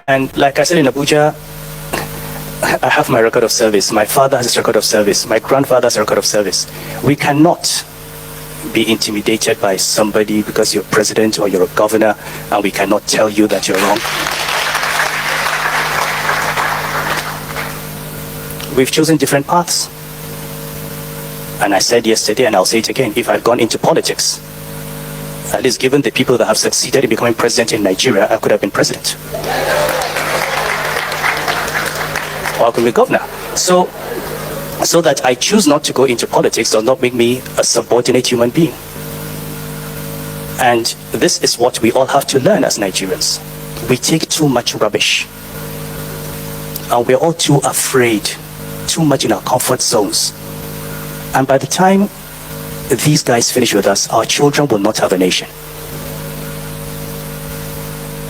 And like I said in Abuja, I have my record of service. My father has his record of service. My grandfather has a record of service. We cannot be intimidated by somebody because you're president or you're a governor, and we cannot tell you that you're wrong. We've chosen different paths. And I said yesterday, and I'll say it again, if I'd gone into politics, at least given the people that have succeeded in becoming president in Nigeria, I could have been president. Or I could be governor. So that I choose not to go into politics does not make me a subordinate human being. And this is what we all have to learn as Nigerians. We take too much rubbish. And we're all too afraid, too much in our comfort zones. And by the time these guys finish with us, our children will not have a nation.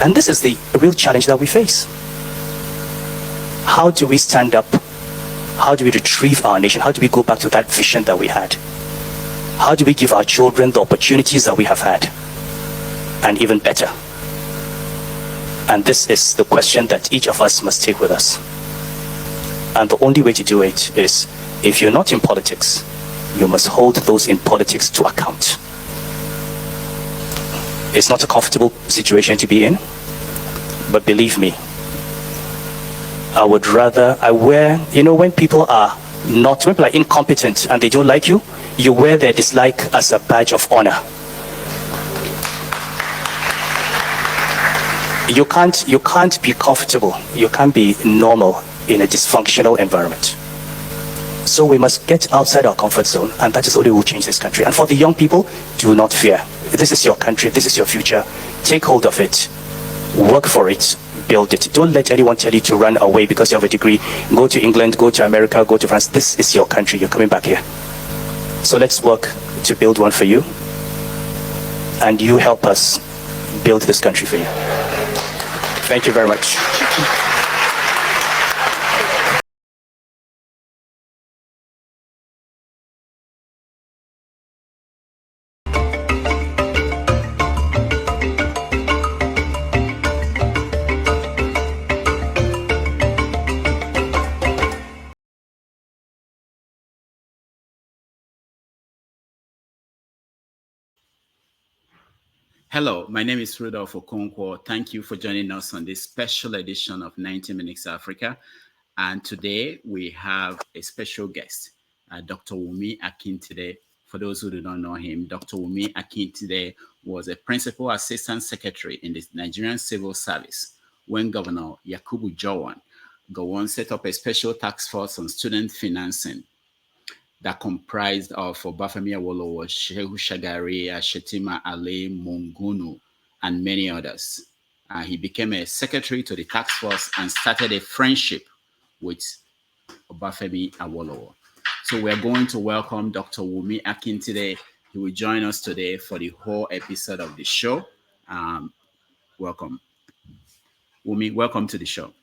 And this is the real challenge that we face. How do we stand up? How do we retrieve our nation? How do we go back to that vision that we had? How do we give our children the opportunities that we have had? And even better. And this is the question that each of us must take with us. And the only way to do it is, if you're not in politics, you must hold those in politics to account. It's not a comfortable situation to be in, but believe me, when people are incompetent and they don't like you, you wear their dislike as a badge of honor. You can't be comfortable. You can't be normal in a dysfunctional environment. So we must get outside our comfort zone, and that is only will change this country. And for the young people, do not fear. This is your country. This is your future. Take hold of it. Work for it. Build it. Don't let anyone tell you to run away because you have a degree. Go to England, go to America, go to France. This is your country. You're coming back here. So let's work to build one for you. And you help us build this country for you. Thank you very much. Hello, my name is Rudolph Okonkwo. Thank you for joining us on this special edition of 90 Minutes Africa. And today we have a special guest, Dr. Wumi Akintide. For those who do not know him, Dr. Wumi Akintide was a principal assistant secretary in the Nigerian Civil Service when Governor Yakubu Gowon set up a special task force on student financing that comprised of Obafemi Awolowo, Shehu Shagari, Shetima Ali, Mungunu, and many others. He became a secretary to the task force and started a friendship with Obafemi Awolowo. So we're going to welcome Dr. Wumi Akintide. He will join us today for the whole episode of the show. Welcome. Wumi, welcome to the show.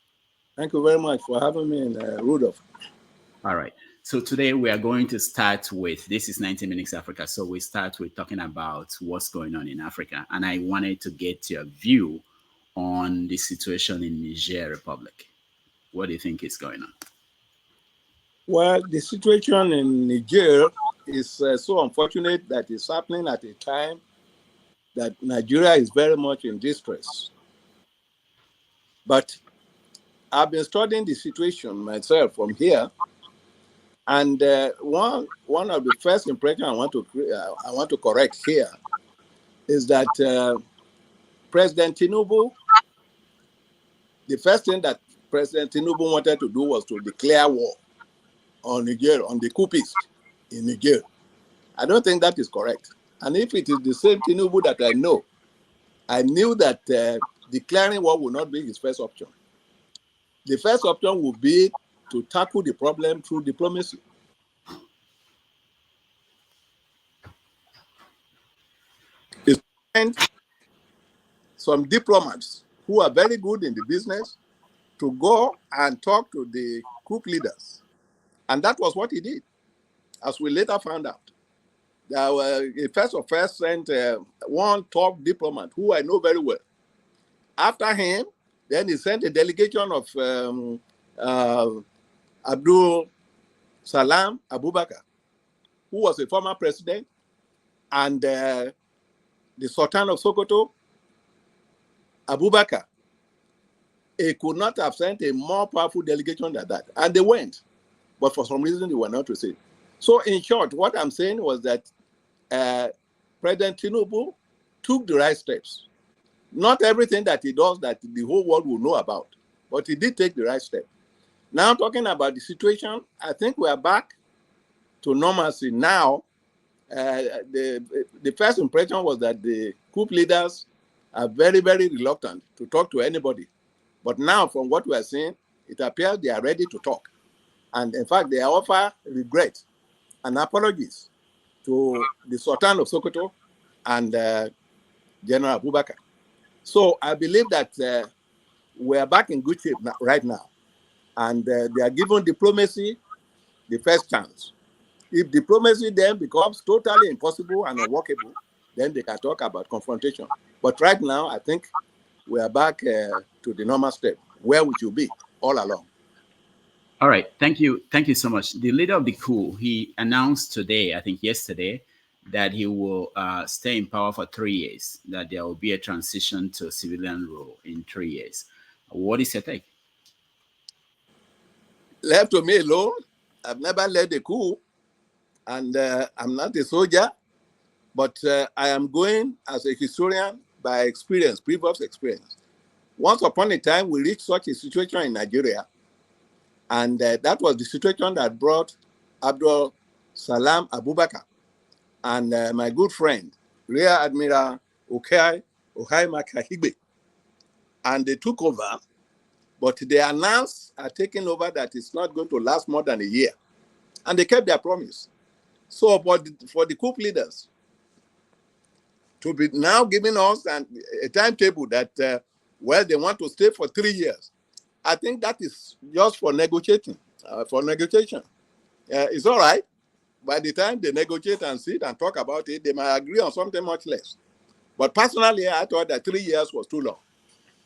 Thank you very much for having me, Rudolph. All right. So today we are going to start with, this is 90 Minutes Africa. So we start with talking about what's going on in Africa. And I wanted to get your view on the situation in Niger Republic. What do you think is going on? Well, the situation in Niger is so unfortunate that it's happening at a time that Nigeria is very much in distress. But I've been studying the situation myself from here. And one of the first impressions I want to correct here is that President Tinubu, the first thing that President Tinubu wanted to do was to declare war on Niger, on the coupists in Niger. I don't think that is correct. And if it is the same Tinubu that I knew that declaring war would not be his first option. The first option would be to tackle the problem through diplomacy. It's some diplomats who are very good in the business to go and talk to the coup leaders. And that was what he did, as we later found out. He first sent one top diplomat who I know very well. After him Then he sent a delegation of Abdul Salam Abubakar, who was a former president, and the Sultan of Sokoto, Abubakar. He could not have sent a more powerful delegation than that. And they went. But for some reason, they were not received. So in short, what I'm saying was that President Tinubu took the right steps. Not everything that he does that the whole world will know about, but he did take the right step. Now talking about the situation, I think we are back to normalcy now. The first impression was that the coup leaders are very, very reluctant to talk to anybody. But now, from what we are seeing, it appears they are ready to talk. And in fact, they offer regret and apologies to the Sultan of Sokoto and General Abubakar. So I believe that we are back in good shape right now. And they are giving diplomacy the first chance. If diplomacy then becomes totally impossible and unworkable, then they can talk about confrontation. But right now, I think we are back to the normal step where we should be all along. All right. Thank you. Thank you so much. The leader of the coup, he announced today, I think yesterday, that he will stay in power for 3 years, that there will be a transition to civilian rule in 3 years. What is your take? Left to me alone, I've never led a coup, and I'm not a soldier, but I am going as a historian by experience, previous experience. Once upon a time, we reached such a situation in Nigeria, and that was the situation that brought Abdul Salam Abubakar and my good friend, Rear Admiral Ohai Makahigbe. And they took over, but they announced taking over that it's not going to last more than a year. And they kept their promise. So for the coup leaders to be now giving us a timetable that, well, they want to stay for 3 years, I think that is just for negotiating. It's all right. By the time they negotiate and sit and talk about it, they might agree on something much less. But personally, I thought that 3 years was too long.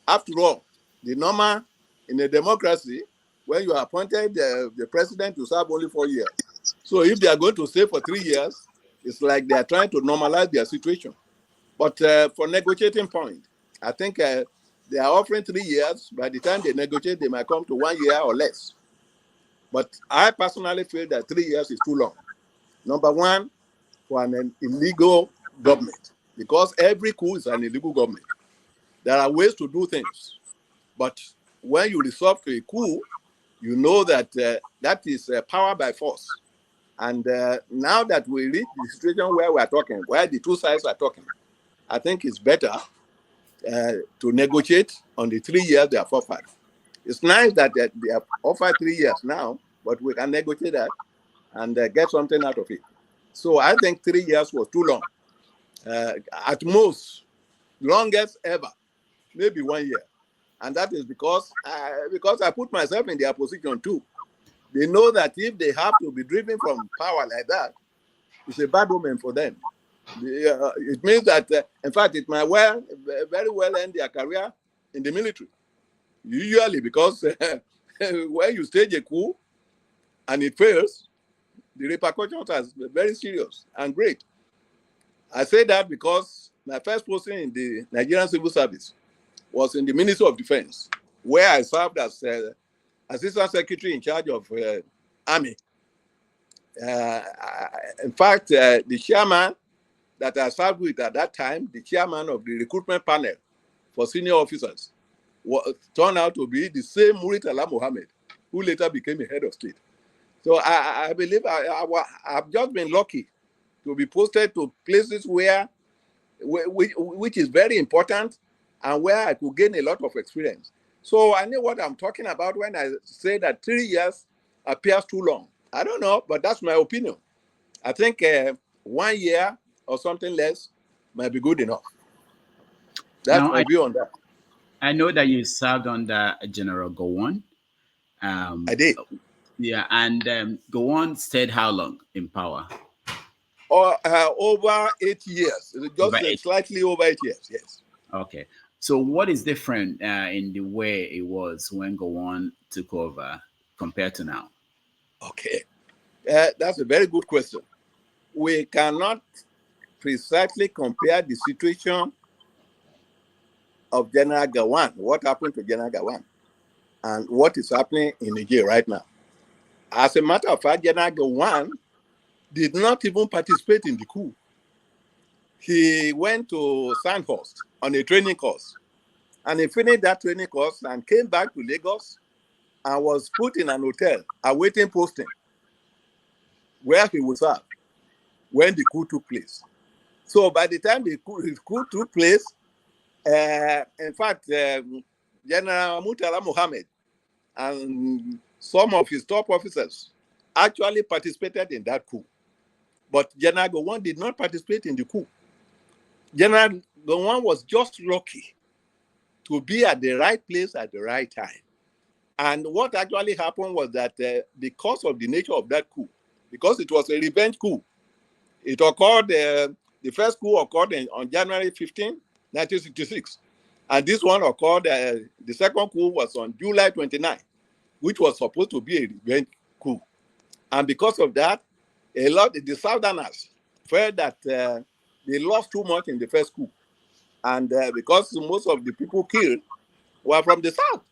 After all, the normal in a democracy, when you are appointed the president to serve only 4 years. So if they are going to stay for 3 years, it's like they are trying to normalize their situation. But for negotiating point, I think they are offering 3 years. By the time they negotiate, they might come to 1 year or less. But I personally feel that 3 years is too long. Number one, for an illegal government, because every coup is an illegal government. There are ways to do things. But when you resort to a coup, you know that that is power by force. And now that we reach the situation where we are talking, where the two sides are talking, I think it's better to negotiate on the 3 years they have offered. It's nice that they have offered 3 years now, but we can negotiate that and get something out of it. So I think 3 years was too long. At most, longest ever, maybe 1 year. And that is because I put myself in their position too. They know that if they have to be driven from power like that, it's a bad omen for them. It means that, in fact, it might very well end their career in the military. Usually, because when you stage a coup and it fails, the repercussions are very serious and great. I say that because my first posting in the Nigerian Civil Service was in the Ministry of Defense, where I served as Assistant Secretary in charge of Army. In fact, the chairman that I served with at that time, the chairman of the recruitment panel for senior officers, turned out to be the same Muritala Mohammed, who later became a head of state. So I believe I've just been lucky to be posted to places which is very important and where I could gain a lot of experience. So I know what I'm talking about when I say that 3 years appears too long. I don't know, but that's my opinion. I think 1 year or something less might be good enough. That's my view on that. I know that you served under General Gowon. I did. Yeah, and Gowon stayed how long in power? Over 8 years. Just slightly over 8 years, yes. Okay. So what is different in the way it was when Gowon took over compared to now? Okay, that's a very good question. We cannot precisely compare the situation of General Gowon, what happened to General Gowon, and what is happening in Nigeria right now. As a matter of fact, General Gowon did not even participate in the coup. He went to Sandhurst on a training course, and he finished that training course and came back to Lagos and was put in an hotel awaiting posting where he would serve when the coup took place. So by the time the coup took place, in fact, General Murtala Mohammed and some of his top officers actually participated in that coup. But General Gowon did not participate in the coup. General Gowon was just lucky to be at the right place at the right time. And what actually happened was that because of the nature of that coup, because it was a revenge coup, it occurred, the first coup occurred on January 15, 1966. And this one occurred, the second coup was on July 29, which was supposed to be a revenge coup. And because of that, a lot of the Southerners felt that they lost too much in the first coup. And because most of the people killed were from the South,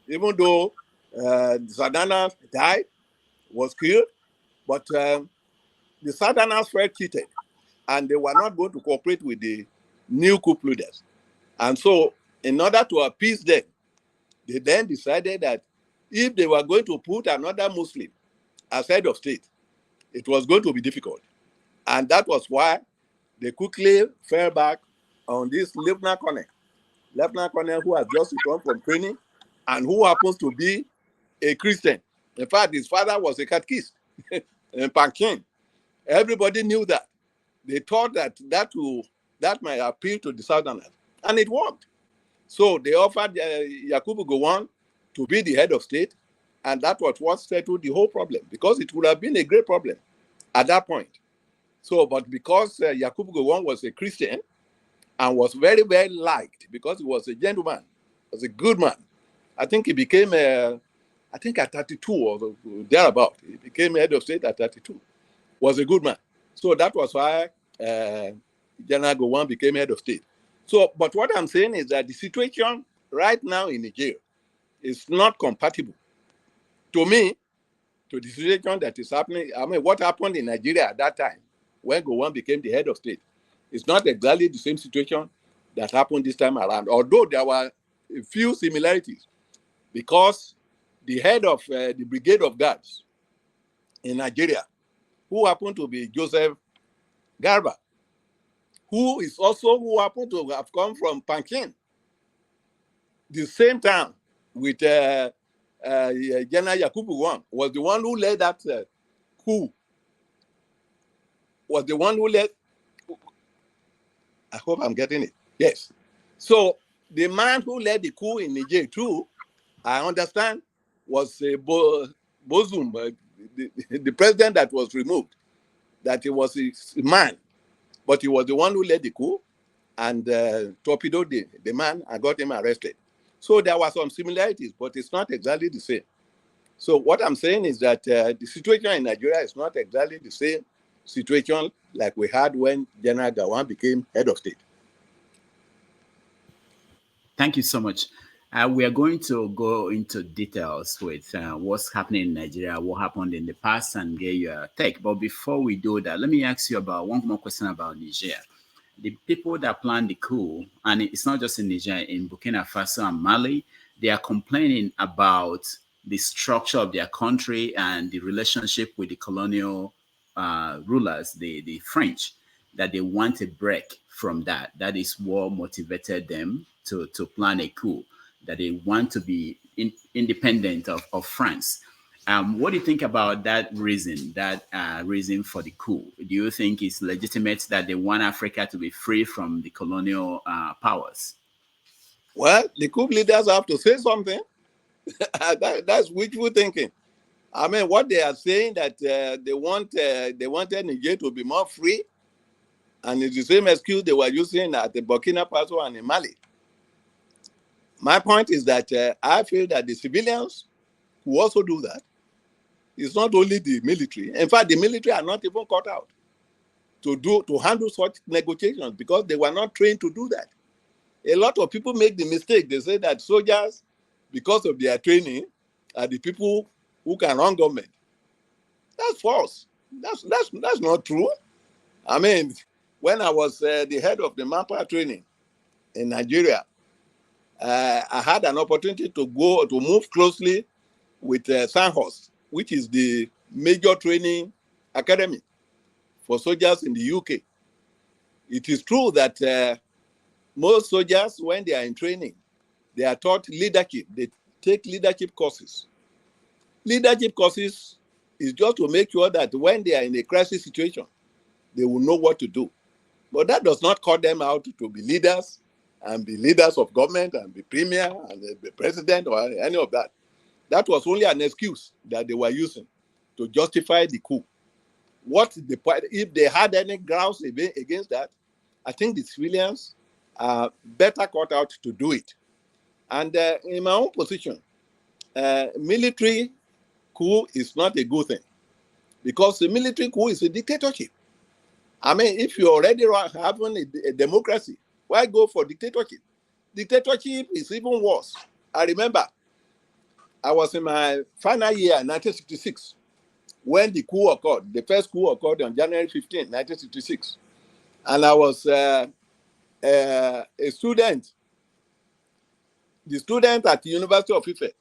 even though the Southerners died, was killed, but the Southerners felt cheated, and they were not going to cooperate with the new coup leaders. And so, in order to appease them, they then decided that if they were going to put another Muslim as head of state, it was going to be difficult. And that was why they quickly fell back on this Lieutenant Colonel who has just returned from training and who happens to be a Christian. In fact, his father was a catechist in Pankin. Everybody knew that. They thought that might appeal to the Southerners, and it worked. So they offered Yakubu Gowon to be the head of state, and that was what settled the whole problem, because it would have been a great problem at that point. So, but because Yakubu Gowon was a Christian and was very, very liked, because he was a gentleman, was a good man, I think he became, I think at 32 or thereabout, he became head of state at 32, was a good man. So that was why General Gowon became head of state. So, but what I'm saying is that the situation right now in Nigeria is not compatible, to me, to the situation that is happening. I mean, what happened in Nigeria at that time when Gowon became the head of state is not exactly the same situation that happened this time around, although there were a few similarities, because the head of the Brigade of Guards in Nigeria, who happened to be Joseph Garba, who happened to have come from Pankin, the same town with General Yakubu Gowon, was the one who led that coup. Was the one who led. I hope I'm getting it. Yes. So the man who led the coup in Niger too, I understand, was Bozum, the president that was removed. That he was a man, but he was the one who led the coup and torpedoed the man and got him arrested. So there were some similarities, but it's not exactly the same. So what I'm saying is that the situation in Nigeria is not exactly the same situation like we had when General Gowon became head of state. Thank you so much. We are going to go into details with what's happening in Nigeria, what happened in the past, and get your take. But before we do that, let me ask you about one more question about Niger. The people that planned the coup, and it's not just in Niger, in Burkina Faso and Mali, they are complaining about the structure of their country and the relationship with the colonial rulers, the French, that they want a break from that. That is what motivated them to plan a coup, that they want to be independent of France. What do you think about that reason for the coup? Do you think it's legitimate that they want Africa to be free from the colonial powers? Well, the coup leaders have to say something. That's wishful thinking. I mean, what they are saying that they wanted Niger to be more free, and it's the same excuse they were using at the Burkina Faso and in Mali. My point is that I feel that the civilians who also do that. It's not only the military. In fact, the military are not even cut out to handle such negotiations because they were not trained to do that. A lot of people make the mistake. They say that soldiers, because of their training, are the people who can run government. That's false. That's not true. I mean, when I was the head of the manpower training in Nigeria, I had an opportunity to move closely with Sandhurst, which is the major training academy for soldiers in the UK. It is true that most soldiers, when they are in training, they are taught leadership. They take leadership courses. Leadership courses is just to make sure that when they are in a crisis situation, they will know what to do. But that does not call them out to be leaders and be leaders of government and be premier and be president or any of that. That was only an excuse that they were using to justify the coup. If they had any grounds against that, I think the civilians are better cut out to do it. And in my own position, military coup is not a good thing because the military coup is a dictatorship. I mean, if you're already having a democracy, why go for dictatorship? Dictatorship is even worse. I remember I was in my final year in 1966 when the coup occurred. The first coup occurred on January 15, 1966. And I was a student, the student at the University of Ife,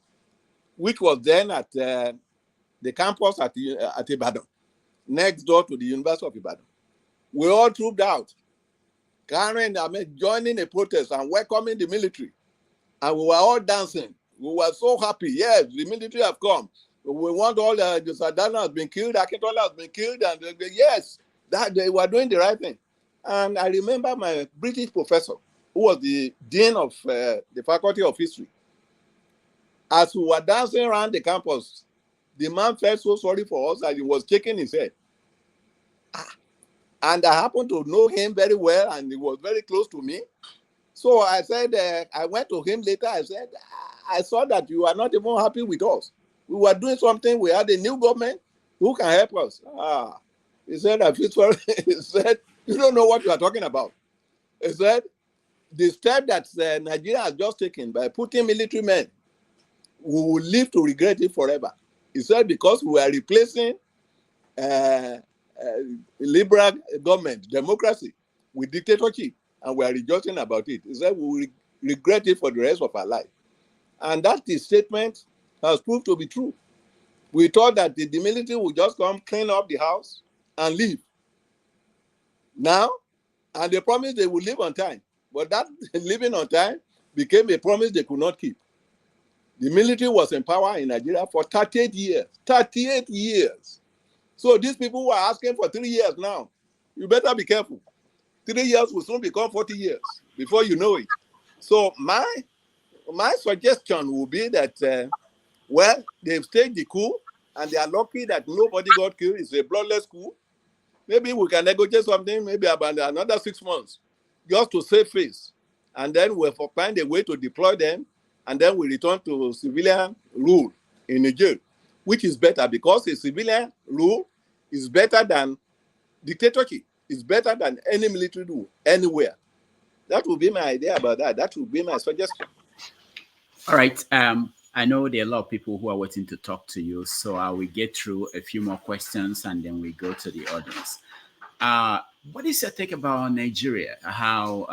which was then at the campus at Ibadan, next door to the University of Ibadan. We all trooped out, joining a protest and welcoming the military. And we were all dancing. We were so happy. Yes, the military have come. We want all the Sadana has been killed, Akintola has been killed, and yes, that they were doing the right thing. And I remember my British professor, who was the dean of the Faculty of History. As we were dancing around the campus, the man felt so sorry for us that he was shaking his head. And I happened to know him very well, and he was very close to me. So I said, I went to him later. I said, I saw that you are not even happy with us. We were doing something. We had a new government. Who can help us? He said, he said, you don't know what you are talking about. He said, the step that Nigeria has just taken by putting military men, we will live to regret it forever. He said, because we are replacing liberal government, democracy, with dictatorship, and we are rejoicing about it. He said, we will regret it for the rest of our life. And that statement has proved to be true. We thought that the military would just come, clean up the house, and leave. Now, and they promised they would leave on time. But that leaving on time became a promise they could not keep. The military was in power in Nigeria for 38 years. 38 years. So these people who are asking for 3 years now, you better be careful. 3 years will soon become 40 years before you know it. So my suggestion would be that, well, they've staged the coup and they are lucky that nobody got killed. It's a bloodless coup. Maybe we can negotiate something, maybe about another 6 months, just to save face. And then we'll find a way to deploy them, and then we return to civilian rule in Niger, which is better because a civilian rule is better than dictatorship. It's better than any military rule anywhere. That would be my idea about that. That would be my suggestion. All right. I know there are a lot of people who are waiting to talk to you, so I will get through a few more questions and then we go to the audience. What is your take about Nigeria? How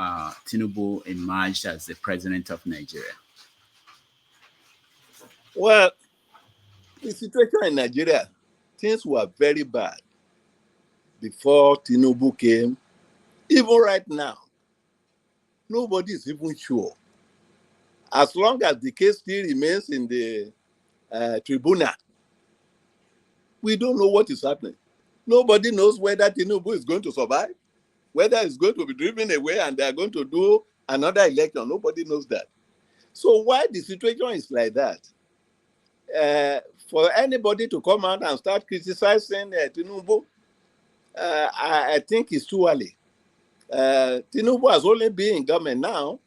Tinubu emerged as the president of Nigeria? Well, the situation in Nigeria, things were very bad before Tinubu came. Even right now, nobody is even sure. As long as the case still remains in the tribunal, we don't know what is happening. Nobody knows whether Tinubu is going to survive, whether it's going to be driven away and they are going to do another election. Nobody knows that. So why the situation is like that? For anybody to come out and start criticizing Tinubu, I think it's too early. Tinubu has only been in government now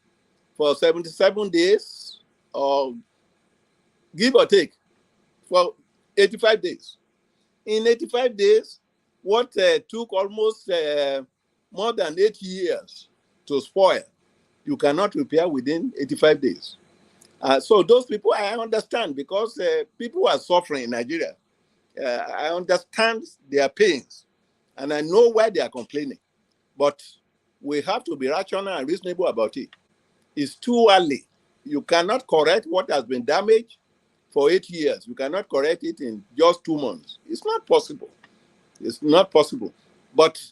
for 77 days, or give or take, for 85 days. In 85 days, what took almost more than 8 years to spoil, you cannot repair within 85 days. So those people, I understand, because people are suffering in Nigeria. I understand their pains, and I know why they are complaining. But we have to be rational and reasonable about it. It's too early. You cannot correct what has been damaged for 8 years. You cannot correct it in just 2 months. It's not possible. It's not possible. But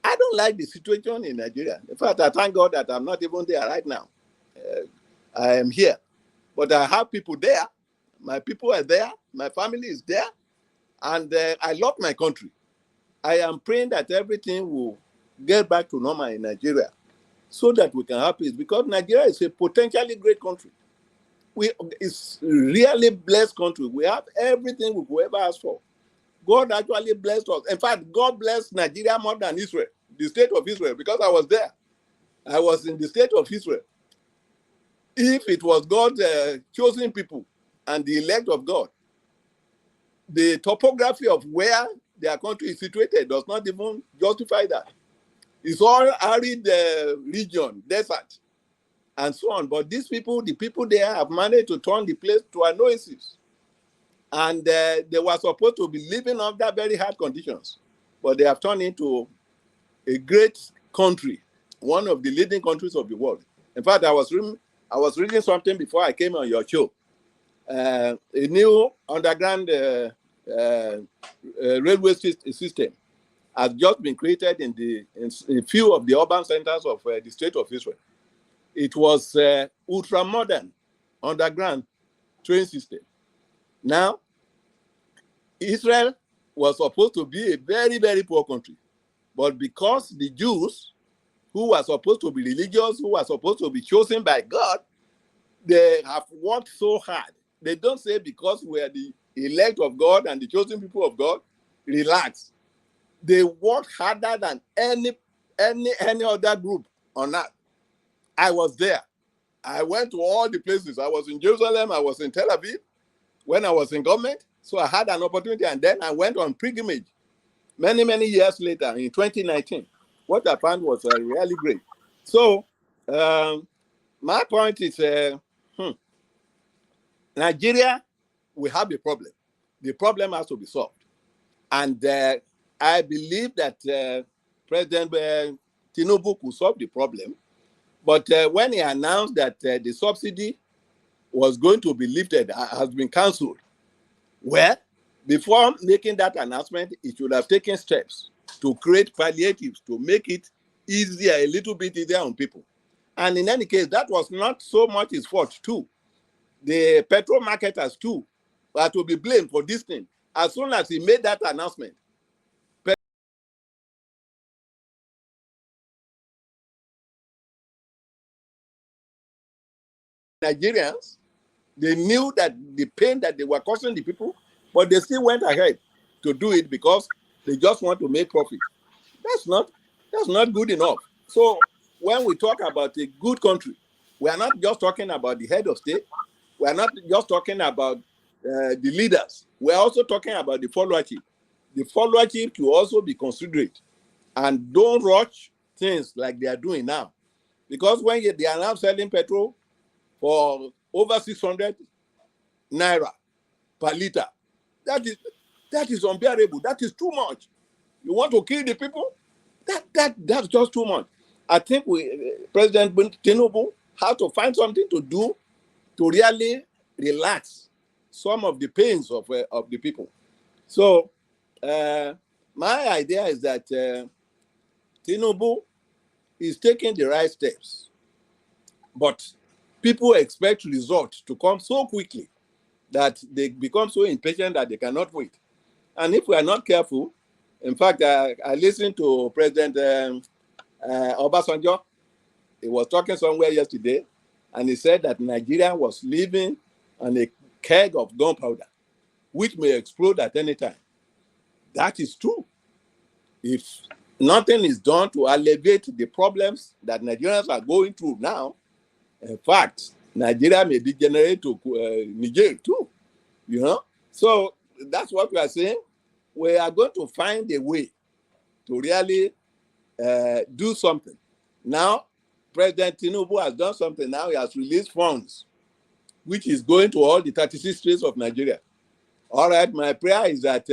I don't like the situation in Nigeria. In fact, I thank God that I'm not even there right now. I am here. But I have people there. My people are there. My family is there. And I love my country. I am praying that everything will get back to normal in Nigeria so that we can have peace. Because Nigeria is a potentially great country. It's really blessed country. We have everything we could ever ask for. God actually blessed us. In fact, God blessed Nigeria more than Israel, the state of Israel, because I was there. I was in the state of Israel. If it was God's chosen people and the elect of God, the topography of where their country is situated does not even justify that. It's all arid region, desert, and so on. But these people, the people there, have managed to turn the place to an oasis. And they were supposed to be living under very hard conditions, but they have turned into a great country, one of the leading countries of the world. In fact, I was reading something before I came on your show. A new underground railway system has just been created in a few of the urban centers of the state of Israel. It was ultra-modern underground train system. Now, Israel was supposed to be a very, very poor country. But because the Jews, who were supposed to be religious, who were supposed to be chosen by God, they have worked so hard. They don't say because we are the elect of God and the chosen people of God, relax. They work harder than any other group on earth. I was there. I went to all the places. I was in Jerusalem. I was in Tel Aviv when I was in government. So I had an opportunity, and then I went on pilgrimage many, many years later in 2019. What I found was really great. So my point is, Nigeria, we have a problem. The problem has to be solved. And I believe that President Tinubu could solve the problem. But when he announced that the subsidy was going to be lifted, has been cancelled, well, before making that announcement, he should have taken steps to create palliatives to make it easier, a little bit easier on people. And in any case, that was not so much his fault too. The petrol marketers too are to be blamed for this thing. As soon as he made that announcement, Nigerians, they knew that the pain that they were causing the people, but they still went ahead to do it because they just want to make profit. That's not good enough. So when we talk about a good country, we are not just talking about the head of state. We are not just talking about the leaders. We are also talking about the followership. The followership to also be considerate and don't rush things like they are doing now. Because when they are now selling petrol for over 600 naira per liter, that is unbearable. That is too much. You want to kill the people? That's just too much. I think President Tinubu has to find something to do to really relax some of the pains of the people. So my idea is that Tinubu is taking the right steps, but people expect results to come so quickly that they become so impatient that they cannot wait. And if we are not careful, in fact, I listened to President Obasanjo. He was talking somewhere yesterday, and he said that Nigeria was living on a keg of gunpowder, which may explode at any time. That is true. If nothing is done to alleviate the problems that Nigerians are going through now, in fact, Nigeria may degenerate to Niger too, you know. So that's what we are saying. We are going to find a way to really do something. Now, President Tinubu has done something. Now he has released funds, which is going to all the 36 states of Nigeria. All right, my prayer is that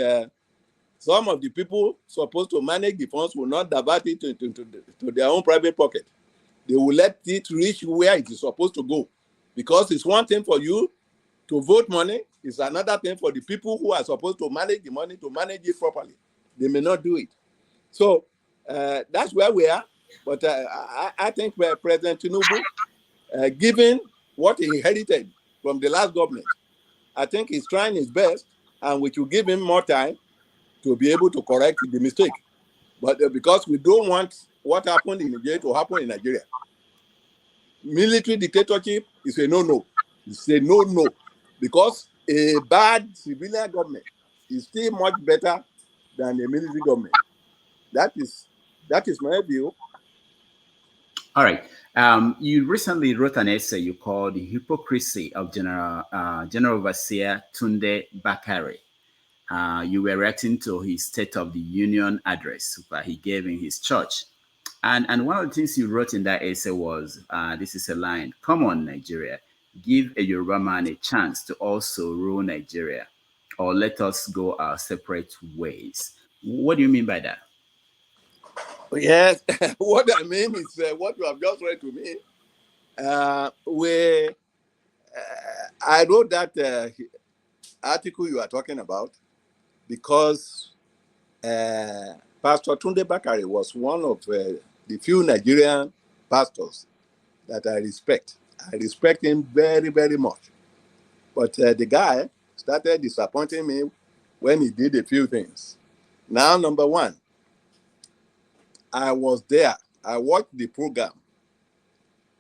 some of the people supposed to manage the funds will not divert it to their own private pocket. They will let it reach where it is supposed to go. Because it's one thing for you to vote money, it's another thing for the people who are supposed to manage the money to manage it properly. They may not do it. So that's where we are. But I think President Tinubu, given what he inherited from the last government, I think he's trying his best, and we should give him more time to be able to correct the mistake. But because we don't want what happened in Nigeria to happen in Nigeria. Military dictatorship is a no-no. It's a no-no. Because a bad civilian government is still much better than a military government. That is my view. All right. You recently wrote an essay you called "The Hypocrisy of General Overseer Tunde Bakare." You were reacting to his State of the Union address that he gave in his church. And one of the things you wrote in that essay was, this is a line: "Come on, Nigeria, give a Yoruba man a chance to also rule Nigeria, or let us go our separate ways." What do you mean by that? Yes, what I mean is what you have just read to me. I wrote that article you are talking about because Pastor Tunde Bakare was one of the few Nigerian pastors that I respect. I respect him very, very much. But the guy started disappointing me when he did a few things. Now, number one, I was there. I watched the program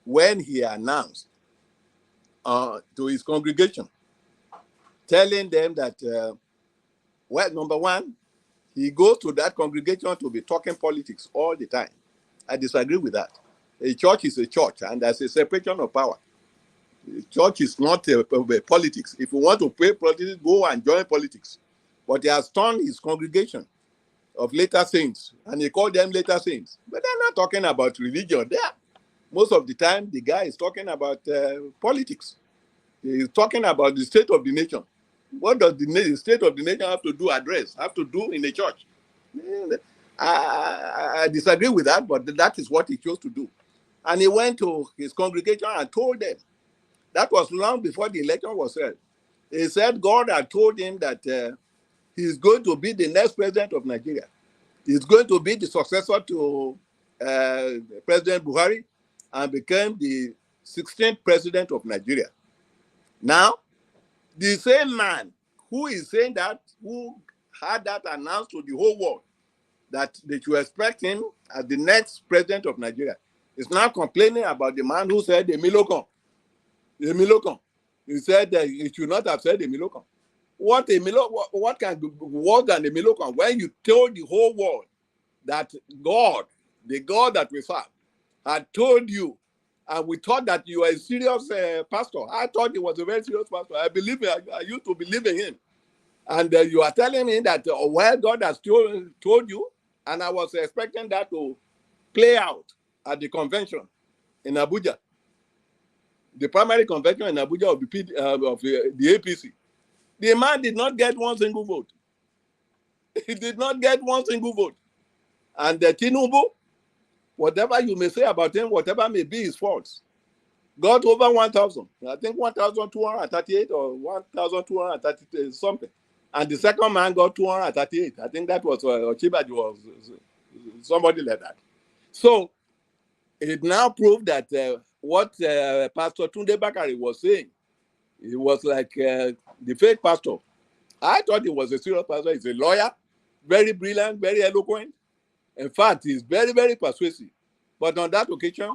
when he announced to his congregation, telling them that, well, number one, he goes to that congregation to be talking politics all the time. I disagree with that. A church is a church, and there's a separation of power. A church is not a politics. If you want to play politics, go and join politics. But he has turned his congregation of later saints, and he called them later saints. But they're not talking about religion there. Most of the time, the guy is talking about politics. He's talking about the state of the nation. What does the state of the nation have to do in a church? I disagree with that, but that is what he chose to do. And he went to his congregation and told them. That was long before the election was held. He said God had told him that he's going to be the next president of Nigeria. He's going to be the successor to President Buhari and became the 16th president of Nigeria. Now, the same man who is saying that, who had that announced to the whole world that they should expect him as the next president of Nigeria, is now complaining about the man who said Emilokon. He said that he should not have said Emilokon. What can be worse than Emilokon when you told the whole world that God, the God that we serve, had told you, and we thought that you were a serious pastor. I thought he was a very serious pastor. I used to believe in him. And you are telling me that, well, God has told you, and I was expecting that to play out at the convention in Abuja. The primary convention in Abuja of the APC. The man did not get one single vote. He did not get one single vote. And Tinubu, whatever you may say about him, whatever may be his faults, got over 1,000. I think 1,238 or 1,230 something. And the second man got 238. I think that was Ochibaji was somebody like that. So it now proved that what Pastor Tunde Bakare was saying, he was like the fake pastor. I thought he was a serious pastor. He's a lawyer, very brilliant, very eloquent. In fact, he's very, very persuasive. But on that occasion,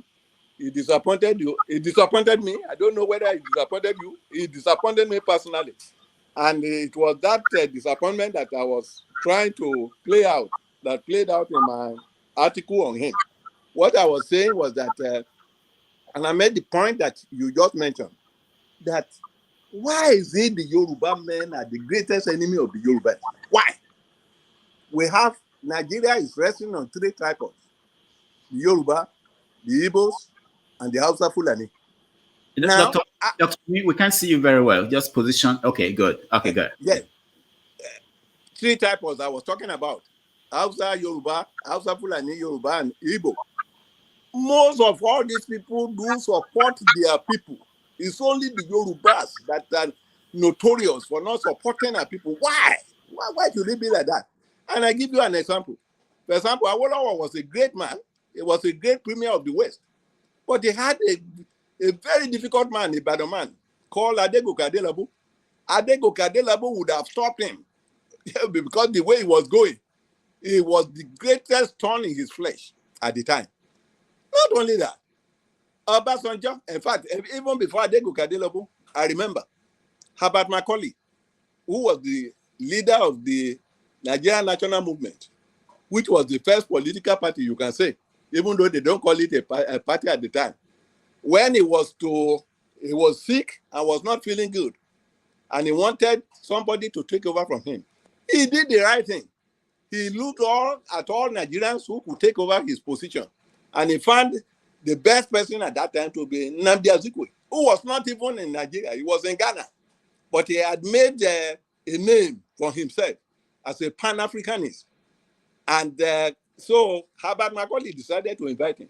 he disappointed you. He disappointed me. I don't know whether he disappointed you. He disappointed me personally. And it was that disappointment that I was trying to play out, that played out in my article on him. What I was saying was that, and I made the point that you just mentioned, that why is it the Yoruba men are the greatest enemy of the Yoruba? Why? We have Nigeria is resting on 3 tripods: the Yoruba, the Igbos, and the Hausa Fulani. Now, Doctor, we can't see you very well. Just position. Okay, good. Okay, good. Yes, 3 tripods I was talking about: Hausa, Yoruba, Hausa Fulani, Yoruba, and Igbo. Most of all these people do support their people. It's only the Yorubas that are notorious for not supporting our people. Why? Why should it be like that? And I give you an example. For example, Awolowo was a great man. He was a great premier of the West. But he had a very difficult man, a bad man, called Adegoke Adelabu. Adegoke Adelabu would have stopped him because the way he was going, he was the greatest thorn in his flesh at the time. Not only that, Obasanjo, in fact, even before Adegoke Adelabu, I remember Herbert Macaulay, who was the leader of the Nigerian National Movement, which was the first political party, you can say, even though they don't call it a party at the time. When he was sick and was not feeling good, and he wanted somebody to take over from him, he did the right thing. He looked at all Nigerians who could take over his position, and he found the best person at that time to be Nnamdi Azikiwe, who was not even in Nigeria. He was in Ghana, but he had made a name for himself as a Pan-Africanist. And so Herbert Macaulay decided to invite him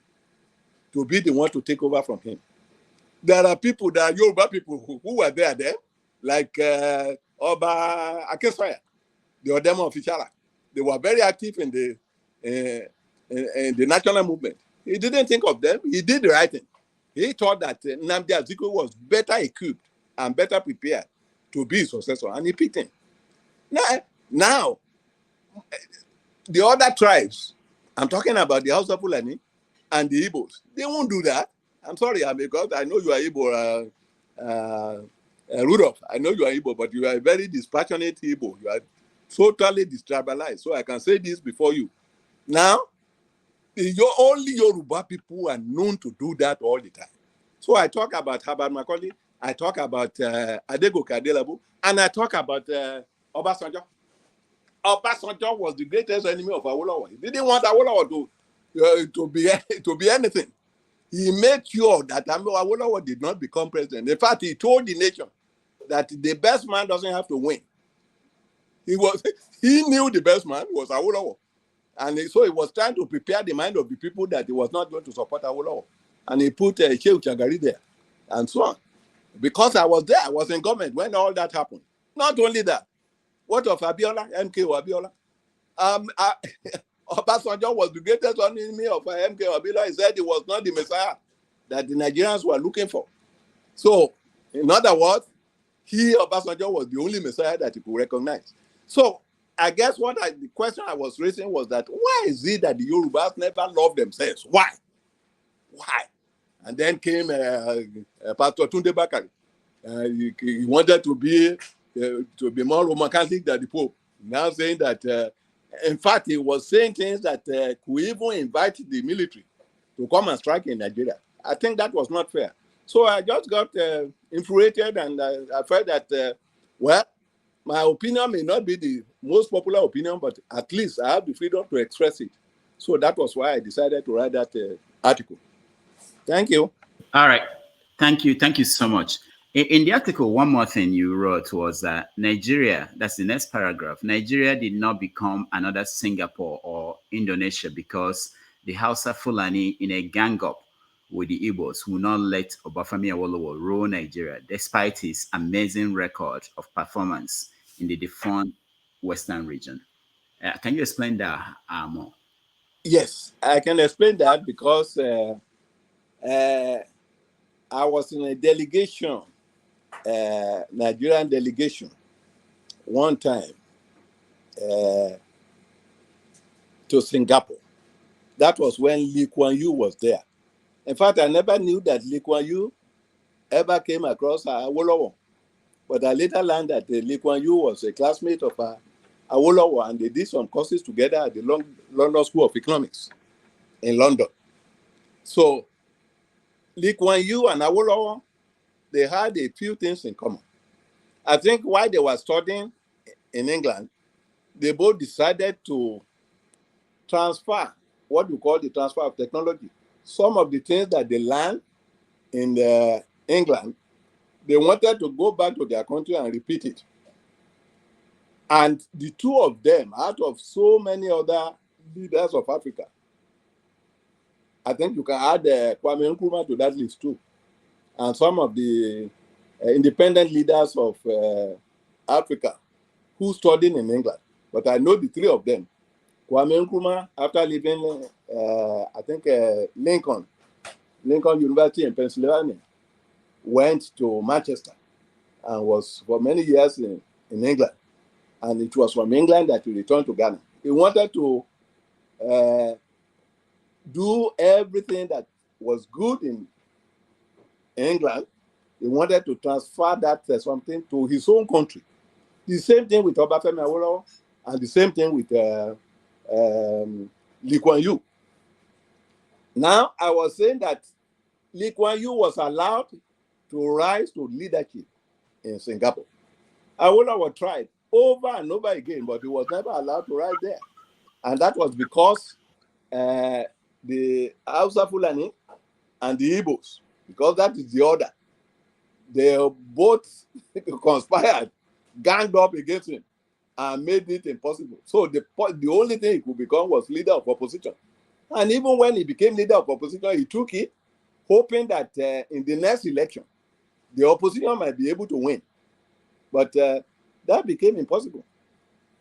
to be the one to take over from him. There are people, there are Yoruba people who were there, like Oba Akintide, the Odemo of Ichala. They were very active in the national movement. He didn't think of them. He did the right thing. He thought that Nnamdi Azikiwe was better equipped and better prepared to be his successor, and he picked him. Now, the other tribes, I'm talking about the Hausa Fulani and the Igbos, they won't do that. I'm sorry, because I know you are Igbo, Rudolph. I know you are Igbo, but you are a very dispassionate Igbo. You are totally detribalized. So I can say this before you. Now, only Yoruba people are known to do that all the time. So I talk about Herbert Macaulay, I talk about Adegoke Adelabu, and I talk about Obasanjo. Obasanjo was the greatest enemy of Awolowo. He didn't want Awolowo to be anything. He made sure that Awolowo did not become president. In fact, he told the nation that the best man doesn't have to win. He knew the best man was Awolowo. And so he was trying to prepare the mind of the people that he was not going to support Awolowo. And he put Shehu Shagari there and so on. Because I was there, I was in government when all that happened. Not only that, what of Abiola, MKO Abiola? Obasanjo was the greatest enemy of MKO Abiola. He said he was not the Messiah that the Nigerians were looking for. So, in other words, Obasanjo was the only Messiah that he could recognize. So, I guess the question I was raising was that why is it that the Yorubas never loved themselves? Why? Why? And then came Pastor Tunde Bakare. He wanted to be more Roman Catholic than the Pope. Now saying that, in fact, he was saying things that could even invite the military to come and strike in Nigeria. I think that was not fair. So I just got infuriated, and I felt that, my opinion may not be the most popular opinion, but at least I have the freedom to express it. So that was why I decided to write that article. Thank you. All right. Thank you. Thank you so much. In the article, one more thing you wrote was that Nigeria, that's the next paragraph, Nigeria did not become another Singapore or Indonesia because the Hausa Fulani in a gang up with the Igbos will not let Obafemi Awolowo rule Nigeria despite his amazing record of performance in the defunct Western region. Can you explain that more? Yes, I can explain that because I was in a delegation, Nigerian delegation, one time to Singapore. That was when Lee Kuan Yew was there. In fact, I never knew that Lee Kuan Yew ever came across Awolowo. But I later learned that Lee Kuan Yew was a classmate of Awolowo, and they did some courses together at the London School of Economics in London. So Lee Kuan Yew and Awolowo they had a few things in common. I think while they were studying in England, they both decided to transfer what we call the transfer of technology. Some of the things that they learned in England, they wanted to go back to their country and repeat it. And the two of them, out of so many other leaders of Africa, I think you can add Kwame Nkrumah to that list too. And some of the independent leaders of Africa who studied in England. But I know the three of them. Kwame Nkrumah, after leaving, I think, Lincoln University in Pennsylvania, went to Manchester and was for many years in England. And it was from England that he returned to Ghana. He wanted to do everything that was good in England. He wanted to transfer that something to his own country. The same thing with Obafemi Awolowo, and the same thing with Lee Kuan Yew. Now, I was saying that Lee Kuan Yew was allowed to rise to leadership in Singapore. Awolowo tried over and over again, but he was never allowed to rise there. And that was because the Hausa Fulani and the Igbos, because that is the order, they both conspired, ganged up against him, and made it impossible. So the only thing he could become was leader of opposition. And even when he became leader of opposition, he took it, hoping that in the next election, the opposition might be able to win. But that became impossible.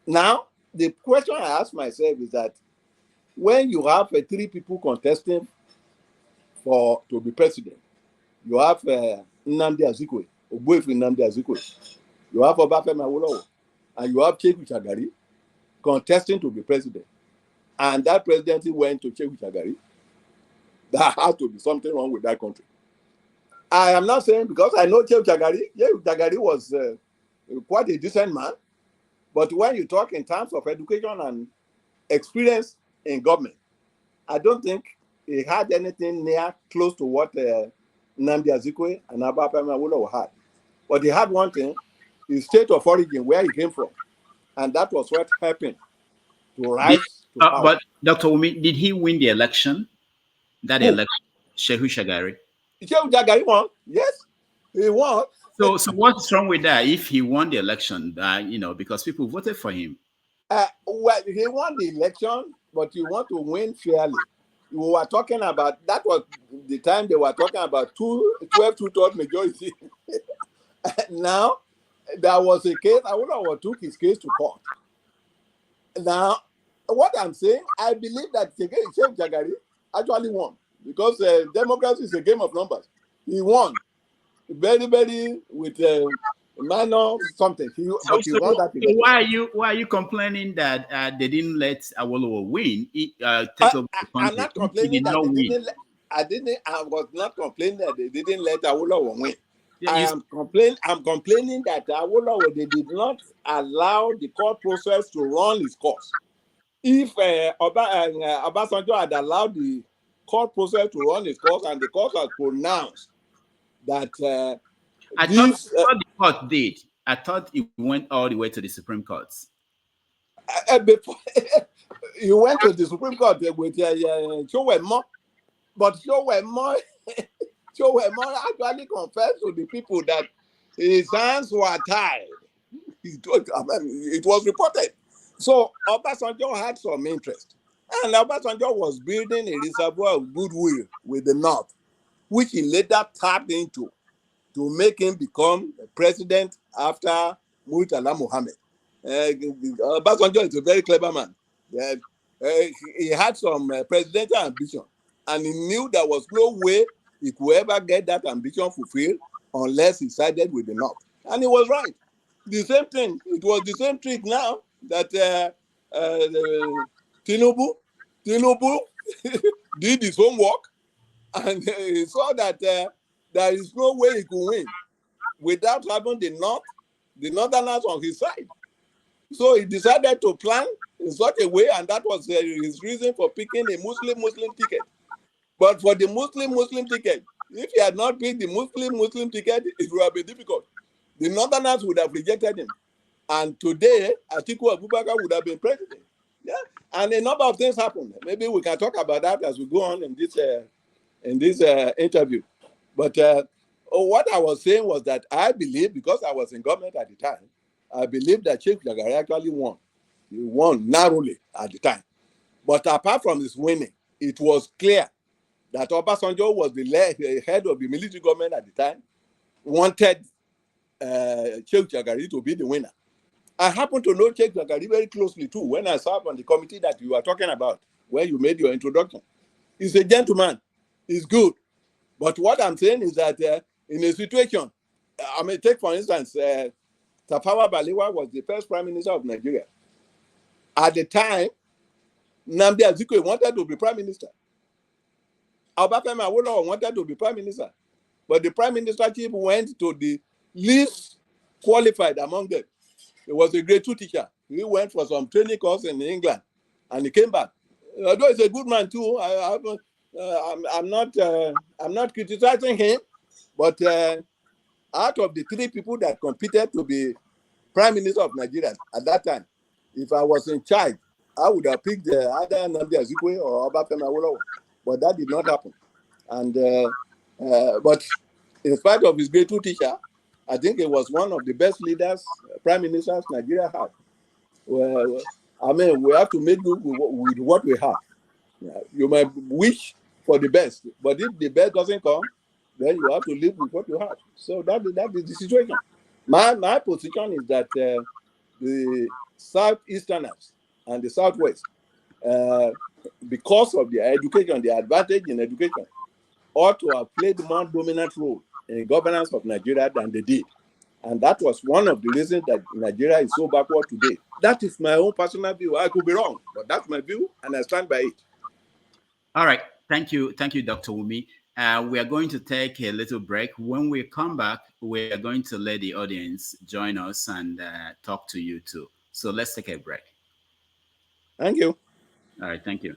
Now, the question I ask myself is that when you have three people contesting to be president, you have Nnamdi Azikiwe, Ogbuefi Nnamdi Azikiwe, you have Obafemi Awolowo, and you have Shehu Shagari contesting to be president. And that presidency went to Shehu Shagari. There has to be something wrong with that country. I am not saying because I know Shehu Shagari. Shehu Shagari was quite a decent man. But when you talk in terms of education and experience in government, I don't think he had anything near close to what Nnamdi Azikiwe and Obafemi Awolowo had. But he had one thing, his state of origin, where he came from. And that was what happened to rise to power. But Dr. Wumi, did he win the election? That election, Shehu Shagari? Shehu Shagari won, yes, he won. So what's wrong with that if he won the election, because people voted for him? Well, he won the election, but you want to win fairly. We were talking about, that was the time they were talking about 12 2/3 majority. Now, there was a case, Awolowo took his case to court. Now, what I'm saying, I believe that Shehu Shagari actually won because democracy is a game of numbers. He won very, very with minor something. Why are you complaining that they didn't let Awolowo win? I'm not complaining that they didn't. I was not complaining that they didn't let Awolowo win. Yeah, I'm complaining that Awolowo, they did not allow the court process to run its course. If Obasanjo had allowed the court process to run its course and the court had pronounced that I thought the court did. I thought it went all the way to the Supreme Court. Before he went to the Supreme Court with Chowemo, but Chowemo actually confessed to the people that his hands were tied. It was reported. So Obasanjo had some interest. And Obasanjo was building a reservoir of goodwill with the North, which he later tapped into to make him become president after Murtala Mohammed. Obasanjo is a very clever man. He had some presidential ambition, and he knew there was no way he could ever get that ambition fulfilled unless he sided with the North. And he was right. The same thing. It was the same trick now that Tinubu did his homework, and he saw that there is no way he could win without having the Northerners on his side. So he decided to plan in such a way, and that was his reason for picking a Muslim ticket. But for the Muslim ticket, If he had not picked the Muslim ticket, it would have been difficult. The Northerners would have rejected him. And today, Atiku Abubakar would have been president. Yeah, and a number of things happened. Maybe we can talk about that as we go on in this interview. But what I was saying was that I believe, because I was in government at the time, I believe that Sheikh Bakare actually won. He won narrowly at the time. But apart from his winning, it was clear that Obasanjo was the head of the military government at the time, wanted Sheikh Bakare to be the winner. I happen to know Sheikh Bakare very closely too when I served on the committee that you are talking about, where you made your introduction. He's a gentleman. He's good. But what I'm saying is that in a situation, I mean, take for instance, Tafawa Balewa was the first prime minister of Nigeria. At the time, Nnamdi Azikiwe wanted to be prime minister. Obafemi Awolowo wanted to be prime minister. But the prime minister chief went to the least qualified among them. He was a grade 2 teacher. He went for some training course in England, and he came back. Although he's a good man too, I'm not criticizing him, but out of the 3 people that competed to be prime minister of Nigeria at that time, if I was in charge, I would have picked either Nnamdi Azikiwe or Obafemi Awolowo, but that did not happen. And but in spite of his grade 2 teacher, I think he was one of the best leaders, prime ministers Nigeria had. Well, I mean, we have to make do with what we have. Yeah, you might wish for the best, but if the best doesn't come, then you have to live with what you have. So that is the situation. My position is that the Southeasterners and the Southwest, because of their education, their advantage in education, ought to have played a more dominant role in governance of Nigeria than they did. And that was one of the reasons that Nigeria is so backward today. That is my own personal view. I could be wrong, but that's my view, and I stand by it. All right. Thank you, Dr. Wumi. We are going to take a little break. When we come back, we are going to let the audience join us and talk to you too. So let's take a break. Thank you. All right. Thank you.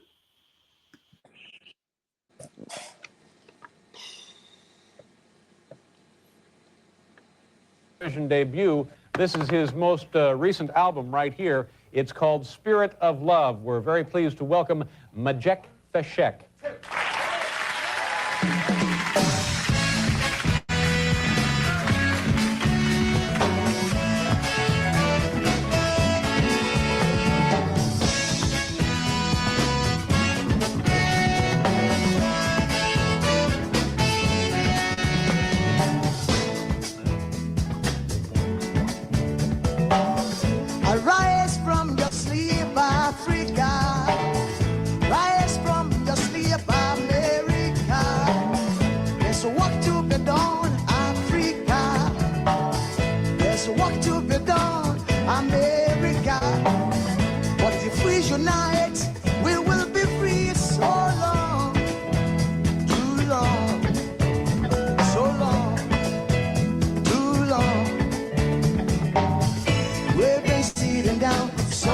Debut. This is his most recent album right here. It's called Spirit of Love. We're very pleased to welcome Majek Feshek. Arise from your sleep, Africa. Rise from your sleep, America. There's work to be done, Africa. There's work to be done, America. But if we unite, we will be free. So long, too long, so long, too long. We've been sitting down so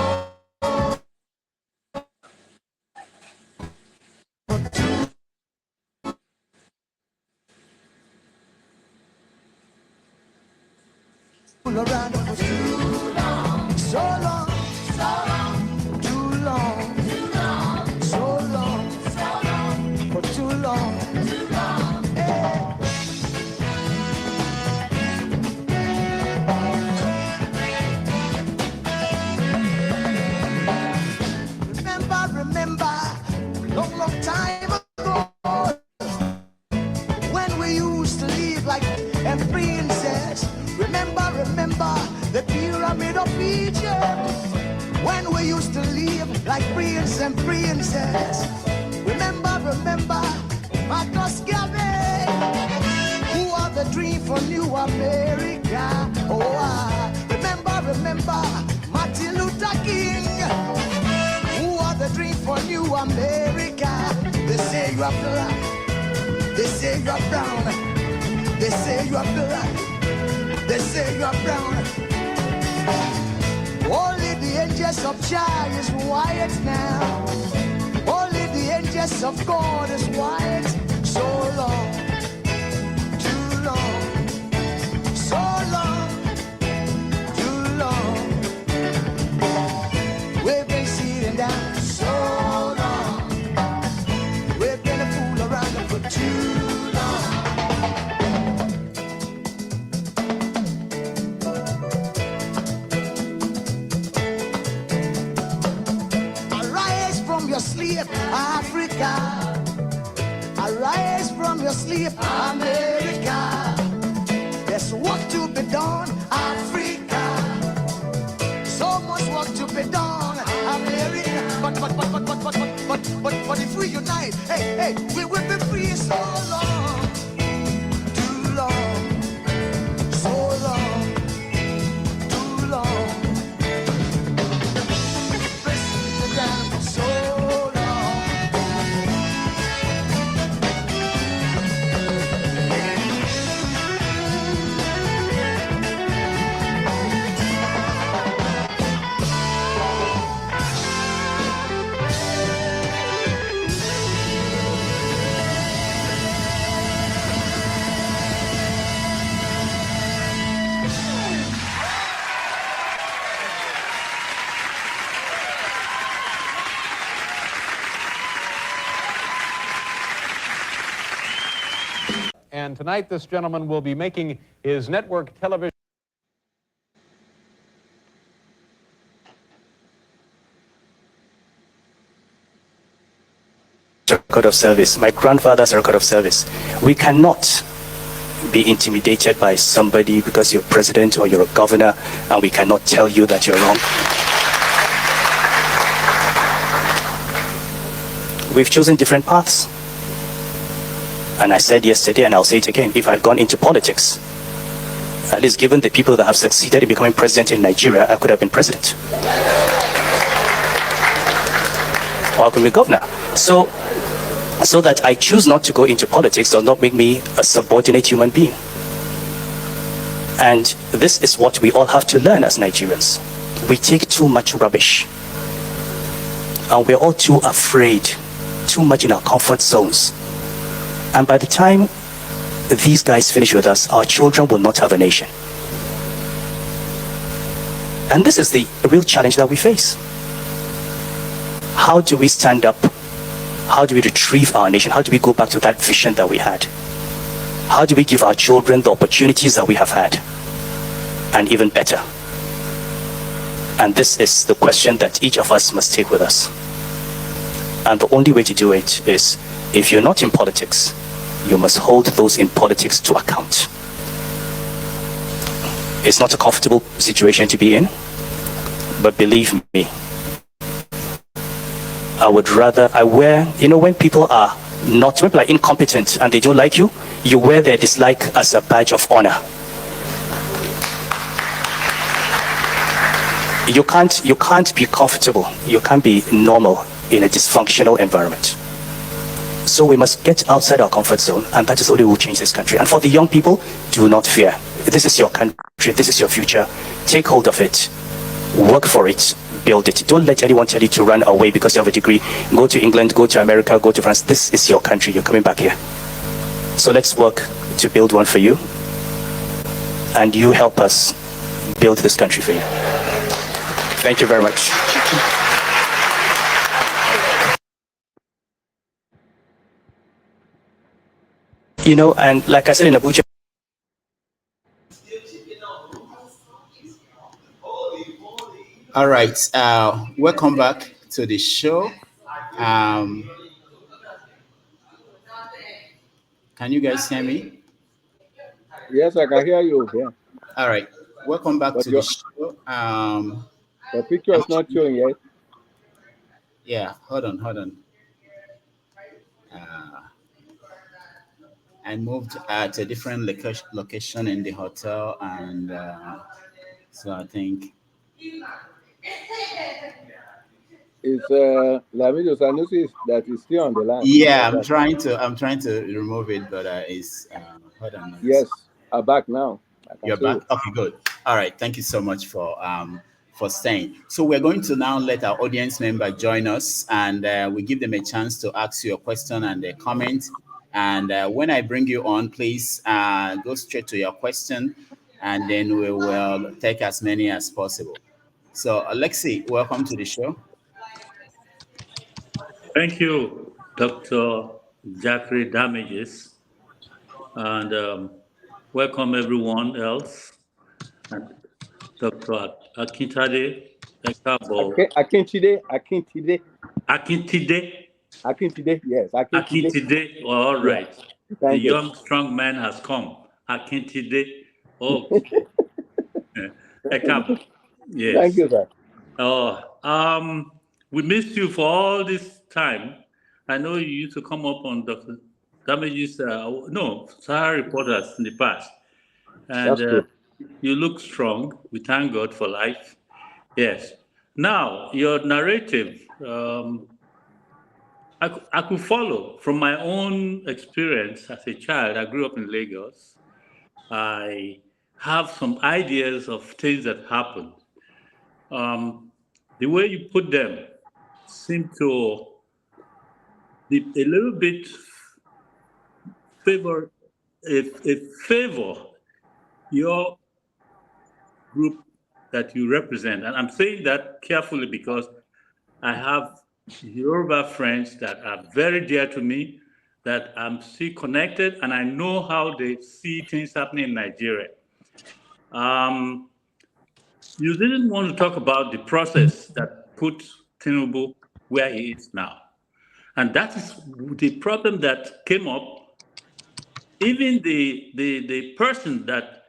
around for too long, so long, so long, too long, so long, for too long, hey. Remember, long time ago, when we used to live like a princess. Remember, the pyramid of Egypt, when we used to live like prince and princess. Remember, Marcus Garvey, who are the dream for New America. Oh, remember, Martin Luther King, the dream for New America. They say you are black, they say you are brown, they say you are black, they say you are brown. Only the angels of Jah is white now. Only the angels of God is white. So long, America. Arise from your sleep, America. There's work to be done, Africa. So much work to be done, America. But if we unite, hey, we will be free so long, too long, so long, too long. President, so long. And tonight, this gentleman will be making his network television. Record of service. My grandfather's record of service. We cannot be intimidated by somebody because you're president or you're a governor, and we cannot tell you that you're wrong. We've chosen different paths. And I said yesterday, and I'll say it again, if I'd gone into politics, at least given the people that have succeeded in becoming president in Nigeria, I could have been president. Or I could be governor. So that I choose not to go into politics does not make me a subordinate human being. And this is what we all have to learn as Nigerians. We take too much rubbish. And we're all too afraid, too much in our comfort zones. And by the time these guys finish with us, our children will not have a nation. And this is the real challenge that we face. How do we stand up? How do we retrieve our nation? How do we go back to that vision that we had? How do we give our children the opportunities that we have had? And even better. And this is the question that each of us must take with us. And the only way to do it is, if you're not in politics, you must hold those in politics to account. It's not a comfortable situation to be in, but believe me, when people are incompetent and they don't like you, you wear their dislike as a badge of honor. You can't be comfortable. You can't be normal in a dysfunctional environment. So we must get outside our comfort zone, and that is the only way we'll change this country. And for the young people, do not fear. This is your country. This is your future. Take hold of it. Work for it. Build it. Don't let anyone tell you to run away because you have a degree. Go to England, go to America, go to France. This is your country. You're coming back here. So let's work to build one for you. And you help us build this country for you. Thank you very much. And like I said in Abuja, all right, welcome back to the show. Can you guys hear me? Yes, I can hear you. Yeah. All right, welcome back to the show. The picture is not showing yet. Yeah, hold on. I moved at a different location in the hotel, and so I think It's Lamido Sanusi that is still on the line. Yeah, I'm trying to remove it, but it's hold on. Yes, I'm back now. You're back. Okay, good. All right. Thank you so much for staying. So we're going to now let our audience member join us, and we give them a chance to ask you a question and a comment. And when I bring you on, please go straight to your question, and then we will take as many as possible. So, Alexi, welcome to the show. Thank you, Dr. Bakare Damages, and welcome everyone else. And Dr. Akintide, Akintide. Akintide, yes, Akintide. Akintide, all Yeah, right. The thank you. young, strong man has come. Akintide, okay. Ekabo, Thank yes. you, sir. We missed you for all this time. I know you used to come up on Dr. Damage's, Sahara Reporters in the past. And That's true. you look strong. We thank God for life. Yes. Now, your narrative, I could follow from my own experience as a child. I grew up in Lagos. I have some ideas of things that happened. The way you put them seem to be a little bit favor, favor your group that you represent. And I'm saying that carefully because I have Yoruba friends that are very dear to me, that I'm still connected, and I know how they see things happening in Nigeria. You didn't want to talk about the process that put Tinubu where he is now. And that is the problem that came up. Even the person that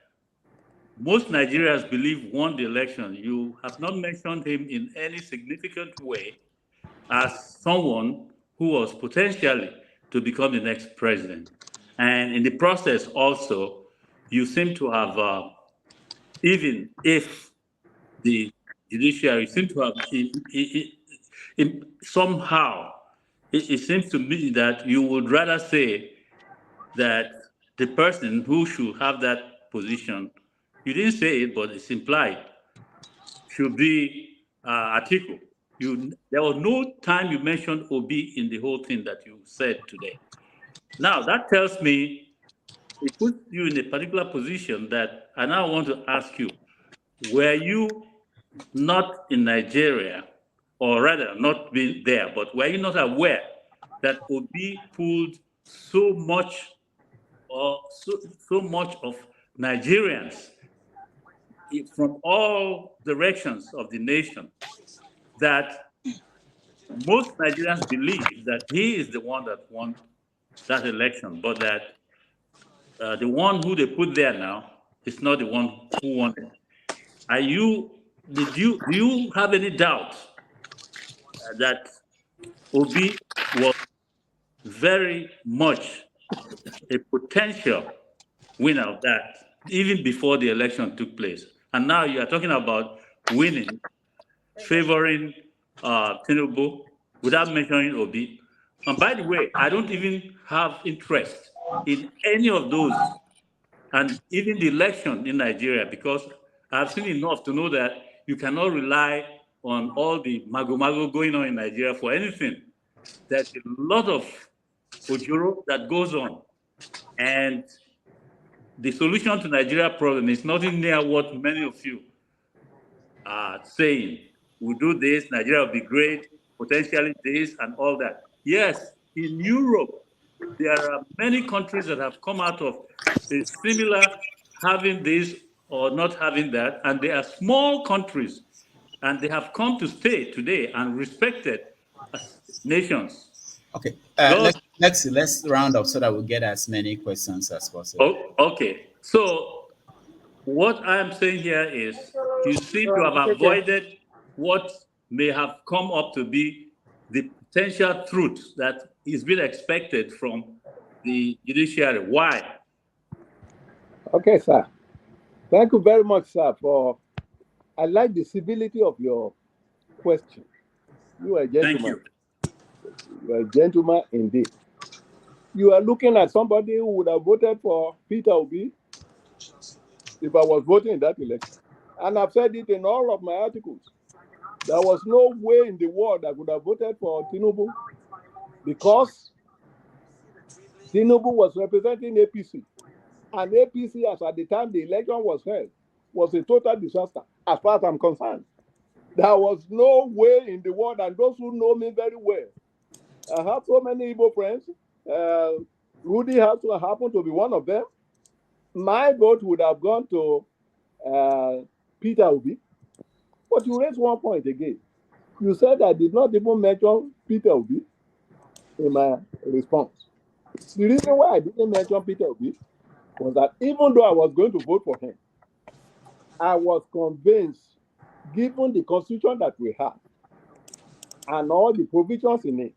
most Nigerians believe won the election, you have not mentioned him in any significant way as someone who was potentially to become the next president. And in the process also, you seem to have, even if the judiciary seem to have, somehow, it seems to me that you would rather say that the person who should have that position, you didn't say it, but it's implied, should be Atiku. There was no time you mentioned Obi in the whole thing that you said today. Now, that tells me it puts you in a particular position that I now want to ask you, were you not in Nigeria, or rather not being there, but were you not aware that Obi pulled so much of Nigerians from all directions of the nation that most Nigerians believe that he is the one that won that election, but that the one who they put there now is not the one who won it. Do you have any doubt that Obi was very much a potential winner of that, even before the election took place? And now you are talking about winning, favoring Tinubu without mentioning Obi. And by the way, I don't even have interest in any of those, and even the election in Nigeria, because I've seen enough to know that you cannot rely on all the mago going on in Nigeria for anything. There's a lot of ojoro that goes on. And the solution to Nigeria problem is nothing near what many of you are saying. We'll do this, Nigeria will be great, potentially this and all that. Yes, in Europe, there are many countries that have come out of a similar having this or not having that, and they are small countries, and they have come to stay today and respected as nations. Okay, Those, let's round up so that we get as many questions as possible. okay. So what I'm saying here is you seem to have avoided what may have come up to be the potential truth that is being expected from the judiciary. Why? Okay, sir. Thank you very much, sir, I like the civility of your question. You are a gentleman. Thank you. You are a gentleman indeed. You are looking at somebody who would have voted for Peter Obi if I was voting in that election. And I've said it in all of my articles. There was no way in the world I could have voted for Tinubu because Tinubu was representing APC. And APC, as at the time the election was held, was a total disaster, as far as I'm concerned. There was no way in the world, and those who know me very well, I have so many Igbo friends. Rudy has to happen to be one of them. My vote would have gone to Peter Obi. But you raised one point again. You said I did not even mention Peter Obi. in my response. The reason why I didn't mention Peter Obi was that even though I was going to vote for him, I was convinced, given the constitution that we have and all the provisions in it,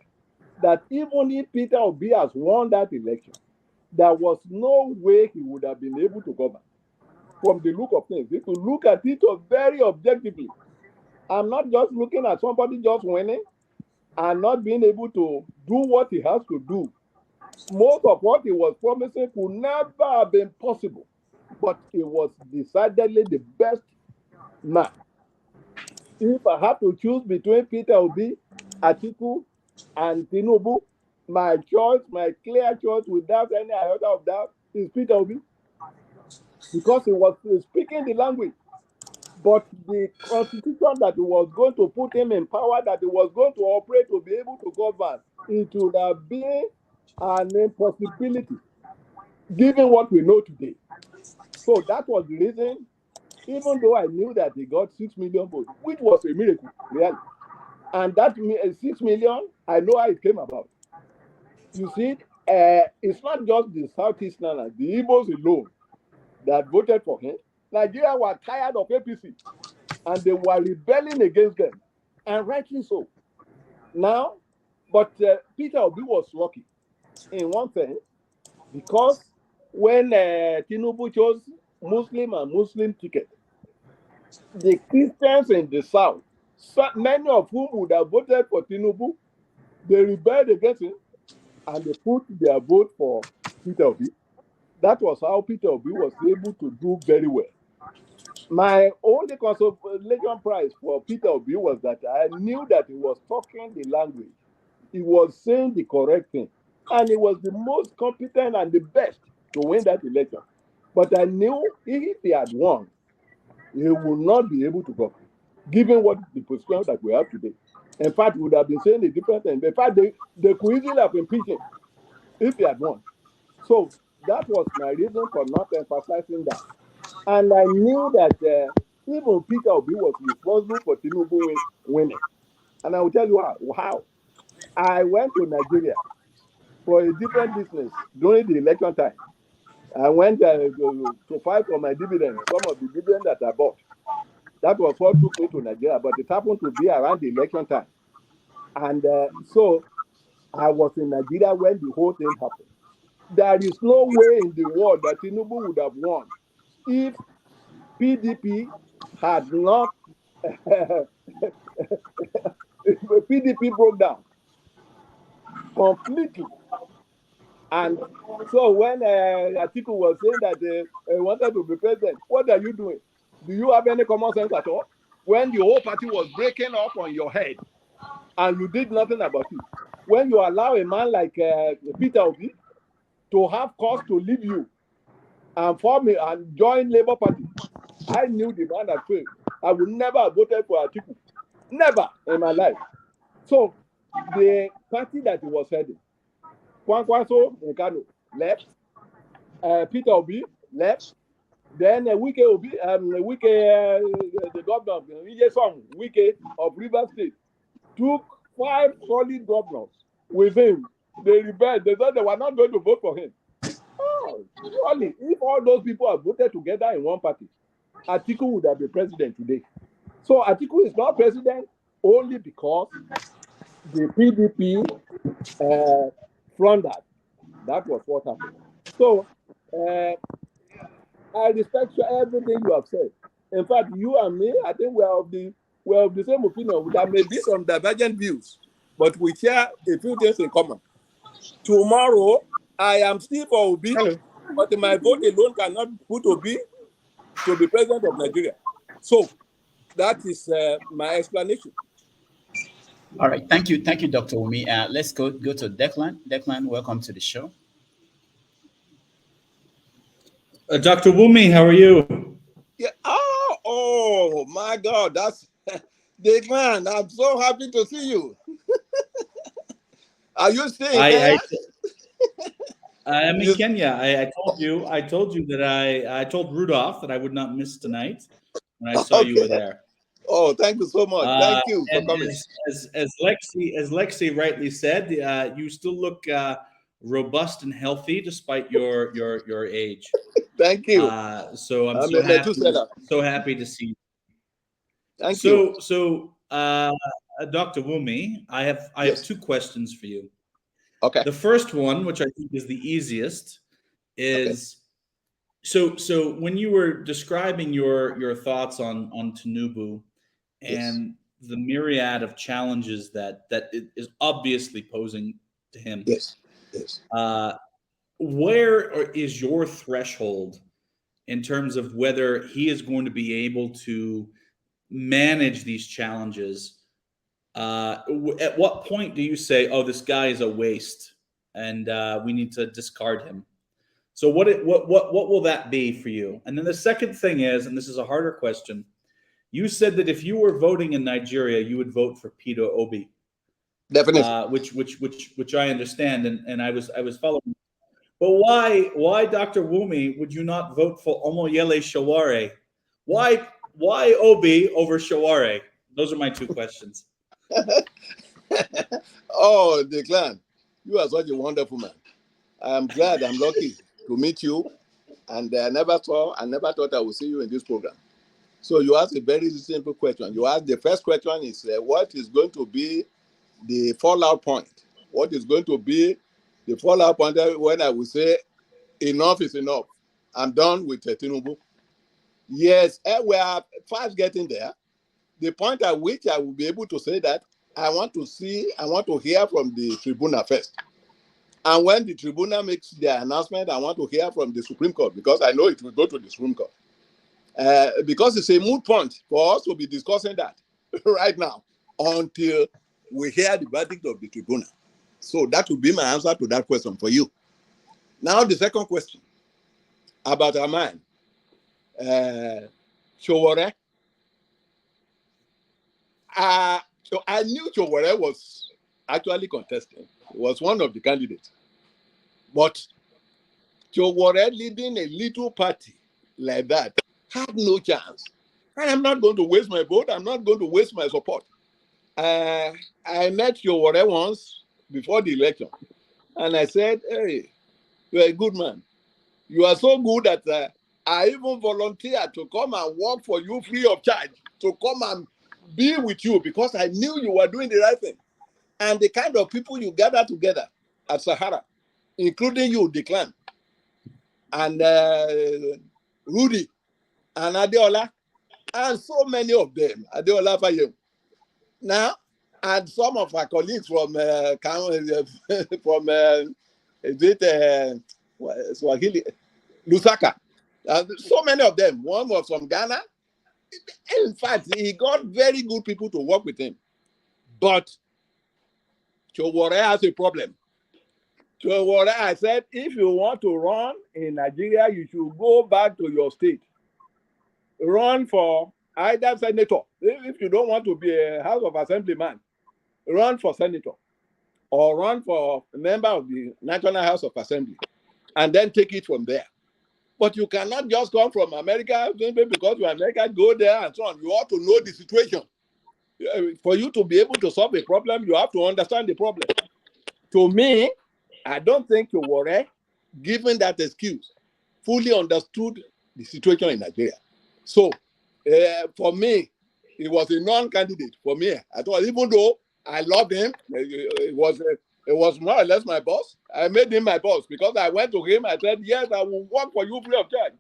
that even if Peter Obi has won that election, there was no way he would have been able to govern. From the look of things, if you look at it very objectively, I'm not just looking at somebody just winning and not being able to do what he has to do. Most of what he was promising could never have been possible, but he was decidedly the best man. If I have to choose between Peter Obi, Atiku, and Tinubu, my choice, my clear choice without any iota of doubt, is Peter Obi, because he was speaking the language. But the constitution that was going to put him in power, that he was going to operate to be able to govern, it would have been an impossibility, given what we know today. So that was the reason, even though I knew that he got 6 million votes, which was a miracle, really. And that 6 million, I know how it came about. You see, it's not just the Southeasterners, the Igbos alone that voted for him. Nigeria were tired of APC, and they were rebelling against them, and rightly so. Now, but Peter Obi was lucky in one thing, because when Tinubu chose Muslim and Muslim ticket, the Christians in the South, so many of whom would have voted for Tinubu, they rebelled against him, and they put their vote for Peter Obi. That was how Peter Obi was able to do very well. My only consolation prize for Peter Obi was that I knew that he was talking the language. He was saying the correct thing. And he was the most competent and the best to win that election. But I knew if he had won, he would not be able to go, given what the position that we have today. In fact, we would have been saying a different thing. In fact, they could easily have impeached him if he had won. So that was my reason for not emphasizing that. And I knew that even Peter Obi was responsible for Tinubu winning. And I will tell you how. I went to Nigeria for a different business during the election time. I went to fight for my dividends, some of the dividends that I bought. That was what took me to Nigeria, but it happened to be around the election time. And so I was in Nigeria when the whole thing happened. There is no way in the world that Tinubu would have won if PDP had not, PDP broke down completely. And so when Atiku was saying that he wanted to be president, what are you doing? Do you have any common sense at all? When the whole party was breaking up on your head and you did nothing about it. When you allow a man like Peter Obi to have cause to leave you and form and join Labour Party, I knew the man had failed. I would never have voted for Atiku. Never in my life. So the party that he was heading, Kwankwaso Nkano left, Peter Obi left, then Wike Obi, the governor of Wike of Rivers State, took 5 solid governors with him. They rebelled. They thought they were not going to vote for him. Oh, surely, if all those people have voted together in one party, Atiku would have been president today. So Atiku is not president only because the PDP fronted. That was what happened. So I respect everything you have said. In fact, you and me, I think we're of the same opinion. There may be some divergent views, but we share a few things in common. Tomorrow, I am still for Obi, but my vote alone cannot put Obi to be president of Nigeria. So that is my explanation. All right. Thank you, Dr. Wumi. Let's go to Declan. Declan, welcome to the show. Dr. Wumi, how are you? Yeah. Oh my God, that's Declan. I'm so happy to see you. Are you still in Kenya? I am in Kenya. I told you that I told Rudolph that I would not miss tonight when I saw you were there. Oh, thank you so much. Thank you for And coming. as Lexi rightly said, you still look robust and healthy despite your age. Thank you. So I'm I'm a Methuselah. so happy to see you. Thank you. Dr. Wumi, I have Yes. 2 questions for you. Okay. The first one, which I think is the easiest, is so when you were describing your thoughts on Tinubu and the myriad of challenges that it is obviously posing to him. Yes. Yes. Where is your threshold in terms of whether he is going to be able to manage these challenges? At what point do you say, "Oh, this guy is a waste, and we need to discard him"? So what will that be for you? And then the second thing is, and this is a harder question, you said that if you were voting in Nigeria, you would vote for Peter Obi. Definitely. Which I understand, and I was following. But why, Dr. Wumi, would you not vote for Omoyele Sowore? Why Obi over Sowore? Those are my 2 questions. Oh, Declan, you are such a wonderful man. I'm glad, I'm lucky to meet you. And I never thought I would see you in this program. So you asked a very simple question. You asked, the first question is, what is going to be the fallout point? What is going to be the fallout point when I will say, enough is enough? I'm done with Tinubu. Yes, we are fast getting there. The point at which I will be able to say that, I want to hear from the tribunal first. And when the tribunal makes their announcement, I want to hear from the Supreme Court, because I know it will go to the Supreme Court. Because it's a moot point for us to be discussing that right now until we hear the verdict of the tribunal. So that will be my answer to that question for you. Now, the second question about our man, Sowore. So I knew Sowore was actually contesting. He was one of the candidates. But Sowore leading a little party like that had no chance. And I'm not going to waste my vote. I'm not going to waste my support. I met Sowore once before the election. And I said, hey, you're a good man. You are so good that I even volunteered to come and work for you free of charge, to come and be with you, because I knew you were doing the right thing. And the kind of people you gather together at Sahara, including you, Declan, and Rudy, and Adeola, and so many of them, Adeola Fayem. Now, and some of our colleagues from Swahili, Lusaka, so many of them. One was from Ghana. In fact, he got very good people to work with him. But Sowore has a problem. Sowore, I said, if you want to run in Nigeria, you should go back to your state. Run for either senator. If you don't want to be a House of Assembly man, run for senator, or run for a member of the National House of Assembly, and then take it from there. But you cannot just come from America because you're American, go there and so on. You ought to know the situation. For you to be able to solve a problem, you have to understand the problem. To me, I don't think Sowore, given that excuse, fully understood the situation in Nigeria. So, for me, he was a non-candidate for me. I thought, even though I loved him, it was more or less my boss. I made him my boss because I went to him. I said, yes, I will work for you free of charge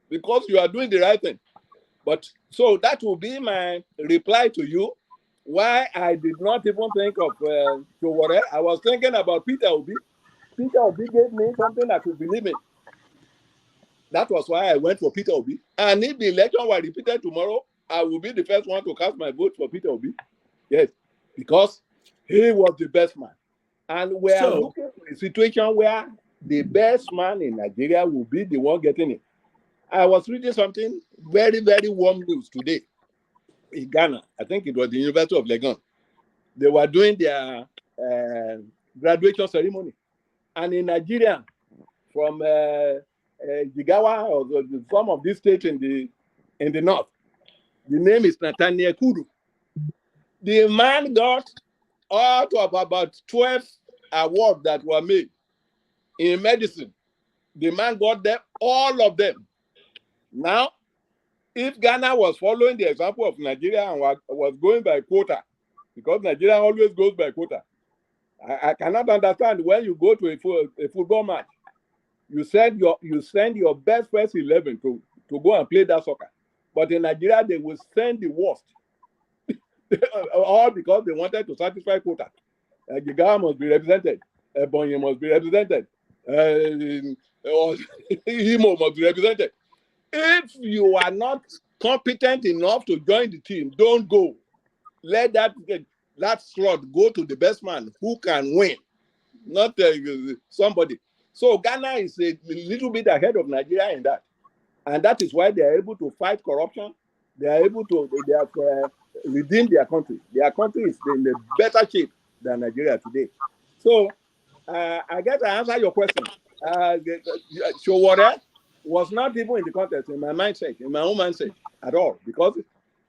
because you are doing the right thing. But so that will be my reply to you. Why I did not even think of Sowore. I was thinking about Peter Obi. Peter Obi gave me something I could believe in. That was why I went for Peter Obi. And if the election were repeated tomorrow, I will be the first one to cast my vote for Peter Obi. Yes, because he was the best man. And we are looking for a situation where the best man in Nigeria will be the one getting it. I was reading something very, very warm news today in Ghana. I think it was the University of Legon. They were doing their graduation ceremony. And in Nigeria, from Jigawa or some of these states in the north, The name is Nathaniel Kudu. The man got out of about 12 awards that were made in medicine. The man got them, all of them. Now, if Ghana was following the example of Nigeria and was going by quota, because Nigeria always goes by quota, I cannot understand when you go to a football match, you send your best first 11 to go and play that soccer. But in Nigeria, they will send the worst. All because they wanted to satisfy quota. Giga must be represented. Ebonyi must be represented. Imo must be represented. If you are not competent enough to join the team, don't go. Let that slot go to the best man who can win, not somebody. So Ghana is a little bit ahead of Nigeria in that. And that is why they are able to fight corruption. They are able to redeem their country. Their country is in a better shape than Nigeria today. So I guess I answer your question. Showore was not even in the contest in my mindset, in my own mindset at all, because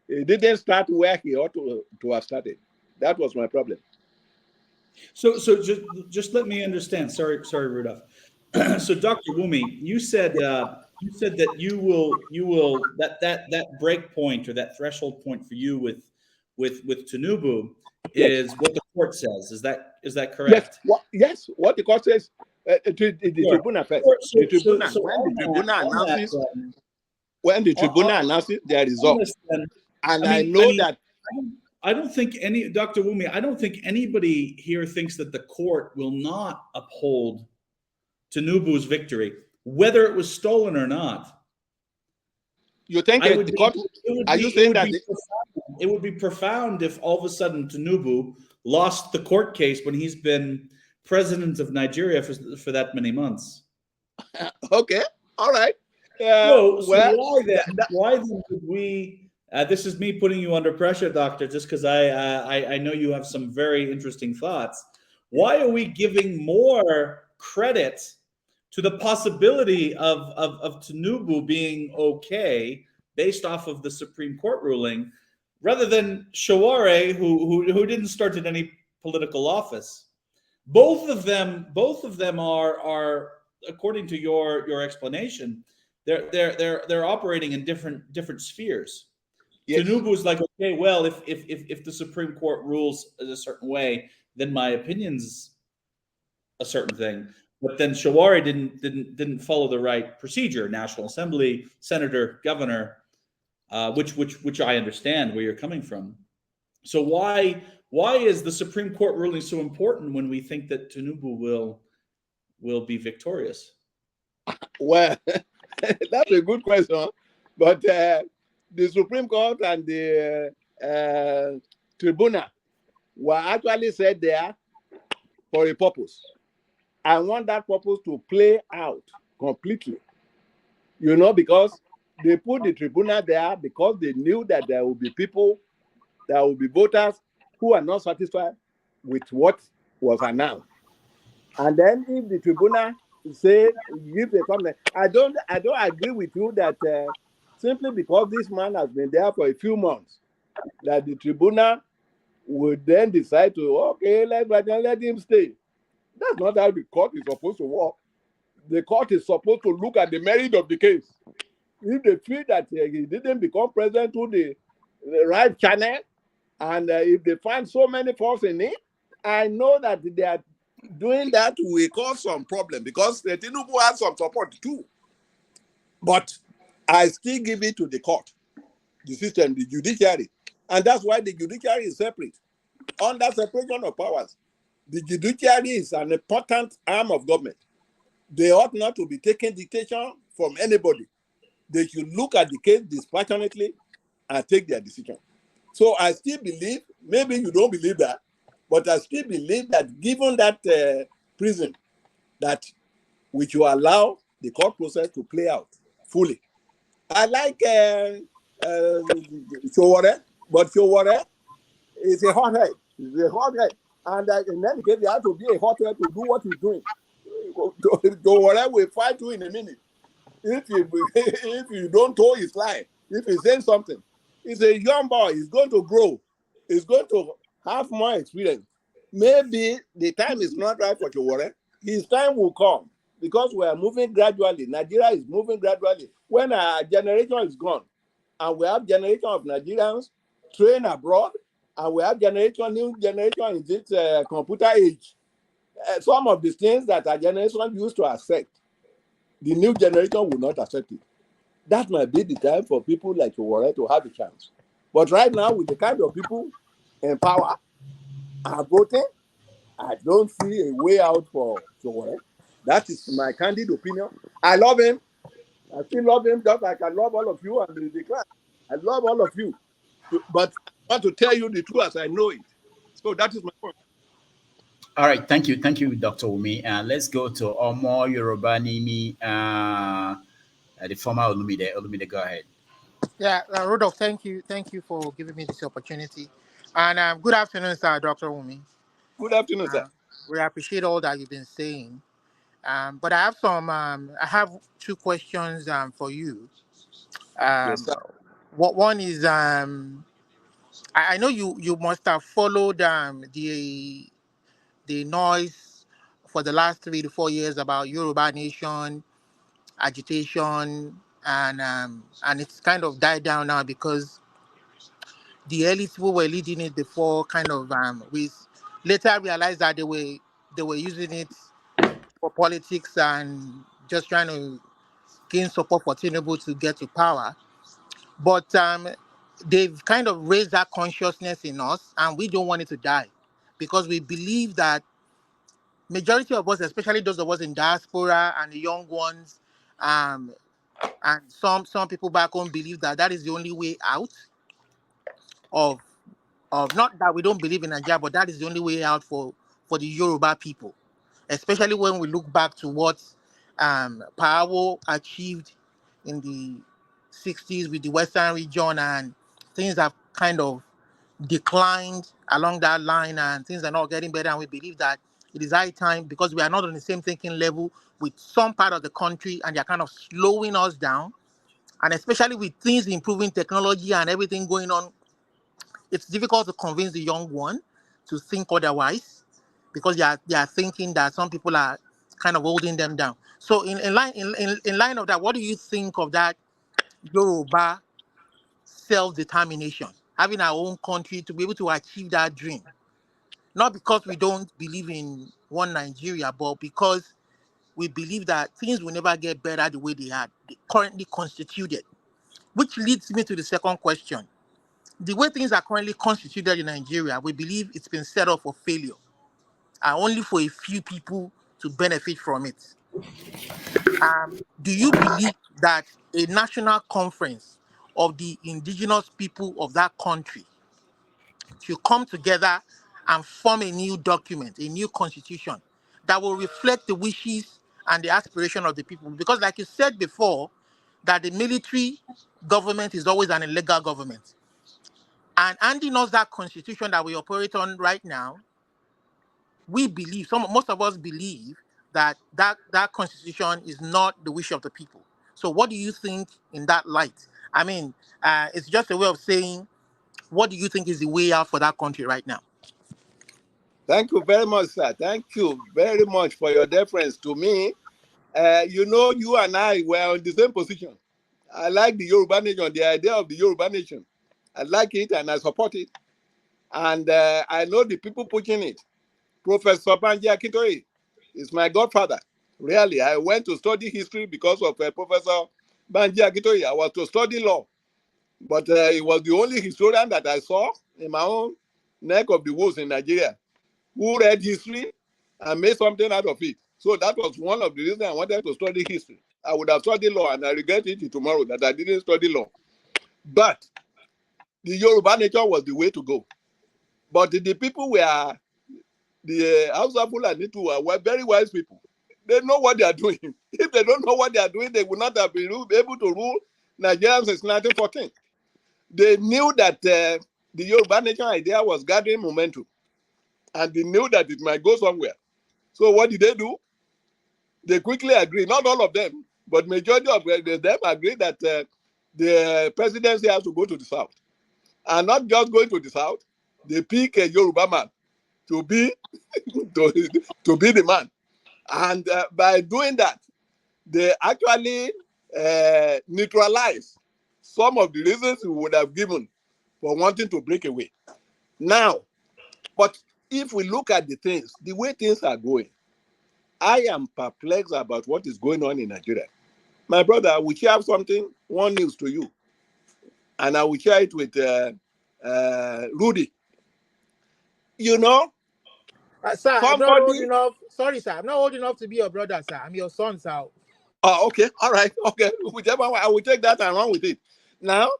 it didn't start where he ought to have started. That was my problem. So just let me understand. Sorry, Rudolph. So Dr. Wumi, you said that you will that break point or that threshold point for you with Tinubu is what the court says. Is that correct? Yes. What the court says. The tribunal first. When the tribunal announces their results, and I know that. I don't think Dr. Wumi, I don't think anybody here thinks that the court will not uphold Tinubu's victory, whether it was stolen or not. You think it would be profound if all of a sudden Tinubu lost the court case when he's been president of Nigeria for that many months? Okay, all right. Why then would we? This is me putting you under pressure, Doctor, just because I know you have some very interesting thoughts. Why are we giving more credit to the possibility of Tinubu being okay based off of the Supreme Court ruling, rather than Showore, who didn't start in any political office? Both of them are according to your explanation, they're operating in different spheres. Yes. Tinubu's like, okay, well, if the Supreme Court rules a certain way, then my opinion's a certain thing. But then Showore didn't follow the right procedure. National Assembly, senator, governor, which I understand where you're coming from. So why is the Supreme Court ruling so important when we think that Tinubu will be victorious? Well, that's a good question, but the Supreme Court and the tribunal were actually set there for a purpose. I want that purpose to play out completely, because they put the tribunal there because they knew that there will be people, there will be voters who are not satisfied with what was announced. And then if the tribunal say, give the comment, I don't agree with you that simply because this man has been there for a few months, that the tribunal would then decide to, okay, let him stay. That's not how the court is supposed to work. The court is supposed to look at the merit of the case. If they feel that he didn't become president through the right channel, and if they find so many faults in it, I know that they are doing that will cause some problem, because the Tinubu has some support too. But I still give it to the court, the system, the judiciary. And that's why the judiciary is separate. Under separation of powers, the judiciary is an important arm of government. They ought not to be taking dictation from anybody. They should look at the case dispassionately and take their decision. So I still believe, maybe you don't believe that, but I still believe that given that prison, that we should allow the court process to play out fully. I like Showore, but Showore is a hothead. He's a hothead. And in any case, you have to be a hothead to do what he's doing. Showore will fight you in a minute. If you don't toe his line, if he's saying something, He's a young boy. He's going to grow. He's going to have more experience. Maybe the time is not right for Chowore. His time will come because we are moving gradually. Nigeria is moving gradually. When our generation is gone, and we have generation of Nigerians trained abroad, and we have new generation in this computer age. Some of the things that our generation used to accept, the new generation will not accept it. That might be the time for people like Chowore to have a chance. But right now, with the kind of people in power are voting, I don't see a way out for Chowore. That is my candid opinion. I love him. I still love him just like I love all of you and the class. I love all of you. But I want to tell you the truth as I know it. So that is my point. All right, thank you, Dr. Wumi. Let's go to Omo Yoruba Nimi, the former Olumide. Olumide, go ahead. Yeah, Rodolph, thank you for giving me this opportunity, and good afternoon, sir, Dr. Wumi. Good afternoon, sir. We appreciate all that you've been saying, but I have two questions for you. Yes, sir. What one is I know you must have followed the noise for the last 3 to 4 years about Yoruba Nation agitation, and it's kind of died down now because the elites who were leading it before kind of we later realized that they were using it for politics and just trying to gain support for Tinubu to get to power. But they've kind of raised that consciousness in us, and we don't want it to die because we believe that majority of us, especially those of us in diaspora and the young ones, um, and some people back home believe that that is the only way out of not that we don't believe in Nigeria, but that is the only way out for the Yoruba people, especially when we look back to what Paavo achieved in the 60s with the Western region, and things have kind of declined along that line, and things are not getting better, and we believe that it is high time because we are not on the same thinking level with some part of the country, and they're kind of slowing us down, and especially with things improving, technology and everything going on, it's difficult to convince the young one to think otherwise because they are thinking that some people are kind of holding them down. So in line of that, what do you think of that Yoruba self-determination, having our own country to be able to achieve that dream? Not because we don't believe in one Nigeria, but because we believe that things will never get better the way they are currently constituted. Which leads me to the second question. The way things are currently constituted in Nigeria, we believe it's been set up for failure and only for a few people to benefit from it. Do you believe that a national conference of the indigenous people of that country should come together and form a new document, a new constitution that will reflect the wishes and the aspiration of the people? Because like you said before, that the military government is always an illegal government. And handing us that constitution that we operate on right now, we believe, most of us believe that constitution is not the wish of the people. So what do you think in that light? I mean, it's just a way of saying, what do you think is the way out for that country right now? Thank you very much, sir. Thank you very much for your deference to me. You and I were in the same position. I like the Yoruba nation, the idea of the Yoruba nation. I like it and I support it. And I know the people pushing it. Professor Banji Akintide is my godfather. Really, I went to study history because of Professor Banji Akintide. I was to study law. But he was the only historian that I saw in my own neck of the woods in Nigeria who read history and made something out of it. So that was one of the reasons I wanted to study history. I would have studied law, and I regret it tomorrow that I didn't study law. But the Yoruba nation was the way to go. But the people were, the Hausa Fulani too, were very wise people. They know what they are doing. If they don't know what they are doing, they would not have been able to rule Nigeria since 1914. They knew that the Yoruba nation idea was gathering momentum, and they knew that it might go somewhere. So what did they do? They quickly agreed, not all of them, but majority of them agreed that the presidency has to go to the south. and not just going to the south. They pick a Yoruba man to be to be the man, and by doing that, they actually neutralize some of the reasons we would have given for wanting to break away. Now, but if we look at the things, the way things are going, I am perplexed about what is going on in Nigeria. My brother, I will share something, one news to you, and I will share it with Rudy. You know, Sir, I'm not old somebody. enough. Sorry, sir. I'm not old enough to be your brother, sir. I'm your son, sir. Oh, okay, all right, okay. Whichever one, I will take that and run with it. Now,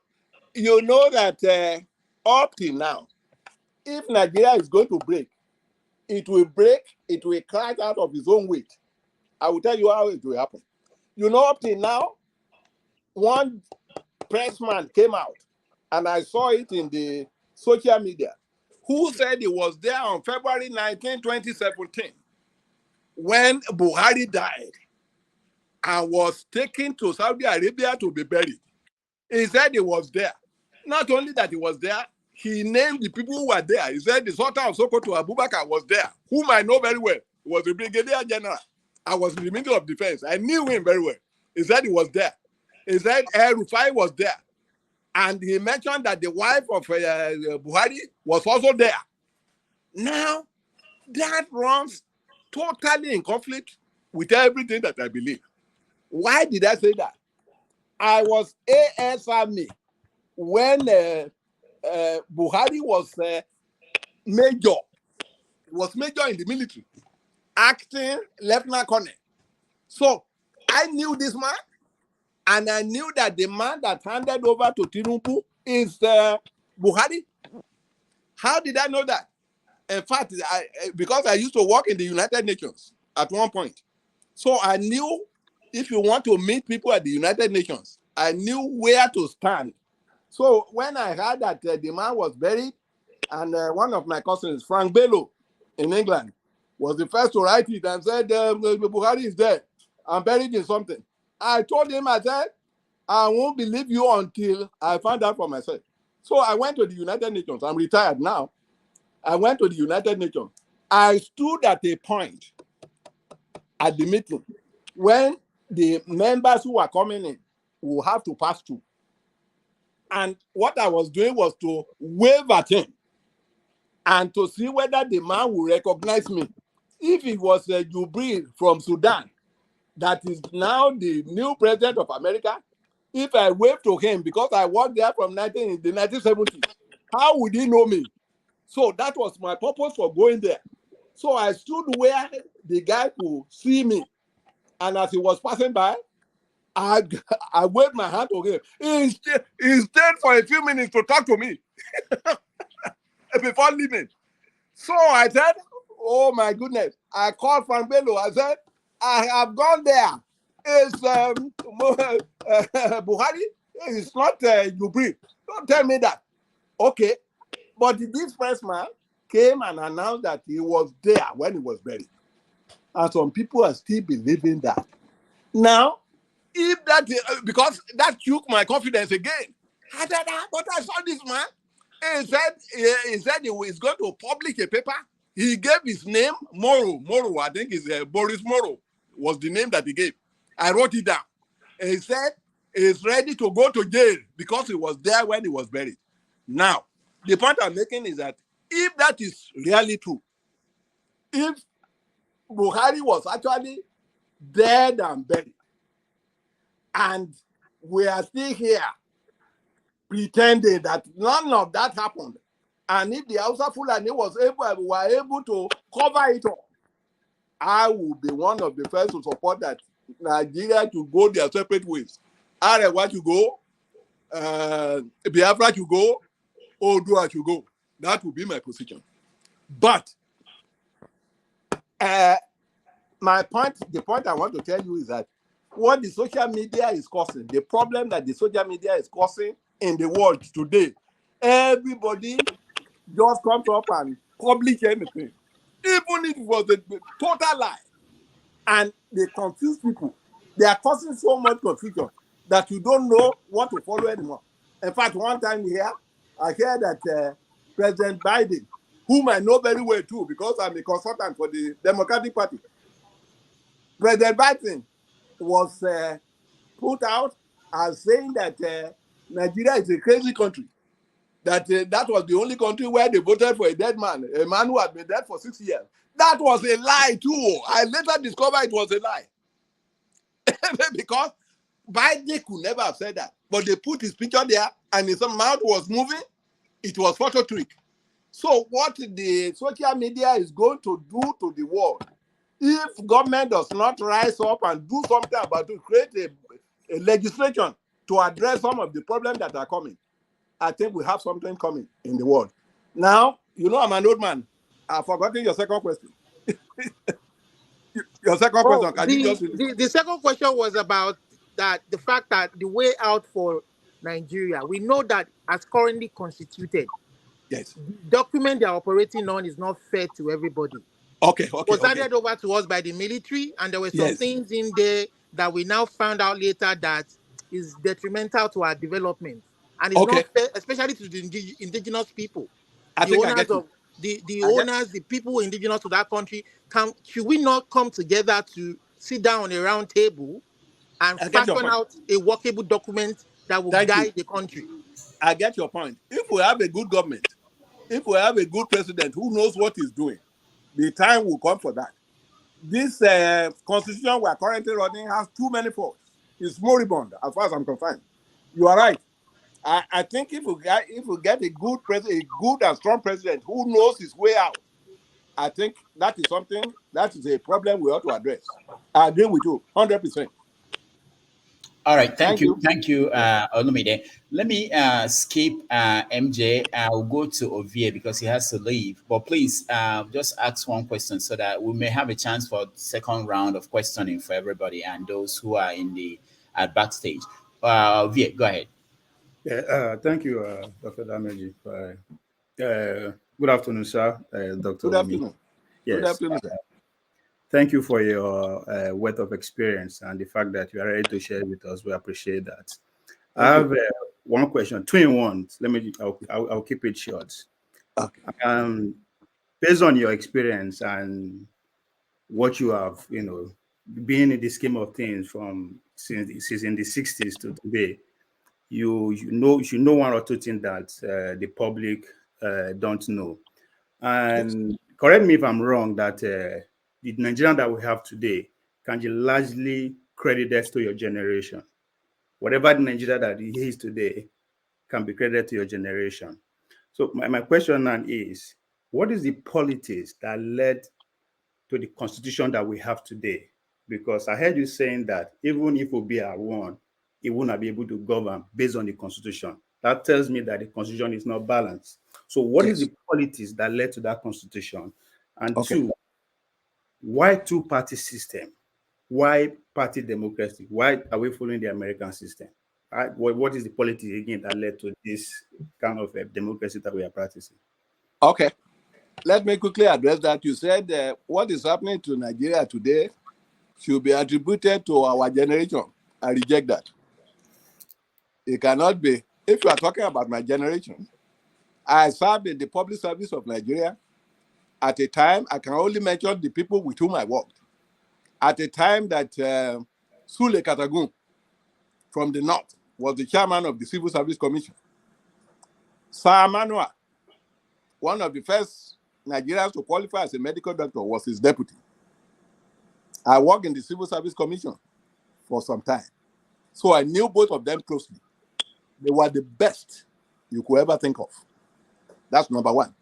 you know that up till now, if Nigeria is going to break, it will crash out of its own weight. I will tell you how it will happen. You know, up till now, one pressman came out, and I saw it in the social media, who said he was there on February 19, 2017, when Buhari died and was taken to Saudi Arabia to be buried. He said he was there. Not only that he was there, he named the people who were there. He said the Sultan of Sokoto, Abubakar, was there, whom I know very well. He was a brigadier general. I was in the Ministry of Defense. I knew him very well. He said he was there. He said Rufai was there. And he mentioned that the wife of Buhari was also there. Now, that runs totally in conflict with everything that I believe. Why did I say that? I was AS Army when Buhari was major. He was major in the military, acting lieutenant colonel. So I knew this man, and I knew that the man that handed over to Tinubu is Buhari. How did I know that? In fact, because I used to work in the United Nations at one point. So I knew if you want to meet people at the United Nations, I knew where to stand. So when I heard that the man was buried, and one of my cousins, Frank Bello, in England, was the first to write it and said, Buhari is dead. I'm buried in something. I told him, I said, I won't believe you until I find out for myself. So I went to the United Nations. I'm retired now. I went to the United Nations. I stood at a point at the meeting when the members who were coming in will have to pass through. And what I was doing was to wave at him and to see whether the man will recognize me. If it was Jubril from Sudan, that is now the new president of America, if I wave to him because I worked there from the 1970s, how would he know me? So that was my purpose for going there. So I stood where the guy could see me. And as he was passing by, I waved my hand to him. He stayed for a few minutes to talk to me before leaving. So I said, oh my goodness. I called Frank Bello. I said, I have gone there. It's Buhari. It's not Jubril. Don't tell me that. Okay. But this first man came and announced that he was there when he was buried. And some people are still believing that. Now, if that, because that shook my confidence again. I said, but I saw this man. He said he was going to publish a paper. He gave his name, Moro, I think it's Boris Moro, was the name that he gave. I wrote it down. And he said he's ready to go to jail because he was there when he was buried. Now, the point I'm making is that if that is really true, if Buhari was actually dead and buried, and we are still here pretending that none of that happened, and if the Hausa Fulani were able to cover it up, I will be one of the first to support that Nigeria to go their separate ways. Arewa to go, Biafra to go, Odua to go. That will be my position. But my point, the point I want to tell you is that what the social media is causing, the problem that the social media is causing in the world today, everybody just comes up and publish anything, even if it was a total lie, and they confuse people. They are causing so much confusion that you don't know what to follow anymore. In fact, one time here, I hear that President Biden, whom I know very well too, because I'm a consultant for the Democratic Party, President Biden was put out as saying that Nigeria is a crazy country. That was the only country where they voted for a dead man, a man who had been dead for 6 years. That was a lie too. I later discovered it was a lie. Because Biden could never have said that. But they put his picture there and his mouth was moving. It was photo trick. So what the social media is going to do to the world, if government does not rise up and do something about it, create a legislation to address some of the problems that are coming, I think we have something coming in the world. Now, you know I'm an old man. I've forgotten your second question. Your second question, can you just... The second question was about that the fact that the way out for Nigeria, we know that as currently constituted, Yes. the document they're operating on is not fair to everybody. Okay. It was handed over to us by the military, and there were some things in there that we now found out later that is detrimental to our development. And it's not fair, especially to the indigenous people. The owners, the people indigenous to that country, should we not come together to sit down on a round table and fashion out a workable document that will guide the country? I get your point. If we have a good government, if we have a good president who knows what he's doing, the time will come for that. This constitution we are currently running has too many faults. It's moribund, as far as I'm concerned. You are right. I think if we get a good president, a good and strong president who knows his way out, I think that is something, that is a problem we ought to address. I agree with you 100%. All right, thank you, Olumide. Let me skip MJ. I'll go to Ovie because he has to leave. But please, just ask one question so that we may have a chance for second round of questioning for everybody and those who are in the backstage. Ovie, go ahead. Yeah, thank you, Dr. Dameji. Good afternoon, sir. Dr. Good afternoon. Yes. Good afternoon, sir. Thank you for your wealth of experience and the fact that you are ready to share it with us. We appreciate that. I have one question, 2 in 1. I'll keep it short. Okay. Based on your experience and what you have, being in the scheme of things since in the 60s to today, you know one or two things that the public don't know. And correct me if I'm wrong, that the Nigerian that we have today can be largely credited to your generation. Whatever the Nigeria that he is today can be credited to your generation. So my question now is, what is the politics that led to the constitution that we have today? Because I heard you saying that even if Obi are one, he will not be able to govern based on the constitution. That tells me that the constitution is not balanced. So what is the politics that led to that constitution? And two, why two-party system? Why party democracy? Why are we following the American system? What is the politics again that led to this kind of democracy that we are practicing? Okay. Let me quickly address that. You said what is happening to Nigeria today should be attributed to our generation. I reject that. It cannot be. If you are talking about my generation, I served in the public service of Nigeria. At a time, I can only mention the people with whom I worked. At a time that Sule Katagun from the north was the chairman of the Civil Service Commission. Sir Manuel, one of the first Nigerians to qualify as a medical doctor, was his deputy. I worked in the Civil Service Commission for some time. So I knew both of them closely. They were the best you could ever think of. That's number one.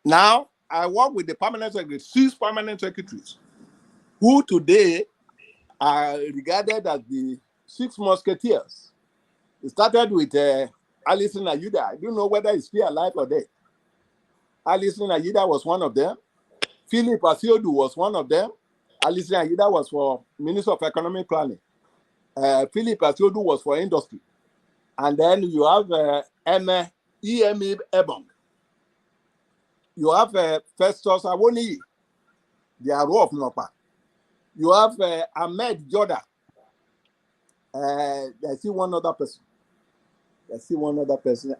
Now, I work with the permanent secretary, 6 permanent secretaries, who today are regarded as the 6 musketeers. It started with Alison Ayuda. I don't know whether he's still alive or dead. Alison Ayuda was one of them. Philip Asiodu was one of them. Alison Ayuda was for Minister of Economic Planning. Philip Asiodu was for Industry. And then you have E.M.E. Ebong. You have Festus Awoniyi, the Aro of Nopa. You have Ahmed Joda. I see one other person. Let's see one other person.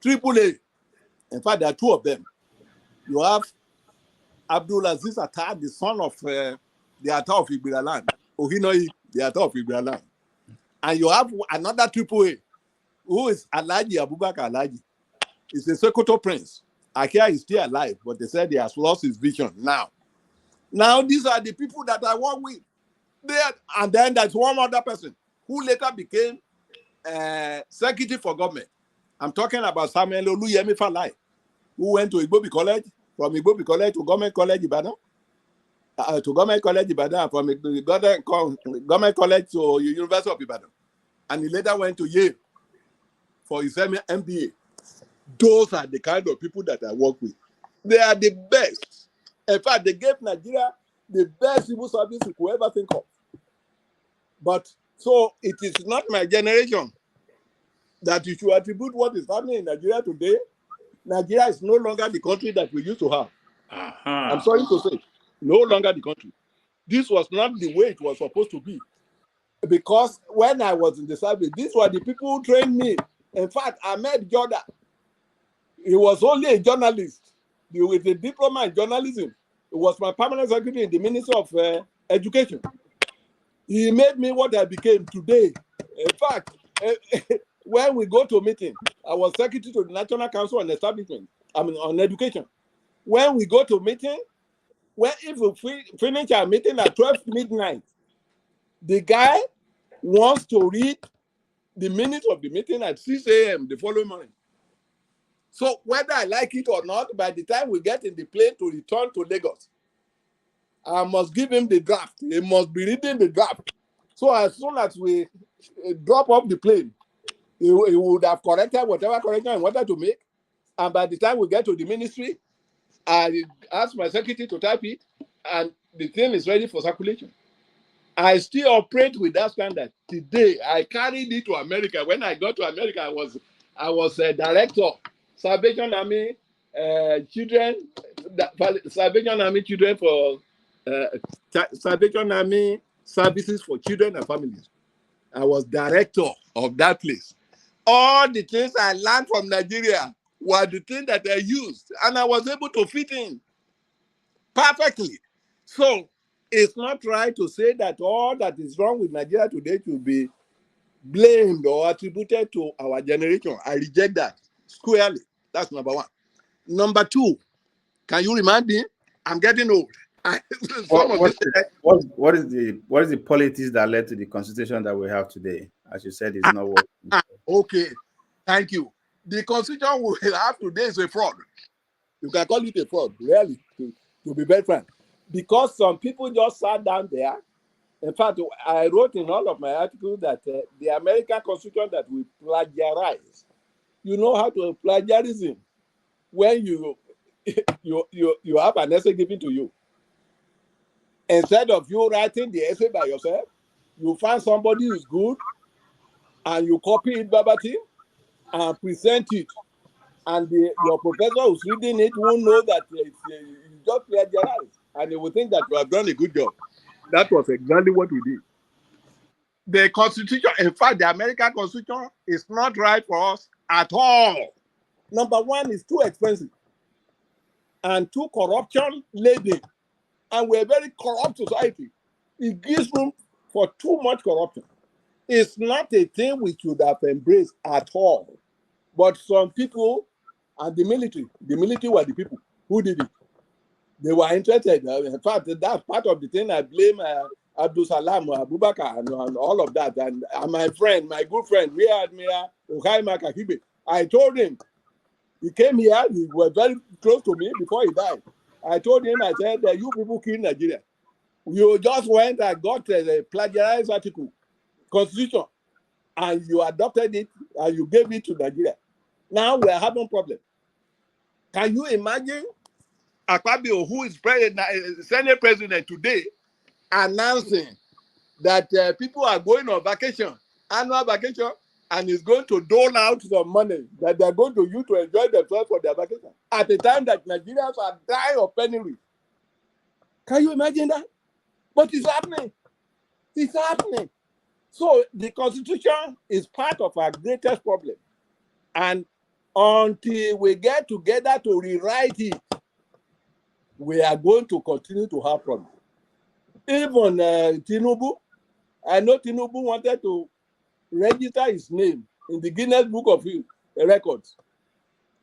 Triple A. In fact, there are two of them. You have Abdul Aziz Attar, the son of the Attar of Igbiraland. Ohinoi, the Attar of Igbiraland. And you have another Triple A, who is Alhaji Abubakar Alhaji. He's a Sokoto prince. Akia is still alive, but they said he has lost his vision now. Now, these are the people that I work with. And then there's one other person who later became secretary for government. I'm talking about Samuel Oluyemi Falai, who went to Igbobi College, from Igbobi College to Government College Ibadan, from Government College to University of Ibadan. And he later went to Yale for his MBA. Those are the kind of people that I work with. They are the best. In fact, they gave Nigeria the best civil service you could ever think of. But so it is not my generation that you should attribute what is happening in Nigeria today. Nigeria is no longer the country that we used to have. I'm sorry to say, no longer the country. This was not the way it was supposed to be. Because when I was in the service, these were the people who trained me. In fact, Ahmed Joda, he was only a journalist with a diploma in journalism. He was my permanent secretary in the Ministry of Education. He made me what I became today. In fact, when we go to a meeting, I was secretary to the National Council on Establishment, on Education. When we go to a meeting, if we finish our meeting at 12 midnight, the guy wants to read the minutes of the meeting at 6 a.m. the following morning. So whether I like it or not, by the time we get in the plane to return to Lagos, I must give him the draft. He must be reading the draft. So as soon as we drop off the plane, he would have corrected whatever correction I wanted to make. And by the time we get to the ministry, I ask my secretary to type it, and the thing is ready for circulation. I still operate with that standard. Today, I carried it to America. When I got to America, I was a director, Salvation Army children, Salvation Army children for Salvation Army services for children and families. I was director of that place. All the things I learned from Nigeria were the things that I used, and I was able to fit in perfectly. So it's not right to say that all that is wrong with Nigeria today should be blamed or attributed to our generation. I reject that squarely. That's number one. Number two, can you remind me? I'm getting old. What is the politics that led to the constitution that we have today? As you said, it's not working. Okay, thank you. The constitution we have today is a fraud. You can call it a fraud, really, to be very frank. Because some people just sat down there. In fact, I wrote in all of my articles that the American Constitution that we plagiarize. You know how to plagiarism when you have an essay given to you. Instead of you writing the essay by yourself, you find somebody who's good and you copy it verbatim and present it. And your professor who's reading it won't know that you just plagiarized, and they will think that you have done a good job. That was exactly what we did. The Constitution, in fact, the American Constitution is not right for us at all. Number one, is too expensive and too corruption laden. And we're a very corrupt society. It gives room for too much corruption. It's not a thing we should have embraced at all. But some people, and the military were the people who did it. They were interested. In fact, that's part of the thing I blame Abdul Salam, Abubakar, and all of that. And my friend, my good friend, Rear Admiral Uhaima Kakibe, I told him, he came here, he was very close to me before he died. I told him, I said, you people kill Nigeria. You just went and got a plagiarized article, constitution, and you adopted it, and you gave it to Nigeria. Now we are having problems. Can you imagine Akpabio, who is Senate president today, announcing that people are going on vacation, annual vacation, and is going to dole out some money that they're going to use to enjoy themselves for their vacation at the time that Nigerians are dying of penury? Can you imagine that? But it's happening. It's happening. So the Constitution is part of our greatest problem. And until we get together to rewrite it, we are going to continue to have problems. Even Tinubu, I know Tinubu wanted to register his name in the Guinness Book of Records.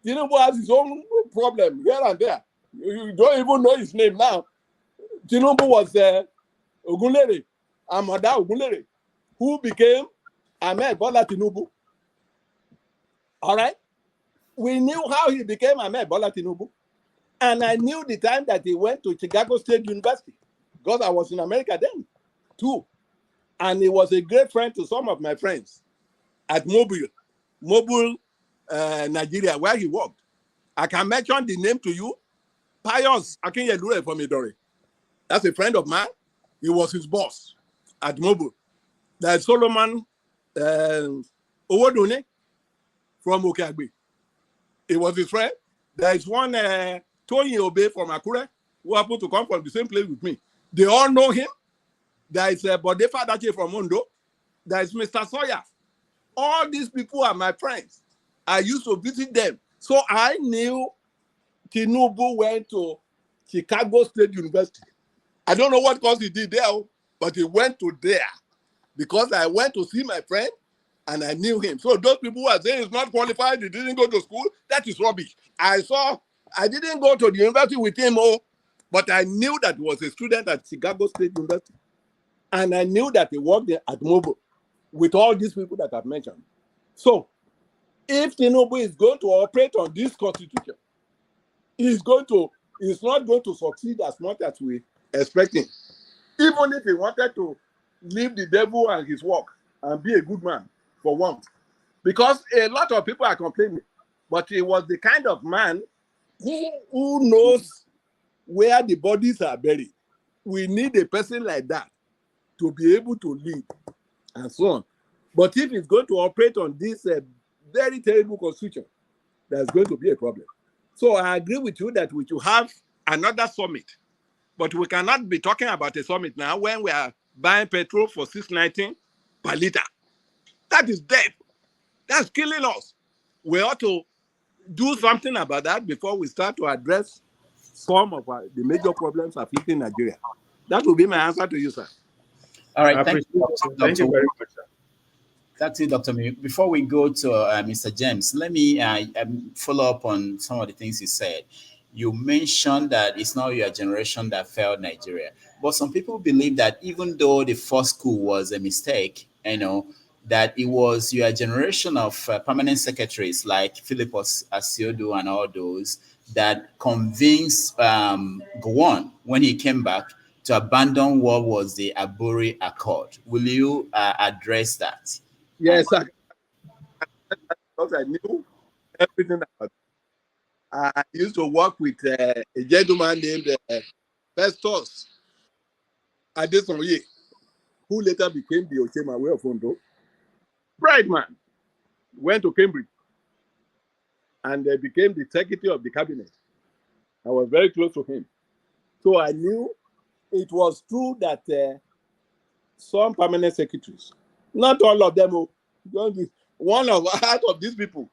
Tinubu has his own problem here and there. You don't even know his name now. Tinubu was Ogunlere, Amada Ogunlere, who became Ahmed Bola Tinubu. All right? We knew how he became Ahmed Bola Tinubu. And I knew the time that he went to Chicago State University, because I was in America then, too. And he was a great friend to some of my friends at Mobile, Nigeria, where he worked. I can mention the name to you, Pius Akinyedure from Idore. That's a friend of mine. He was his boss at Mobile. There's Solomon Owodune from Okeagbe. He was his friend. There is one Tony Obe from Akure who happened to come from the same place with me. They all know him. There is Bode Fadache from Ondo. There is Mr. Sawyer. All these people are my friends. I used to visit them. So I knew Tinubu went to Chicago State University. I don't know what course he did there, but he went to there because I went to see my friend and I knew him. So those people who are saying he's not qualified, he didn't go to school, that is rubbish. I didn't go to the university with him, but I knew that he was a student at Chicago State University. And I knew that he worked there at Mobile with all these people that I've mentioned. So if Tinubu is going to operate on this constitution, he's not going to succeed as much as we expect him. Even if he wanted to leave the devil and his work and be a good man for once. Because a lot of people are complaining, but he was the kind of man who knows where the bodies are buried. We need a person like that to be able to lead and so on. But if he's going to operate on this very terrible constitution, there's going to be a problem. So I agree with you that we should have another summit. But we cannot be talking about a summit now when we are buying petrol for $6.19 per liter. That is death. That's killing us. We ought to do something about that before we start to address some of the major problems afflicting Nigeria. That will be my answer to you, sir. All right, thank you, Thank you very much, sir. That's it, Dr. Mi. Before we go to Mr. James, let me follow up on some of the things you said. You mentioned that it's not your generation that failed Nigeria, but some people believe that even though the first school was a mistake, that it was your generation of permanent secretaries like Philip Asiodu and all those that convinced Gowon when he came back to abandon what was the Aburi Accord. Will you address that? Yes, sir. Because I knew everything about it. I used to work with a gentleman named Festus Adesonye, who later became the Ochemawe of Ondo. Bright man. Went to Cambridge and became the secretary of the cabinet. I was very close to him. So I knew it was true that some permanent secretaries, not all of them, one out of these people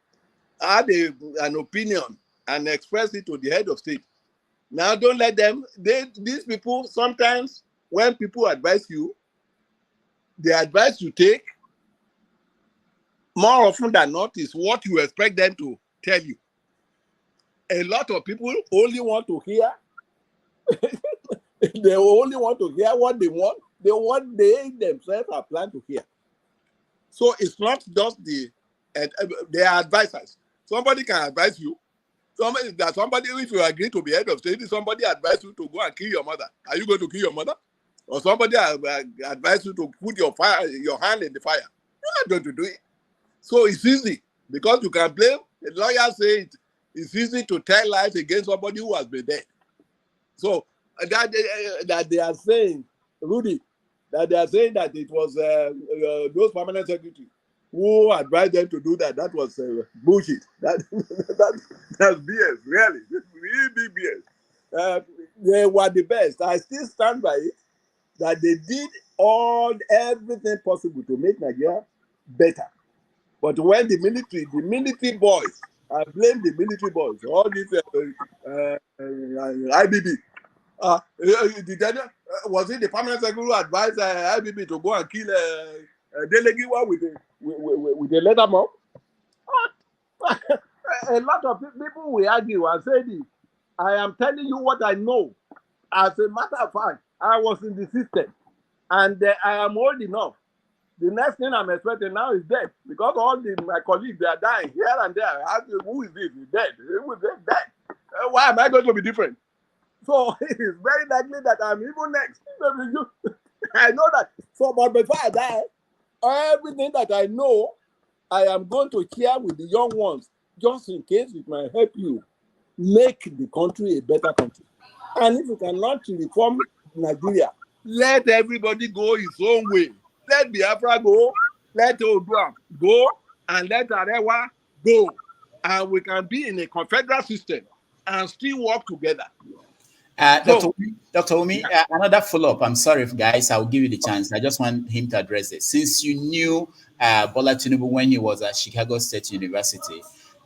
had an opinion and expressed it to the head of state. Now don't let them, these people, sometimes when people advise you, the advice you take, more often than not, is what you expect them to tell you. A lot of people only want to hear, they only want to hear what they want, they themselves are planned to hear. So it's not just they are advisors. Somebody can advise you. Somebody, if you agree to be head of state, somebody advise you to go and kill your mother. Are you going to kill your mother? Or somebody advise you to put your hand in the fire. You're not going to do it. So it's easy because you can blame. The lawyer say it's easy to tell lies against somebody who has been dead. So that they are saying, Rudy, that they are saying that it was those permanent secretaries who advised them to do that. That was bullshit. That's BS, really. Really big BS. They were the best. I still stand by it that they did everything possible to make Nigeria better. But when the military boys, I blame the military boys, all these IBB. Was it the permanent secretary who advised IBB to go and kill Delegiwa with the letter mob? A lot of people will argue and say this. I am telling you what I know. As a matter of fact, I was in the system, and I am old enough. The next thing I'm expecting now is death, because all my colleagues, they are dying here and there. I ask you, who is this? He's dead. Who is dead? Why am I going to be different? So it is very likely that I'm even next. I know that. So, but before I die, everything that I know, I am going to share with the young ones, just in case it might help you make the country a better country. And if you cannot reform Nigeria, let everybody go his own way. Let Biafra go, let Odua go, and let Arewa go. And we can be in a confederal system and still work together. Dr. Wumi, another follow-up. I'm sorry, guys. I'll give you the chance. I just want him to address it. Since you knew Bola Tinubu when he was at Chicago State University,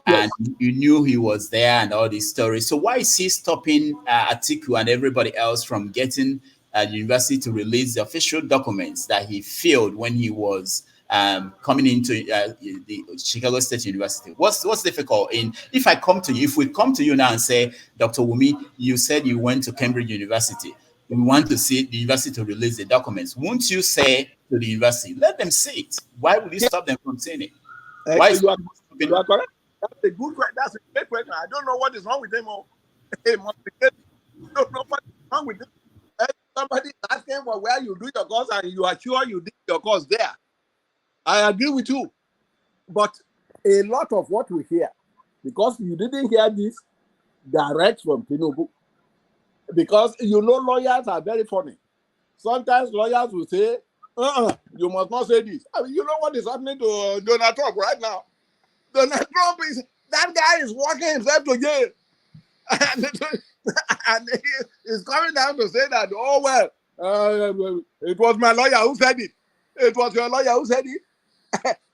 and you knew he was there and all these stories, so why is he stopping Atiku and everybody else from getting the university to release the official documents that he failed when he was coming into the Chicago State University? What's difficult in if we come to you now and say, Dr. Wumi, you said you went to Cambridge University, we want to see the university to release the documents. Won't you say to the university, let them see it? Why would you stop them from seeing it? Why is you are correct. That's a good question. That's a great question. I don't know what is wrong with them all. I don't know what is wrong with them. Somebody asking for where you do your course and you are sure you did your course there. I agree with you. But a lot of what we hear, because you didn't hear this direct from Tinubu, because you know lawyers are very funny. Sometimes lawyers will say, you must not say this. I mean, you know what is happening to Donald Trump right now? Donald Trump that guy is walking himself to jail. And he is coming down to say that, oh, well, it was my lawyer who said it. It was your lawyer who said it.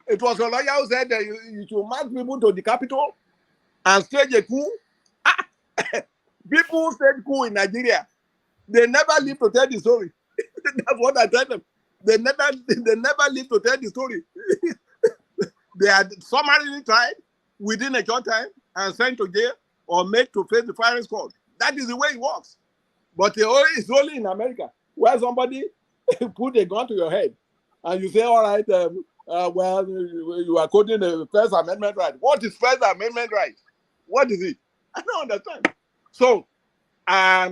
It was your lawyer who said that you should march people to the Capitol and stage a coup. People who stage coup in Nigeria, they never live to tell the story. That's what I tell them. They never live to tell the story. They are summarily tried within a short time and sent to jail or made to face the firing squad. That is the way it works. But it's only in America where somebody put a gun to your head and you say, all right, well, you are quoting the First Amendment right. What is First Amendment right? What is it? I don't understand. So I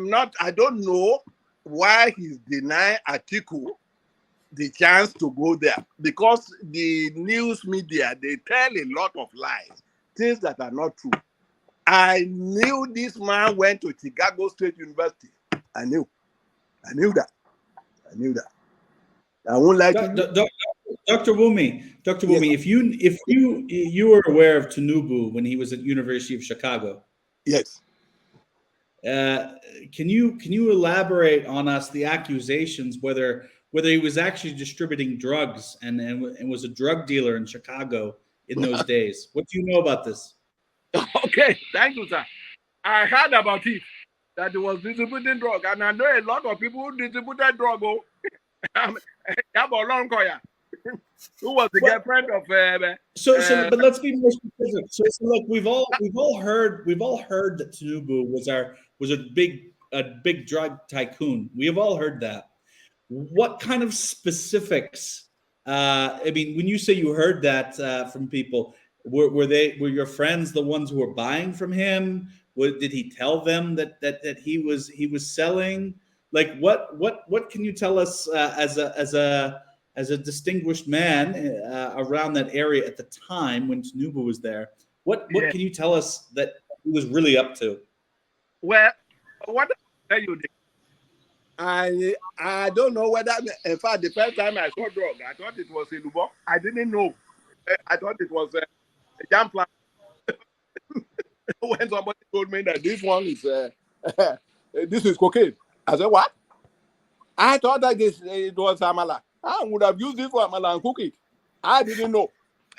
don't know why he's denying Atiku the chance to go there, because the news media, they tell a lot of lies, things that are not true. I knew this man went to Chicago State University. I knew that. I won't like Dr. Wumi, yes. if you were aware of Tinubu when he was at University of Chicago, yes. Can you elaborate on us the accusations whether he was actually distributing drugs and was a drug dealer in Chicago in those days? What do you know about this? Okay, thank you, sir. I heard about it, that he was distributing drugs, and I know a lot of people who distributed drugs. Who was the girlfriend of? But let's be more specific. So look, we've all heard that Tinubu was a big drug tycoon. We have all heard that. What kind of specifics? I mean, when you say you heard that from people, were your friends the ones who were buying from him? Did he tell them that he was selling? Like what can you tell us as a distinguished man around that area at the time when Tinubu was there? What can you tell us that he was really up to? Well, what I tell you, I don't know whether, in fact, the first time I saw drug, I thought it was Ilubo. I didn't know. I thought it was a jam plant. When somebody told me that this one is this is cocaine, I said, what? I thought that it was amala. I would have used it for amala and cook it. I didn't know.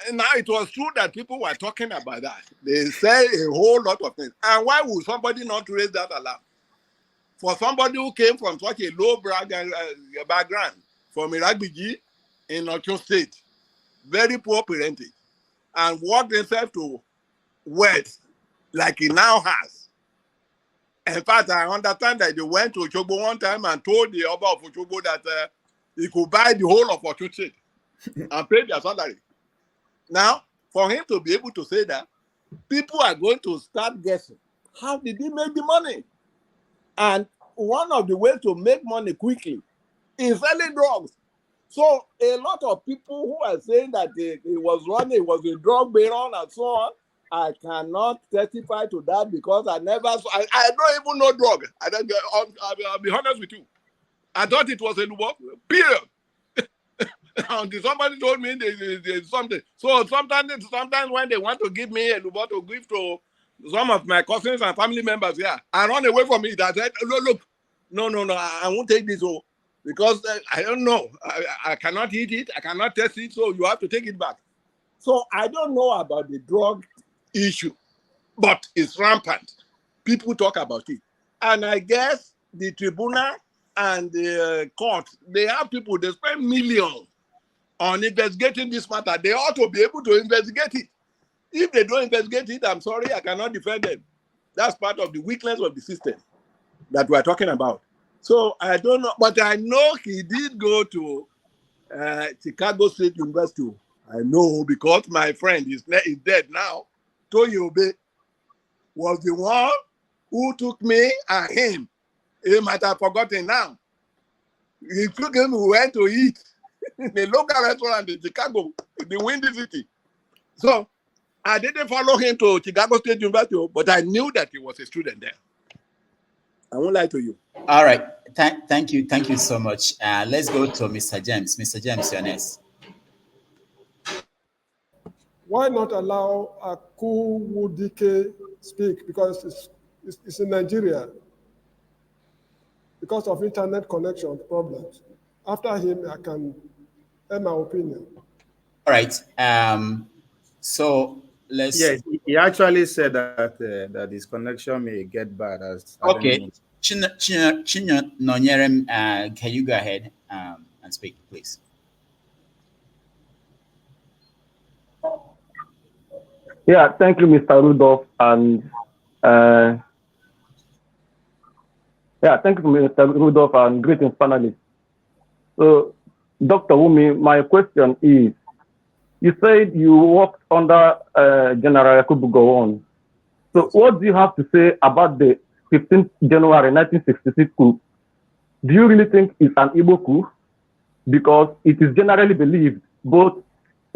And now it was true that people were talking about that. They say a whole lot of things. And why would somebody not raise that alarm? For somebody who came from such a low background, from Iragbiji in Osun State, very poor parentage, and worked himself to wealth like he now has. In fact, I understand that they went to Osogbo one time and told the Oba of Osogbo that he could buy the whole of Osun State and pay their salary. Now, for him to be able to say that, people are going to start guessing. How did he make the money? And one of the ways to make money quickly is selling drugs. So a lot of people who are saying that he was a drug baron and so on, I cannot testify to that because I never saw, I don't even know drug. I'll be honest with you. I thought it was a Lubo, period. Until somebody told me there's something. So sometimes when they want to give me a Lubo to give to some of my cousins and family members, yeah, I run away from it. I said, look, no, I won't take this. Because I don't know. I cannot eat it. I cannot test it. So you have to take it back. So I don't know about the drug issue, but it's rampant. People talk about it. And I guess the tribunal and the court, they have people, they spend millions on investigating this matter. They ought to be able to investigate it. If they don't investigate it, I'm sorry, I cannot defend them. That's part of the weakness of the system that we're talking about. So I don't know, but I know he did go to Chicago State University. I know because my friend is dead now. Toyobe was the one who took me and him. He might have forgotten now. He took him, we went to eat in a local restaurant in Chicago, in the Windy City. So I didn't follow him to Chicago State University, but I knew that he was a student there. I won't lie to you. All right. Thank you. Thank you so much. Let's go to Mr. James. Mr. James, you're next. Why not allow Akuwudike speak? Because it's in Nigeria. Because of internet connection problems. After him, I can have my opinion. All right. So let's. Yes, he actually said that that his connection may get bad as. Okay. Chinyo Nonyerem, can you go ahead and speak, please? Yeah, thank you, Mr. Rudolph, and thank you, Mr. Rudolph, and greetings, panelists. So, Dr. Wumi, my question is: you said you worked under General Yakubu Gowon. So, what do you have to say about the 15th January 1966 coup? Do you really think it's an Igbo coup? Because it is generally believed both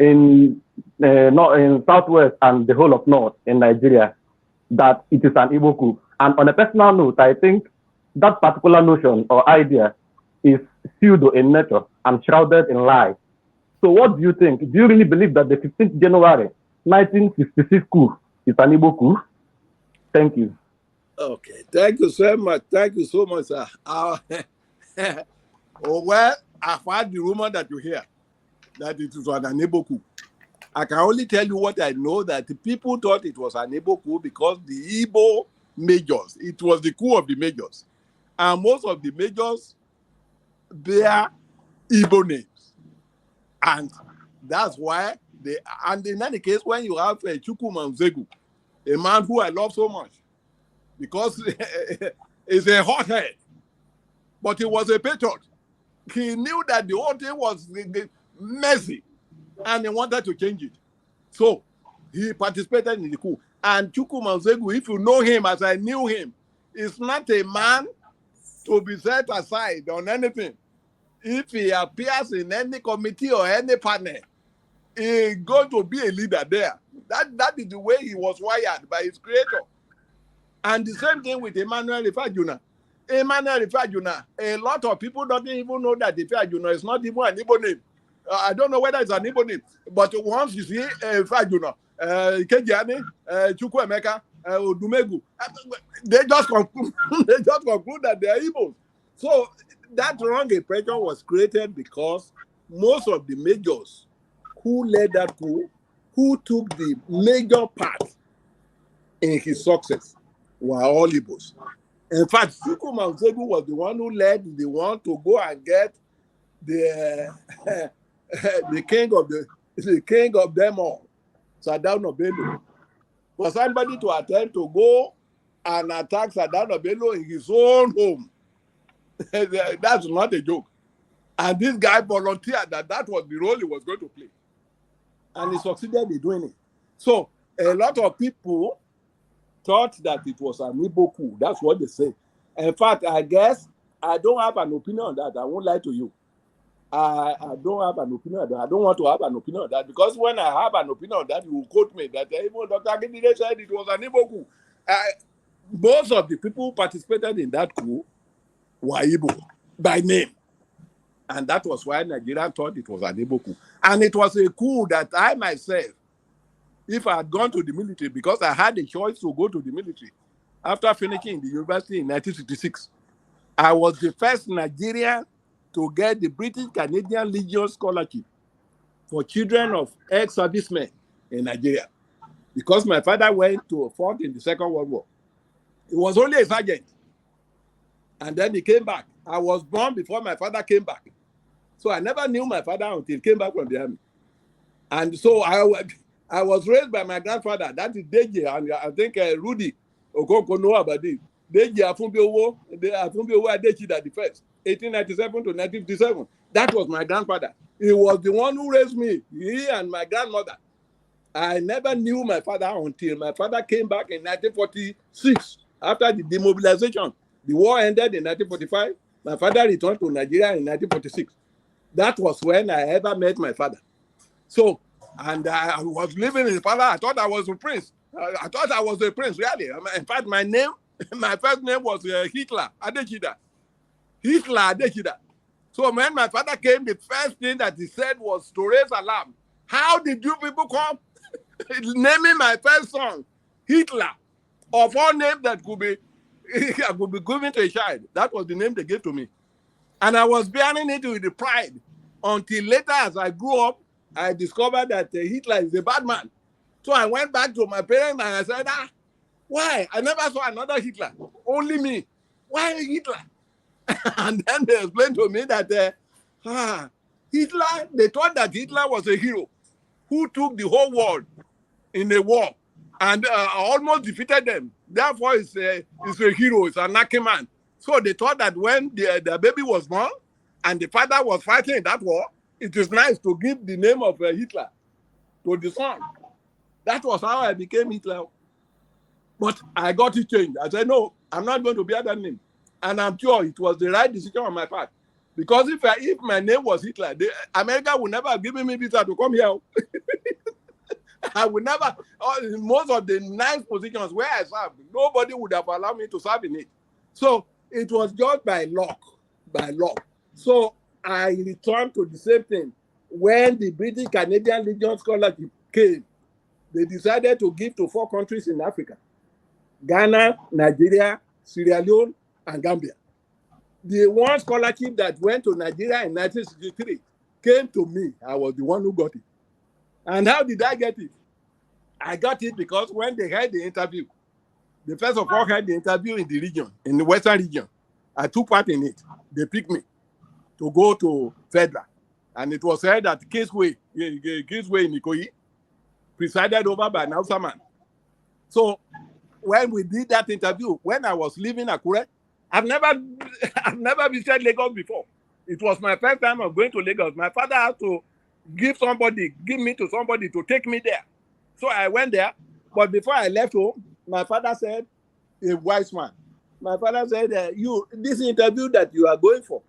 in Southwest and the whole of North in Nigeria that it is an Igbo coup. And on a personal note, I think that particular notion or idea is pseudo in nature and shrouded in lies. So what do you think? Do you really believe that the 15th January 1966 coup is an Igbo coup? Thank you. Okay, thank you so much. Thank you so much, sir. Well, I've heard the rumor that you hear that it was an Igbo coup. I can only tell you what I know, that the people thought it was an Igbo coup because the Igbo majors, it was the coup of the majors. And most of the majors bear Igbo names. And that's why and in any case, when you have Chukwuma Nzegu, a man who I love so much, because he's a hothead, but he was a patriot. He knew that the whole thing was messy, and he wanted to change it. So he participated in the coup. And Chukwuma Nzegu, if you know him as I knew him, is not a man to be set aside on anything. If he appears in any committee or any panel, he's going to be a leader there. That is the way he was wired by his creator. And the same thing with Emmanuel Ifeajuna. Emmanuel Ifeajuna, a lot of people don't even know that Ifeajuna is not even an Igbo name. I don't know whether it's an Igbo name, but once you see Ifeajuna, Kejiani, Chukwuemeka, Odumegu, they just conclude that they are Igbos. So that wrong impression was created because most of the majors who led that coup, who took the major part in his success, were all Igbos. In fact, Chukwuma Osegbu was the one who led the one to go and get the the king of them all, Sadao Bello. For somebody to attempt to go and attack Sadao Bello in his own home, that's not a joke. And this guy volunteered that was the role he was going to play. And he succeeded in doing it. So a lot of people thought that it was an Igbo coup. That's what they say. In fact, I guess I don't have an opinion on that. I won't lie to you. I don't have an opinion on that. I don't want to have an opinion on that, because when I have an opinion on that, you will quote me that even Dr. Akintide said it was an Igbo coup. Most of the people who participated in that coup were Igbo by name. And that was why Nigeria thought it was an Igbo coup. And it was a coup that I myself, if I had gone to the military, because I had a choice to go to the military after finishing the university in 1966, I was the first Nigerian to get the British Canadian Legion Scholarship for children of ex-servicemen in Nigeria, because my father went to fought in the Second World War. He was only a sergeant, and then he came back. I was born before my father came back, so I never knew my father until he came back from the army. And so I was raised by my grandfather. That is Deji, and I think Rudy Okonko know about this. Deji Afunbiowo Adechida the first, 1897 to 1957. That was my grandfather. He was the one who raised me, he and my grandmother. I never knew my father until my father came back in 1946 after the demobilization. The war ended in 1945. My father returned to Nigeria in 1946. That was when I ever met my father. So, and I was living in Pala. I thought I was a prince. I thought I was a prince, really. In fact, my name, my first name was Hitler Adechida. Hitler Adechida. So when my father came, the first thing that he said was to raise alarm. How did you people come? Naming my first son Hitler, of all names that could be given to a child. That was the name they gave to me. And I was bearing it with the pride until later, as I grew up, I discovered that Hitler is a bad man. So I went back to my parents and I said, why? I never saw another Hitler, only me. Why Hitler? And then they explained to me that Hitler, they thought that Hitler was a hero who took the whole world in a war and almost defeated them. Therefore, he's a hero, he's an Naki man. So they thought that when the baby was born and the father was fighting in that war, it is nice to give the name of Hitler to the son. That was how I became Hitler. But I got it changed. I said, no, I'm not going to bear that name. And I'm sure it was the right decision on my part. Because if my name was Hitler, America would never have given me visa to come here. I would never, most of the nice positions where I served, nobody would have allowed me to serve in it. So it was just by luck. So I returned to the same thing. When the British Canadian Legion Scholarship came, they decided to give to 4 countries in Africa: Ghana, Nigeria, Sierra Leone, and Gambia. The one scholarship that went to Nigeria in 1963 came to me. I was the one who got it. And how did I get it? I got it because when they had the interview, they first of all had the interview in the region, in the Western region. I took part in it. They picked me to go to Federal. And it was held at Caseway in Ikoyi, presided over by an Hausa man. So when we did that interview, when I was leaving Akure, I've never visited Lagos before. It was my first time of going to Lagos. My father had to give me to somebody to take me there. So I went there, but before I left home, my father said, a wise man. My father said, this interview that you are going for,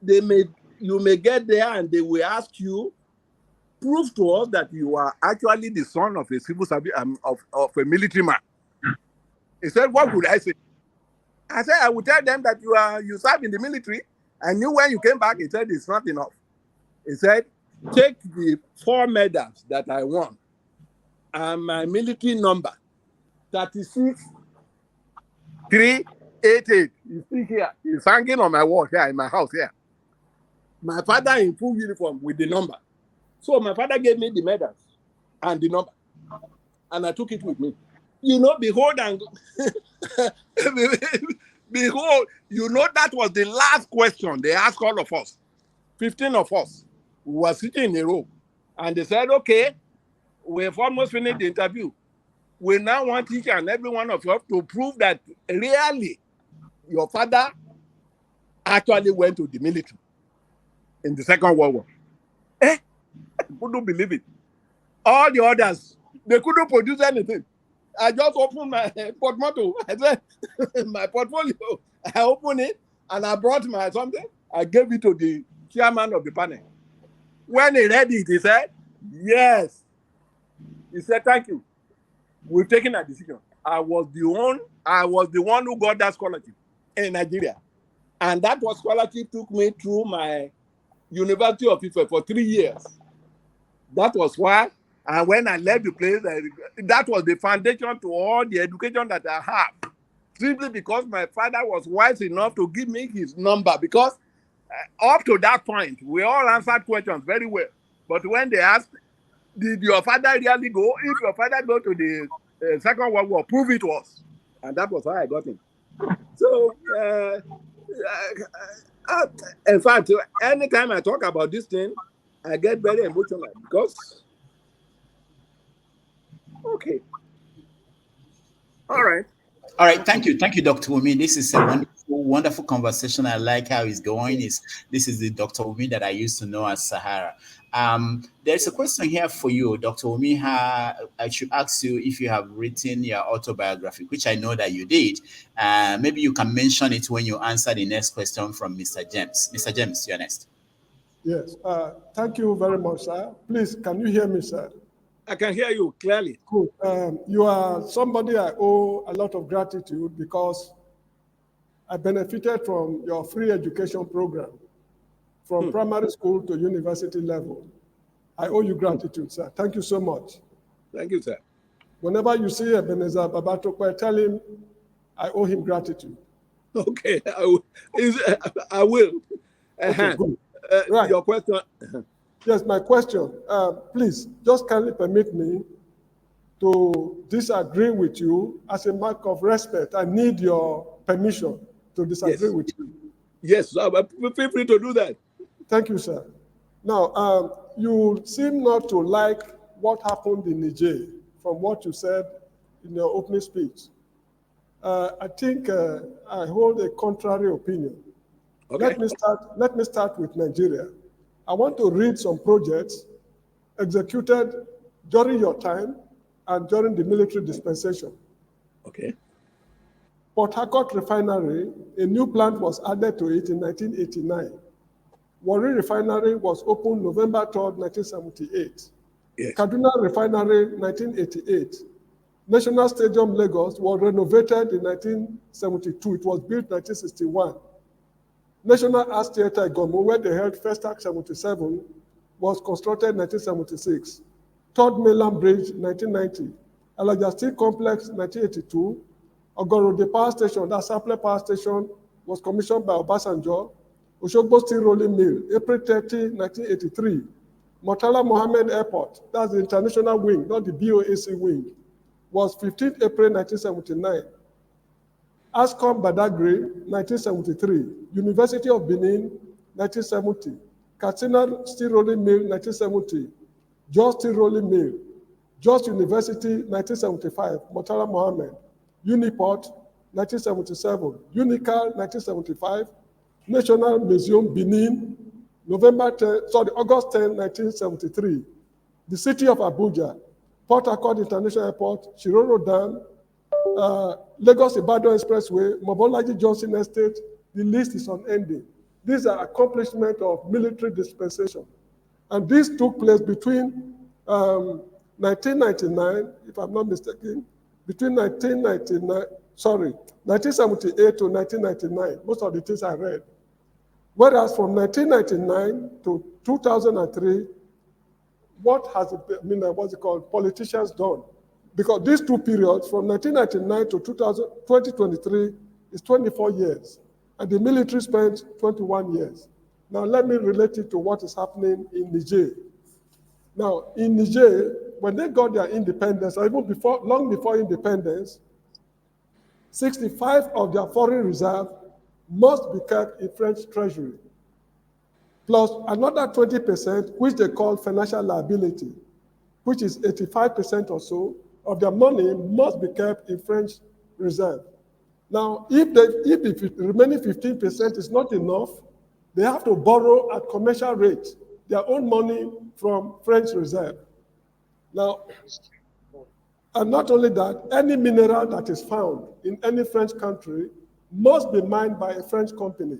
you may get there and they will ask you, prove to us that you are actually the son of a civil service, of a military man. He said, what would I say? I said, I would tell them that you serve in the military. I knew when you came back, he said, it's not enough. He said, take the 4 medals that I won and my military number, 36, 3, 88. You see here, he's hanging on my wall here in my house here. My father in full uniform with the number. So my father gave me the medals and the number, and I took it with me. Behold and behold, that was the last question they asked all of us. 15 of us were sitting in a row, and they said, okay, we've almost finished the interview. We now want each and every one of you to prove that really your father actually went to the military in the Second World War. I couldn't believe it. All the others, they couldn't produce anything. I just opened my portfolio. I said, my portfolio. I opened it and I brought my something. I gave it to the chairman of the panel. When he read it, he said, yes. He said, thank you. We've taken a decision. I was the one who got that scholarship in Nigeria. And that scholarship took me through my University of Ife for 3 years. That was why, and when I left the place, that was the foundation to all the education that I have. Simply because my father was wise enough to give me his number. Because up to that point, we all answered questions very well. But when they asked, did your father really go? If your father go to the Second World War, prove it to us. And that was how I got him. So, in fact, anytime I talk about this thing, I get very emotional because, okay. All right. All right, thank you, Dr. Wumi. This is a wonderful conversation. I like how it's going. This is the Dr. Wumi that I used to know as Sahara. There's a question here for you, Dr. Wumi. I should ask you if you have written your autobiography, which I know that you did. Maybe you can mention it when you answer the next question from Mr. James. Mr. James, you're next. Yes, thank you very much, sir. Please, can you hear me, sir? I can hear you clearly. Cool. You are somebody I owe a lot of gratitude because I benefited from your free education program from primary school to university level. I owe you gratitude, sir. Thank you so much. Thank you, sir. Whenever you see Ebenezer Babatokwe, tell him I owe him gratitude. Okay, I will. Okay, good. Right. Your question. Yes, my question. Please, just kindly permit me to disagree with you as a mark of respect. I need your permission to disagree with you. Yes, feel free to do that. Thank you, sir. Now, you seem not to like what happened in Niger from what you said in your opening speech. I think I hold a contrary opinion. Okay. Let me start with Nigeria. I want to read some projects executed during your time and during the military dispensation. Okay. Port Harcourt Refinery, a new plant was added to it in 1989. Warri Refinery was opened November 3rd, 1978. Yes. Kaduna Refinery, 1988. National Stadium, Lagos, was renovated in 1972. It was built in 1961. National Arts Theatre Igomu, where they held First Act 77, was constructed in 1976. Third Mainland Bridge, 1990. Alaja Steel Complex, 1982. Ogorode Power Station, that Saple Power Station, was commissioned by Obasanjo. Oshogbo Steel Rolling Mill, April 30, 1983. Murtala Mohammed Airport, that's the international wing, not the BOAC wing, was 15 April 1979. Ascom Badagry, 1973. University of Benin, 1970. Katsina Steel Rolling Mill, 1970. Jos Steel Rolling Mill. Jos University, 1975. Murtala Mohammed. Uniport, 1977. Unical, 1975. National Museum, Benin, August 10, 1973. The city of Abuja, Port Harcourt International Airport, Shiroro Dam, Lagos Ibadan Expressway, Mobolaji Johnson Estate, the list is unending. These are accomplishments of military dispensation. And this took place between 1999, if I'm not mistaken, between 1978 to 1999, most of the things I read. Whereas from 1999 to 2003, what has politicians done? Because these two periods, from 1999 to 2023, is 24 years, and the military spent 21 years. Now, let me relate it to what is happening in Niger. Now, in Niger, when they got their independence, or even before, long before independence, 65 of their foreign reserve must be kept in French treasury, plus another 20%, which they call financial liability, which is 85% or so of their money must be kept in French reserve. Now, if the remaining 15% is not enough, they have to borrow at commercial rate their own money from French reserve. Now, and not only that, any mineral that is found in any French country must be mined by a French company.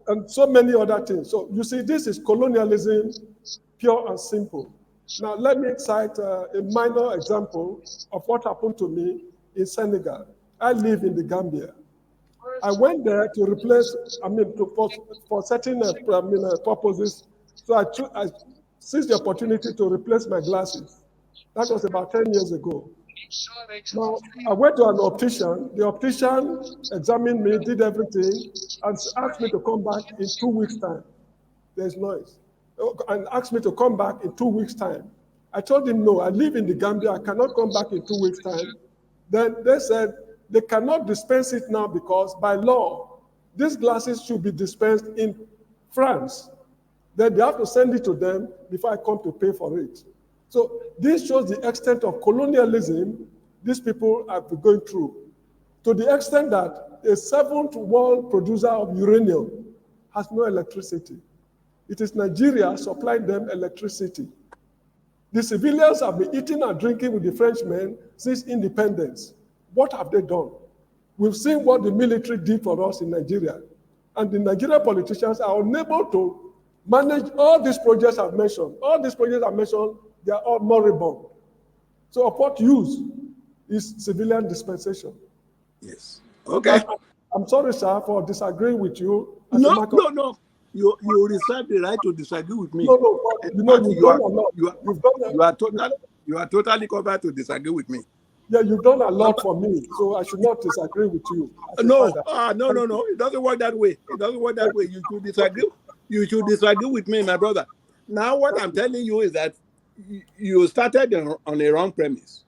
And so many other things. So you see, this is colonialism, pure and simple. Now, let me cite a minor example of what happened to me in Senegal. I live in the Gambia. I went there to replace, for certain purposes. So I seized the opportunity to replace my glasses. That was about 10 years ago. Now, I went to an optician. The optician examined me, did everything, and asked me to come back in 2 weeks' time. There's noise. And asked me to come back in 2 weeks' time. I told him, no, I live in the Gambia. I cannot come back in 2 weeks' time. Then they said they cannot dispense it now because by law, these glasses should be dispensed in France. Then they have to send it to them before I come to pay for it. So this shows the extent of colonialism these people have been going through, to the extent that a seventh world producer of uranium has no electricity. It is Nigeria supplying them electricity. The civilians have been eating and drinking with the Frenchmen since independence. What have they done? We've seen what the military did for us in Nigeria. And the Nigerian politicians are unable to manage all these projects I've mentioned. All these projects I've mentioned, they are all moribund. So of what use is civilian dispensation? Yes. Okay. I'm sorry, sir, for disagreeing with you. No. You reserve the right to disagree with me. No. You are totally covered to disagree with me. Yeah, you've done a lot for me, so I should not disagree with you. No. It doesn't work that way. It doesn't work that way. You should disagree. You should disagree with me, my brother. Now, what I'm telling you is that you started on a wrong premise.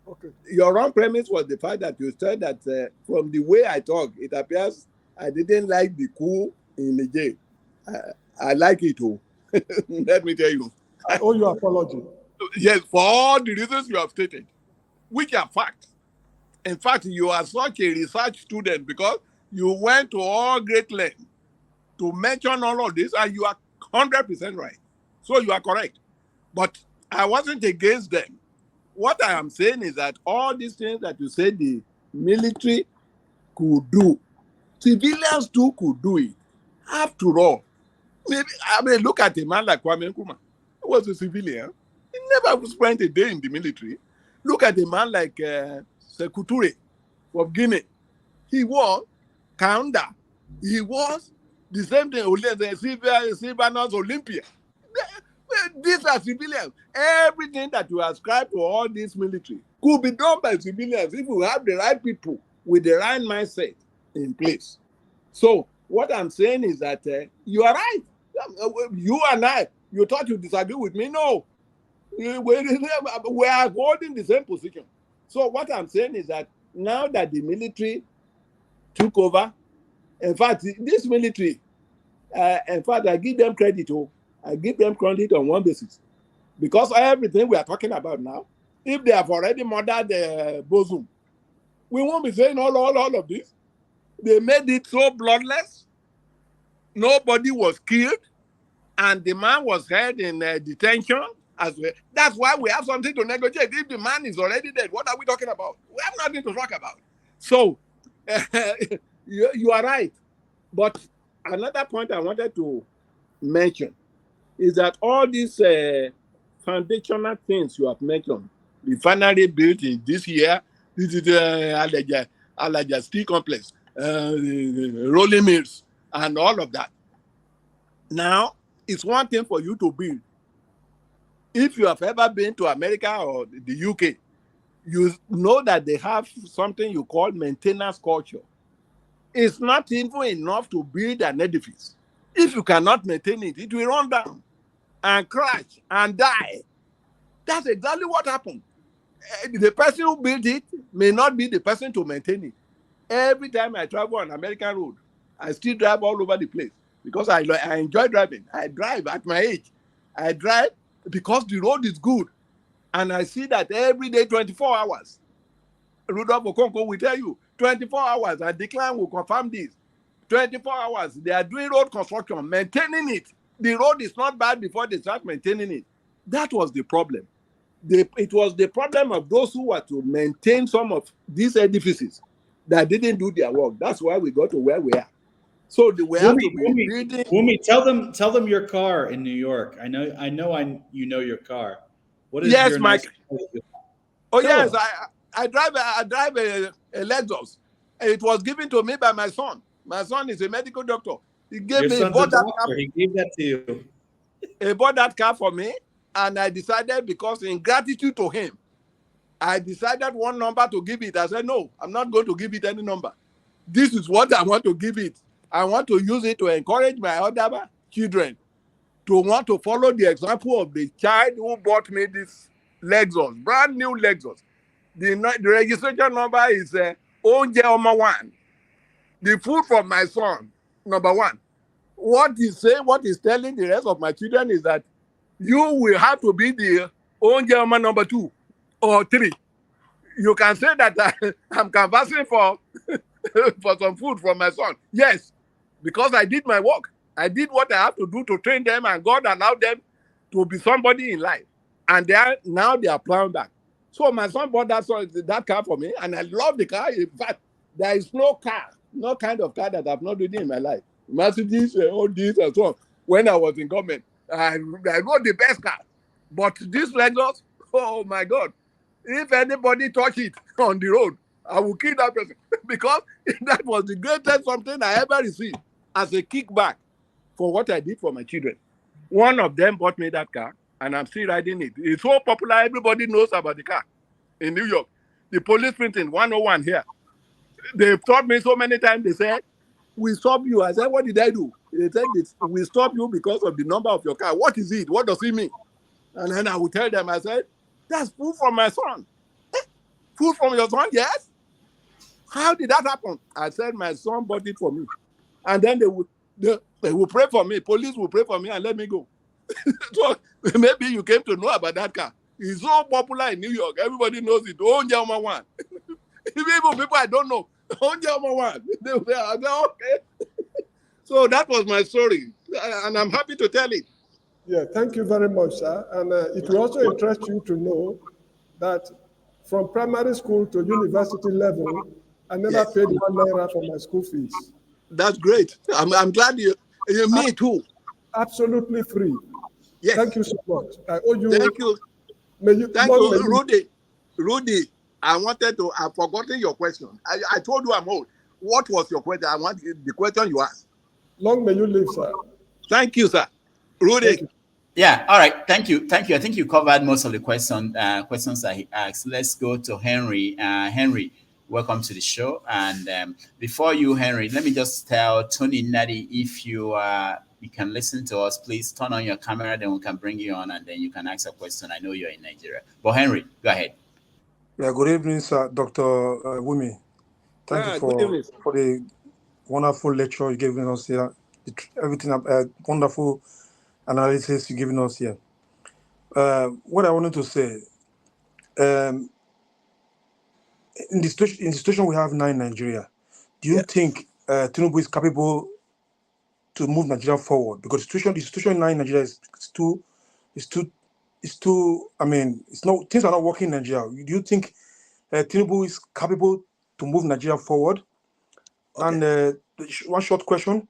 Okay. Your wrong premise was the fact that you said that from the way I talk, it appears I didn't like the coup in Niger. I like it too. Let me tell you. I owe you an apology. Yes, for all the reasons you have stated, which are facts. In fact, you are such a research student because you went to all great lengths to mention all of this, and you are 100% right. So you are correct. But I wasn't against them. What I am saying is that all these things that you said the military could do, civilians too could do it. After all, look at a man like Kwame Nkrumah. He was a civilian. He never spent a day in the military. Look at a man like Sekou Touré of Guinea. He was Kaunda. He was the same thing, Sylvanus Olympia. These are civilians. Everything that you ascribe to all this military could be done by civilians if you have the right people with the right mindset in place. So what I'm saying is that you are right. You and I, you thought you disagree with me. No. We are holding the same position. So what I'm saying is that now that the military took over, in fact, this military, in fact, I give them credit. I give them credit on one basis. Because everything we are talking about now, if they have already murdered Bozum, we won't be saying all of this. They made it so bloodless. Nobody was killed. And the man was held in detention. As well. That's why we have something to negotiate. If the man is already dead, what are we talking about? We have nothing to talk about. So, you are right. But another point I wanted to mention is that all these foundational things you have mentioned, refinery built in this year, this is Alaja Steel Complex, rolling mills, and all of that. Now, it's one thing for you to build. If you have ever been to America or the UK, you know that they have something you call maintenance culture. It's not even enough to build an edifice. If you cannot maintain it, it will run down and crash and die. That's exactly what happened. The person who built it may not be the person to maintain it. Every time I travel on American road, I still drive all over the place because I enjoy driving. I drive at my age. I drive because the road is good. And I see that every day, 24 hours. Rudolph Okonkwo will tell you, 24 hours, and Declan will confirm this. 24 hours, they are doing road construction, maintaining it. The road is not bad before they start maintaining it. That was the problem. It was the problem of those who were to maintain some of these edifices that didn't do their work. That's why we got to where we are. So we have to be building. Wumi, tell them your car in New York. You know your car. What is Yes, your Mike. nice? Oh Tell yes, them. I drive a Lexus. It was given to me by my son. My son is a medical doctor. He gave Your me son's a doctor. He gave that to you. He bought that car for me, and I decided, because in gratitude to him, I decided one number to give it. I said, no, I'm not going to give it any number. This is what I want to give it. I want to use it to encourage my other children to want to follow the example of the child who bought me this Lexus, brand new Lexus. The registration number is Onje Oma 1. The food from my son, number 1. What he's telling the rest of my children is that you will have to be the Onje Oma number 2 or 3. You can say that I'm canvassing for some food from my son. Yes, because I did my work. I did what I have to do to train them, and God allowed them to be somebody in life. And they are plowing back. So my son bought that car for me, and I love the car. In fact, there is no kind of car that I've not ridden in my life. Mercedes, all this and so on. When I was in government, I rode the best car. But this Lexus, oh my God, if anybody touch it on the road, I will kill that person. Because that was the greatest something I ever received as a kickback for what I did for my children. One of them bought me that car, and I'm still riding it. It's so popular, everybody knows about the car in New York. The police printing 101 here. They've taught me so many times. They said, we stop you. I said, what did I do? They said, we stop you because of the number of your car. What is it? What does it mean? And then I would tell them, I said, that's food from my son. Food from your son? Yes. How did that happen? I said, my son bought it for me. And then they will pray for me. Police will pray for me and let me go. So maybe you came to know about that car. It's so popular in New York. Everybody knows it. Onje Oma 1. Even people I don't know. Onje Oma 1. They say, okay. So that was my story. And I'm happy to tell it. Yeah, thank you very much, sir. And it will also interest you to know that from primary school to university level, I never paid 1 naira for my school fees. That's great. I'm glad me too. Absolutely free. Yes. Thank you so much. I owe you. Thank you. Thank you, Rudy. I've forgotten your question. I told you I'm old. What was your question? I want the question you asked. Long may you live, sir. Thank you, sir. Rudy. Yeah, all right. Thank you. I think you covered most of the questions that he asked. Let's go to Henry. Henry, welcome to the show. And before you, Henry, let me just tell Tony Nadi, if you can listen to us, please turn on your camera, then we can bring you on, and then you can ask a question. I know you're in Nigeria. But Henry, go ahead. Yeah, good evening, sir, Dr. Wumi. Thank you for the wonderful lecture you're giving us here. Everything, wonderful analysis you're giving us here. What I wanted to say, in the situation we have now in Nigeria, do you think Tinubu is capable to move Nigeria forward? Because the situation now in Nigeria is too. I mean, things are not working in Nigeria. Do you think Tinubu is capable to move Nigeria forward? Okay. And one short question: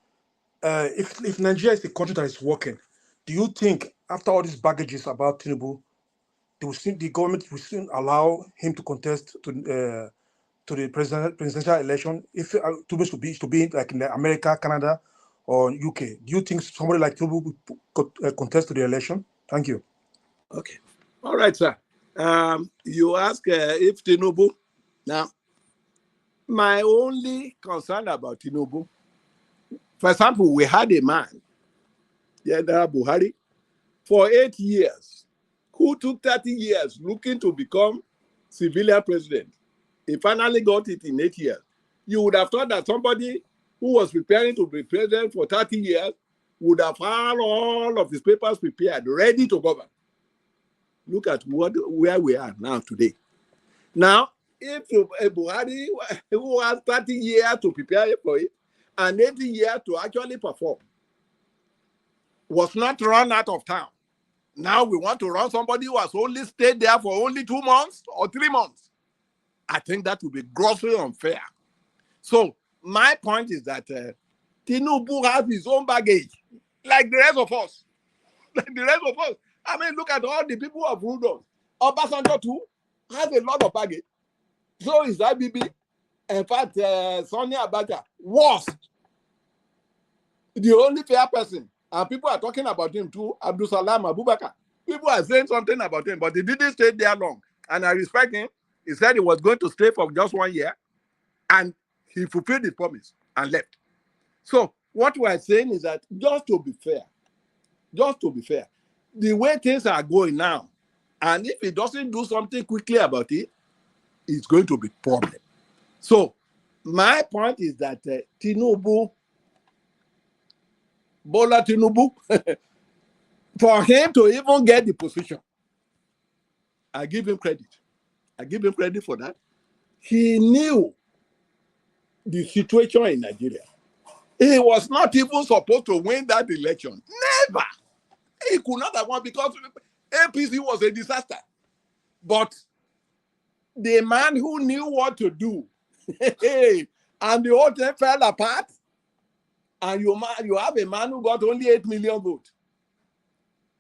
if Nigeria is the country that is working, do you think after all these baggages about Tinubu, the government will soon allow him to contest to the presidential election? If Tinubu to be like in America, Canada, or UK, do you think somebody like Tinubu would contest to the election? Thank you. Okay. All right, sir. You ask if Tinubu. Now, my only concern about Tinubu, for example, we had a man, General Buhari, for 8 years, who took 30 years looking to become civilian president. He finally got it in 8 years. You would have thought that somebody who was preparing to be president for 30 years would have had all of his papers prepared, ready to govern. Look at where we are now today. Now, if Buhari, who has 30 years to prepare for it, and 80 years to actually perform, was not run out of town. Now we want to run somebody who has only stayed there for only 2 months or 3 months. I think that would be grossly unfair. So my point is that Tinubu has his own baggage, like the rest of us. Like the rest of us. I mean, look at all the people who have ruled us. Obasanjo too has a lot of baggage. So is IBB. In fact, Sonny Abacha, worst. The only fair person. And people are talking about him too, Abdul Salam Abubakar. People are saying something about him, but he didn't stay there long. And I respect him. He said he was going to stay for just 1 year. And he fulfilled his promise and left. So what we are saying is that just to be fair, the way things are going now, and if he doesn't do something quickly about it, it's going to be a problem. So my point is that Tinubu, Bola Tinubu, for him to even get the position, I give him credit. I give him credit for that. He knew the situation in Nigeria. He was not even supposed to win that election. Never. He could not have won because APC was a disaster. But the man who knew what to do, and the whole thing fell apart, and you have a man who got only 8 million votes,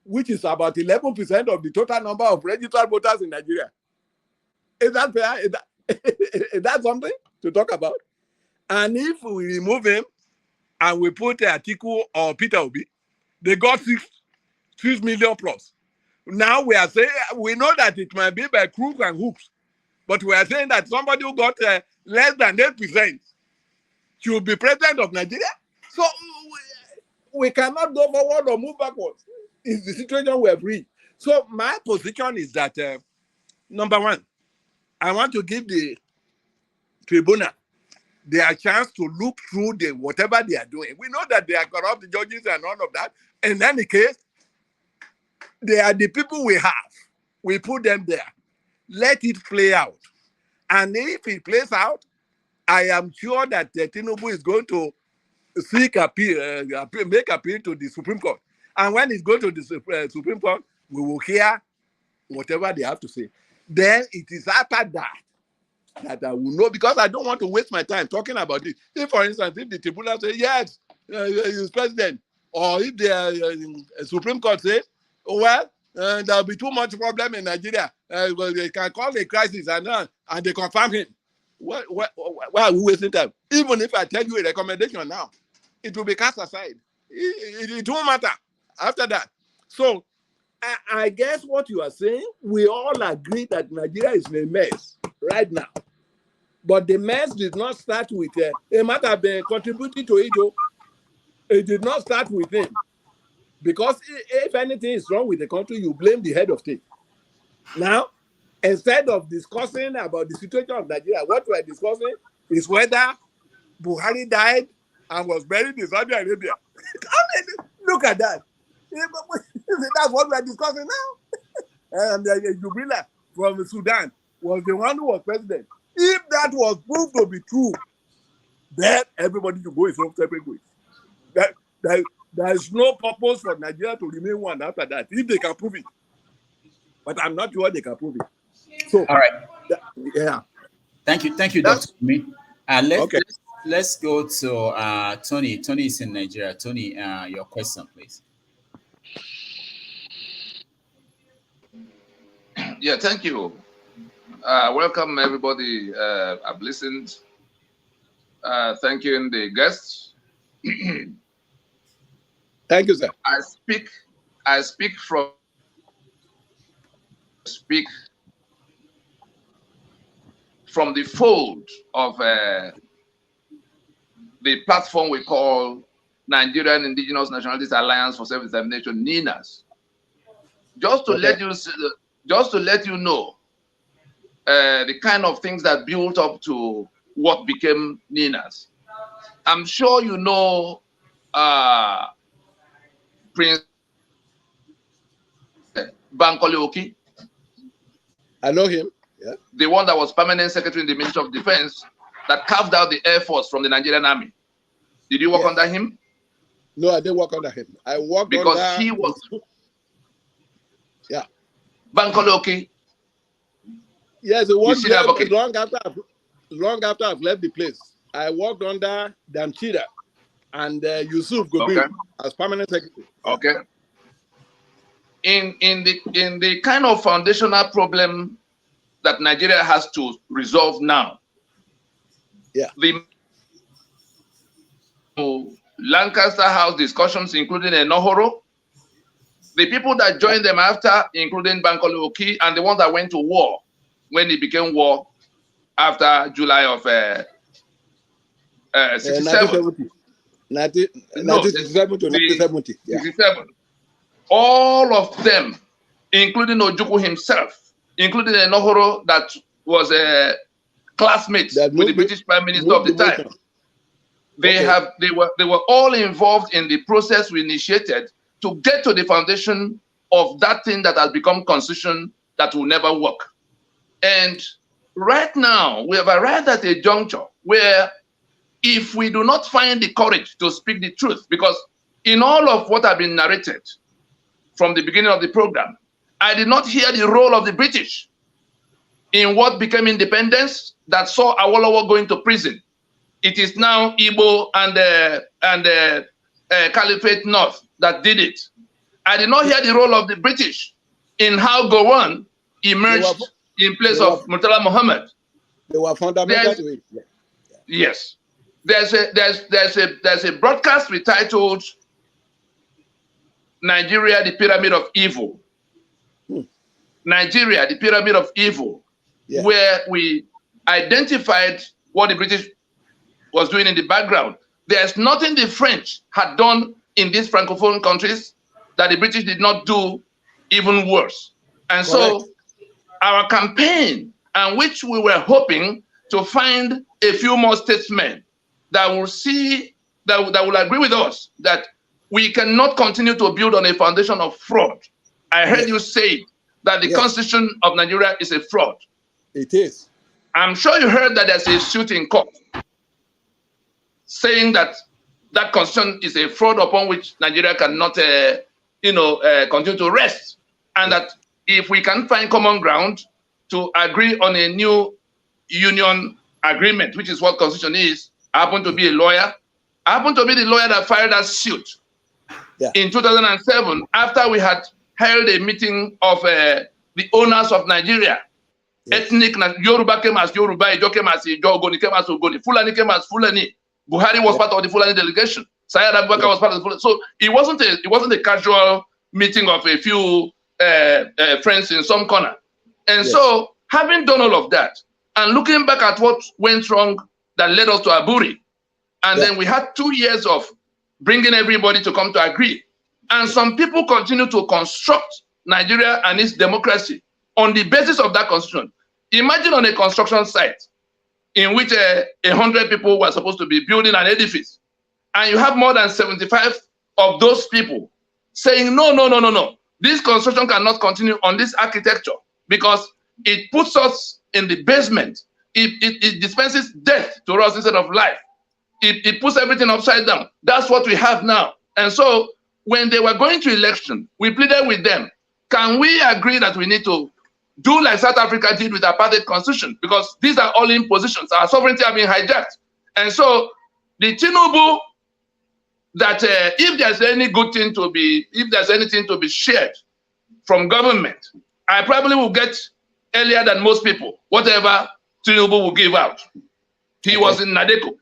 which is about 11% of the total number of registered voters in Nigeria. Is that fair? Is that something to talk about? And if we remove him and we put Atiku or Peter Obi, they got 6 million plus. Now we are saying, we know that it might be by crooks and hooks, but we are saying that somebody who got less than 8% should be president of Nigeria. So we cannot go forward or move backwards. It's the situation we have reached. So my position is that, number one, I want to give the tribunal their chance to look through whatever they are doing. We know that they are corrupt judges and all of that. In any case, they are the people we have. We put them there. Let it play out. And if it plays out, I am sure that Tinubu is going to seek appeal, make appeal to the Supreme Court. And when it's going to the Supreme Court, we will hear whatever they have to say. Then it is after that I will know, because I don't want to waste my time talking about it. If, for instance, if the tribunal says, yes, he's president, or if the Supreme Court says, oh, well, there'll be too much problem in Nigeria, they can call a crisis and they confirm him. Why are we wasting time? Even if I tell you a recommendation now, it will be cast aside. It won't matter after that. So I guess what you are saying, we all agree that Nigeria is in a mess right now. But the mess did not start with a matter of contributing to it. It did not start with him. Because if anything is wrong with the country, you blame the head of state. Now, instead of discussing about the situation of Nigeria, what we're discussing is whether Buhari died and was buried in Saudi Arabia. I mean, look at that. That's what we're discussing now. And Jubrila from Sudan was the one who was president. If that was proved to be true, then everybody should go his own separate ways. There is no purpose for Nigeria to remain one after that, if they can prove it. But I'm not sure they can prove it. So, all right. Yeah. Thank you, Dr. Wumi. Let's go to Tony. Tony is in Nigeria. Tony, your question, please. Yeah, thank you. Welcome, everybody. I've listened. Thank you, and the guests. Thank you, sir. I speak from the fold of the platform we call Nigerian Indigenous Nationalities Alliance for Self-Determination, NINAS. Just to let you know the kind of things that built up to what became NINAS. I'm sure you know Prince Bankole Oki. I know him. Yeah. The one that was permanent secretary in the Ministry of Defense that carved out the Air Force from the Nigerian Army. Did you work under him? No, I didn't work under him. I worked because under he was. Yeah. Bankole Oki. Yes, it was okay. long after I've left the place. I worked under Damchida and Yusuf Gobi as permanent secretary. Okay. In the kind of foundational problem that Nigeria has to resolve now, the Lancaster House discussions, including Enohoro, the people that joined them after, including Bankole Oki, and the ones that went to war when it became war after July of 67. 1967 to 1970. Yeah. 67. All of them, including Ojukwu himself, including Enohoro that was a classmate with the British Prime Minister of the time. They were all involved in the process we initiated to get to the foundation of that thing that has become constitution that will never work. And right now, we have arrived at a juncture where if we do not find the courage to speak the truth, because in all of what have been narrated from the beginning of the program, I did not hear the role of the British in what became independence that saw Awolowo going to prison. It is now Igbo and Caliphate North that did it. I did not hear the role of the British in how Gowon emerged in place of Murtala Muhammad. They were fundamental to it. Yeah. Yes. There's a broadcast retitled Nigeria, the Pyramid of Evil. Nigeria, the Pyramid of Evil, where we identified what the British was doing in the background. There's nothing the French had done in these Francophone countries that the British did not do even worse. And so our campaign, and which we were hoping to find a few more statesmen that will see, that will agree with us that we cannot continue to build on a foundation of fraud. I heard you say that the Constitution of Nigeria is a fraud. It is. I'm sure you heard that there's a suit in court saying that that Constitution is a fraud upon which Nigeria cannot, continue to rest, and that if we can find common ground to agree on a new union agreement, which is what Constitution is. I happen to be a lawyer. I happen to be the lawyer that filed that suit in 2007 after we had held a meeting of the owners of Nigeria. Ethnic Yoruba came as Yoruba, Ijo came as Ijo, Ogoni came as Ogoni, Fulani came as Fulani. Buhari was part of the Fulani delegation. Sayed Abubakar was part of the Fulani. So it wasn't a casual meeting of a few friends in some corner. And so, having done all of that, and looking back at what went wrong that led us to Aburi, and then we had 2 years of bringing everybody to come to agree. And some people continue to construct Nigeria and its democracy on the basis of that constitution. Imagine on a construction site in which 100 people were supposed to be building an edifice, and you have more than 75 of those people saying, no. This construction cannot continue on this architecture because it puts us in the basement. It dispenses death to us instead of life. It puts everything upside down. That's what we have now. And so when they were going to election, we pleaded with them, can we agree that we need to do like South Africa did with apartheid constitution? Because these are all impositions. Our sovereignty have been hijacked. And so the Tinubu, that if there's any good thing to be, if there's anything to be shared from government, I probably will get earlier than most people, whatever Tinubu will give out. He was in Nadeko.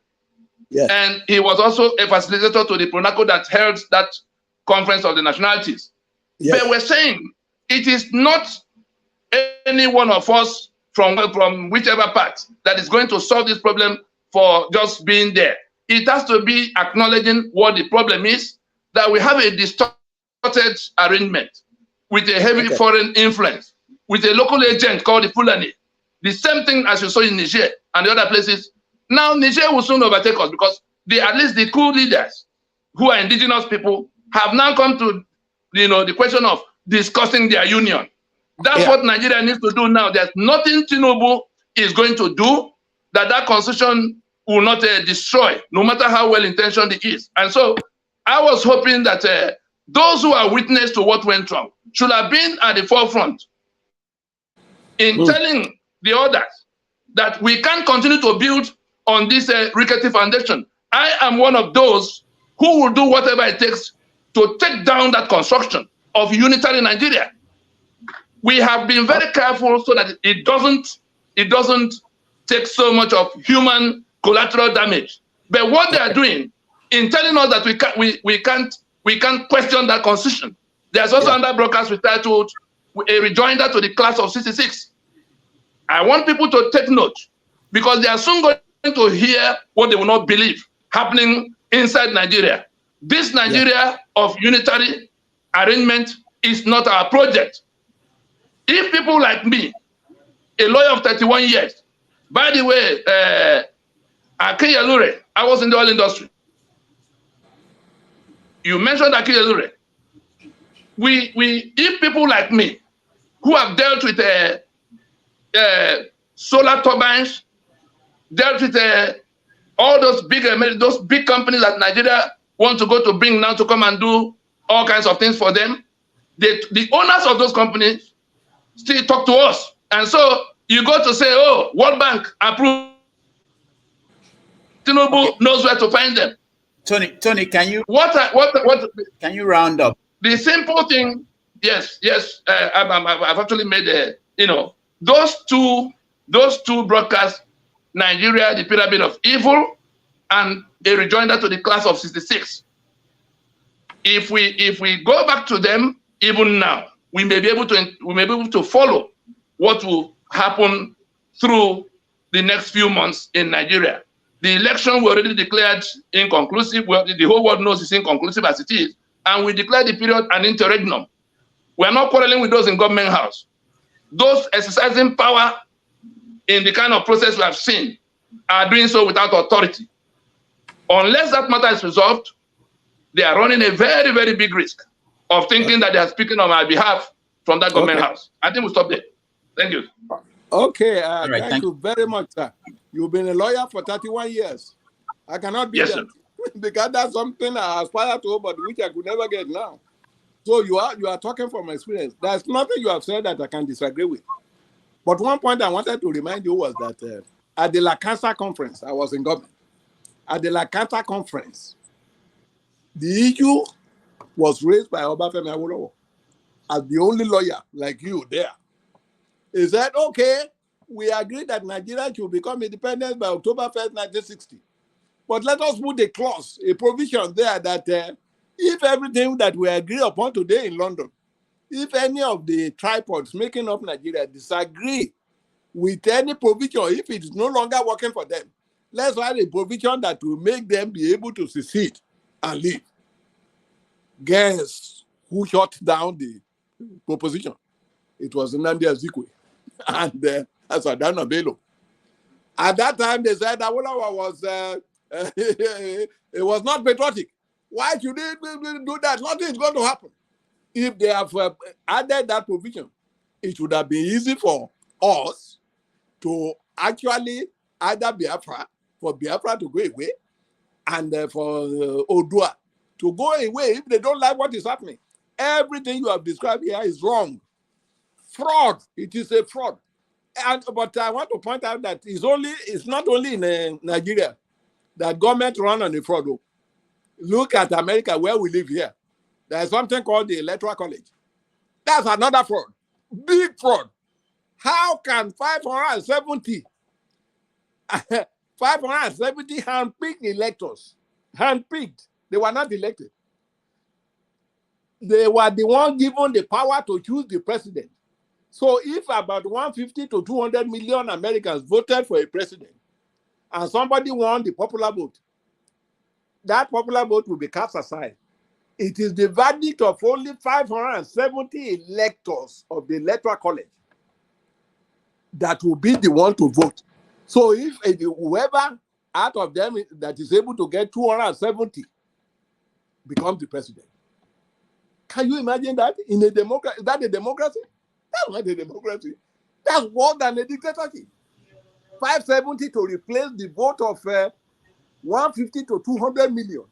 And he was also a facilitator to the PRONACO that held that conference of the nationalities. But we're saying it is not any one of us from whichever part that is going to solve this problem for just being there. It has to be acknowledging what the problem is, that we have a distorted arrangement with a heavy foreign influence, with a local agent called the Fulani. The same thing as you saw in Niger and the other places. Now Niger will soon overtake us because at least the coup leaders who are indigenous people have now come to the question of discussing their union. That's what Nigeria needs to do now. There's nothing Tinubu is going to do that constitution will not destroy, no matter how well-intentioned it is. And so I was hoping that those who are witness to what went wrong should have been at the forefront in telling the others that we can't continue to build on this rickety foundation. I am one of those who will do whatever it takes to take down that construction of unitary Nigeria. We have been very careful so that it doesn't take so much of human collateral damage. But what they are doing in telling us that we can't question that constitution. There's also another broadcast entitled a rejoinder to the class of 66. I want people to take note because they are soon going to hear what they will not believe happening inside Nigeria. This Nigeria of unitary arrangement is not our project. If people like me, a lawyer of 31 years, by the way, Akiyalure, I was in the oil industry. You mentioned Akiyalure. If people like me, who have dealt with solar turbines, dealt with all those big companies that Nigeria want to go to bring now to come and do all kinds of things for them, the owners of those companies still talk to us. And so you go to say, oh, World Bank approved. Tinubu knows where to find them. Tony, can you can you round up? The simple thing, yes, I've actually made those two broadcasts, Nigeria, the pyramid of evil, and a rejoinder to the class of 66. If we go back to them even now, we may be able to follow what will happen through the next few months in Nigeria. The election were already declared inconclusive. Well, the whole world knows it's inconclusive as it is, and we declare the period an interregnum. We are not quarreling with those in government house. Those exercising power in the kind of process we have seen are doing so without authority. Unless that matter is resolved, they are running a very, very big risk of thinking that they are speaking on my behalf from that government house. I think we'll stop there. Thank you. Okay, right, thank you very much, sir. You've been a lawyer for 31 years. I cannot be that because that's something I aspire to, but which I could never get now. So you are talking from experience. There's nothing you have said that I can disagree with. But one point I wanted to remind you was that at the La Casa conference, I was in government. At the La Casa conference, the issue was raised by Obafemi Awolowo as the only lawyer like you there. He said, okay, we agree that Nigeria should become independent by October 1st, 1960. But let us put a clause, a provision there that if everything that we agree upon today in London, if any of the tripods making up Nigeria disagree with any provision, if it is no longer working for them, let's write a provision that will make them be able to secede and leave. Guess who shut down the proposition? It was Nnamdi Azikiwe and Asadana Bello. At that time, they said Awolowo was it was not patriotic. Why should they do that? Nothing is going to happen. If they have added that provision, it would have been easy for us to actually either for Biafra to go away, and for Odua to go away if they don't like what is happening. Everything you have described here is wrong. Fraud. It is a fraud. But I want to point out that it's not only in Nigeria that government run on a fraud. Look at America, where we live here. There's something called the Electoral College. That's another fraud. Big fraud. How can 570 handpicked electors, handpicked, they were not elected. They were the one given the power to choose the president. So if about 150 to 200 million Americans voted for a president and somebody won the popular vote, that popular vote will be cast aside. It is the verdict of only 570 electors of the Electoral College that will be the one to vote. So if whoever out of them that is able to get 270 becomes the president. Can you imagine that in a democracy? Is that a democracy? That's not a democracy. That's more than a dictatorship. 570 to replace the vote of 150 to 200 million.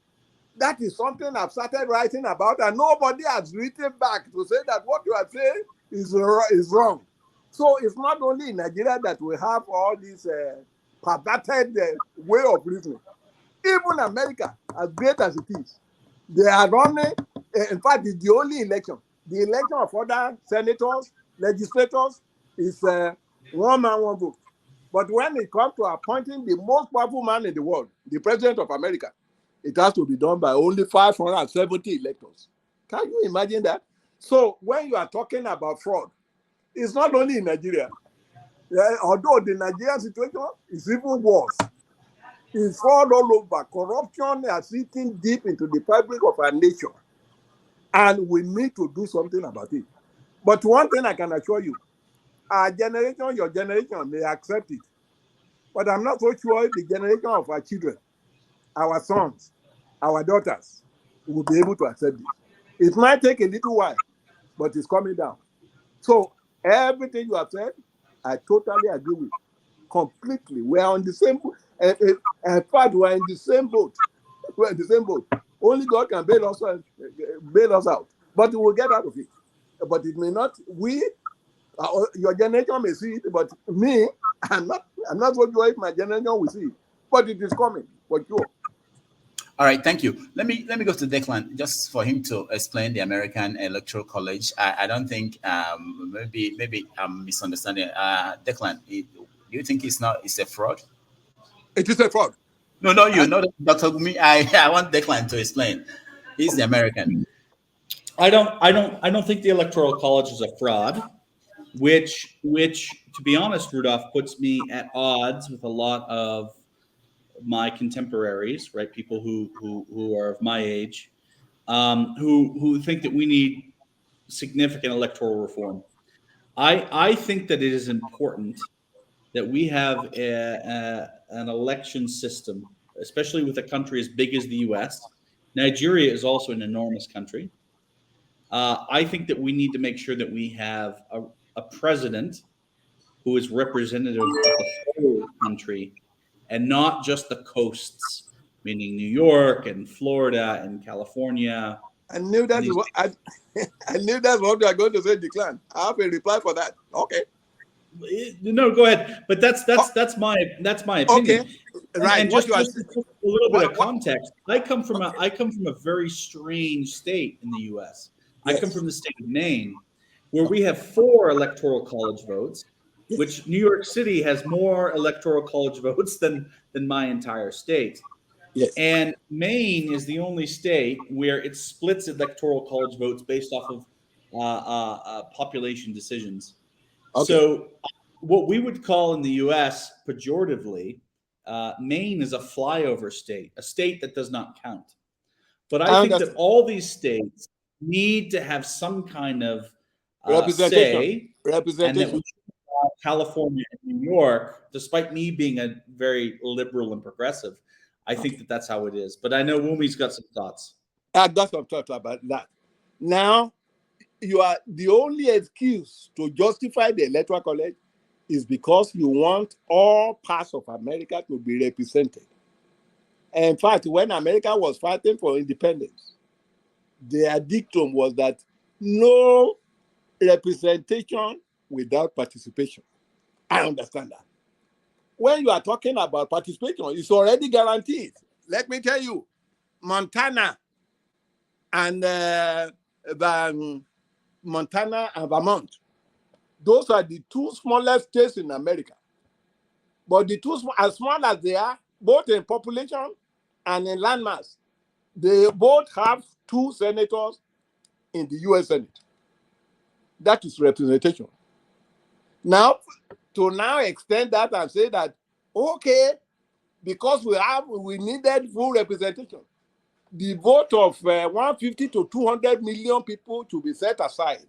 That is something I've started writing about, and nobody has written back to say that what you are saying is wrong. So it's not only in Nigeria that we have all this perverted way of reasoning. Even America, as great as it is, they are running. In fact, it's the only election. The election of other senators, legislators is one man, one vote. But when it comes to appointing the most powerful man in the world, the president of America, it has to be done by only 570 electors. Can you imagine that? So when you are talking about fraud, it's not only in Nigeria. Although the Nigerian situation is even worse. It's fraud all over. Corruption is eating deep into the fabric of our nation. And we need to do something about it. But one thing I can assure you, our generation, your generation may accept it. But I'm not so sure the generation of our children, our sons, our daughters will be able to accept it. It might take a little while, but it's coming down. So everything you have said, I totally agree with. Completely. We're on the same boat. In fact, we're in the same boat. We're in the same boat. Only God can bail us out. But we will get out of it. But it may not, your generation may see it, but me, I'm not so sure if my generation will see it. But it is coming, for sure. All right, thank you. Let me go to Declan just for him to explain the American Electoral College. I don't think maybe I'm misunderstanding. Declan, do you think it's a fraud? It is a fraud. No, not Dr. Wumi. I want Declan to explain. He's the American. I don't think the Electoral College is a fraud, which to be honest, Rudolph, puts me at odds with a lot of my contemporaries, right? People who are of my age, who think that we need significant electoral reform. I think that it is important that we have an election system, especially with a country as big as the U.S. Nigeria is also an enormous country. I think that we need to make sure that we have a president who is representative of the whole country and not just the coasts, meaning New York and Florida and California. I knew that's what I knew that's what you are going to say, Declan. I have a reply for that. Okay. No, go ahead. But that's my opinion. Okay. Right. And just a little bit of context. I come from a very strange state in the U.S. Yes. I come from the state of Maine, where we have 4 electoral college votes, yes, which New York City has more electoral college votes than my entire state. Yes. And Maine is the only state where it splits electoral college votes based off of population decisions. Okay. So what we would call in the U.S. pejoratively, Maine is a flyover state, a state that does not count. But I think that all these states need to have some kind of say, and that we California and New York, despite me being a very liberal and progressive, I think that that's how it is. But I know Wumi's got some thoughts. I got some thoughts about that. Now, you are the only excuse to justify the Electoral College is because you want all parts of America to be represented. And in fact, when America was fighting for independence, their dictum was that no representation without participation. I understand that. When you are talking about participation, it's already guaranteed. Let me tell you, Montana and Vermont, those are the 2 smallest states in America. But the 2, as small as they are, both in population and in landmass, they both have 2 senators in the U.S. Senate. That is representation. Now, to now extend that and say that, okay, because we needed full representation, the vote of 150 to 200 million people to be set aside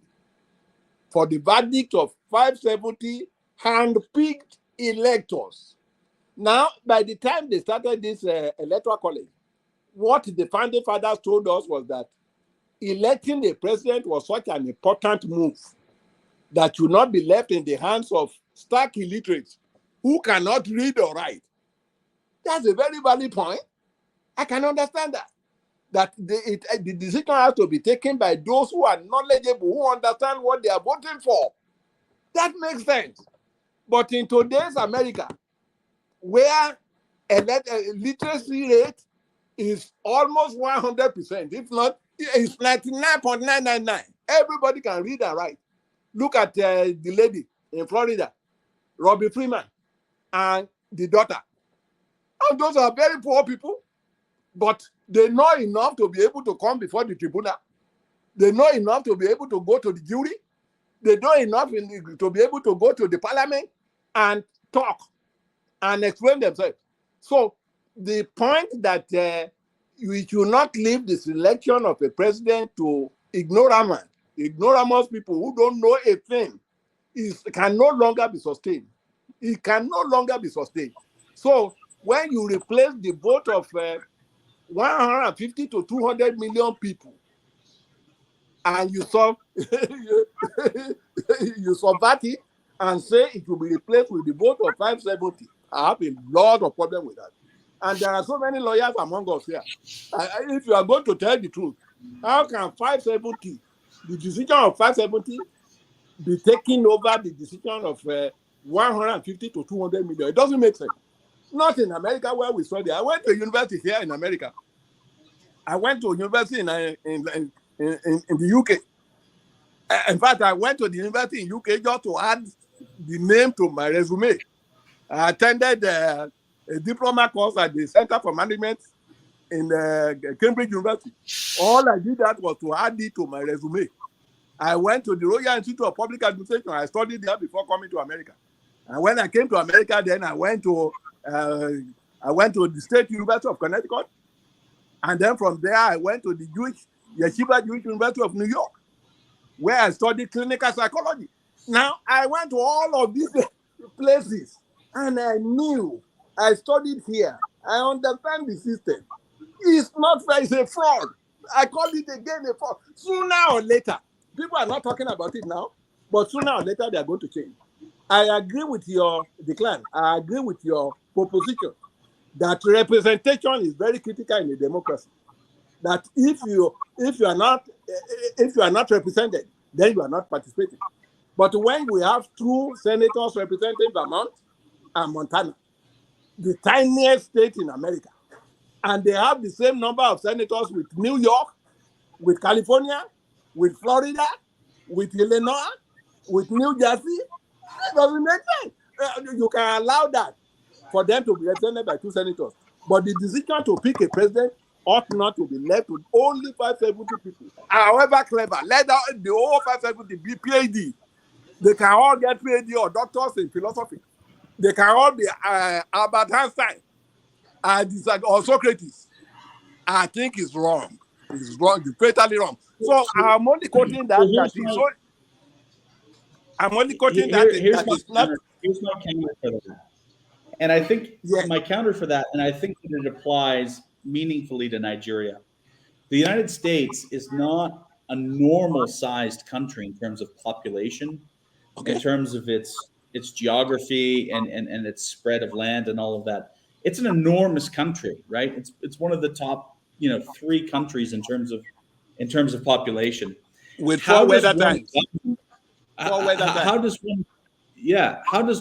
for the verdict of 570 hand-picked electors. Now, by the time they started this electoral college, what the founding fathers told us was that electing a president was such an important move that should not be left in the hands of stark illiterates who cannot read or write. That's a very valid point. I can understand that. That the decision has to be taken by those who are knowledgeable, who understand what they are voting for. That makes sense. But in today's America, where literacy rate is almost 100%, if not, it's 99.999. Everybody can read and write. Look at the lady in Florida, Robbie Freeman, and the daughter. And those are very poor people, but they know enough to be able to come before the tribunal. They know enough to be able to go to the jury. They know enough to be able to go to the parliament and talk and explain themselves. So the point that we should not leave the selection of a president to ignoramus people who don't know a thing can no longer be sustained. It can no longer be sustained. So when you replace the vote of 150 to 200 million people, and you subvert it and say it will be replaced with the vote of 570, I have a lot of problem with that. And there are so many lawyers among us here. If you are going to tell the truth, how can 570, the decision of 570, be taking over the decision of 150 to 200 million? It doesn't make sense. Not in America where we study. I went to university here in America. I went to university in the UK. In fact, I went to the university in UK just to add the name to my resume. I attended a diploma course at the Center for Management in Cambridge University. All I did that was to add it to my resume. I went to the Royal Institute of Public Administration. I studied there before coming to America. And when I came to America, then I went to the State University of Connecticut. And then from there, I went to the Yeshiva Jewish University of New York, where I studied clinical psychology. Now, I went to all of these places, and I knew. I studied here. I understand the system. It's not fair. It's a fraud. I call it again a fraud. Sooner or later, people are not talking about it now, but sooner or later, they are going to change. I agree with your decline. I agree with your proposition that representation is very critical in a democracy. That if you are not represented, then you are not participating. But when we have two senators representing Vermont and Montana, the tiniest state in America, and they have the same number of senators with New York, with California, with Florida, with Illinois, with New Jersey, it doesn't make sense. You can allow that for them to be represented by two senators. But the decision to pick a president ought not to be left with only 570 people. However clever, let the whole 570 be PhD. They can all get PhD or doctors in philosophy. They can all be Albert Einstein or Socrates. I think it's wrong. It's wrong. It's fatally wrong. So I'm only quoting that. I'm only quoting that. Here's my counter for that. And I think my counter for that, and I think that it applies meaningfully to Nigeria. The United States is not a normal-sized country in terms of population, in terms of its geography and its spread of land and all of that. It's an enormous country, right? It's one of the top 3 countries in terms of population. With how does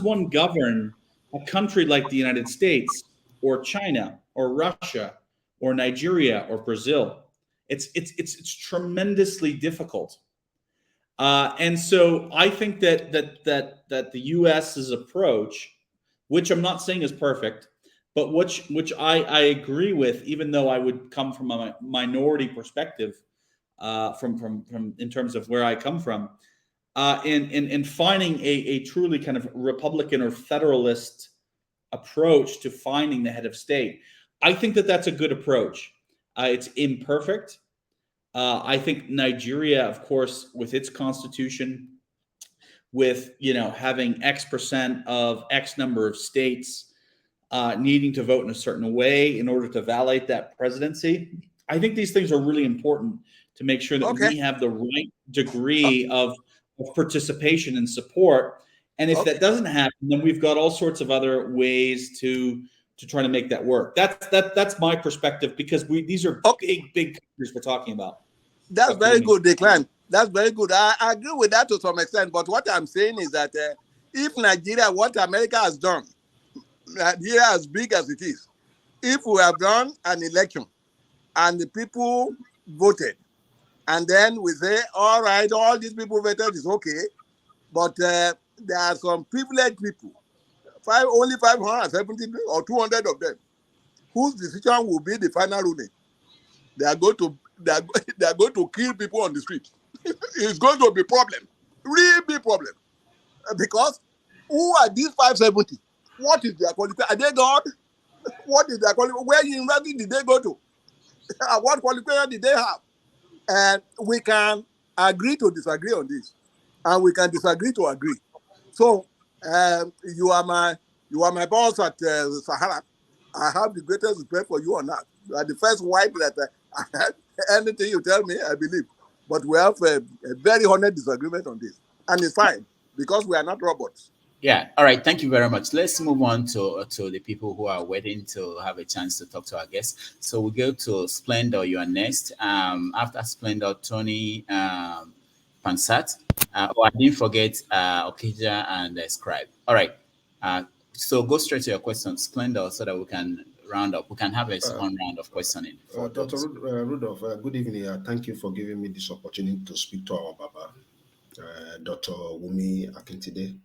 one govern a country like the United States or China or Russia or Nigeria or Brazil? It's tremendously difficult. And so I think that the US's approach, which I'm not saying is perfect, but which I agree with, even though I would come from a minority perspective, from in terms of where I come from, in finding a truly kind of Republican or Federalist approach to finding the head of state. I think that that's a good approach. It's imperfect. I think Nigeria, of course, with its constitution, with having X% of X number of states needing to vote in a certain way in order to validate that presidency, I think these things are really important to make sure that we have the right degree of participation and support. And if that doesn't happen, then we've got all sorts of other ways to try to make that work. That's my perspective, because these are big countries we're talking about. That's very good, Declan. That's very good. I agree with that to some extent. But what I'm saying is that if Nigeria, what America has done, Nigeria as big as it is, if we have done an election and the people voted, and then we say, all right, all these people voted is okay, but there are some privileged people, only 570 or 200 of them, whose decision will be the final ruling. They are going to kill people on the street. It's going to be a problem, really big problem, because who are these 570? What is their qualification? Are they God? What is their qualification? Where university did they go to? What qualification did they have? And we can agree to disagree on this, and we can disagree to agree. So you are my boss at Sahara. I have the greatest respect for you on that. You are the first wife that anything you tell me, I believe. But we have a very honest disagreement on this, and it's fine because we are not robots. Yeah. All right. Thank you very much. Let's move on to the people who are waiting to have a chance to talk to our guests. So we go to Splendor. You are next. After Splendor, Tony Pansat. I didn't forget Okija and Scribe. All right. So go straight to your question, Splendor, so that we can round up. We can have one round of questioning. Dr. Rudolph, good evening. Thank you for giving me this opportunity to speak to our Baba, Dr. Wumi Akintide.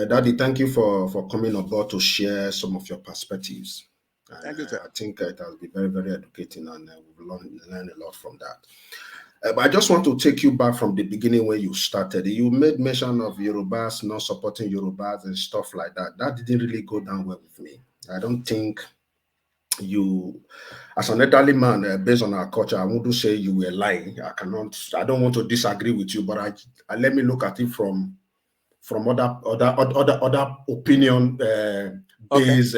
Daddy, thank you for coming aboard to share some of your perspectives. Thank you, sir. I think it has been very, very educating, and we've learned a lot from that. But I just want to take you back from the beginning where you started. You made mention of Yorubas not supporting Yorubas and stuff like that. That didn't really go down well with me. I don't think you, as an elderly man, based on our culture, I wouldn't say you were lying. I don't want to disagree with you, but I let me look at it from other opinion based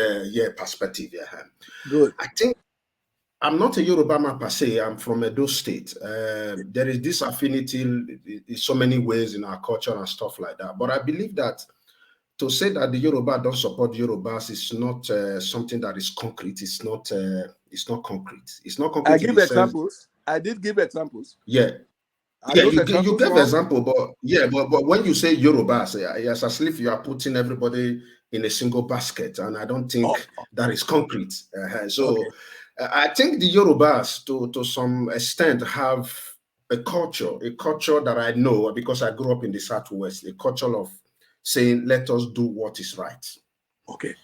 perspective. Yeah. Good. I think I'm not a Yoruba man per se. I'm from Edo State. There is this affinity in so many ways in our culture and stuff like that. But I believe that to say that the Yoruba don't support Yorubas is not something that is concrete. It's not concrete. It's not concrete. I give examples. I did give examples. Yeah. You gave example, but when you say Yorubas, it's as if you are putting everybody in a single basket, and I don't think that is concrete. I think the Yorubas, to some extent, have a culture that I know because I grew up in the Southwest, a culture of saying, let us do what is right. Okay.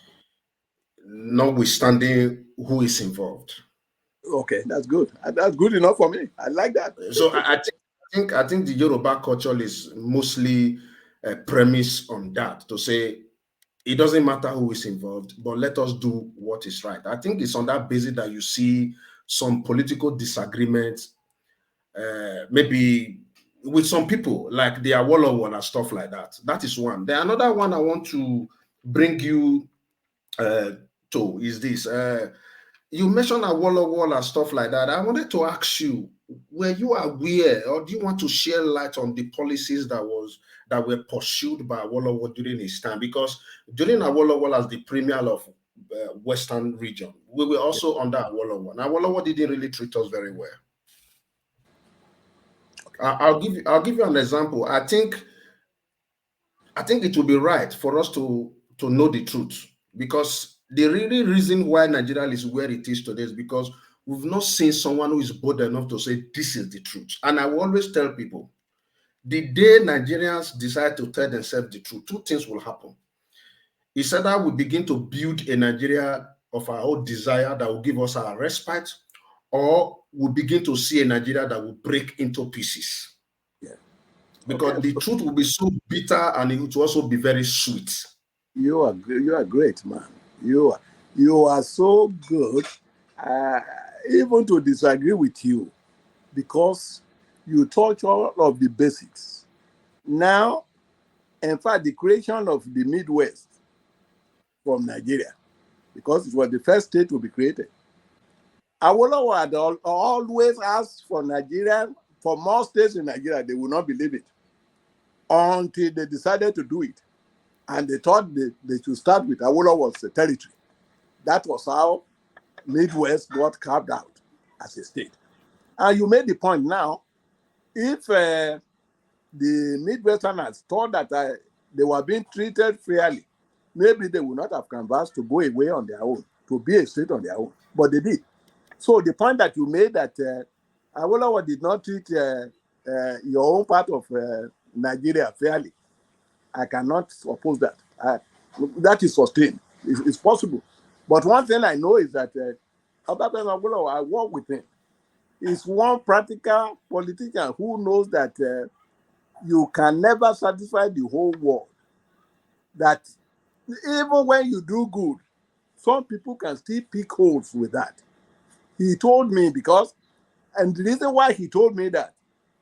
Notwithstanding who is involved. Okay, that's good. That's good enough for me. I like that. So I think the Yoruba culture is mostly a premise on that, to say it doesn't matter who is involved, but let us do what is right. I think it's on that basis that you see some political disagreements, maybe with some people, like the Awolowo and stuff like that. That is one. Then another one I want to bring you to is this. You mentioned Awolowo and stuff like that. I wanted to ask you, were you aware, or do you want to share light on the policies that were pursued by Awolowo during his time? Because during Awolowo as the premier of Western region, we were also under Awolowo. And Awolowo didn't really treat us very well. I'll give you an example. I think it would be right for us to know the truth, because the really reason why Nigeria is where it is today is because we've not seen someone who is bold enough to say this is the truth. And I will always tell people, the day Nigerians decide to tell themselves the truth, two things will happen. It's either we begin to build a Nigeria of our own desire that will give us our respite, or we begin to see a Nigeria that will break into pieces. Yeah. because the truth will be so bitter and it will also be very sweet. You are great, man. You are so good. Even to disagree with you, because you touch all of the basics. Now, in fact, the creation of the Midwest from Nigeria, because it was the first state to be created. Awolowo had always asked for Nigeria, for more states in Nigeria. They would not believe it until they decided to do it. And they thought they should start with Awolowo's territory. That was how Midwest got carved out as a state. And you made the point now, if the Midwesterners thought that they were being treated fairly, maybe they would not have canvassed to go away on their own, to be a state on their own. But they did. So the point that you made that Awolowo did not treat your own part of Nigeria fairly, I cannot oppose that. That is sustained. It's possible. But one thing I know is that Awolowo, I work with him, is one practical politician who knows that you can never satisfy the whole world. That even when you do good, some people can still pick holes with that. He told me and the reason why he told me that,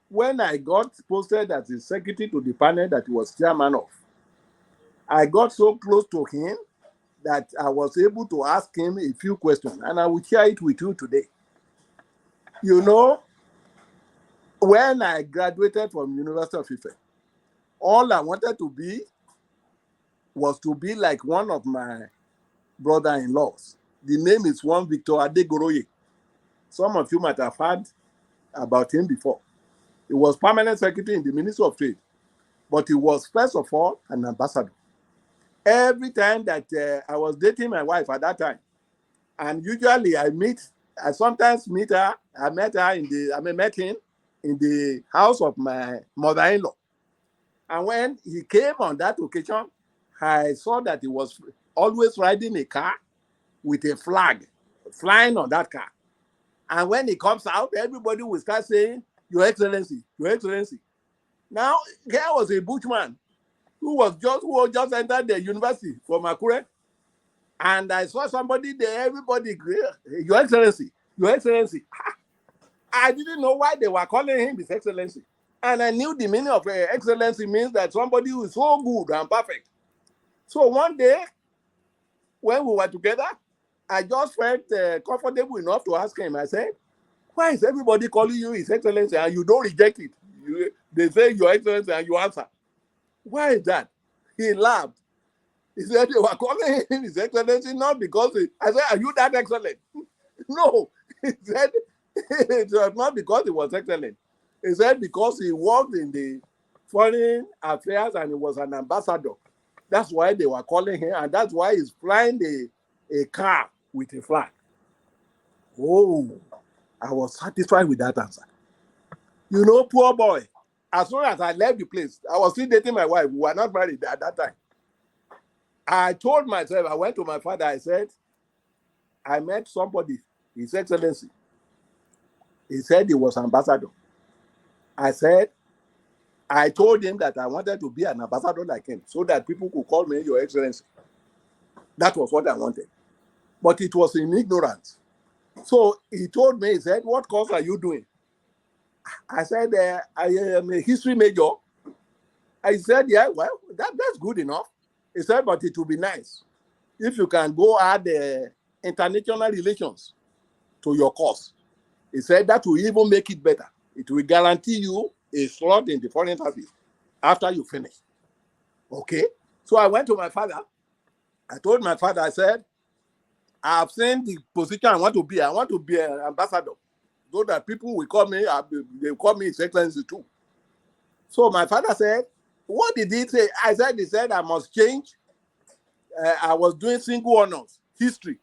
when I got posted as the secretary to the panel that he was chairman of, I got so close to him that I was able to ask him a few questions, and I will share it with you today. You know, when I graduated from University of Ife, all I wanted to be was to be like one of my brother-in-laws. The name is one Victor Adegoroye. Some of you might have heard about him before. He was permanent secretary in the Ministry of Trade, but he was first of all an ambassador. Every time that I was dating my wife at that time, and usually I sometimes meet her. I met him in the house of my mother-in-law. And when he came on that occasion, I saw that he was always riding a car with a flag flying on that car. And when he comes out, everybody will start saying, "Your Excellency, Your Excellency." Now, here was a bushman who just entered the university from Akure. And I saw somebody there, everybody, "Your Excellency, Your Excellency." I didn't know why they were calling him His Excellency. And I knew the meaning of excellency means that somebody who is so good and perfect. So one day, when we were together, I just felt comfortable enough to ask him. I said, "Why is everybody calling you His Excellency and you don't reject it? They say Your Excellency and you answer. Why is that?" He laughed. He said they were calling him His Excellency not because I said, "Are you that excellent?" No. He said it was not because he was excellent. He said because he worked in the foreign affairs and he was an ambassador. That's why they were calling him, and that's why he's flying a car with a flag. Oh, I was satisfied with that answer. You know, poor boy. As soon as I left the place, I was still dating my wife. We were not married at that time. I told myself, I went to my father, I said, "I met somebody, His Excellency." He said he was ambassador. I told him that I wanted to be an ambassador like him so that people could call me Your Excellency. That was what I wanted. But it was in ignorance. So he told me, he said, "What course are you doing?" I said, "I am a history major." I said, "Yeah, well, that's good enough." He said, "But it will be nice if you can go add international relations to your course." He said that will even make it better. It will guarantee you a slot in the foreign service after you finish. Okay. So I went to my father. I told my father, I said, "I have seen the position I want to be. I want to be an ambassador so that people will call me, they will call me His Excellency too." So my father said, "What did he say?" He said, "I must change. I was doing single honors, history.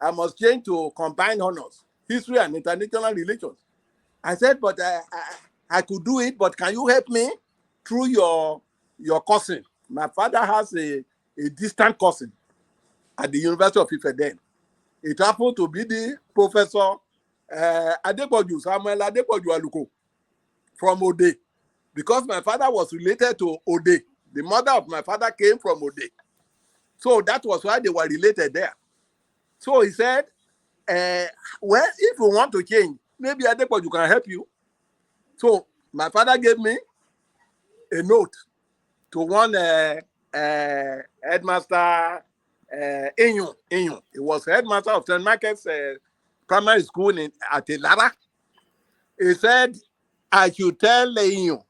I must change to combined honors, history and international relations." I said, "But I could do it, but can you help me through your cousin?" My father has a distant cousin at the University of Ife then. It happened to be the Professor Samuel Adepoju Aluko from Ode. because my father was related to Ode. The mother of my father came from Ode. So that was why they were related there. So he said, well, if you want to change, maybe Adepo, you can help you. So my father gave me a note to one headmaster, Inyo. He was headmaster of St. Market's primary school at Lara. He said, I should tell Inyo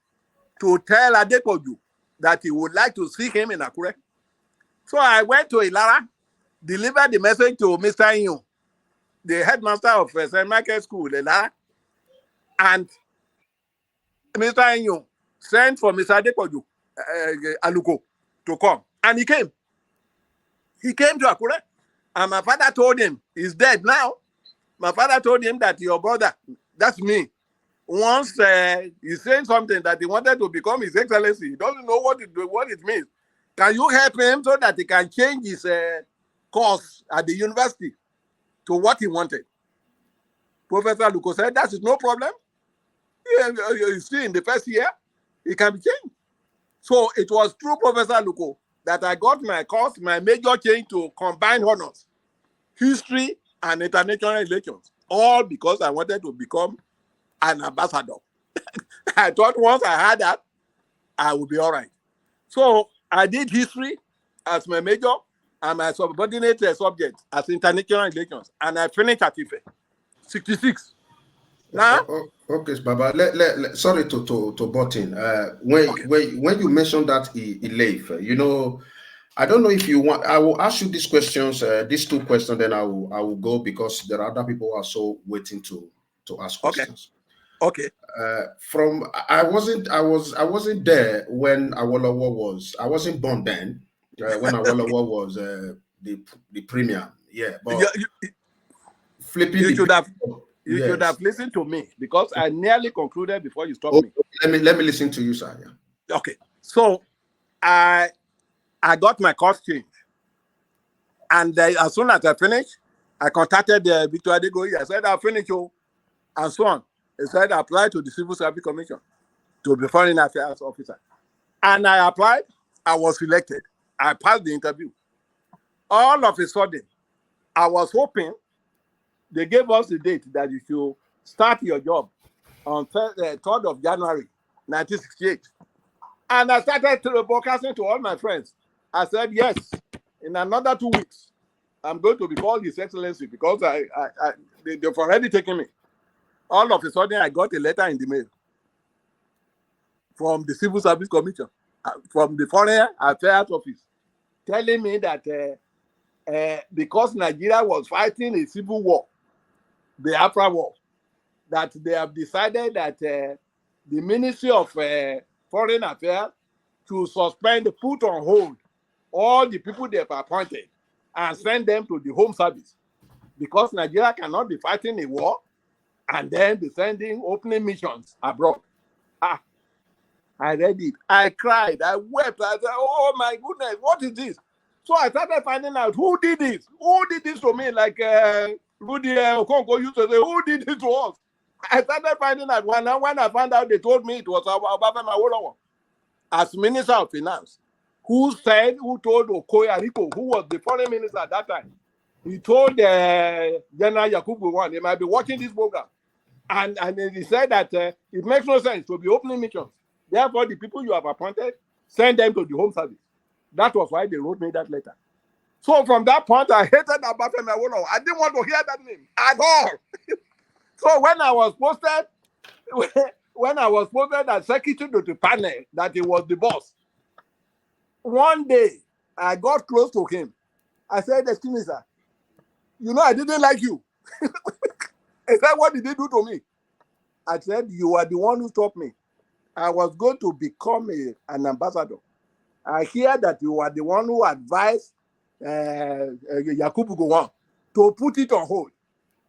to tell Adepoju that he would like to see him in Akure. So I went to Ilara, delivered the message to Mr. Inyo, the headmaster of St. Michael's School, Ilara, and Mr. Inyo sent for Mr. Adepoju Aluko to come. And he came. He came to Akure, and my father told him, he's dead now. My father told him that your brother, that's me, once he's saying something that he wanted to become His Excellency. He doesn't know what it means. Can you help him so that he can change his course at the university to what he wanted? Professor Luko said, that is no problem. You see, in the first year, it can be changed. So it was through Professor Luko that I got my course, my major change to combined honors, history and international relations, all because I wanted to become an ambassador. I thought once I had that, I would be all right. So I did history as my major and my subordinate subject as international relations, and I finished at IFE, 66. Now, okay, Baba. Sorry to butt in. When you mentioned that Ileife, you know, I don't know if you want. I will ask you these questions, these two questions, then I will go because there are other people who are so waiting to ask questions. Okay. I wasn't there when Awolowo was. I wasn't born then. When Awolowo was the premier. Yeah, but flipping. You should have listened to me because I nearly concluded before you stopped me. Let me listen to you, sir. Yeah. Okay. So I got my course changed, and as soon as I finished, I contacted Victor Adegoyi. I said I'll finish you, and so on. He said I applied to the Civil Service Commission to be Foreign Affairs officer, and I applied. I was selected. I passed the interview. All of a sudden, I was hoping they gave us the date that you should start your job on 3rd of January, 1968. And I started broadcasting to all my friends. I said, yes, in another 2 weeks, I'm going to be called His Excellency because they've already taken me. All of a sudden, I got a letter in the mail from the Civil Service Commission, from the Foreign Affairs Office, telling me that because Nigeria was fighting a civil war, the Biafra war, that they have decided that the Ministry of Foreign Affairs to suspend, put on hold all the people they have appointed and send them to the Home Service because Nigeria cannot be fighting a war and then be sending opening missions abroad. I read it. I cried. I wept. I said, oh my goodness, what is this? So I started finding out who did this. Who did this to me? Like Rudy Okonko used to say, who did this to us? I started finding out when I found out, they told me it was Obafemi Awolowo as Minister of Finance, who told Okoya Rico, who was the foreign minister at that time. He told General Yakubu Gowon, they might be watching this program. And he said that it makes no sense to be opening missions. Therefore, the people you have appointed, send them to the Home Service. That was why they wrote me that letter. So from that point, I hated Obafemi Awolowo. I didn't want to hear that name at all. So when I was posted as secretary to the panel, that he was the boss, one day I got close to him. I said, excuse me, sir, you know I didn't like you. He said, what did he do to me? I said, you are the one who stopped me. I was going to become an ambassador. I hear that you are the one who advised Yakubu Gowon to put it on hold.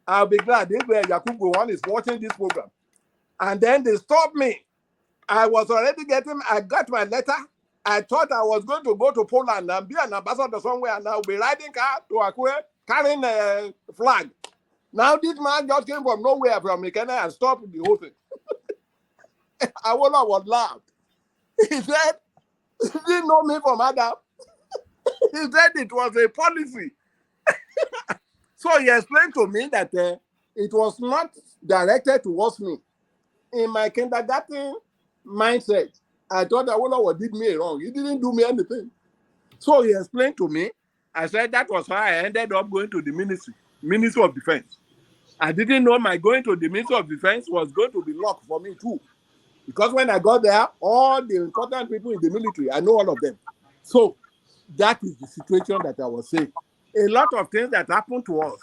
I'll be glad if Yakubu Gowon is watching this program. And then they stopped me. I got my letter. I thought I was going to go to Poland and be an ambassador somewhere, and I'll be riding car to Akure carrying a flag. Now this man just came from nowhere, from Mikene, and stopped the whole thing. Awolowo laughed. He said, "You didn't know me from Adam." He said it was a policy. So he explained to me that it was not directed towards me. In my kindergarten mindset, I thought Awolowo did me wrong. He didn't do me anything. So he explained to me. I said that was why I ended up going to the Ministry of Defense. I didn't know my going to the Ministry of Defense was going to be luck for me too. Because when I got there, all the important people in the military, I know all of them. So that is the situation that I was saying. A lot of things that happen to us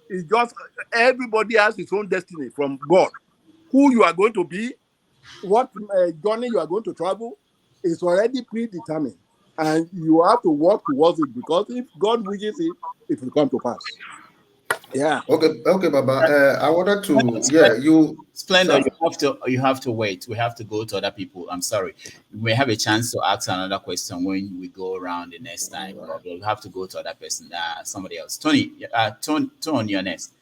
is just everybody has his own destiny from God. Who you are going to be, what journey you are going to travel is already predetermined. And you have to work towards it because if God wishes it, it will come to pass. Yeah. Okay, Baba. I wanted to, Splendor, you have to wait. We have to go to other people. I'm sorry. We may have a chance to ask another question when we go around the next time, but we'll have to go to other person, somebody else. Tony, Tone, you're next.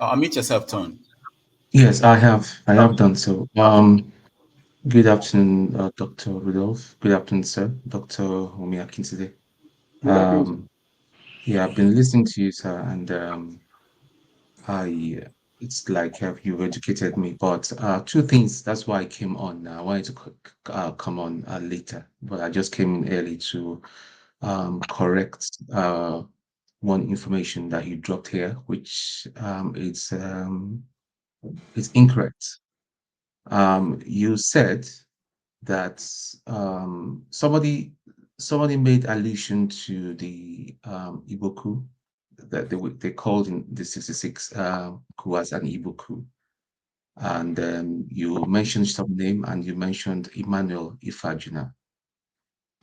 Unmute yourself, Tone. Yes, I have done so. Good afternoon, Dr. Rudolph. Good afternoon, sir. Dr. Wumi Akintide. Yeah, I've been listening to you, sir, and it's like you've educated me. But two things. That's why I came on. I wanted to come on later, but I just came in early to correct one information that you dropped here, which is incorrect. You said that somebody made allusion to the Igbo coup that they called in the 66 coup as an Igbo coup. And you mentioned some name and you mentioned Emmanuel Ifajuna.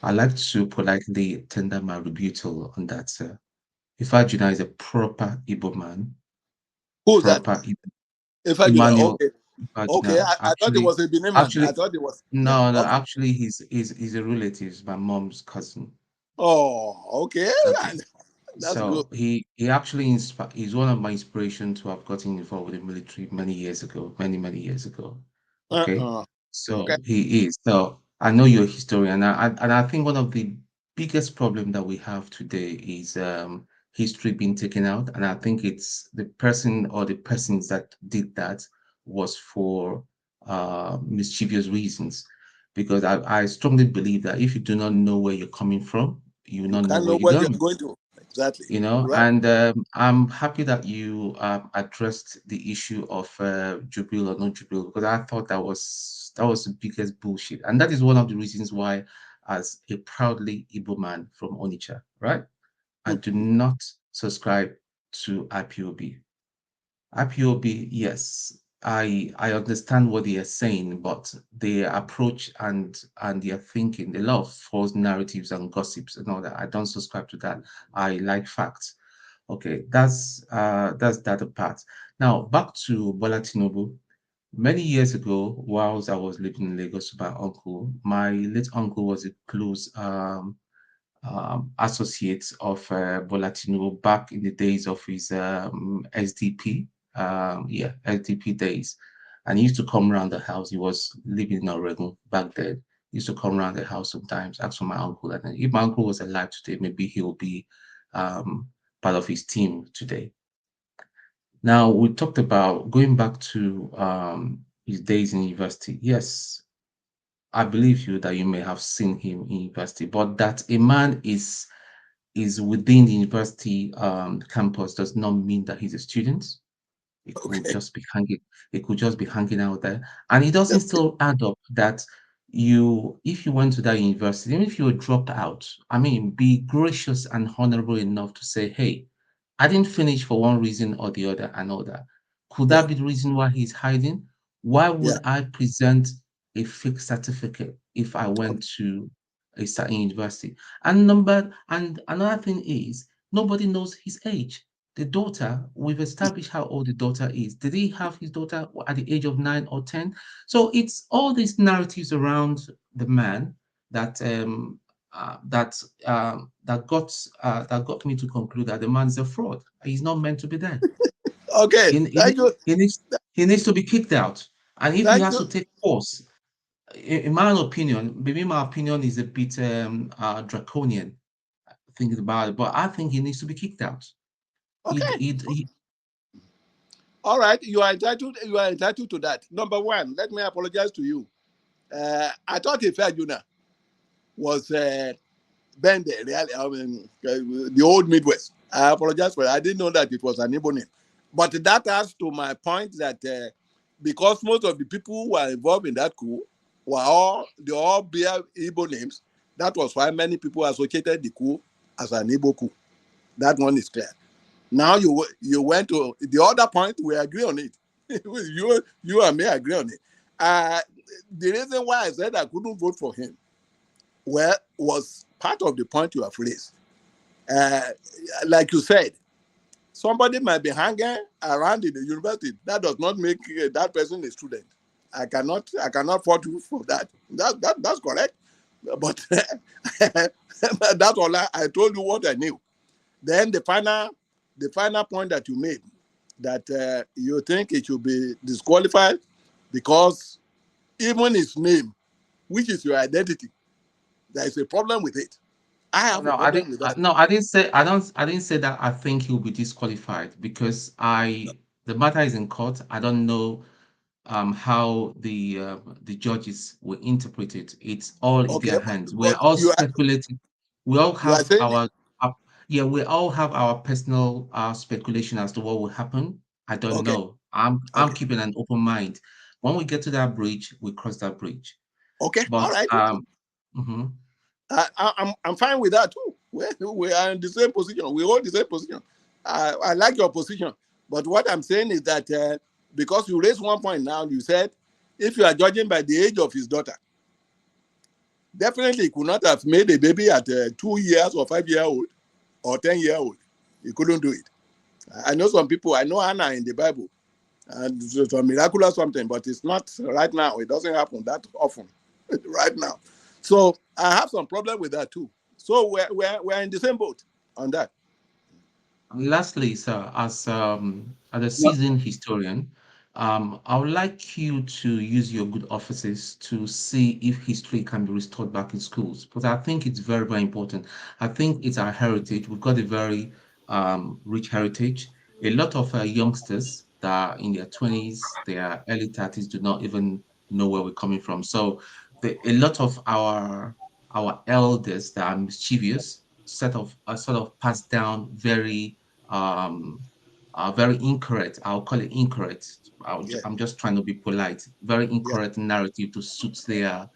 I'd like to politely tender my rebuttal on that, sir. Ifajuna is a proper Igbo man. Who's that? Emmanuel. Okay. Okay, I thought it was a Benin man. I thought it was. No, okay. Actually, he's a relative, my mom's cousin. Oh, okay. That's so good. He actually he's one of my inspirations to have gotten involved with the military many years ago. Okay, so okay. He is. So I know you're a historian, and I think one of the biggest problem that we have today is history being taken out, and I think it's the person or the persons that did that was for mischievous reasons, because I strongly believe that if you do not know where you're coming from, you will not know where you're going to. Exactly. You know, right. And I'm happy that you addressed the issue of Jubil or not Jubil, because I thought that was the biggest bullshit, and that is one of the reasons why, as a proudly Igbo man from Onitsha, right, I do not subscribe to IPOB. IPOB, yes, I understand what they are saying, but their approach and their thinking, they love false narratives and gossips and all that. I don't subscribe to that. I like facts. Okay, that's that apart. Now back to Bola Tinubu. Many years ago, whilst I was living in Lagos with my late uncle was a close associate of Bola Tinubu back in the days of his SDP. SDP days. And he used to come around the house. He was living in Oregon back then. He used to come around the house sometimes, ask for my uncle. And if my uncle was alive today, maybe he will be part of his team today. Now, we talked about going back to his days in university. Yes, I believe you that you may have seen him in university, but that a man is within the university campus does not mean that he's a student. It could just be hanging. It could just be hanging out there, and it doesn't still add up that if you went to that university, even if you were dropped out, I mean, be gracious and honorable enough to say, "Hey, I didn't finish for one reason or the other," and all that. Could that be the reason why he's hiding? Why would I present a fake certificate if I went to a certain university? And another thing is, nobody knows his age. The daughter, we've established how old the daughter is. Did he have his daughter at the age of 9 or 10? So it's all these narratives around the man that that got me to conclude that the man is a fraud. He's not meant to be there. Okay, thank you. He needs to be kicked out. And if he Thank has you. to take force, in my opinion, maybe my opinion is a bit draconian thinking about it, but I think he needs to be kicked out. Okay. All right, you are entitled. You are entitled to that. Number one, let me apologize to you. I thought Ifeanyi was Bende, really, I mean, the old Midwest. I apologize for it. I didn't know that it was an Igbo name. But that adds to my point that because most of the people who were involved in that coup they all bear Igbo names. That was why many people associated the coup as an Igbo coup. That one is clear. Now you went to the other point. We agree on it. you and me agree on it. The reason why I said I couldn't vote for him, was part of the point you have raised. Like you said, somebody might be hanging around in the university. That does not make that person a student. I cannot fault you for that. That's correct. But that's all I told you what I knew. Then the final point that you made, that you think it should be disqualified because even his name, which is your identity, there is a problem with it. I have a problem with that. No, I didn't say I didn't say that I think he'll be disqualified because the matter is in court. I don't know how the judges will interpret it. It's all in their hands. We're all speculating. We all have yeah, we all have our personal speculation as to what will happen. I don't know. I'm keeping an open mind. When we get to that bridge, we cross that bridge. Okay, but, all right. Mhm. I'm fine with that too. We are in the same position. We hold the same position. I like your position, but what I'm saying is that because you raised one point now, you said if you are judging by the age of his daughter, definitely he could not have made a baby at 2 years or 5 year old or 10-year old. He couldn't do it. I know some people. I know Hannah in the Bible, and it's a miraculous something, but it's not right now. It doesn't happen that often right now. So I have some problem with that too. So we're in the same boat on that. Lastly, sir, as a seasoned historian, I would like you to use your good offices to see if history can be restored back in schools, because I think it's very, very important. I think it's our heritage. We've got a very rich heritage. A lot of youngsters that are in their 20s, their early 30s, do not even know where we're coming from. So a lot of our elders that are mischievous sort of passed down very incorrect. I'll call it incorrect. I'm just trying to be polite. Very incorrect narrative to suit their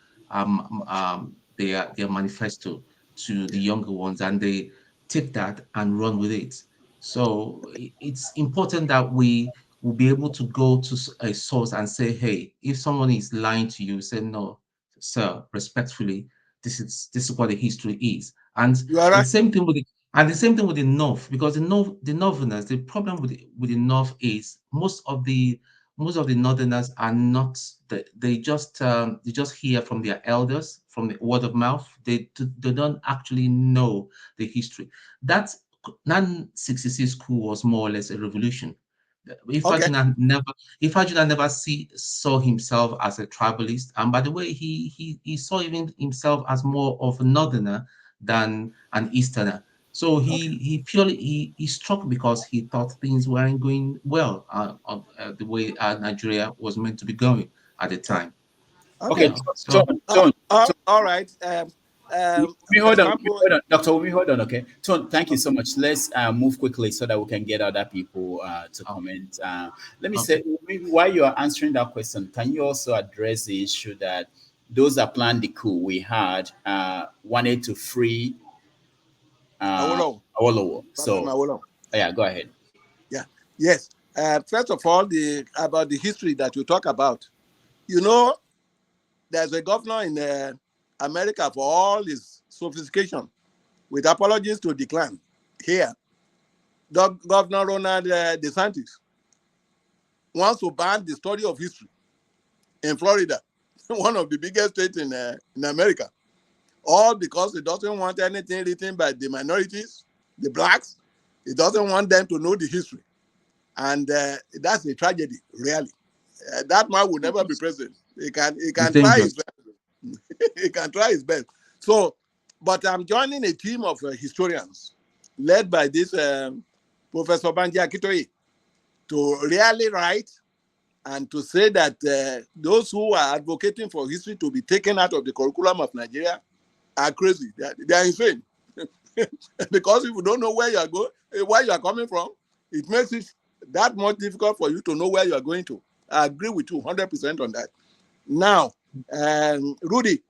manifesto to the younger ones, and they take that and run with it. So it's important that we will be able to go to a source and say, hey, if someone is lying to you, say no, sir, respectfully, this is what the history is. And the same thing with the North, because the Northerners, the problem with the North is most of the Northerners are not. They just hear from their elders, from the word of mouth. They don't actually know the history. That 1966 coup was more or less a revolution. Ifeanyi never saw himself as a tribalist, and by the way, he saw even himself as more of a Northerner than an Easterner. So he purely struck because he thought things weren't going well the way Nigeria was meant to be going at the time. Okay, all right. Hold on, Dr. Wumi, hold on. Okay, Tone, thank you so much. Let's move quickly so that we can get other people to comment. Let me say, while you are answering that question, can you also address the issue that those that planned the coup we had wanted to free Awolowo? So, yeah, go ahead. Yeah. Yes. First of all, about the history that you talk about. You know, there's a governor in America, for all his sophistication, with apologies to the clan here, Governor Ronald DeSantis wants to ban the study of history in Florida, one of the biggest states in America, all because he doesn't want anything written by the minorities, the blacks. He doesn't want them to know the history. And that's a tragedy, really. That man will never be president. He can It's try his dangerous. best. He can try his best. So, but I'm joining a team of historians led by this Professor Banji Akitoye to really write and to say that those who are advocating for history to be taken out of the curriculum of Nigeria are crazy. They are insane. Because if you don't know where you are going, where you are coming from, it makes it that much difficult for you to know where you are going to. I agree with you 100% on that. Now, Rudy,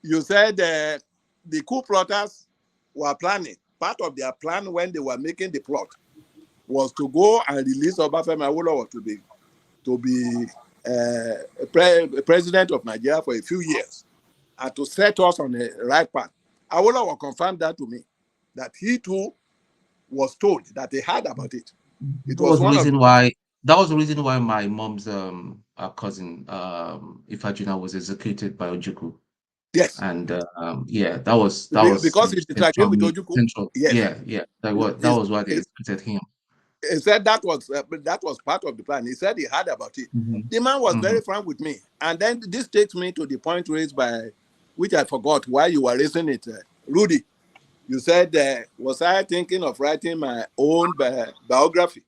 you said the coup plotters were planning. Part of their plan when they were making the plot was to go and release Obafemi Awolowo to be president of Nigeria for a few years and to set us on the right path. Awolowo confirmed that to me, that he too was told that they heard about it. It That was the one reason of why. That was the reason why my mom's cousin Ifajina was executed by Ojukwu. yes, And yeah, that was because he disagreed with Ojukwu. central. Yes, Yeah. That was why they executed him. he said that was part of the plan. He said he heard about it. The man was very frank with me, and then this takes me to the point raised by, which I forgot why you were raising it, Rudy. You said, was I thinking of writing my own biography?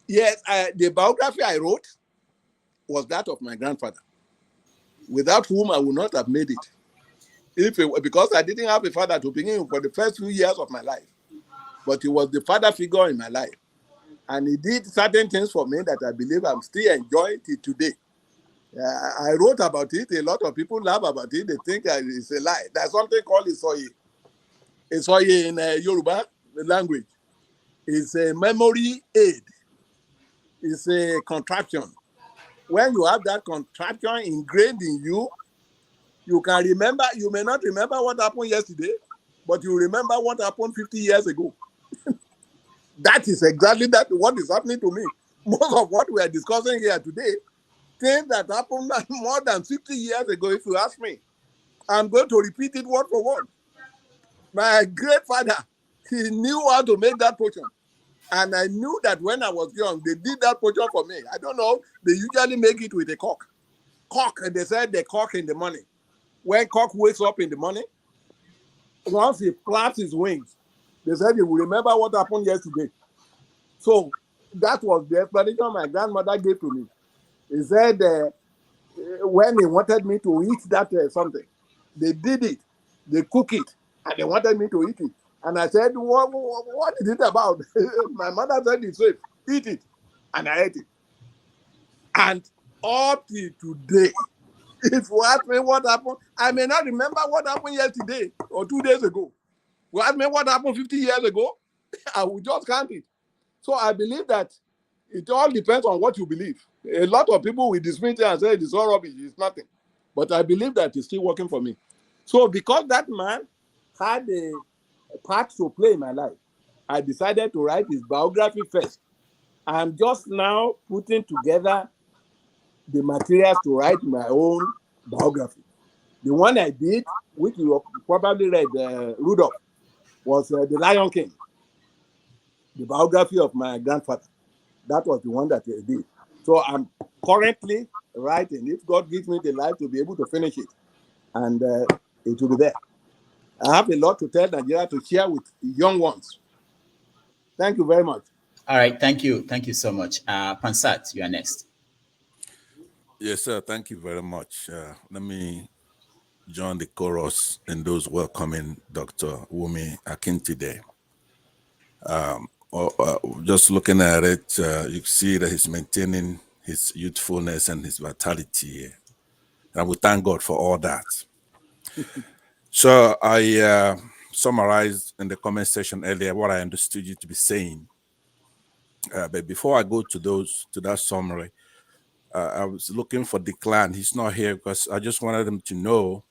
Yes, the biography I wrote was that of my grandfather, without whom I would not have made it. Because I didn't have a father to begin with for the first few years of my life, but he was the father figure in my life. And he did certain things for me that I believe I'm still enjoying it today. I wrote about it. A lot of people laugh about it. They think it's a lie. There's something called Isoye. Isoye in Yoruba language. It's a memory aid. It's a contraction. When you have that contraction ingrained in you, you can remember. You may not remember what happened yesterday, but you remember what happened 50 years ago. That is exactly what is happening to me. Most of what we are discussing here today, things that happened more than 50 years ago, if you ask me. I'm going to repeat it word for word. My great father, he knew how to make that potion. And I knew that when I was young, they did that potion for me. I don't know. They usually make it with a cock. And they said the cock in the morning. When cock wakes up in the morning, once he flaps his wings, they said he will remember what happened yesterday. So that was the explanation my grandmother gave to me. He said when he wanted me to eat that something, they did it, they cook it, and they wanted me to eat it. And I said, what is it about? My mother said it's safe, eat it. And I ate it. And up to today, if you ask me what happened, I may not remember what happened yesterday or 2 days ago. You ask me what happened 50 years ago, I will just count it. So I believe that it all depends on what you believe. A lot of people will dismiss it and say it's all rubbish, it's nothing. But I believe that it's still working for me. So because that man had a part to play in my life, I decided to write his biography first. I'm just now putting together the materials to write my own biography. The one I did, which you probably read, Rudolph, was The Lion King, the biography of my grandfather. That was the one that I did. So I'm currently writing. If God gives me the life to be able to finish it, and it will be there. I have a lot to tell Nigeria to share with young ones. Thank you very much. All right, thank you so much. Pansat, you are next. Yes, sir. Thank you very much. Let me join the chorus in those welcoming Dr. Wumi Akintide. Just looking at it, you see that he's maintaining his youthfulness and his vitality. And we thank God for all that. So I summarized in the comment section earlier what I understood you to be saying. But before I go to that summary, I was looking for Declan. He's not here because I just wanted him to know,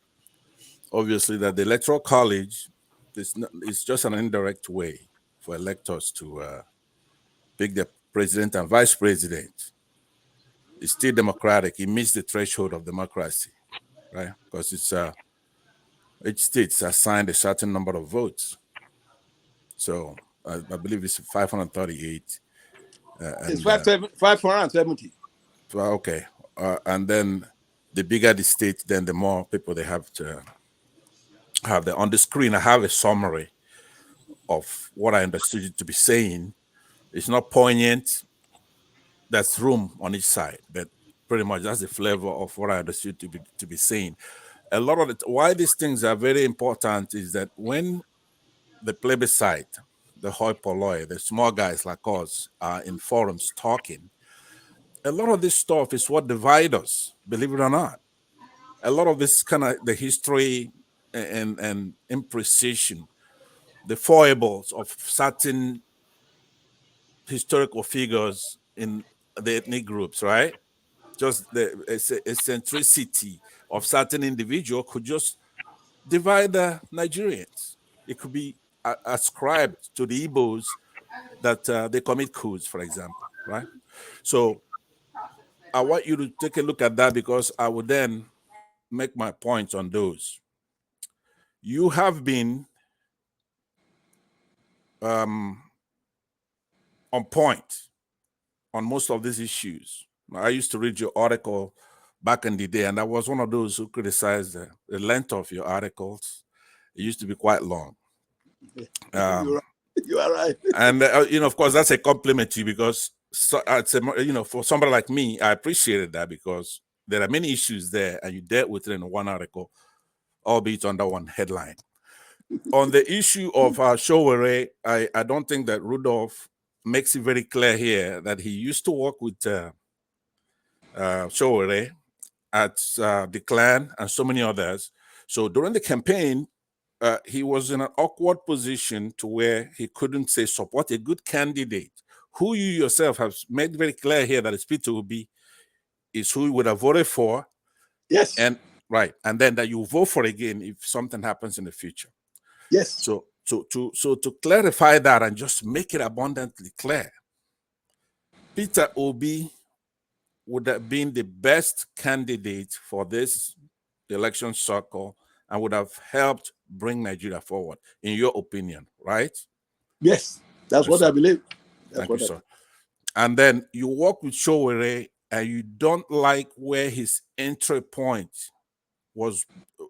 obviously, that the Electoral College is just an indirect way for electors to pick the president and vice president. It's still democratic. It meets the threshold of democracy, right? Because it's each state assigned a certain number of votes. So I believe it's 538. It's 570. Well, okay. And then the bigger the state, then the more people they have to have there. On the screen, I have a summary of what I understood you to be saying. It's not poignant. That's room on each side, but pretty much that's the flavor of what I understood to be saying. A lot of it, why these things are very important is that when the plebiscite, the hoi polloi, the small guys like us are in forums talking, a lot of this stuff is what divides us, believe it or not. A lot of this kind of the history and imprecision, the foibles of certain historical figures in the ethnic groups, right? Just the eccentricity of certain individual could just divide the Nigerians. It could be ascribed to the Igbos that they commit coups, for example, right? So I want you to take a look at that because I will then make my points on those. You have been on point on most of these issues. I used to read your article back in the day, and I was one of those who criticized the length of your articles. It used to be quite long. You are right. And of course, that's a compliment to you because for somebody like me, I appreciated that because there are many issues there, and you dealt with it in one article, albeit under one headline. On the issue of Showere, I don't think that Rudolph makes it very clear here that he used to work with Showere at the Clan and so many others. So during the campaign, he was in an awkward position to where he couldn't say support a good candidate who you yourself have made very clear here that Peter will be is who you would have voted for. Yes. And right. And then that you vote for again if something happens in the future. Yes. So to clarify that and just make it abundantly clear, Peter Obi would have been the best candidate for this election cycle and would have helped bring Nigeria forward, in your opinion, right? Yes, that's what I believe. Thank you, sir. And then you work with Showere and you don't like where his entry point was.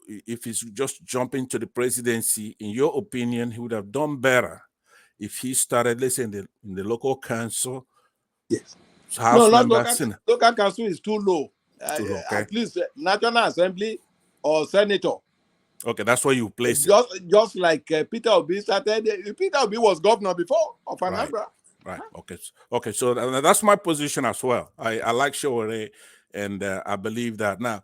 If he's just jumping to the presidency, in your opinion, he would have done better if he started, let's say, in the local council. Yes. House no, members. Local council is too low. Too low, okay. At least National Assembly or Senator. Okay, that's where you place it. Just like Peter Obi started. Peter Obi was governor before of Anambra. Right. Okay. So that's my position as well. I like Showere, and I believe that. Now,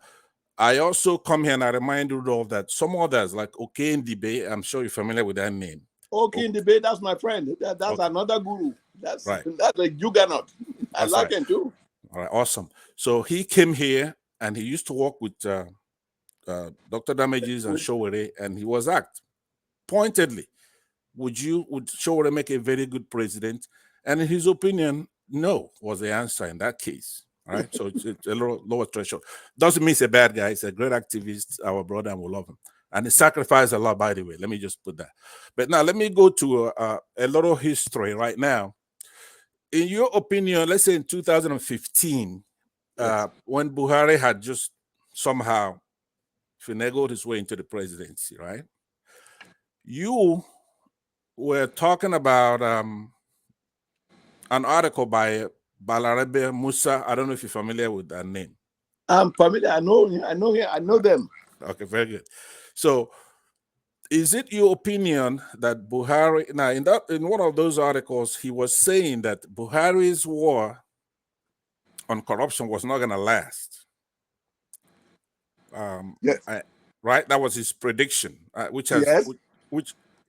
I also come here and I remind you of that some others like Akintide, I'm sure you're familiar with that name. Akintide, that's my friend. That's another guru. That's a juggernaut. I like him too. All right, awesome. So he came here and he used to work with Dr. Damages and Showere, and he was asked pointedly, would Showere make a very good president? And in his opinion, no, was the answer in that case. All right, so it's a little lower threshold. Doesn't mean he's a bad guy. He's a great activist, our brother, and we love him. And he sacrificed a lot, by the way. Let me just put that. But now let me go to a little history right now. In your opinion, let's say in 2015, when Buhari had just somehow finagled his way into the presidency, right? You were talking about an article by Balarabe Musa. I don't know if you're familiar with that name. I'm familiar. I know him. I know them. Okay, very good. So, is it your opinion that Buhari? Now, in one of those articles, he was saying that Buhari's war on corruption was not going to last. Yes. Right. That was his prediction. Which has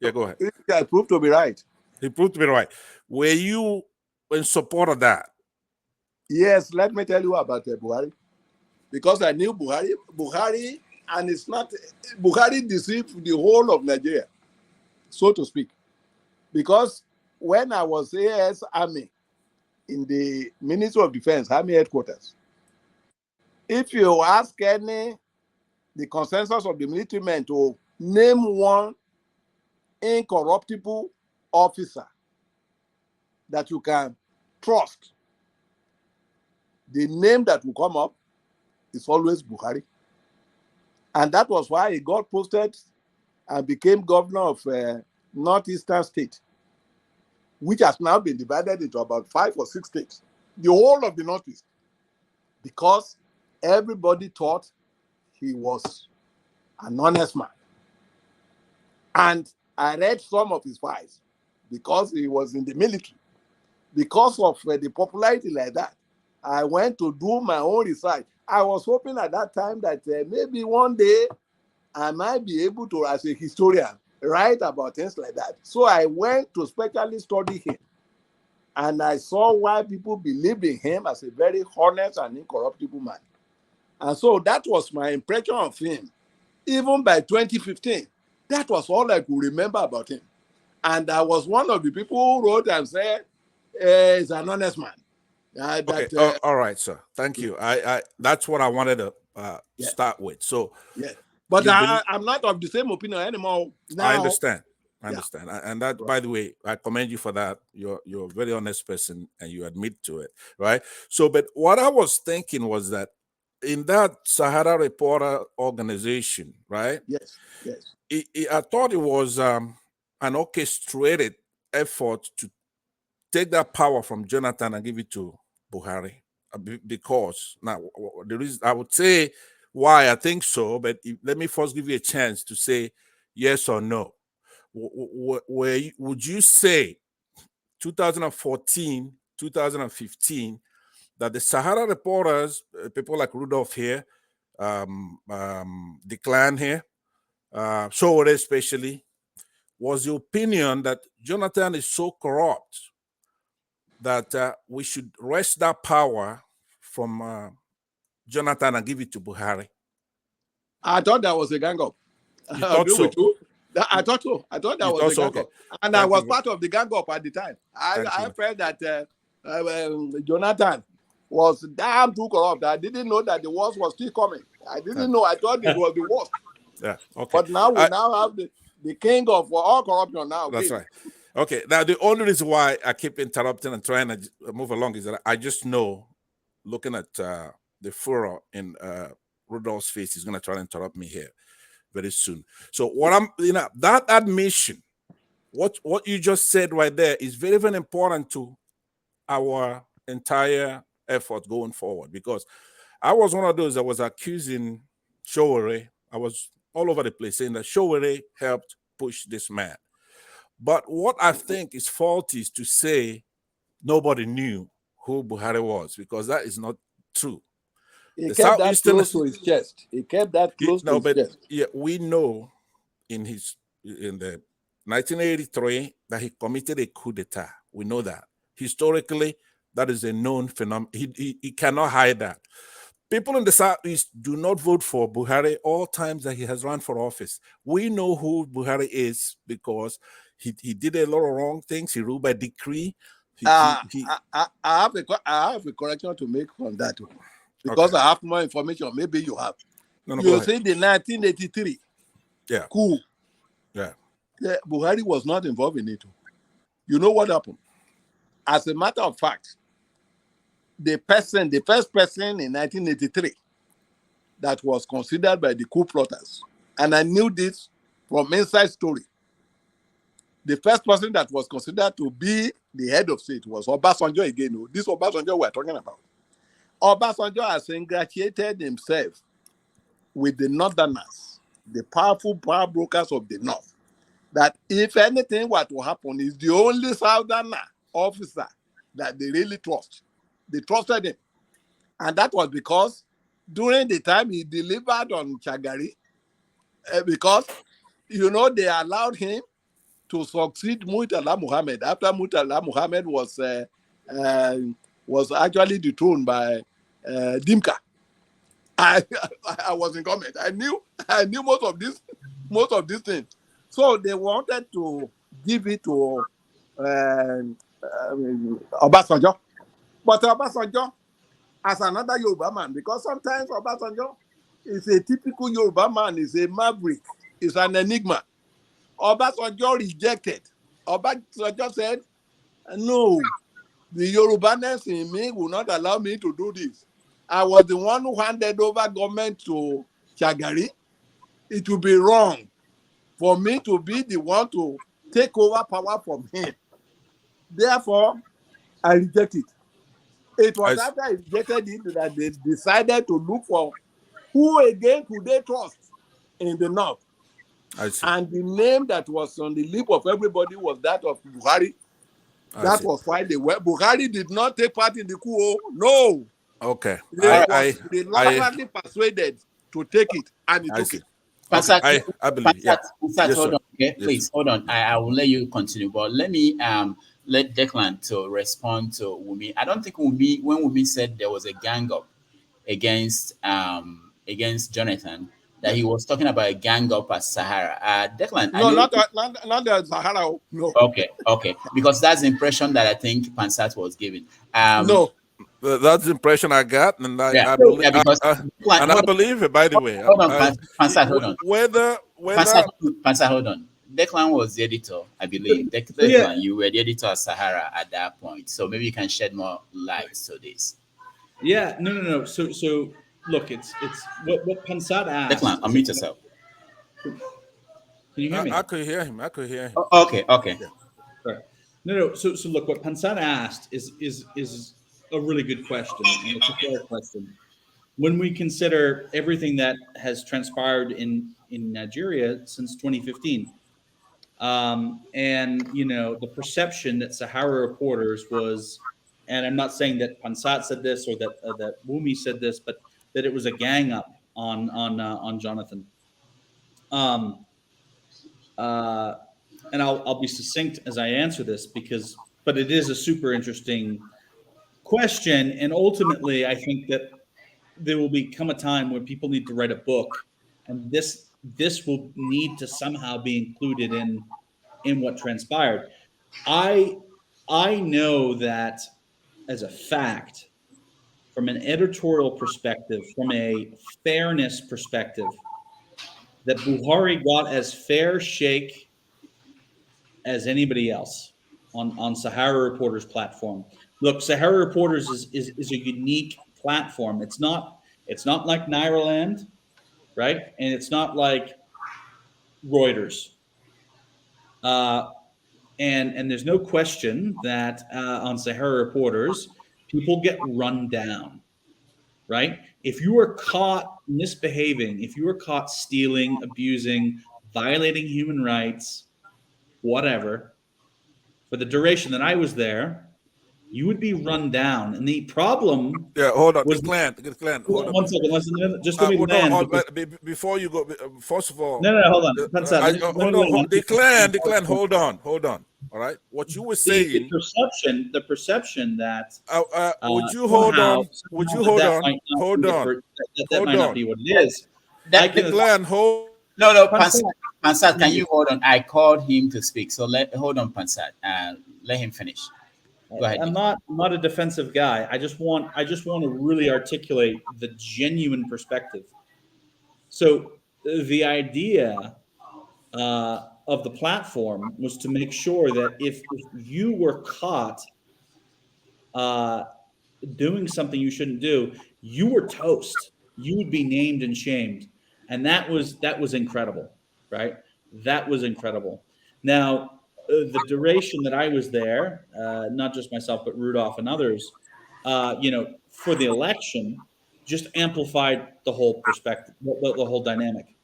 yeah. Go ahead. It proved to be right. He proved to be right. Were you in support of that? Yes, let me tell you about Buhari. Because I knew Buhari, and it's not, Buhari deceived the whole of Nigeria, so to speak. Because when I was AS Army in the Ministry of Defense, Army headquarters, if you ask the consensus of the military men to name one incorruptible officer that you can trust, the name that will come up is always Buhari. And that was why he got posted and became governor of Northeastern State, which has now been divided into about 5 or 6 states, the whole of the Northeast, because everybody thought he was an honest man. And I read some of his files because he was in the military. Because of the popularity like that, I went to do my own research. I was hoping at that time that maybe one day I might be able to, as a historian, write about things like that. So I went to specially study him. And I saw why people believed in him as a very honest and incorruptible man. And so that was my impression of him. Even by 2015, that was all I could remember about him. And I was one of the people who wrote and said, he's an honest man. Okay. All right, sir. Thank you. I that's what I wanted to start with. So, yeah. But I'm not of the same opinion anymore. Now, I understand. I understand. And that, by the way, I commend you for that. You're a very honest person and you admit to it, right? So, but what I was thinking was that in that Sahara Reporter organization, right? Yes, yes. I thought it was an orchestrated effort to take that power from Jonathan and give it to Buhari. Because now the reason I would say why I think so, but let me first give you a chance to say yes or no. Where would you say 2014, 2015, that the Sahara reporters, people like Rudolph here, the clan here, Showore especially, was the opinion that Jonathan is so corrupt that we should wrest that power from Jonathan and give it to Buhari? I thought that was a gang up. You thought so? I thought so. I thought that was a gang up. And I was part of the gang up at the time. I felt that Jonathan was damn too corrupt. I didn't know that the worst was still coming. I didn't know. I thought it was the worst. Yeah, okay. But now we now have the king of all corruption now. That's right. Okay. Now, the only reason why I keep interrupting and trying to move along is that I just know, looking at the furrow in Rudolph's face, he's going to try to interrupt me here very soon. So what that admission, what you just said right there is very, very important to our entire effort going forward, because I was one of those that was accusing Showore. I was all over the place saying that Showore helped push this man. But what I think is faulty is to say nobody knew who Buhari was, because that is not true. He kept that close to his chest. He kept that close to his chest. Yeah, we know in the 1983 that he committed a coup d'etat. We know that. Historically, that is a known phenomenon. He cannot hide that. People in the Southeast do not vote for Buhari all times that he has run for office. We know who Buhari is because he did a lot of wrong things. He ruled by decree. I have a correction to make on that one, because I have more information. Maybe you have. You see the 1983 coup. Yeah. Buhari was not involved in it. You know what happened? As a matter of fact, the first person in 1983 that was considered by the coup plotters, and I knew this from inside story, the first person that was considered to be the head of state was Obasanjo again. This Obasanjo we're talking about. Obasanjo has ingratiated himself with the Northerners, the powerful power brokers of the North, that if anything were to happen, is the only Southerner officer that they really trust. They trusted him. And that was because during the time he delivered on Chagari, because, they allowed him to succeed Murtala Muhammad after Murtala Muhammad was actually dethroned by Dimka. I was in comment. I knew most of these things. So they wanted to give it to Obasanjo. But Obasanjo, as another Yoruba man, because sometimes Obasanjo is a typical Yoruba man, is a maverick, is an enigma. Obasanjo rejected. Obasanjo said, no, The Yorubaness in me will not allow me to do this. I was the one who handed over government to Shagari. It would be wrong for me to be the one to take over power from him. Therefore, I reject it. It was after I rejected it that they decided to look for who again could they trust in the north. And the name that was on the lip of everybody was that of Buhari. That was why they were. Buhari did not take part in the coup. No. Okay. They largely persuaded to take it, and he took it. Pastor, I believe. Pastor, Yes, hold on. Okay, yes, please hold on. I will let you continue, but let me let Declan to respond to Wumi. I don't think when Wumi said there was a gang up against Jonathan, that he was talking about a gang up at Sahara. Declan, No, not the Sahara. No. Okay, because that's the impression that I think Pansat was giving. No. That's the impression I got, and I believe it. By the way, hold on, Pansat, hold on. Whether Pansat, hold on. Declan was the editor, I believe. Declan, you were the editor of Sahara at that point, so maybe you can shed more light to this. Yeah, no. So look, it's what Pansat asked. Declan, unmute yourself. Can you hear me? I could hear him. Okay. Yeah. Right. No. So look, what Pansat asked is a really good question, and it's a fair question. When we consider everything that has transpired in Nigeria since 2015, and the perception that Sahara reporters was, and I'm not saying that Pansat said this or that Wumi said this, but that it was a gang up on Jonathan. And I'll be succinct as I answer this but it is a super interesting question, and ultimately I think that there will become a time when people need to write a book, and this will need to somehow be included in what transpired. I know that as a fact, from an editorial perspective, from a fairness perspective, that Buhari got as fair shake as anybody else on Sahara Reporters platform. Look, Sahara Reporters is a unique platform. It's not like Nairaland, right? And it's not like Reuters. And there's no question that on Sahara Reporters, people get run down, right? If you are caught misbehaving, if you are caught stealing, abusing, violating human rights, whatever, for the duration that I was there, you would be run down. And the problem... Yeah, hold on. Declan, hold on. One second. Listen, just let me land. Before you go, first of all... No, hold on. Declan, hold on. All right? What you were saying... The perception that... would you hold on? That might not be what it is. Declan, hold... No, Pansat, can you hold on? I called him to speak, so hold on, Pansat, and let him finish. Go ahead. I'm not a defensive guy. I just want to really articulate the genuine perspective. So the idea of the platform was to make sure that if you were caught doing something you shouldn't do, you were toast. You would be named and shamed. And that was incredible, right? That was incredible. Now, the duration that I was there, not just myself, but Rudolph and others, for the election, just amplified the whole perspective, the whole dynamic.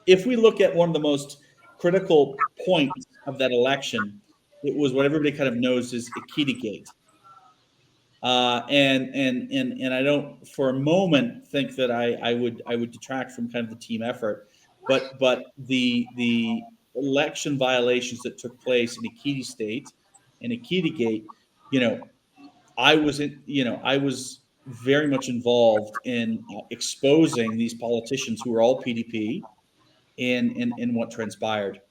If we look at one of the most critical points of that election, it was what everybody kind of knows as Akitigate. And I don't for a moment think that I would detract from kind of the team effort, but the election violations that took place in Ekiti State and Akitigate, I was very much involved in exposing these politicians who were all PDP in what transpired.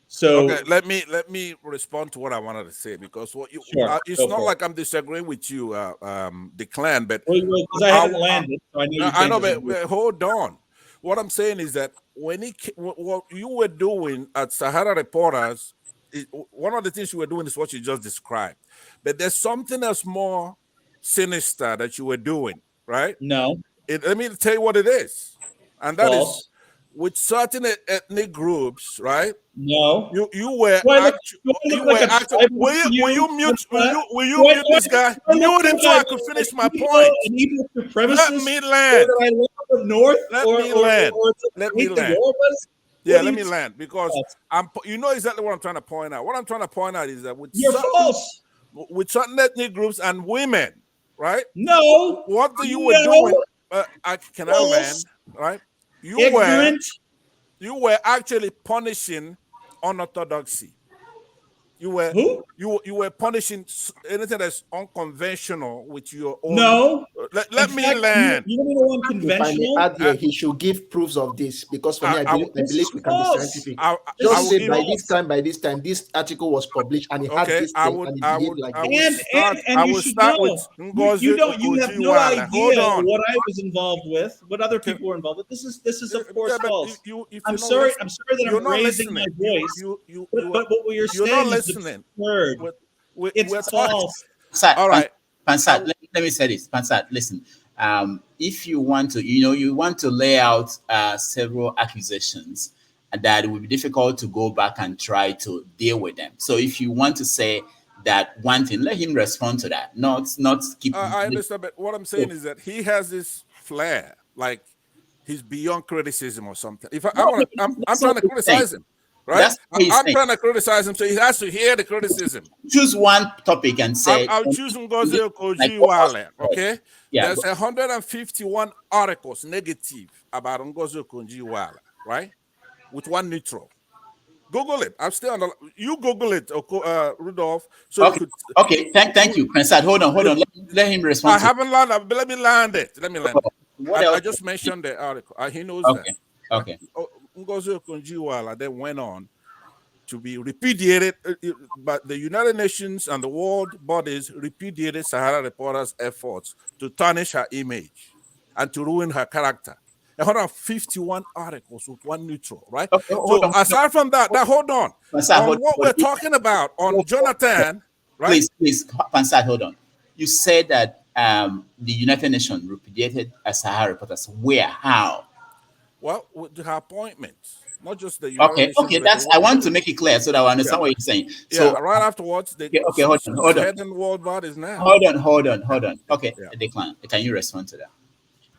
So okay, let me respond to what I wanted to say, because it's not like I'm disagreeing with you, Declan, but because I haven't landed. So I know but hold on. What I'm saying is that what you were doing at Sahara Reporters one of the things you were doing is what you just described, but there's something else more sinister that you were doing, right? No. Let me tell you what it is, and that False. is with certain ethnic groups, right? No. You were Will you mute this guy? Mute him so I could finish my point. Let me land. Let me land. Yeah, let me land because you know exactly what I'm trying to point out. What I'm trying to point out is that with certain ethnic groups and women, right? No. What you were doing? Can I land? Right? You were actually punishing unorthodoxy. You were punishing anything that's unconventional with your own. No. Let me land. You don't know unconventional. If I may add here, he should give proofs of this because for me, I believe we can be scientific. Just say by this time, this article was published and it had this thing and it behaved like this. I will start with Ngozi. You have no idea what I was involved with, what other people were involved with. This is of course false. I'm sorry that I'm raising my voice. But what you're saying is absurd. It's false. All right. Pansat, let me say this. Pansat, listen. If you want to, you want to lay out several accusations that it will be difficult to go back and try to deal with them. So if you want to say that one thing, let him respond to that. Not keep. I understand, but what I'm saying is that he has this flair, like he's beyond criticism or something. I'm trying to criticize him. Right? I'm trying to criticize him, so he has to hear the criticism. Choose one topic and say. I'll choose Ngozi Okonjo-Iweala, okay? Yeah, there's 151 articles negative about Ngozi Okonjo-Iweala, right? With one neutral. Google it. I'm still on the. You Google it, Rudolph. So okay. Thank you, Pansat. Hold on. Let him respond. I haven't landed, but let me land it. I just mentioned the article. He knows that. Okay. Ngozi Okonjo-Iweala then went on to be repudiated, but the United Nations and the world bodies repudiated Sahara Reporter's efforts to tarnish her image and to ruin her character. 151 articles with one neutral, right? Aside from that, hold on. On what we're talking about, on Jonathan, right? Please, Pansat, hold on. You said that the United Nations repudiated Sahara Reporters. Where? How? Well, with her appointments, not just the United Nations. Okay. I want to make it clear so that I understand what you're saying. So right afterwards, hold on. Heading world bodies now. Hold on. Okay, Declan, can you respond to that?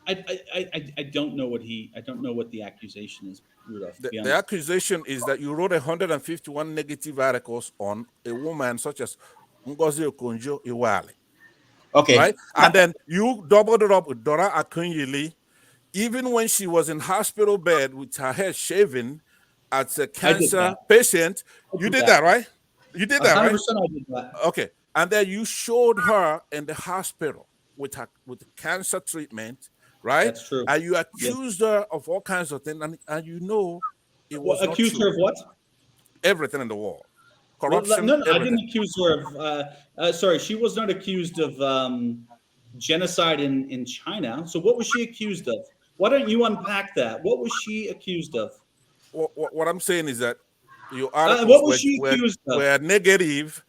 I don't know what the accusation is, Rudolph. The accusation is that you wrote 151 negative articles on a woman such as Ngozi Okonjo-Iweala. Okay. Right? And then you doubled it up with Dora Akunyili. Even when she was in hospital bed with her hair shaven as a cancer patient, you did that, right? You did that, right? 100% I did that. Okay. And then you showed her in the hospital with cancer treatment, right? That's true. And you accused her of all kinds of things, and you know it was not accused true. her of what? Everything in the world. Corruption. No, I didn't accuse her of. Sorry, she was not accused of genocide in China. So what was she accused of? Why don't you unpack that? What was she accused of? What I'm saying is that your articles what was she accused of? were negative.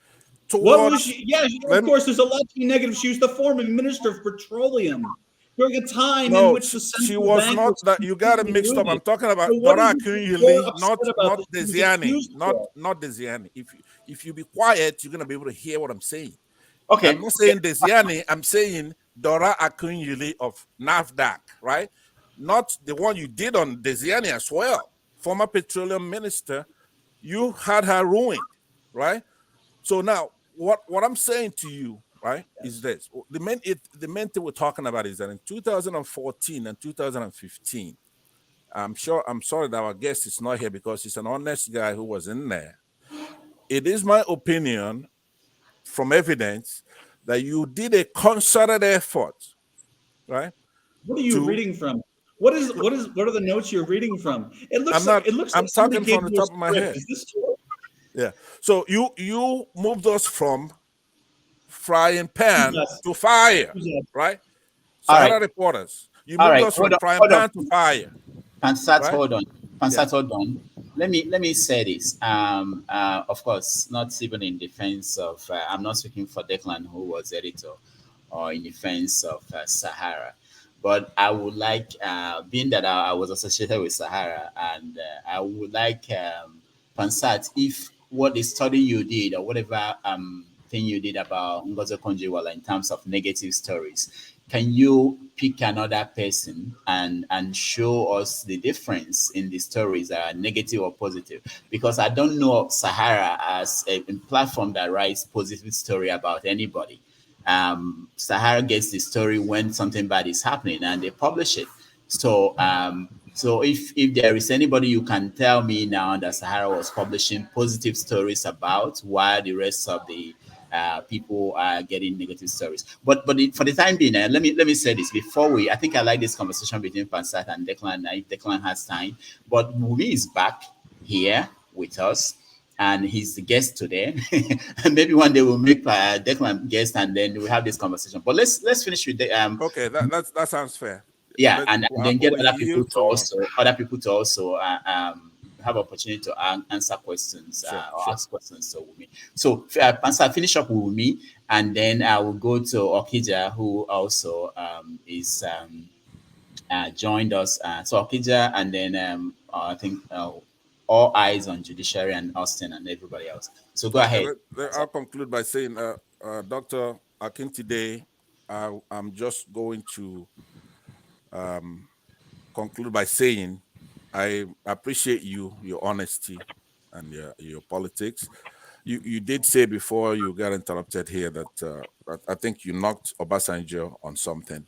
What was she? Yeah, of course, there's a lot to be negative. She was the former minister of petroleum during a time in which the central she was bank not was that. You got it mixed up. I'm talking about Dora Akunyili, not Desiani, not Desiani. If you be quiet, you're gonna be able to hear what I'm saying. Okay, I'm not saying Desiani. I'm saying Dora Akunyili of NAFDAC, right? Not the one you did on Desiani as well. Former petroleum minister, you had her ruined, right? So now, what I'm saying to you, right, is this. The main thing we're talking about is that in 2014 and 2015, I'm sorry that our guest is not here because he's an honest guy who was in there. It is my opinion from evidence that you did a concerted effort, right? What are you reading from? What are the notes you're reading from? It looks I'm like talking from the top of my head. Is this true? Yeah. So you moved us from frying pan to fire, right? Sahara Reporters. You moved us from frying pan to fire. Pansat, hold on. Pansat, hold on. let me say this. Of course, not even in defense of. I'm not speaking for Declan, who was editor, or in defense of Sahara. But I would like, being that I was associated with Sahara, and I would like, Pansat, if what the study you did or whatever thing you did about Ngozi Okonjo-Iweala in terms of negative stories, can you pick another person and show us the difference in the stories that are negative or positive? Because I don't know Sahara as a platform that writes positive story about anybody. Sahara gets the story when something bad is happening and they publish it. So so if there is anybody you can tell me now that Sahara was publishing positive stories about, while the rest of the people are getting negative stories. But for the time being, let me say this before I think I like this conversation between Pansat and Declan, if Declan has time. But Wumi is back here with us, and he's the guest today. Maybe one day we'll make Declan guest, and then we'll have this conversation. But let's finish with the Okay, that sounds fair. Yeah, and then get other people to also have opportunity to answer questions or ask questions to Wumi. So Pansat, finish up with me, and then I will go to Okija, who also is joined us. So Okija, and then I think all eyes on judiciary and Austin and everybody else. So go ahead. I'll conclude by saying, Dr. Akintide, I'm just going to conclude by saying I appreciate your honesty and your politics. You did say before you got interrupted here that I think you knocked Obasanjo on something,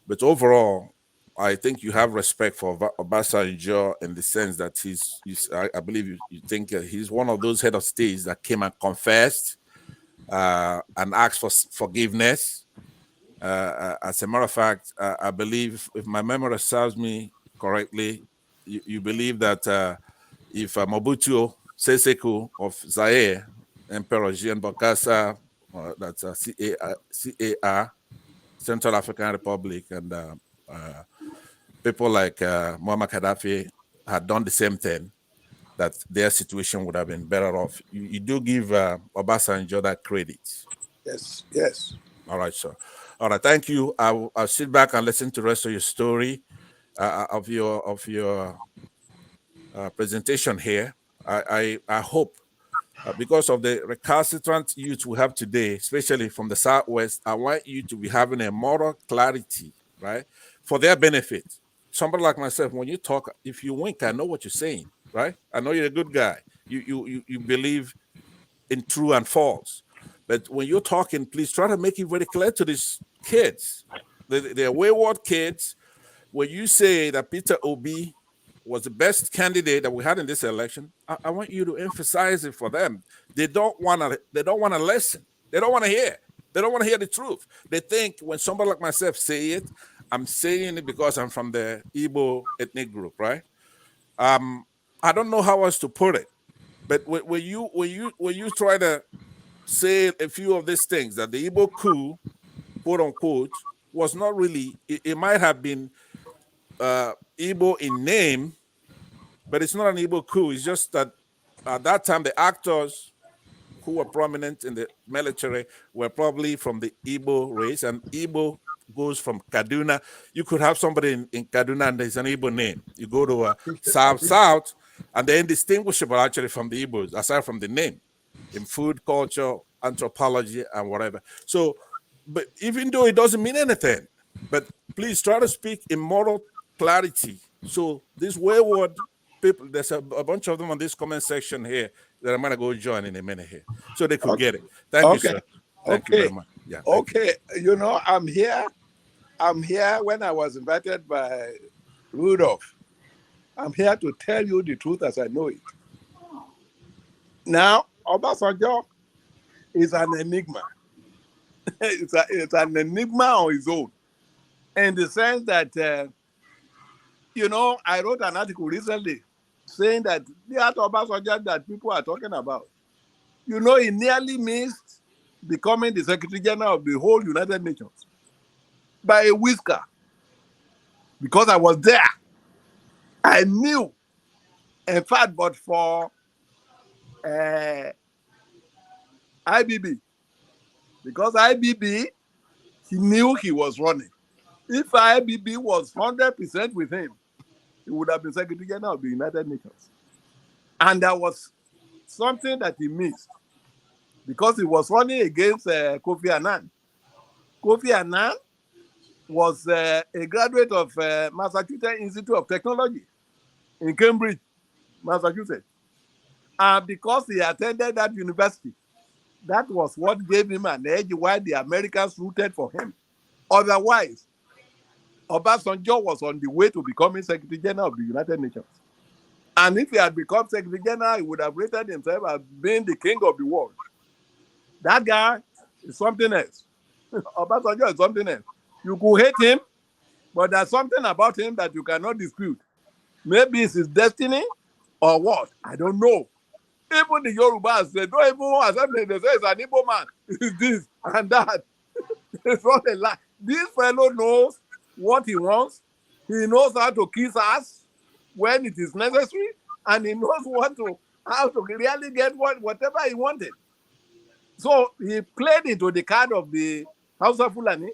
but overall, I think you have respect for Obasanjo in the sense that I believe you think he's one of those head of states that came and confessed and asked for forgiveness. As a matter of fact, I believe, if my memory serves me correctly, you believe that if Mobutu Sese Seko of Zaire, Emperor Jean Bokassa, that's CAR, Central African Republic, and people like Muammar Gaddafi had done the same thing, that their situation would have been better off. You do give Obasanjo that credit. Yes, yes. All right, sir. All right, thank you. I'll sit back and listen to the rest of your story, of your presentation here. I hope, because of the recalcitrant youth we have today, especially from the Southwest, I want you to be having a moral clarity, right, for their benefit. Somebody like myself, when you talk, if you wink, I know what you're saying, right? I know you're a good guy. You believe in true and false. But when you're talking, please try to make it very clear to these kids. They're wayward kids. When you say that Peter Obi was the best candidate that we had in this election, I want you to emphasize it for them. They don't want to listen. They don't want to hear. They don't want to hear the truth. They think when somebody like myself say it, I'm saying it because I'm from the Igbo ethnic group, right? I don't know how else to put it. But when you try to say a few of these things, that the Igbo coup, quote unquote, was not really, it might have been Igbo in name, but it's not an Igbo coup. It's just that at that time, the actors who were prominent in the military were probably from the Igbo race, and Igbo goes from Kaduna. You could have somebody in Kaduna and there's an Igbo name. You go to South, and they're indistinguishable actually from the Igbos, aside from the name, in food, culture, anthropology, and whatever. So, but even though it doesn't mean anything, but please try to speak in moral clarity. So these wayward people, there's a bunch of them on this comment section here that I'm going to go join in a minute here, so they could get it. Thank you, sir. Thank you very much. Yeah. Okay. You know, I'm here when I was invited by Rudolph. I'm here to tell you the truth as I know it. Now, Obasanjo is an enigma. it's an enigma on his own, in the sense that, you know, I wrote an article recently saying that the art of Obasanjo that people are talking about, you know, he nearly missed becoming the Secretary General of the whole United Nations by a whisker, because I was there. I knew In fact, but for IBB, because IBB, he knew he was running. If IBB was 100% with him, he would have been Secretary General of the United Nations. And there was something that he missed because he was running against Kofi Annan. Kofi Annan was a graduate of Massachusetts Institute of Technology in Cambridge, Massachusetts. And because he attended that university, that was what gave him an edge why the Americans rooted for him. Otherwise, Obasanjo was on the way to becoming Secretary General of the United Nations. And if he had become Secretary General, he would have rated himself as being the king of the world. That guy is something else. Obasanjo is something else. You could hate him, but there's something about him that you cannot dispute. Maybe it's his destiny or what? I don't know. Even the Yorubas, they don't even accept it. They say it's an Igbo man. It's this and that. It's not a lie. This fellow knows what he wants. He knows how to kiss ass when it is necessary, and he knows how to really get whatever he wanted. So he played into the card of the Hausa Fulani.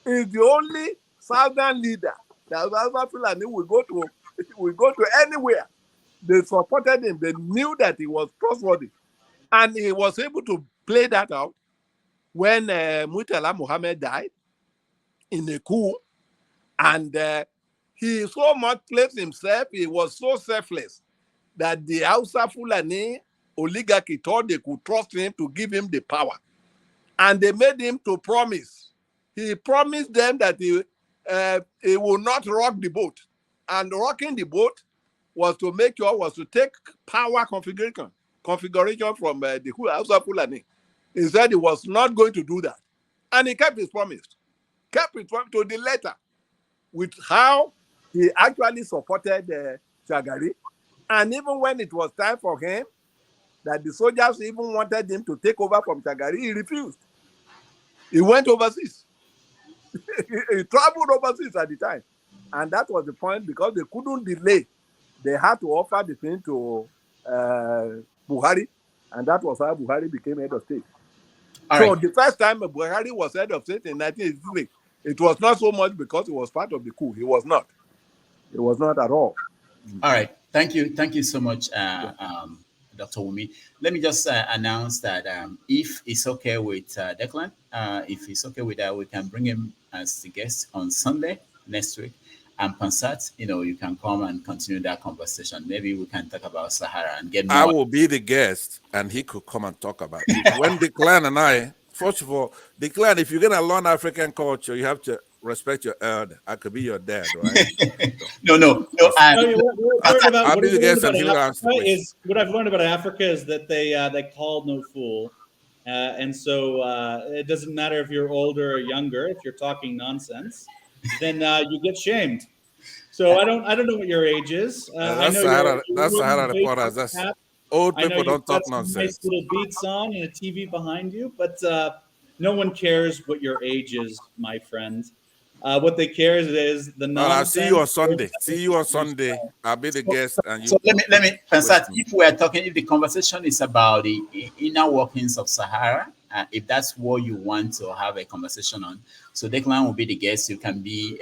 He's the only southern leader that Hausa Fulani will go to anywhere. They supported him. They knew that he was trustworthy. And he was able to play that out when Murtala Muhammad died in a coup. And he so much placed himself, he was so selfless that the Hausa Fulani oligarchy thought they could trust him to give him the power. And they made him to promise. He promised them that he will not rock the boat. And rocking the boat was to take power configuration from the Hausa Fulani. He said he was not going to do that. And he kept his promise. Kept it to the letter with how he actually supported Shagari. And even when it was time for him, that the soldiers even wanted him to take over from Shagari, he refused. He went overseas. He traveled overseas at the time. And that was the point, because they couldn't delay. They had to offer the thing to Buhari. And that was how Buhari became head of state. The first time Buhari was head of state in 1983, it was not so much because he was part of the coup. He was not. It was not at all. All right. Thank you. Thank you so much, Dr. Wumi. Let me just announce that if it's okay with Declan, if it's okay with that, we can bring him as the guest on Sunday next week. And Pansat, you can come and continue that conversation. Maybe we can talk about Sahara and get more. I will be the guest, and he could come and talk about it. When Declan and I, first of all, Declan, if you're going to learn African culture, you have to respect your elder. I could be your dad, right? No. I'll be the guest, and he'll answer the question. What I've learned about Africa is that they call no fool. And so it doesn't matter if you're older or younger. If you're talking nonsense, then you get shamed. So I don't know what your age is. That's Sahara reporters. That's old people don't talk nonsense. Nice little beats on and a TV behind you, but no one cares what your age is, my friend. What they care is the nonsense. I'll see you on Sunday. See you on Sunday. I'll be the guest, and you. So let me Pansat, if the conversation is about the inner workings of Sahara, if that's what you want to have a conversation on, so Declan will be the guest. You can be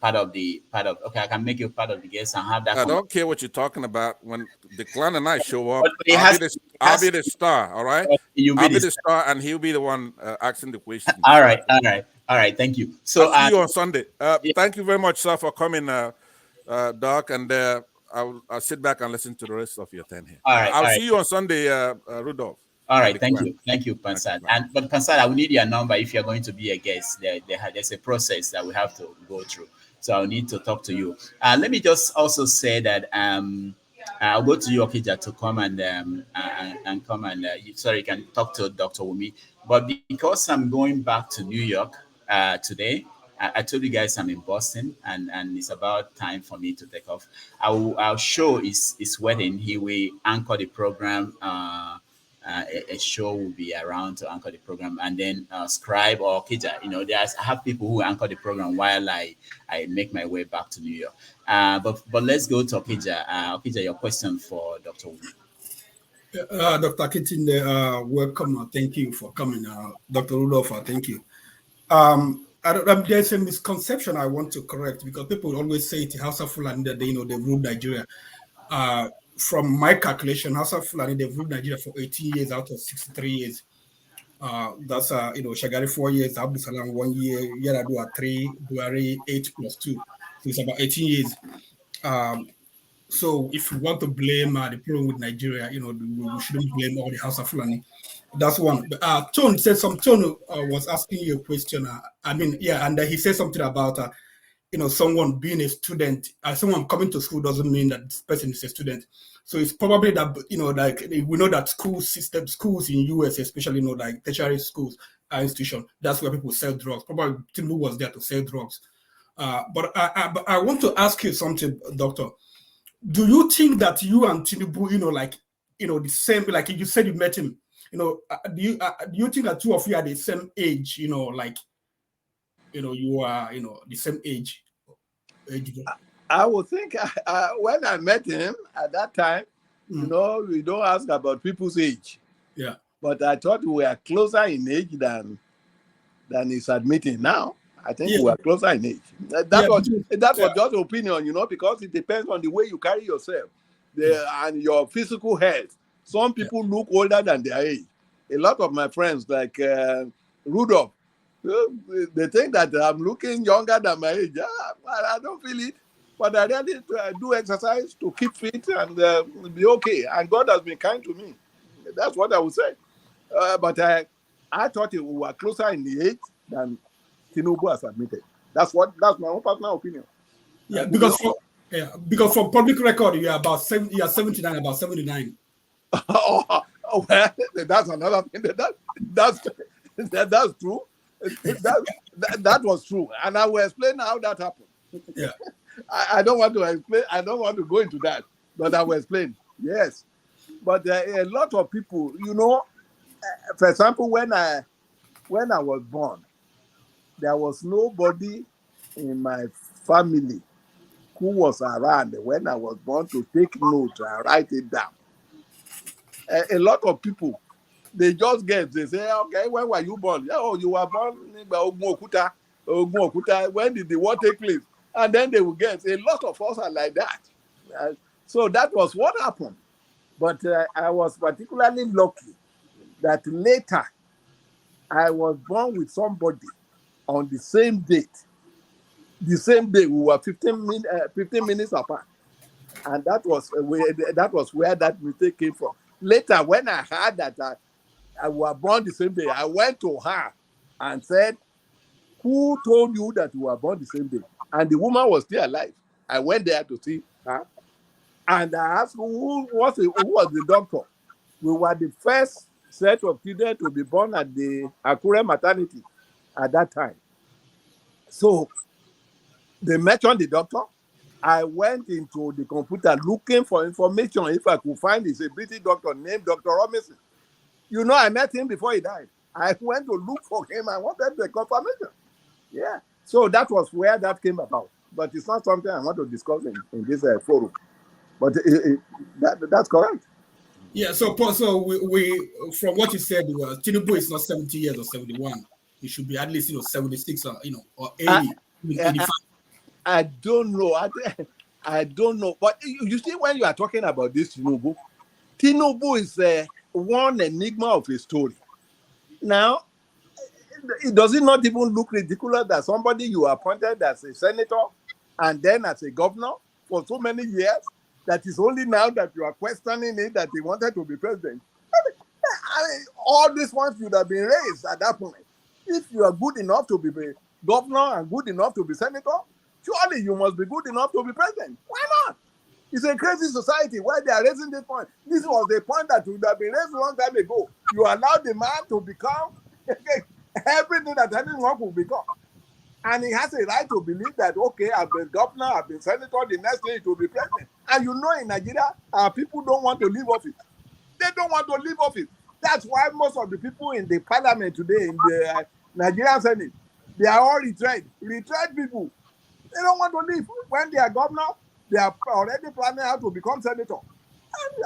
part of. Okay, I can make you part of the guest and have that. I don't care what you're talking about. When Declan and I show up, I'll be the star. All right, I'll be the star, and he'll be the one asking the question. All right. Thank you. So I'll see you on Sunday. Thank you very much, sir, for coming, Doc, and I'll sit back and listen to the rest of your time here. All right. I'll see you on Sunday, Rudolph. All right, thank you, Pansat. But Pansat, I will need your number if you're going to be a guest. There's a process that we have to go through, so I'll need to talk to you. Let me just also say that I'll go to you, Okija, to come and come and you can talk to Dr. Wumi. But because I'm going back to New York today, I told you guys I'm in Boston, and it's about time for me to take off. I'll show his wedding. He will anchor the program a show will be around to anchor the program, and then Scribe or Kija, I have people who anchor the program while I make my way back to New York. But let's go to Okija. Okija, your question for Dr. Wumi. Dr. Akintide, welcome. Thank you for coming. Dr. Rudolph, thank you. There's a misconception I want to correct, because people always say it Hausa Fulani that they ruled Nigeria. From my calculation, Hausa Fulani, they've ruled Nigeria for 18 years out of 63 years. That's Shagari 4 years, Abdul Salam 1 year, Yaradua 3, Buhari 8 plus 2. So it's about 18 years. So if you want to blame the problem with Nigeria, we shouldn't blame all the Hausa Fulani. That's one. But Tone said Tone was asking you a question. And he said something about someone being a student. Someone coming to school doesn't mean that this person is a student. So it's probably that we know that schools in US, especially like tertiary schools, institutions. That's where people sell drugs. Probably Tinubu was there to sell drugs. But I want to ask you something, Doctor. Do you think that you and Tinubu, the same? Like you said, you met him. Do you think that two of you are the same age? You are, the same age. I would think when I met him at that time, we don't ask about people's age. Yeah. But I thought we were closer in age than he's admitting now. I think we are closer in age. That was just opinion, because it depends on the way you carry yourself and your physical health. Some people look older than their age. A lot of my friends, like Rudolph, they think that I'm looking younger than my age. I don't feel it, but I really do exercise to keep fit and be okay. And God has been kind to me. That's what I would say. But I thought we were closer in the age than Tinubu has admitted. That's my own personal opinion. Yeah, because for public record, you are 79, about 79. Well, that's another thing. That's true. That was true, and I will explain how that happened. Yeah, I don't want to explain. I don't want to go into that, but I will explain. Yes, but a lot of people, for example, when I was born, there was nobody in my family who was around when I was born to take note and write it down. A lot of people, they just guess. They say, okay, when were you born? Oh, you were born in Ogun Okuta. When did the war take place? And then they will guess. A lot of us are like that. So that was what happened. But I was particularly lucky that later I was born with somebody on the same date. The same day, we were 15 minutes apart. And that was where that mistake came from. Later, when I heard that I was born the same day, I went to her and said, who told you that you were born the same day? And the woman was still alive. I went there to see her. And I asked who was the doctor. We were the first set of children to be born at the Akure maternity at that time. So they mentioned the doctor. I went into the computer looking for information if I could find a British doctor named Dr. Robinson. I met him before he died. I went to look for him. I wanted the confirmation. Yeah. So that was where that came about. But it's not something I want to discuss in this forum. But that's correct. Yeah. So we from what you said, Tinubu is not 70 years or 71. He should be at least 76 or 80. 85. I don't know. I don't know. But you see, when you are talking about this Tinubu is one enigma of a story. Now, does it not even look ridiculous that somebody you appointed as a senator and then as a governor for so many years, that is only now that you are questioning it that he wanted to be president? All these ones should have been raised at that point. If you are good enough to be governor and good enough to be senator, surely you must be good enough to be president. Why not? It's a crazy society where they are raising this point. This was the point that would have been raised a long time ago. You allow the man to become everything that anyone could become. And he has a right to believe that, okay, I've been governor, I've been senator, the next thing to be president. And in Nigeria, our people don't want to leave office. They don't want to leave office. That's why most of the people in the parliament today, in the Nigerian Senate, they are all retired people. They don't want to leave. When they are governor, they are already planning how to become senator.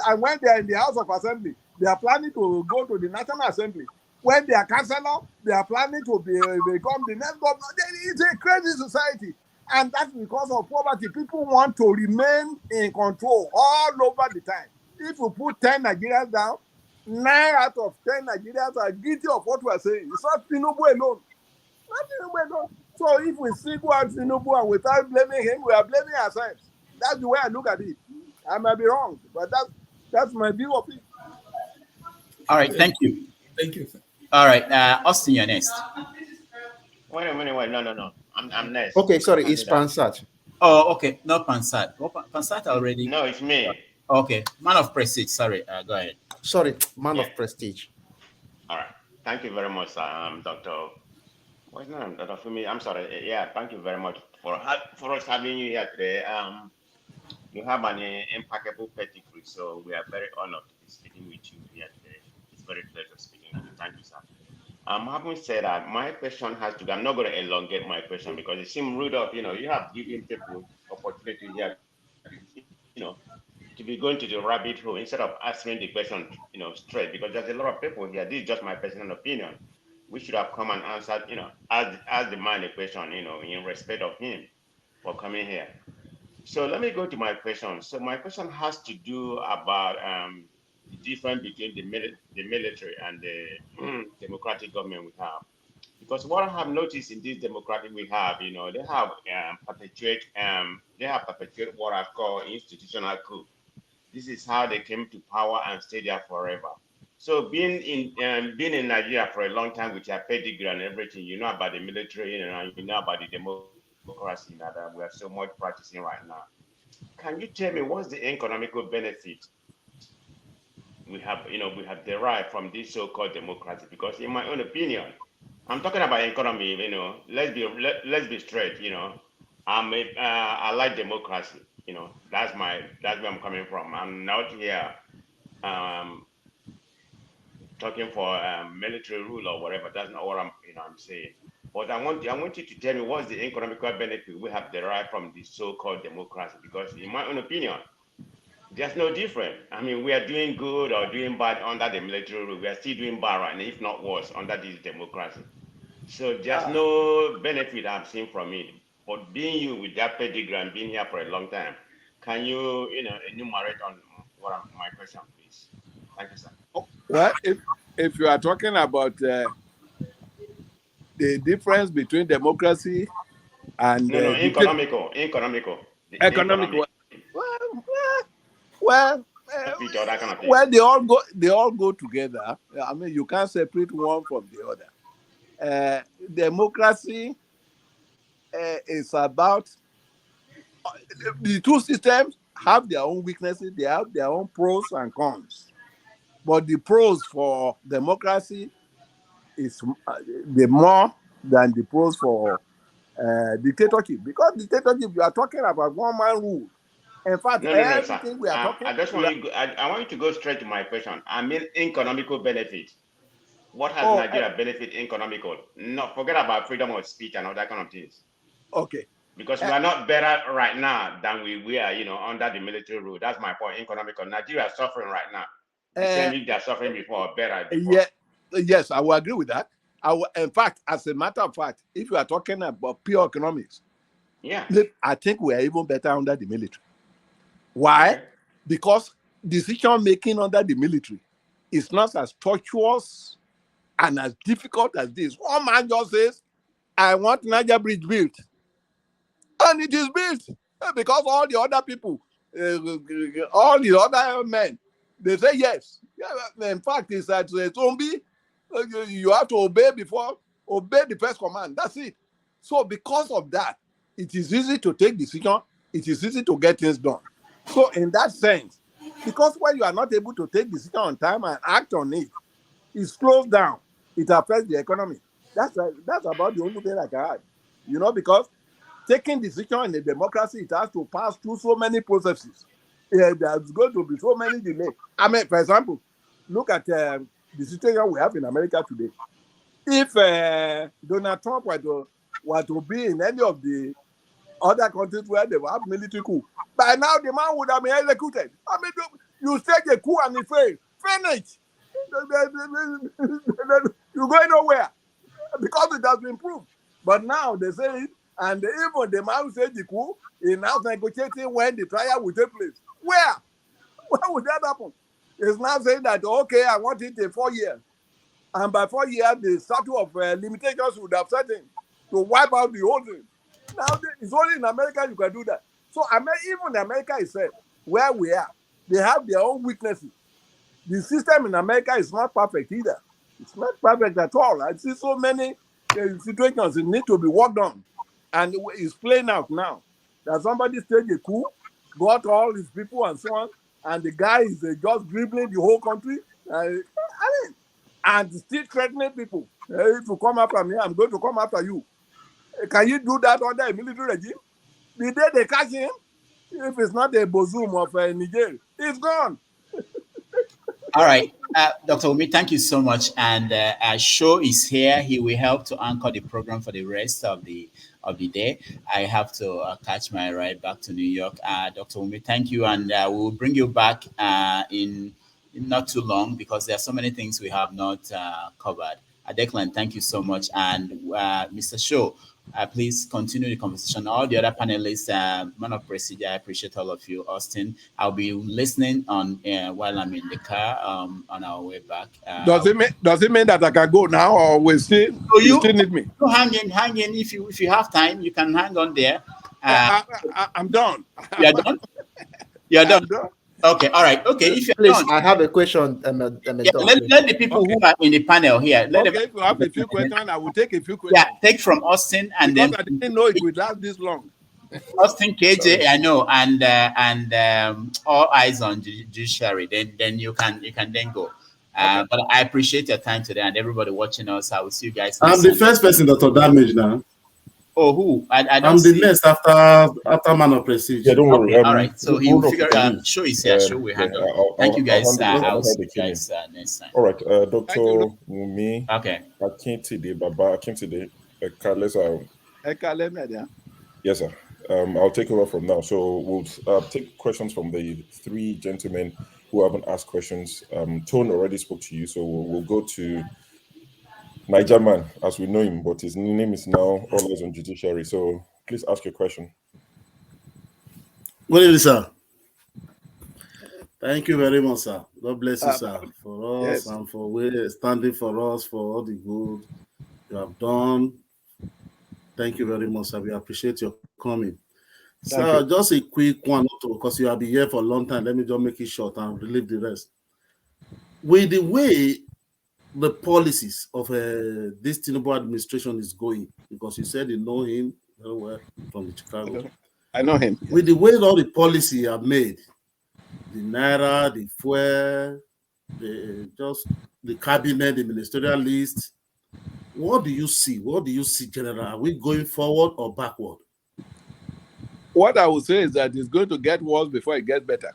And when they are in the House of Assembly, they are planning to go to the National Assembly. When they are councillor, they are planning to become the next governor. It's a crazy society. And that's because of poverty. People want to remain in control all over the time. If you put 10 Nigerians down, 9 out of 10 Nigerians are guilty of what we are saying. It's not Tinubu alone. Not Tinubu alone. So if we single out Tinubu and without blaming him, we are blaming ourselves. That's the way I look at it. I might be wrong, but that's my view of it. All right, thank you. Thank you. All right, Austin, you're next. Wait a minute, no. I'm next. Okay, sorry, it's Pansat. Oh, okay, not Pansat. Well, Pansat already. No, it's me. Okay, man of prestige. Sorry, go ahead. Sorry, man of prestige. All right. Thank you very much, Dr. What's your name? Dr. Fumi. I'm sorry. Yeah, thank you very much for us having you here today. You have an impeccable pedigree, so we are very honored to be speaking with you here today. It's very pleasure speaking with you. Thank you, sir. Having said that, my question has to be, I'm not going to elongate my question because it seems rude of, you have given people opportunity here, to be going to the rabbit hole instead of answering the question, straight, because there's a lot of people here. This is just my personal opinion. We should have come and answered, ask the man a question, in respect of him for coming here. So let me go to my question. So my question has to do about the difference between the military and the democratic government we have. Because what I have noticed in this democratic we have, they have perpetuate what I call institutional coup. This is how they came to power and stay there forever. So being in Nigeria for a long time with your pedigree and everything, you know about the military, you know about the democracy that we are so much practicing right now. Can you tell me what's the economical benefit we have derived from this so-called democracy? Because in my own opinion, I'm talking about economy, let's be straight, I like democracy, that's where I'm coming from. I'm not here talking for military rule or whatever. That's not what I'm saying. But I want you to tell me what's the economical benefit we have derived from this so-called democracy, because in my own opinion, there's no difference. I mean, we are doing good or doing bad under the military rule. We are still doing bad right now, if not worse, under this democracy. So there's no benefit I've seen from it. But being you with that pedigree and being here for a long time, can you, enumerate on my question, please? Thank you, sir. Well, if you are talking about the difference between democracy and economical. Well, they all go together. I mean, you can't separate one from the other. Democracy is about the two systems have their own weaknesses. They have their own pros and cons. But the pros for democracy is the more than the pros for dictatorship. Because dictatorship, you are talking about one man rule. In fact, everything we are talking. I want you to go straight to my question. I mean, economical benefit. What has Nigeria benefit economical? No, forget about freedom of speech and all that kind of things. Okay. Because we are not better right now than we were, under the military rule. That's my point. Economical. Nigeria is suffering right now. The same if they are suffering before, better before. Yeah, yes, I will agree with that. In fact, as a matter of fact, if you are talking about pure economics, I think we are even better under the military. Why? Okay. Because decision making under the military is not as tortuous and as difficult as this. One man just says, I want Niger Bridge built. And it is built. Because all the other people, all the other men, they say yes. In fact, it's that zombie. You have to obey the first command. That's it. So because of that, it is easy to take decision. It is easy to get things done. So in that sense, because when you are not able to take decision on time and act on it, it slows down. It affects the economy. That's about the only thing I can add. Because taking decision in a democracy, it has to pass through so many processes. There's going to be so many delays. I mean, for example, look at the situation we have in America today. If Donald Trump were to be in any of the other countries where they have military coup, by now the man would have been executed. I mean, you stage a coup and it fails. Finish. You're going nowhere because it has been proved. But now they say it, and even the man who said the coup is now negotiating when the trial will take place. Where? Where would that happen? It's now saying that, okay, I want it in 4 years. And by 4 years, the statute of limitations would have set in to wipe out the whole thing. Now, it's only in America you can do that. So even America itself, where we are, they have their own weaknesses. The system in America is not perfect either. It's not perfect at all. I see so many situations that need to be worked on. And it's playing out now. That somebody staged a coup, got all his people and so on, and the guy is just dribbling the whole country. And still threatening people. If you come after me, I'm going to come after you. Can you do that under a military regime? The day they catch him, if it's not a bosom of Niger, he's gone. All right, Dr. Wumi, thank you so much. And Show is here. He will help to anchor the program for the rest of the day. I have to catch my ride back to New York. Dr. Wumi, thank you, and we will bring you back in not too long because there are so many things we have not covered. Declan, thank you so much, and Mr. Show. Please continue the conversation. All the other panelists, man of procedure, I appreciate all of you. Austin, I'll be listening on while I'm in the car on our way back. Does it mean that I can go now, or you still need me? You hang in. If you have time, you can hang on there. I'm done. You're done. You're done. Okay, all right. Okay, if you're Please, done, I have a question. let the people who are in the panel here. If you have a few questions, I will take a few questions. Yeah, take from Austin and because then I didn't know it would last this long. Austin, KJ, I know, and all eyes on judiciary. Then you can then go. But I appreciate your time today and everybody watching us. I will see you guys. I'm the first person that will damage now. Oh, who? I don't I'm see. the next after man of prestige. Yeah, don't worry. Okay, all right. So he will figure out. Show is here. Show we handle. Thank you guys. I'll see you guys next time. All right, Dr. Wumi Akintide Bakare. Yes, sir. I'll take over from now. So we'll take questions from the three gentlemen who haven't asked questions. Tone already spoke to you, so we'll go to Niger Man, as we know him, but his name is now always on judiciary. So please ask your question. Good evening, sir. Thank you very much, sir. God bless you, sir, for us and for standing for us, for all the good you have done. Thank you very much, sir. We appreciate your coming. Sir, just a quick one, because you have been here for a long time. Let me just make it short and relieve the rest. With the way the policies of this Tinubu administration is going, because you said you know him very well from the Chicago. I know him. With the way all the policy are made, the Naira, the fuel, the cabinet, the ministerial list, what do you see? What do you see, General? Are we going forward or backward? What I would say is that it's going to get worse before it gets better.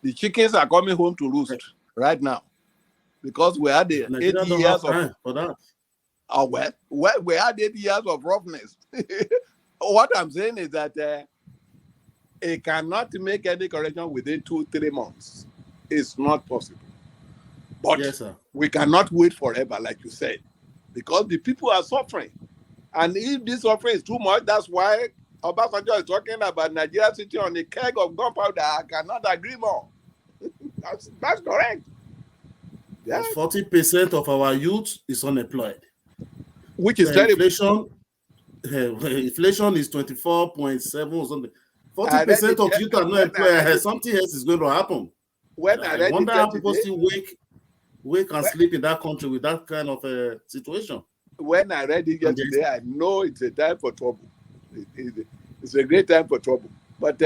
The chickens are coming home to roost right now. Because we had 8 years we had 8 years of roughness. What I'm saying is that it cannot make any correction within 2-3 months. It's not possible. But we cannot wait forever, like you said, because the people are suffering. And if this suffering is too much, that's why Obasanjo is talking about Nigeria sitting on a keg of gunpowder. I cannot agree more. That's correct. Yeah. 40% of our youth is unemployed, which is terrible. Inflation is 24.7 or something. 40% of youth are not employed. Something else is going to happen. I wonder how people still wake and sleep in that country with that kind of situation. When I read it yesterday, I know it's a time for trouble. It's a great time for trouble. But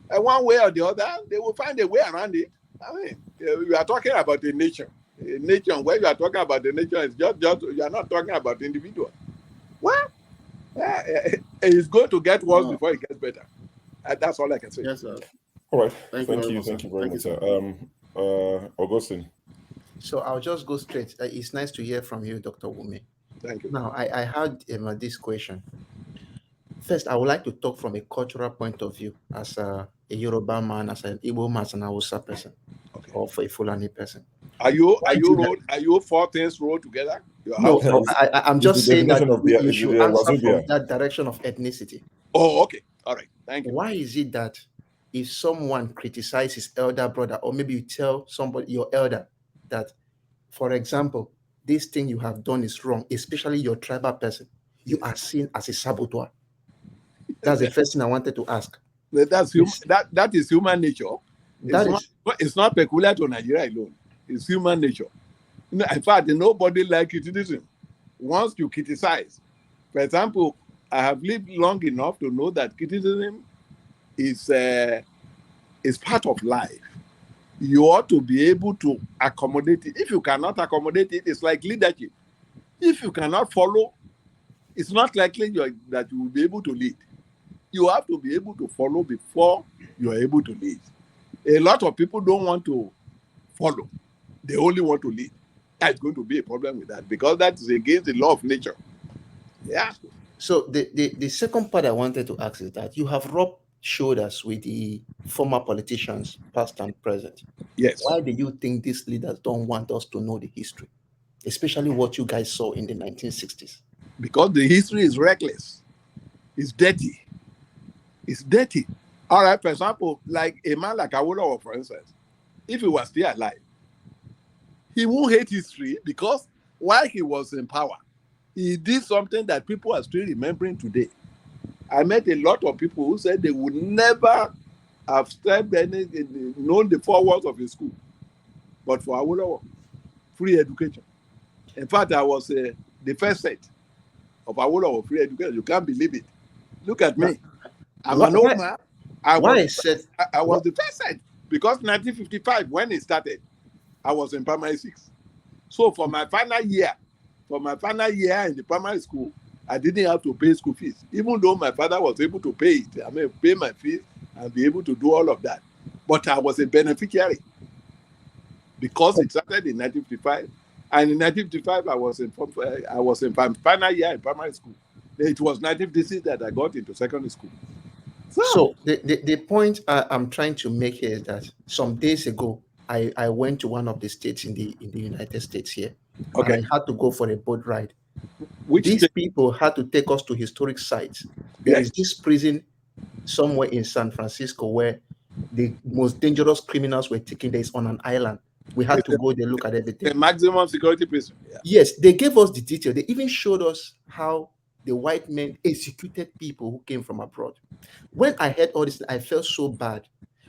one way or the other, they will find a way around it. I mean, we are talking about a nation. A nation, where you are talking about the nation, is just you are not talking about the individual. Well, it's going to get worse before it gets better. That's all I can say. Yes, sir. All right. Thank you very much, sir. Augustine. So I'll just go straight. It's nice to hear from you, Dr. Wumi. Thank you. Now, I had this question. First, I would like to talk from a cultural point of view as a Yoruba man, as an Igbo man, as an Hausa person, or for a Fulani person. Are you four things rolled together? No, I'm just saying that you should answer from that direction of ethnicity. Oh, okay. All right. Thank you. Why is it that if someone criticizes his elder brother, or maybe you tell somebody, your elder, that, for example, this thing you have done is wrong, especially your tribal person, you are seen as a saboteur? That's the first thing I wanted to ask. That is human nature. It's not peculiar to Nigeria alone. It's human nature. In fact, nobody likes criticism. Once you criticize, for example, I have lived long enough to know that criticism is part of life. You ought to be able to accommodate it. If you cannot accommodate it, it's like leadership. If you cannot follow, it's not likely that you will be able to lead. You have to be able to follow before you are able to lead. A lot of people don't want to follow. They only want to lead. That's going to be a problem with that, because that is against the law of nature. Yeah. So the second part I wanted to ask is that you have rubbed shoulders with the former politicians, past and present. Yes. Why do you think these leaders don't want us to know the history, especially what you guys saw in the 1960s? Because the history is reckless. It's dirty. It's dirty. All right, for example, like a man like Awolowo, for instance, if he was still alive, he won't hate history, because while he was in power, he did something that people are still remembering today. I met a lot of people who said they would never have known the 4 walls of a school. But for Awolowo, free education. In fact, I was the first set of Awolowo free education. You can't believe it. Look at me. I'm an old man. I was the first set, because 1955, when it started, I was in primary 6. So for my final year in the primary school, I didn't have to pay school fees, even though my father was able to pay it. I mean, pay my fees and be able to do all of that. But I was a beneficiary, because it started in 1955. And in 1955, I was in my final year in primary school. It was 1956 that I got into secondary school. So the point I'm trying to make here is that some days ago, I went to one of the states in the United States here. Okay. And I had to go for a boat ride. These people had to take us to historic sites. There is this prison somewhere in San Francisco where the most dangerous criminals were taken. There is on an island. We had to go there, look at everything. The maximum security prison. Yeah. Yes, they gave us the detail. They even showed us how the white men executed people who came from abroad. When I heard all this, I felt so bad.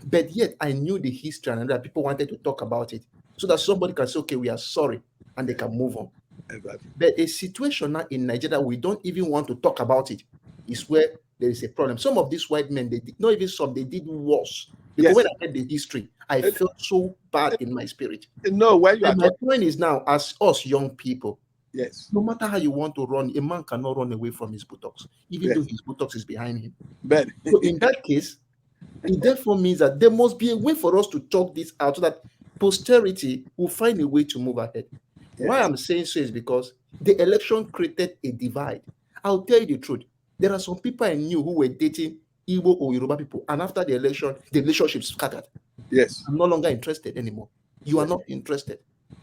But yet I knew the history, and that people wanted to talk about it so that somebody can say, okay, we are sorry, and they can move on. Exactly. But a situation now in Nigeria, we don't even want to talk about it, is where there is a problem. Some of these white men, they did not even some, they did worse. Because when I heard the history, I felt so bad in my spirit. No, where you are my point is now, as us young people, yes, no matter how you want to run, a man cannot run away from his buttocks, even though his buttocks is behind him. But so in that case, it therefore means that there must be a way for us to talk this out so that posterity will find a way to move ahead. Yes. Why I'm saying so is because the election created a divide. I'll tell you the truth. There are some people I knew who were dating Igbo or Yoruba people, and after the election, the relationship scattered. Yes. I'm no longer interested anymore. You are not interested.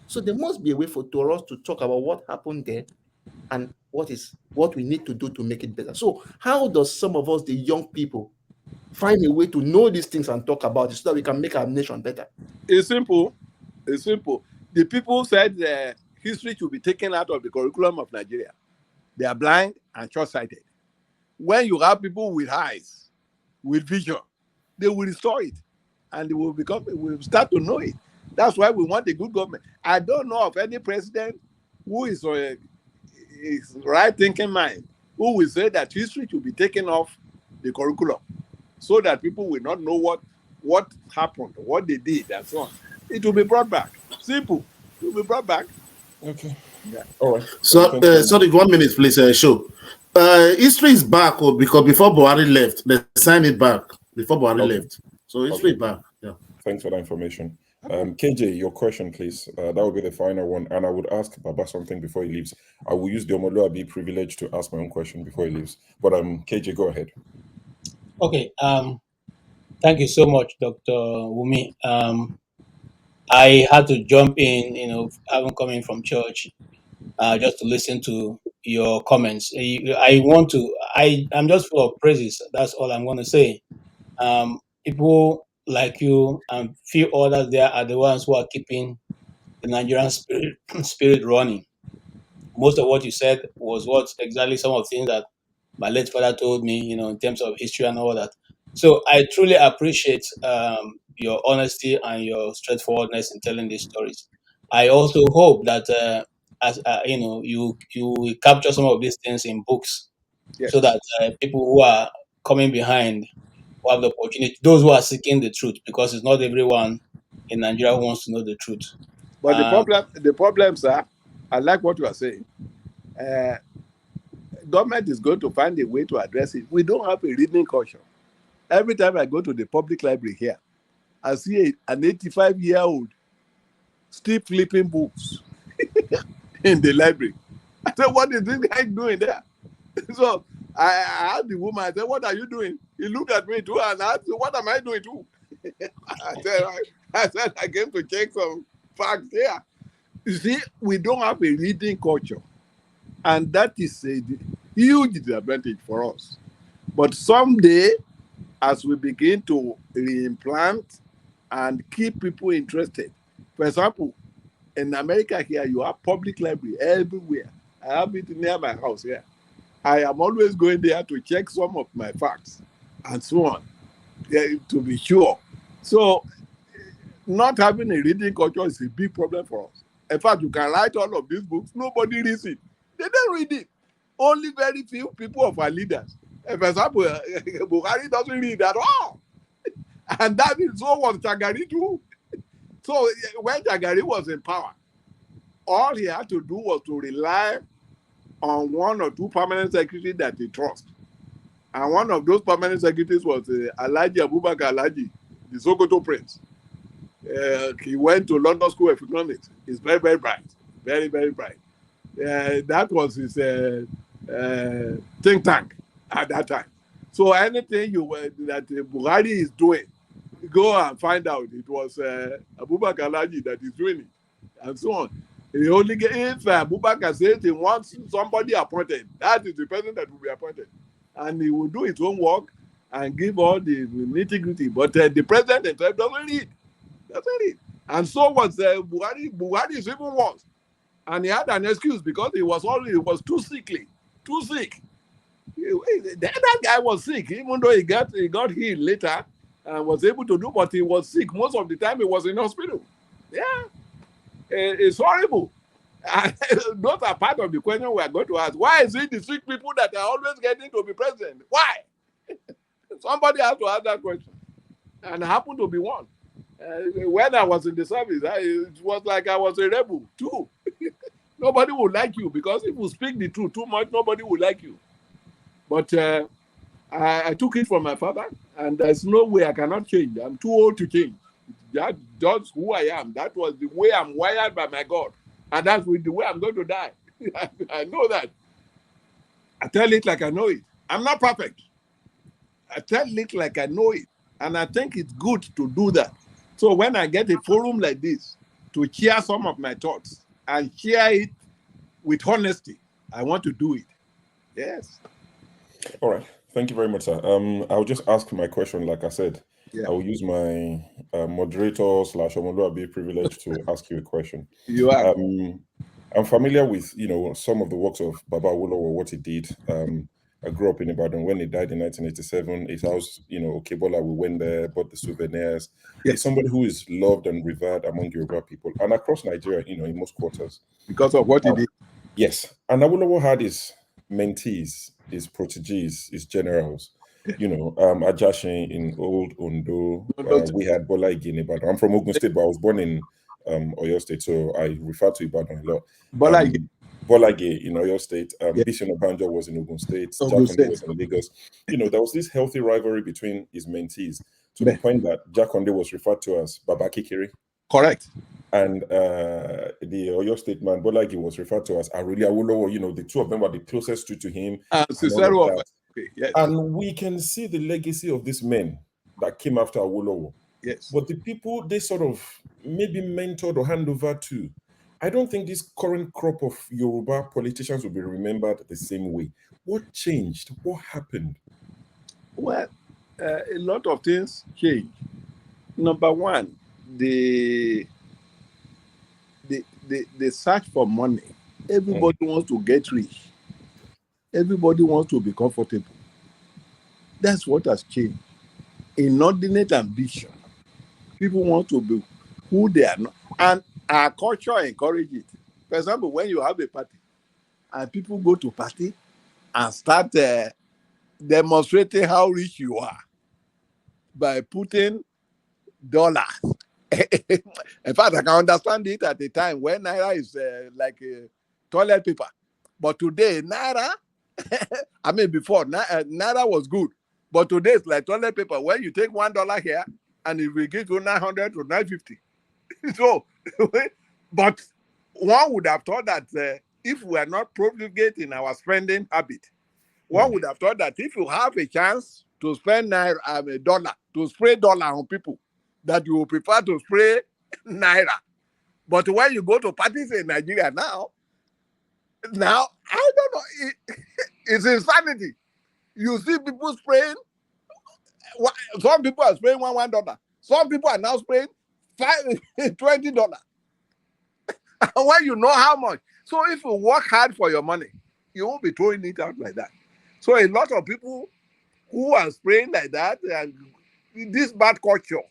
So there must be a way for us to talk about what happened there and what we need to do to make it better. So how does some of us, the young people, find a way to know these things and talk about it so that we can make our nation better? It's simple. It's simple. The people said history should be taken out of the curriculum of Nigeria. They are blind and short-sighted. When you have people with eyes, with vision, they will restore it, and they will start to know it. That's why we want a good government. I don't know of any president who is right-thinking mind who will say that history should be taken off the curriculum, so that people will not know what happened, what they did, and so on. It will be brought back. Simple. It will be brought back. Okay. Yeah. All right. So, sorry, 1 minute, please. Show. History is back, because before Buhari left, they signed it back before Buhari left. So history is back. Yeah. Thanks for that information. KJ, your question, please. That will be the final one. And I would ask Baba something before he leaves. I will use the Omoluabi privilege to ask my own question before he leaves. But KJ, go ahead. Okay. Thank you so much, Dr. Wumi. I had to jump in, having come in from church, just to listen to your comments. I'm just full of praises. That's all I'm going to say. People like you and few others there are the ones who are keeping the Nigerian spirit running. Most of what you said was what exactly some of the things that my late father told me, in terms of history and all that. So I truly appreciate your honesty and your straightforwardness in telling these stories. I also hope that you will capture some of these things in books, so that people who are coming behind will have the opportunity. Those who are seeking the truth, because it's not everyone in Nigeria who wants to know the truth. But the problems are, I like what you are saying. Government is going to find a way to address it. We don't have a reading culture. Every time I go to the public library here, I see an 85-year-old still flipping books in the library. I said, what is this guy doing there? So I asked the woman, I said, what are you doing? He looked at me too and asked, what am I doing too? I said, I came to check some facts here. You see, we don't have a reading culture. And that is a huge disadvantage for us. But someday, as we begin to reimplant and keep people interested, for example, in America here, you have public library everywhere. I have it near my house here. I am always going there to check some of my facts and so on, to be sure. So not having a reading culture is a big problem for us. In fact, you can write all of these books, nobody reads it. They don't read it. Only very few people of our leaders. For example, Buhari doesn't read at all. And that is so was Chagari too. So when Chagari was in power, all he had to do was to rely on one or two permanent secretaries that he trusts. And one of those permanent secretaries was Alhaji Abubakar Alhaji, the Sokoto prince. He went to London School of Economics. He's very, very bright. Very, very bright. That was his think tank at that time. So anything that Buhari is doing, go and find out. It was Abubakar Alhaji that is doing it, and so on. He only if Abubakar says he wants somebody appointed, that is the person that will be appointed, and he will do his own work and give all the nitty-gritty. But the president himself doesn't read. And so was Buhari. Buhari is even worse. And he had an excuse because he was too sickly, too sick. That guy was sick, even though he got healed later and was able to do, but he was sick. Most of the time he was in hospital. Yeah, it's horrible. And those are part of the question we are going to ask. Why is it the sick people that are always getting to be president? Why? Somebody has to ask that question. And I happen to be one. When I was in the service, it was like I was a rebel too. Nobody would like you because if you speak the truth too much, nobody would like you. But I took it from my father, and there's no way I cannot change. I'm too old to change. That's who I am. That was the way I'm wired by my God. And that's the way I'm going to die. I know that. I tell it like I know it. I'm not perfect. I tell it like I know it. And I think it's good to do that. So when I get a forum like this to share some of my thoughts and share it with honesty, I want to do it. Yes. All right. Thank you very much, sir. I'll just ask my question. Like I said, I will use my moderator/Omoluabi privilege to ask you a question. You are. I'm familiar with some of the works of Baba Awolowo, what he did. I grew up in Ibadan. When he died in 1987, his house, Okebola, we went there, bought the souvenirs. Yes. He's somebody who is loved and revered among Yoruba people and across Nigeria, in most quarters. Because of what he did. Yes. And Awolowo had his mentees, his proteges, his generals. Ajashin in Old Ondo. We had Bola Ige in Ibadan. I'm from Ogun State, but I was born in Oyo State, so I refer to Ibadan a lot. Bola Ige in Oyo State. Bishop Obanjo was in Ogun State. Jack Conde was in Lagos. There was this healthy rivalry between his mentees to the point that Jack Conde was referred to as Baba Kikiri. Correct. And the Oyo State man, Bolagi, was referred to as Aruli Awolowo. You know, the two of them were the closest to him. And all of that. Okay, yes. And we can see the legacy of these men that came after Awolowo. Yes. But the people they sort of maybe mentored or hand over to, I don't think this current crop of Yoruba politicians will be remembered the same way. What changed? What happened? Well, a lot of things changed. Number one, the search for money. Everybody wants to get rich. Everybody wants to be comfortable. That's what has changed. Inordinate ambition. People want to be who they are not. And our culture encourages it. For example, when you have a party and people go to party and start demonstrating how rich you are by putting dollars. In fact, I can understand it at the time when Naira is like toilet paper. But today, Naira, I mean, before, Naira was good. But today, it's like toilet paper. When you take $1 here, and it will give you 900 to 950. So, but one would have thought that if we are not profligate in our spending habit, one would have thought that if you have a chance to spend a dollar, to spray dollar on people, that you will prefer to spray Naira. But when you go to parties in Nigeria now, I don't know, it's insanity. You see people spraying, some people are spraying $1. Some people are now spraying $20. And when you know how much. So if you work hard for your money, you won't be throwing it out like that. So a lot of people who are spraying like that, and this bad culture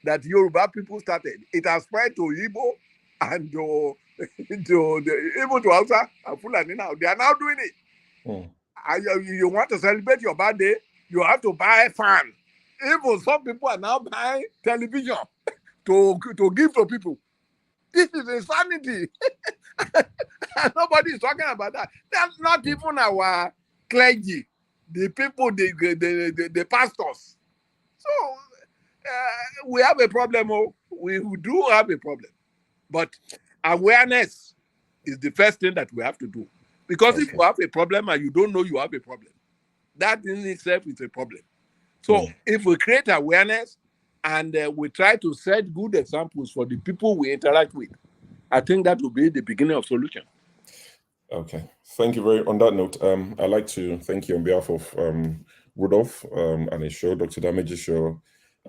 that Yoruba people started, it has spread to Igbo and even to Hausa and Fulani now. They are now doing it. And you want to celebrate your birthday, you have to buy a fan. Even some people are now buying television to give to people. This is insanity. Nobody is talking about that. That's not even our clergy, the people, the pastors. So we have a problem. We do have a problem. But awareness is the first thing that we have to do. Because if you have a problem and you don't know you have a problem, that in itself is a problem. So if we create awareness and we try to set good examples for the people we interact with, I think that will be the beginning of solution. Okay, thank you very. On that note, I'd like to thank you on behalf of Rudolph and his show, Dr. Damage's show.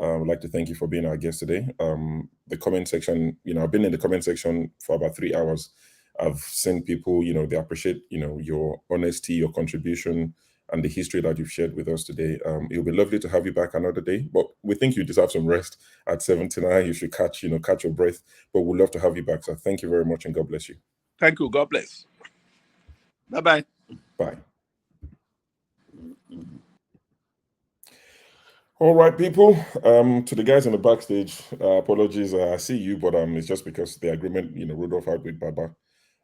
I'd like to thank you for being our guest today. The comment section, I've been in the comment section for about 3 hours. I've seen people, they appreciate, your honesty, your contribution, and the history that you've shared with us today. It'll be lovely to have you back another day, but we think you deserve some rest at 79. You should catch your breath, but we'd love to have you back. So thank you very much and God bless you. Thank you. God bless. Bye-bye. Bye. All right, people. To the guys in the backstage, apologies. I see you, but it's just because the agreement, Rudolph had with Baba.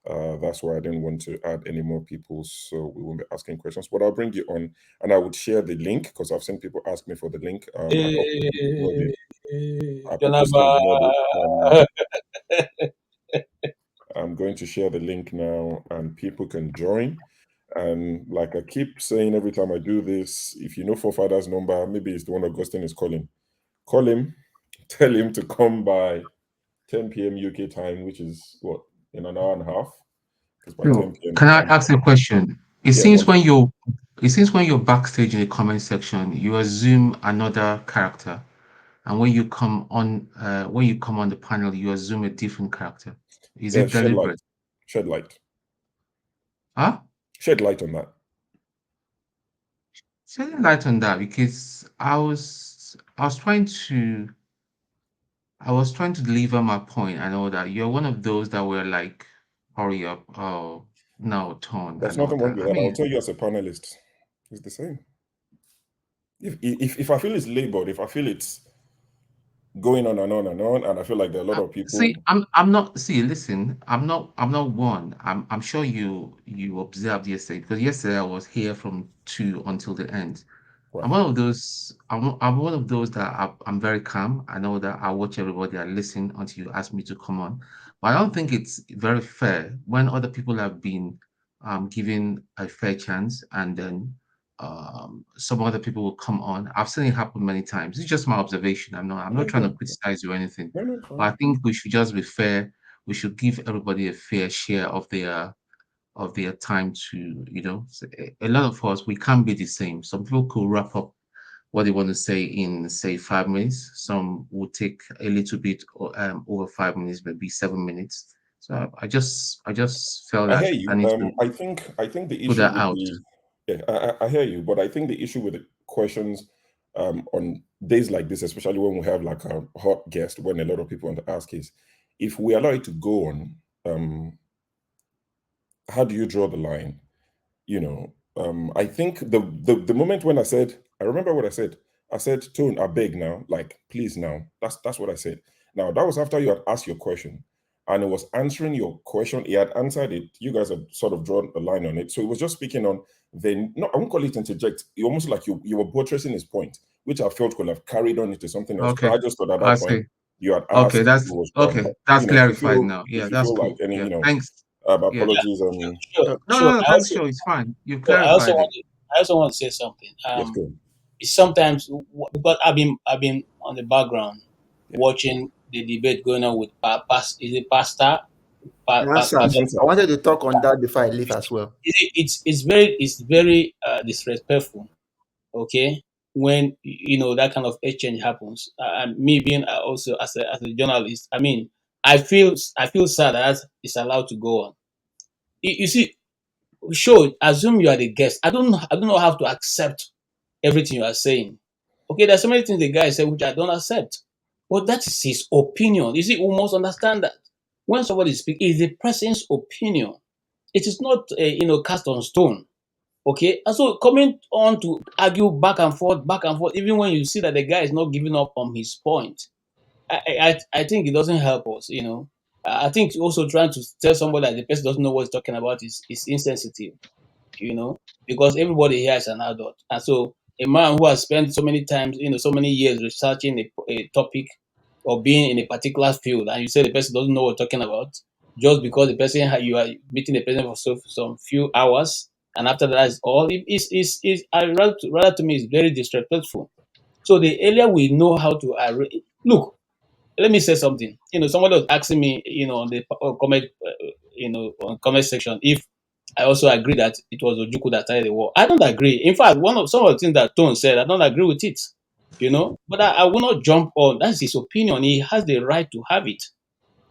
That's why I didn't want to add any more people, so we won't be asking questions. But I'll bring you on, and I would share the link because I've seen people ask me for the link. I'm going to share the link now, and people can join. And like I keep saying every time I do this, if you know Forefather's number, maybe it's the one Augustine is calling. Call him, tell him to come by 10 p.m. UK time, which is what, in an hour and a half? By 10 p.m. Can I ask a question? It seems when you're backstage in the comment section, you assume another character, and when you come on the panel, you assume a different character. Is it deliberate? Shed light. Huh? Shed light on that. Shedding light on that, because I was trying to deliver my point. I know that you're one of those that were like, hurry up, oh no, turn. There's nothing wrong with that. I'll tell you as a panelist, it's the same. If I feel it's labored, if I feel it's going on and on and on, and I feel like there are a lot of people. See, I'm not. See, listen, I'm not one. I'm sure you observed yesterday, because yesterday I was here from 2 until the end. I'm one of those. I'm one of those that I'm very calm. I know that I watch everybody. I listen until you ask me to come on. But I don't think it's very fair when other people have been given a fair chance, and then some other people will come on. I've seen it happen many times. It's just my observation. I'm not trying to criticize you or anything. But I think we should just be fair. We should give everybody a fair share of their time to, a lot of us, we can't be the same. Some people could wrap up what they want to say in, say, 5 minutes. Some will take a little bit over 5 minutes, maybe 7 minutes. So I just felt I that hear you. I need to I think the put issue that with out. I hear you, but I think the issue with the questions on days like this, especially when we have like a hot guest, when a lot of people want to ask, is if we allow it to go on, how do you draw the line? I think the moment when I remember what I said. I said, Tone, I beg now, like please now. That's what I said. Now that was after you had asked your question, and it was answering your question. He had answered it. You guys had sort of drawn a line on it. So it was just speaking on I won't call it interject. It almost like you were buttressing his point, which I felt could have carried on into something else. Okay. But I just thought at I that see. point you had Okay, asked, that's it was done. okay. But, That's clarified now. if Yeah, you that's feel like cool. any, Yeah, thanks. Yeah. apologies. Sure. No, thanks, sure, it's fine. You've I also clarified it. want to say something. Yes, go. Sometimes because I've been on the background watching the debate going on with Pastor? Answer. I wanted to talk on that before I leave as well. It's very disrespectful. Okay, when that kind of exchange happens, and me being also as a journalist, I mean, I feel sad that it's allowed to go on. You see, sure, assume you are the guest. I don't know how to accept everything you are saying. Okay, there's so many things the guy said which I don't accept. But that is his opinion. You see, we must understand that when somebody speaks, it's the person's opinion. It is not cast on stone. Okay, and so coming on to argue back and forth, even when you see that the guy is not giving up on his point, I think it doesn't help us. I think also trying to tell somebody that the person doesn't know what he's talking about is insensitive. Because everybody here is an adult. And so a man who has spent so many times, so many years researching a topic or being in a particular field, and you say the person doesn't know what you're talking about, just because the person you are meeting the person for some few hours, and after that is all, rather to me, is very disrespectful. So the earlier we know how to look, let me say something. Somebody was asking me, on the comment, on comment section, if I also agree that it was Ojukwu that started the war. I don't agree. In fact, some of the things that Tone said, I don't agree with it. But I will not jump on. That's his opinion. He has the right to have it.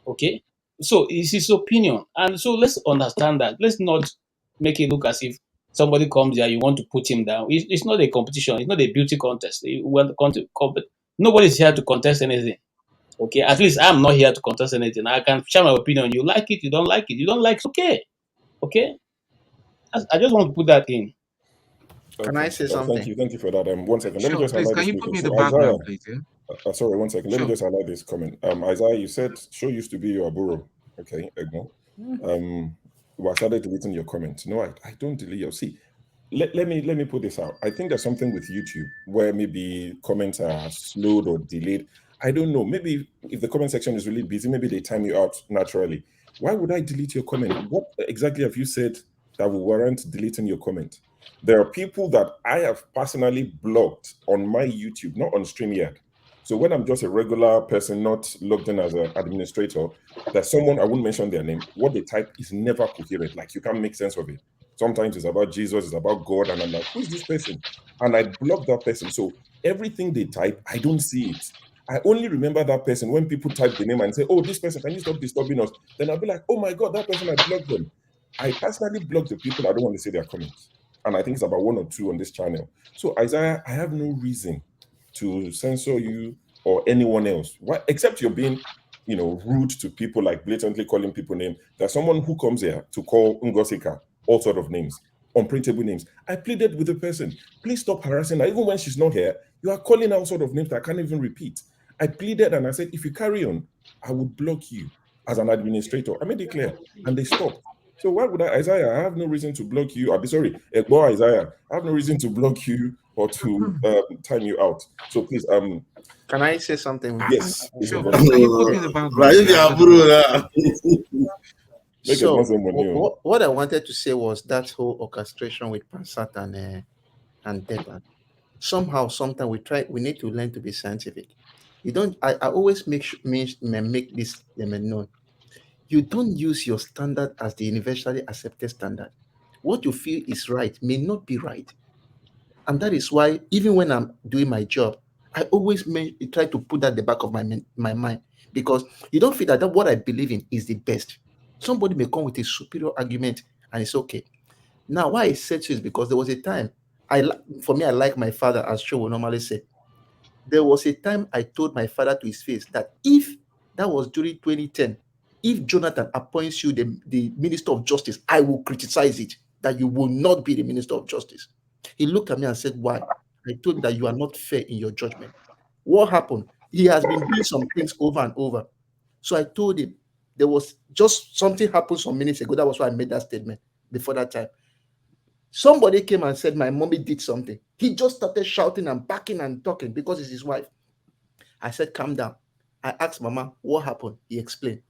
Okay, so it's his opinion, and so let's understand that. Let's not make it look as if somebody comes there, you want to put him down. It's not a competition. It's not a beauty contest. Nobody's here to contest anything. Okay, at least I'm not here to contest anything. I can share my opinion. You like it, you don't like it. You don't like it, okay. Okay, I just want to put that in. Can I say something? Thank you for that. 1 second. Let me Sure, just please. highlight Can this you put quickly. me in the So Isaiah, background, please? Yeah. sorry, 1 second. Let me Sure. just highlight this comment. Isaiah, you said show used to be your aburo. Okay, Egmo. I started deleting your comments. No, I don't delete your. See, let me put this out. I think there's something with YouTube where maybe comments are slowed or delayed. I don't know. Maybe if the comment section is really busy, maybe they time you out naturally. Why would I delete your comment? What exactly have you said that will warrant deleting your comment? There are people that I have personally blocked on my YouTube, not on StreamYard. So when I'm just a regular person, not logged in as an administrator, there's someone, I won't mention their name, what they type is never coherent. Like you can't make sense of it. Sometimes it's about Jesus, it's about God, and I'm like, who is this person? And I block that person. So everything they type, I don't see it. I only remember that person when people type the name and say, oh, this person, can you stop disturbing us? Then I'll be like, oh my God, that person, I blocked them. I personally block the people I don't want to see their comments. And I think it's about 1 or 2 on this channel. So Isaiah, I have no reason to censor you or anyone else. Why? Except you're being, rude to people, like blatantly calling people names. There's someone who comes here to call Ngosika all sort of names, unprintable names. I pleaded with the person, please stop harassing her. Even when she's not here, you are calling all sort of names that I can't even repeat. I pleaded and I said, if you carry on, I would block you as an administrator. I made it clear, and they stopped. So why would Isaiah? I have no reason to block you. I'll be sorry, Isaiah. I have no reason to block you or to time you out. So please, can I say something? Yes. Sure. Can you put in the background? So what I wanted to say was that whole orchestration with Pansat and Deban. Somehow, sometimes we need to learn to be scientific. You don't. I always make this known. You don't use your standard as the universally accepted standard. What you feel is right may not be right, and that is why even when I'm doing my job, I always try to put that at the back of my mind, because you don't feel that what I believe in is the best. Somebody may come with a superior argument, and it's okay. Now, why I said so is because there was a time for me, I like my father, as Joe will normally say. There was a time I told my father to his face that if that was during 2010, if Jonathan appoints you the Minister of Justice, I will criticize it, that you will not be the Minister of Justice. He looked at me and said, why? I told him that you are not fair in your judgment. What happened? He has been doing some things over and over. So I told him there was just something happened some minutes ago. That was why I made that statement before that time. Somebody came and said my mommy did something. He just started shouting and backing and talking because it's his wife. I said, calm down. I asked Mama, what happened? He explained.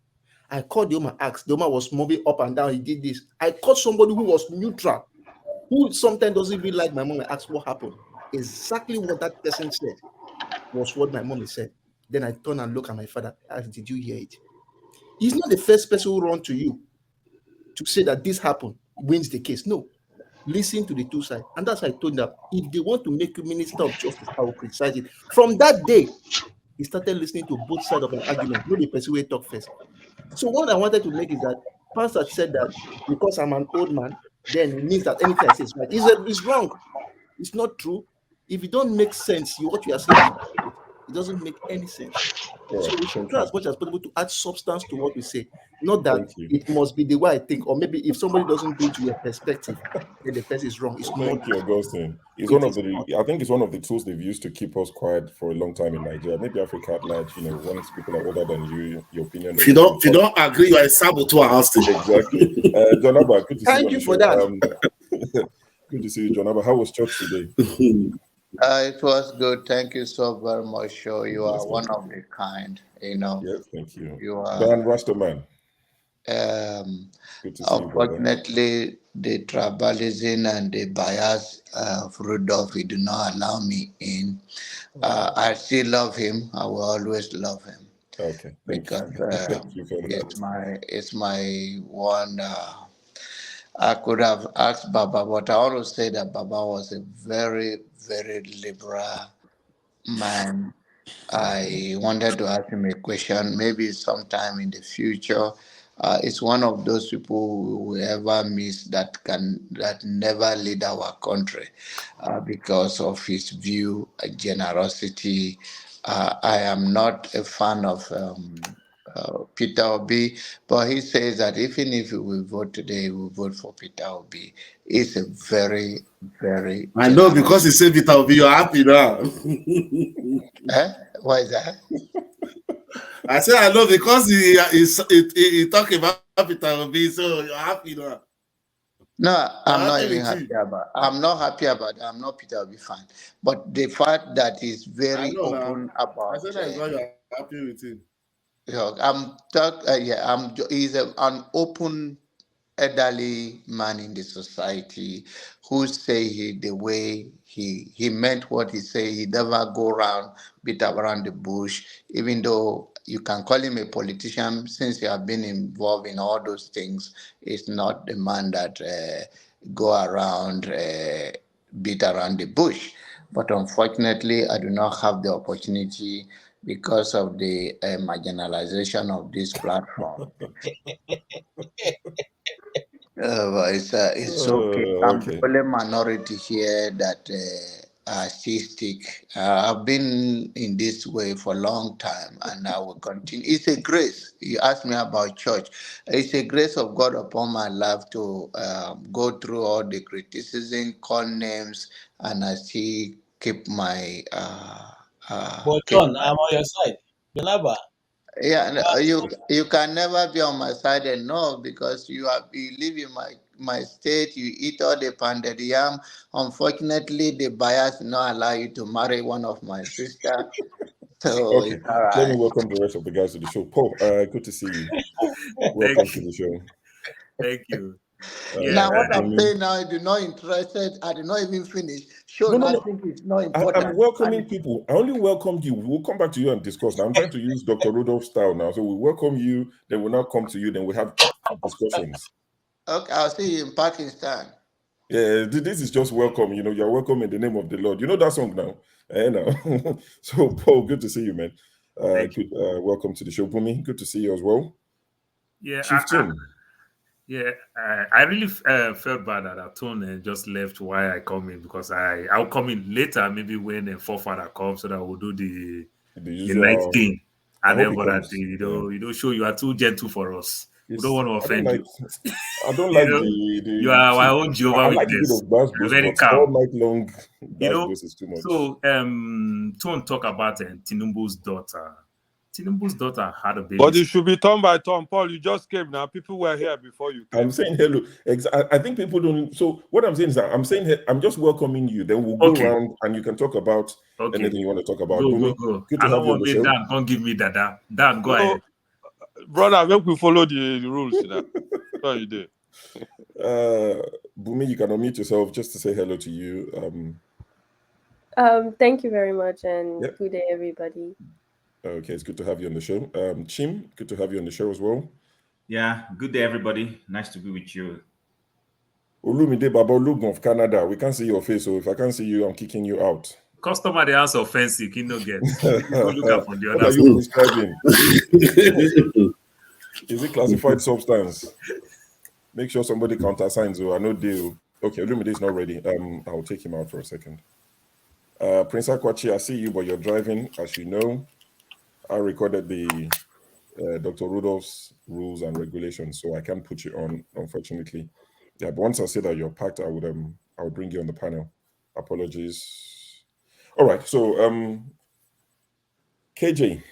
I called the woman, asked. The woman was moving up and down. He did this. I called somebody who was neutral, who sometimes doesn't even like my mom. I asked what happened. Exactly what that person said was what my mommy said. Then I turned and looked at my father. I asked, did you hear it? He's not the first person who run to you to say that this happened, wins the case. No. Listen to the two sides. And that's why I told them, if they want to make you Minister of Justice, I will criticize it. From that day, he started listening to both sides of an argument, not the person who talk first. So what I wanted to make is that Pastor said that because I'm an old man, then it means that anything I say is right. It's wrong. It's not true. If it don't make sense, what you are saying is right. It doesn't make any sense. So we should try as much as possible to add substance to what we say. Not that it must be the way I think, or maybe if somebody doesn't do it to your perspective, then the person is wrong. It's Thank not. you, Augustine. It's one of the. I think it's one of the tools they've used to keep us quiet for a long time in Nigeria. Maybe Africa at large. Once people are older than you, your opinion. If you don't agree, you are a saboteur, Austin. Exactly. John Abba, good to see you. Thank you for that. Good to see you, John Abba. How was church today? It was good. Thank you so very much. You are one of the kind. Yes, thank you. You are. Dan Rastaman. Unfortunately, the tribalism and the bias of Rudolph, he do not allow me in. I still love him. I will always love him. Okay. Because it's my one. I could have asked Baba, but I want to say that Baba was a very, very liberal man. I wanted to ask him a question, maybe sometime in the future. It's one of those people we ever miss that never lead our country because of his view, generosity. I am not a fan of Peter Obi, but he says that even if we will vote today, we will vote for Peter Obi. It's a very, very. I know, because he said Peter Obi, you're happy now. Why is that? I said I know because he talking about Peter Obi, so you're happy now. No, I'm not even happy about. I'm not happy about that. I'm not Peter Obi fan, but the fact that he's very open about. I said that is why you're happy with him. He's an open, elderly man in the society who say the way he meant what he say. He never go around, beat around the bush, even though you can call him a politician since he have been involved in all those things. It's not the man that go around, beat around the bush. But unfortunately, I do not have the opportunity because of the marginalization of this platform. It's okay. I'm the only minority here that artistic. I've been in this way for a long time, and I will continue. It's a grace. You asked me about church. It's a grace of God upon my life to go through all the criticism, call names, and I still keep my. But John, I'm on your side. Jonaba, Yeah, no, you can never be on my side and no, because you live in my state, you eat all the pounded yam. Unfortunately, the bias do not allow you to marry one of my sister. So Okay, it's all let me right. welcome the rest of the guys to the show. Paul, good to see you. Thank Welcome to you. the show. Thank you. Now, what I'm Bumi. saying now, I do not interested. I did not even finish. Show No. I think it's not I'm important. welcoming people. I only welcomed you. We'll come back to you and discuss. Now I'm trying to use Dr. Rudolph's style now. So we welcome you, then we'll now come to you, then we have discussions. Okay, I'll see you in Pakistan. Yeah, this is just welcome. You know, you're welcome in the name of the Lord. You know that song now? No. So Paul, good to see you, man. Welcome to the show. Bumi, good to see you as well. Yeah, Chief Tim. I really felt bad that Tone just left while I come in, because I'll come in later, maybe when the forefather comes, so that we'll do the usual night thing. I And hope then he what comes. you don't show you are too gentle for us. We don't want to I don't offend like. you. I don't You like know, you are our own Jehovah I like a bit Witness. of bass You're boost, very but all calm. night long, You bass know, boost is too much. so Tone talk about Tinubu's daughter. Tinubu's daughter had a baby. But it should be turn by turn. Paul, you just came now. People were here before you came. I'm saying hello. I think people don't. So what I'm saying is that I'm just welcoming you. Then we'll go around and you can talk about anything you want to talk about. Go. Good I to don't have you on want the me show. Dan. Don't give me dada. Dan, go ahead. Brother, make we follow the rules now. What you do? Bumi, you can unmute yourself just to say hello to you. Thank you very much, and good day, everybody. Okay, it's good to have you on the show. Chim, good to have you on the show as well. Yeah, good day, everybody. Nice to be with you. Olumide Baba Olugun of Canada. We can't see your face, so if I can't see you, I'm kicking you out. Customer, they answer offensive. He no get. Go look up on the What other are you prescribing? Is it classified substance? Make sure somebody countersigns or I know deal. Okay, Olumide is not ready. I'll take him out for a second. Prince Akwachi, I see you, but you're driving, as you know. I recorded the Dr. Rudolph's rules and regulations, so I can't put you on, unfortunately. Yeah, but once I say that you're packed, I would bring you on the panel. Apologies. All right, so KJ.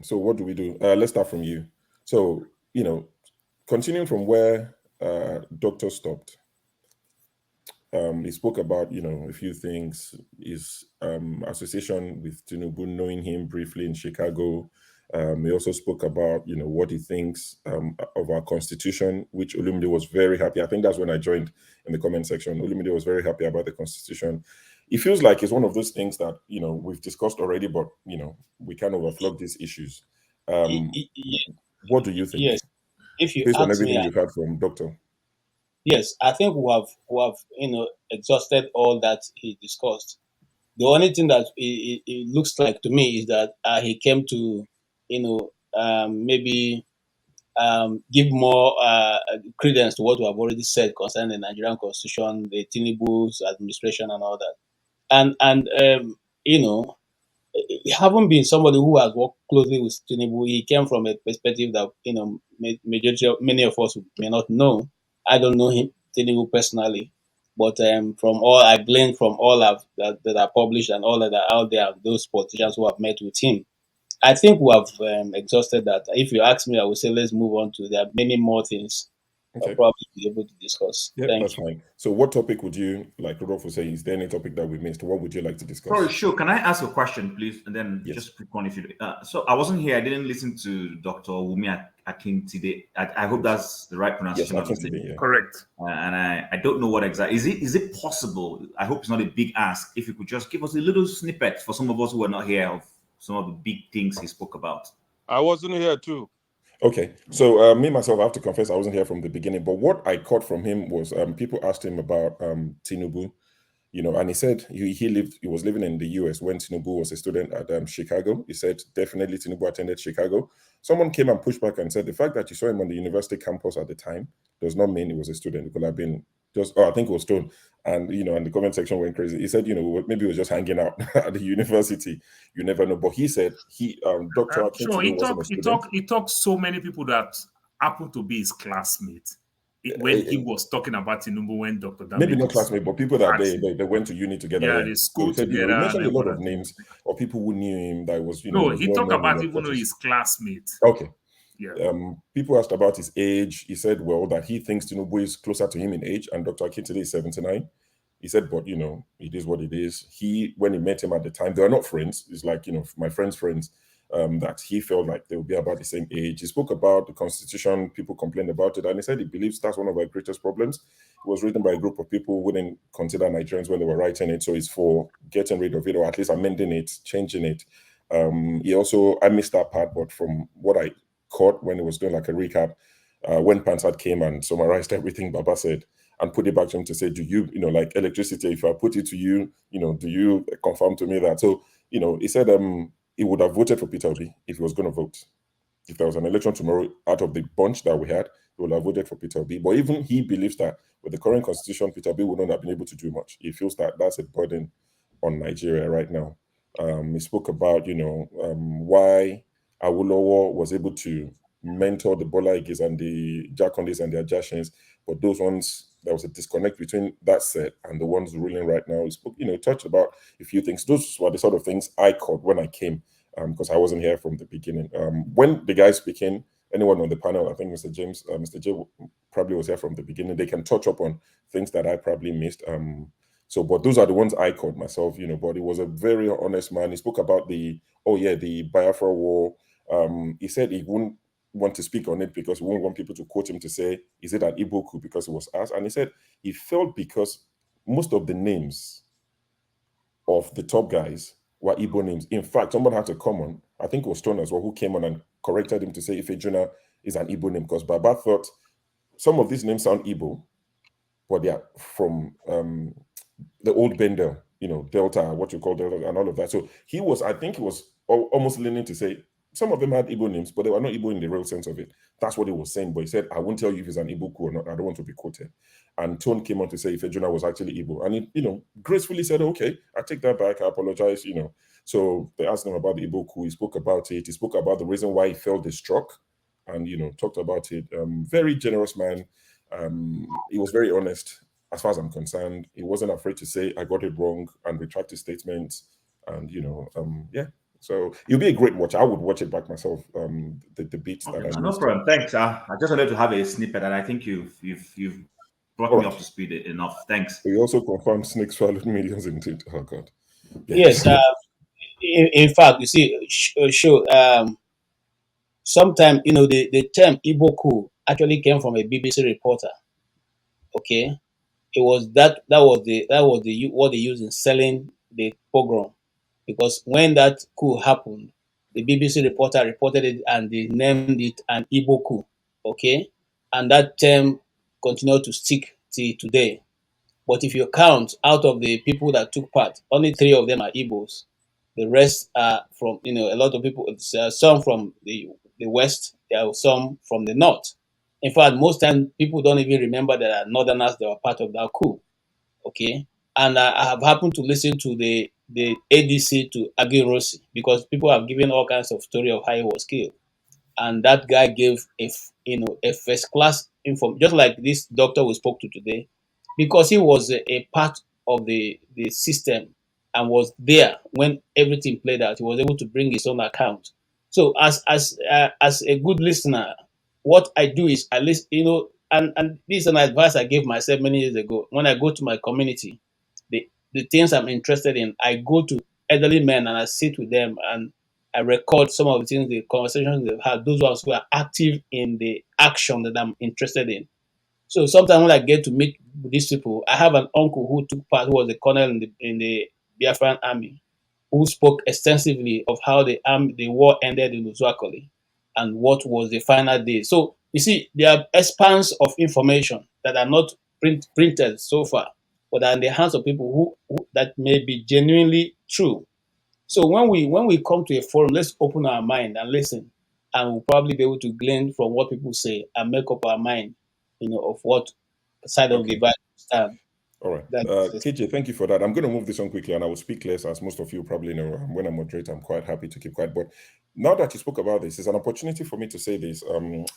So what do we do? Let's start from you. So, continuing from where Doctor stopped, he spoke about, a few things, his association with Tinubu, knowing him briefly in Chicago. He also spoke about, what he thinks of our constitution, which Olumide was very happy. I think that's when I joined in the comment section. Olumide was very happy about the constitution. It feels like it's one of those things that, we've discussed already, but, we can overflow these issues. What do you think? Yes, if you Based on ask everything me, you've heard from Doctor? yes, I think we have exhausted all that he discussed. The only thing that it looks like to me is that he came to, maybe give more credence to what we have already said concerning the Nigerian Constitution, the Tinubu's administration, and all that. And having been somebody who has worked closely with Tinubu, he came from a perspective that many of us may not know. I don't know him, Tinubu, personally, but from all I gleaned from all that are published and all that are out there, those politicians who have met with him, I think we have exhausted that. If you ask me, I would say let's move on to there are many more things I'll probably be able to discuss. Yeah, Thank that's you. fine. So what topic would you, like Rodolfo was saying, is there any topic that we missed? What would you like to discuss? Sorry, sure. Can I ask a question, please? And then just quick one if you so I wasn't here. I didn't listen to Dr. Wumi Akintide. I hope that's the right pronunciation of his name. Yeah. Correct. And I don't know what exactly is it possible? I hope it's not a big ask. If you could just give us a little snippet for some of us who are not here of some of the big things he spoke about. I wasn't here too. Okay, so me myself, I have to confess, I wasn't here from the beginning. But what I caught from him was people asked him about Tinubu, and he said he was living in the US when Tinubu was a student at Chicago. He said definitely Tinubu attended Chicago. Someone came and pushed back and said the fact that you saw him on the university campus at the time does not mean he was a student. It could have been I think it was Stone. And and the comment section went crazy. He said, maybe he was just hanging out at the university. You never know. But he said Dr. Akintide wasn't a student. He talked so many people that happen to be his classmates when he was talking about Tinubu when Dr. Dame Maybe not classmate, but people that they went to uni together. Yeah, Yeah. they So school he said, together. he mentioned a lot of things. names of people who knew him that was, No, was he well talked known about in even though his classmates. Okay. Yeah. People asked about his age. He said, well, that he thinks Tinubu is closer to him in age, and Dr. Akintide is 79. He said, but it is what it is. When he met him at the time, they are not friends. It's like, my friend's friends, that he felt like they would be about the same age. He spoke about the Constitution. People complained about it, and he said he believes that's one of our greatest problems. It was written by a group of people who didn't consider Nigerians when they were writing it, so it's for getting rid of it, or at least amending it, changing it. I missed that part, but from what I caught when he was doing like a recap, when Pansat came and summarized everything Baba said and put it back to him to say, do you, like electricity, if I put it to you, do you confirm to me that? So, he said he would have voted for Peter Obi if he was going to vote. If there was an election tomorrow out of the bunch that we had, he would have voted for Peter Obi. But even he believes that with the current constitution, Peter Obi would not have been able to do much. He feels that that's a burden on Nigeria right now. He spoke about, why Awolowo was able to mentor the Bola Igis and the Jakondis and the Ajashins, but those ones, there was a disconnect between that set and the ones ruling right now. He spoke, touched about a few things. Those were the sort of things I caught when I came, because I wasn't here from the beginning. When the guys speaking, anyone on the panel, I think Mr. James, Mr. J probably was here from the beginning. They can touch up on things that I probably missed. But those are the ones I caught myself, but he was a very honest man. He spoke about the Biafra War. He said he wouldn't want to speak on it because he wouldn't want people to quote him to say, is it an Igbo coup, because it was asked. And he said he felt because most of the names of the top guys were Igbo names. In fact, someone had to come on, I think it was Stone as well, who came on and corrected him to say Ifejuna is an Igbo name, because Baba thought some of these names sound Igbo, but they are from the old Bendel, Delta, what you call Delta, and all of that. So I think he was almost leaning to say some of them had Igbo names, but they were not Igbo in the real sense of it. That's what he was saying. But he said, I won't tell you if it's an Igbo coup or not. I don't want to be quoted. And Tone came on to say if Ejuna was actually Igbo. And he, gracefully said, okay, I take that back. I apologize, So they asked him about the Igbo coup. He spoke about it. He spoke about the reason why he felt distraught and, talked about it. Very generous man. He was very honest. As far as I'm concerned, he wasn't afraid to say I got it wrong and retract his statements. And so it'll be a great watch. I would watch it back myself. The beats that I missed. No problem. Thanks. I just wanted to have a snippet, and I think you've brought me up to speed enough. Thanks. We also confirmed snakes swallowed millions indeed. Oh God. Yes. In fact, you see, sometimes the term Igbo coup actually came from a BBC reporter. Okay, it was that was the what they used in selling the pogrom, because when that coup happened, the BBC reporter reported it and they named it an Igbo coup. Okay, and that term continued to stick till today. But if you count out of the people that took part, only 3 of them are Igbos. The rest are from a lot of people. Some from the west, there are some from the north. In fact, most times people don't even remember there are northerners that were part of that coup. Okay, and I have happened to listen to the ADC to Agi Rossi, because people have given all kinds of story of how he was killed, and that guy gave a first class info, just like this doctor we spoke to today, because he was a part of the system and was there when everything played out. He was able to bring his own account. So as a good listener, what I do is I listen, and this is an advice I gave myself many years ago. When I go to my community, the things I'm interested in, I go to elderly men and I sit with them and I record some of the things, the conversations they've had, those ones who are active in the action that I'm interested in. So sometimes when I get to meet these people, I have an uncle who took part, who was a colonel in the Biafran army, who spoke extensively of how the war ended in Uzuakoli and what was the final day. So you see, there are expanse of information that are not printed so far, but are in the hands of people who that may be genuinely true. So when we come to a forum, let's open our mind and listen, and we'll probably be able to glean from what people say and make up our mind, of what side of the divide we stand. All right. KJ, thank you for that. I'm going to move this on quickly and I will speak less, as most of you probably know. When I moderate, I'm quite happy to keep quiet. But now that you spoke about this, it's an opportunity for me to say this.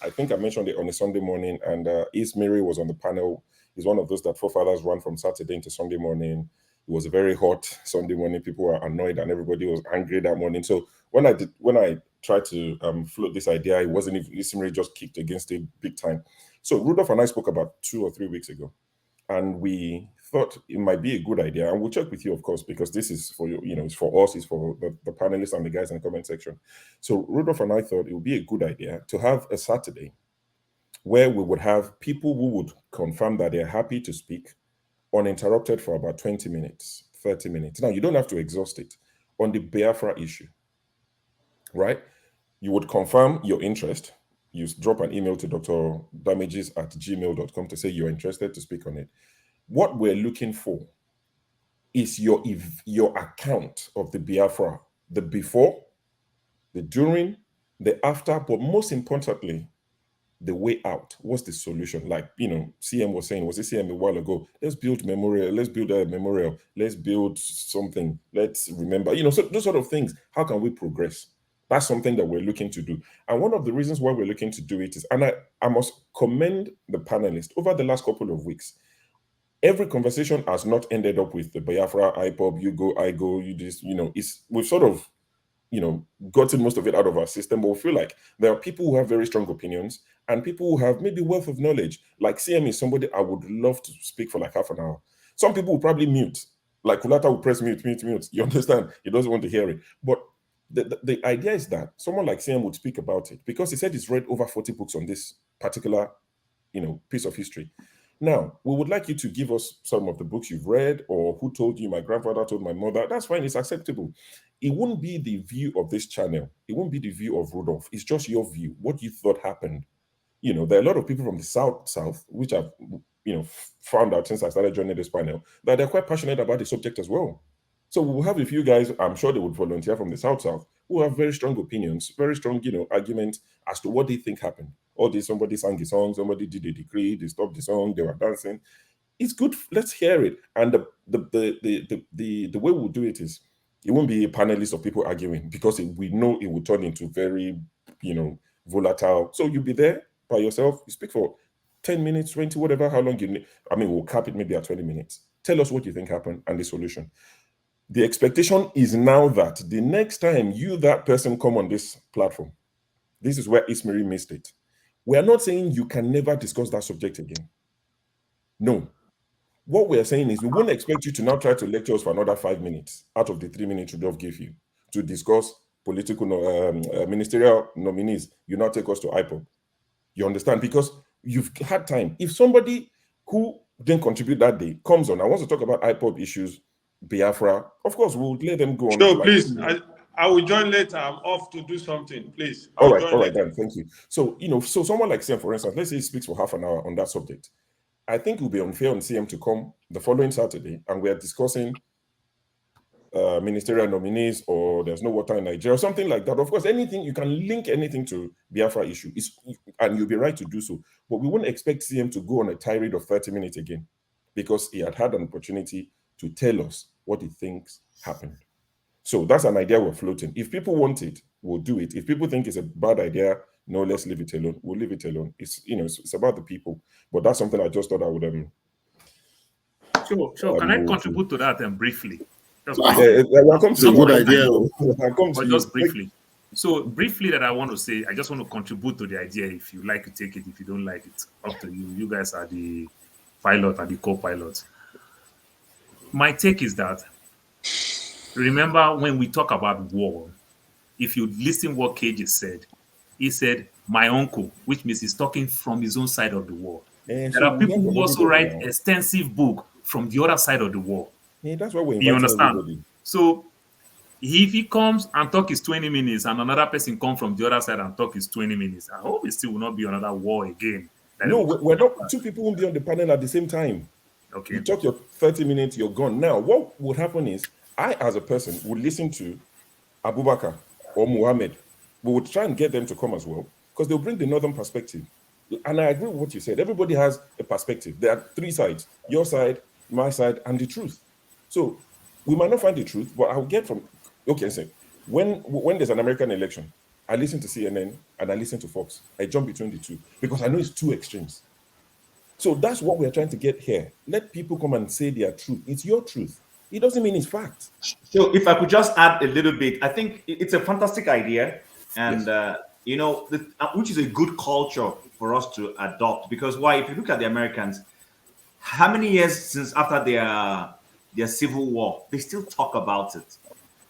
I think I mentioned it on a Sunday morning, and East Mary was on the panel. He's one of those that forefathers run from Saturday into Sunday morning. It was a very hot Sunday morning. People were annoyed and everybody was angry that morning. So when I tried to float this idea, it wasn't even, East Mary just kicked against it big time. So Rudolph and I spoke about 2 or 3 weeks ago. And we thought it might be a good idea, and we'll check with you, of course, because this is for you, it's for us, it's for the panelists and the guys in the comment section. So Rudolph and I thought it would be a good idea to have a Saturday where we would have people who would confirm that they're happy to speak uninterrupted for about 20 minutes, 30 minutes. Now, you don't have to exhaust it on the Biafra issue, right? You would confirm your interest. You drop an email to drdamages@gmail.com to say you're interested to speak on it. What we're looking for is your account of the Biafra, the before, the during, the after, but most importantly, the way out. What's the solution? Like, CM was saying, was it CM a while ago? Let's build memorial. Let's build a memorial. Let's build something. Let's remember, so those sort of things. How can we progress? That's something that we're looking to do. And one of the reasons why we're looking to do it is, and I must commend the panelists over the last couple of weeks. Every conversation has not ended up with the Biafra, IPOB, you go, I go, you this, we've sort of, gotten most of it out of our system, but we feel like there are people who have very strong opinions and people who have maybe wealth of knowledge. Like CM is somebody I would love to speak for like half an hour. Some people will probably mute, like Kulata will press mute. You understand? He doesn't want to hear it. But the idea is that someone like CM would speak about it because he said he's read over 40 books on this particular, piece of history. Now, we would like you to give us some of the books you've read or who told you. My grandfather told my mother. That's fine. It's acceptable. It wouldn't be the view of this channel. It won't be the view of Rudolph. It's just your view, what you thought happened. There are a lot of people from the South, which I've, found out since I started joining this panel, that they're quite passionate about the subject as well. So we'll have a few guys, I'm sure they would volunteer from the South, who have very strong opinions, very strong, arguments as to what they think happened. Or somebody sang a song, somebody did a decree, they stopped the song, they were dancing. It's good. Let's hear it. And the way we'll do it is, it won't be a panelist of people arguing because we know it will turn into very, volatile. So you'll be there by yourself. You speak for 10 minutes, 20, whatever, how long you need. We'll cap it maybe at 20 minutes. Tell us what you think happened and the solution. The expectation is now that the next time that person come on this platform, this is where Ismail missed it. We are not saying you can never discuss that subject again. No. What we are saying is we won't expect you to now try to lecture us for another 5 minutes out of the 3 minutes Rudolph gave you to discuss political ministerial nominees. You now take us to IPOB. You understand? Because you've had time. If somebody who didn't contribute that day comes on and wants to talk about IPOB issues, Biafra, of course, we'll let them go on. So please, I will join later. I'm off to do something. Please. All right, then. Thank you. So, so someone like CM, for instance, let's say he speaks for half an hour on that subject. I think it would be unfair on CM to come the following Saturday and we are discussing ministerial nominees or there's no water in Nigeria or something like that. Of course, anything, you can link anything to Biafra issue, and you'll be right to do so. But we wouldn't expect CM to go on a tirade of 30 minutes again because he had an opportunity to tell us what he thinks happened. So that's an idea we're floating. If people want it, we'll do it. If people think it's a bad idea, no, let's leave it alone. We'll leave it alone. It's it's about the people. But that's something I just thought I would Sure. Can I contribute to that briefly? Welcome to a good idea. Just briefly. So briefly that I want to say, I just want to contribute to the idea. If you like to take it, if you don't like it, up to you. You guys are the pilot and the co-pilot. My take is that, remember when we talk about war, if you listen what KJ said, he said, my uncle, which means he's talking from his own side of the war. There are people who also write extensive book from the other side of the war. Yeah, that's what we You understand? Everybody. So if he comes and talk his 20 minutes and another person come from the other side and talk his 20 minutes, I hope it still will not be another war again. No, we're not. Two people won't be on the panel at the same time. Okay. You talk your 30 minutes, you're gone. Now, what would happen is I, as a person, would listen to Abubakar or Muhammad. We would try and get them to come as well because they'll bring the northern perspective. And I agree with what you said. Everybody has a perspective. There are 3 sides. Your side, my side and the truth. So we might not find the truth, but I'll get from, okay, so when there's an American election, I listen to CNN and I listen to Fox. I jump between the two because I know it's two extremes. So that's what we're trying to get here. Let people come and say their truth. It's your truth. It doesn't mean it's fact. So if I could just add a little bit, I think it's a fantastic idea, and you know, which is a good culture for us to adopt. Because why? If you look at the Americans, how many years since after their civil war, they still talk about it.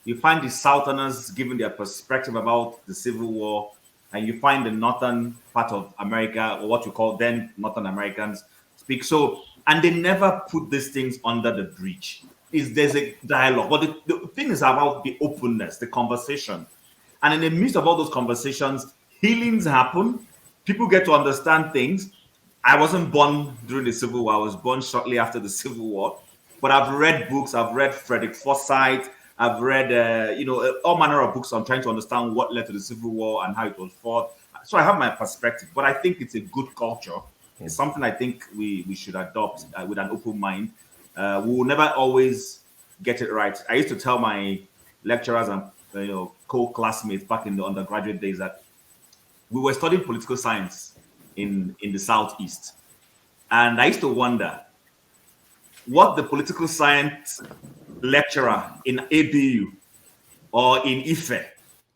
You find the Southerners giving their perspective about the Civil War, and you find the northern part of America, or what you call then Northern Americans, speak. So, and they never put these things under the bridge. There's a dialogue, but the thing is about the openness, the conversation, and in the midst of all those conversations, healings happen. People get to understand things. I wasn't born during the Civil War. I was born shortly after the Civil War. But I've read books. I've read Frederick Forsyth. I've read, you know, all manner of books on trying to understand what led to the Civil War and how it was fought. So I have my perspective. But I think it's a good culture. It's something I think we should adopt with an open mind. We will never always get it right. I used to tell my lecturers and co-classmates back in the undergraduate days that we were studying political science in the Southeast. And I used to wonder what the political science lecturer in ABU or in IFE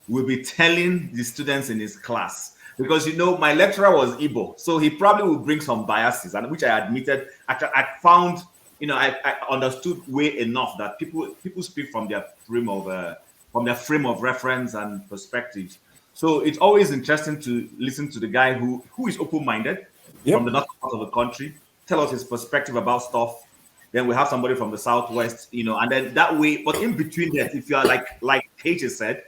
will be telling the students in his class. Because, you know, my lecturer was Igbo, so he probably will bring some biases, and which I admitted. I found, you know, I understood way enough that people speak from their frame of reference and perspectives. So it's always interesting to listen to the guy who is open-minded from the north part of the country, tell us his perspective about stuff. Then we have somebody from the southwest, you know, and then that way. But in between that, if you are like Kate said,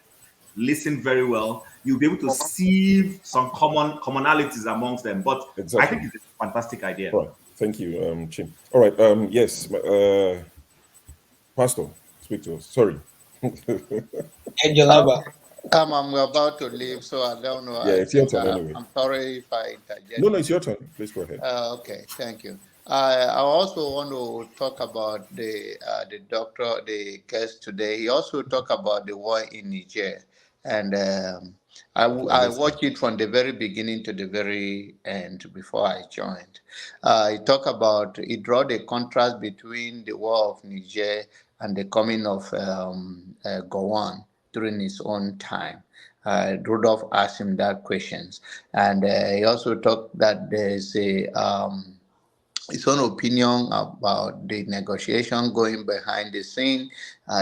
listen very well, you'll be able to see some commonalities amongst them. But I think it's a fantastic idea. Right. Thank you, Chim. All right. Yes, Pastor, speak to us. Sorry. I'm about to leave, so I don't know. Yeah, it's your turn anyway. I'm sorry if I interject. No, it's your turn. Please go ahead. Okay, thank you. I also want to talk about the doctor, the guest today. He also talked about the war in Niger, and I watched it from the very beginning to the very end before I joined. He draw the contrast between the war of Niger and the coming of Gowon during his own time. Rudolph asked him that questions, and he also talked that there's his own opinion about the negotiation going behind the scene.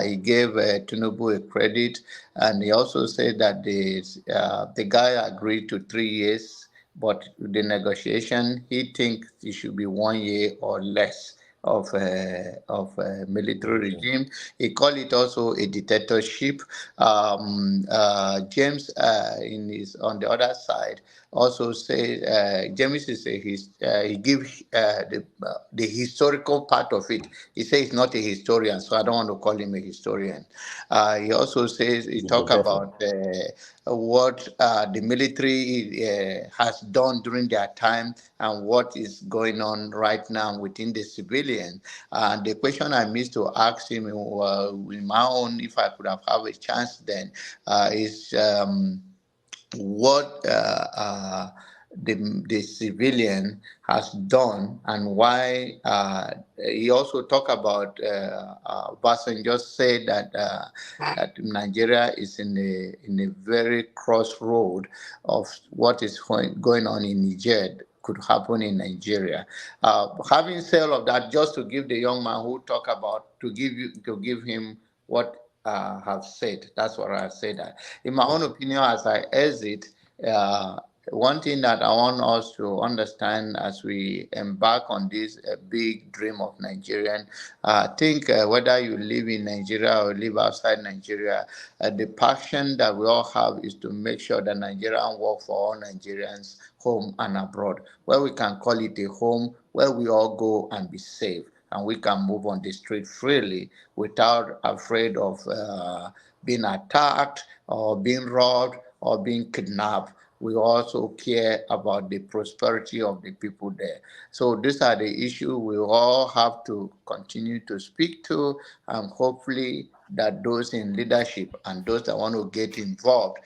He gave Tinubu a credit, and he also said that the guy agreed to 3 years, but the negotiation, he thinks it should be 1 year or less of a military regime. He called it also a dictatorship. James, on the other side, also say James is he gives the historical part of it. He says he's not a historian, so I don't want to call him a historian. He also says he talk about what the military has done during their time and what is going on right now within the civilian. The question I missed to ask him in my own, if I could have a chance then, is what the civilian has done and why. He also talked about Bassen just said that Nigeria is in a very crossroad of what is going on in Niger could happen in Nigeria. Having said all of that, just to give the young man who talk about to give him what I have said. That's what I said. In my own opinion, as I exit, one thing that I want us to understand as we embark on this big dream of Nigerian, I think whether you live in Nigeria or live outside Nigeria, the passion that we all have is to make sure that Nigeria work for all Nigerians, home and abroad, where we can call it a home, where we all go and be safe, and we can move on the street freely without afraid of being attacked or being robbed or being kidnapped we also care about the prosperity of the people there. So these are the issues we all have to continue to speak to, and hopefully that those in leadership and those that want to get involved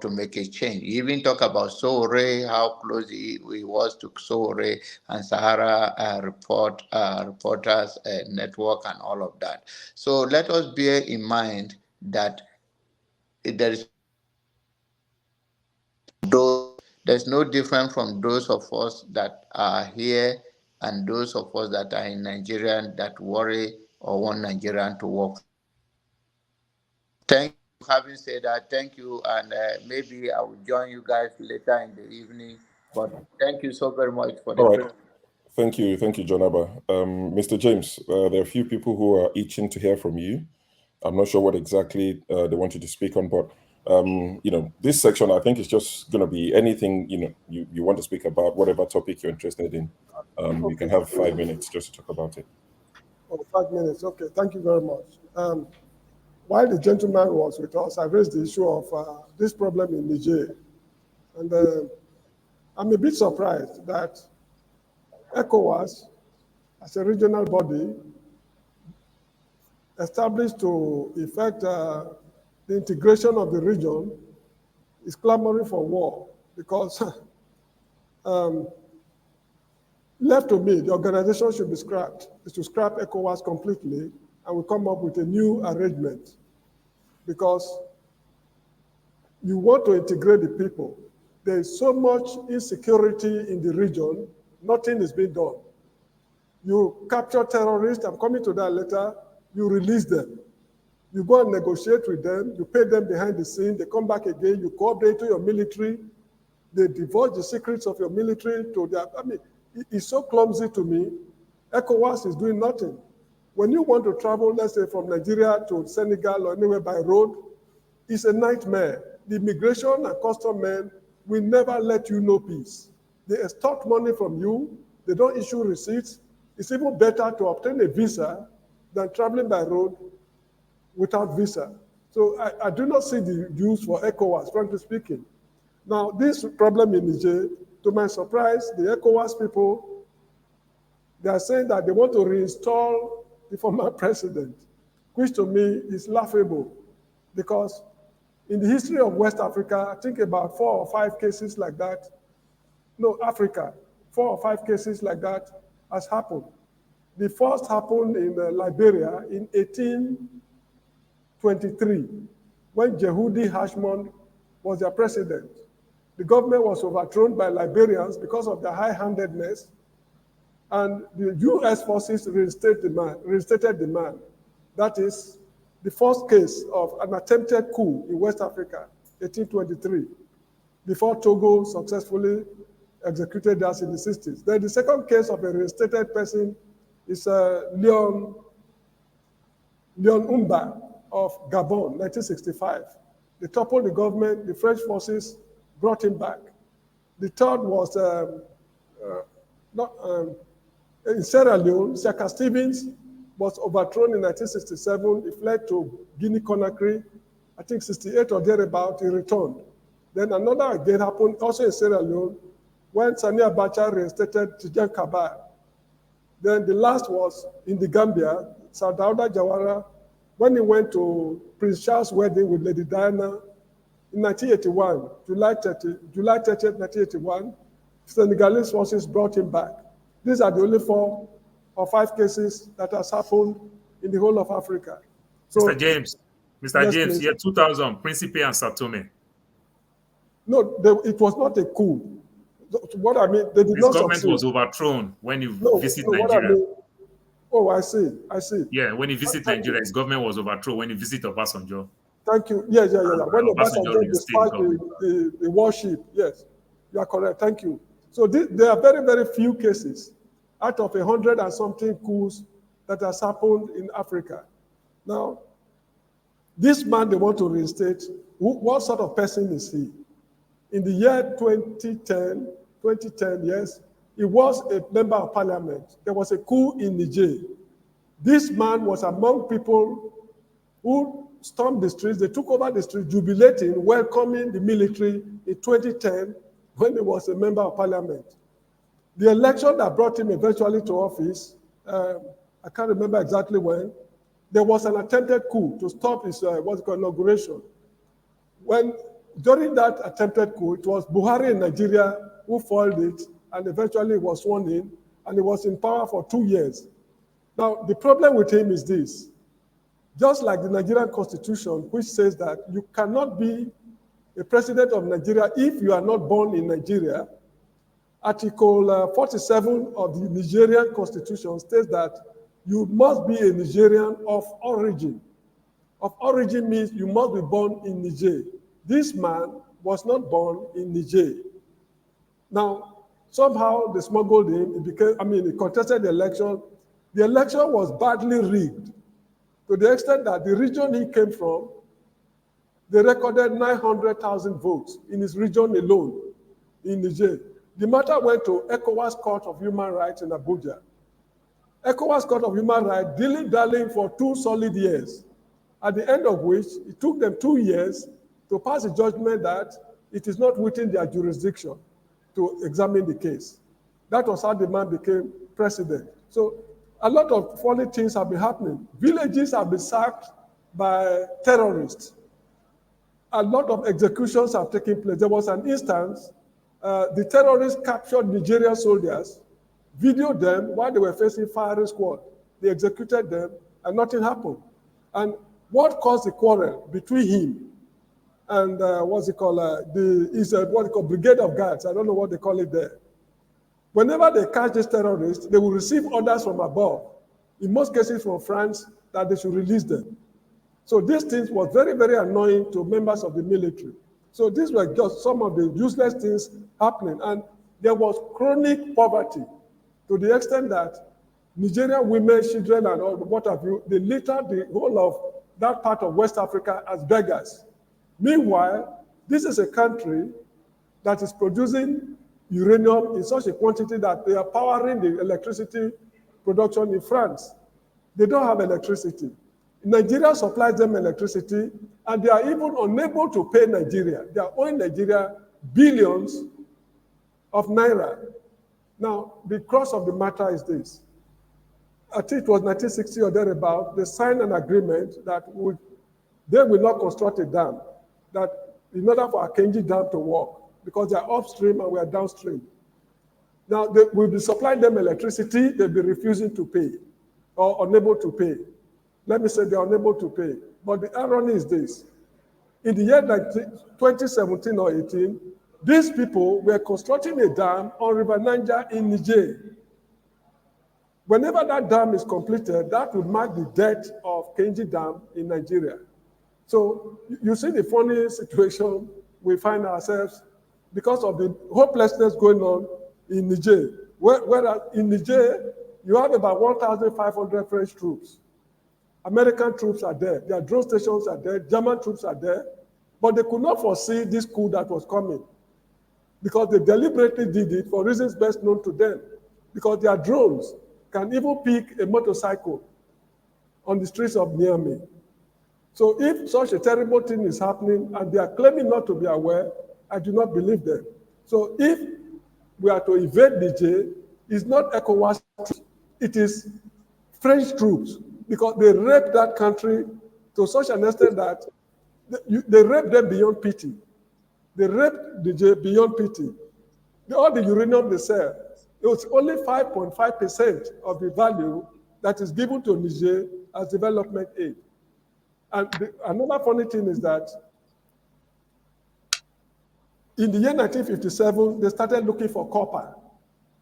to make a change. You even talk about Sowore, how close he was to Sowore and Sahara Reporters Network and all of that. So let us bear in mind that there is there's no difference from those of us that are here and those of us that are in Nigeria that worry or want Nigerian to work. Thank you. Having said that, thank you, and maybe I will join you guys later in the evening. But thank you so very much for the. All right. Thank you, John Abba. Mr. James, there are a few people who are itching to hear from you. I'm not sure what exactly they want you to speak on, but this section I think is just going to be anything you want to speak about, whatever topic you're interested in. You can have 5 minutes just to talk about it. Oh, 5 minutes. Okay, thank you very much. While the gentleman was with us, I raised the issue of this problem in Niger, and I'm a bit surprised that ECOWAS, as a regional body, established to effect the integration of the region, is clamoring for war, because left to me, the organization should be scrapped. Is to scrap ECOWAS completely, and we come up with a new arrangement, because you want to integrate the people. There is so much insecurity in the region, nothing is being done. You capture terrorists, I'm coming to that later, you release them. You go and negotiate with them, you pay them behind the scene, they come back again, you cooperate to your military, they divulge the secrets of your military to their, it's so clumsy to me. ECOWAS is doing nothing. When you want to travel, let's say from Nigeria to Senegal or anywhere by road, it's a nightmare. The immigration and custom men will never let you know peace. They extort money from you, they don't issue receipts. It's even better to obtain a visa than traveling by road without visa. So I do not see the use for ECOWAS, frankly speaking. Now, this problem in Niger, to my surprise, the ECOWAS people, they are saying that they want to reinstall the former president, which to me is laughable, because in the history of West Africa, I think about 4 or 5 cases like that, no, Africa, 4 or 5 cases like that has happened. The first happened in Liberia in 1823, when Jehudi Hashmond was their president. The government was overthrown by Liberians because of their high-handedness, and the U.S. forces reinstated the man. That is the first case of an attempted coup in West Africa, 1823, before Togo successfully executed us in the 60s. Then the second case of a reinstated person is Leon Umba of Gabon, 1965. They toppled the government, the French forces brought him back. The third was in Sierra Leone, Saka Stevens was overthrown in 1967. He fled to Guinea-Conakry, I think 68 or thereabout, he returned. Then another again happened also in Sierra Leone, when Sani Abacha reinstated Tijan Kabah. Then the last was in the Gambia, Sadauda Jawara, when he went to Prince Charles' wedding with Lady Diana in 1981, July 30th, 1981, Senegalese forces brought him back. These are the only 4 or 5 cases that has happened in the whole of Africa. So, Mr. James, yes, year 2000, Principe and Satome. No, it was not a coup. What I mean, they did His not government succeed. was overthrown when he visited Nigeria. Nigeria. What I mean, oh, I see. Yeah, when he visited Nigeria, his government was overthrown when he visited Obasanjo. Thank you. Yeah. When Obasanjo dispatched the warship, yes, you are correct. Thank you. So there are very, very few cases out of 100 and something coups that has happened in Africa. Now, this man they want to reinstate, what sort of person is he? In the year 2010, yes, he was a member of parliament. There was a coup in Niger. This man was among people who stormed the streets, they took over the streets, jubilating, welcoming the military in 2010 when he was a member of parliament. The election that brought him eventually to office, I can't remember exactly when, there was an attempted coup to stop his inauguration. During that attempted coup, it was Buhari in Nigeria who foiled it and eventually was sworn in, and he was in power for 2 years. Now, the problem with him is this. Just like the Nigerian constitution, which says that you cannot be a president of Nigeria if you are not born in Nigeria, Article 47 of the Nigerian constitution states that you must be a Nigerian of origin. Of origin means you must be born in Niger. This man was not born in Niger. Now, somehow they smuggled him. He contested the election. The election was badly rigged to the extent that the region he came from, they recorded 900,000 votes in his region alone in Niger. The matter went to ECOWAS Court of Human Rights in Abuja. ECOWAS Court of Human Rights dilly-dallying for 2 solid years, at the end of which it took them 2 years to pass a judgment that it is not within their jurisdiction to examine the case. That was how the man became president. So a lot of funny things have been happening. Villages have been sacked by terrorists. A lot of executions have taken place. There was an instance, the terrorists captured Nigerian soldiers, videoed them while they were facing firing squad. They executed them and nothing happened. And what caused the quarrel between him and Brigade of Guards? I don't know what they call it there. Whenever they catch these terrorists, they will receive orders from above, in most cases from France, that they should release them. So these things were very, very annoying to members of the military. So these were just some of the useless things happening. And there was chronic poverty to the extent that Nigerian women, children, and all what have you, they littered the whole of that part of West Africa as beggars. Meanwhile, this is a country that is producing uranium in such a quantity that they are powering the electricity production in France. They don't have electricity. Nigeria supplies them electricity, and they are even unable to pay Nigeria. They are owing Nigeria billions of naira. Now, the crux of the matter is this. I think it was 1960 or thereabout, they signed an agreement that they will not construct a dam, that in order for Akenji Dam to work, because they are upstream and we are downstream. Now, they will be supplying them electricity, they'll be refusing to pay or unable to pay. Let me say they're unable to pay. But the irony is this. In the year 2017 or 18, these people were constructing a dam on River Niger in Niger. Whenever that dam is completed, that would mark the death of Kenji Dam in Nigeria. So you see the funny situation we find ourselves because of the hopelessness going on in Niger. Whereas in Niger, you have about 1,500 French troops. American troops are there. Their drone stations are there. German troops are there. But they could not foresee this coup that was coming because they deliberately did it for reasons best known to them. Because their drones can even pick a motorcycle on the streets of Niamey. So if such a terrible thing is happening and they are claiming not to be aware, I do not believe them. So if we are to invade Niger, it's not ECOWAS, it is French troops, because they raped that country to such an extent that they raped them beyond pity. They raped Niger beyond pity. All the uranium they sell, it was only 5.5% of the value that is given to Niger as development aid. And another funny thing is that in the year 1957, they started looking for copper.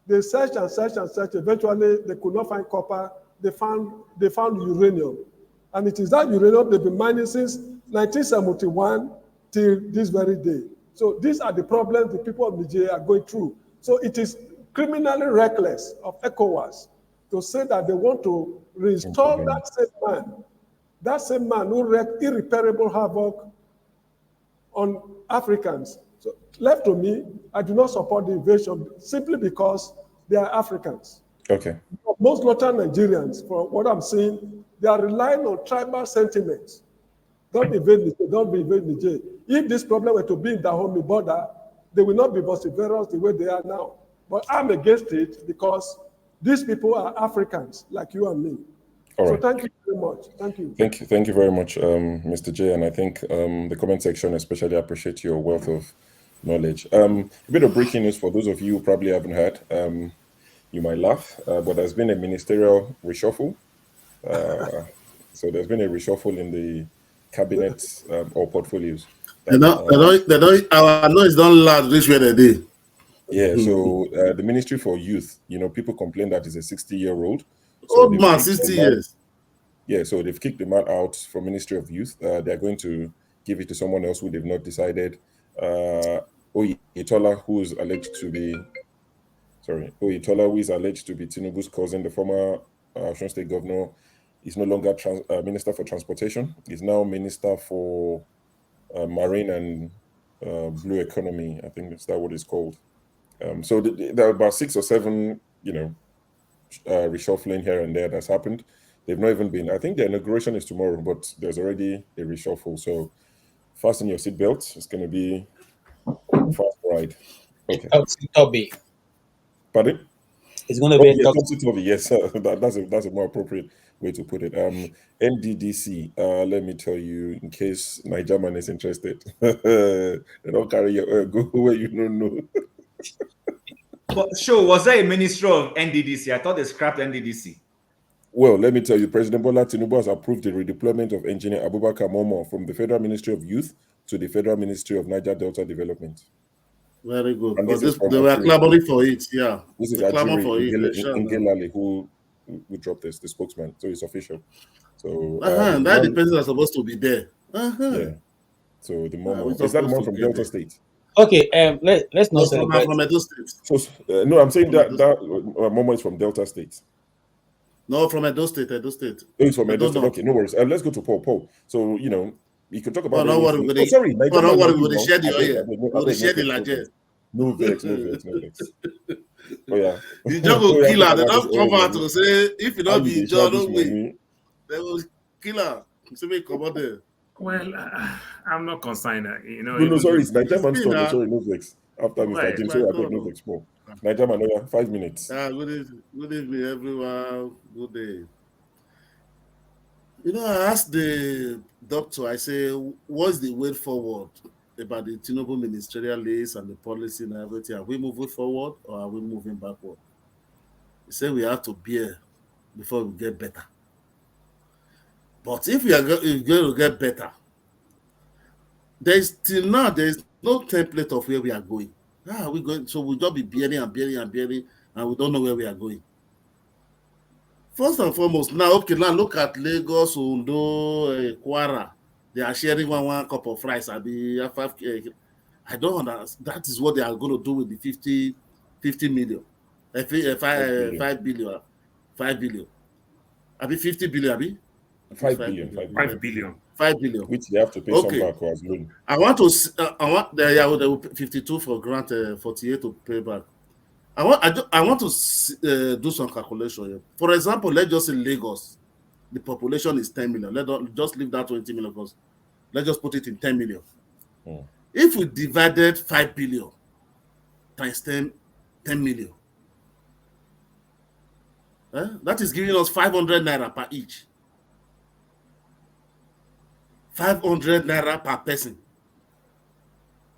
They searched and searched and searched. Eventually, they could not find copper. They found uranium. And it is that uranium they've been mining since 1971 till this very day. So these are the problems the people of Nigeria are going through. So it is criminally reckless of ECOWAS to say that they want to restore that same man who wreaked irreparable havoc on Africans. So left to me, I do not support the invasion simply because they are Africans. Okay. Most northern Nigerians, from what I'm seeing, they are relying on tribal sentiments Don't invade Niger. Don't invade Niger. If this problem were to be in Dahomey border, they will not be vociferous the way they are now. But I'm against it because these people are Africans like you and me. So thank you very much. Thank you. Thank you very much, Mr. J. And I think the comment section especially appreciate your wealth of knowledge. A bit of breaking news for those of you who probably haven't heard. You might laugh, but there's been a ministerial reshuffle. So there's been a reshuffle in the cabinet or portfolios. Our noise don't last this way they did. Yeah, so the Ministry for Youth, people complain that it's a 60-year-old. Old man, 60 years. Yeah, so they've kicked the man out from Ministry of Youth. They're going to give it to someone else who they've not decided. Oyetola, who is alleged to be Tinubu's cousin, the former Osun State governor, is no longer Minister for Transportation. He's now Minister for Marine and Blue Economy. I think that's what it's called. So there are about 6 or 7, reshuffling here and there that's happened. They've not even been. I think the inauguration is tomorrow, but there's already a reshuffle. So fasten your seatbelts. It's going to be a fast ride. Okay. Pardon? It's going to be a topsy-turvy. Yes, that's a more appropriate way to put it. NDDC. Let me tell you, in case Nigerman is interested, they don't carry your go where you don't know. But sure, was there a minister of NDDC? I thought they scrapped NDDC. Well, let me tell you, President Bola Tinubu has approved the redeployment of Engineer Abubakar Momo from the Federal Ministry of Youth to the Federal Ministry of Niger Delta Development. Very good. But they were clamoring for it, yeah. This is Ajuri Ngelale who dropped this, the spokesman. So it's official. So that the person is supposed to be there. Yeah. So the Momo is that the one from Delta State? Okay, let's not celebrate. From Edo State. So no, I'm saying that Momo is from Delta State. No, from Edo State. Edo State. Oh, it's from Edo State. Okay, no worries. Let's go to Paul. So you can talk about. No worry. Sorry, no worry. We'll share the oil. We'll share the largesse. No vex. Oh yeah. The job will kill her. They don't come out to say if you don't be job, don't wait. They will kill her. So we come out there. Well, I'm not concerned. No, sorry, it's Nigerman story. Sorry, no vex. After Mr. Jim, sorry, I got no vex more. Nigerman, 5 minutes. Good evening, everyone. Good day. I asked the doctor, I say, what's the way forward about the Tinubu ministerial list and the policy and everything? Are we moving forward or are we moving backward? He said we have to bear before we get better. But if we are going to get better, there's no template of where we are going. We going, so we'll just be bearing, and we don't know where we are going. First and foremost, now look at Lagos, Ondo, Kwara. They are sharing one cup of rice. I don't understand. That is what they are going to do with the 50 million. 5 billion. 5 billion. 50 billion, 5 billion. 5 billion. 5 billion. Which they have to pay some back as loan. I want they will 52 for grant, 48 to pay back. I want to do some calculation here. For example, let's just say Lagos, the population is 10 million. Let's just leave that 20 million because let's just put it in 10 million. If we divided 5 billion times 10 million, that is giving us 500 naira per each. 500 naira per person.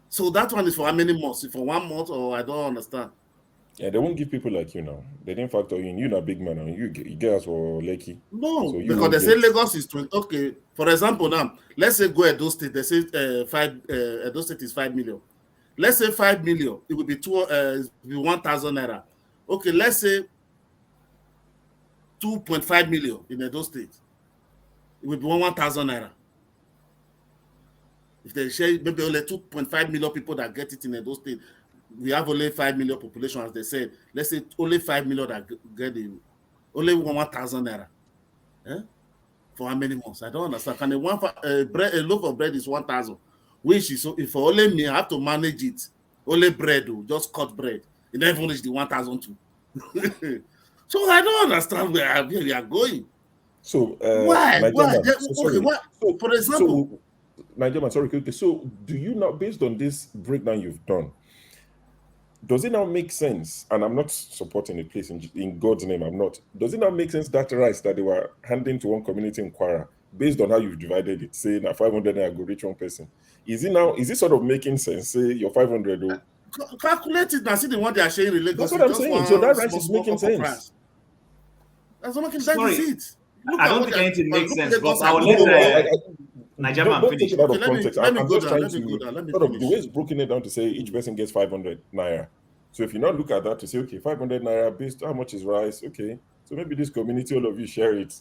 So that one is for how many months? For 1 month, or I don't understand. Yeah, they won't give people like you now. They didn't factor in. You're not big man, and you get us for Lekki. No, so because they say Lagos is 20. Okay, for example, now let's say go Edo State. They say Edo State is 5 million. Let's say 5 million. It would be 1,000 naira. Okay, let's say 2.5 million in Edo State. It would be 1,000 naira. If they share maybe only 2.5 million people that get it in Edo State, we have only 5 million population, as they said. Let's say only 5 million that get it, only 1,000 naira. For how many months? I don't understand. Can a loaf of bread is 1,000, which is so if only me I have to manage it, only bread, just cut bread. It never reach the 1,000 too. So I don't understand where we are going. So, Why? Nigerian, Okay, sorry. what? For example, So, Nigerian, sorry, quickly. So, do you now, based on this breakdown you've done, does it now make sense? And I'm not supporting a place in God's name, I'm not. Does it now make sense that rice that they were handing to one community inquirer, based on how you've divided it, saying that 500 naira go reach one person? Is it sort of making sense? Say your 500 will calculate it and see the one they are sharing in Lagos. That's what I'm saying. So that rice is small making cup of sense. rice. That's what making Sorry, that is it. Look I at don't what think anything makes sense, but Lagos I will are let Don't Nijaman take finish. it out Okay, of context. let me I'm go just down. trying Let me to go down. Let me sort of the finish. way it's broken it down to say each person gets 500 naira. So if you now look at that to say, okay, 500 naira based how much is rice? Okay, so maybe this community, all of you share it.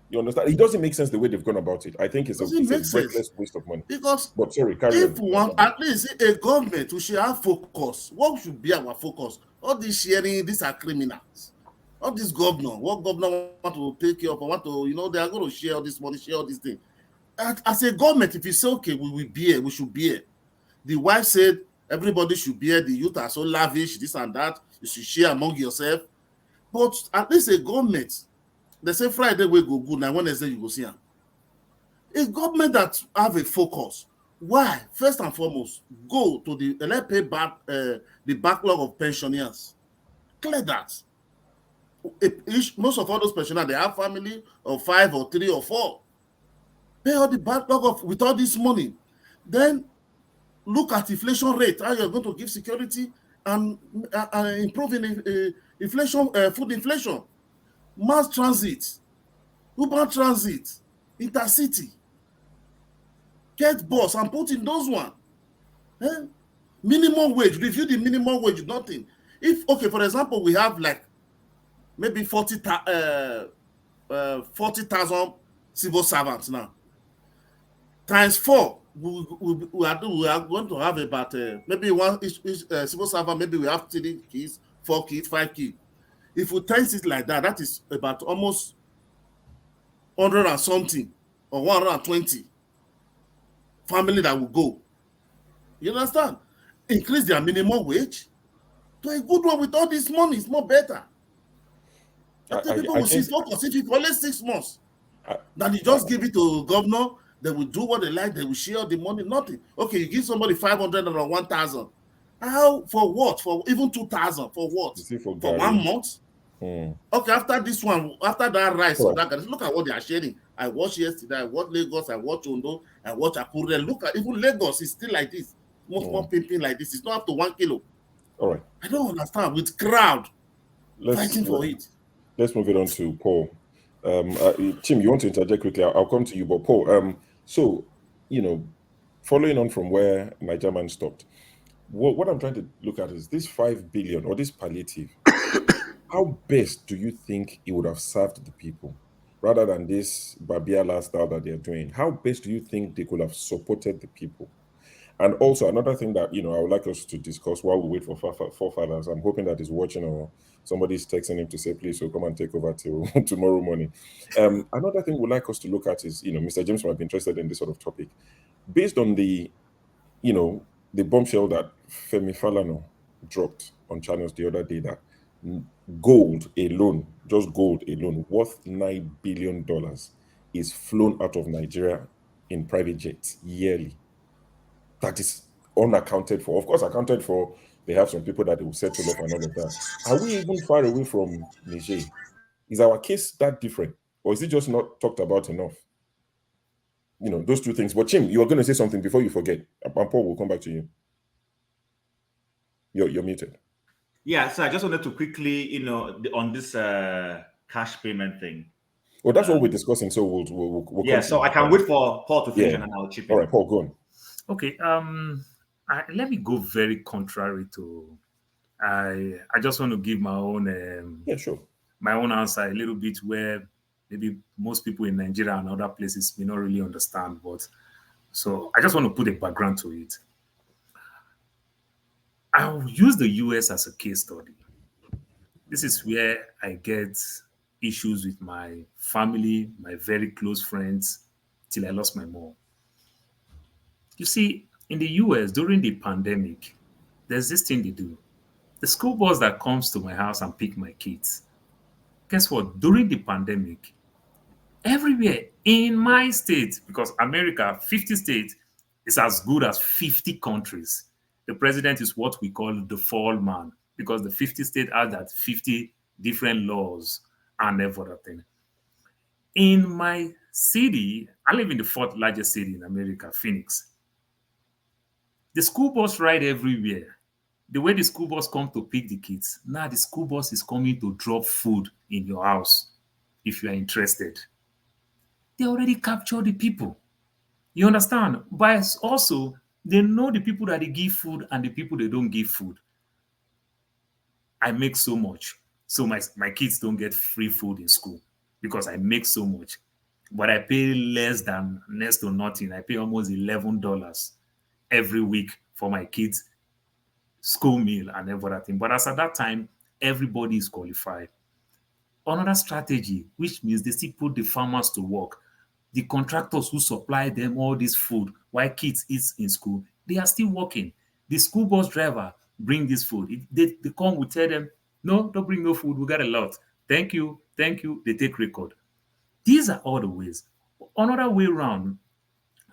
You understand? It doesn't make sense the way they've gone about it. I think it's a reckless waste of money. Because But sorry, carry if on. we want at least a government, we should have focus. What should be our focus? All this sharing, these are criminals. All this governor, what governor want to take care of, or want to, they are going to share all this money, share all this thing. As a government, if you say, okay, we will bear, we should bear. The wife said everybody should bear, the youth are so lavish, this and that, you should share among yourself. But at least a government, they say Friday will go good, now Wednesday you go see them. A government that have a focus. Why? First and foremost, go to let's pay back the backlog of pensioners. Clear that. Most of all those pensioners, they have family of 5 or 3 or 4. Pay all the backlog with all this money. Then look at inflation rate, how you're going to give security and improving inflation, food inflation, mass transit, urban transit, intercity, get bus and put in those one. Minimum wage, review the minimum wage, nothing. If, okay, for example, we have like maybe 40,000 civil servants now, times 4, we are going to have about maybe one each civil servant, maybe we have 3 kids, 4 kids, 5 kids. If we times it like that, that is about almost 100 and something or 120 family that will go. You understand? Increase their minimum wage to a good one with all this money. It's more better. I think people will see focus. If you collect 6 months, then you just give it to governor, they will do what they like, they will share the money, nothing. Okay, you give somebody 500 or 1,000. How? For what? For even 2,000? For what? For 1 month? Okay, after this one, after that rice, or that, look at what they are sharing. I watched yesterday, I watched Lagos, I watched Ondo, I watched Akure. Look at even Lagos is still like this. More pimping like this. It's not up to 1 kilo. All right. I don't understand with crowd fighting for it. Let's move it on to Paul. Tim, you want to interject quickly? I'll come to you, but Paul. So, following on from where Nigerman stopped, what I'm trying to look at is this 5 billion or this palliative. How best do you think it would have served the people, rather than this Babia style that they're doing? How best do you think they could have supported the people? And also another thing that I would like us to discuss while we wait for forefathers. I'm hoping that he's watching or somebody's texting him to say, please, so come and take over till tomorrow morning. Another thing we'd like us to look at is, Mr. James might be interested in this sort of topic. Based on the bombshell that Femi Falana dropped on channels the other day, that gold alone, just gold alone, worth $9 billion is flown out of Nigeria in private jets yearly. That is unaccounted for. Of course, accounted for, they have some people that they will settle off and all of that. Are we even far away from Niger? Is our case that different? Or is it just not talked about enough? Those two things. But Chim, you were going to say something before you forget. And Paul will come back to you. You're muted. Yeah, so I just wanted to quickly, on this cash payment thing. Well, that's what we're discussing. So we'll yeah. So I can wait for Paul to finish and then I'll chip in. All right, Paul, go on. Okay. Let me go very contrary to. I just want to give my own. My own answer a little bit where maybe most people in Nigeria and other places may not really understand. But so I just want to put a background to it. I'll use the US as a case study. This is where I get issues with my family, my very close friends, till I lost my mom. You see, in the US during the pandemic, there's this thing they do. The school bus that comes to my house and pick my kids. Guess what? During the pandemic, Everywhere in my state, because America, 50 states, is as good as 50 countries. The president is what we call the fall man, because the 50 states have that 50 different laws and everything. In my city, I live in the fourth largest city in America, Phoenix. The school bus ride everywhere. The way the school bus come to pick the kids, now the school bus is coming to drop food in your house if you are interested. They already captured the people. You understand? But also, they know the people that they give food and the people they don't give food. I make so much. So my kids don't get free food in school because I make so much. But I pay less than next to nothing. I pay almost $11 every week for my kids' school meal and everything. But as at that time, everybody is qualified. Another strategy, which means they still put the farmers to work. The contractors who supply them all this food while kids eat in school, they are still working. The school bus driver bring this food. They come, we tell them, no, don't bring no food. We got a lot. Thank you. Thank you. They take record. These are all the ways. Another way around,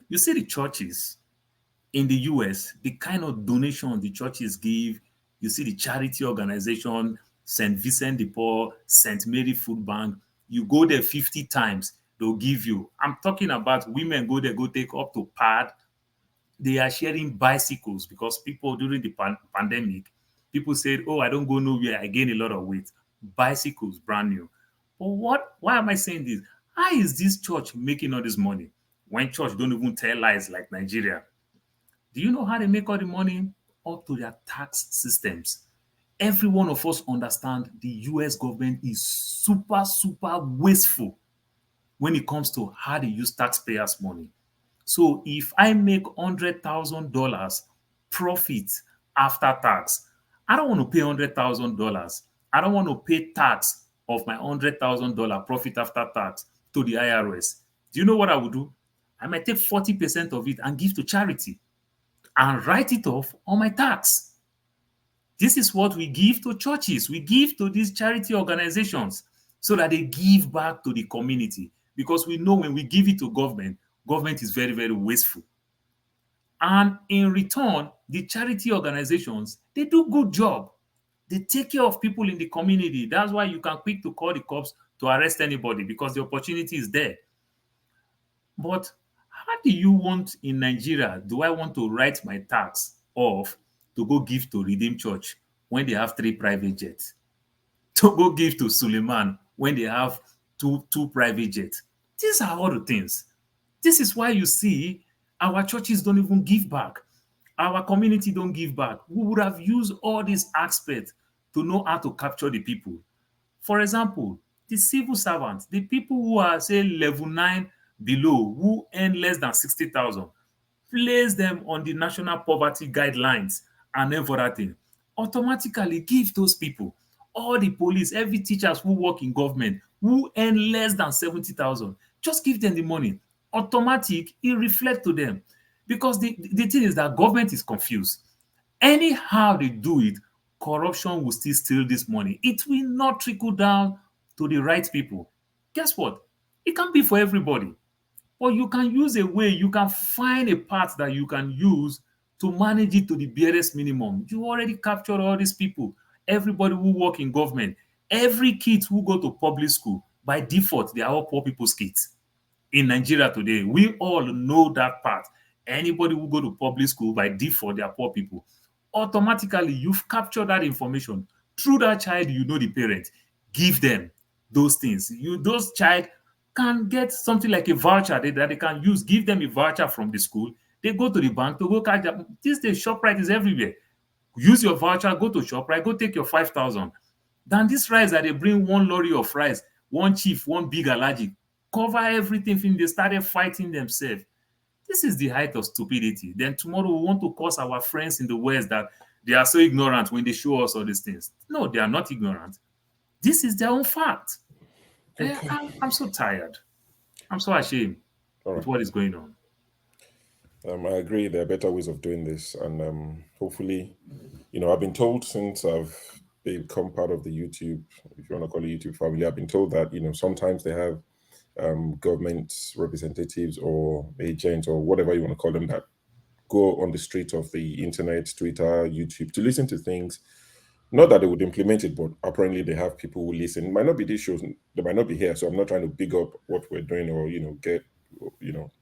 you see the churches in the US, the kind of donations the churches give, you see the charity organization, St. Vincent de Paul, St. Mary Food Bank, you go there 50 times, they'll give you. I'm talking about women go there, go take up to pad. They are sharing bicycles because people during the pandemic, people said, oh, I don't go nowhere, I gain a lot of weight. Bicycles, brand new. But why am I saying this? How is this church making all this money when church don't even tell lies like Nigeria? Do you know how they make all the money? Up to their tax systems. Every one of us understand the US government is super, super wasteful when it comes to how they use taxpayers' money. So if I make $100,000 profit after tax, I don't want to pay $100,000. I don't want to pay tax of my $100,000 profit after tax to the IRS. Do you know what I would do? I might take 40% of it and give to charity and write it off on my tax. This is what we give to churches. We give to these charity organizations so that they give back to the community, because we know when we give it to government, government is very, very wasteful. And in return, the charity organizations, they do good job. They take care of people in the community. That's why you can quick to call the cops to arrest anybody, because the opportunity is there. But how do you want in Nigeria, do I want to write my tax off to go give to Redeem Church when they have 3 private jets? To go give to Suleiman when they have two private jets? These are all the things. This is why you see our churches don't even give back. Our community don't give back. We would have used all these aspects to know how to capture the people. For example, the civil servants, the people who are, say, level 9 below, who earn less than 60,000, place them on the national poverty guidelines and everything. Automatically give those people. All the police, every teachers who work in government, who earn less than 70,000, just give them the money. Automatic, it reflects to them. Because the thing is that government is confused. Anyhow they do it, corruption will still steal this money. It will not trickle down to the right people. Guess what? It can't be for everybody. But you can use a way, you can find a path that you can use to manage it to the barest minimum. You already captured all these people. Everybody who work in government, every kid who go to public school, by default, they are all poor people's kids. In Nigeria today, we all know that part. Anybody who go to public school, by default, they are poor people. Automatically, you've captured that information. Through that child, you know the parent. Give them those things. Those child can get something like a voucher that they can use. Give them a voucher from the school. They go to the bank to go catch them. This day, ShopRite is everywhere. Use your voucher, go to ShopRite, go take your 5,000. Then this rice that they bring, one lorry of rice, one chief, one big allergic, cover everything. They started fighting themselves. This is the height of stupidity. Then tomorrow we want to curse our friends in the West that they are so ignorant when they show us all these things. No, they are not ignorant. This is their own fact. Okay. I'm so tired. I'm so ashamed with what is going on. I agree. There are better ways of doing this, and hopefully, I've been told since I've become part of the YouTube, if you want to call it YouTube family, I've been told that sometimes they have government representatives or agents or whatever you want to call them that go on the street of the internet, Twitter, YouTube to listen to things. Not that they would implement it, but apparently they have people who listen. It might not be these shows, they might not be here. So I'm not trying to big up what we're doing or, get,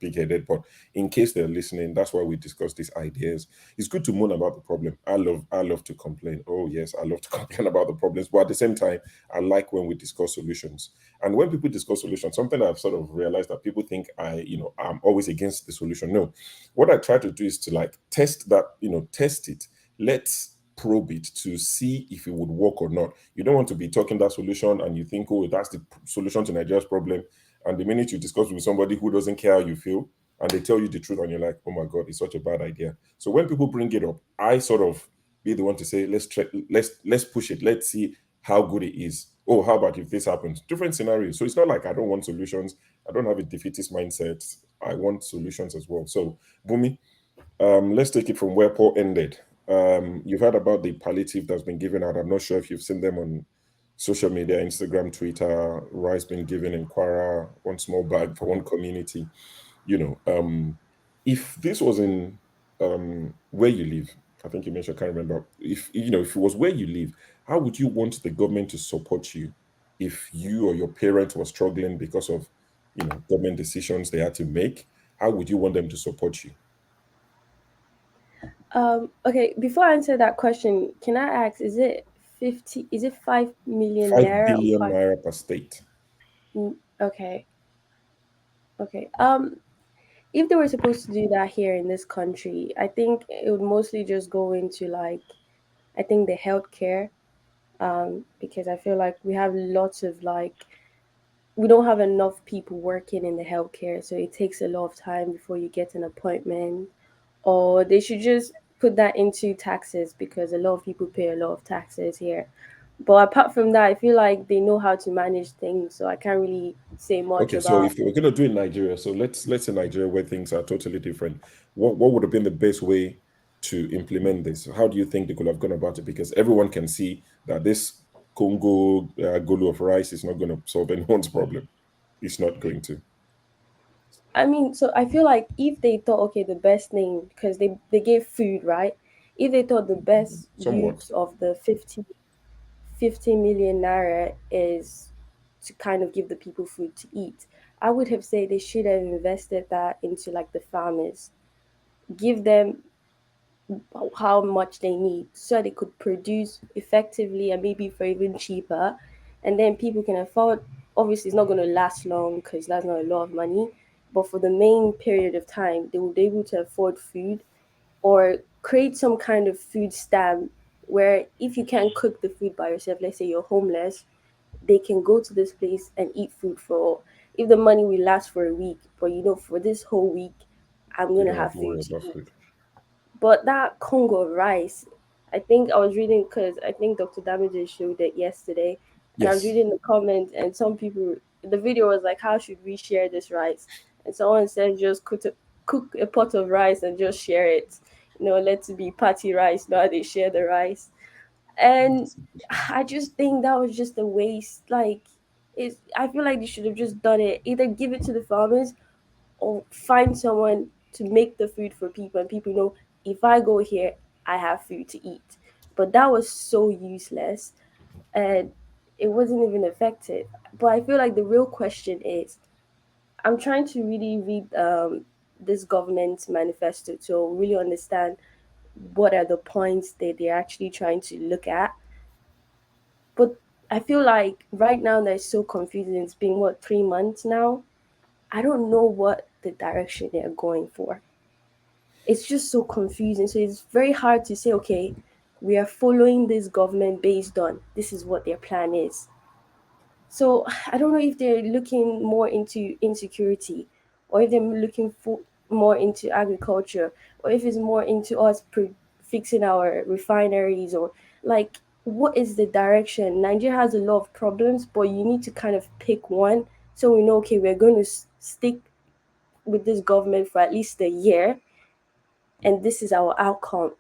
big-headed. But in case they're listening, that's why we discuss these ideas. It's good to moan about the problem. I love to complain. Oh, yes, I love to complain about the problems. But at the same time, I like when we discuss solutions. And when people discuss solutions, something I've sort of realized that people think I'm always against the solution. No, what I try to do is to test that, test it. Let's probe it to see if it would work or not. You don't want to be talking that solution and you think, oh, that's the solution to Nigeria's problem. And the minute you discuss with somebody who doesn't care how you feel and they tell you the truth and you're like, oh my God, it's such a bad idea. So when people bring it up, I sort of be the one to say, let's push it. Let's see how good it is. Oh, how about if this happens? Different scenarios. So it's not like I don't want solutions. I don't have a defeatist mindset. I want solutions as well. So Wumi, let's take it from where Paul ended. You've heard about the palliative that's been given out. I'm not sure if you've seen them on social media, Instagram, Twitter. Rice been given in Kwara, one small bag for one community. If this was in where you live, I think you mentioned, I can't remember. If it was where you live, how would you want the government to support you if you or your parent was struggling because of government decisions they had to make? How would you want them to support you? Okay, before I answer that question, can I ask, is it 5 million 5 naira? billion naira per state. Okay. Okay. If they were supposed to do that here in this country, I think it would mostly just go into I think the healthcare, because I feel like we have lots of we don't have enough people working in the healthcare, so it takes a lot of time before you get an appointment. Or they should just put that into taxes, because a lot of people pay a lot of taxes here. But apart from that, I feel like they know how to manage things, so I can't really say much Okay, so about. if we're gonna do it in Nigeria, so let's say Nigeria where things are totally different. What would have been the best way to implement this? How do you think they could have gone about it? Because everyone can see that this Congo gulu of rice is not going to solve anyone's problem. It's not going to. I mean, so I feel like if they thought, okay, the best thing, because they gave food, right? If they thought the best Somewhat. use of the 50 million naira is to kind of give the people food to eat, I would have said they should have invested that into the farmers, give them how much they need so they could produce effectively and maybe for even cheaper, and then people can afford. Obviously it's not going to last long because that's not a lot of money, but for the main period of time they will be able to afford food, or create some kind of food stamp where if you can't cook the food by yourself, let's say you're homeless, they can go to this place and eat food for, if the money will last for a week, but for this whole week I'm You going to don't have have to food worry to about eat. food. But that Congo rice, I think I was reading, because I think Dr. Damage showed it yesterday, and I was Yes. reading the comments, and some people, the video was like, how should we share this rice? And someone said, just cook a pot of rice and just share it. Let it be party rice, not they share the rice. And I just think that was just a waste. I feel like they should have just done it. Either give it to the farmers or find someone to make the food for people, and people know, if I go here I have food to eat. But that was so useless, and it wasn't even effective. But I feel like the real question is, I'm trying to really read this government manifesto to really understand what are the points that they're actually trying to look at. But I feel like right now they're so confusing. It's been 3 months now. I don't know what the direction they're going for. It's just so confusing. So it's very hard to say, okay, we are following this government based on this is what their plan is. So I don't know if they're looking more into insecurity, or if they're looking for more into agriculture, or if it's more into us fixing our refineries, or what is the direction? Nigeria has a lot of problems, but you need to kind of pick one, so we know, okay, we're going to stick with this government for at least a year, and this is our outcome.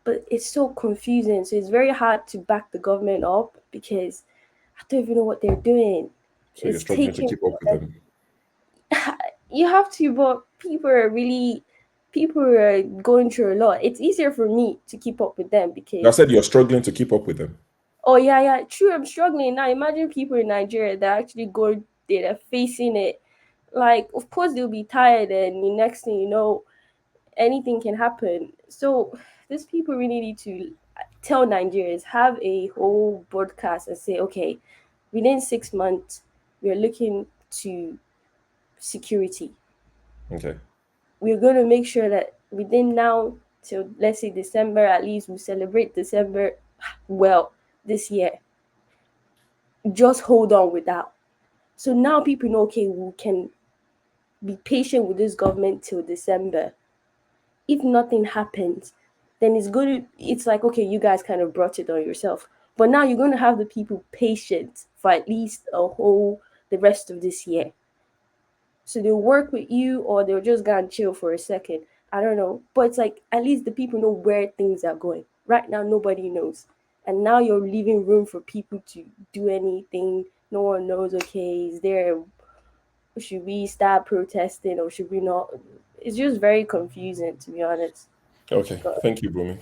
But it's so confusing, so it's very hard to back the government up, because I don't even know what they're doing. So you're It's struggling to taking keep up with them. you have to, but people are going through a lot. It's easier for me to keep up with them because I said you're struggling to keep up with them. Oh yeah, true. I'm struggling now. Imagine people in Nigeria that actually they're facing it. Like, of course they'll be tired, and the next thing you know, anything can happen. So these people really need to tell Nigerians, have a whole broadcast and say, okay, within 6 months, we're looking to security. Okay. We're going to make sure that within now till, let's say, December, at least we celebrate December well this year. Just hold on with that. So now people know, okay, we can be patient with this government till December. If nothing happens, then it's like, okay, you guys kind of brought it on yourself. But now you're going to have the people patient for at least the rest of this year. So they'll work with you, or they'll just go and chill for a second. I don't know. But it's like, at least the people know where things are going. Right now, nobody knows. And now you're leaving room for people to do anything. No one knows, okay, should we start protesting or should we not? It's just very confusing, to be honest. Okay, thank you, Bumi.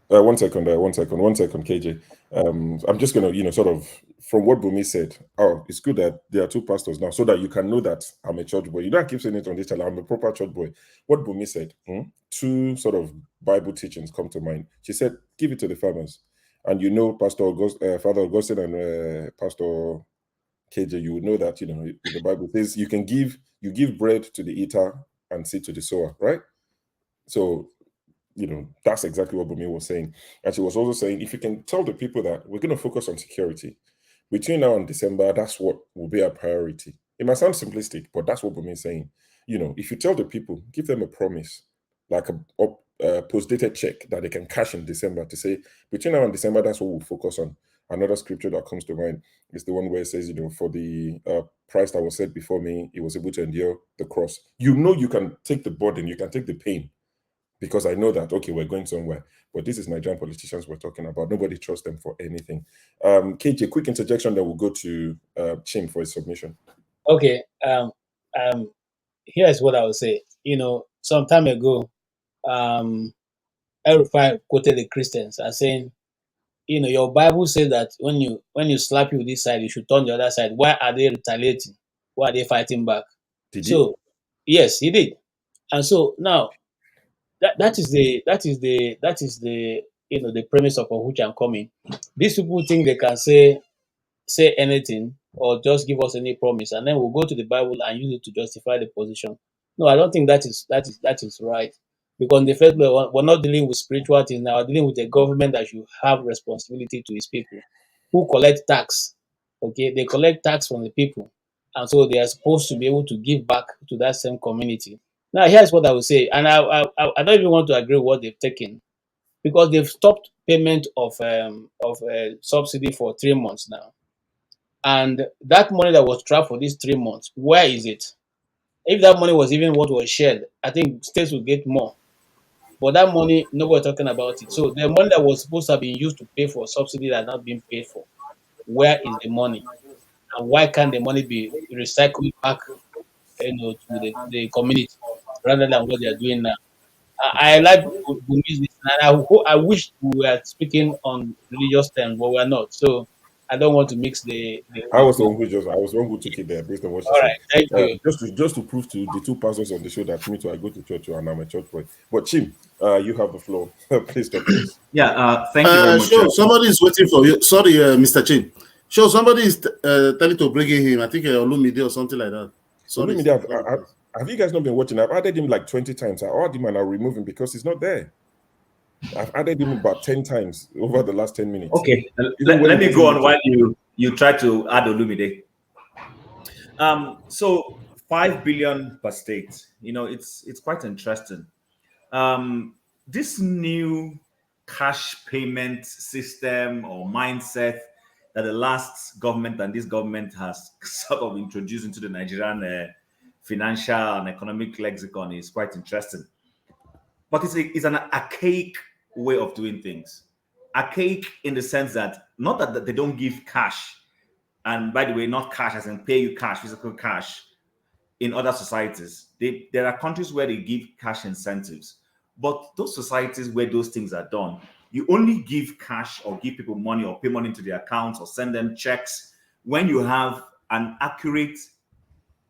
1 second, KJ. I'm just gonna, sort of from what Bumi said. Oh, it's good that there are two pastors now, so that you can know that I'm a church boy. You know, I keep saying it on this channel. I'm a proper church boy. What Bumi said, two sort of Bible teachings come to mind. She said, "Give it to the farmers," and Father Augustine and Pastor KJ, you would know that the Bible says you give bread to the eater and seed to the sower, right? So that's exactly what Bumi was saying. And she was also saying, if you can tell the people that we're going to focus on security between now and December, that's what will be our priority. It might sound simplistic, but that's what Bumi is saying. If you tell the people, give them a promise, like a post-dated check that they can cash in December, to say between now and December, that's what we'll focus on. Another scripture that comes to mind is the one where it says, for the price that was set before me, it was able to endure the cross. You can take the burden, you can take the pain, because I know that, okay, we're going somewhere. But this is Nigerian politicians we're talking about. Nobody trusts them for anything. KJ, quick interjection, then we'll go to Chim for his submission. Okay. Here's what I would say. Some time ago, El-Rufai quoted the Christians as saying, your Bible says that when you slap you this side, you should turn the other side. Why are they retaliating? Why are they fighting back? Yes, he did. And so now that is the the premise of which I'm coming. These people think they can say anything or just give us any promise, and then we'll go to the Bible and use it to justify the position. No, I don't think that is right. Because in the first place, we're not dealing with spiritual things now. We're dealing with a government that should have responsibility to its people, who collect tax. Okay, they collect tax from the people, and so they are supposed to be able to give back to that same community. Now, here's what I would say, and I don't even want to agree with what they've taken, because they've stopped payment of subsidy for 3 months now, and that money that was trapped for these 3 months, where is it? If that money was even what was shared, I think states would get more. But that money, nobody's talking about it. So the money that was supposed to have been used to pay for subsidy that not being paid for, where is the money? And why can't the money be recycled back, to the community rather than what they are doing now? I like Bumi's this, and I wish we were speaking on religious terms, but we're not. So I don't want to mix the I was the one who took it there based on what she All said. right, thank you. Just to prove to the two pastors on the show that me too, I go to church and I'm a church boy. But Chim, you have the floor. Please talk to us. Yeah, thank you very much. Sure, somebody is waiting for you. Sorry, Mr. Chin. Sure, somebody is telling to bring him. I think Olumide or something like that. Sorry. Olumide, have you guys not been watching? I've added him like 20 times. I added him and I'll remove him because he's not there. I've added him about 10 times over the last 10 minutes. Okay, let me go on while you try to add Olumide. So 5 billion per state. It's quite interesting. This new cash payment system or mindset that the last government and this government has sort of introduced into the Nigerian financial and economic lexicon is quite interesting. But it's an archaic way of doing things. Archaic in the sense that not that they don't give cash, and by the way, not cash as in pay you cash, physical cash. in other societies. There are countries where they give cash incentives, but those societies where those things are done, you only give cash or give people money or pay money into their accounts or send them checks when you have an accurate,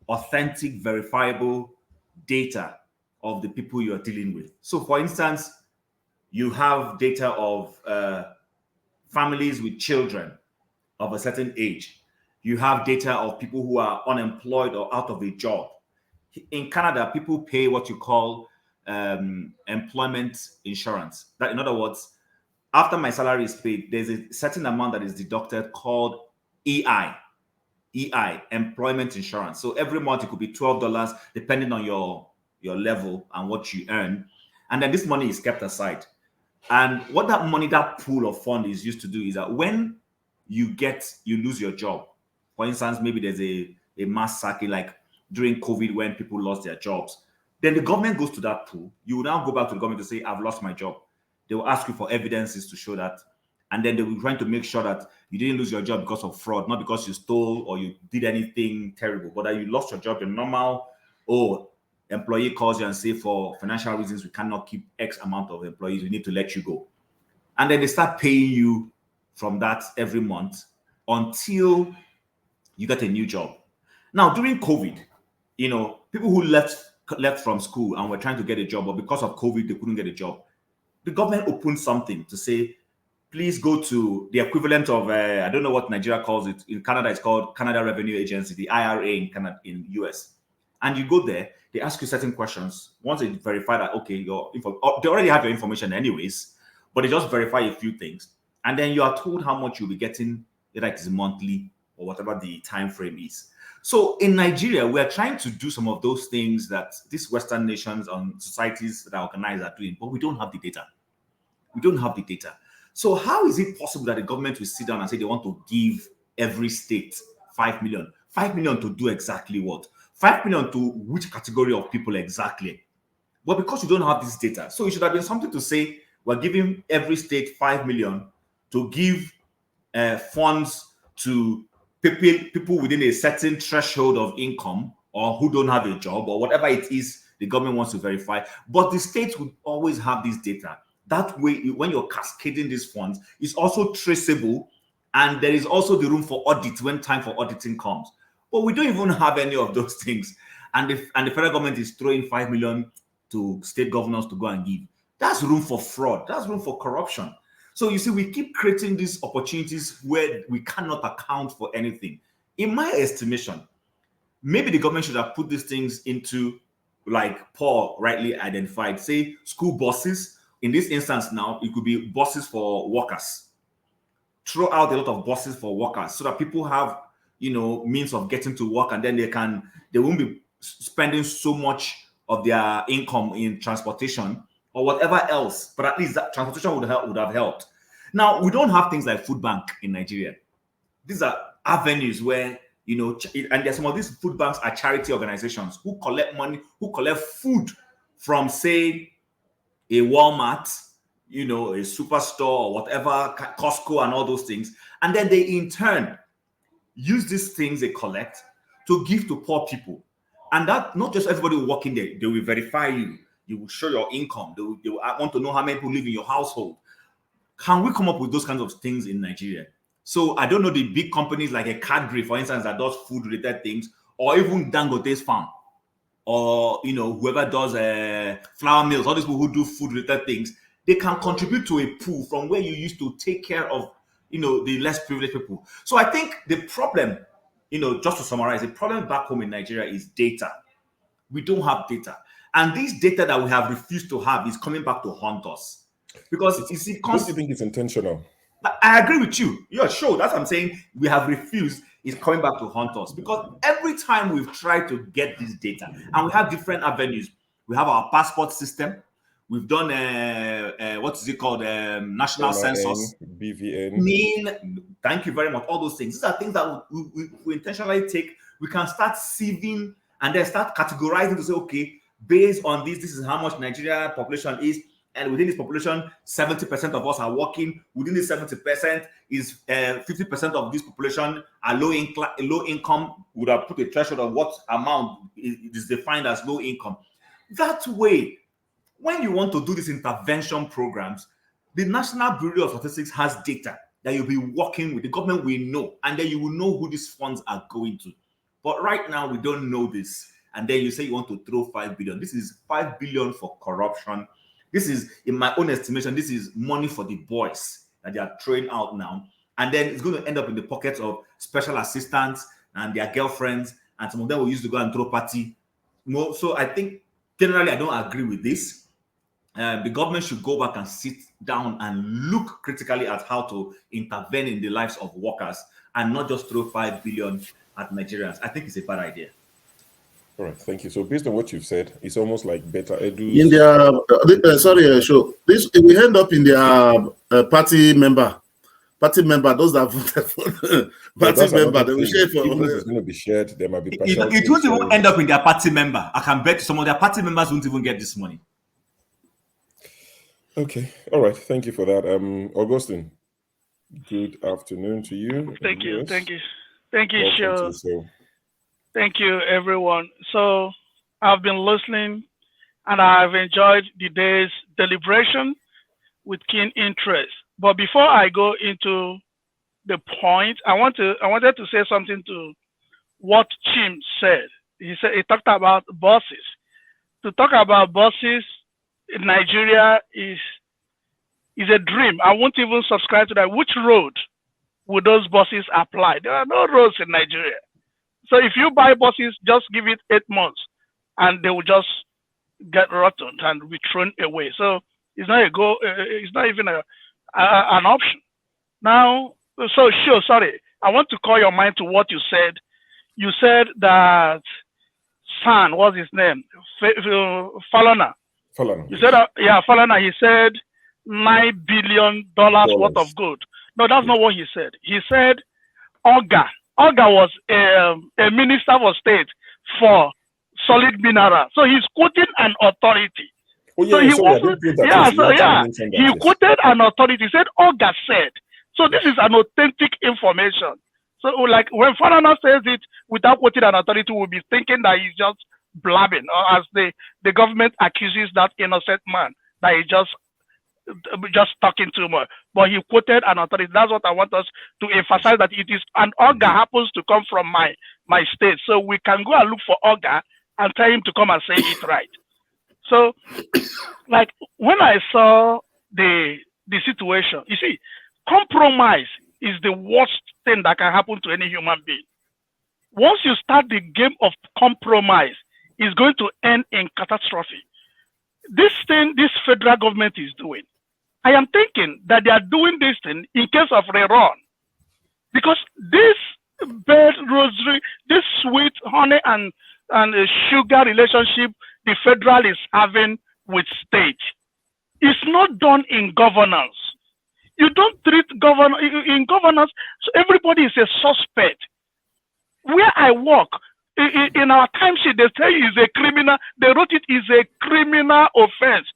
authentic, verifiable data of the people you are dealing with. So, for instance, you have data of families with children of a certain age. You have data of people who are unemployed or out of a job. In Canada, people pay what you call employment insurance. That, in other words, after my salary is paid, there's a certain amount that is deducted called EI, employment insurance. So every month it could be $12 depending on your level and what you earn. And then this money is kept aside. And what that money, that pool of fund is used to do is that when you lose your job, for instance, maybe there's a mass sacking like during COVID when people lost their jobs, then the government goes to that pool. You will now go back to the government to say, I've lost my job. They will ask you for evidences to show that. And then they will try to make sure that you didn't lose your job because of fraud, not because you stole or you did anything terrible, but that you lost your job in normal, employee calls you and say, for financial reasons, we cannot keep X amount of employees. We need to let you go. And then they start paying you from that every month until you get a new job. Now, during COVID, people who left from school and were trying to get a job, but because of COVID, they couldn't get a job. The government opened something to say, please go to the equivalent of, I don't know what Nigeria calls it. In Canada, it's called Canada Revenue Agency, the IRA in US. And you go there, they ask you certain questions. Once they verify that, okay, they already have your information anyways, but they just verify a few things. And then you are told how much you'll be getting, whether it is monthly or whatever the time frame is. So in Nigeria, we are trying to do some of those things that these Western nations and societies that are organized are doing, but we don't have the data. We don't have the data. So how is it possible that the government will sit down and say they want to give every state 5 million? 5 million to do exactly what? 5 million to which category of people exactly? But because you don't have this data, so it should have been something to say, we're giving every state 5 million to give funds to people within a certain threshold of income or who don't have a job or whatever it is the government wants to verify. But the states would always have this data. That way, when you're cascading these funds, it's also traceable, and there is also the room for audit when time for auditing comes. But we don't even have any of those things, and the federal government is throwing 5 million to state governors to go and give. That's room for fraud. That's room for corruption. So you see, we keep creating these opportunities where we cannot account for anything. In my estimation, maybe the government should have put these things into, like Paul rightly identified, say school buses. In this instance now, it could be buses for workers. Throw out a lot of buses for workers so that people have, means of getting to work, and then they won't be spending so much of their income in transportation or whatever else. But at least that transportation would have helped. Now, we don't have things like food bank in Nigeria. These are avenues where, and there's some of these food banks are charity organizations who collect money, who collect food from, say, a Walmart, a superstore or whatever, Costco and all those things. And then they in turn use these things they collect to give to poor people. And that not just everybody will walk in there, they will verify you. You will show your income. They will want to know how many people live in your household. Can we come up with those kinds of things in Nigeria? So I don't know the big companies like a Cadbury, for instance, that does food-related things, or even Dangote's farm, or whoever does flour mills, all these people who do food-related things, they can contribute to a pool from where you used to take care of, the less privileged people. So I think the problem, just to summarize, the problem back home in Nigeria is data. We don't have data, and this data that we have refused to have is coming back to haunt us. Because you see, don't you think it's intentional? I agree with you. Yeah, sure. That's what I'm saying. We have refused. Is coming back to haunt us, because every time we've tried to get this data, and we have different avenues. We have our passport system. We've done what is it called? National census, BVN. Thank you very much. All those things. These are things that we intentionally take. We can start sieving and then start categorizing to say, okay, based on this is how much Nigeria population is. and within this population, 70% of us are working. Within this 70% is 50% of this population are low income. Would have put a threshold on what amount is defined as low income. That way, when you want to do these intervention programs, the National Bureau of Statistics has data that you'll be working with. The government will know, and then you will know who these funds are going to. But right now, we don't know this. And then you say you want to throw 5 billion. This is 5 billion for corruption. This is, in my own estimation, this is money for the boys that they are throwing out now. And then it's going to end up in the pockets of special assistants and their girlfriends, and some of them will use to go and throw party. So I think, generally, I don't agree with this. The government should go back and sit down and look critically at how to intervene in the lives of workers and not just throw 5 billion at Nigerians. I think it's a bad idea. All right, thank you. So based on what you've said, it's almost like better edu. In their this we end up in their party member, those that voted for party member. They will share for. It's going to be shared. There might be. It won't even end up in their party member. I can bet some of their party members won't even get this money. Okay, all right. Thank you for that. Augustine, good afternoon to you. Thank you, Welcome Sure. to the show. Thank you, everyone. So I've been listening, and I've enjoyed the day's deliberation with keen interest. But before I go into the point, I wanted to say something to what Chim said. He talked about buses. To talk about buses in Nigeria is a dream. I won't even subscribe to that. Which road would those buses apply? There are no roads in Nigeria. So if you buy buses, just give it 8 months, and they will just get rotten and be thrown away. So it's not it's not even an option. Now, sorry. I want to call your mind to what you said. You said that son, what's his name? Falana. You said, Falana, he said $9 billion worth of gold. No, that's not what he said. He said Oga was a minister for state for solid mineral. So he's quoting an authority. Oh, yeah, he quoted an authority. He said Oga said. So this is an authentic information. So like when Falana says it without quoting an authority, we'll be thinking that he's just blabbing, or as the government accuses that innocent man that he just talking too much. But he quoted an authority. That's what I want us to emphasize, that it is, and Oga happens to come from my state. So we can go and look for Oga and tell him to come and say it right. So like when I saw the situation, you see, compromise is the worst thing that can happen to any human being. Once you start the game of compromise, it's going to end in catastrophe. This thing this federal government is doing, I am thinking that they are doing this thing in case of rerun. Because this bed rosary, this sweet honey and sugar relationship the federal is having with state is not done in governance. You don't treat in governance, so everybody is a suspect. Where I work, in our timesheet, they say is a criminal. They wrote it is a criminal offense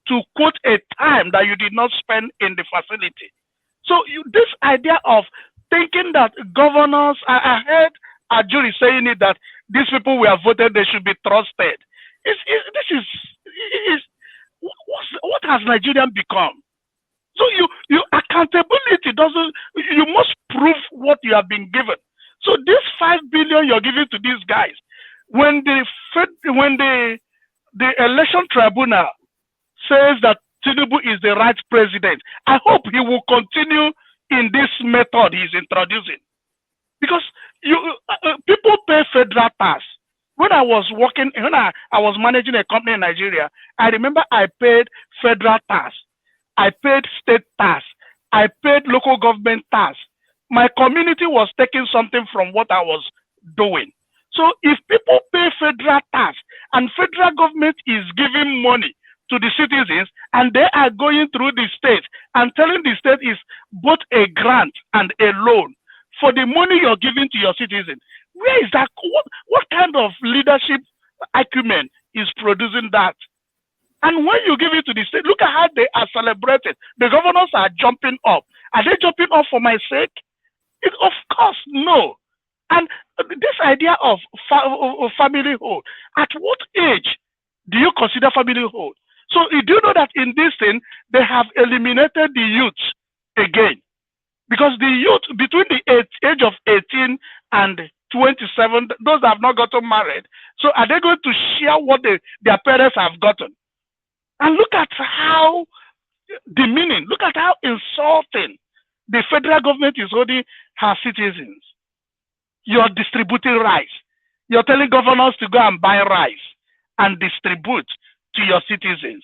to quote a time that you did not spend in the facility. So this idea of thinking that governors, I heard a jury saying it, that these people we have voted, they should be trusted. What has Nigerian become? So you accountability doesn't. You must prove what you have been given. So this 5 billion you're giving to these guys, when the election tribunal says that Tinubu is the right president, I hope he will continue in this method he's introducing, because people pay federal tax. When I was working, when I was managing a company in Nigeria, I remember I paid federal tax, I paid state tax, I paid local government tax. My community was taking something from what I was doing. So if people pay federal tax and federal government is giving money to the citizens and they are going through the state and telling the state is both a grant and a loan for the money you're giving to your citizens, where is that? What kind of leadership acumen is producing that? And when you give it to the state, look at how they are celebrated. The governors are jumping up. Are they jumping up for my sake? Of course, no. And this idea of familyhood, at what age do you consider familyhood? So do you know that in this thing, they have eliminated the youth again? Because the youth between the age of 18 and 27, those that have not gotten married, so are they going to share what their parents have gotten? And look at how demeaning, look at how insulting the federal government is holding her citizens. You're distributing rice. You're telling governors to go and buy rice and distribute to your citizens.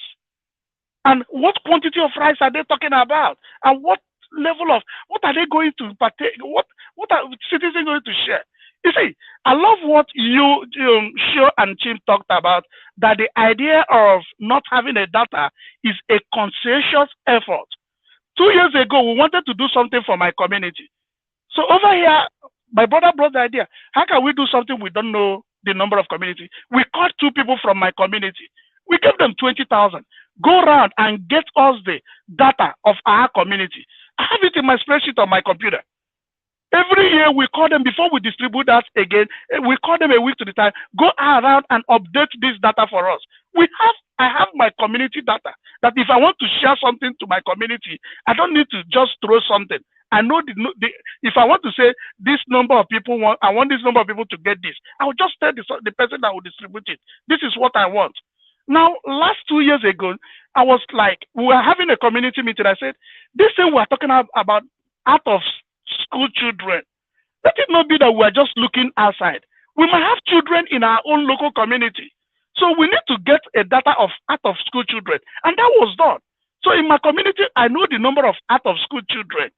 And what quantity of rice are they talking about? And what level of, what are they going to partake? What are citizens going to share? You see, I love what you, Sho and Chim talked about, that the idea of not having a data is a conscientious effort. 2 years ago, we wanted to do something for my community. So over here, my brother brought the idea, how can we do something we don't know the number of community? We called 2 people from my community. We gave them 20,000. Go around and get us the data of our community. I have it in my spreadsheet on my computer. Every year we call them, before we distribute that again, we call them a week to the time, go around and update this data for us. I have my community data, that if I want to share something to my community, I don't need to just throw something. I know if I want to say this number of people I want this number of people to get this, I will just tell the person that will distribute it. This is what I want. Now, last 2 years ago, I was like, we were having a community meeting. I said, this thing we're talking about out of school children, let it not be that we're just looking outside. We might have children in our own local community. So we need to get a data of out of school children. And that was done. So in my community, I know the number of out of school children.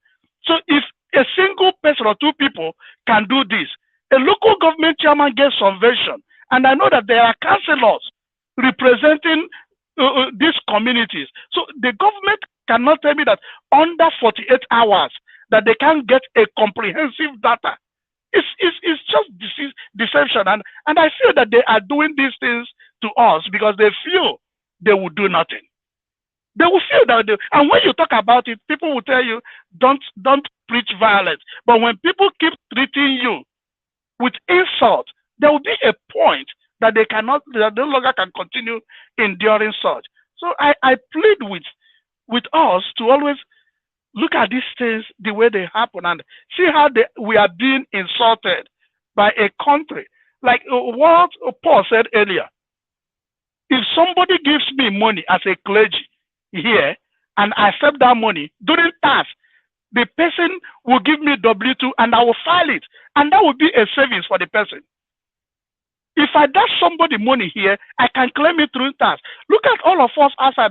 So if a single person or 2 people can do this, a local government chairman gets subvention, and I know that there are councillors representing these communities. So the government cannot tell me that under 48 hours that they can't get a comprehensive data. It's just deception. And I feel that they are doing these things to us because they feel they will do nothing. They will feel that and when you talk about it, people will tell you, don't preach violence. But when people keep treating you with insult, there will be a point that they no longer can continue enduring such. So I plead with us to always look at these things the way they happen and see how we are being insulted by a country. Like what Paul said earlier, if somebody gives me money as a clergy here and I accept that money, during tax, the person will give me W-2 and I will file it. And that will be a savings for the person. If I dash somebody money here, I can claim it through tax. Look at all of us outside.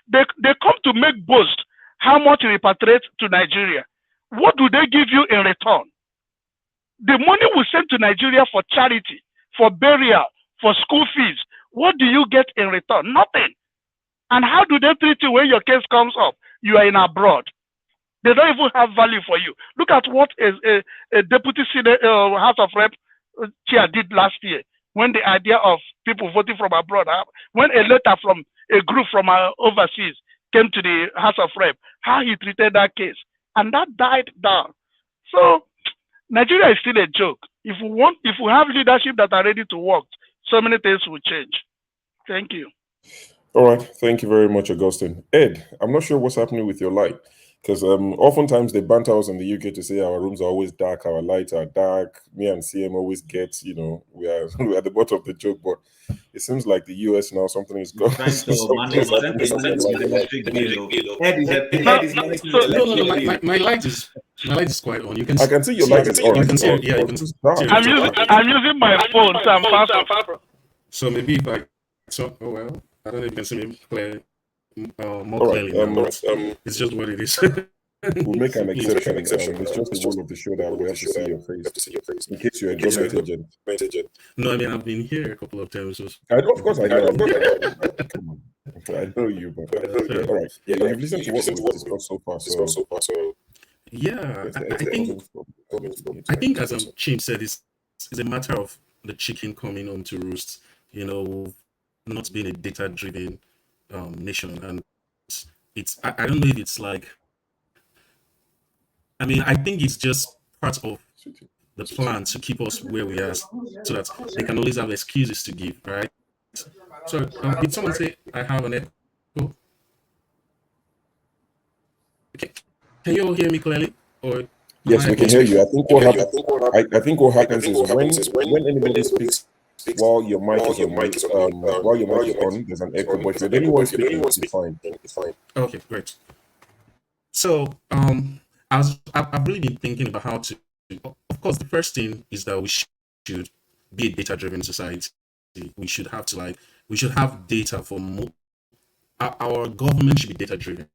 They come to make boast how much we repatriate to Nigeria. What do they give you in return? The money we send to Nigeria for charity, for burial, for school fees. What do you get in return? Nothing. And how do they treat you when your case comes up? You are in abroad. They don't even have value for you. Look at what a deputy Senate, House of Rep chair did last year, when the idea of people voting from abroad, when a letter from a group from overseas came to the House of Rep, how he treated that case. And that died down. So Nigeria is still a joke. If we have leadership that are ready to work, so many things will change. Thank you. All right. Thank you very much, Augustine. Ed, I'm not sure what's happening with your light. Because oftentimes they banter us in the UK to say our rooms are always dark, our lights are dark. Me and CM always get, we are at the bottom of the joke. But it seems like the US now, something is going. My light is quite on. You can. I can see your light is on. You can see it. Yeah, you can see it. I'm using my phone, so I'm far. So maybe oh well, I don't know if you can see me clear. More clearly, it's just what it is. We'll make an exception. It's just the rule of the show that we have to see your face. In case you're a government agent. No, I mean, I've been here a couple of times. I know, of course, I know. Come on. I know you, but all right. Yeah, you've listened to what we've discussed so far. So yeah, I think as Chim said, it's a matter of the chicken coming home to roost. Not being a data-driven nation, and I don't know if it's like, I mean, I think it's just part of the plan to keep us where we are, so that they can always have excuses to give, right? So, did someone say I have an echo? Okay. Can you all hear me clearly? Or Yes, we can hear you. I think what happens. I think what happens is when anybody speaks while your mic is on mute, while your mic is on, there's an echo. But if anyone speaking, it's fine. Okay, great. So, I've really been thinking about how to. Of course, the first thing is that we should be a data-driven society. We should have to we should have data for our government should be data-driven,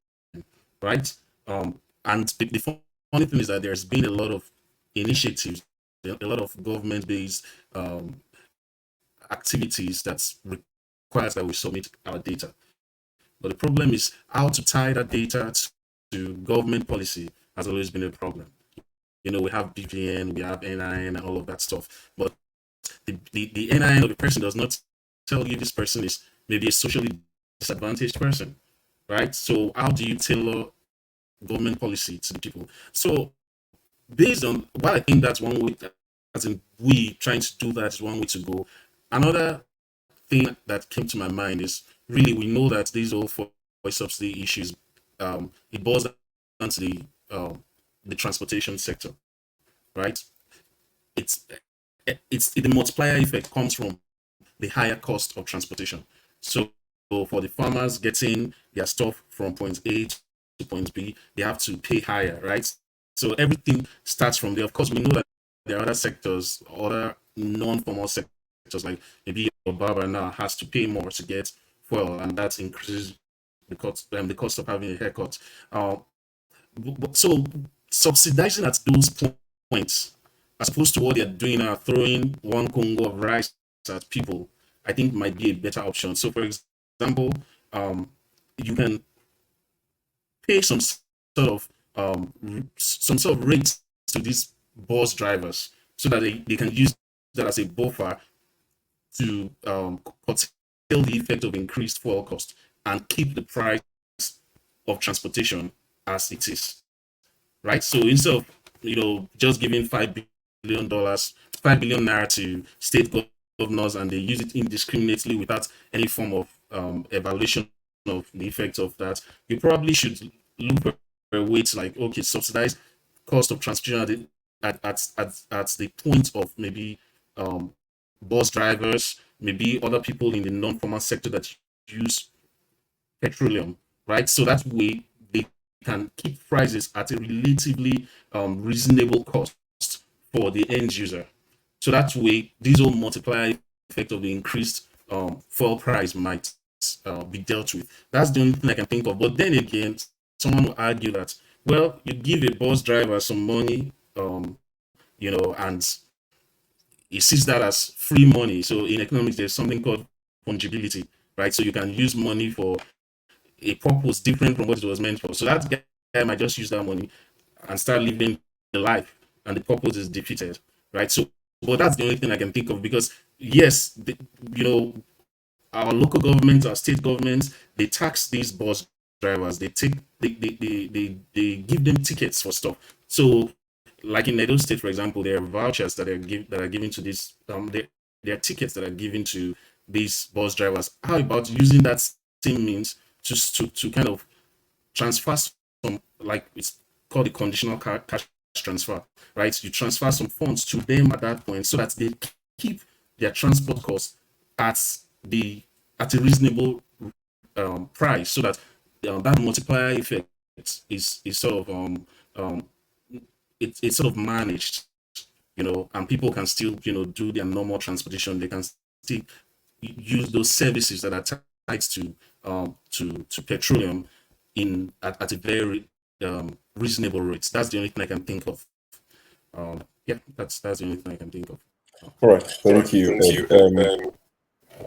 right? And the funny thing is that there's been a lot of initiatives, a lot of government-based activities that requires that we submit our data. But the problem is how to tie that data to government policy has always been a problem. You know, we have BVN, we have NIN, and all of that stuff. But the NIN of the person does not tell you this person is maybe a socially disadvantaged person, right? So how do you tailor government policy to the people? So based on what I think that's one way, as in we trying to do that is one way to go. Another thing that came to my mind is really we know that these all fuel subsidy issues, it boils down to the transportation sector, right? It's the multiplier effect comes from the higher cost of transportation. So for the farmers getting their stuff from point A to point B, they have to pay higher, right? So everything starts from there. Of course, we know that there are other sectors, other non-formal sectors, like maybe your barber now has to pay more to get fuel, and that increases the cost of having a haircut. So subsidizing at those points, as opposed to what they're doing now, throwing one Congo of rice at people, I think might be a better option. So, for example, you can pay some sort of rates to these bus drivers so that they can use that as a buffer to curtail the effect of increased fuel cost and keep the price of transportation as it is, right? So instead of just giving $5 billion, 5 billion naira to state governors, and they use it indiscriminately without any form of evaluation of the effects of that, you probably should look for a way to subsidize cost of transportation at the point of maybe bus drivers, maybe other people in the non-formal sector that use petroleum, right? So that way they can keep prices at a relatively reasonable cost for the end user. So that way, this whole multiplier effect of the increased fuel price might be dealt with. That's the only thing I can think of. But then again, someone will argue that, well, you give a bus driver some money, and he sees that as free money. So in economics, there's something called fungibility, right? So you can use money for a purpose different from what it was meant for. So that guy might just use that money and start living the life, and the purpose is defeated, right? So, but that's the only thing I can think of, because yes, our local governments, our state governments, they tax these bus drivers. They give them tickets for stuff. So, like in Edo State, for example, there are vouchers that are given to these. There are tickets that are given to these bus drivers. How about using that same means to kind of transfer some, like it's called the conditional cash transfer, right? You transfer some funds to them at that point so that they keep their transport costs at a reasonable price, so that that multiplier effect is sort of it's sort of managed, and people can still do their normal transportation. They can still use those services that are tied to petroleum at a very reasonable rates. That's the only thing I can think of. Yeah, that's the only thing I can think of. All right, thank you.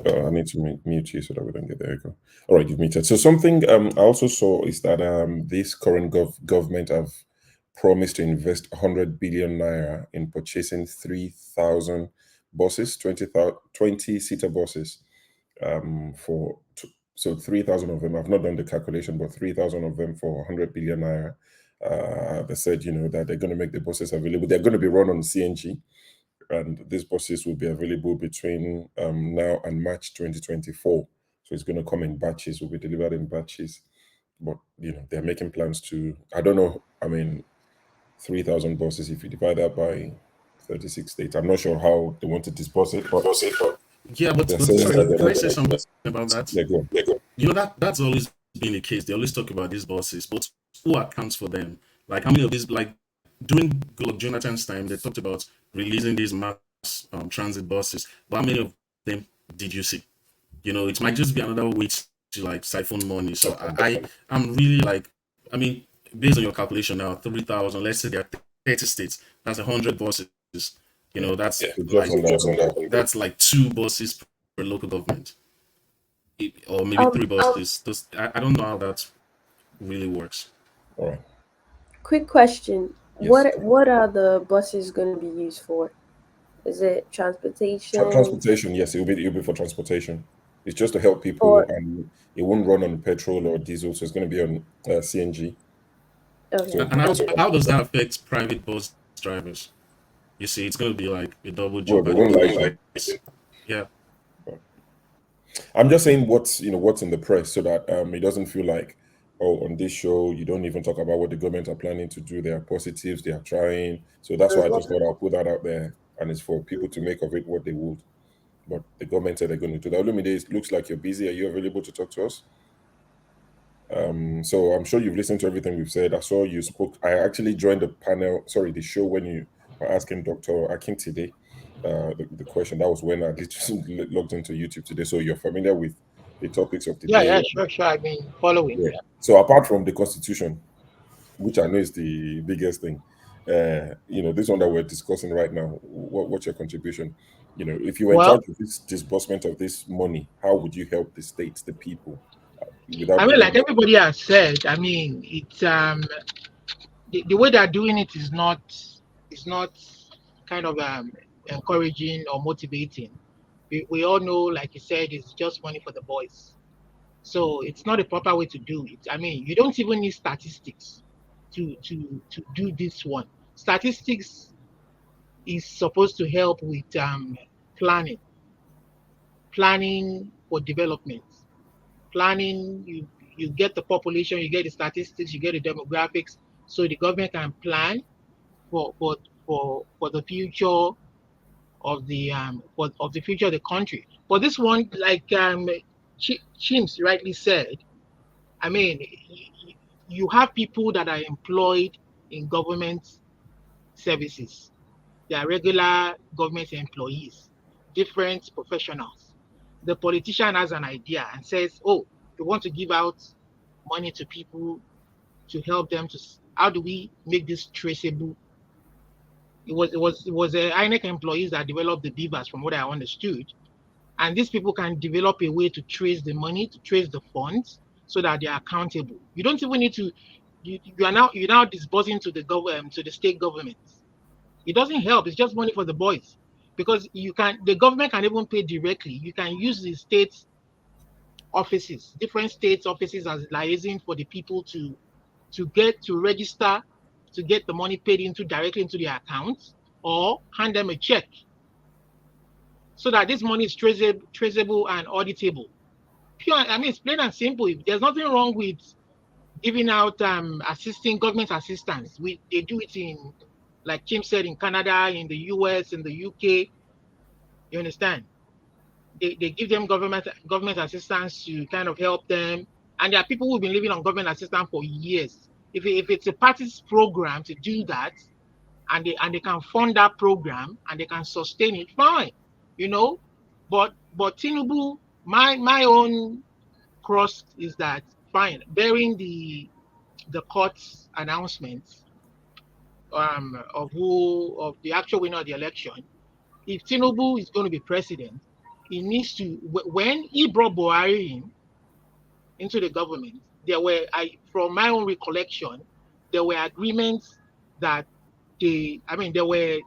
I need to mute you so that we don't get the echo. All right, you've muted. So something I also saw is that this current government have promised to invest 100 billion naira in purchasing 3,000 buses, 20-seater buses, So 3,000 of them, I've not done the calculation, but 3,000 of them for 100 billion naira. They said, that they're going to make the buses available. They're going to be run on CNG, and these buses will be available between now and March 2024. So it's going to come in batches, will be delivered in batches. But, they're making plans to, I don't know, 3,000 buses, if you divide that by 36 states, I'm not sure how they want to disperse it, but yeah, but sorry, can I say something about that? Yeah, go on. That's always been the case. They always talk about these buses, but who accounts for them? Like, how many of these, like during Goodluck Jonathan's time, they talked about releasing these mass transit buses, but how many of them did you see? It might just be another way to like siphon money. So I'm really like, based on your calculation now, 3,000, let's say there are 30 states, that's 100 buses. That's like 2 buses per local government, or maybe 3 buses. I don't know how that really works. All right. Quick question: Yes. What are the buses going to be used for? Is it transportation? Transportation, yes, it'll be for transportation. It's just to help people, and it won't run on petrol or diesel, so it's going to be on CNG. Okay. So, and how does that affect private bus drivers? You see, it's going to be like a double job. Well, they won't like that. Yeah. I'm just saying what's in the press, so that it doesn't feel like, on this show you don't even talk about what the government are planning to do. There are positives, they are trying. So that's why I just thought I'll put that out there, and it's for people to make of it what they would. But the government said they're going to do that. Olumide, it looks like you're busy. Are you available to talk to us? So I'm sure you've listened to everything we've said. I saw you spoke. I actually joined the show when you were asking Dr. Akintide the question. That was when I literally logged into YouTube today. So you're familiar with the topics of the day. Yeah, sure. I've been following. Yeah. So apart from the Constitution, which I know is the biggest thing, this one that we're discussing right now, what's your contribution? If you were in charge of this disbursement of this money, how would you help the states, the people? Like everybody has said, it's the way they're doing it is not kind of encouraging or motivating. We all know, like you said, it's just money for the boys. So it's not a proper way to do it. You don't even need statistics to do this one. Statistics is supposed to help with planning for development. Planning, you get the population, you get the statistics, you get the demographics, so the government can plan for the future of the future of the country. But this one, like Chims rightly said, you have people that are employed in government services. They are regular government employees, different professionals. The politician has an idea and says, "Oh, we want to give out money to people to help them to. How do we make this traceable?" It was a INEC employees that developed the beavers, from what I understood. And these people can develop a way to trace the money, to trace the funds, so that they are accountable. You don't even need to. You're now disbursing to the state governments. It doesn't help. It's just money for the boys, because the government can even pay directly. You can use the state offices, different state offices, as liaising for the people to register, to get the money paid directly into their accounts, or hand them a check, so that this money is traceable and auditable. It's plain and simple. There's nothing wrong with giving out government assistance. They do it in, like Kim said, in Canada, in the US, in the UK. You understand? They give them government assistance to kind of help them. And there are people who've been living on government assistance for years. If it's a party's program to do that, and they can fund that program and they can sustain it, fine. But Tinubu, my own cross is that, fine, bearing the court's announcements of the actual winner of the election. If Tinubu is going to be president, he needs to, when he brought Buhari in into the government, from my own recollection, there were agreements that there were,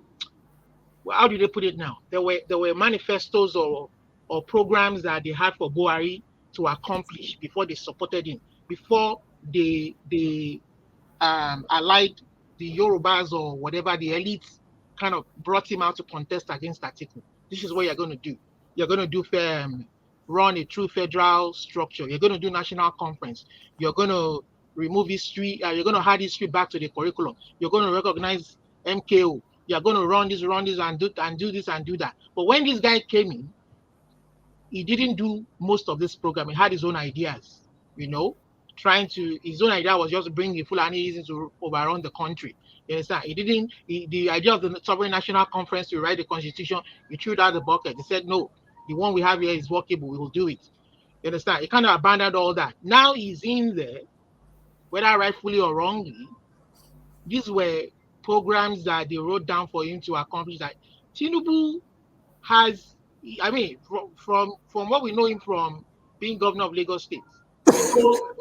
how do they put it now? There were manifestos or programs that they had for Buhari to accomplish before they supported him, before they allied the Yorubas or whatever, the elites kind of brought him out to contest against Atiku. This is what you're going to do. You're going to do run a true federal structure. You're going to do national conference. You're going to remove history. You're going to add history back to the curriculum. You're going to recognize MKO. You're going to run this, and do this and do that. But when this guy came in, he didn't do most of this program. He had his own ideas, his own idea was just bring the Fulanis to overrun the country. You understand? The idea of the sovereign national conference to write the constitution, he threw it out the bucket. He said, no, the one we have here is workable. We will do it. You understand? He kind of abandoned all that. Now he's in there, whether rightfully or wrongly. These were programs that they wrote down for him to accomplish that. Tinubu has, from what we know him from being governor of Lagos State,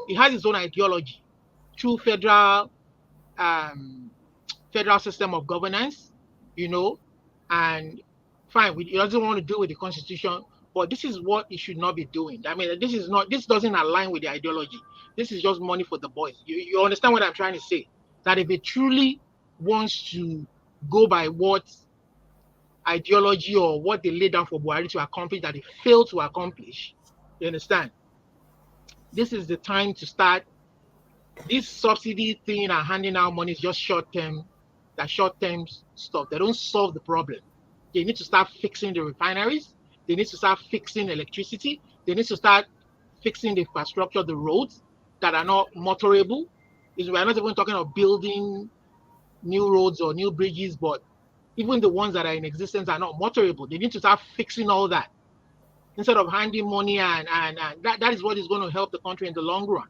he has his own ideology, true federal system of governance, and fine, he doesn't want to do with the constitution, but this is what he should not be doing. This doesn't align with the ideology. This is just money for the boys. You understand what I'm trying to say? That if he truly wants to go by what ideology or what they laid down for Buhari to accomplish that they failed to accomplish, you understand? This is the time to start. This subsidy thing and handing out money is just short-term stuff. They don't solve the problem. They need to start fixing the refineries. They need to start fixing electricity. They need to start fixing the infrastructure, the roads that are not motorable. We're not even talking of building new roads or new bridges, but even the ones that are in existence are not motorable. They need to start fixing all that instead of handing money, and that is what is going to help the country in the long run.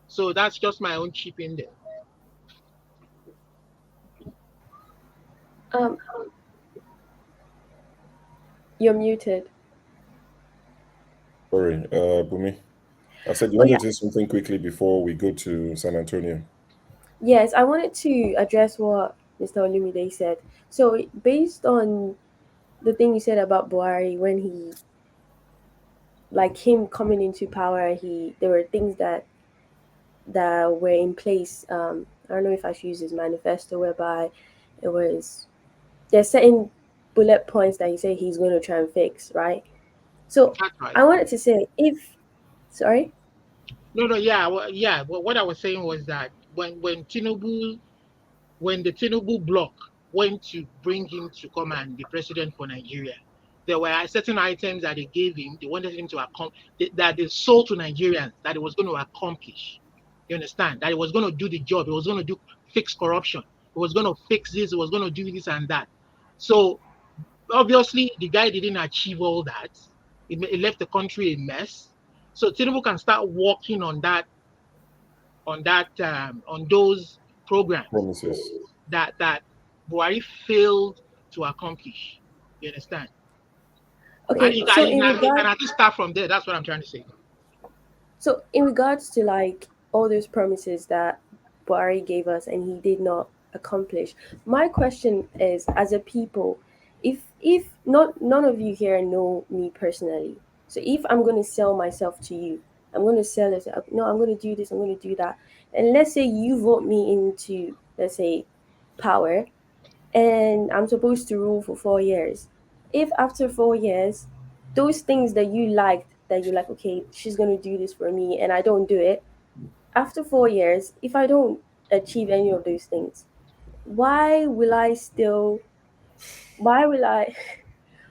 So that's just my own chip in there. You're muted. Sorry, Bumi. I said you wanted to say something quickly before we go to San Antonio. Yes, I wanted to address what Mr. Olumide said. So based on the thing you said about Buhari, when he, like him coming into power, there were things that were in place. I don't know if I should use his manifesto, whereby there's certain bullet points that he said he's going to try and fix, right? So right. I wanted to say, sorry? No, what I was saying was that when the Tinubu bloc went to bring him to come and be president for Nigeria, there were certain items that they gave him, they wanted him to accomplish, that they sold to Nigerians, that he was going to accomplish. You understand? That he was going to do the job. He was going to fix corruption. He was going to fix this. He was going to do this and that. So obviously, the guy didn't achieve all that. It left the country a mess. So Tinubu can start working on those programs that Buhari failed to accomplish. You understand? Okay, and you can at least start from there. That's what I'm trying to say. So in regards to like all those promises that Buhari gave us and he did not accomplish, my question is, as a people, if none of you here know me personally, so if I'm going to sell myself to you, I'm going to sell it. No, I'm going to do this. I'm going to do that. And let's say you vote me into, let's say, power, and I'm supposed to rule for 4 years. If after 4 years, those things that you liked, that you're like, okay, she's going to do this for me, and I don't do it, after 4 years, if I don't achieve any of those things, why will I?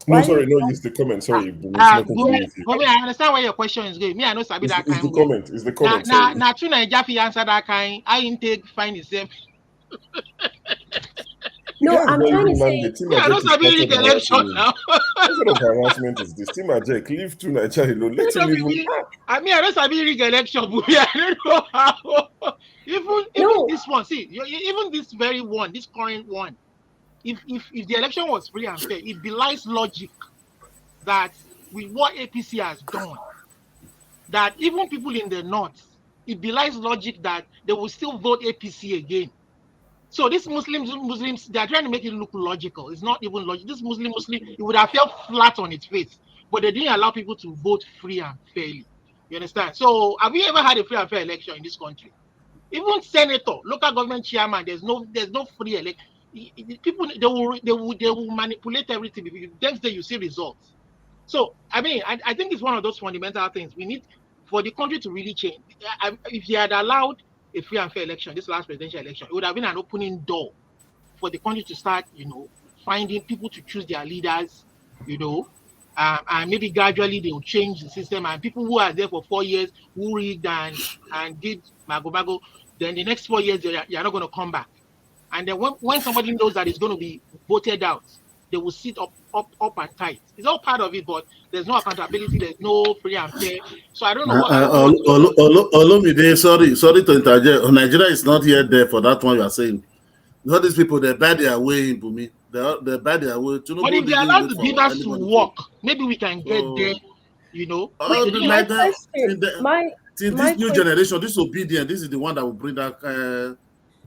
No, sorry, no, use the comment. Sorry, Bumi, I understand where your question is going. Me, I know Sabi that kind of comment. It's the comment. Now, Tuna Jaffi answer that kind. I intake find the same. No, I'm trying to say. I know Sabi read the election now. What sort of harassment is this? Team Ajay, leave Tuna Jaffi alone. Let him even. I know Sabi read the election, Bumi. I don't know how. Even this one, see, even this very one, this current one. If the election was free and fair, it belies logic that with what APC has done, that even people in the north, it belies logic that they will still vote APC again. So these Muslims, they are trying to make it look logical. It's not even logical. This Muslim, it would have felt flat on its face, but they didn't allow people to vote free and fairly. You understand? So have we ever had a free and fair election in this country? Even senator, local government chairman, there's no free election. People they will manipulate everything. Next day you see results. So I mean, I think it's one of those fundamental things we need for the country to really change. If they had allowed a free and fair election, this last presidential election, it would have been an opening door for the country to start, finding people to choose their leaders, and maybe gradually they will change the system, and people who are there for 4 years who rigged and did mago, then the next 4 years they are not going to come back. And then when somebody knows that it's going to be voted out, they will sit up and tight. It's all part of it, but there's no accountability, there's no free and fair. So I don't know what. Olomide, sorry to interject. Nigeria is not yet there for that one you are saying. All these people, they buy their way in Bumi. They buy their way. But if they allow the leaders to walk, maybe we can get there. This new generation, this obedient, this is the one that will bring that kind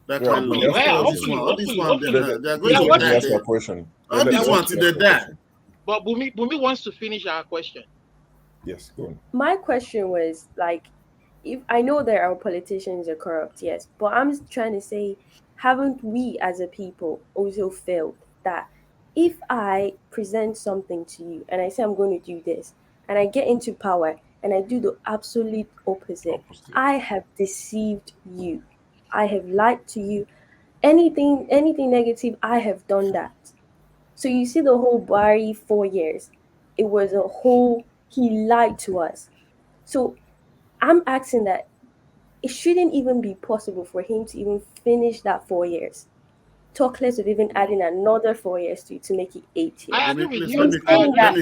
of law. All these ones, they are going to die. All these ones, they die. But Bumi wants to finish our question. Yes, go on. My question was if I know there are politicians are corrupt, yes, but I'm trying to say, haven't we as a people also felt that if I present something to you and I say I'm going to do this and I get into power and I do the absolute opposite. I have deceived you. I have lied to you. Anything negative, I have done that. So you see the whole Buhari 4 years, it was he lied to us. So I'm asking that it shouldn't even be possible for him to even finish that 4 years. Talk less of even adding another 4 years to make it 8 years. Let me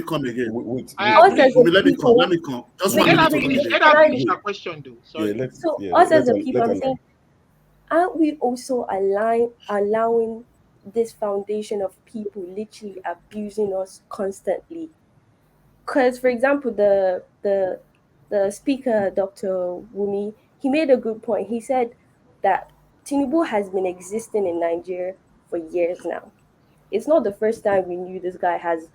come again. Let me come. Just one minute. Let her finish her question, though. Sorry. Us as a people, I'm saying, aren't we also allowing this foundation of people literally abusing us constantly? Because, for example, the speaker, Dr. Wumi, he made a good point. He said that Tinubu has been existing in Nigeria for years now. It's not the first time we knew this guy has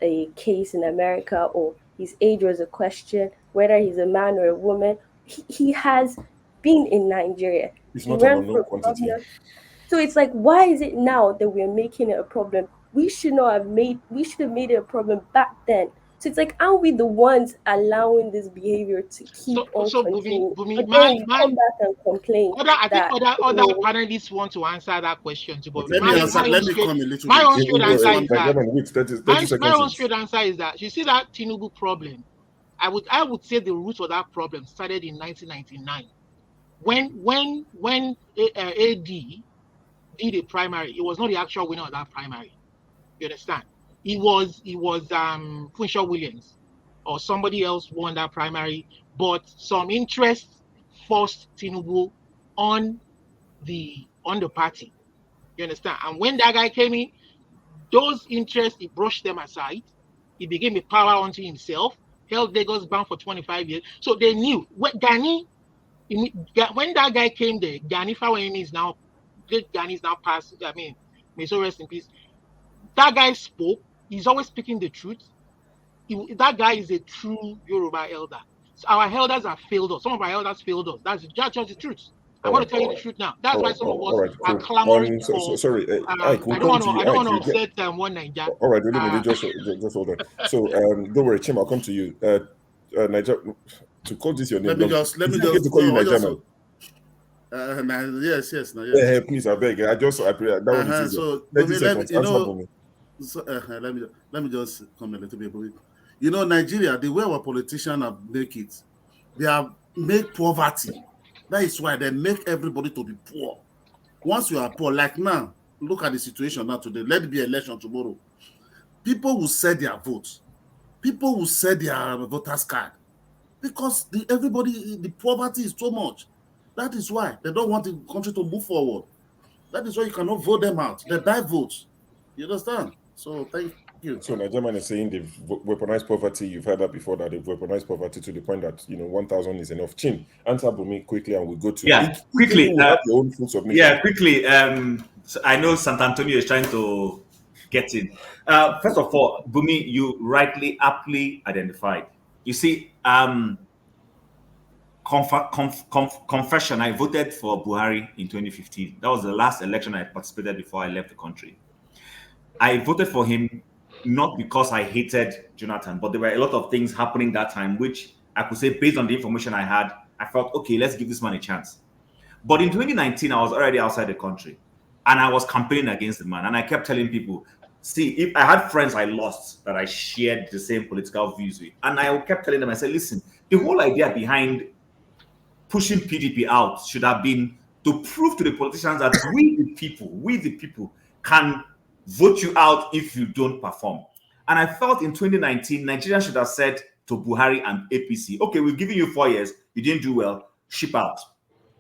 a case in America or his age was a question, whether he's a man or a woman. He has been in Nigeria. It's not an unknown quantity. So it's like, why is it now that we're making it a problem? We should have made it a problem back then. So it's like, aren't we the ones allowing this behavior to keep on continuing? But then we come back and complain. I think other panelists want to answer that question too. But let me come a little bit. My own straight answer is that you see that Tinubu problem. I would say the root of that problem started in 1999 when AD did a primary. It was not the actual winner of that primary. You understand? It was Funshaw Williams or somebody else won that primary, but some interest forced Tinubu on the party. You understand? And when that guy came in, those interests, he brushed them aside. He became a power unto himself, held Lagos bound for 25 years. So they knew when that guy came there, Gani Fawemi is now passed. I mean, may so rest in peace. That guy spoke. He's always speaking the truth. That guy is a true Yoruba elder. So our elders have failed us. Some of our elders failed us. That's just the truth. I want to tell you the truth now. That's why some of us are clamoring for. Sorry, I don't want to upset one Niger. All right, just hold on. So don't worry, Chim, I'll come to you. Niger, to call this your name. Let me just call you Niger. Yes. Yeah, please, I beg. That one is so 30 seconds. Let me just come a little bit. You know, Nigeria, the way our politicians have make it, they have made poverty. That is why they make everybody to be poor. Once you are poor, like now, look at the situation now today. Let it be election tomorrow. People will sell their votes. People will sell their voters card because the poverty is so much. That is why they don't want the country to move forward. That is why you cannot vote them out. They buy votes. You understand? So thank you. So Nigeria is saying they've weaponized poverty. You've heard that before, that they've weaponized poverty to the point that 1,000 is enough. Chin, answer Bumi quickly, and we'll go to quickly. Quickly. So I know Sant'Antonio is trying to get in. First of all, Bumi, you aptly identified. You see, confession, I voted for Buhari in 2015. That was the last election I participated before I left the country. I voted for him not because I hated Jonathan, but there were a lot of things happening that time, which I could say based on the information I had, I felt, okay, let's give this man a chance. But in 2019, I was already outside the country and I was campaigning against the man. And I kept telling people, see, if I had friends I lost that I shared the same political views with, and I kept telling them, I said, listen, the whole idea behind pushing PDP out should have been to prove to the politicians that we the people can vote you out if you don't perform. And I felt in 2019, Nigeria should have said to Buhari and APC, okay, we're giving you 4 years, you didn't do well, ship out.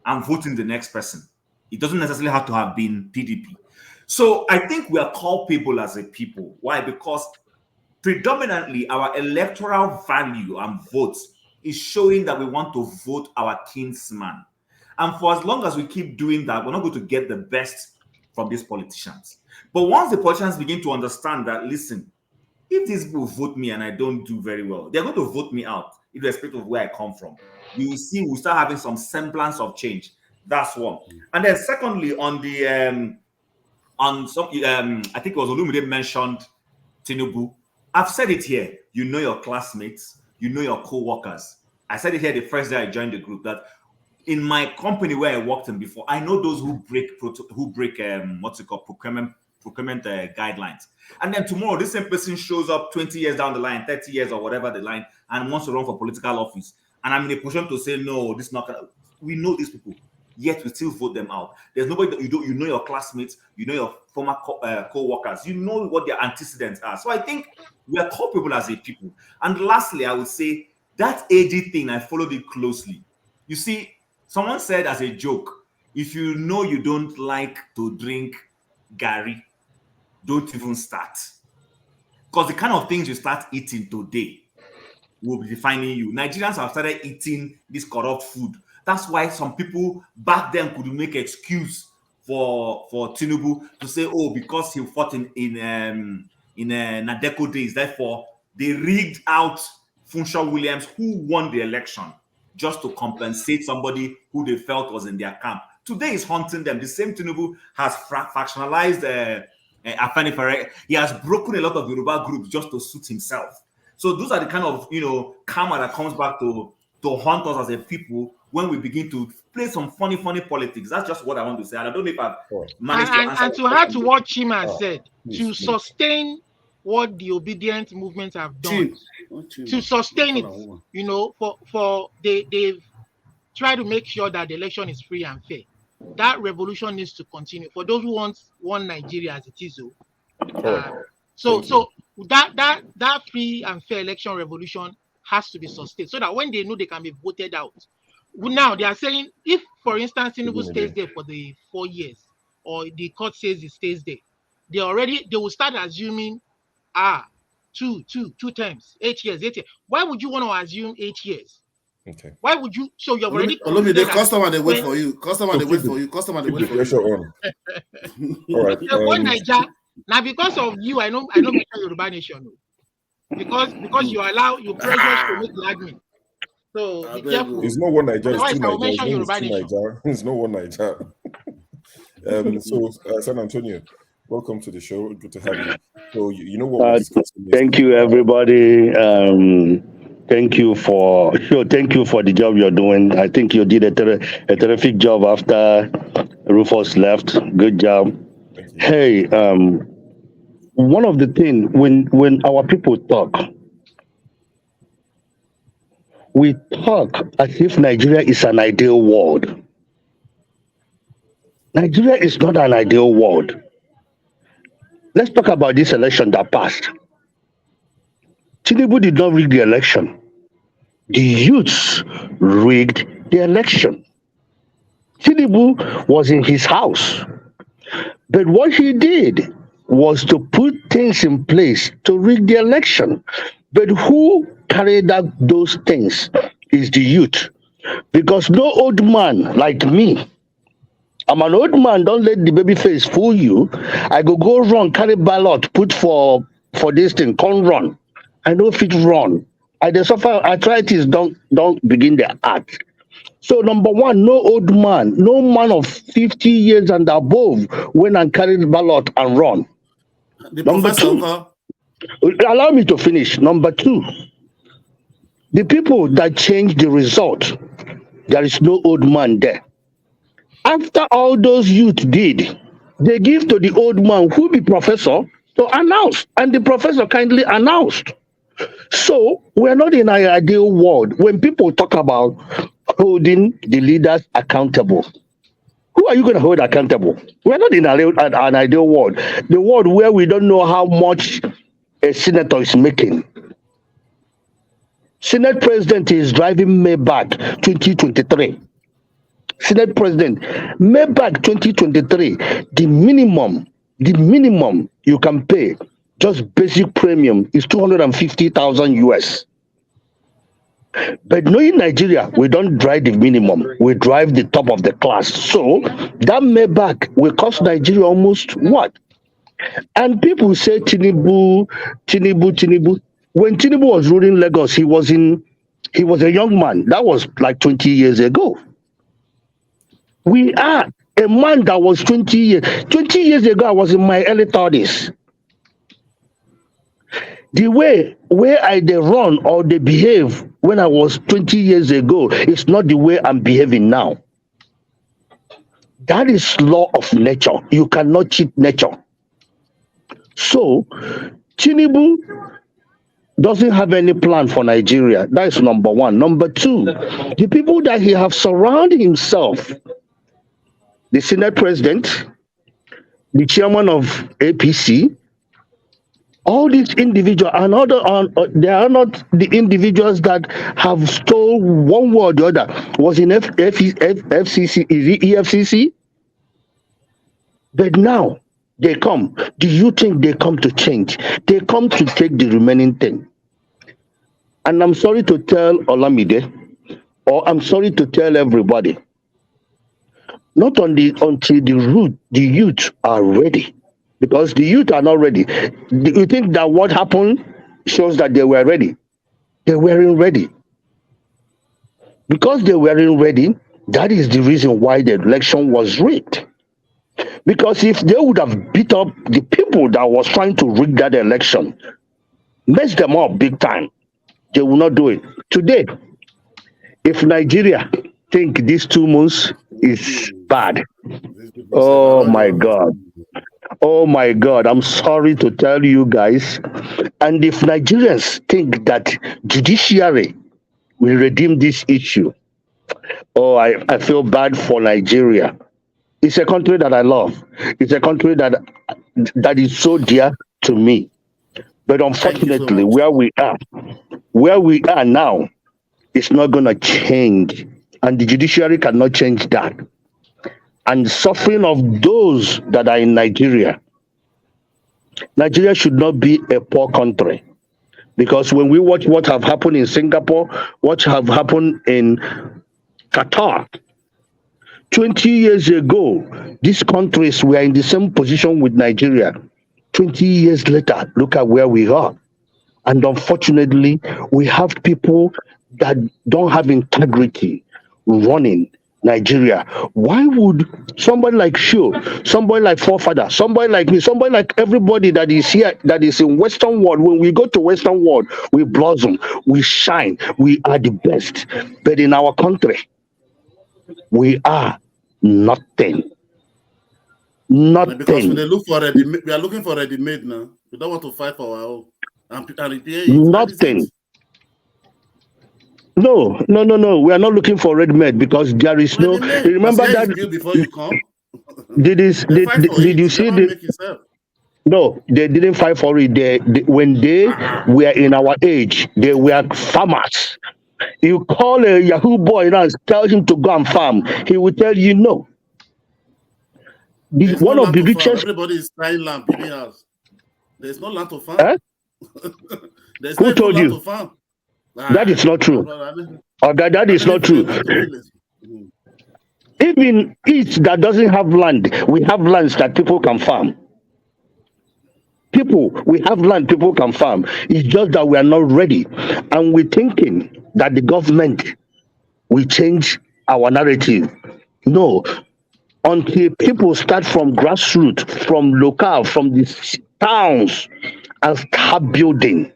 I'm voting the next person. It doesn't necessarily have to have been PDP. So I think we are culpable as a people. Why? Because predominantly our electoral value and votes is showing that we want to vote our kinsman. And for as long as we keep doing that, we're not going to get the best from these politicians. But once the politicians begin to understand that, listen, if these people vote me and I don't do very well, they're going to vote me out, irrespective of where I come from. You will see we'll start having some semblance of change. That's one. And then secondly, on the I think it was Olumide mentioned Tinubu. I've said it here. You know your classmates, you know your co-workers. I said it here the first day I joined the group that in my company where I worked in before, I know those who break what's it called, procurement guidelines. And then tomorrow, this same person shows up 20 years down the line, 30 years or whatever the line, and wants to run for political office. And I'm in a position to say, no, this is not gonna. We know these people, yet we still vote them out. There's nobody that you know your classmates, you know your former co-workers, you know what their antecedents are. So I think we are culpable as a people. And lastly, I would say that AD thing, I followed it closely. You see, someone said as a joke, if you know you don't like to drink Gary, don't even start. Because the kind of things you start eating today will be defining you. Nigerians have started eating this corrupt food. That's why some people back then could make excuse for Tinubu to say, oh, because he fought in Nadeco days, therefore they rigged out Funshaw Williams, who won the election, just to compensate somebody who they felt was in their camp. Today is haunting them. The same Tinubu has factionalized Afenifere. He has broken a lot of Yoruba groups just to suit himself. So those are the kind of karma that comes back to haunt us as a people when we begin to play some funny politics. That's just what I want to say. And I don't know if I've managed to answer. And to add to what Chima said, to sustain what the obedient movements have done, to sustain it, for they've tried to make sure that the election is free and fair. That revolution needs to continue. For those who want one Nigeria as it is, so that free and fair election revolution has to be sustained so that when they know they can be voted out. Now they are saying if, for instance, Tinubu stays there for the 4 years, or the court says he stays there, they will start assuming two terms, 8 years. Why would you want to assume 8 years? Okay. Why would you? So you've already. The customer they wait for you. Customer they wait for you. Customer they wait for you. All right. One Niger. Now because of you, I know Yoruba Nation. Because you allow your pressures to make argument. So be careful. There's no one Niger. Otherwise, I will mention Yoruba Nation. There's no one Niger. So San Antonio, welcome to the show. Good to have you. So you know what we're discussing. Thank you, everybody. Thank you for the job you're doing. I think you did a terrific job after Rufus left. Good job. Hey, one of the things when our people talk, we talk as if Nigeria is an ideal world. Nigeria is not an ideal world. Let's talk about this election that passed. Tinubu did not rig the election. The youths rigged the election. Tinubu was in his house. But what he did was to put things in place to rig the election. But who carried out those things is the youth. Because no old man like me, I'm an old man, don't let the baby face fool you. I go run, carry ballot, put for this thing, come run. I know if it run. I suffer arthritis, don't begin the act. So number one, no old man, no man of 50 years and above went and carried the ballot and run. The Number professor, two, uncle. allow me to finish. Number two, the people that changed the result, there is no old man there. After all those youth did, they give to the old man who be professor to announce, and the professor kindly announced. So we're not in an ideal world. When people talk about holding the leaders accountable, who are you going to hold accountable? We're not in an ideal world. The world where we don't know how much a senator is making. Senate president is driving Maybach 2023. Senate president, Maybach 2023, the minimum you can pay, just basic premium, is 250,000 US. But knowing Nigeria, we don't drive the minimum, we drive the top of the class. So that Maybach will cost Nigeria almost what? And people say Tinubu. When Tinubu was ruling Lagos, he was a young man. That was like 20 years ago. We are a man that was 20 years. 20 years ago, I was in my early 30s. The way where I they run or they behave when I was 20 years ago is not the way I'm behaving now. That is law of nature. You cannot cheat nature. So, Tinubu doesn't have any plan for Nigeria. That is number one. Number two, the people that he have surrounded himself, the Senate president, the chairman of APC, all these individuals are not, they are not the individuals that have stole one way or the other. Was in FCC, is it EFCC? But now they come. Do you think they come to change? They come to take the remaining thing. And I'm sorry to tell Olamide, or I'm sorry to tell everybody, not until the youth are ready. Because the youth are not ready. You think that what happened shows that they were ready? They weren't ready. Because they weren't ready, that is the reason why the election was rigged. Because if they would have beat up the people that was trying to rig that election, mess them up big time, they will not do it. Today, if Nigeria think these 2 months is bad, oh my God. Oh my God, I'm sorry to tell you guys. And if Nigerians think that judiciary will redeem this issue, oh, I feel bad for Nigeria. It's a country that I love. It's a country that is so dear to me. But unfortunately, where we are now, it's not going to change. And the judiciary cannot change that. And suffering of those that are in Nigeria should not be a poor country. Because when we watch what have happened in Singapore, what have happened in Qatar, 20 years ago, these countries were in the same position with Nigeria. 20 years later, look at where we are. And unfortunately, we have people that don't have integrity running Nigeria. Why would somebody like you, somebody like Forefather, somebody like me, somebody like everybody that is here, that is in Western world, when we go to Western world, we blossom, we shine, we are the best. But in our country, we are nothing. Nothing. Because when they look for we are looking for ready-made now. We don't want to fight for our own. And repair it. Nothing. No. We are not looking for ready-made because there is no. Remember that before you come. Did you see the? No, they didn't fight for it. When they were in our age, they were farmers. You call a Yahoo boy now and tell him to go and farm, he will tell you no. One of the richest. Everybody is buying land, building house. There's no land to farm. Eh? Who told you? To farm. That is not true. That is not true. Even it that doesn't have land, we have lands that people can farm. We have land people can farm. It's just that we are not ready. And we're thinking that the government will change our narrative. No, until people start from grassroots, from local, from the towns, and start building.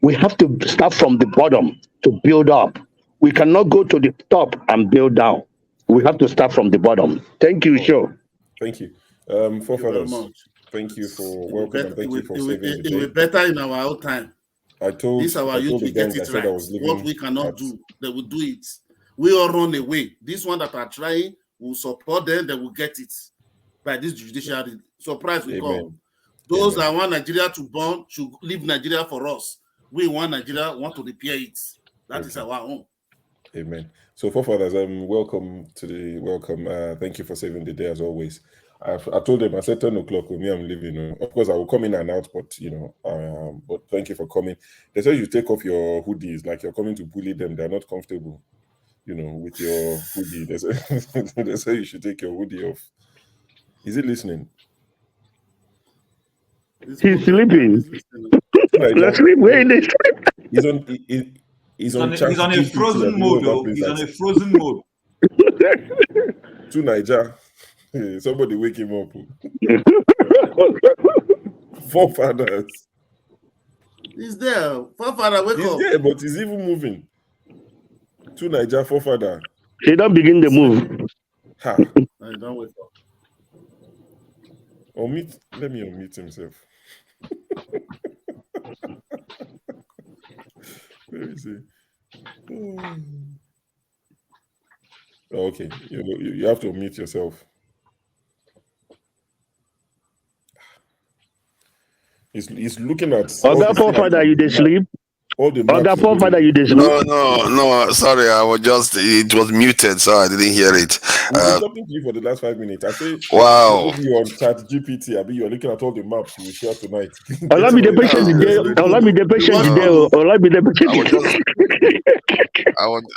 We have to start from the bottom to build up. We cannot go to the top and build down. We have to start from the bottom. Thank you, sure. Thank you. Thank you very Forefathers, much. thank you for welcome and thank you for saving the It day. will be better in our own time. I told This our youth the will get gang I it said I right. was leaving What we cannot do, they will do it. We all run away. This one that are trying will support them, they will get it. By this judiciary. Surprise will come. Those that want Nigeria to burn should leave Nigeria for us. We want Nigeria, want to repair it. That is our own. Amen. So forefathers, welcome. Thank you for saving the day as always. I told them, I said 10 o'clock with me, I'm leaving. Of course, I will come in and out, but but thank you for coming. They say you take off your hoodies, like you're coming to bully them. They're not comfortable, with your hoodie. They say you should take your hoodie off. Is he listening? He's sleeping. Let's sleep. Where is He's on a frozen mode, though. He's on a frozen mode. To Niger. Somebody wake him up. Forefathers. He's there. Forefather, wake up. He's there, but he's even moving. To Niger, forefather. He don't begin the move. Ha. I don't wake up. Let me unmute himself. Let me see. Okay, you have to unmute yourself. He's looking at. Other forefather, you dey sleep? Other forefather, you dey sleep? No. Sorry, it was muted, so I didn't hear it. We've been talking to you for the last 5 minutes. I say, wow. You're on ChatGPT. You're looking at all the maps we share tonight. Allow me the patient today. Allow me the patient today. Allow me the patient.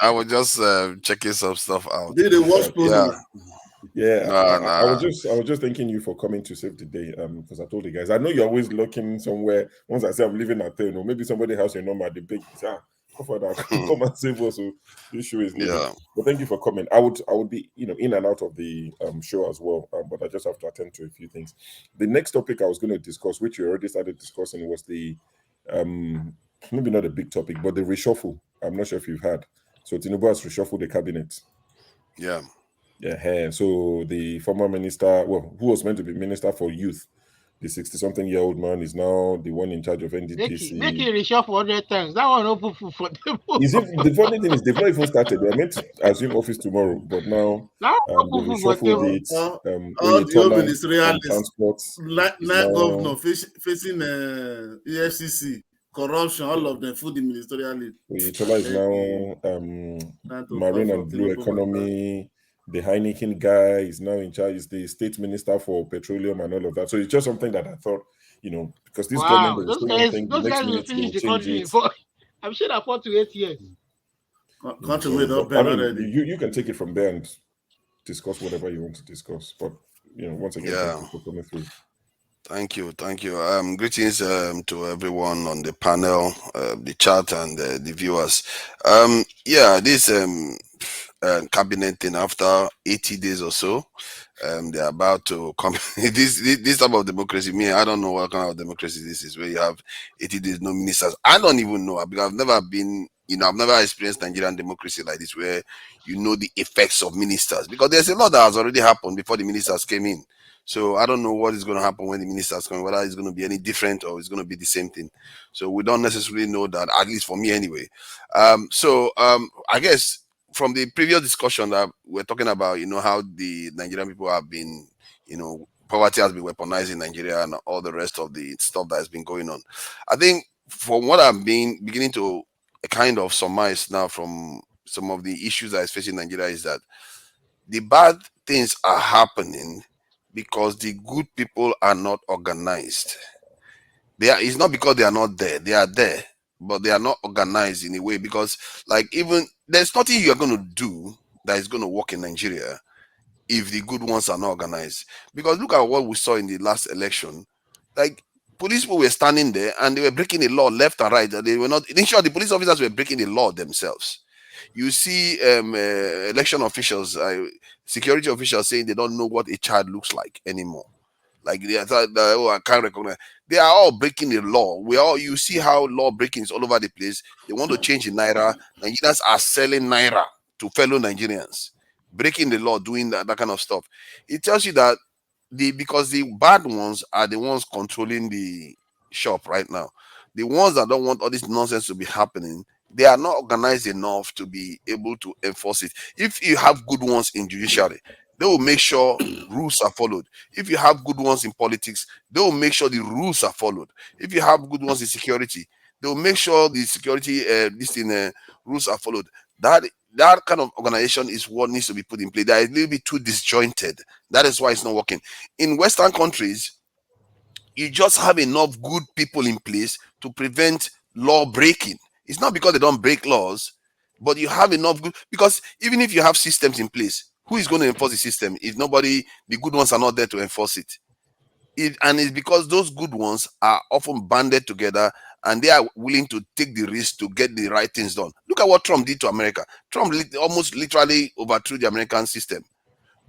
I was just checking some stuff out. Did they watch program? Yeah. I was just thanking you for coming to save the day. Because I told the guys, I know you're always looking somewhere. Once I say I'm leaving at 10, or maybe somebody has your number, they beg, come and save us. So this show is needed. Yeah. But thank you for coming. I would be in and out of the show as well. But I just have to attend to a few things. The next topic I was going to discuss, which we already started discussing, was the maybe not a big topic, but the reshuffle. I'm not sure if you've heard. So Tinubu has reshuffled the cabinet. Yeah. Yeah. So the former minister, who was meant to be minister for youth, the 60-something-year-old man, is now the one in charge of NDDC. Make it reshuffle 100 times. That one open for them. The funny thing is, they've not even started. They're meant to assume office tomorrow, but now they reshuffled it. All the ministerial transport. Governor facing EFCC. Corruption, all of them, food the ministerial lead. Oyetola is now marine and blue economy. The Heineken guy is now in charge. Is the state minister for petroleum and all of that. So it's just something that I thought, because this government those guys will finish the country for, I'm sure, that 4 to 8 years. Country will not better already. You can take it from there and discuss whatever you want to discuss. But once again, thank you for coming through. Thank you. Greetings to everyone on the panel, the chat, and the viewers. This cabinet thing, after 80 days or so, they're about to come. This type of democracy, I don't know what kind of democracy this is, where you have 80 days, no ministers. I don't even know, because I've never been, I've never experienced Nigerian democracy like this, where the effects of ministers, because there's a lot that has already happened before the ministers came in. So I don't know what is going to happen when the ministers come, whether it's going to be any different or it's going to be the same thing. So we don't necessarily know that, at least for me anyway. I guess from the previous discussion that we're talking about, how the Nigerian people have been, poverty has been weaponized in Nigeria and all the rest of the stuff that has been going on. I think from what I've been beginning to kind of surmise now from some of the issues that is facing Nigeria is that the bad things are happening because the good people are not organized. It's not because they are not there. They are there, but they are not organized in a way, because even there's nothing you are going to do that is going to work in Nigeria if the good ones are not organized. Because look at what we saw in the last election. Police people were standing there and they were breaking the law left and right. They were not, in short, the police officers were breaking the law themselves. You see election officials, security officials saying they don't know what a child looks like anymore. Like they thought, oh, I can't recognize. They are all breaking the law. You see how law breaking is all over the place. They want to change the naira. Nigerians are selling naira to fellow Nigerians, breaking the law, doing that kind of stuff. It tells you that because the bad ones are the ones controlling the shop right now. The ones that don't want all this nonsense to be happening, they are not organized enough to be able to enforce it. If you have good ones in judiciary, they will make sure rules are followed. If you have good ones in politics, they will make sure the rules are followed. If you have good ones in security, they will make sure the security rules are followed. That kind of organization is what needs to be put in place. They are a little bit too disjointed. That is why it's not working. In Western countries, you just have enough good people in place to prevent law breaking. It's not because they don't break laws, but you have enough good, because even if you have systems in place, who is going to enforce the system if the good ones are not there to enforce it? And it's because those good ones are often banded together and they are willing to take the risk to get the right things done. Look at what Trump did to America. Trump almost literally overthrew the American system.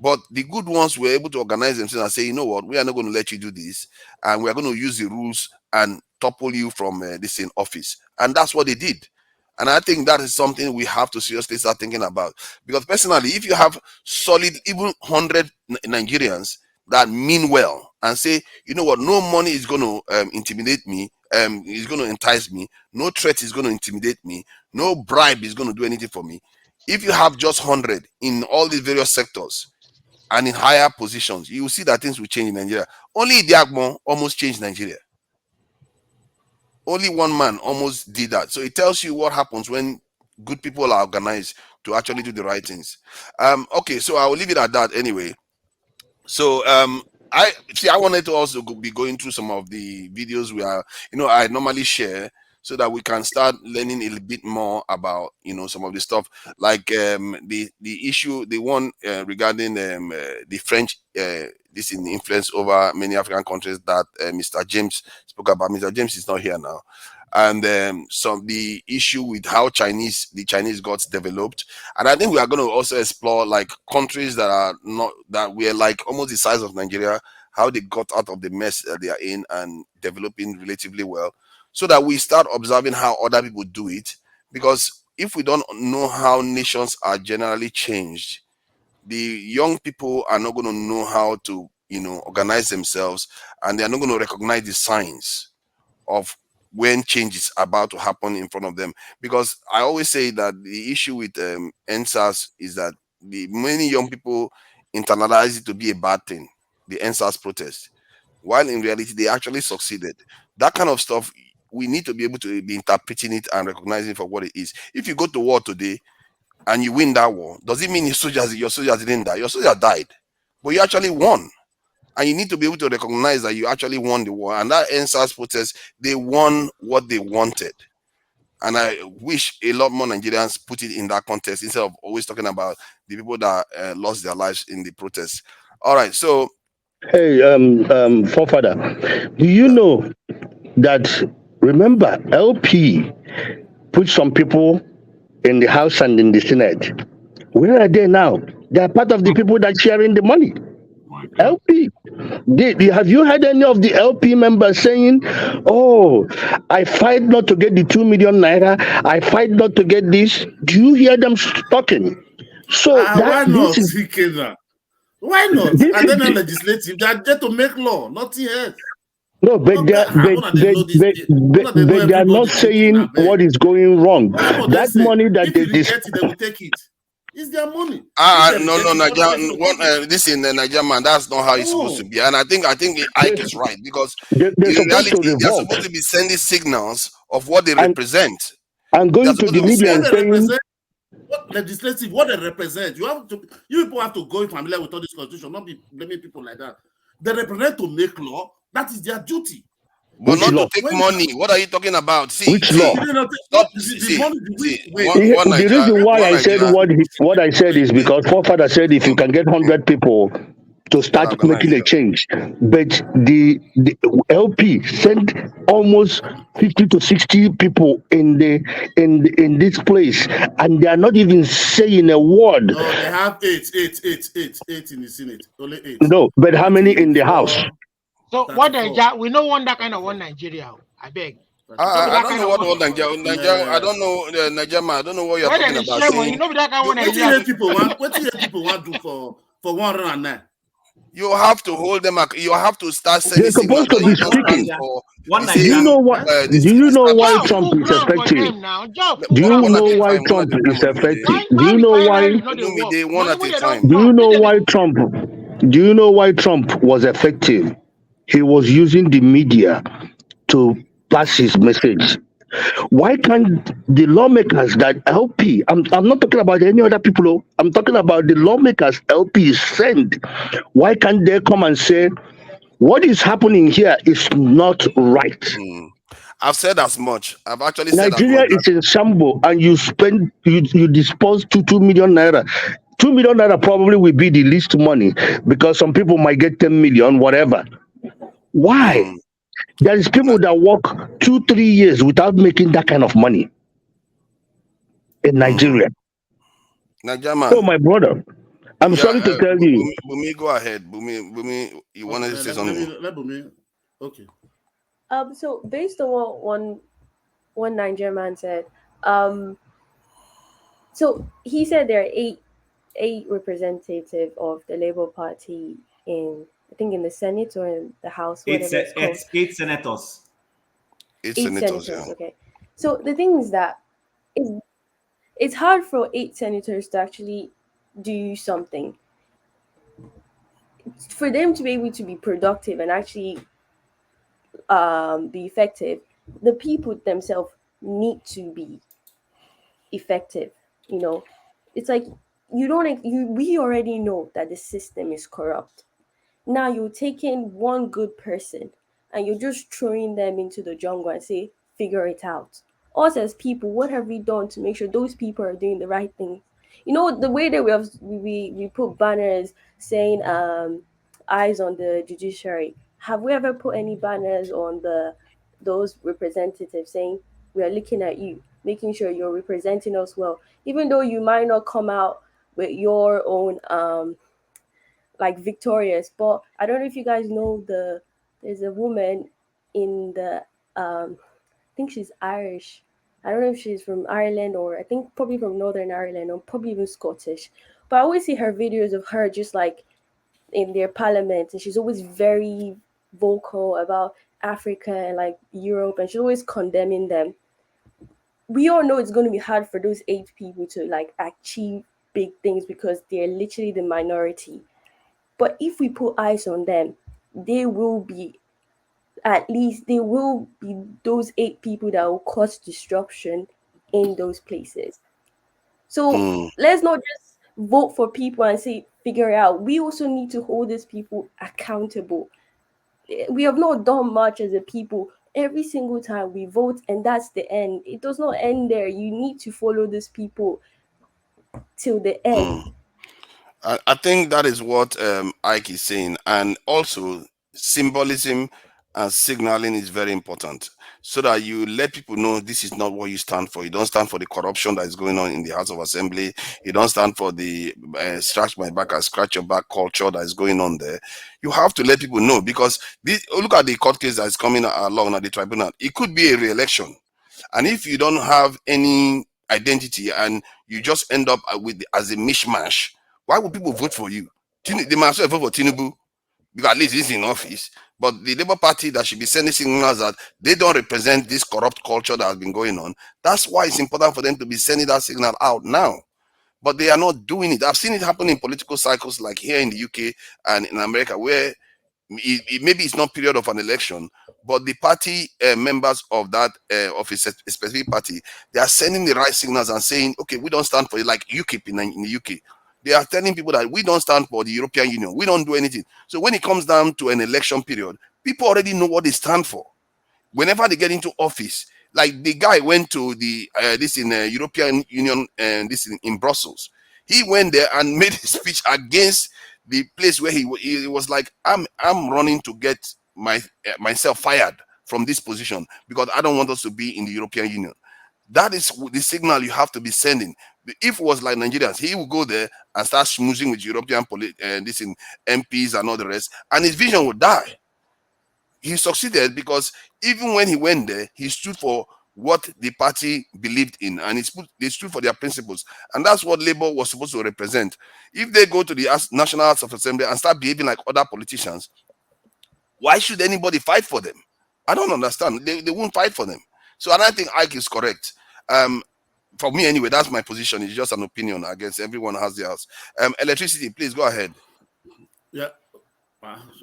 But the good ones were able to organize themselves and say, you know what, we are not going to let you do this, and we are going to use the rules and topple you from this in office. And that's what they did. And I think that is something we have to seriously start thinking about. Because personally, if you have solid, even 100 Nigerians that mean well and say, you know what, no money is going to intimidate me, is going to entice me, no threat is going to intimidate me, no bribe is going to do anything for me. If you have just 100 in all these various sectors and in higher positions, you will see that things will change in Nigeria. Only Diagmo almost changed Nigeria. Only one man almost did that. So it tells you what happens when good people are organized to actually do the right things. Okay, so I will leave it at that anyway. So I wanted to also be going through some of the videos I normally share, so that we can start learning a little bit more about some of the stuff, like the issue, the one regarding the French this in influence over many African countries that Mr. James spoke about. Mr. James is not here now. And the issue with how the Chinese gods developed. And I think we are going to also explore like countries that were like almost the size of Nigeria, how they got out of the mess that they are in and developing relatively well, so that we start observing how other people do it. Because if we don't know how nations are generally changed, the young people are not going to know how to organize themselves, and they are not going to recognize the signs of when change is about to happen in front of them. Because I always say that the issue with NSAS is that many young people internalize it to be a bad thing, the NSAS protest, while in reality they actually succeeded. That kind of stuff, we need to be able to be interpreting it and recognizing it for what it is. If you go to war today and you win that war, does it mean your soldiers didn't die? Your soldiers died, but you actually won. And you need to be able to recognize that you actually won the war. And that NSAS protest, they won what they wanted. And I wish a lot more Nigerians put it in that context instead of always talking about the people that lost their lives in the protest. All right, so. Hey, forefather, do you know that, remember, LP put some people in the House and in the Senate? Where are they now? They are part of the people that sharing the money. LP. Have you heard any of the LP members saying, oh, I fight not to get the 2 million naira, I fight not to get this? Do you hear them talking? So why not? Why not? Are they not legislative? They are there to make law, nothing else. No, but they are not saying what is going wrong. That money that they get it, they will take it. It's their money. No, Nigeria. This in Nigeria, man. That's not how it's supposed to be. And I think Ike is right, because in reality, they're supposed to be sending signals of what they represent. I'm going to the media and saying, what legislative, what they represent. You people have to go familiar with all this constitution, not be blaming people like that. They represent to make law. That is their duty. But not to take money. What are you talking about? Which law? The reason why I said what I said is because forefather said if you can get 100 people to start making a change. But the LP sent almost 50 to 60 people in this place, and they are not even saying a word. No, they have eight in the Senate. Only 8. No, but how many in the House? So 34. what Nigeria? We don't want that kind of one Nigeria. I beg. I don't know what Nigeria. I don't know Nigeria. I don't know what you're talking about. Shame, you know that kind of one Nigeria. What people want do for 109? You have to hold them. You have to start sending They're supposed to be speaking. Do you know what? Do you know why Trump is effective? Do you know why Trump is effective? Do you know why? One at a time. Do you know why Trump? Do you know why Trump was effective? He was using the media to pass his message. Why can't the lawmakers that LP, I'm not talking about any other people, I'm talking about the lawmakers LP send. Why can't they come and say, what is happening here is not right? I've said as much. I've actually said Nigeria as much. is in shambles, and you dispose 2 million naira. 2 million naira probably will be the least money because some people might get 10 million, whatever. Why? There is people that work 2-3 years without making that kind of money in Nigeria. Oh, my brother, I'm sorry to tell you. Bumi, go ahead. Bumi, you wanted to say something? Let Bumi. Okay. So based on what one Nigerian man said, so he said there are eight representatives of the Labour Party in, I think, in the Senate or in the House, whatever it's called. Eight senators. Eight senators, yeah. Okay. So the thing is that it's hard for 8 senators to actually do something. For them to be able to be productive and actually be effective, the people themselves need to be effective. You know, it's like we already know that the system is corrupt. Now you're taking one good person and you're just throwing them into the jungle and say, figure it out. Us as people, what have we done to make sure those people are doing the right thing? You know, the way that we put banners saying eyes on the judiciary. Have we ever put any banners on those representatives saying we are looking at you, making sure you're representing us well, even though you might not come out with your own like victorious, but I don't know if you guys know there's a woman in the I think she's Irish. I don't know if she's from Ireland or I think probably from Northern Ireland or probably even Scottish. But I always see her videos of her just like in their parliament, and she's always very vocal about Africa and like Europe, and she's always condemning them. We all know it's going to be hard for those 8 people to like achieve big things because they're literally the minority. But if we put eyes on them, they will be those 8 people that will cause disruption in those places. So let's not just vote for people and say, figure it out. We also need to hold these people accountable. We have not done much as a people. Every single time we vote, and that's the end. It does not end there. You need to follow these people till the end. I think that is what Ike is saying, and also symbolism and signaling is very important, so that you let people know this is not what you stand for. You don't stand for the corruption that is going on in the House of Assembly. You don't stand for the scratch my back and scratch your back culture that is going on there. You have to let people know, because look at the court case that is coming along at the tribunal. It could be a re-election, and if you don't have any identity and you just end up as a mishmash, why would people vote for you? They might as well vote for Tinubu, because at least he's in office. But the Labour Party that should be sending signals that they don't represent this corrupt culture that has been going on. That's why it's important for them to be sending that signal out now. But they are not doing it. I've seen it happen in political cycles like here in the UK and in America, where maybe it's not period of an election, but the party members of that of a specific party, they are sending the right signals and saying, okay, we don't stand for it, like UKIP in the UK. They are telling people that we don't stand for the European Union. We don't do anything. So when it comes down to an election period, people already know what they stand for. Whenever they get into office, like the guy went to the European Union and this in Brussels. He went there and made a speech against the place where he was like, I'm running to get myself fired from this position because I don't want us to be in the European Union. That is the signal you have to be sending. If it was like Nigerians, he would go there and start schmoozing with European this in MPs and all the rest, and his vision would die. He succeeded because even when he went there, he stood for what the party believed in, and they stood for their principles, and that's what Labour was supposed to represent. If they go to the National House of Assembly and start behaving like other politicians, why should anybody fight for them? I don't understand. They won't fight for them. So, and I think Ike is correct. For me anyway, that's my position. It's just an opinion. I guess everyone has theirs. Electricity, please go ahead. Yeah.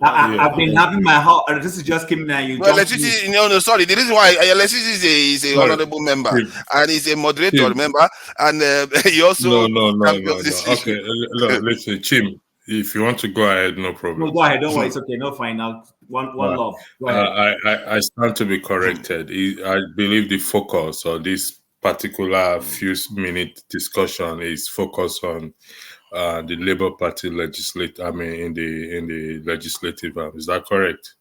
I've been having my heart. This is just came now. You electricity. No, sorry. The reason why electricity is a honorable member and he's a moderator, remember, and he also no. Okay, listen, Chim. If you want to go ahead, no problem. No, go ahead. Don't worry. It's okay. No, fine. Now, one love. Go ahead. I stand to be corrected. I believe the focus of this particular few-minute discussion is focused on the Labour Party in the legislative arm. Is that correct?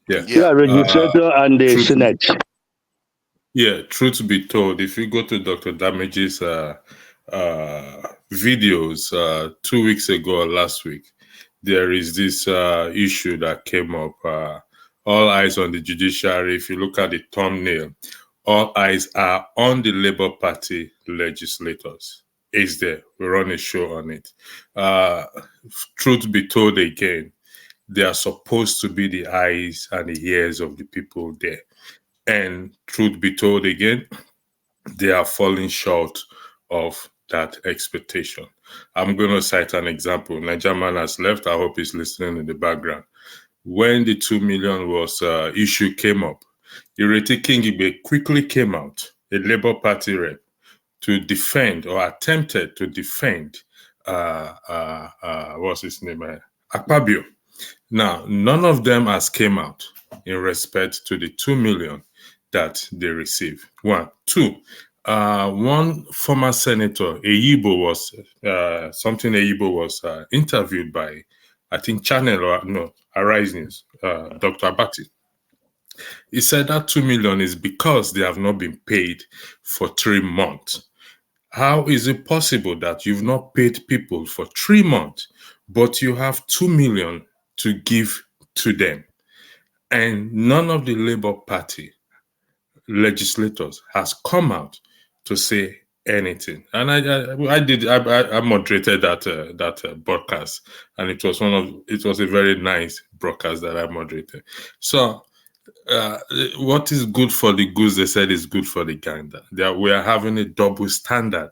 Yeah, legislature and the Senate. Yeah, truth be told, if you go to Dr. Damage's videos 2 weeks ago or last week, there is this issue that came up. All eyes on the judiciary. If you look at the thumbnail, all eyes are on the Labour Party legislators. Is there? We run a show on it. Truth be told again, they are supposed to be the eyes and the ears of the people there. And truth be told again, they are falling short of that expectation. I'm going to cite an example. Nigerman has left. I hope he's listening in the background. When the 2 million was issue came up, Ireti Kingibe quickly came out, a Labour Party rep, to defend or attempted to defend what's his name? Akpabio. Now, none of them has came out in respect to the 2 million that they received. One. Two, one former senator, Eyibo was interviewed by, I think, Arise News, Dr. Abati. He said that 2 million is because they have not been paid for 3 months. How is it possible that you've not paid people for 3 months, but you have 2 million to give to them? And none of the Labour Party legislators has come out to say anything. And I moderated that broadcast, and it was a very nice broadcast that I moderated. So what is good for the goose, they said, is good for the gander. We are having a double standard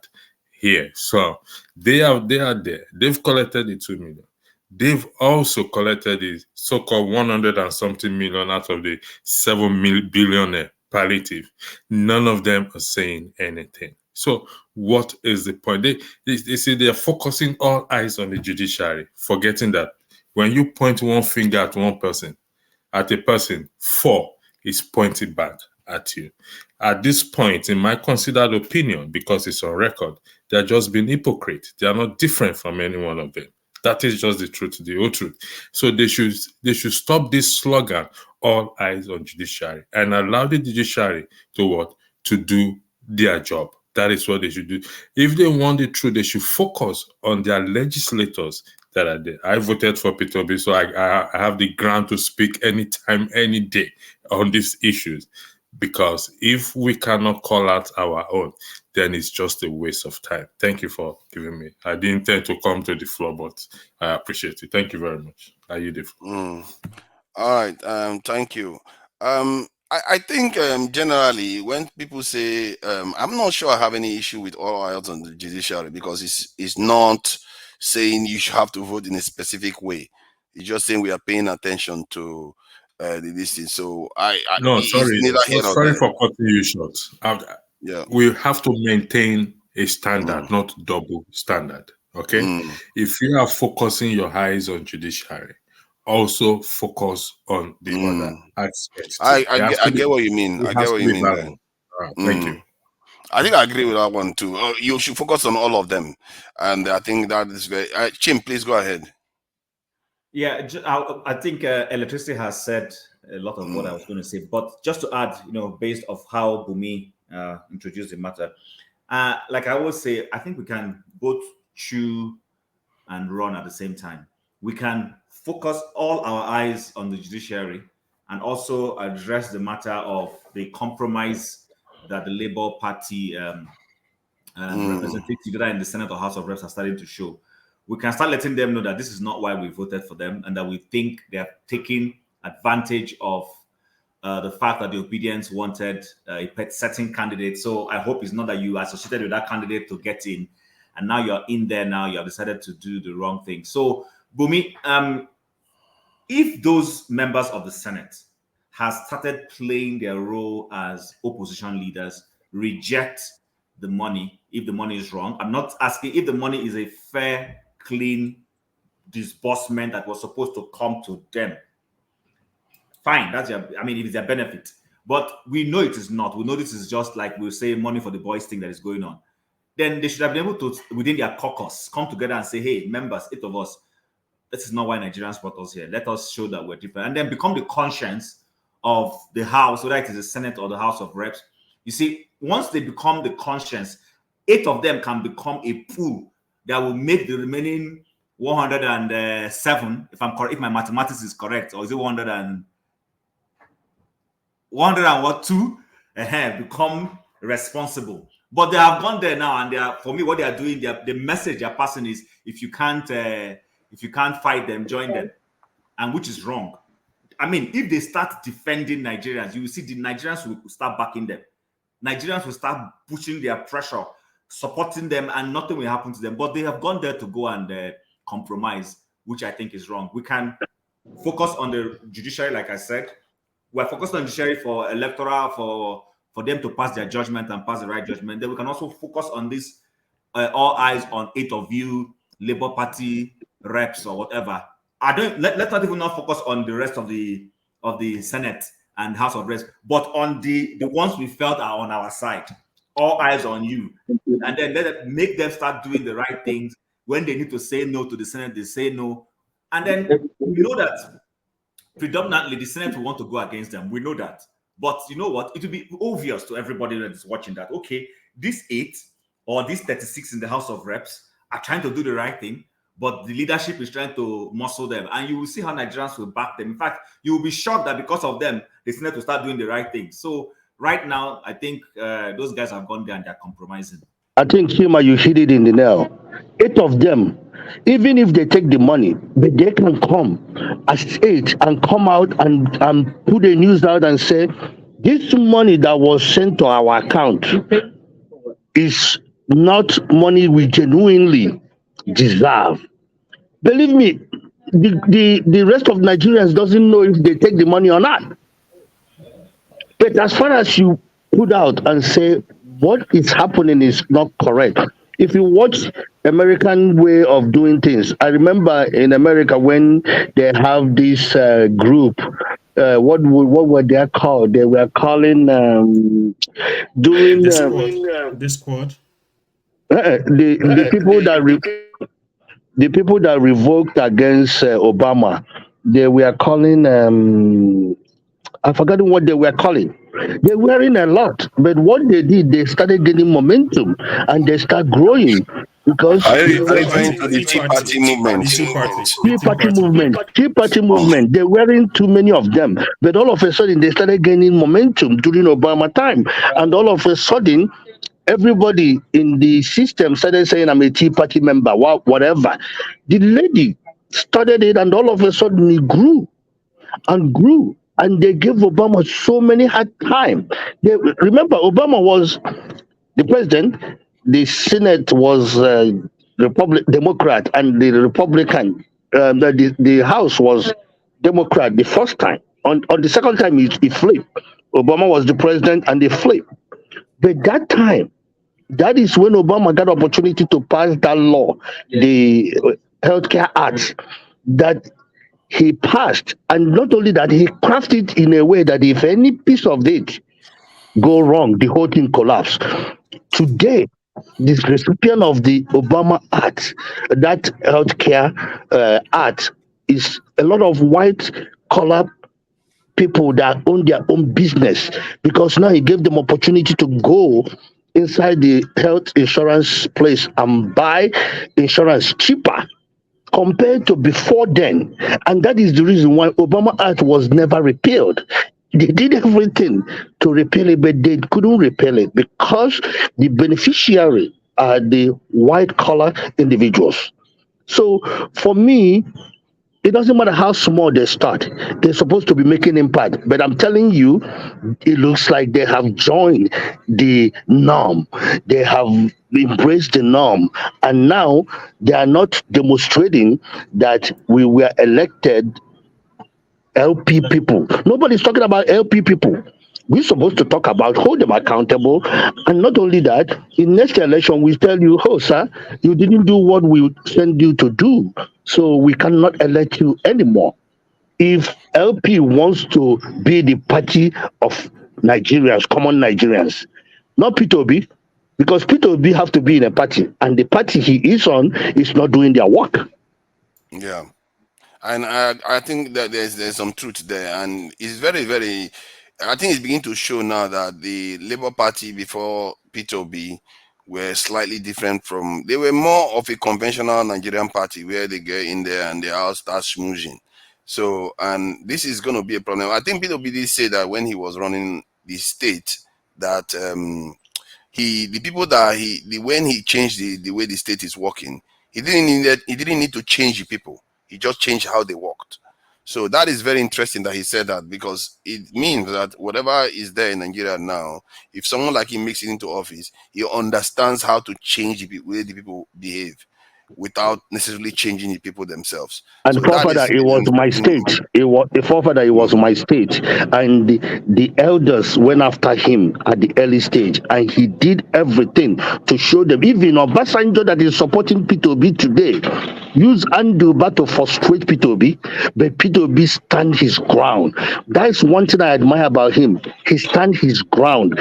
here. So they are there. They've collected the 2 million. They've also collected the so-called 100 and something million out of the 7 billion palliative. None of them are saying anything. So what is the point? They say they are focusing all eyes on the judiciary, forgetting that when you point one finger at one person, at a person, 4 is pointed back at you. At this point, in my considered opinion, because it's on record, they're just being hypocrite. They are not different from any one of them. That is just the truth, the whole truth. So they should stop this slogan, all eyes on judiciary, and allow the judiciary to do their job. That is what they should do. If they want the truth, they should focus on their legislators that are there. I voted for Peter Obi, so I have the ground to speak anytime, any day on these issues. Because if we cannot call out our own, then it's just a waste of time. Thank you for giving me. I didn't intend to come to the floor, but I appreciate it. Thank you very much. Are you the floor? All right. Thank you. I think generally when people say, I'm not sure I have any issue with all eyes on the judiciary, because it's not saying you should have to vote in a specific way. It's just saying we are paying attention to this thing. So sorry for cutting you short. We have to maintain a standard, not double standard. Okay. If you are focusing your eyes on judiciary, also focus on the other aspects. I get what you mean. I get what you mean. Thank you. I think I agree with that one too. You should focus on all of them, and I think that is very. Chim, please go ahead. Yeah, I think electricity has said a lot of what I was going to say, but just to add, based of how Bumi introduced the matter, like I always say, I think we can both chew and run at the same time. We can focus all our eyes on the judiciary and also address the matter of the compromise that the Labour Party representatives, either in the Senate or House of Reps, are starting to show. We can start letting them know that this is not why we voted for them, and that we think they are taking advantage of the fact that the obedience wanted a certain candidate. So I hope it's not that you associated with that candidate to get in, and now you're in there. Now you have decided to do the wrong thing. So Bumi, if those members of the Senate has started playing their role as opposition leaders, reject the money if the money is wrong. I'm not asking if the money is a fair, clean disbursement that was supposed to come to them. Fine, if it's their benefit. But we know it is not. We know this is just like we'll say money for the boys thing that is going on. Then they should have been able to, within their caucus, come together and say, hey, members, 8 of us, this is not why Nigerians brought us here. Let us show that we're different. And then become the conscience of the House, whether it is the Senate or the House of Reps. You see, once they become the conscience, 8 of them can become a pool that will make the remaining 107, if I'm correct, if my mathematics is correct, or is it 100 and 2, become responsible. But they have gone there now, and they are, for me, what they are doing, the message they're passing is, if you can't fight them, join them, and which is wrong. I mean, if they start defending Nigerians, you will see the Nigerians will start backing them. Nigerians will start pushing their pressure, supporting them, and nothing will happen to them. But they have gone there to go and compromise, which I think is wrong. We can focus on the judiciary, like I said. We're focused on the judiciary for electoral, for them to pass their judgment and pass the right judgment. Then we can also focus on this, all eyes on 8 of you, Labour Party reps or whatever. Let's not even not focus on the rest of the Senate and House of Reps, but on the ones we felt are on our side. All eyes on you. And then make them start doing the right things. When they need to say no to the Senate, they say no. And then we know that predominantly the Senate will want to go against them. We know that. But you know what? It will be obvious to everybody that is watching that, okay, these 8 or these 36 in the House of Reps are trying to do the right thing, but the leadership is trying to muscle them. And you will see how Nigerians will back them. In fact, you will be shocked that because of them, the Senate will start doing the right thing. So right now, I think those guys have gone there and they're compromising. I think, Hima, you hit it in the nail. 8 of them, even if they take the money, but they can come as 8 and come out and put a news out and say, this money that was sent to our account is not money we genuinely deserve. Believe me, the rest of Nigerians doesn't know if they take the money or not. But as far as you put out and say what is happening is not correct. If you watch American way of doing things, I remember in America when they have this group, what were they called? They were calling doing Discord. The people that the people that revoked against Obama, they were calling I forgot what they were calling. They were in a lot, but what they did, they started getting momentum and they start growing because Are you referring to the Tea Party movement? Tea Party movement. There weren't too many of them, but all of a sudden they started gaining momentum during Obama time, and all of a sudden everybody in the system started saying, I'm a Tea Party member, whatever. The lady started it, and all of a sudden it grew and grew. And they gave Obama so many hard time. Remember, Obama was the president, the Senate was Democrat, and the Republican, the House was Democrat the first time. On the second time, he flipped. Obama was the president, and they flipped. But that time, that is when Obama got opportunity to pass that law, the Healthcare Act, that he passed. And not only that, he crafted in a way that if any piece of it go wrong, the whole thing collapsed. Today, this recipient of the Obama Act, that healthcare act, is a lot of white collar people that own their own business, because now he gave them opportunity to go inside the health insurance place and buy insurance cheaper compared to before then. And that is the reason why Obama Act was never repealed. They did everything to repeal it, but they couldn't repeal it because the beneficiary are the white collar individuals. So for me, it doesn't matter how small they start, they're supposed to be making impact. But I'm telling you, it looks like they have joined the norm. They have embraced the norm. And now they are not demonstrating that we were elected LP people. Nobody's talking about LP people. We're supposed to talk about hold them accountable. And not only that, in next election, we tell you, oh, sir, you didn't do what we sent you to do. So we cannot elect you anymore. If LP wants to be the party of Nigerians, common Nigerians, not P2B, because P2B have to be in a party, and the party he is on is not doing their work. Yeah. And I think that there's some truth there, and it's very, very. I think it's beginning to show now that the Labour Party before P2B were slightly different from. They were more of a conventional Nigerian party where they get in there and they all start schmoozing. So, and this is going to be a problem. I think P2B did say that when he was running the state, that the people that when he changed the way the state is working, he didn't need to change the people. He just changed how they worked. So that is very interesting that he said that, because it means that whatever is there in Nigeria now, if someone like him makes it into office, he understands how to change the way the people behave without necessarily changing the people themselves. And so forefather, it was my state. It was my state, and the elders went after him at the early stage, and he did everything to show them. Even Obasanjo, that is supporting P2B today, use Anduba to frustrate P2B, but P2B stand his ground. That's one thing I admire about him. He stand his ground.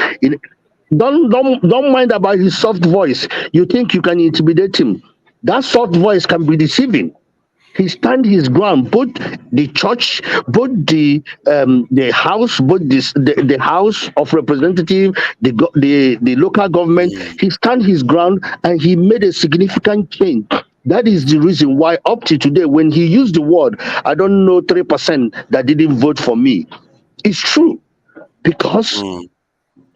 Don't mind about his soft voice. You think you can intimidate him? That soft voice can be deceiving. He stand his ground. Both the church, both the house, both the House of Representatives, the local government. He stand his ground, and he made a significant change. That is the reason why up to today, when he used the word, I don't know 3% that didn't vote for me. It's true, because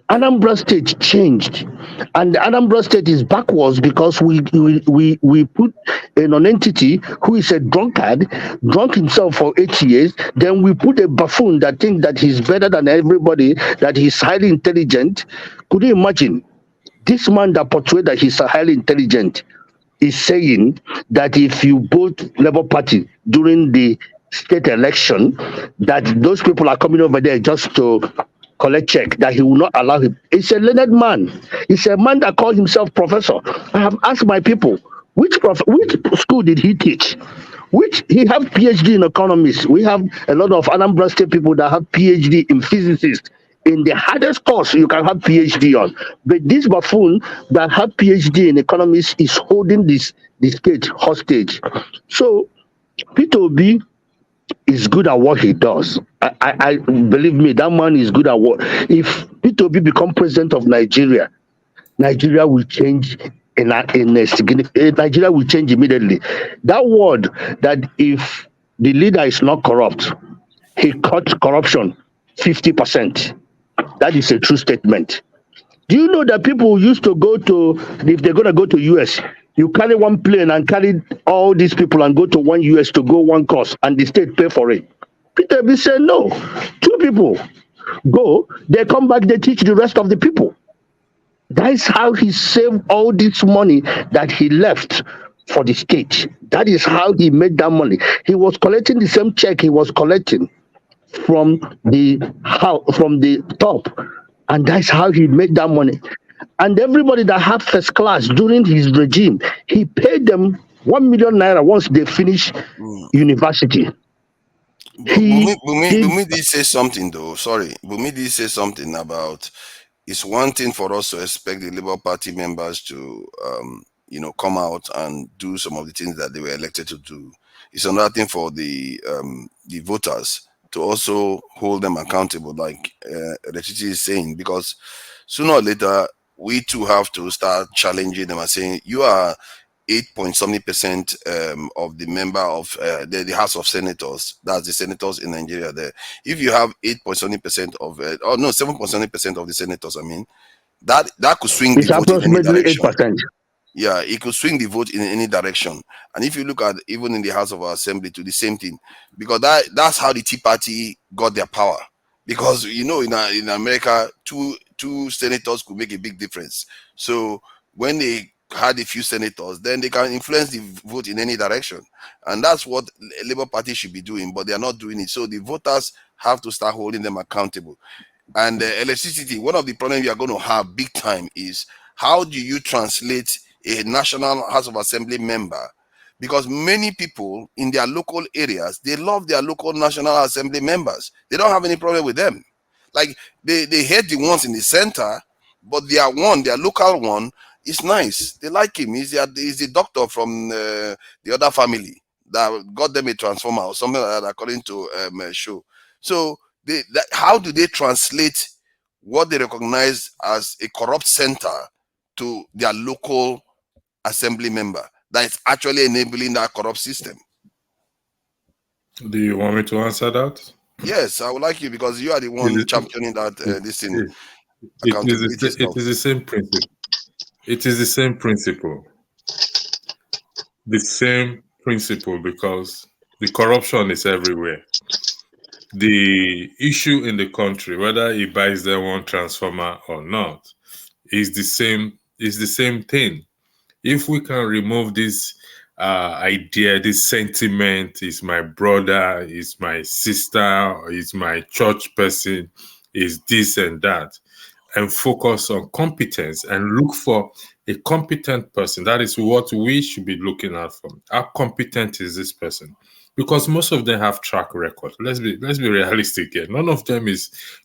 Anambra State changed, and the Anambra State is backwards because we put a non-entity who is a drunkard, drunk himself for 8 years. Then we put a buffoon that thinks that he's better than everybody, that he's highly intelligent. Could you imagine this man that portrayed that he's highly intelligent is saying that if you vote Labour Party during the state election, that those people are coming over there just to collect check, that he will not allow him. It's a learned man. It's a man that calls himself professor. I have asked my people, which school did he teach? He have PhD in economics. We have a lot of Anambra State people that have PhD in physicists. In the hardest course you can have PhD on. But this buffoon that have PhD in economics is holding the state hostage. So P2B is good at what he does. I believe me, that man is good at what. If P2B become president of Nigeria, Nigeria will change in a significant. Nigeria will change immediately. That word that if the leader is not corrupt, he cut corruption 50%. That is a true statement. Do you know that people used to go to, if they're gonna go to US, you carry one plane and carry all these people and go to one US to go one course, and the state pay for it. Peter B said no. 2 people go, they come back, they teach the rest of the people. That is how he saved all this money that he left for the state. That is how he made that money. He was collecting the same check he was collecting from the top, and that's how he made that money. And everybody that had first class during his regime, he paid them 1 million naira once they finish university. Bumi did say something though. Sorry, Bumi did say something about It's one thing for us to expect the Labour Party members to, come out and do some of the things that they were elected to do. It's another thing for the voters to also hold them accountable, like Electricity is saying, because sooner or later we too have to start challenging them and saying, you are 8.something% of the member of the House of Senators. That's the senators in Nigeria there. If you have 8.something% of, 7.something% of the senators, I mean, that could swing the vote in any direction. 8%. Yeah, it could swing the vote in any direction. And if you look at even in the House of Assembly, to the same thing, because that's how the Tea Party got their power. Because in America, two senators could make a big difference. So when they had a few senators, then they can influence the vote in any direction. And that's what Labour Party should be doing, but they are not doing it. So the voters have to start holding them accountable. And electricity, one of the problems you are going to have big time is, how do you translate a National House of Assembly member? Because many people in their local areas, they love their local National Assembly members. They don't have any problem with them. Like, they hate the ones in the center, but their local one is nice. They like him. He's the doctor from the other family that got them a transformer or something like that, according to a show. So how do they translate what they recognize as a corrupt center to their local assembly member that is actually enabling that corrupt system? Do you want me to answer that? Yes, I would like you, because you are the one championing that this thing. It is the same principle. It is the same principle. The same principle, because the corruption is everywhere. The issue in the country, whether he buys them one transformer or not, is the same thing. If we can remove this idea, this sentiment, is my brother, is my sister, or is my church person, is this and that, and focus on competence and look for a competent person. That is what we should be looking at for. How competent is this person? Because most of them have track record. Let's be realistic here. None of them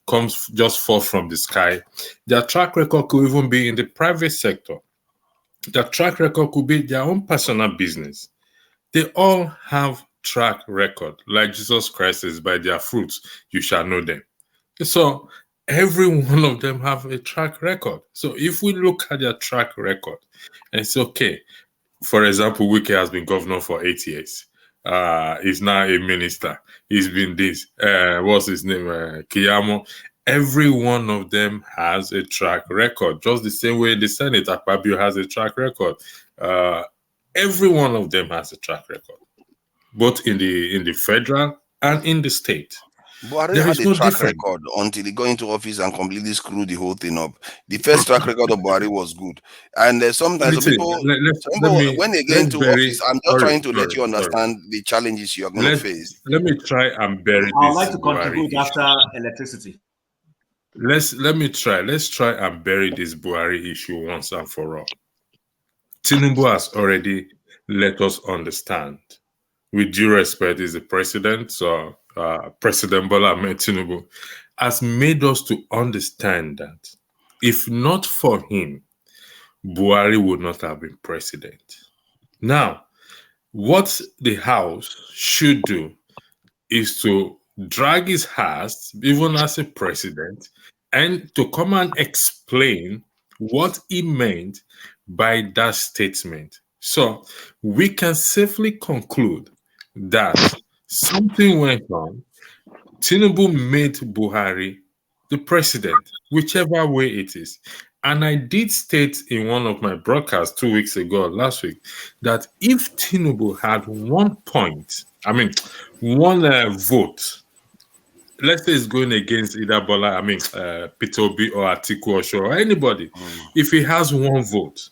comes just forth from the sky. Their track record could even be in the private sector. Their track record could be their own personal business. They all have track record. Like Jesus Christ says, by their fruits you shall know them. So every one of them have a track record. So if we look at their track record, and it's okay. For example, Wike has been governor for 8 years. He's now a minister. He's been this. What's his name? Kiyamo. Every one of them has a track record. Just the same way the Senate, Akpabio, has a track record. Every one of them has a track record, both in the federal and in the state. Buhari had a track record until he got into office and completely screwed the whole thing up. The first track record of Buhari was good. And sometimes people, when they get into office, I'm just trying to let you understand the challenges you are going to face. Let me try and bury this. I would like to contribute after electricity. Let's try and bury this Buhari issue once and for all. Tinubu has already let us understand. With due respect, is the president, so President Bola Ahmed Tinubu has made us to understand that if not for him, Buhari would not have been president. Now, what the House should do is to drag his ass, even as a president, and to come and explain what he meant by that statement. So we can safely conclude that something went on. Tinubu made Buhari the president, whichever way it is. And I did state in one of my broadcasts 2 weeks ago, last week, that if Tinubu had 1 point, one vote, let's say it's going against either Peter Obi or Atiku Osho or anybody, if he has 1 vote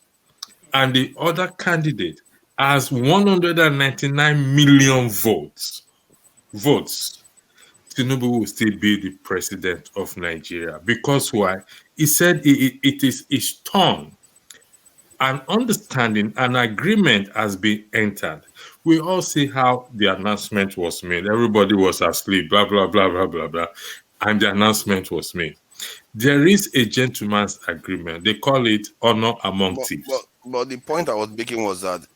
and the other candidate has 199 million votes, Tinubu will still be the president of Nigeria. Because why? He said it is his turn. An understanding, an agreement has been entered. We all see how the announcement was made. Everybody was asleep, blah, blah, blah, blah, blah, blah. And the announcement was made. There is a gentleman's agreement. They call it honor among thieves. But the point I was making was that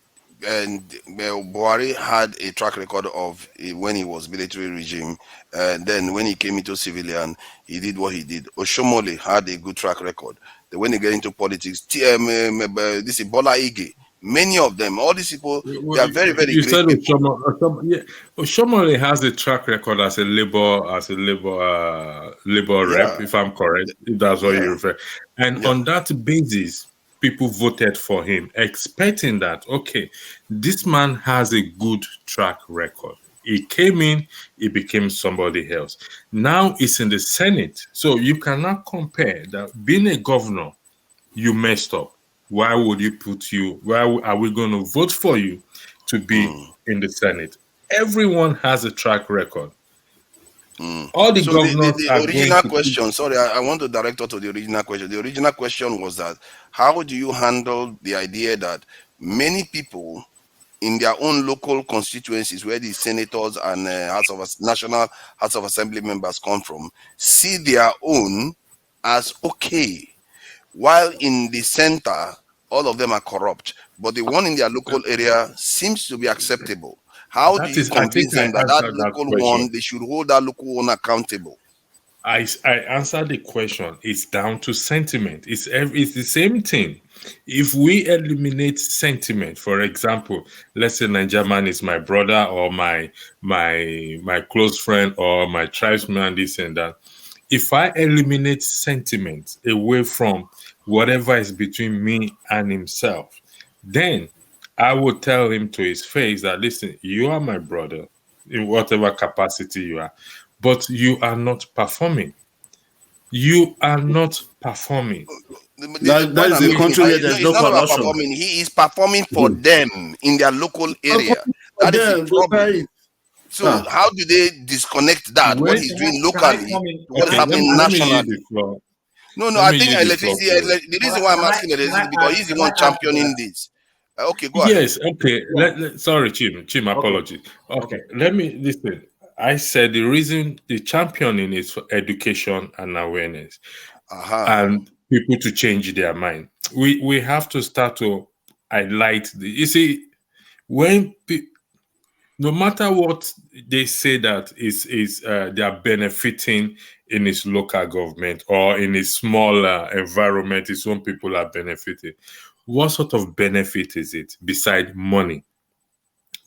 Buhari had a track record of when he was military regime, and then when he came into civilian, he did what he did. Oshomole had a good track record. Then when he get into politics, this is Bola Ige, many of them, all these people, they are very, very great people. Oshomole has a track record as a labor rep, if I'm correct, if that's what you refer. And on that basis, people voted for him, expecting that, okay, this man has a good track record. He came in, he became somebody else. Now it's in the Senate. So you cannot compare that being a governor, you messed up. Why are we going to vote for you to be in the Senate? Everyone has a track record. All the governors the original question, sorry, I want to direct her to the original question. The original question was that how do you handle the idea that many people in their own local constituencies where the senators and national House of Assembly members come from see their own as okay, while in the center all of them are corrupt, but the one in their local area seems to be acceptable? How do you convince them that local one, they should hold that local one accountable? I answered the question. It's down to sentiment. It's the same thing. If we eliminate sentiment, for example, let's say Nigerian is my brother or my close friend or my tribesman, this and that. If I eliminate sentiment away from whatever is between me and himself, then I will tell him to his face that, listen, you are my brother in whatever capacity you are, but you are not performing. You are not performing. That is a country where there's no corruption. He is performing for them in their local area. That is the problem. So how do they disconnect that, what he's doing locally, what is happening nationally? No, I think electricity, the reason why I'm asking electricity is because he's the one championing this. Okay, go ahead. Yes, okay. Sorry, Chim, apologies. Okay, let me listen. I said the reason the championing is for education and awareness, and people to change their mind. We have to start to highlight you see, when no matter what they say that they are benefiting in his local government or in a smaller environment, his own people are benefiting. What sort of benefit is it beside money?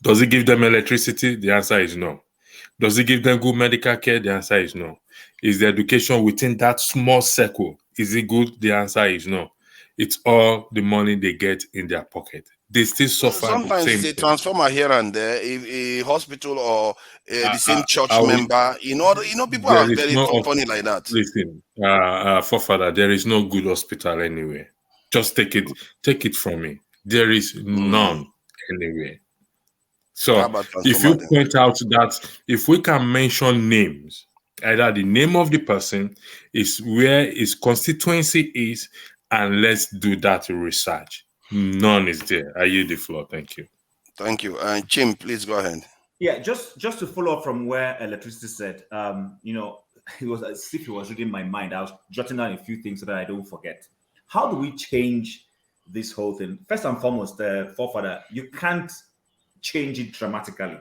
Does it give them electricity? The answer is no. Does it give them good medical care? The answer is no. Is the education within that small circle, is it good? The answer is no. It's all the money they get in their pocket. They still suffer. Sometimes the it's a transformer here and there, a hospital or the same church member. People are very funny like that. Listen, forefather, there is no good hospital anywhere. Just take it from me. There is none anywhere. So if you point out that if we can mention names, either the name of the person is where his constituency is, and let's do that research. None is there. I yield the floor. Thank you. Thank you. And Chim, please go ahead. Yeah, just to follow up from where electricity said, it was as if he was reading my mind. I was jotting down a few things so that I don't forget. How do we change this whole thing? First and foremost, forefather, you can't change it dramatically,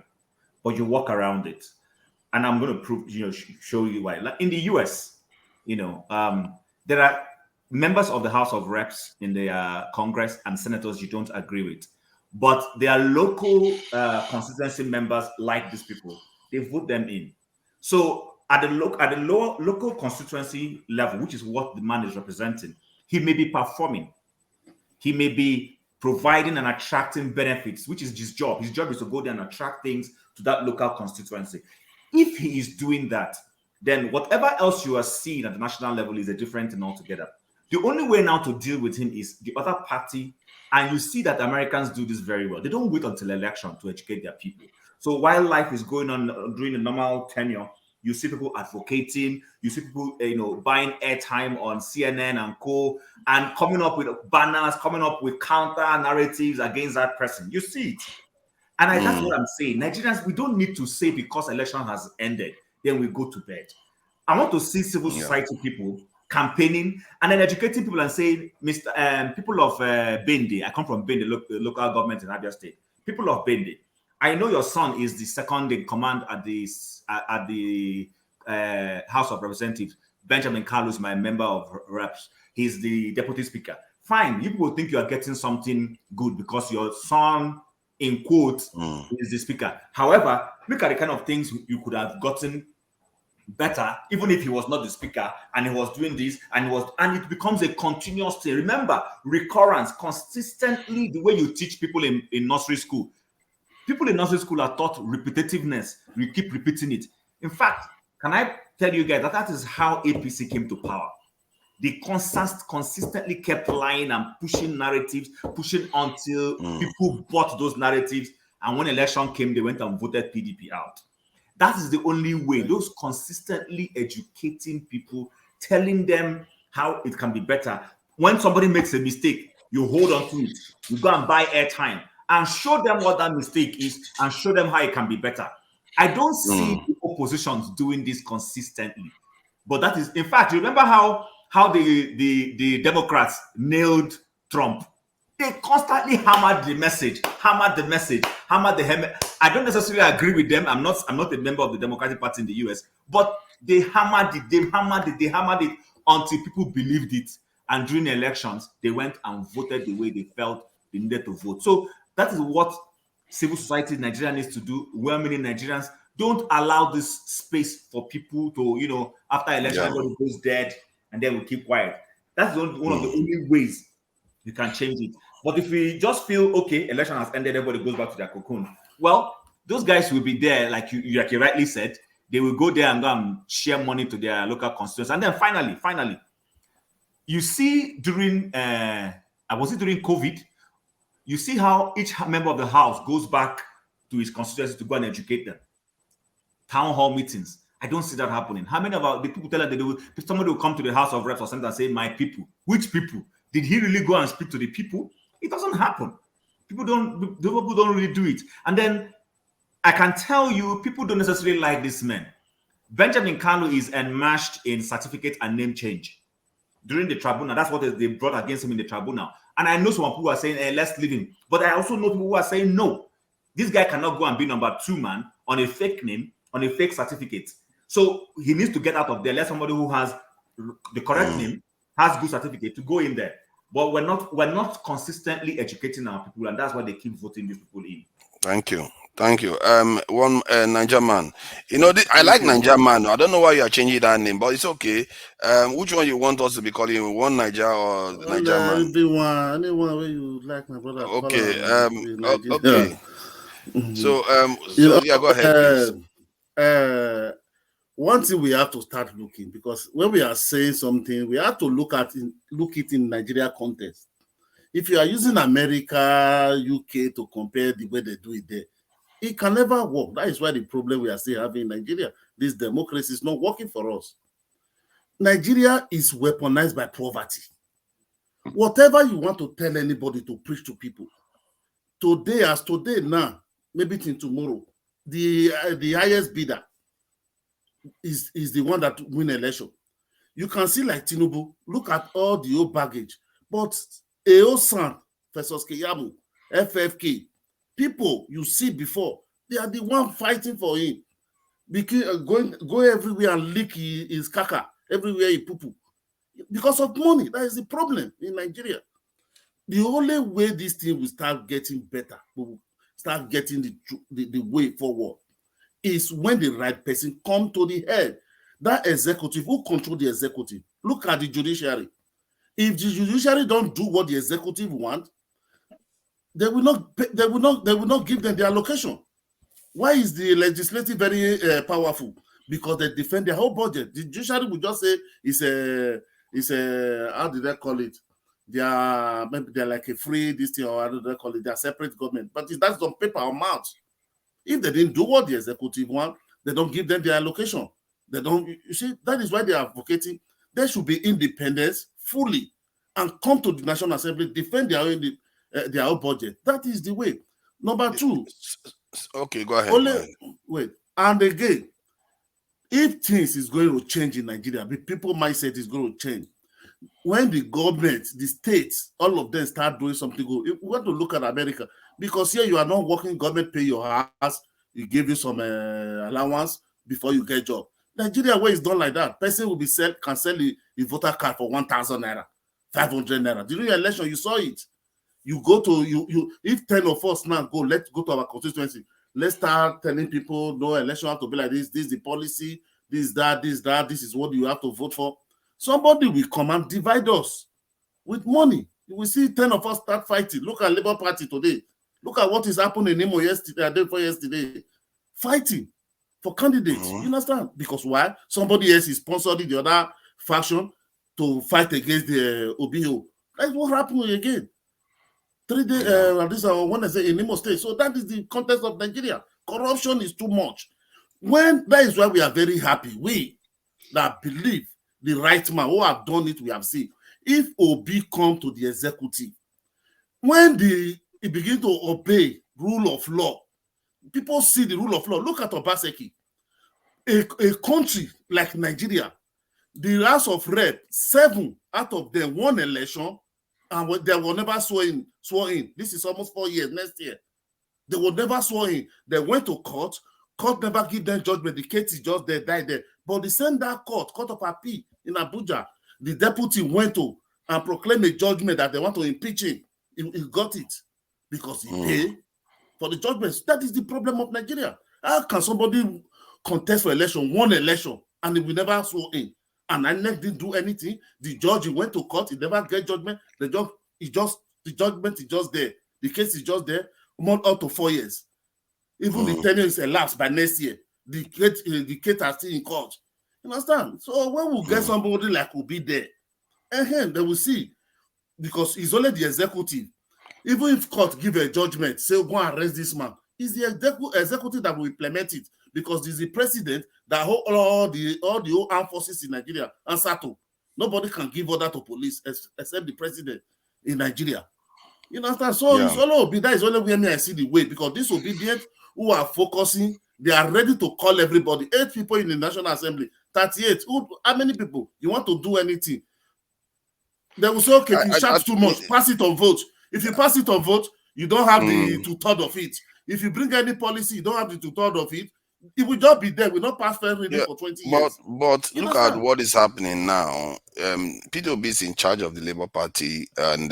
but you walk around it. And I'm going to show you why. Like in the US, there are members of the House of Reps in the Congress and senators you don't agree with, but their local constituency members like these people. They vote them in. So at the local constituency level, which is what the man is representing, he may be performing. He may be providing and attracting benefits, which is his job. His job is to go there and attract things to that local constituency. If he is doing that, then whatever else you are seeing at the national level is a different thing altogether. The only way now to deal with him is the other party, and you see that Americans do this very well. They don't wait until election to educate their people. So while life is going on during the normal tenure, you see people advocating, you see people, buying airtime on CNN and co, and coming up with banners, coming up with counter narratives against that person. You see it. And that's what I'm saying. Nigerians, we don't need to say because election has ended, then we go to bed. I want to see civil society people campaigning, and then educating people and saying, Mr. People of Bende, I come from Bende, local government in Abia State. People of Bende, I know your son is the second in command at the House of Representatives. Benjamin Carlos, my member of Reps, he's the deputy speaker. Fine, you people think you are getting something good because your son, in quotes, is the speaker. However, look at the kind of things you could have gotten better, even if he was not the speaker and he was doing this and it becomes a continuous thing. Remember, recurrence, consistently, the way you teach people in nursery school. People in nursery school are taught repetitiveness. You keep repeating it. In fact, can I tell you guys that is how APC came to power? They consistently kept lying and pushing narratives, pushing until people bought those narratives. And when election came, they went and voted PDP out. That is the only way. Those consistently educating people, telling them how it can be better. When somebody makes a mistake, you hold on to it. You go and buy airtime and show them what that mistake is and show them how it can be better. I don't see the oppositions doing this consistently. But that is, in fact, you remember how the Democrats nailed Trump? They constantly hammered the message. I don't necessarily agree with them. I'm not a member of the Democratic Party in the US, but they hammered it until people believed it. And during the elections, they went and voted the way they felt they needed to vote. So that is what civil society in Nigeria needs to do. Well-meaning Nigerians, don't allow this space for people to, after election, everybody goes dead and then we keep quiet. That's one of the only ways you can change it. But if we just feel, okay, election has ended, everybody goes back to their cocoon. Well, those guys will be there, like you rightly said. They will go there and go and share money to their local constituents. And then finally, you see during COVID, you see how each member of the house goes back to his constituency to go and educate them. Town hall meetings. I don't see that happening. How many of the people tell them somebody will come to the House of Reps or something and say, my people? Which people? Did he really go and speak to the people? It doesn't happen. People don't really do it. And then I can tell you, people don't necessarily like this man. Benjamin Kanu is enmeshed in certificate and name change during the tribunal. That's what they brought against him in the tribunal. And I know some people who are saying, hey, let's leave him. But I also know people who are saying, no, this guy cannot go and be number 2 man on a fake name, on a fake certificate. So he needs to get out of there. Let somebody who has the correct name, has good certificate to go in there. But we're not consistently educating our people, and that's why they keep voting these people in. Thank you. One Niger man. I like Niger man. I don't know why you are changing that name, but it's okay. Which one you want us to be calling? One Niger or Niger man? Anyone where you like, my brother. Okay. Okay. So go ahead, please. One thing we have to start looking, because when we are saying something, we have to look it in Nigeria context. If you are using America, UK to compare the way they do it there, it can never work. That is why the problem we are still having in Nigeria. This democracy is not working for us. Nigeria is weaponized by poverty. Whatever you want to tell anybody to preach to people, today now, maybe till tomorrow, the highest bidder is the one that win election. You can see like Tinubu, look at all the old baggage, but Eosan versus Keyamu, FFK, people you see before, they are the one fighting for him. Because go everywhere and lick his caca, everywhere he poo-poo. Because of money, that is the problem in Nigeria. The only way this thing will start getting better, will start getting the way forward, is when the right person come to the head. That executive, who control the executive? Look at the judiciary. If the judiciary don't do what the executive want, they will not give them the allocation. Why is the legislative very powerful? Because they defend their whole budget. The judiciary will just say it's a how did they call it? Maybe they're like a free this thing, or how do they call it? They're separate government. But that's on paper or mouth. If they didn't do what the executive want, they don't give them their allocation. They don't. You see, that is why they are advocating. There should be independence fully, and come to the National Assembly, defend their own budget. That is the way. Number 2. Okay, go ahead. Wait, and again, if things is going to change in Nigeria, the people mindset is going to change. When the government, the states, all of them start doing something good. If we want to look at America, because here you are not working, government pay your house, you give you some allowance before you get job. Nigeria, where it's done like that, person will be can sell a voter card for 1,000 naira, 500 naira. During your election, you saw it. You go to if 10 of us now go, let's go to our constituency. Let's start telling people no election have to be like this. This is the policy. This is that. This is what you have to vote for. Somebody will come and divide us with money. You will see 10 of us start fighting. Look at Labour Party today. Look at what is happening in Imo yesterday, day before yesterday. Fighting for candidates. You understand? Because why? Somebody else is sponsoring the other faction to fight against the OBO. That's what happened again. 3 days, this Wednesday in Imo State. So that is the context of Nigeria. Corruption is too much. That is why we are very happy. We that believe the right man who have done it, we have seen. If Obi come to the executive, when he begin to obey rule of law, people see the rule of law. Look at Obaseki. A country like Nigeria, the House of Rep, 7 out of them won election, and they were never sworn in. This is almost 4 years, next year. They were never sworn in. They went to court. Court never give them judgment. The case is just there, died there. But they sent that court of appeal in Abuja. The deputy went to and proclaimed a judgment that they want to impeach him. He got it because he paid for the judgments. That is the problem of Nigeria. How can somebody contest for election, won election, and he will never swear in? And INEC didn't do anything. The judge, he went to court, he never get judgment. The judgment is just there. The case is just there, up to 4 years. Even the tenure is elapsed by next year. The case are still in court. You understand? So when we get somebody like will be there, and they will see, because he's only the executive. Even if court give a judgment, say go and arrest this man, it's the executive that will implement it, because it's the president that hold all the armed forces in Nigeria answer to. Nobody can give order to police except the president in Nigeria. You understand? So it's only that is only where I see the way, because this obedient who are focusing, they are ready to call everybody. 8 people in the National Assembly, 38. How many people? You want to do anything? They will say, okay, if you shout too much, pass it on vote. If you pass it on vote, you don't have the 2/3 of it. If you bring any policy, you don't have the 2/3 of it. It will just be there. Will not pass fair reading for 20 years. But look at what is happening now. Peter Obi is in charge of the Labour Party, and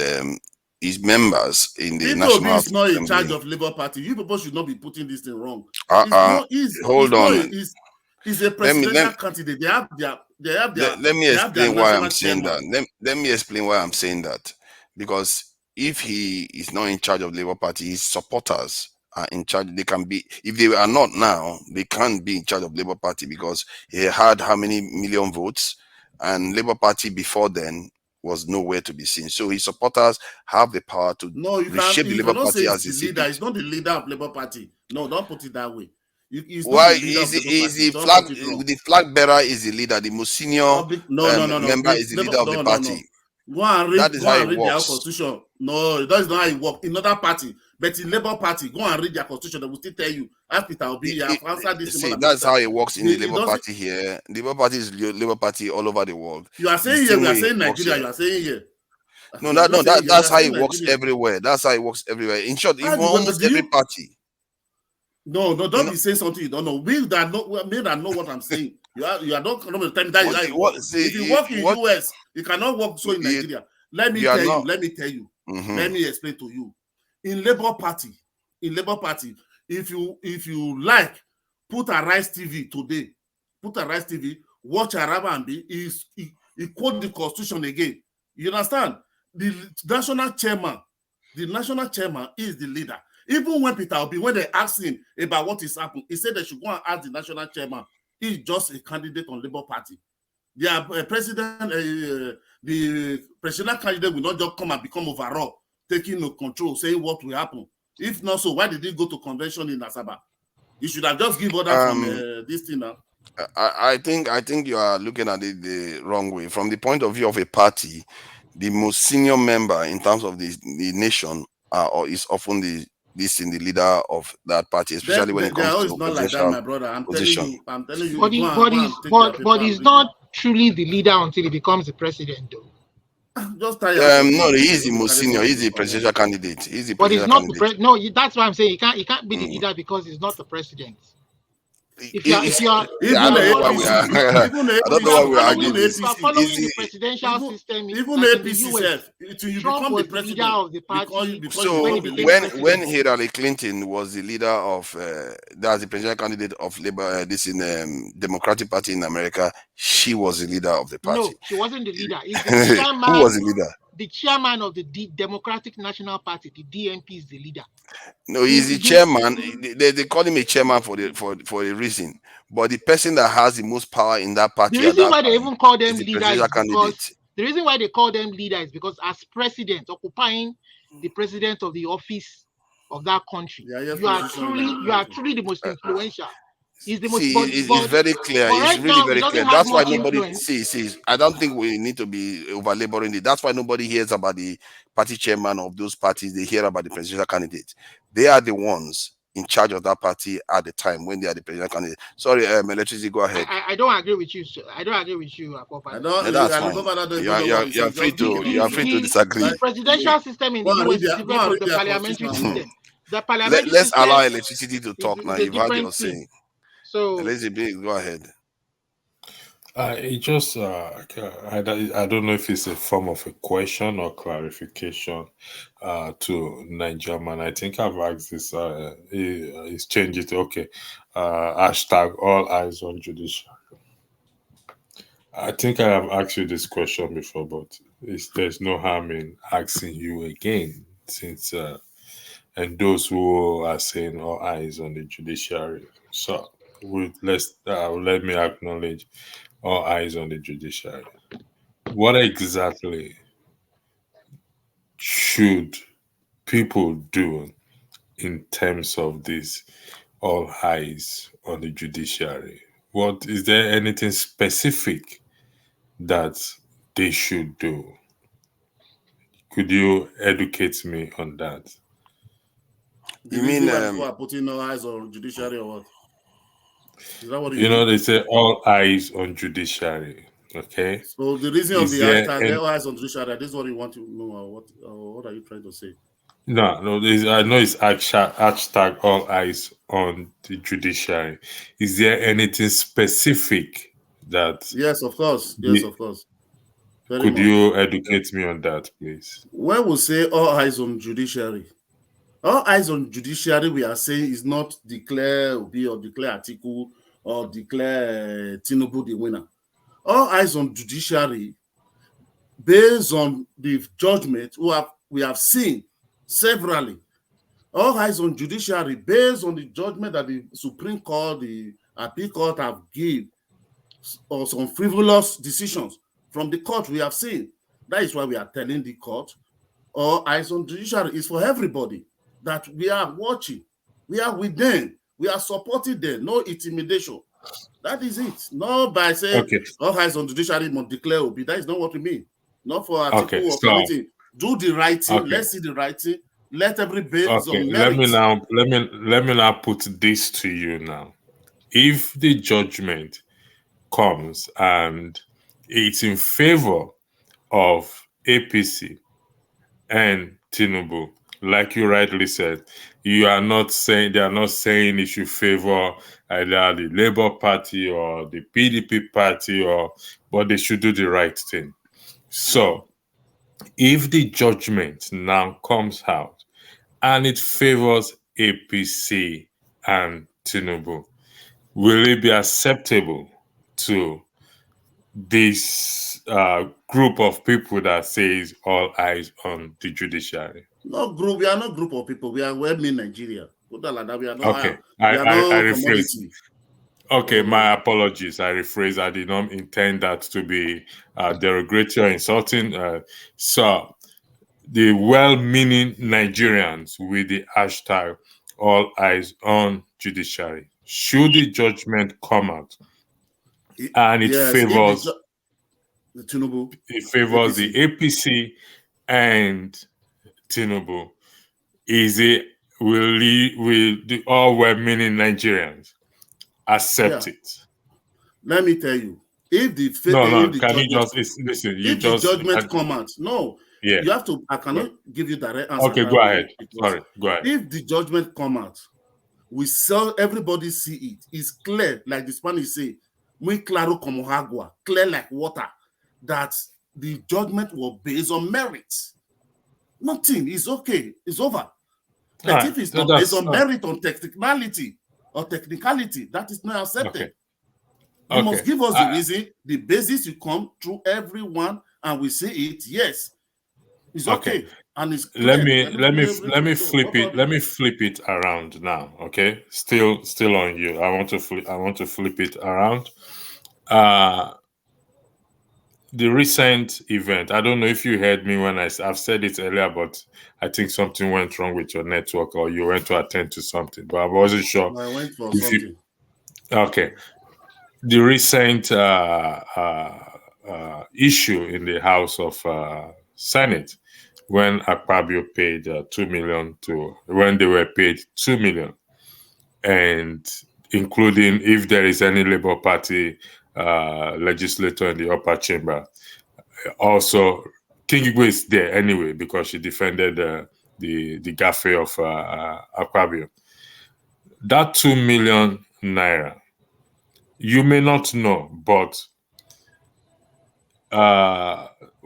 his members in the Peter National Obi is not Assembly. in charge of Labour Party. You people should not be putting this thing wrong. Hold on. He's a presidential candidate. Let me explain why I'm saying that. Let me explain why I'm saying that. Because if he is not in charge of Labour Party, his supporters are in charge. They can be, if they are not now, they can't be in charge of Labour Party, because he had how many million votes, and Labour Party before then was nowhere to be seen. So his supporters have the power to reshape the Labour Party as he sees it. He's not the leader of Labour Party. No, don't put it that way. Why is the flag bearer is the leader? The most senior member is the leader of the party. Go and read their constitution. No, that's not how it works. In other party, but in Labour Party, go and read their constitution. They will still tell you. Ask Peter Obi, I have answered this. See, that's how it works in the Labour Party here. The Labour Party is Labour Party all over the world. You are saying here, we are saying Nigeria. You are saying here. That's how it works everywhere. That's how it works everywhere. In short, even almost every party. No, don't be saying something you don't know. We that know what I'm saying. You are not going to tell me that is how it works. If you work in US, you cannot work so in Nigeria. Let me tell you. Let me explain to you. In Labour Party, if you like, put Arise TV today. Put Arise TV. Watch Arabambi. He quote the constitution again. You understand? The national chairman is the leader. Even when Peter Obi, when they asked him about what is happening, he said they should go and ask the national chairman. He's just a candidate on Labour Party. The presidential candidate will not just come and become overall, taking no control, saying what will happen. If not so, why did he go to convention in Asaba? You should have just given order from this thing now. I think you are looking at it the wrong way. From the point of view of a party, the most senior member in terms of the nation is often the this in the leader of that party, especially when it comes to not like that, my brother. I'm telling you. But he's not truly the leader until he becomes the president, though. Just no, he's the most senior. He's the presidential candidate. He's the but he's presidential not candidate. no. That's why I'm saying he can't be the leader because he's not the president. If you are, I don't know why we are. I don't know why we are arguing this. If you are following the presidential system, even like APC in the US, Trump was the leader of the party. So when Hillary Clinton was the leader of that's the presidential candidate of Labour, this in Democratic Party in America, she was the leader of the party. No, she wasn't the leader. He's the chairman. Who was the leader? The chairman of the Democratic National Party, the DNP, is the leader. No, he's the chairman. They call him a chairman for a reason. But the person that has the most power in that party, the reason why they even call them leader is because the reason why they call them leader is because as president, occupying the president of the office of that country, you are truly the most influential. He's the most. It's very clear. It's really very clear. That's why nobody sees. I don't think we need to be over laboring it. That's why nobody hears about the party chairman of those parties. They hear about the presidential candidate. They are the ones in charge of that party at the time when they are the presidential candidate. Sorry, Electricity, go ahead. I don't agree with you. I don't agree with you, Akoppa. That's fine. You're free to disagree. The presidential system in the US is different from the parliamentary system. The parliamentary Let's system allow Electricity to talk now. You've heard your saying. So Elizabeth, go ahead. It just I don't know if it's a form of a question or clarification to Nigerian. I think I've asked this. He's changed it. Okay. Hashtag all eyes on judiciary. I think I have asked you this question before, but there's no harm in asking you again, since and those who are saying all eyes on the judiciary. So let me acknowledge all eyes on the judiciary. What exactly should people do in terms of this all eyes on the judiciary? Is there anything specific that they should do? Could you educate me on that? You mean people are putting all eyes on judiciary or what? Is that what you know? They say all eyes on judiciary. Okay. So the reason of the hashtag all eyes on judiciary, this is what you want to know. What are you trying to say? No. I know it's hashtag all eyes on the judiciary. Is there anything specific that? Yes, of course. Yes, of course. Could you educate me on that, please? When we say all eyes on judiciary, all eyes on judiciary, we are saying is not declare Obi or declare Atiku or declare Tinubu the winner. All eyes on judiciary based on the judgment we have seen severally. All eyes on judiciary based on the judgment that the Supreme Court, the Appeal Court have given, or some frivolous decisions from the court we have seen. That is why we are telling the court all eyes on judiciary is for everybody, that we are watching, we are with them, we are supporting them, no intimidation. That is it. Not by saying all eyes on judiciary must declare Obi. That is not what we mean. Not for article or committee. Do the right thing. Let's see the right thing. Let every base on merit. Let me now put this to you now. If the judgment comes and it's in favor of APC and Tinubu, like you rightly said, they are not saying it should favor either the Labour Party or the PDP party, but they should do the right thing. So if the judgment now comes out and it favors APC and Tinubu, will it be acceptable to this group of people that says all eyes on the judiciary? No group. We are not group of people. We are well-mean Nigeria. We are not. Okay, I rephrase. Okay, my apologies. I rephrase. I did not intend that to be derogatory or insulting. So, the well-meaning Nigerians with the hashtag all eyes on judiciary, should the judgment come out and it favors the Tinubu, it favors the APC and Tinubu, is it the all well-meaning Nigerians accept it? Let me tell you, if the judgment come out, you have to. I cannot give you direct answer. Okay, go ahead. Sorry, go ahead. If the judgment come out, we saw everybody see it. It's clear, like the Spanish say, muy claro como agua, clear like water, that the judgment was based on merit. Nothing is okay. It's over. But if it's not based on merit, on technicality, that is not accepted. You must give us the reason, the basis you come through everyone, and we see it. Yes, it's okay. And it's clear. Let me flip it around now. Okay, still on you. I want to flip it around. The recent event. I don't know if you heard me when I've said it earlier, but I think something went wrong with your network, or you went to attend to something. But I wasn't sure. I went for something. Okay. The recent issue in the House of Senate, when Akpabio paid 2 million when they were paid 2 million, and including if there is any Labour Party legislator in the upper chamber. Also, King Igwe is there anyway because she defended the gaffe of Akpabio. That 2 million naira, you may not know, but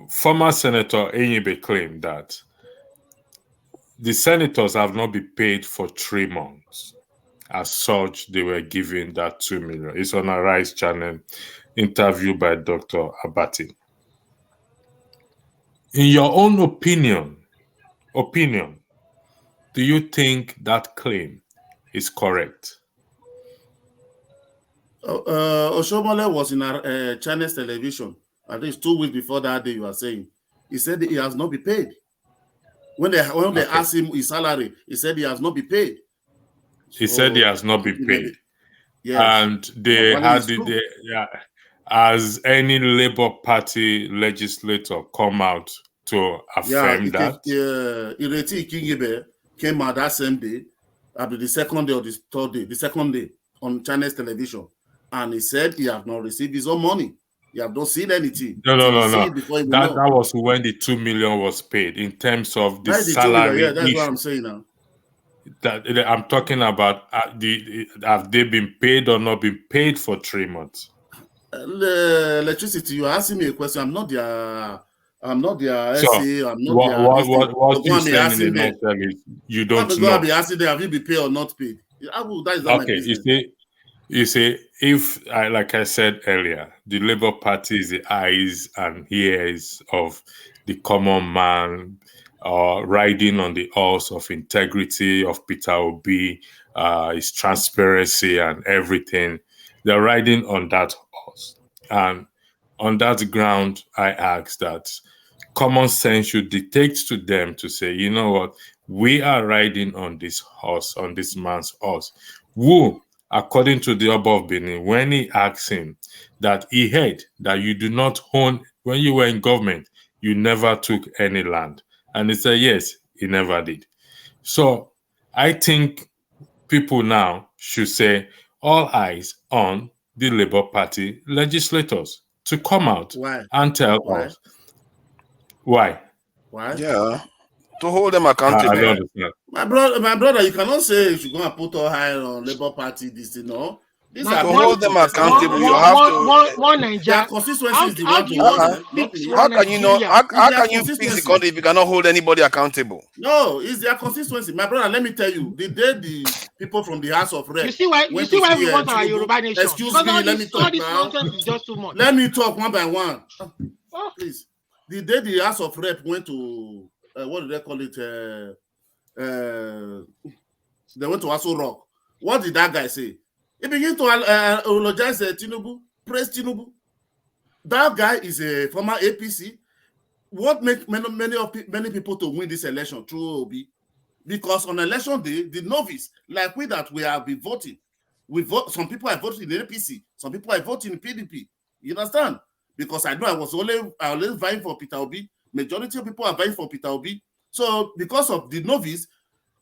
former Senator Enyibe claimed that the senators have not been paid for 3 months. As such, they were given that 2 million. It's on a Rise channel, interview by Dr. Abati. In your own opinion, do you think that claim is correct? Oshomole was in our Chinese television at least 2 weeks before that day you are saying. He said he has not been paid. When they asked him his salary, he said he has not been paid. He said he has not been paid. Yes. And they had has any Labour Party legislator come out to affirm that? Ireti Ikingibe came out that same day, after the second day or the third day, the second day on Chinese television, and he said he have not received his own money. He have not seen anything. No. That was when the 2 million was paid in terms of the salary. Yeah, that's what I'm saying now. That I'm talking about. Have they been paid or not been paid for 3 months? Electricity. You asking me a question. I'm not their SA. I'm not what you're saying in the nutshell is you don't know. I'm be asking them, have you been paid or not paid? That is not my business. You see, if like I said earlier, the Labour Party is the eyes and ears of the common man, riding on the horse of integrity of Peter Obi, his transparency and everything. They're riding on that horse. And on that ground, I ask that common sense should dictate to them to say, you know what, we are riding on this horse, on this man's horse. Who, according to the Oba of Benin, when he asked him that he heard that you do not own, when you were in government, you never took any land. And he said, yes, he never did. So I think people now should say, all eyes on the Labour Party legislators to come out and tell us. Why? Yeah. To hold them accountable. I don't understand. My brother, you cannot say you should go and put all high on Labour Party, this, you know. To hold them accountable, you have to. One Nigeria. Consistency how can you know? How can you fix the country if you cannot hold anybody accountable? No, it's their consistency. My brother, let me tell you, the day the people from the House of Rep. You see why we want our Yoruba nation? Excuse me, let me talk now. Is just too much. Let me talk one by one. Please. The day the House of Rep went to what do they call it? They went to Aso Rock. What did that guy say? He began to apologize Tinubu, praise Tinubu. That guy is a former APC. What makes many people to win this election through OB? Because on election day, the novice, like we have been voting, we vote. Some people are voting in APC, some people are voting in PDP. You understand? Because I know I was always vying for Peter Obi. Majority of people are vying for Peter Obi. So because of the novice,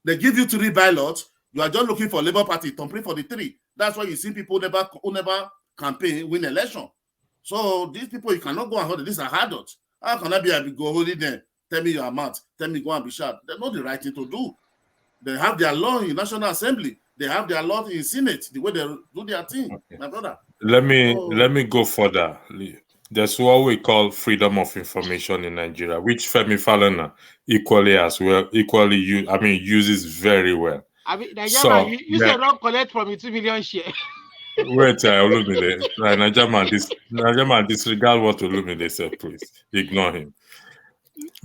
They give you 3 ballots. You are just looking for Labour Party, thumping for the 3. That's why you see people who never campaign win election. So these people, you cannot go and hold it. These are adults. How can I be go hold it there? Tell me your amount. Tell me go and be sharp. They know the right thing to do. They have their law in National Assembly. They have their law in Senate. The way they do their thing, my brother. Let me go further. There's what we call freedom of information in Nigeria, which Femi Falana uses very well. I mean, Nigeria, you say don't collect from 2 million share. Wait, Olumide. Nigeria, disregard what Olumide said, please. Ignore him.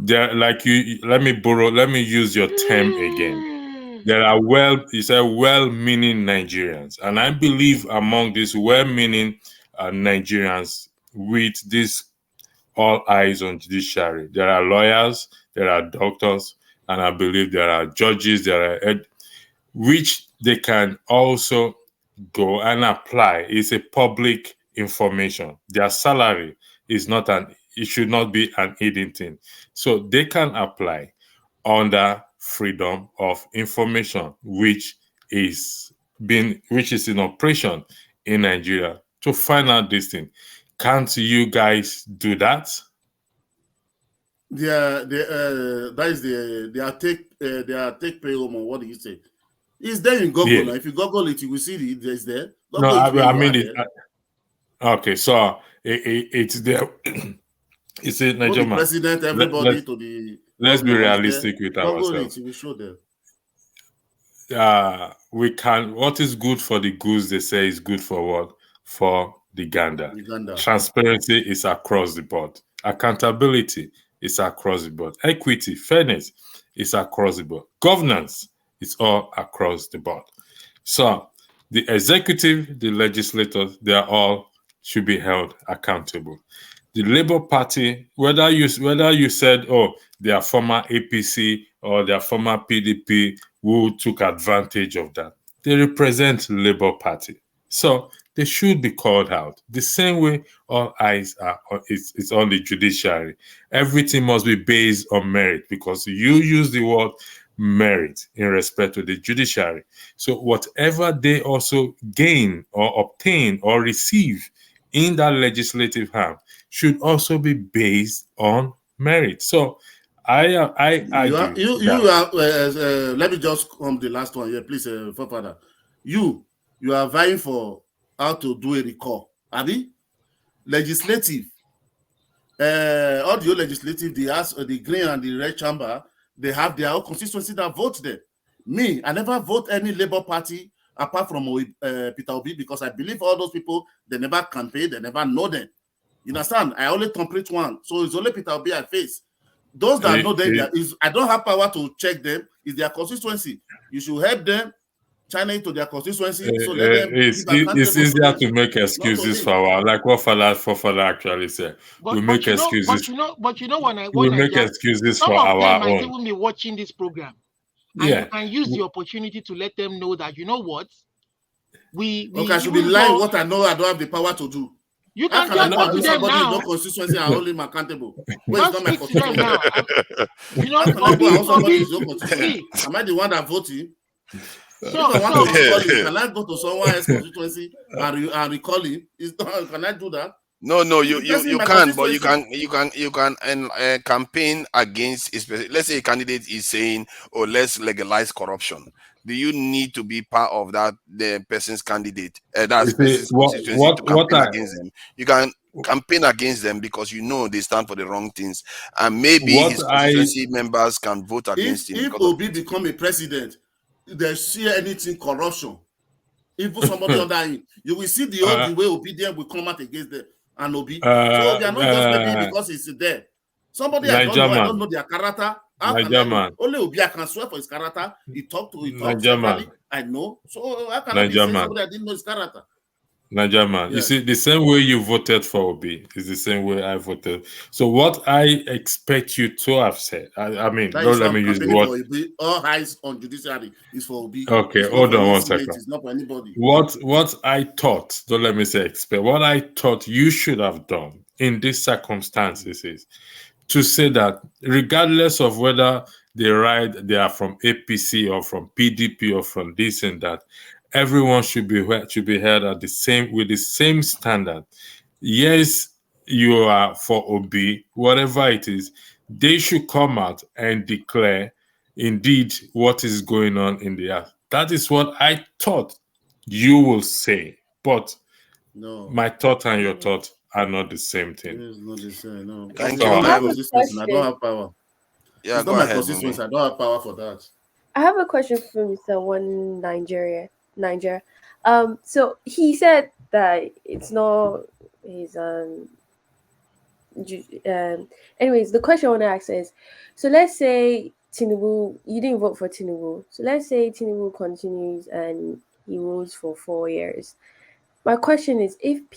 Let me use your term again. There are well-meaning Nigerians, and I believe among these well-meaning Nigerians with this all eyes on judiciary, there are lawyers, there are doctors, and I believe there are judges, which they can also go and apply. It's a public information. Their salary is it should not be an hidden thing. So they can apply under freedom of information, which is in operation in Nigeria to find out this thing. Can't you guys do that? That is their take pay home, or what do you say? It's there in Google. Yeah. Now. If you Google it, you will see it. It's there. Okay, so it's there. It's a Nigerian president. Everybody let's be realistic with ourselves. We show them. What is good for the goose, they say, is good for what? For the gander. Transparency is across the board. Accountability is across the board. Equity, fairness is across the board. Governance is all across the board. So the executive, the legislators, they are all should be held accountable. The Labour Party, whether you said, they are former APC or they are former PDP who took advantage of that, they represent Labour Party. So they should be called out. The same way all eyes are it's on the judiciary. Everything must be based on merit, because you use the word merit in respect to the judiciary. So whatever they also gain or obtain or receive in that legislative arm should also be based on merit. So I argue let me just come the last one here, please, Father. You are vying for how to do a recall. Abi? Legislative. All the legislative, the green and the red chamber, they have their own constituency that vote them. Me, I never vote any Labour Party apart from Peter Obi, because I believe all those people, they never campaign, they never know them. You understand? I only complete one. So it's only Peter Obi I face. Those that know them, I don't have power to check them. It's their constituency. You should help them china into their constituency. So let them it's easier to make excuses for our, like what Father actually said. We make excuses. But you know when we make excuses for our own. Some of them might even be watching this program. And you can use the opportunity to let them know that, you know what? I should be lying what I know I don't have the power to do. You can just talk to them now. No constituency, I hold him accountable. Just speak to them now. You know, am I the one that voted? Can I go to someone else's constituency and recall him? Can I do that? No, you can, but you can campaign against. Let's say a candidate is saying, "Oh, let's legalize corruption." Do you need to be part of the person's candidate? That's what against them. You can campaign against them because you know they stand for the wrong things, and maybe his constituency members can vote against him. If Obi become a president, they see anything corruption, even somebody under him, you will see the way obedient will come out against them and Obi. So they are not just maybe because it's there. Somebody I don't know their character. Only Obi I can swear for his character. He talks I know. So how can I be saying somebody I didn't know his character? Nigerian, you see, the same way you voted for Obi is the same way I voted. So what I expect you to have said, I mean, don't let me use the word. All eyes on judiciary is for Obi. Okay, hold on one second. It's not for anybody. What I thought, don't let me say expect, what I thought you should have done in these circumstances is to say that regardless of whether they are from APC or from PDP or from this and that. Everyone should be held at with the same standard. Yes, you are for Obi, whatever it is, they should come out and declare indeed what is going on in the earth. That is what I thought you will say. But no, my thought and your thought are not the same thing. It is not the same. No, Thank you. you. I don't have power. Yeah, it's go not my ahead, constituency. I don't have power for that. I have a question for Mr. Niger. So he said that it's not his anyways, the question I want to ask is, so let's say Tinubu, you didn't vote for Tinubu. So let's say Tinubu continues and he rules for 4 years. My question is, if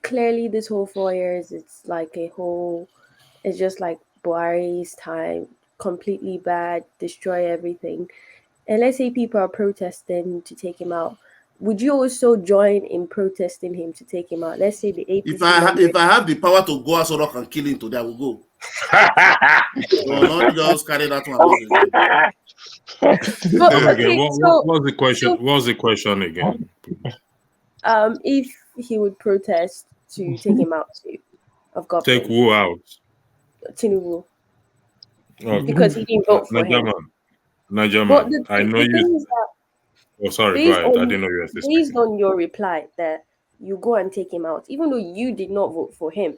clearly this whole 4 years, it's just like Buhari's time, completely bad, destroy everything. And let's say people are protesting to take him out. Would you also join in protesting him to take him out? Let's say the APC. If I have the power to go out and kill him today, I will go. So not just carry that one. What was the question? What was the question again? If he would protest to take him out of government. Take who out? Tinubu. Okay. Because he didn't vote for him. Najaman, I know you. Oh, sorry, go ahead. I didn't know you were speaking. Based on your reply that you go and take him out, even though you did not vote for him,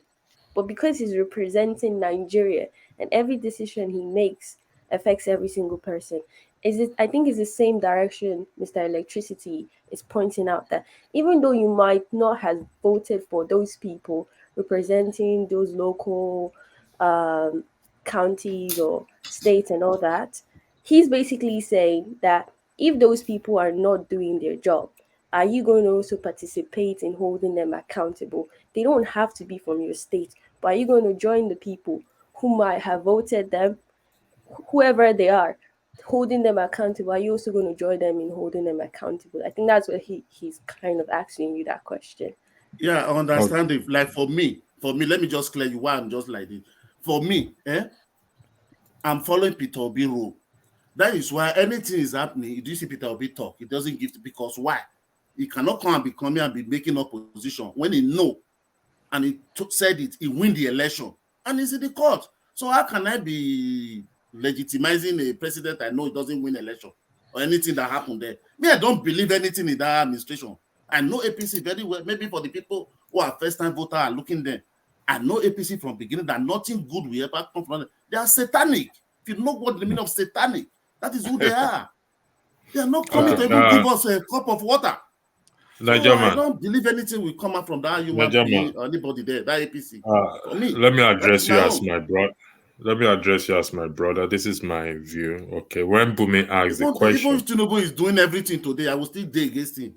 but because he's representing Nigeria and every decision he makes affects every single person. I think it's the same direction Mr. Electricity is pointing out, that even though you might not have voted for those people representing those local counties or states and all that, he's basically saying that if those people are not doing their job, are you going to also participate in holding them accountable? They don't have to be from your state, but are you going to join the people who might have voted them, whoever they are, holding them accountable? Are you also going to join them in holding them accountable? I think that's what he's kind of asking you that question. Yeah, I understand it. Like for me, let me just clear you why I'm just like this. For me, I'm following Peter Obi rule. That is why anything is happening. Do you see Peter Obi talk? He doesn't give, because why? He cannot come and be coming and be making opposition when he know, and he said it, he win the election, and he's in the court. So how can I be legitimizing a president I know he doesn't win election or anything that happened there? Me, I don't believe anything in that administration. I know APC very well. Maybe for the people who are first-time voters are looking there, I know APC from beginning that nothing good will ever come from them. They are satanic. If you know what the meaning of satanic, that is who they are. They are not coming to even give us a cup of water. So I don't believe anything will come out from that human being or anybody there, that APC. For me, let me address you as my brother. Let me address you as my brother. This is my view. Okay, when Bumi asks the question, even if Tinubu is doing everything today, I will still be against him.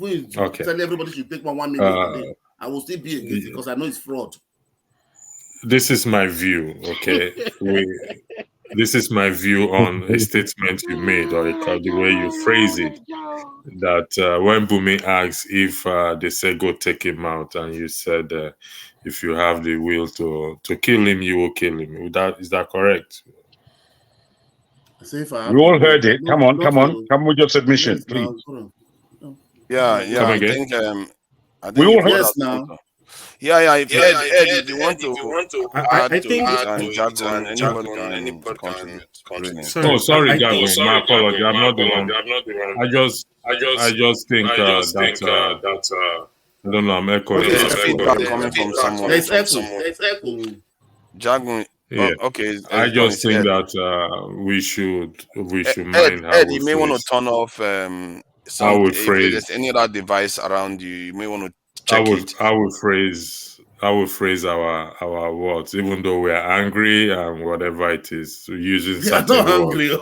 Okay. Tell everybody should take 1 million today, I will still be against it because I know it's fraud. This is my view. Okay, this is my view on a statement you made, or the way you phrase it. That when Bumi asks if they say go take him out, and you said if you have the will to kill him, you will kill him. Is that correct? You all heard it. Come on with your submission, please. Yeah. I think we all heard it now. Yeah. If you want to add to it, and Jackson, anybody can contribute. Sorry, Jackson. My apology. I'm not the one. I just think that I don't know. I'm echoing. There's feedback coming from someone. There's echo. Jackson. Yeah. Okay. I just think that we should mind how you may want to turn off if there's any other device around you. You may want to check it. I will phrase our words, even though we are angry and whatever it is, using certain words.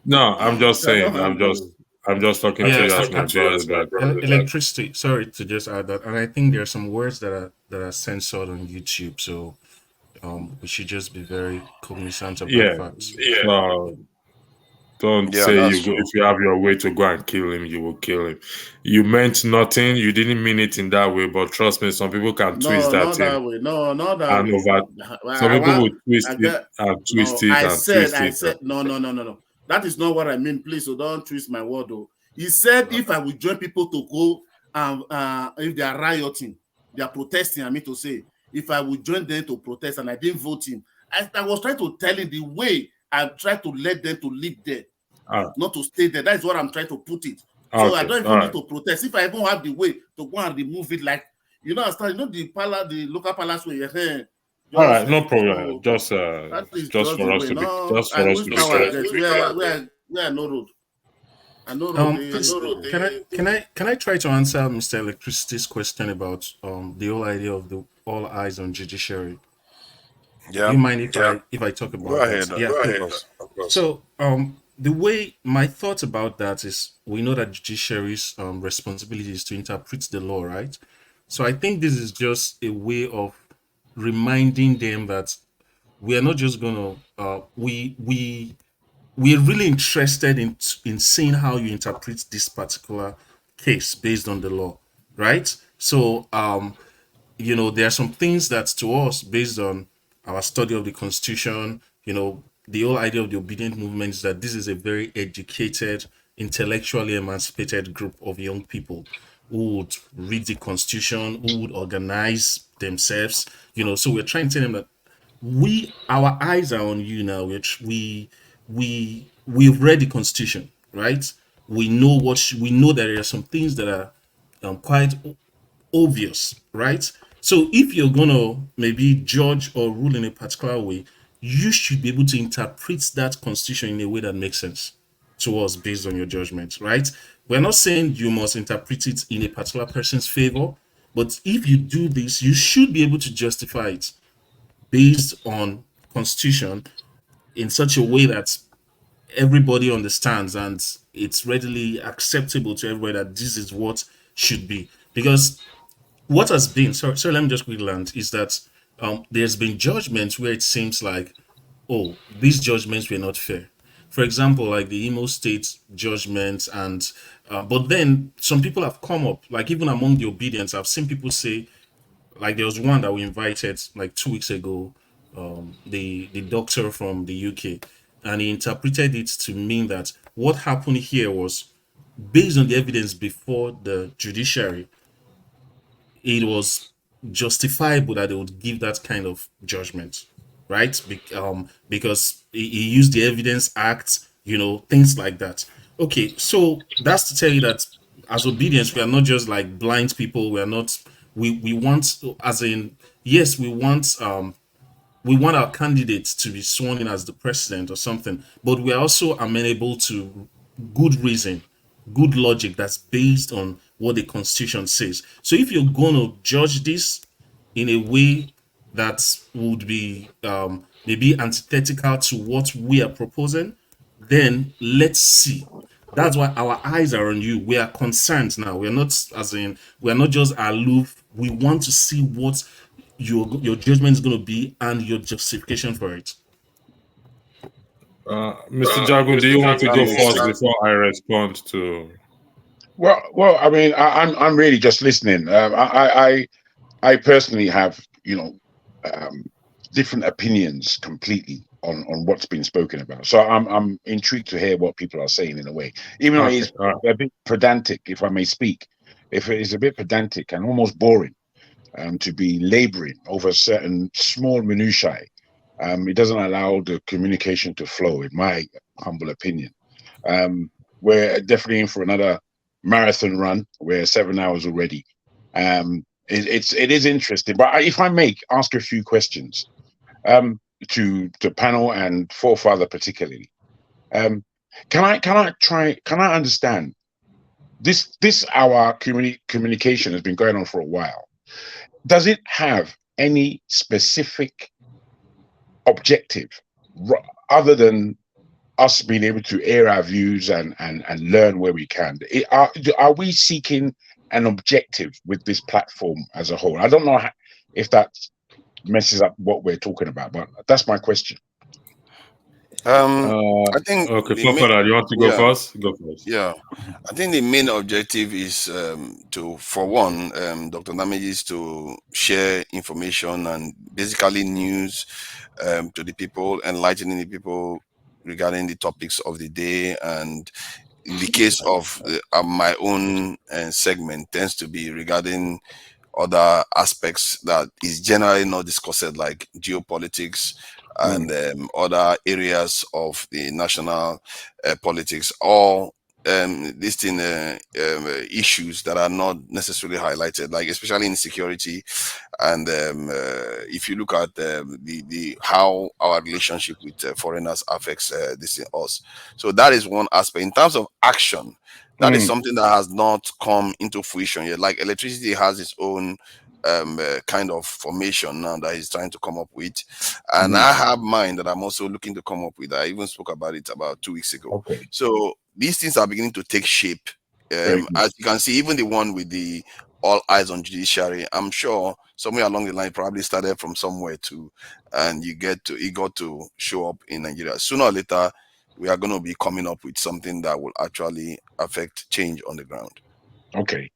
No, I'm just saying. I'm just talking to you as my brother. Electricity. Sorry to just add that, and I think there are some words that are censored on YouTube, so we should just be very cognizant of that fact. Don't say you go, if you have your way to go and kill him, you will kill him. You meant nothing. You didn't mean it in that way. But trust me, some people can twist that not thing. that way. No, not that And way. some people will twist it and twist it and twist I it. said, no. That is not what I mean. Please, so don't twist my word. Though. He said if I would join people to go and if they are rioting, they are protesting. I mean to say, if I would join them to protest and I didn't vote him, I was trying to tell him the way I tried to let them to live there, not to stay there. That is what I'm trying to put it. So I don't even need to protest. If I even have the way to go and remove it, like the local palace way. All right, no problem. Just for us to be, where no road. Can I try to answer Mr. Electricity's question about the whole idea of the all eyes on judiciary? Yeah. Do you mind if I talk about that? Yeah, go ahead. Of course. So the way my thought about that is, we know that judiciary's responsibility is to interpret the law, right? So I think this is just a way of reminding them that we are not just gonna we're really interested in seeing how you interpret this particular case based on the law, right? So there are some things that to us, based on our study of the Constitution, the whole idea of the obedient movement is that this is a very educated, intellectually emancipated group of young people who would read the Constitution, who would organize themselves, so we're trying to tell them that our eyes are on you now, which we've read the Constitution, right? We know that there are some things that are quite obvious, right? So if you're gonna maybe judge or rule in a particular way, you should be able to interpret that Constitution in a way that makes sense to us based on your judgment, right? We're not saying you must interpret it in a particular person's favor, but if you do this, you should be able to justify it based on Constitution in such a way that everybody understands and it's readily acceptable to everybody that this is what should be. Because what has been, so let me just quickly land, is that there's been judgments where it seems like, oh, these judgments were not fair. For example, like the Imo State judgment, and but then some people have come up, like even among the obedience, I've seen people say, like there was one that we invited like 2 weeks ago, the doctor from the UK, and he interpreted it to mean that what happened here was based on the evidence before the judiciary, it was justifiable that they would give that kind of judgment, right? Because he used the Evidence Act, things like that. Okay, so that's to tell you that as obedience, we are not just like blind people. We are not. We want, as in, yes, we want our candidates to be sworn in as the president or something, but we are also amenable to good reason, good logic that's based on what the Constitution says. So if you're going to judge this in a way that would be maybe antithetical to what we are proposing, then let's see. That's why our eyes are on you. We are concerned now. We're not just aloof. We want to see what your judgment is going to be and your justification for it. Mr. Jago, do you want to go first before I respond to? Well, I mean, I'm really just listening. I personally have, different opinions completely on what's been spoken about. So I'm intrigued to hear what people are saying in a way, even though it's a bit pedantic, if I may speak. If it is a bit pedantic and almost boring, to be laboring over certain small minutiae, it doesn't allow the communication to flow, in my humble opinion. We're definitely in for another marathon run. We're 7 hours already. It is interesting, but if I may ask a few questions to the panel and Forefather particularly, can I understand this our communication has been going on for a while. Does it have any specific objective other than us being able to air our views and learn where we can? Are we seeking an objective with this platform as a whole? I don't know if that messes up what we're talking about, but that's my question. I think Okay, the main, Fafara, you want to go yeah, first? Go first. yeah. I think the main objective is for one, Dr. Nameji is to share information and basically news to the people, enlightening the people regarding the topics of the day. And in the case of my own segment, tends to be regarding other aspects that is generally not discussed, like geopolitics and other areas of the national politics, or these thing issues that are not necessarily highlighted, like especially in security. And if you look at the how our relationship with foreigners affects this in us, so that is one aspect. In terms of action, that is something that has not come into fruition yet. Like electricity has its own kind of formation now that he's trying to come up with, and I have mine that I'm also looking to come up with. I even spoke about it about 2 weeks ago. Okay. So these things are beginning to take shape. Very good. As you can see, even the one with the all eyes on judiciary, I'm sure somewhere along the line probably started from somewhere too, and it got to show up in Nigeria. Sooner or later, we are going to be coming up with something that will actually affect change on the ground. Okay.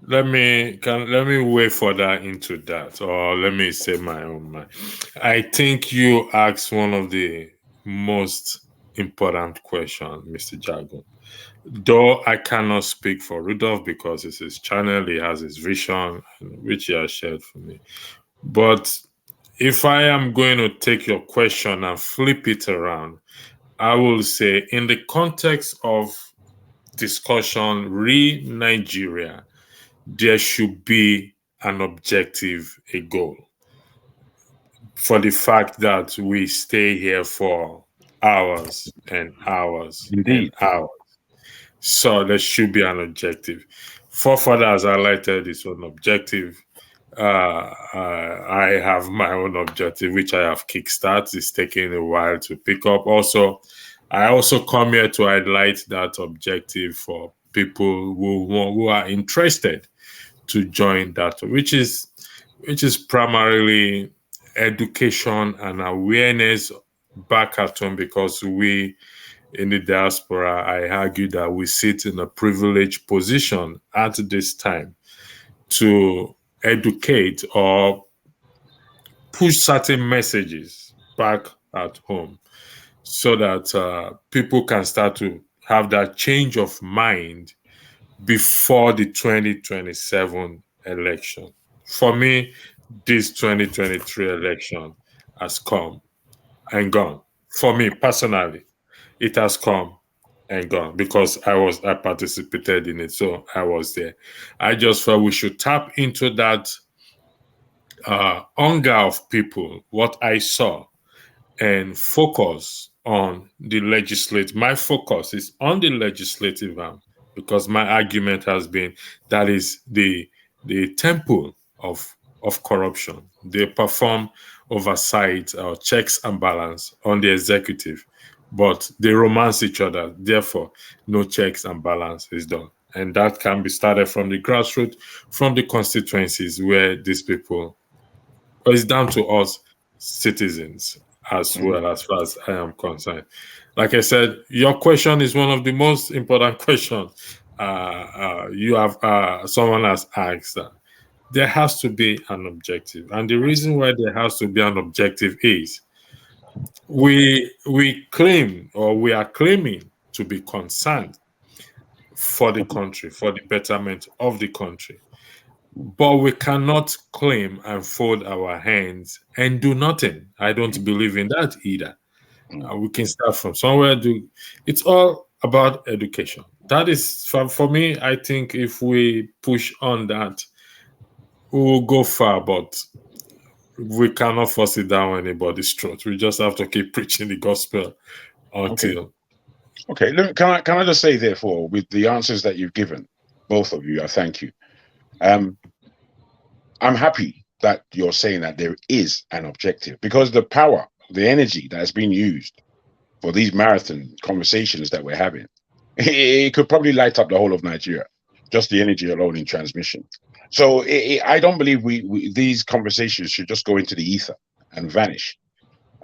Let me weigh further into that, or let me say my own mind. I think you asked one of the most important questions, Mr. Jago. Though I cannot speak for Rudolph because it's his channel, he has his vision, which he has shared for me. But if I am going to take your question and flip it around, I will say, in the context of discussion re-Nigeria, there should be an objective, a goal. For the fact that we stay here for hours and hours and hours. So there should be an objective. Forefather has highlighted his own objective. I have my own objective, which I have kickstarted. It's taking a while to pick up. Also, I also come here to highlight that objective for people who are interested to join that, which is primarily education and awareness back at home, because we in the diaspora, I argue that we sit in a privileged position at this time to educate or push certain messages back at home so that people can start to have that change of mind before the 2027 election. For me, this 2023 election has come and gone. For me personally, it has come and gone because I participated in it, so I was there. I just felt we should tap into that hunger of people, what I saw, and focus on the legislative. My focus is on the legislative arm because my argument has been that is the temple of corruption. They perform oversight or checks and balance on the executive, but they romance each other. Therefore, no checks and balance is done. And that can be started from the grassroots, from the constituencies where these people, but it's down to us citizens as well, as far as I am concerned. Like I said, your question is one of the most important questions. You have someone has asked that. There has to be an objective, and the reason why there has to be an objective is we claim, or we are claiming, to be concerned for the country, for the betterment of the country. But we cannot claim and fold our hands and do nothing. I don't believe in that either. We can start from somewhere. It's all about education. That is, for me, I think if we push on that, we will go far, but we cannot force it down anybody's throat. We just have to keep preaching the gospel until. Okay. Look, can I just say, therefore, with the answers that you've given, both of you, I thank you. I'm happy that you're saying that there is an objective, because the power, the energy that has been used for these marathon conversations that we're having, it could probably light up the whole of Nigeria, just the energy alone in transmission. So I don't believe these conversations should just go into the ether and vanish.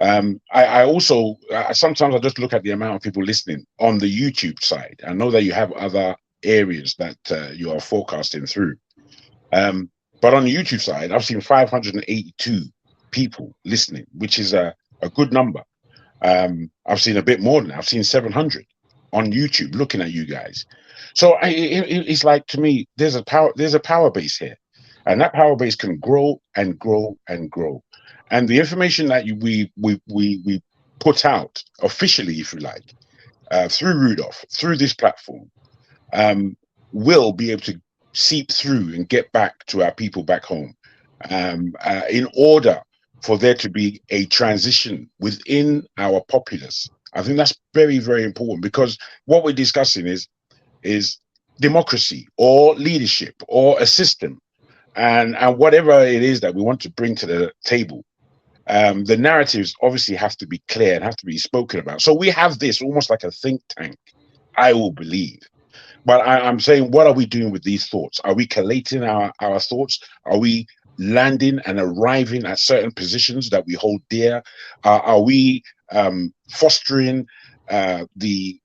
I also sometimes I just look at the amount of people listening on the YouTube side. I know that you have other areas that you are forecasting through, but on the YouTube side, I've seen 582 people listening, which is a good number. I've seen a bit more than that. I've seen 700 on YouTube looking at you guys. So it's like, to me, there's a power base here, and that power base can grow and grow and grow. And the information that we put out officially, if you like, through Rudolph, through this platform, will be able to seep through and get back to our people back home, in order for there to be a transition within our populace. I think that's very, very important, because what we're discussing is democracy or leadership or a system, and whatever it is that we want to bring to the table. The narratives obviously have to be clear and have to be spoken about. So we have this almost like a think tank, I will believe. But I'm saying, what are we doing with these thoughts? Are we collating our thoughts? Are we landing and arriving at certain positions that we hold dear? Are we fostering the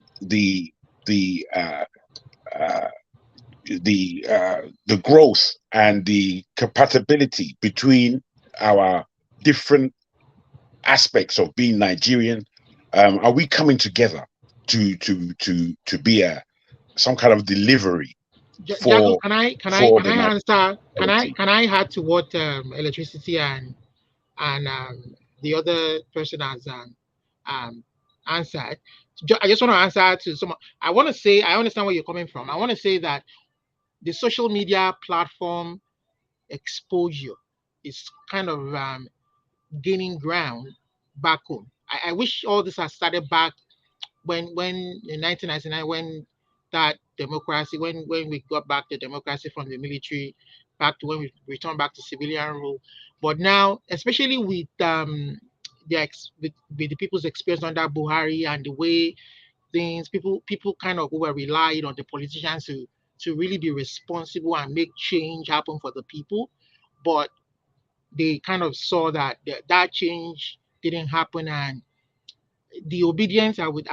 growth and the compatibility between our different aspects of being Nigerian? Are we coming together to be some kind of delivery for? Jago, can I answer? Can I add to what electricity and the other person has answered? I just want to answer to someone. I want to say, I understand where you're coming from. I want to say that the social media platform exposure is kind of gaining ground back home. I wish all this had started back when in 1999, when that democracy, when we got back the democracy from the military, back to when we returned back to civilian rule. But now, especially with with the people's experience under Buhari and the way things, people kind of over relied on the politicians to really be responsible and make change happen for the people. But they kind of saw that that change didn't happen, and the obedience I would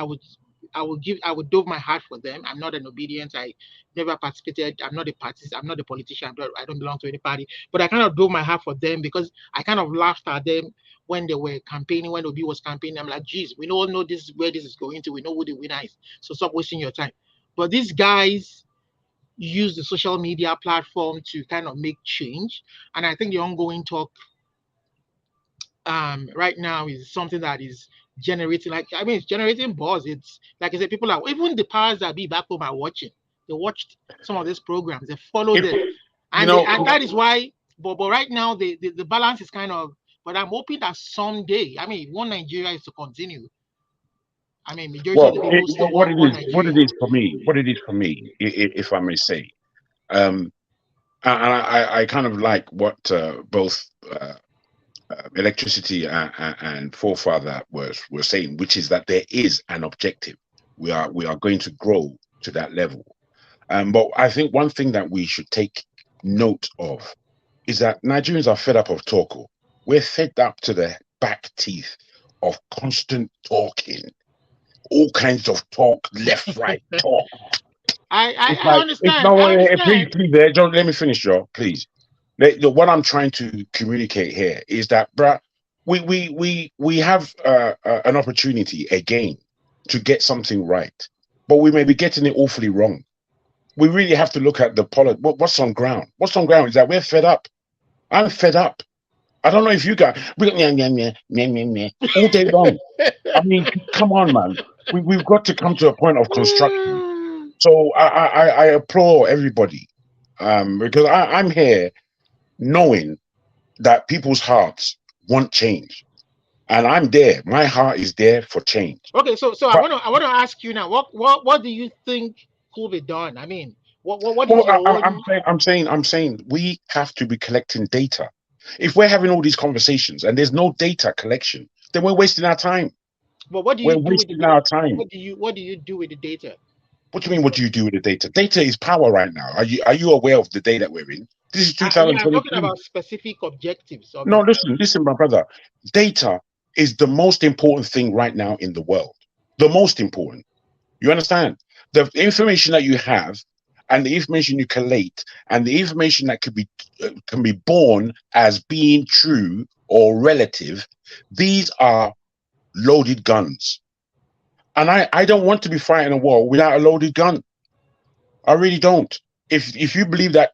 dove my heart for them. I'm not an obedient. I never participated. I'm not a participant. I'm not a politician. I don't belong to any party. But I kind of dove my heart for them because I kind of laughed at them when they were campaigning, when Obi was campaigning. I'm like, geez, we all know this is where this is going to. We know who the winner is. So stop wasting your time. But these guys use the social media platform to kind of make change. And I think the ongoing talk right now is something that is generating, it's generating buzz. It's like I said, people are, even the powers that be back home are watching. They watched some of these programs, they followed them, and that is why. But right now the balance is kind of. But I'm hoping that someday, one Nigeria is to continue. Majority of the people still want one Nigeria. What it is for me, if I may say, and I kind of like what both electricity and forefather were saying, which is that there is an objective. We are going to grow to that level. But I think one thing that we should take note of is that Nigerians are fed up of talk. We're fed up to the back teeth of constant talking, all kinds of talk, left, right, talk. I understand. Please, John, let me finish, Joe, please. What I'm trying to communicate here is that, bruh, we have an opportunity again to get something right, but we may be getting it awfully wrong. We really have to look at the what's on ground. What's on ground is that we're fed up. I'm fed up. I don't know if you guys all day long. Come on, man. We've got to come to a point of construction. So I applaud everybody, because I'm here knowing that people's hearts want change, and I'm there. My heart is there for change. Okay, so I want to ask you now. What do you think could be done? What is your own... I'm saying we have to be collecting data. If we're having all these conversations and there's no data collection, then we're wasting our time. But what do you do with our time? What do you do with the data? What do you mean? What do you do with the data? Data is power right now. Are you aware of the day that we're in? This is 2022. I'm talking about specific objectives. No, listen, my brother. Data is the most important thing right now in the world. The most important. You understand? The information that you have and the information you collate and the information that can be born as being true or relative, these are loaded guns. And I don't want to be fighting a war without a loaded gun. I really don't. If you believe that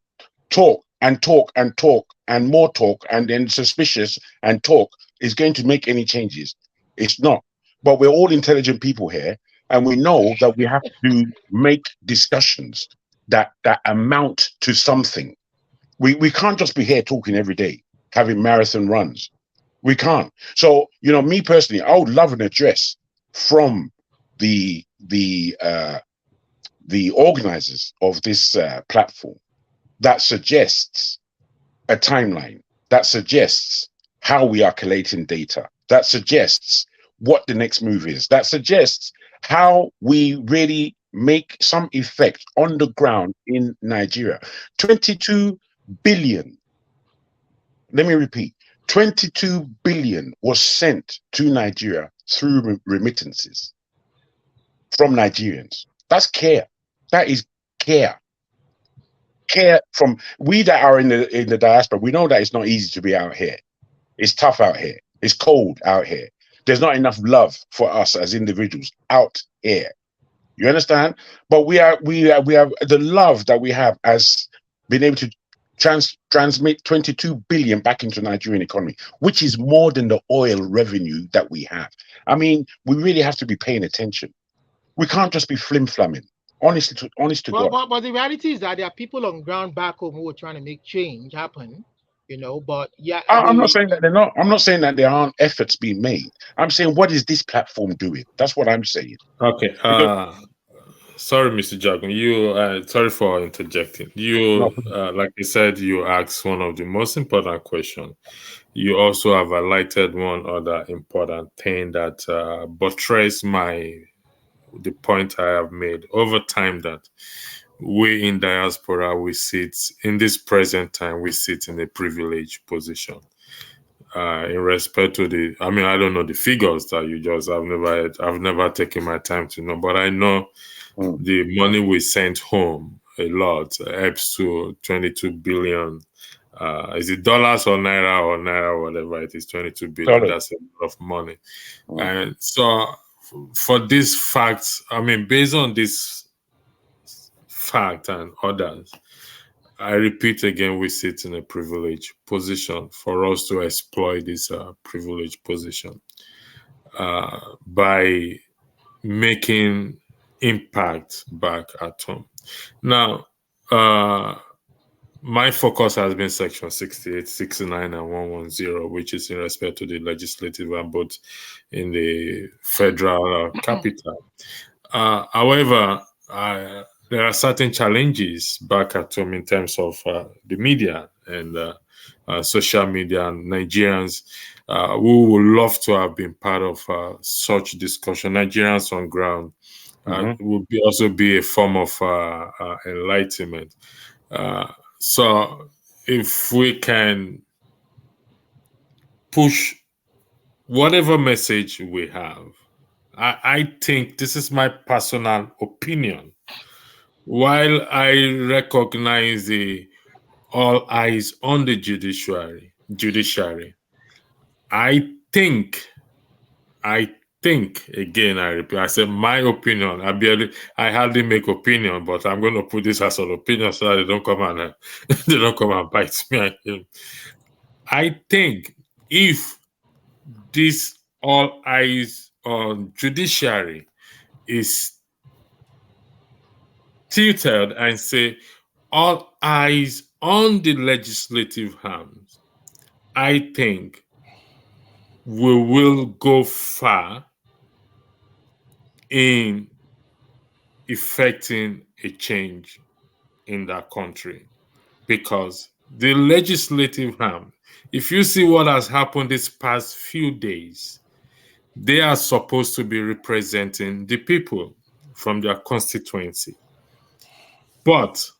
talk and talk and talk and more talk and then suspicious and talk is going to make any changes, it's not. But we're all intelligent people here, and we know that we have to make discussions that amount to something. We can't just be here talking every day, having marathon runs. We can't. So, me personally, I would love an address from the organizers of this platform that suggests a timeline, that suggests how we are collating data, that suggests what the next move is, that suggests how we really make some effect on the ground in Nigeria. 22 billion. Let me repeat. 22 billion was sent to Nigeria through remittances from Nigerians. That's care. That is care. Care from we that are in the diaspora. We know that it's not easy to be out here. It's tough out here. It's cold out here. There's not enough love for us as individuals out here. You understand? But we have the love that we have as being able to transmit 22 billion back into the Nigerian economy, which is more than the oil revenue that we have. I mean, we really have to be paying attention. We can't just be flim-flamming. Honest to God. But the reality is that there are people on ground back home who are trying to make change happen, But yeah, I'm not saying that they're not. I'm not saying that there aren't efforts being made. I'm saying, what is this platform doing? That's what I'm saying. Okay. Sorry, Mr. Jagun. You. Sorry for interjecting. You, like you said, you asked one of the most important questions. You also have highlighted one other important thing that buttress the point I have made over time, that we in diaspora, we sit in this present time, we sit in a privileged position. In respect to I don't know the figures that you just, I've never taken my time to know, but I know the money we sent home a lot helps to 22 billion. Is it dollars or naira, whatever it is, 22 billion. That's a lot of money. And so for these facts, based on this fact and others, I repeat again, we sit in a privileged position for us to exploit this privileged position by making impact back at home. Now, my focus has been Section 68, 69, and 110, which is in respect to the legislative and both in the federal capital. However, there are certain challenges back at home in terms of the media and social media, and Nigerians who would love to have been part of such discussion. Nigerians on ground would also be a form of enlightenment. So if we can push whatever message we have, I think, this is my personal opinion, while I recognize the all eyes on the judiciary, I think, again, I repeat, I said my opinion. I hardly make opinion, but I'm going to put this as an opinion so that they don't come and bite me. I think if this all eyes on judiciary is tilted and say all eyes on the legislative arms, I think we will go far in effecting a change in that country. Because the legislative arm, if you see what has happened these past few days, they are supposed to be representing the people from their constituency. But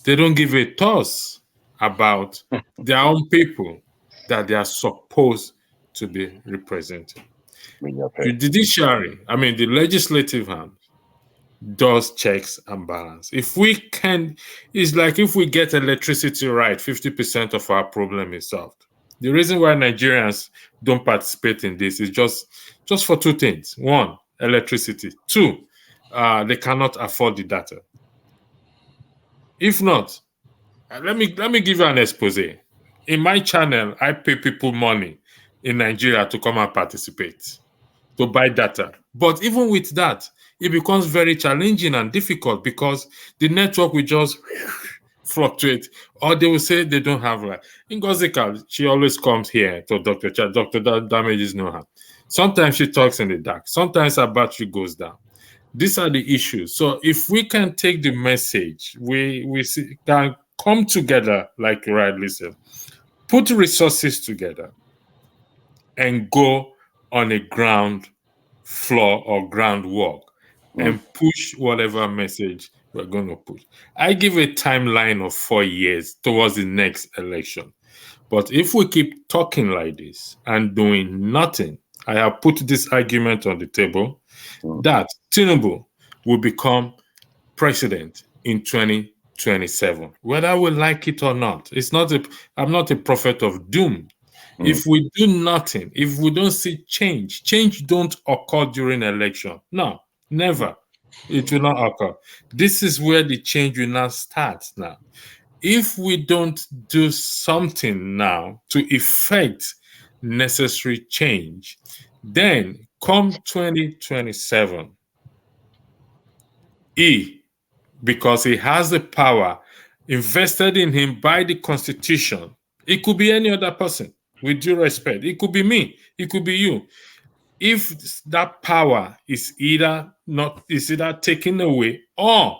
they don't give a toss about their own people that they are supposed to be represented. The judiciary, I mean the legislative arm, does checks and balance. If we can, it's like if we get electricity right, 50% of our problem is solved. The reason why Nigerians don't participate in this is just for two things. One, electricity. Two, they cannot afford the data. If not, let me give you an expose. In my channel, I pay people money in Nigeria to come and participate, to buy data. But even with that, it becomes very challenging and difficult because the network will just fluctuate, or they will say they don't have like Ngozika. She always comes here to Dr. Chat. Dr. Damages know her. Sometimes she talks in the dark. Sometimes her battery goes down. These are the issues. So if we can take the message, we can come together, like you rightly said, put resources together, and go on a ground floor or groundwork and push whatever message we're going to push. I give a timeline of 4 years towards the next election. But if we keep talking like this and doing nothing, I have put this argument on the table that Tinubu will become president in 2027, whether we like it or not. I'm not a prophet of doom. If we do nothing, if we don't see change don't occur during election. No, never. It will not occur. This is where the change will now start now. If we don't do something now to effect necessary change, then come 2027, because he has the power invested in him by the Constitution. It could be any other person, with due respect. It could be me. It could be you. If that power is either taken away or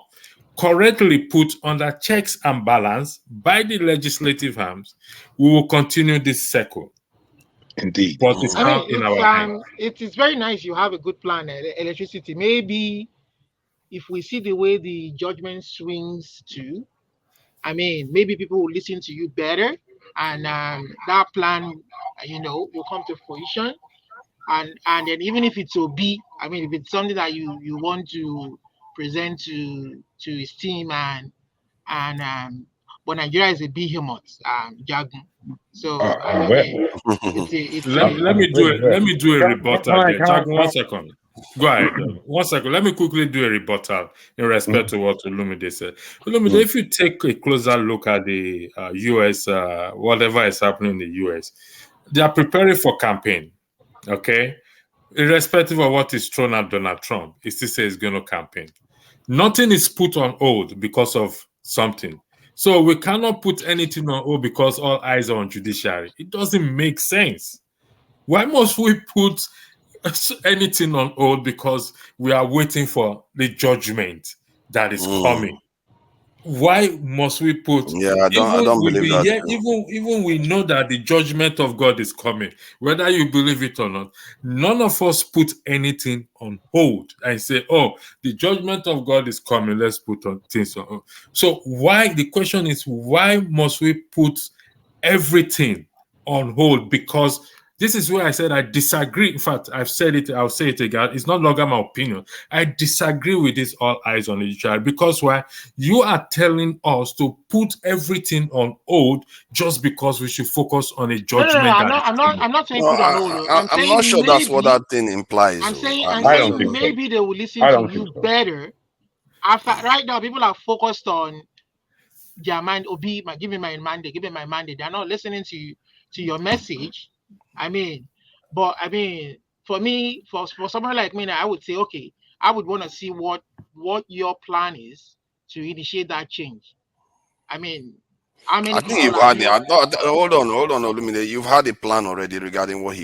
correctly put under checks and balance by the legislative arms, we will continue this cycle. Indeed. But it's not in our hands. It is very nice you have a good plan, electricity. Maybe if we see the way the judgment swings to, I mean, maybe people will listen to you better, and that plan, will come to fruition. And then even if it's OB, I mean, if it's something that you want to present to his team, but Nigeria is a behemoth, jargon. So let me do a rebuttal there. Jargon, 1 second. Go ahead. 1 second. Let me quickly do a rebuttal in respect to what Olumide said. Olumide, if you take a closer look at the U.S., whatever is happening in the U.S., they are preparing for campaign. Okay, irrespective of what is thrown at Donald Trump, he still says he's going to campaign. Nothing is put on hold because of something. So we cannot put anything on hold because all eyes are on judiciary. It doesn't make sense. Why must we put anything on hold because we are waiting for the judgment that is coming? Why must we put? I don't believe that. Even we know that the judgment of God is coming, whether you believe it or not. None of us put anything on hold and say, "Oh, the judgment of God is coming. Let's put on things on hold." So why? The question is, why must we put everything on hold? Because this is where I said I disagree. In fact, I've said it, I'll say it again. It's no longer my opinion. I disagree with this all eyes on the judiciary. Because why? You are telling us to put everything on hold just because we should focus on a judgment. I'm not saying put on hold. I'm not sure that's what that thing implies. I'm saying maybe they will listen to you better. After right now, people are focused on their mind. Give me my mandate. They're not listening to your message. For me, for someone like me, I would say, okay, I would want to see what your plan is to initiate that change. I think you've had it. Hold on, Olumide. You've had a plan already regarding what he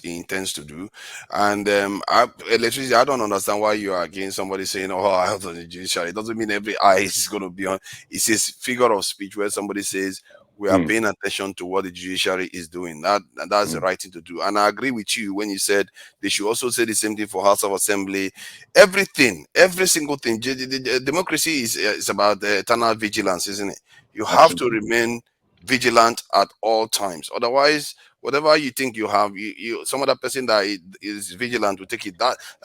intends to do. And electricity, I don't understand why you are against somebody saying, "Oh, I have on the judiciary." It doesn't mean every eye is going to be on. It's a figure of speech where somebody says, we are paying attention to what the judiciary is doing. That's the right thing to do. And I agree with you when you said they should also say the same thing for House of Assembly. Everything, every single thing. Democracy is about eternal vigilance, isn't it? You have to remain vigilant at all times. Otherwise, Whatever you think you have, some other person that is vigilant will take it.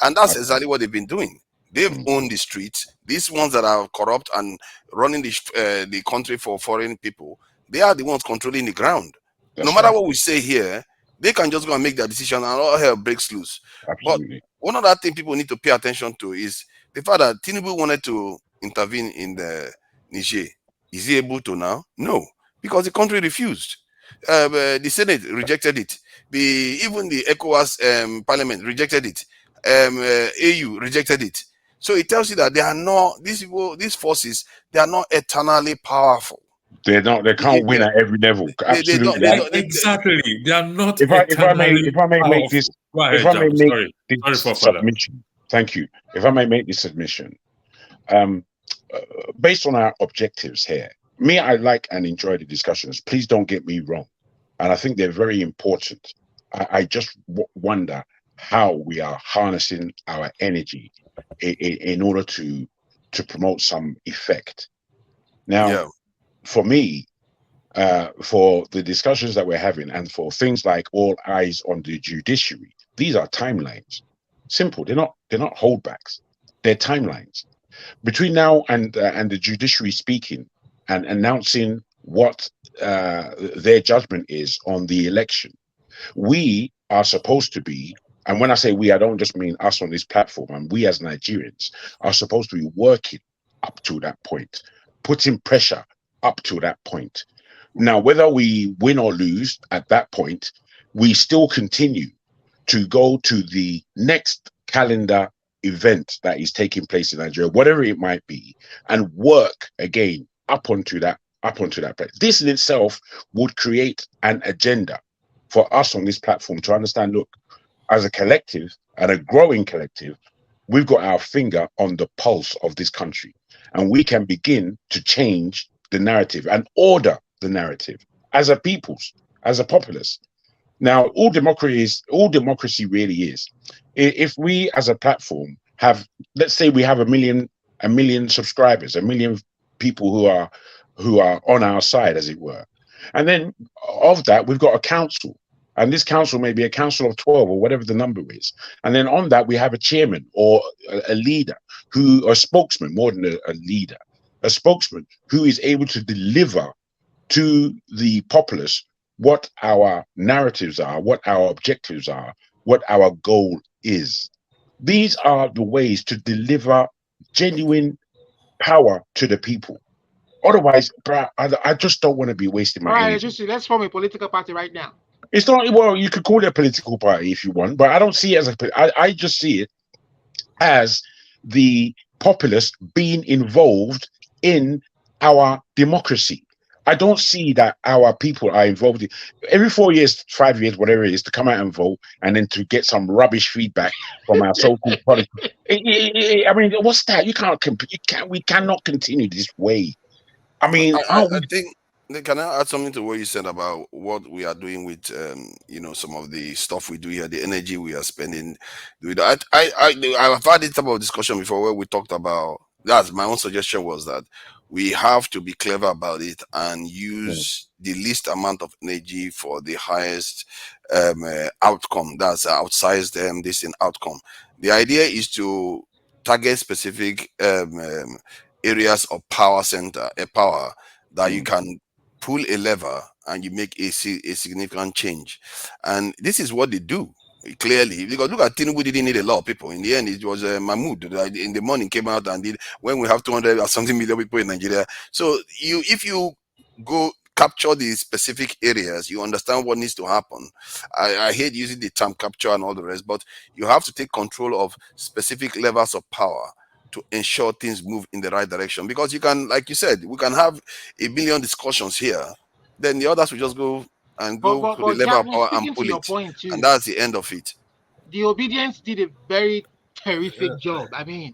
And that's exactly what they've been doing. They've owned the streets. These ones that are corrupt and running the country for foreign people, they are the ones controlling the ground. No matter what we say here, they can just go and make their decision and all hell breaks loose. Absolutely. But one other thing people need to pay attention to is the fact that Tinubu wanted to intervene in the Niger. Is he able to now? No, because the country refused. The Senate rejected it. Even the ECOWAS Parliament rejected it. AU rejected it. So it tells you that they are not, these forces, they are not eternally powerful. They can't win at every level. Absolutely. Exactly. They are not If I may make this submission. Thank you. If I may make this submission, based on our objectives here, I like and enjoy the discussions. Please don't get me wrong. And I think they're very important. I just wonder how we are harnessing our energy in order to promote some effect. Now, for me, for the discussions that we're having and for things like all eyes on the judiciary, these are timelines. Simple. They're not holdbacks. They're timelines. Between now and the judiciary speaking and announcing what their judgment is on the election, we are supposed to be, and when I say we, I don't just mean us on this platform, and we as Nigerians are supposed to be working up to that point, putting pressure up to that point. Now, whether we win or lose at that point, we still continue to go to the next calendar event that is taking place in Nigeria, whatever it might be, and work again up onto that place. This in itself would create an agenda for us on this platform to understand, look, as a collective and a growing collective, we've got our finger on the pulse of this country, and we can begin to change the narrative and order the narrative as a peoples, as a populace. Now, all democracy really is. If we as a platform have, let's say we have a million subscribers, a million people who are on our side, as it were. And then of that, we've got a council. And this council may be a council of 12 or whatever the number is. And then on that, we have a chairman or a leader a spokesman, more than a leader, a spokesman who is able to deliver to the populace what our narratives are, what our objectives are, what our goal is. These are the ways to deliver genuine power to the people. Otherwise, I just don't want to be wasting my energy. All right, let's form a political party right now. It's not, well, you could call it a political party if you want, but I don't see it as I just see it as the populace being involved in our democracy. I don't see that our people are involved in every 4 years, 5 years, whatever it is, to come out and vote and then to get some rubbish feedback from our so-called politics. I mean, what's that? We cannot continue this way. I mean, I think, can I add something to what you said about what we are doing with, some of the stuff we do here, the energy we are spending. I've had this type of discussion before where we talked about, that's my own suggestion was that we have to be clever about it and use the least amount of energy for the highest outcome. That's outsized this in outcome. The idea is to target specific areas of power that you can pull a lever and you make a significant change. And this is what they do. Clearly, because look at Tinubu, didn't need a lot of people. In the end, it was Mahmoud in the morning came out and did, when we have 200 or something million people in Nigeria. So if you go capture the specific areas, you understand what needs to happen. I hate using the term capture and all the rest, but you have to take control of specific levels of power to ensure things move in the right direction. Because you can, like you said, we can have a billion discussions here, then the others will just go to the level of power and pull it. And that's the end of it. The obedience did a very terrific job. I mean,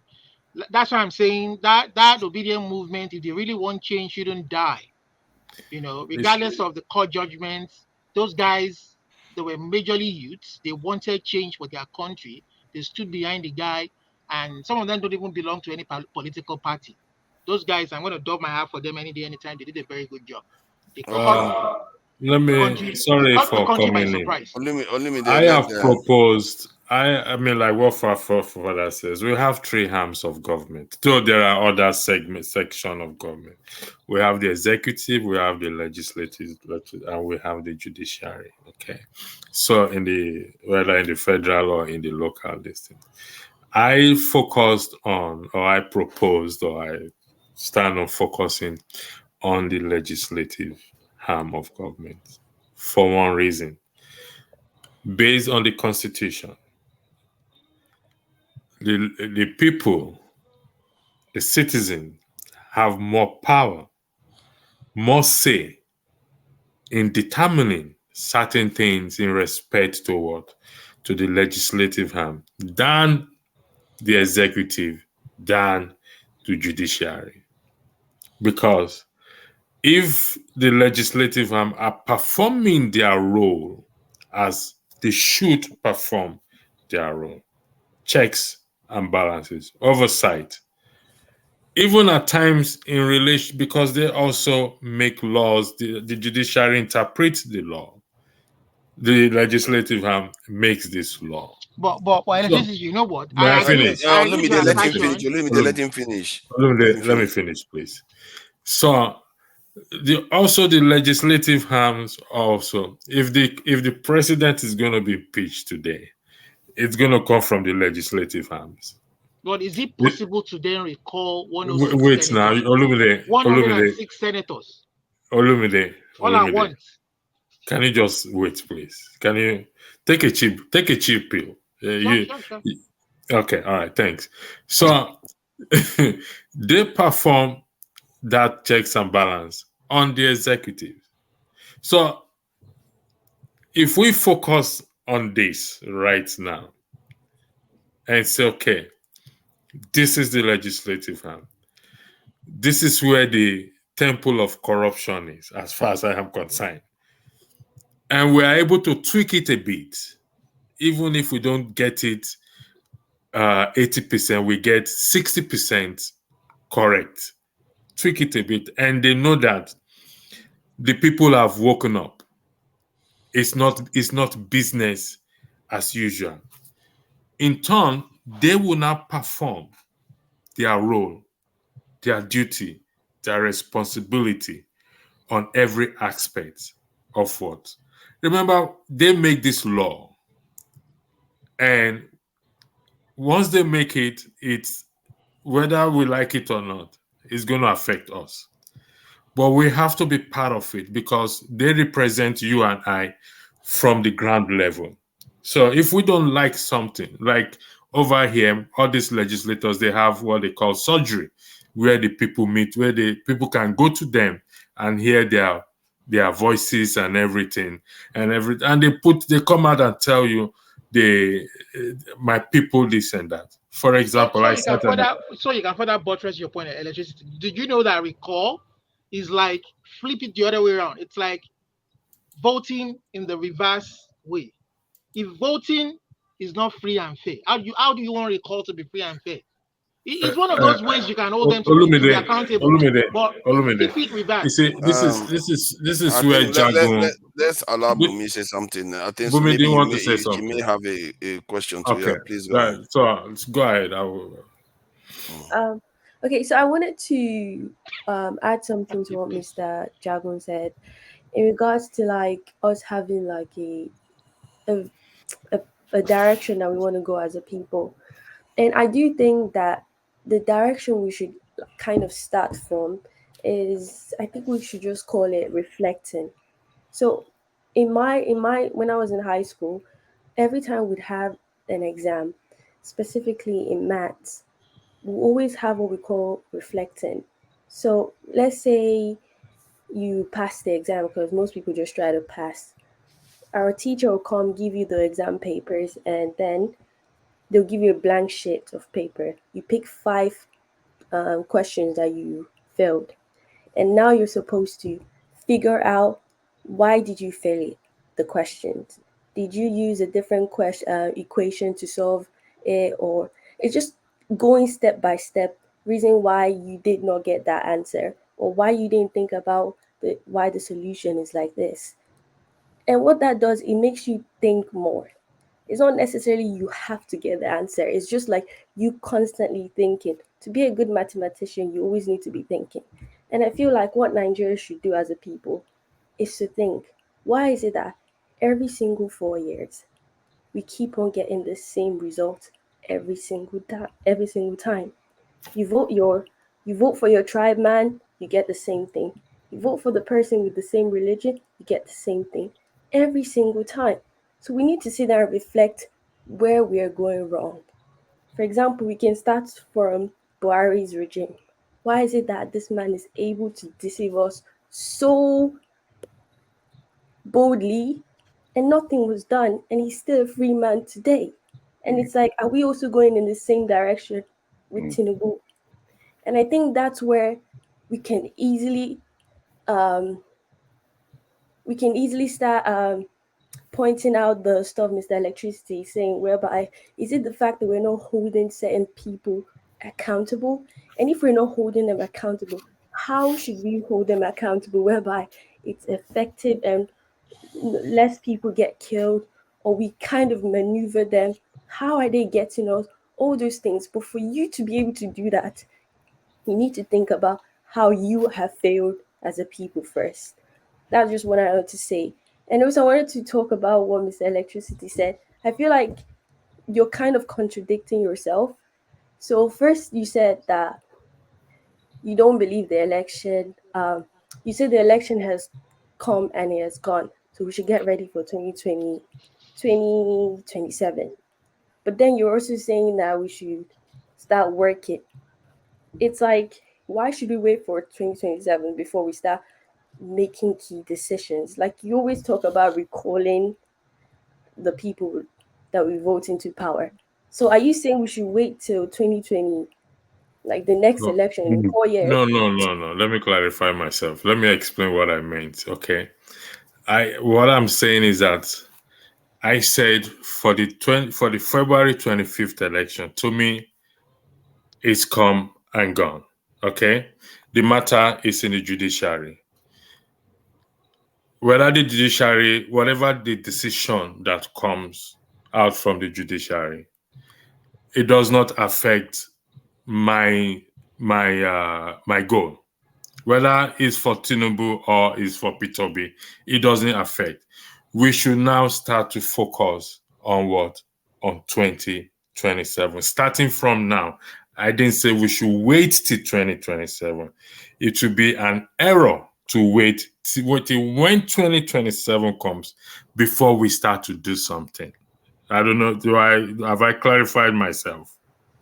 that's why I'm saying that obedient movement, if they really want change, shouldn't die. Regardless of the court judgments, those guys, they were majorly youths. They wanted change for their country. They stood behind the guy, and some of them don't even belong to any political party. Those guys, I'm going to dub my hat for them any day, anytime. They did a very good job. They covered Let me. Sorry caught the for country by coming in. surprise. Only me. I They let have proposed. I mean, like what Father says, we have three arms of government. Though there are other section of government. We have the executive, we have the legislative, and we have the judiciary. Okay, so whether in the federal or in the local district, I focused on, or I proposed, or I stand on focusing on the legislative arm of government for one reason. Based on the Constitution, the people, the citizens, have more power, more say in determining certain things in respect to what? To the legislative arm than the executive, than the judiciary. Because if the legislative arm are performing their role as they should perform their role, checks and balances, oversight, even at times in relation, because they also make laws, the judiciary interprets the law. The legislative arm makes this law. But So, electricity, you know what? may I finish? I agree to your assertion. let him finish. Let me finish, please. So also the legislative arms also, if the president is going to be impeached today, it's going to come from the legislative arms. But is it possible to then recall 106 Wait senators? now, Olumide. 106 senators. Olumide. All at once. Can you just wait, please? Can you take a cheap pill? Sure. Okay, all right, thanks. So they perform that checks and balance on the executive. So if we focus on this right now and say, okay, this is the legislative arm. This is where the temple of corruption is, as far as I am concerned. And we are able to tweak it a bit. Even if we don't get it 80%, we get 60% correct. Tweak it a bit. And they know that the people have woken up. It's not business as usual. In turn, they will not perform their role, their duty, their responsibility on every aspect of what. Remember, they make this law. And once they make it, it's whether we like it or not, it's going to affect us. But we have to be part of it because they represent you and I from the ground level. So if we don't like something, like over here, all these legislators, they have what they call surgery, where the people meet, where the people can go to them and hear their voices and everything, and they come out and tell you my people this and that. For example, so you can further buttress your point on electricity. Did you know that recall is like flip it the other way around? It's like voting in the reverse way. If voting is not free and fair, how do you want recall to be free and fair? It's one of those ways you can hold them to be accountable. But flip it reverse. You see, this is where jargon. Let's allow Bumi say something. I think Bumi, maybe do you want to say you something? may have a question to Okay, please go ahead. So let's go ahead. I will. Okay, so I wanted to add something to what Mr. Jagon said in regards to like us having like a direction that we want to go as a people. And I do think that the direction we should kind of start from is, I think we should just call it reflecting. So in my when I was in high school, every time we'd have an exam, specifically in maths, we always have what we call reflecting. So let's say you pass the exam, because most people just try to pass. Our teacher will come give you the exam papers, and then they'll give you a blank sheet of paper. You pick 5 questions that you failed, and now you're supposed to figure out why did you fail the questions. Did you use a different equation to solve it, or it's just going step by step, reason why you did not get that answer, or why you didn't think about why the solution is like this. And what that does, it makes you think more. It's not necessarily you have to get the answer. It's just like you constantly thinking. To be a good mathematician, you always need to be thinking. And I feel like what Nigeria should do as a people is to think, why is it that every single 4 years we keep on getting the same result every single time? You vote for your tribe man, you get the same thing. You vote for the person with the same religion, you get the same thing every single time. So we need to sit there and reflect where we are going wrong. For example, we can start from Buhari's regime. Why is it that this man is able to deceive us so boldly and nothing was done and he's still a free man today? And it's like, are we also going in the same direction with Tinubu? And I think that's where we can easily start pointing out the stuff Mr. Electricity is saying, whereby is it the fact that we're not holding certain people accountable? And if we're not holding them accountable, how should we hold them accountable whereby it's effective and less people get killed, or we kind of maneuver them? How are they getting us? All those things. But for you to be able to do that, you need to think about how you have failed as a people first. That's just what I wanted to say. And also, I wanted to talk about what Mr. Electricity said. I feel like you're kind of contradicting yourself. So, first, you said that you don't believe the election. You said the election has come and it has gone. So, we should get ready for 2027. But then you're also saying that we should start working. It's like, why should we wait for 2027 before we start making key decisions? Like, you always talk about recalling the people that we vote into power. So are you saying we should wait till 2020, like the next election in 4 years? No. Let me clarify myself. Let me explain what I meant. Okay. What I'm saying is that I said for the February 25th election, to me, it's come and gone. Okay. The matter is in the judiciary. Whether the judiciary, whatever the decision that comes out from the judiciary, it does not affect my goal. Whether it's for Tinubu or it's for P2B, it doesn't affect. We should now start to focus on what? On 2027. Starting from now. I didn't say we should wait till 2027. It would be an error to wait till when 2027 comes before we start to do something. I don't know. Have I clarified myself?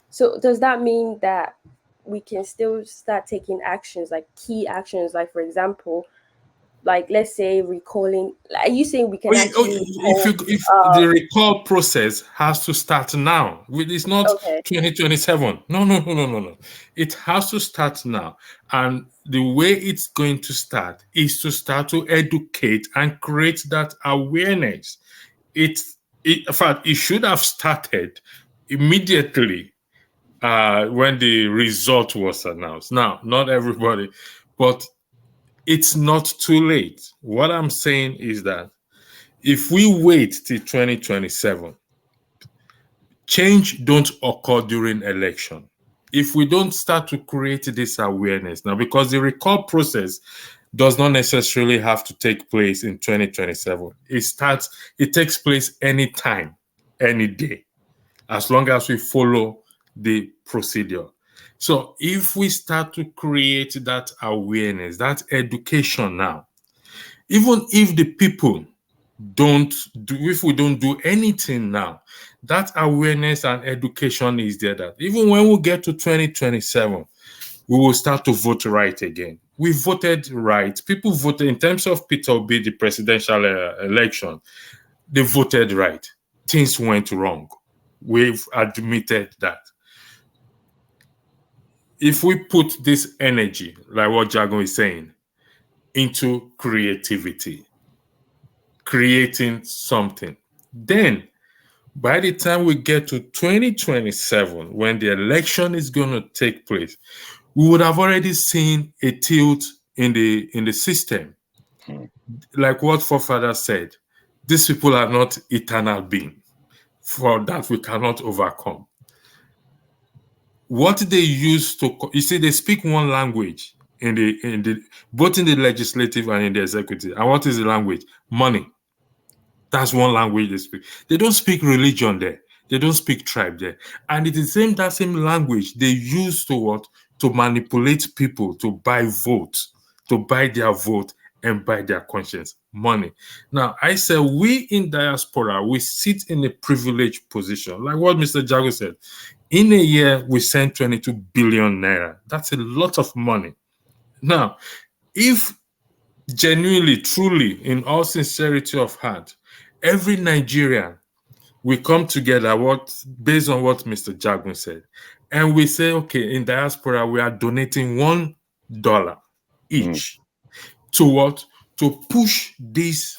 So does that mean that we can still start taking actions, like key actions, like for example, like let's say recalling? Are you saying we can actually recall? If the recall process has to start now, it's not 2027. No. It has to start now, and the way it's going to start is to start to educate and create that awareness. In fact, it should have started immediately when the result was announced. Now, not everybody, but it's not too late. What I'm saying is that if we wait till 2027, change don't occur during election. If we don't start to create this awareness now, because the recall process does not necessarily have to take place in 2027. It takes place anytime, any day, as long as we follow the procedure. So if we start to create that awareness, that education now, even if the people if we don't do anything now, that awareness and education is there, that even when we get to 2027, we will start to vote right again. We voted right. People voted in terms of P2B, the presidential election. They voted right. Things went wrong. We've admitted that. If we put this energy, like what Jago is saying, into creativity, creating something, then by the time we get to 2027, when the election is going to take place, we would have already seen a tilt in the system. Like what forefather said, These people are not eternal beings. For that we cannot overcome. What they use to, you see, they speak one language in the both in the legislative and in the executive. And what is the language? Money. That's one language they speak. They don't speak religion there. They don't speak tribe there. And it is that same language they use to what? To manipulate people to buy votes, to buy their vote and buy their conscience. Money. Now, I said we in diaspora, we sit in a privileged position. Like what Mr. Jago said. In a year, we send 22 billion naira. That's a lot of money. Now, if genuinely, truly, in all sincerity of heart, every Nigerian, we come together based on what Mr. Jagun said, and we say, okay, in diaspora, we are donating $1 each to what? To push this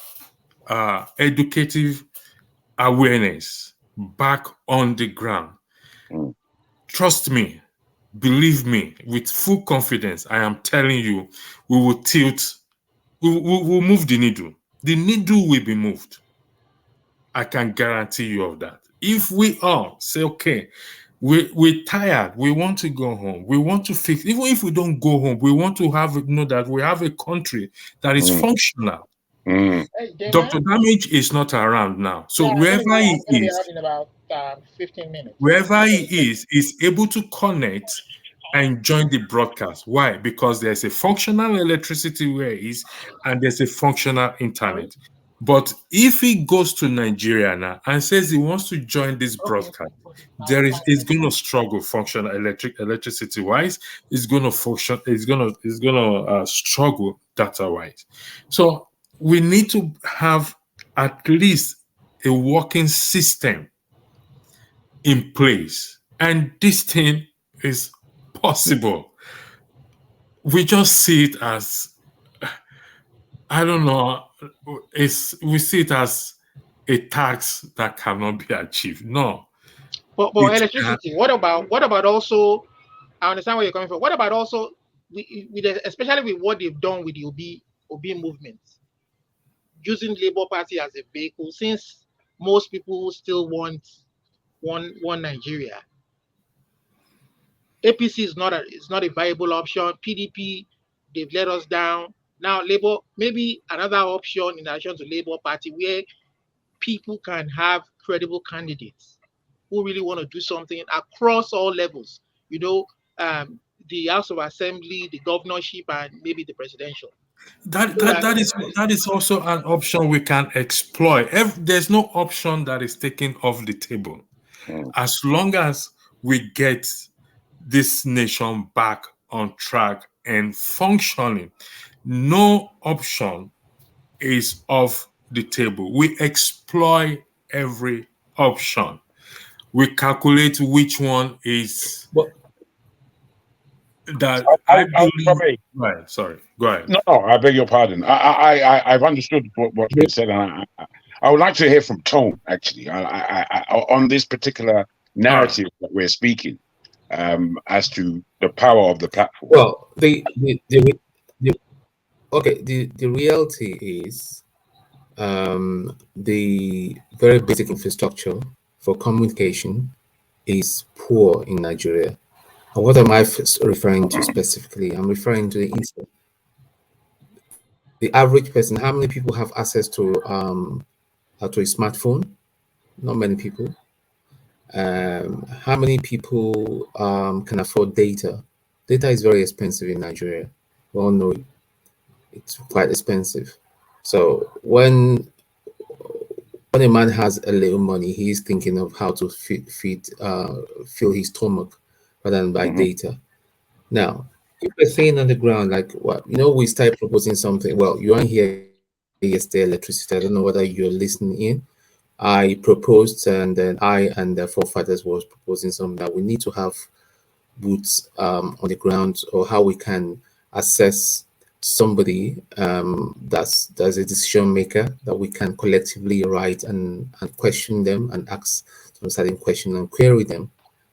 educative awareness back on the ground. Trust me, believe me, with full confidence, I am telling you, we will tilt, we will move the needle. The needle will be moved. I can guarantee you of that. If we all say, okay, we're tired, we want to go home, we want to fix, even if we don't go home, we want to know that we have a country that is functional. Hey, Dr. Damage is not around now. So wherever he is, in about 15 minutes. Wherever he is able to connect and join the broadcast. Why? Because there's a functional electricity where he is, and there's a functional internet. But if he goes to Nigeria now and says he wants to join this broadcast, it's going to struggle functional electricity wise. It's going to function. It's going to struggle data wise. So we need to have at least a working system in place, and this thing is possible. We just see it as, I don't know, we see it as a tax that cannot be achieved. No. But electricity, what about also, I understand where you're coming from. What about also, especially with what they've done with the Obi movement, using Labour Party as a vehicle, since most people still want one Nigeria. APC is not a viable option. PDP, they've let us down. Now Labour, maybe another option in addition to Labour Party, where people can have credible candidates who really want to do something across all levels. The House of Assembly, the governorship, and maybe the presidential. That is also an option we can exploit. There's no option that is taken off the table. As long as we get this nation back on track and functioning, no option is off the table. We exploit every option. We calculate which one is that I believe. Right, sorry, go ahead. No, I beg your pardon. I've understood what's been said, and I would like to hear from Tone actually on this particular narrative that we're speaking, as to the power of the platform. Well, the reality is, the very basic infrastructure for communication is poor in Nigeria. And what am I referring to specifically? I'm referring to the internet. The average person, how many people have access to a smartphone? Not many people. How many people can afford data? Data is very expensive in Nigeria. We all know it. It's quite expensive. So when a man has a little money, he's thinking of how to fill his stomach rather than buy data. Now, if we're saying on the ground, like what, we start proposing something. Well, you aren't here yesterday, electricity. I don't know whether you're listening in. I proposed, and then I and the forefathers was proposing something that we need to have boots on the ground, or how we can assess somebody that's a decision maker, that we can collectively write and question them and ask some certain question and query them,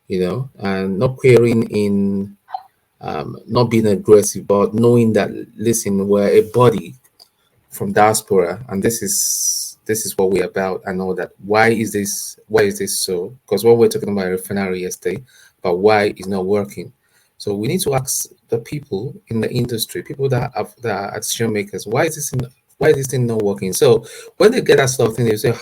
and not querying in not being aggressive, but knowing that, listen, we're a body from diaspora, and this is this is what we're about and all that. Why is this so? Because what we're talking about refinery yesterday, but why is not working? So we need to ask the people in the industry, people that are decision makers, why is this thing not working? So when they get that sort of thing, they say,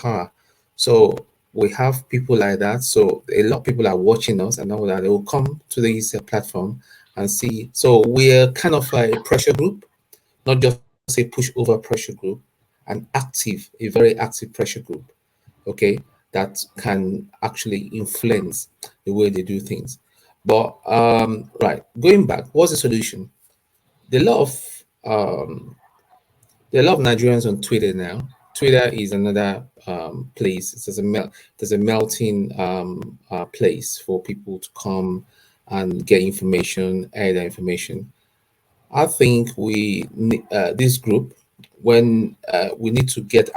so we have people like that. So a lot of people are watching us and all that. They will come to this platform and see. So we're kind of like a pressure group, not just a push over pressure group, a very active pressure group, okay, that can actually influence the way they do things. But right, going back, what's the solution? There are a lot of um, there are a lot of Nigerians on Twitter now. Twitter is another place. There's a melting place for people to come and get information, add their information. I think this group, when we need to get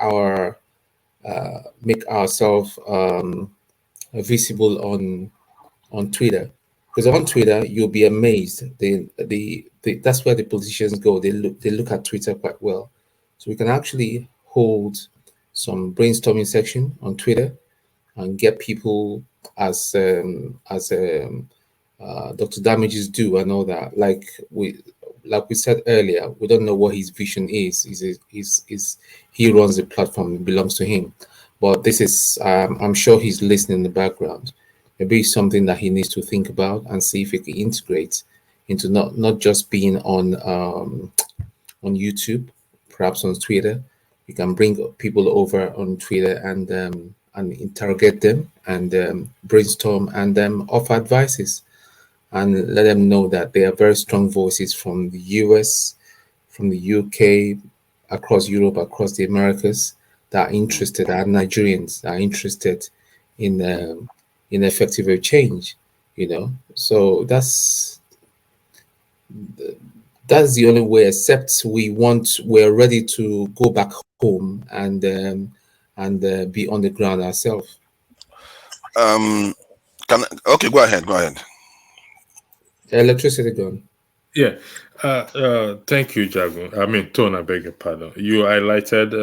make ourselves visible on Twitter, because on Twitter you'll be amazed. That's where the politicians go. They look at Twitter quite well, so we can actually hold some brainstorming section on Twitter and get people as Dr. Damages do and all that. Like we said earlier, we don't know what his vision is. He runs the platform, it belongs to him. But this is, I'm sure he's listening in the background. Maybe it's something that he needs to think about and see if he can integrate into not just being on YouTube, perhaps on Twitter. You can bring people over on Twitter and interrogate them and brainstorm and offer advices and let them know that there are very strong voices from the US, from the UK, across Europe, across the Americas that are interested, are Nigerians that are interested in effective change, So that's the only way, except we're ready to go back home and be on the ground ourselves. Okay, go ahead. Electricity gone. Yeah. Thank you, Jagun. I mean, Tone, I beg your pardon. You highlighted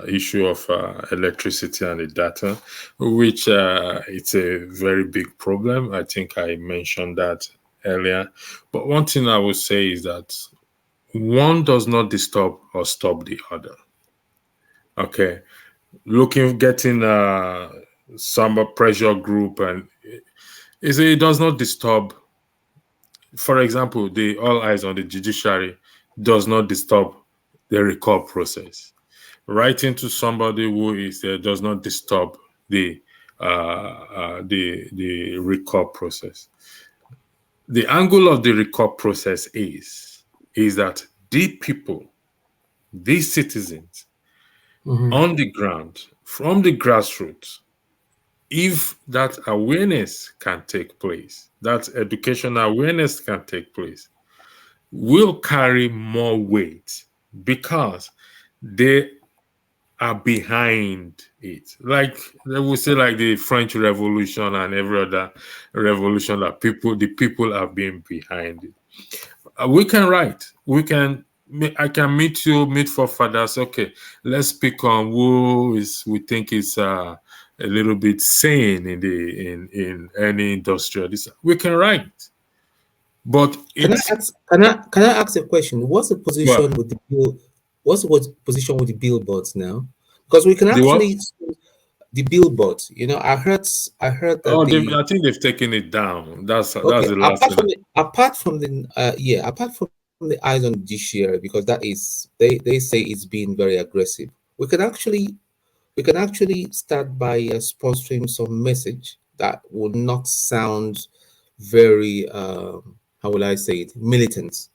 issue of electricity and the data, which it's a very big problem. I think I mentioned that earlier. But one thing I would say is that one does not disturb or stop the other. Okay. Getting some pressure group, and it does not disturb. For example, the all eyes on the judiciary does not disturb the recall process. Writing to somebody who is there does not disturb the recall process. The angle of the recall process is that the people, these citizens on the ground, from the grassroots, if that awareness can take place, that educational awareness can take place, will carry more weight because they are behind it. Like they will say, like the French Revolution and every other revolution, that the people have been behind it. We can write. I can meet for fathers. Okay, let's pick on who we think is a little bit sane in any industrial. We can write. But can I ask a question? What's the position with the bill? What's the position with the billboards now? Because we can actually the billboards. I heard that. I think they've taken it down. That's the last thing. Apart from the eyes on the judiciary, because that is they say it's being very aggressive. We can actually start by sponsoring some message that will not sound very how will I say it, militant,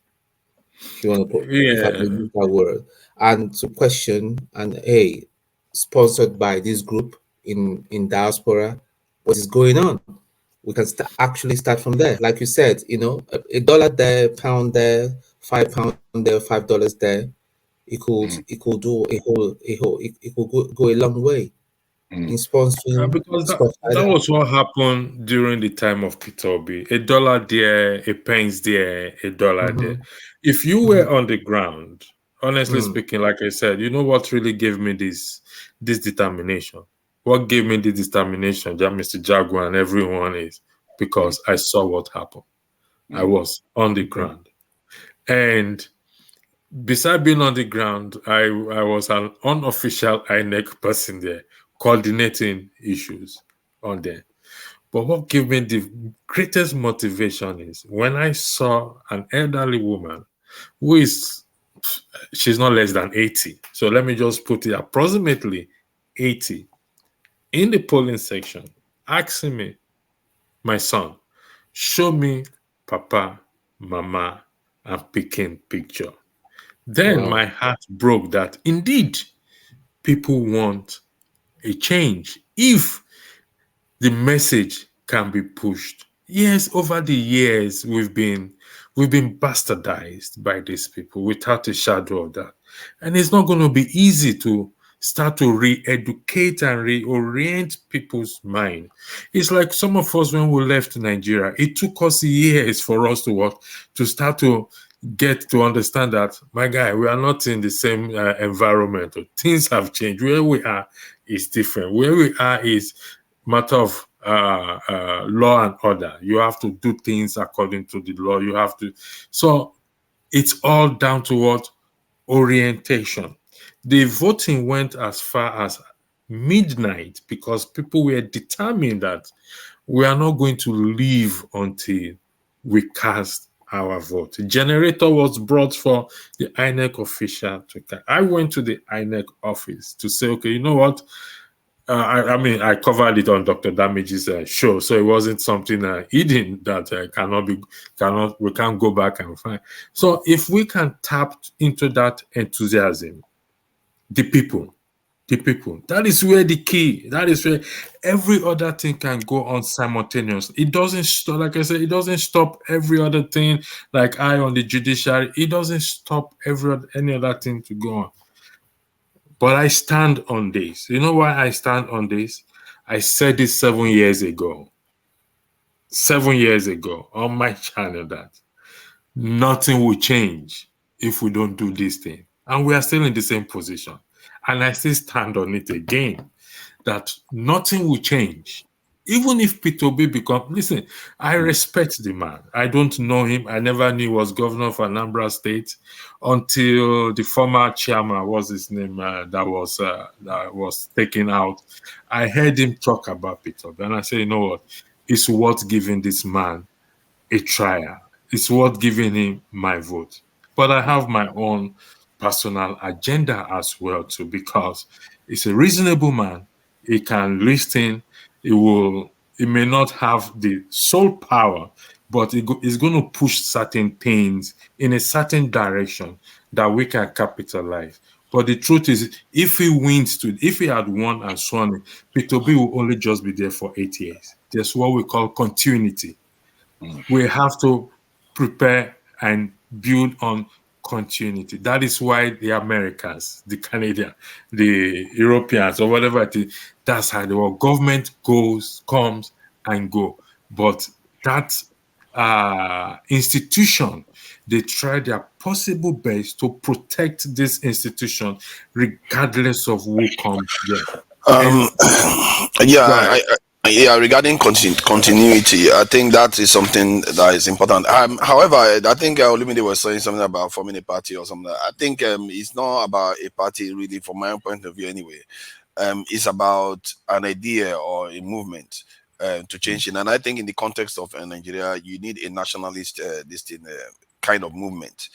if you want to put, if I can use that word, and to question and sponsored by this group in diaspora, what is going on? We can actually start from there. Like you said, $1 there, £1 there, £5 there, $5 there. It could do it could go a long way in sponsoring because that was what happened during the time of Peter Obi. $1 there, a pence there, $1 there. If you were on the ground Honestly speaking, like I said, you know what really gave me this determination? What gave me the determination, Mr. Jaguar and everyone, is because I saw what happened. I was on the ground. And beside being on the ground, I was an unofficial INEC person there, coordinating issues on there. But what gave me the greatest motivation is when I saw an elderly woman who is, she's not less than 80. So let me just put it approximately 80 in the polling section, asking me, my son, show me Papa, Mama, and Peking picture. Then my heart broke that indeed people want a change if the message can be pushed. Yes, over the years we've been bastardized by these people without a shadow of that. And it's not going to be easy to start to re-educate and reorient people's mind. It's like some of us when we left Nigeria, it took us years for us to what, to start to get to understand that, my guy, we are not in the same environment. Things have changed. Where we are is different. Where we are is matter of law and order. You have to do things according to the law. You have to. So it's all down to what? Orientation. The voting went as far as midnight because people were determined that we are not going to leave until we cast our vote. The generator was brought for the INEC official to cast. I went to the INEC office to say, okay, you know what? I mean, I covered it on Dr. Damage's show, so it wasn't something hidden that we can't go back and find. So if we can tap into that enthusiasm, the people, that is where the key, that is where every other thing can go on simultaneously. It doesn't stop, like I said, it doesn't stop every other thing, like I on the judiciary, it doesn't stop any other thing to go on. But I stand on this. You know why I stand on this? I said this 7 years ago. 7 years ago on my channel that nothing will change if we don't do this thing. And we are still in the same position. And I still stand on it again, that nothing will change. Even if P2B become, listen, I respect the man. I don't know him. I never knew he was governor of Anambra State until the former chairman, what's his name, that was taken out. I heard him talk about P2B, and I say, you know what? It's worth giving this man a trial. It's worth giving him my vote. But I have my own personal agenda as well too, because he's a reasonable man. He can listen. He may not have the sole power, but he's going to push certain things in a certain direction that we can capitalize. But the truth is, if he had won and sworn, P2B will only just be there for 8 years. There's what we call continuity. We have to prepare and build on continuity. That is why the Americans, the Canadians, the Europeans, or whatever it is, that's how the world government comes and go. But that institution, they try their possible best to protect this institution regardless of who comes there. Yeah, regarding continuity, I think that is something that is important. However, I think Olumide was saying something about forming a party or something. I think it's not about a party really, from my own point of view anyway. It's about an idea or a movement to change it. And I think in the context of Nigeria, you need a nationalist kind of movement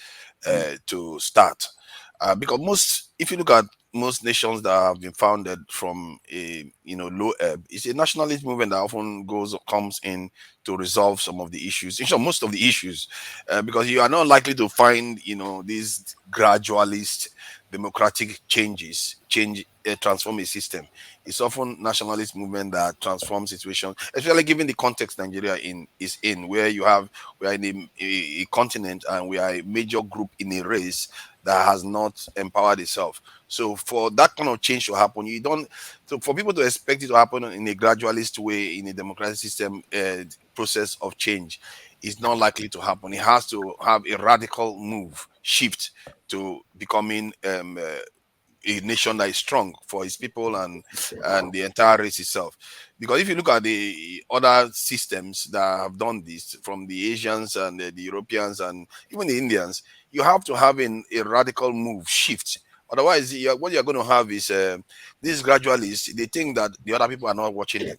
to start. Because if you look at most nations that have been founded from a low ebb, it's a nationalist movement that often comes in to resolve some of the issues, most of the issues, because you are not likely to find these gradualist democratic transform a system. It's often nationalist movement that transforms situations, especially given the context Nigeria is in, where we are in a continent and we are a major group in a race that has not empowered itself. So for that kind of change to happen, for people to expect it to happen in a gradualist way in a democratic system, process of change is not likely to happen. It has to have a radical move shift to becoming a nation that is strong for his people and the entire race itself. Because if you look at the other systems that have done this, from the Asians and the Europeans and even the Indians, you have to have a radical move shift. Otherwise, what you're going to have is these gradualists. They think that the other people are not watching them.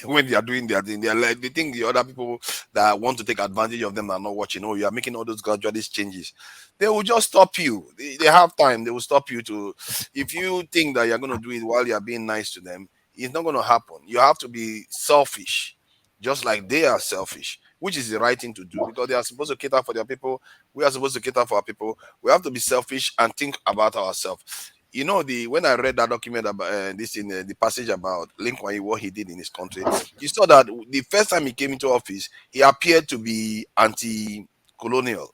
When they are doing their thing, they think the other people that want to take advantage of them are not watching. Oh, you are making all those gradualist changes. They will just stop you. They have time. They will stop you to. If you think that you're going to do it while you're being nice to them, it's not going to happen. You have to be selfish, just like they are selfish, which is the right thing to do, because they are supposed to cater for their people. We are supposed to cater for our people. We have to be selfish and think about ourselves. You know, when I read that document about this in the passage about Lincoln, what he did in his country, you saw that the first time he came into office, he appeared to be anti-colonial.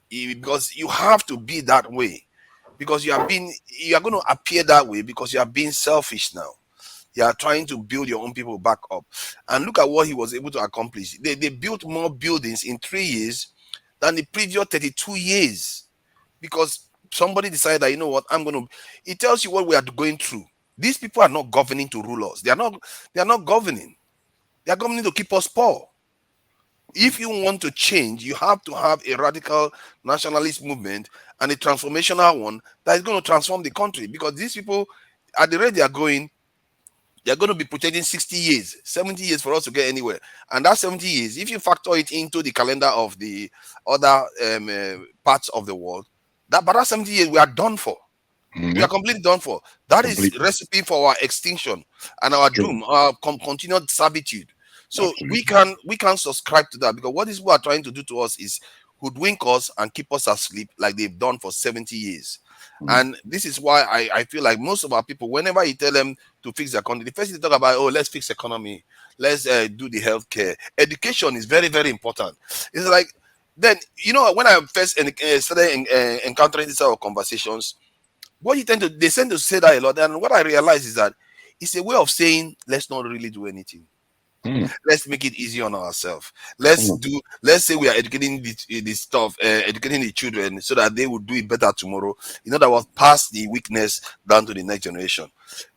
Because you have to be that way, because you are going to appear that way because you are being selfish now. You are trying to build your own people back up, and look at what he was able to accomplish. They built more buildings in 3 years than the previous 32 years, because somebody decided that, you know what, it tells you what we are going through. These people are not governing to rule us. They are not governing. They are governing to keep us poor. If you want to change, you have to have a radical nationalist movement and a transformational one that is going to transform the country, because these people, at the rate they are going to be protecting 60 years, 70 years for us to get anywhere. And that 70 years, if you factor it into the calendar of the other parts of the world, by that 70 years, we are done for. We are completely done for. That is recipe for our extinction and our doom, our continued servitude. So we can subscribe to that, because what these people are trying to do to us is hoodwink us and keep us asleep like they've done for 70 years. And this is why I feel like most of our people, whenever you tell them to fix their country, the first thing they talk about, oh, let's fix economy, let's do the healthcare. Education is very, very important. It's like, then, you know, when I first started encountering these sort of conversations, they tend to say that a lot. And what I realize is that it's a way of saying, let's not really do anything. Let's make it easy on ourselves. Let's say we are educating this stuff, educating the children so that they will do it better tomorrow. In other words, pass the weakness down to the next generation.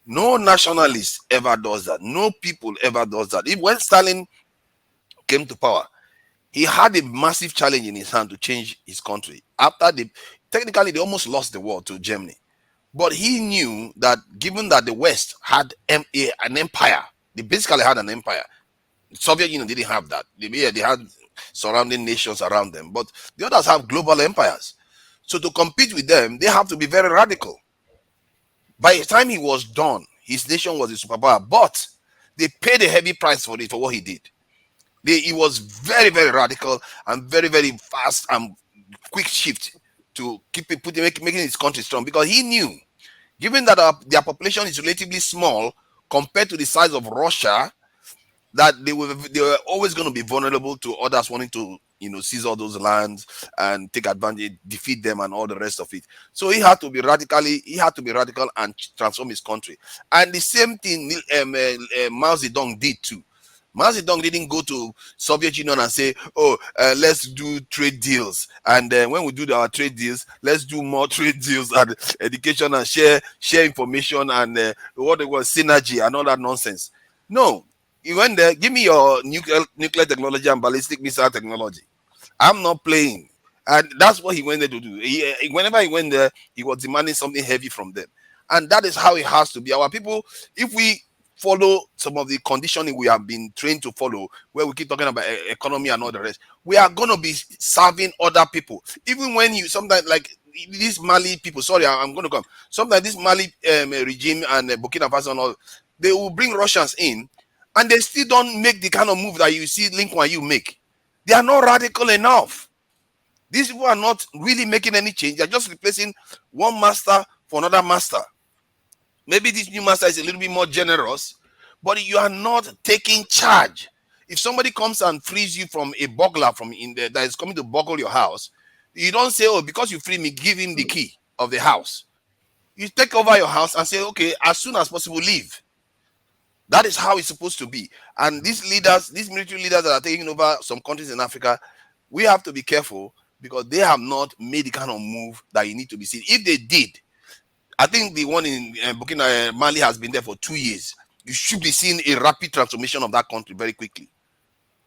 No nationalist ever does that. No people ever does that. When Stalin came to power, he had a massive challenge in his hand to change his country. Technically, they almost lost the war to Germany. But he knew that, given that the West had an empire, they basically had an empire. The Soviet Union didn't have that. They had surrounding nations around them, but the others have global empires. So to compete with them, they have to be very radical. By the time he was done, his nation was a superpower, but they paid a heavy price for what he did. He was very, very radical and very, very fast and quick shift to keep it making his country strong, because he knew, given that their population is relatively small compared to the size of Russia, that they were always going to be vulnerable to others wanting to, seize all those lands and take advantage, defeat them, and all the rest of it. So he had to be radical and transform his country. And the same thing Mao Zedong did too. Mao Zedong didn't go to Soviet Union and say, oh, let's do trade deals. And when we do our trade deals, let's do more trade deals and education and share information and what it was, synergy and all that nonsense. No, he went there, give me your nuclear technology and ballistic missile technology. I'm not playing. And that's what he went there to do. Whenever he went there, he was demanding something heavy from them. And that is how it has to be. Our people, if we follow some of the conditioning we have been trained to follow, where we keep talking about economy and all the rest, we are going to be serving other people. Even when you sometimes, like these Mali people, sorry, I'm going to come. Sometimes this Mali regime and Burkina Faso and all, they will bring Russians in, and they still don't make the kind of move that you see Lincoln you make. They are not radical enough. These people are not really making any change. They're just replacing one master for another master. Maybe this new master is a little bit more generous, but you are not taking charge. If somebody comes and frees you from a burglar from in there that is coming to burgle your house, you don't say, oh, because you free me, give him the key of the house. You take over your house and say, okay, as soon as possible, leave. That is how it's supposed to be. And these military leaders that are taking over some countries in Africa, we have to be careful, because they have not made the kind of move that you need to be seen. If they did, I think the one in Burkina Mali has been there for 2 years. You should be seeing a rapid transformation of that country very quickly,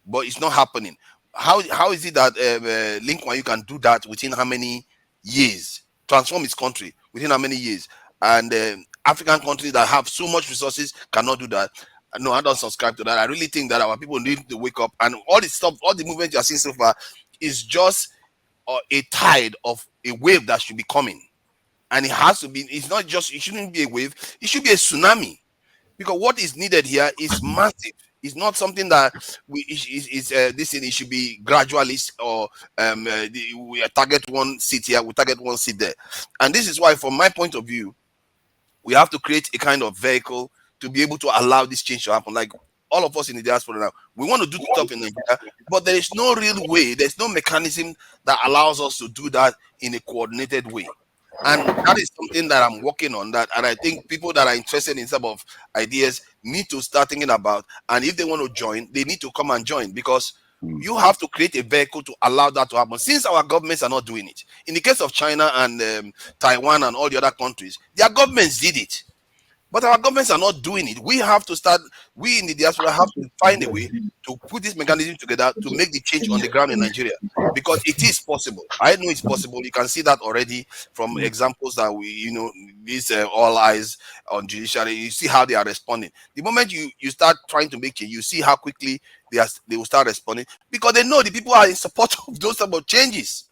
but it's not happening. How is it that Lincoln you can do that within how many years? Transform his country within how many years? And African countries that have so much resources cannot do that. No, I don't subscribe to that. I really think that our people need to wake up, and all the stuff, all the movement you are seeing so far is just a tide of a wave that should be coming. And it has to be, it's not just, it shouldn't be a wave, it should be a tsunami. Because what is needed here is massive. It's not something that this thing, it should be gradualist or we target one seat here, we target one seat there. And this is why, from my point of view, we have to create a kind of vehicle to be able to allow this change to happen. Like all of us in the diaspora now, we want to do stuff in Nigeria, but there is no real way, there's no mechanism that allows us to do that in a coordinated way. And that is something that I'm working on that. And I think people that are interested in some of ideas need to start thinking about. And if they want to join, they need to come and join, because you have to create a vehicle to allow that to happen. Since our governments are not doing it, in the case of China and Taiwan and all the other countries, their governments did it. But our governments are not doing it. We have to start, we in the diaspora have to find a way to put this mechanism together to make the change on the ground in Nigeria, because it is possible. I know it's possible. You can see that already from examples that these all eyes on judiciary, you see how they are responding. The moment you start trying to make change, you see how quickly they will start responding, because they know the people are in support of those type of changes.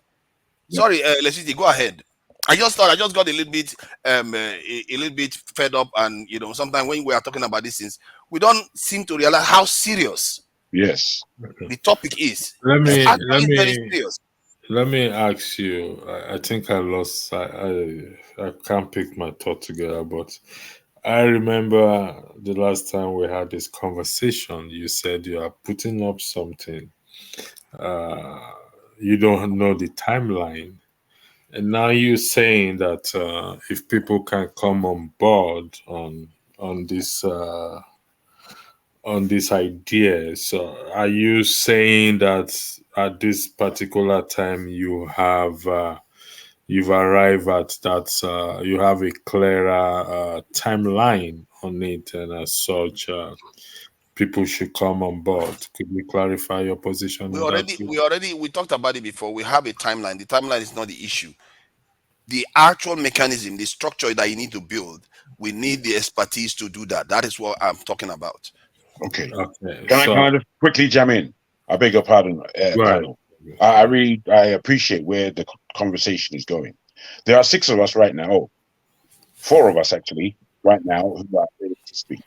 Sorry, Leslie, go ahead. I just got a little bit fed up, and sometimes when we are talking about these things, we don't seem to realize how serious the topic is. Let me very serious. Let me ask you. I think I lost. I can't pick my thought together, but I remember the last time we had this conversation. You said you are putting up something. You don't know the timeline. And now you're saying that if people can come on board on this idea, so are you saying that at this particular time you have you've arrived at that you have a clearer timeline on it, and as such people should come on board? Could you clarify your position? We talked about it before. We have a timeline. The timeline is not the issue. The actual mechanism, the structure that you need to build, we need the expertise to do that. That is what I'm talking about. Okay. Can I just quickly jam in? I beg your pardon, panel. I appreciate where the conversation is going. There are 6 of us right now, 4 of us actually right now who are ready to speak.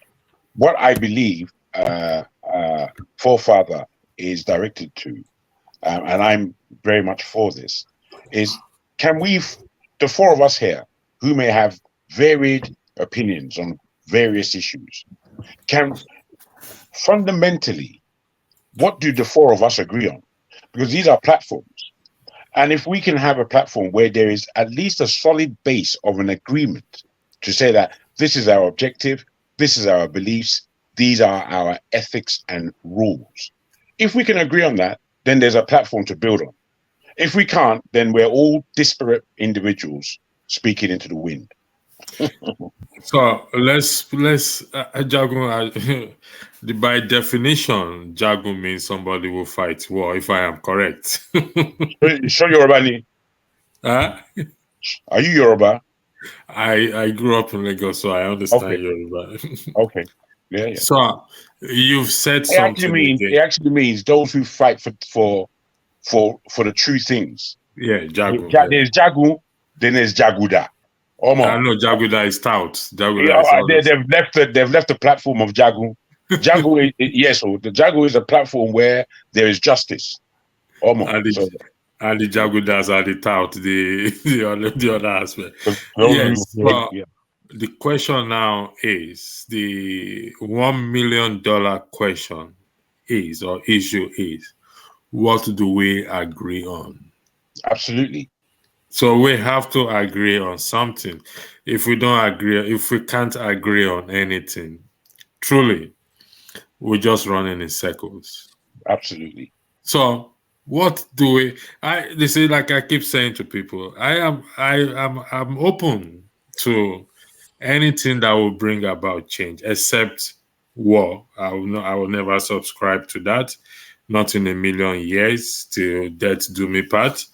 What I believe Forefather is directed to, and I'm very much for this, is can we, the 4 of us here who may have varied opinions on various issues, can fundamentally, what do the 4 of us agree on? Because these are platforms. And if we can have a platform where there is at least a solid base of an agreement to say that this is our objective, this is our beliefs, these are our ethics and rules. If we can agree on that, then there's a platform to build on. If we can't, then we're all disparate individuals speaking into the wind. So let's Jagun. By definition, Jagun means somebody will fight war. If I am correct. So Yoruba. Huh? Are you Yoruba? I grew up in Lagos, so I understand Yoruba. Okay. Yeah. So you've said something. It actually means those who fight for the true things. Yeah, Jagun. There's Jagun, then there's Jaguda. I know Jaguda is stout. They've left the platform of Jagun. Jagun is the Jagun is a platform where there is justice. And the Jagudas are the tout, the other aspect. Yes, but the question now is, the $1 million question is, or issue is, what do we agree on? Absolutely. So we have to agree on something. If we can't agree on anything, truly, we're just running in circles. Absolutely. So What do we? They say, like I keep saying to people, I'm open to anything that will bring about change, except war. I will never subscribe to that. Not in a million years, till death do me part.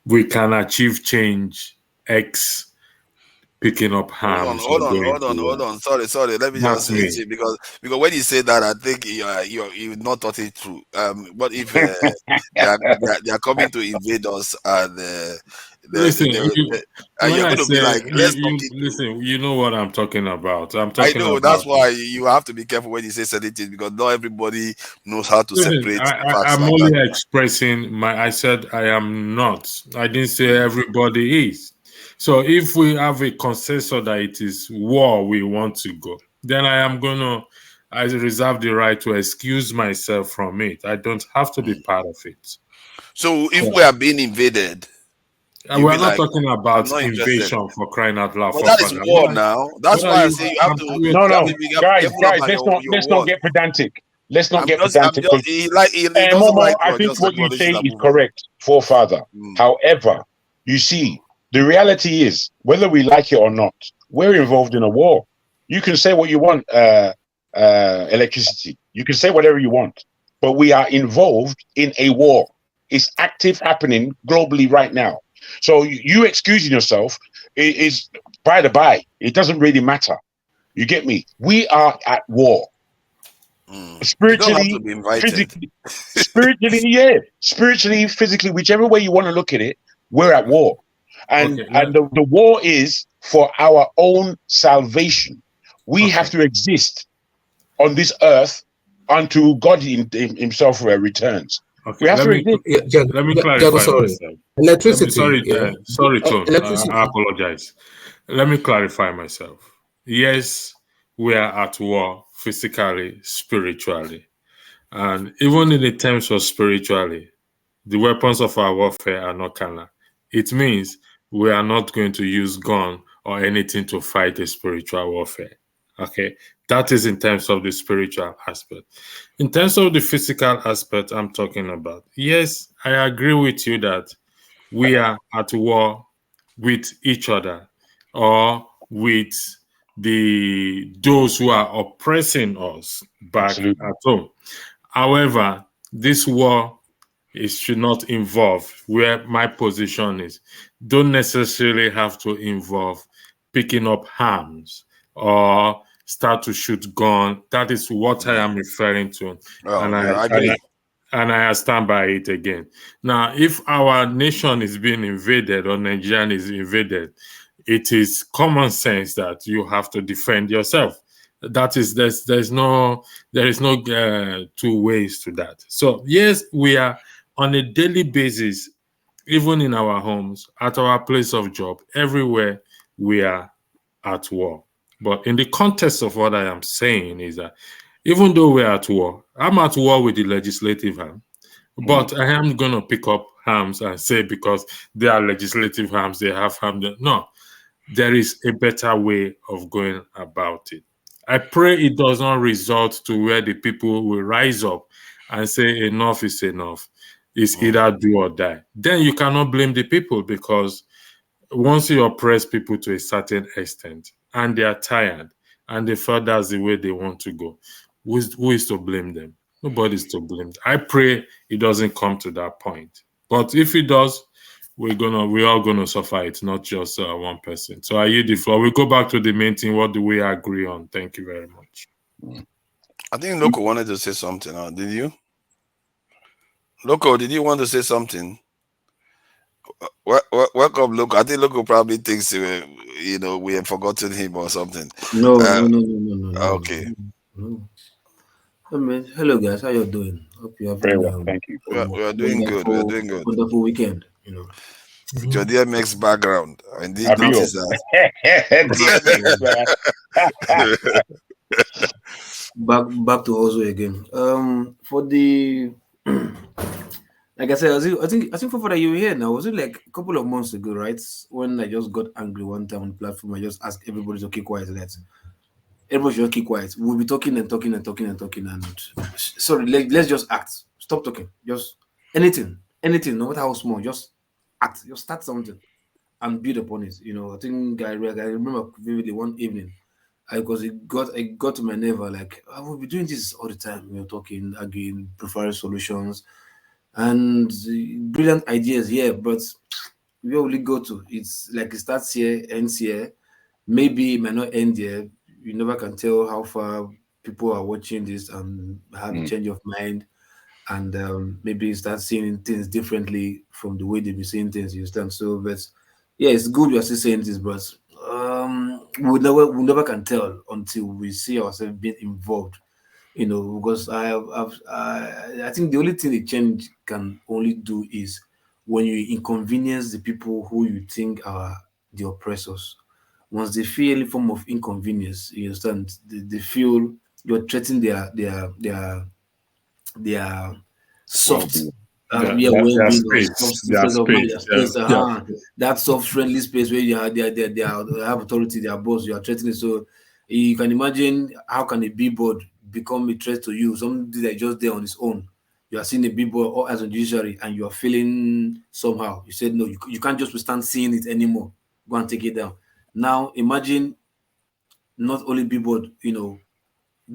We can achieve change X picking up arms or going to Hold war. on. Sorry. Let me just That's say me. it because when you say that, I think you not thought it through. What if they are coming to invade us and Listen, when you're I going to be say like, let's talk it through. listen, you know what I'm talking about. I'm I talking know that's about. why you have to be careful when you say certain things because not everybody knows how to Listen, separate facts I'm like that. only expressing my. I said I am not. I didn't say everybody is. So if we have a consensus that it is war we want to go, then I am gonna. I reserve the right to excuse myself from it. I don't have to be part of it. So if So, we are being invaded, you'll we're be not like, talking I'm about not interested. invasion for crying out loud, But for that is father. war now. What That's are why I you? say you have to No, be guys, careful about your let's not words. get pedantic. Let's not I'm get just pedantic. he doesn't Momo, like I to think just what you acknowledge say it and is move on. correct, forefather. However, you see, the reality is, whether we like it or not, we're involved in a war. You can say what you want, electricity. You can say whatever you want, but we are involved in a war. It's active happening globally right now. So you excusing yourself is by the by. It doesn't really matter. You get me? We are at war. You don't have to Spiritually, be invited. physically, spiritually, physically, whichever way you want to look at it, we're at war, and Okay. the war is for our own salvation. We have Okay. to exist on this earth until God Himself returns. We Okay, have to exist. let me clarify sorry. myself. Electricity, yeah. Sorry, Tone. I Electricity. apologize. Let me clarify myself. Yes, we are at war physically, spiritually, and even in the terms of spiritually, the weapons of our warfare are not carnal. It means we are not going to use gun or anything to fight a spiritual warfare. Okay, that is in terms of the spiritual aspect. In terms of the physical aspect I'm talking about, yes, I agree with you that we are at war with each other or with those who are oppressing us back Absolutely. at home. However, this war, it should not involve, where my position is, don't necessarily have to involve picking up arms or start to shoot gun. That is what I am referring to, Oh, and I yeah, I and I, agree. and I stand by it again. Now, if our nation is being invaded or Nigeria is invaded, it is common sense that you have to defend yourself. That is, there is no two ways to that. So yes, we are on a daily basis, even in our homes, at our place of job, everywhere we are at war. But in the context of what I am saying is that even though we're at war, I'm at war with the legislative arm, but I am going to pick up arms and say because they are legislative arms, they have arms. No, there is a better way of going about it. I pray it does not result to where the people will rise up and say enough is enough. It's either do or die. Then you cannot blame the people because once you oppress people to a certain extent and they are tired and they feel that's the way they want to go, who is to blame them? Nobody's to blame. I pray it doesn't come to that point. But if it does, we're all gonna suffer it, not just one person. So I yield the floor. We go back to the main thing. What do we agree on? Thank you very much. I think Loco wanted to say something. Did you? Loco, did you want to say something? Welcome, Loco. I think Loco probably thinks we have forgotten him or something. No. Okay. No. Hey man, hello guys, how you doing? Hope you're Very having well, thank you. We are doing good. We are doing good. wonderful weekend. With your DMX background, I did Abio. notice that. Back to also again. For the like I said, I think for that you were here now. Was it like a couple of months ago, right? When I just got angry one time on the platform, I just asked everybody to keep quiet. Everybody should keep quiet. We'll be talking and talking and talking and talking. And sorry, let's just act. Stop talking. Just anything, no matter how small, just act, just start something and build upon it. I think I remember vividly one evening, because it got to my nerve. Like, I will be doing this all the time. Talking, arguing, preferring solutions, and brilliant ideas. Yeah, but where will it go to? It's like it starts here, ends here. Maybe it might not end here. You never can tell how far people are watching this and have a change of mind, and maybe start seeing things differently from the way they've been seeing things. You understand? So, but yeah, it's good we are still saying this, but we never can tell until we see ourselves being involved. Because I think the only thing the change can only do is when you inconvenience the people who you think are the oppressors. Once they feel any form of inconvenience, you understand, they feel you're threatening their soft, Well-being. Their well-being, or space. soft Their state of mind, space. their Yeah. space, Yeah. that soft, friendly space where they have authority, they are boss, you are threatening. So you can imagine how can a billboard become a threat to you? Somebody that is just there on his own. You are seeing a billboard or as a judiciary, and you are feeling somehow. You said no, you can't just stand seeing it anymore. Go and take it down. Now imagine not only billboard,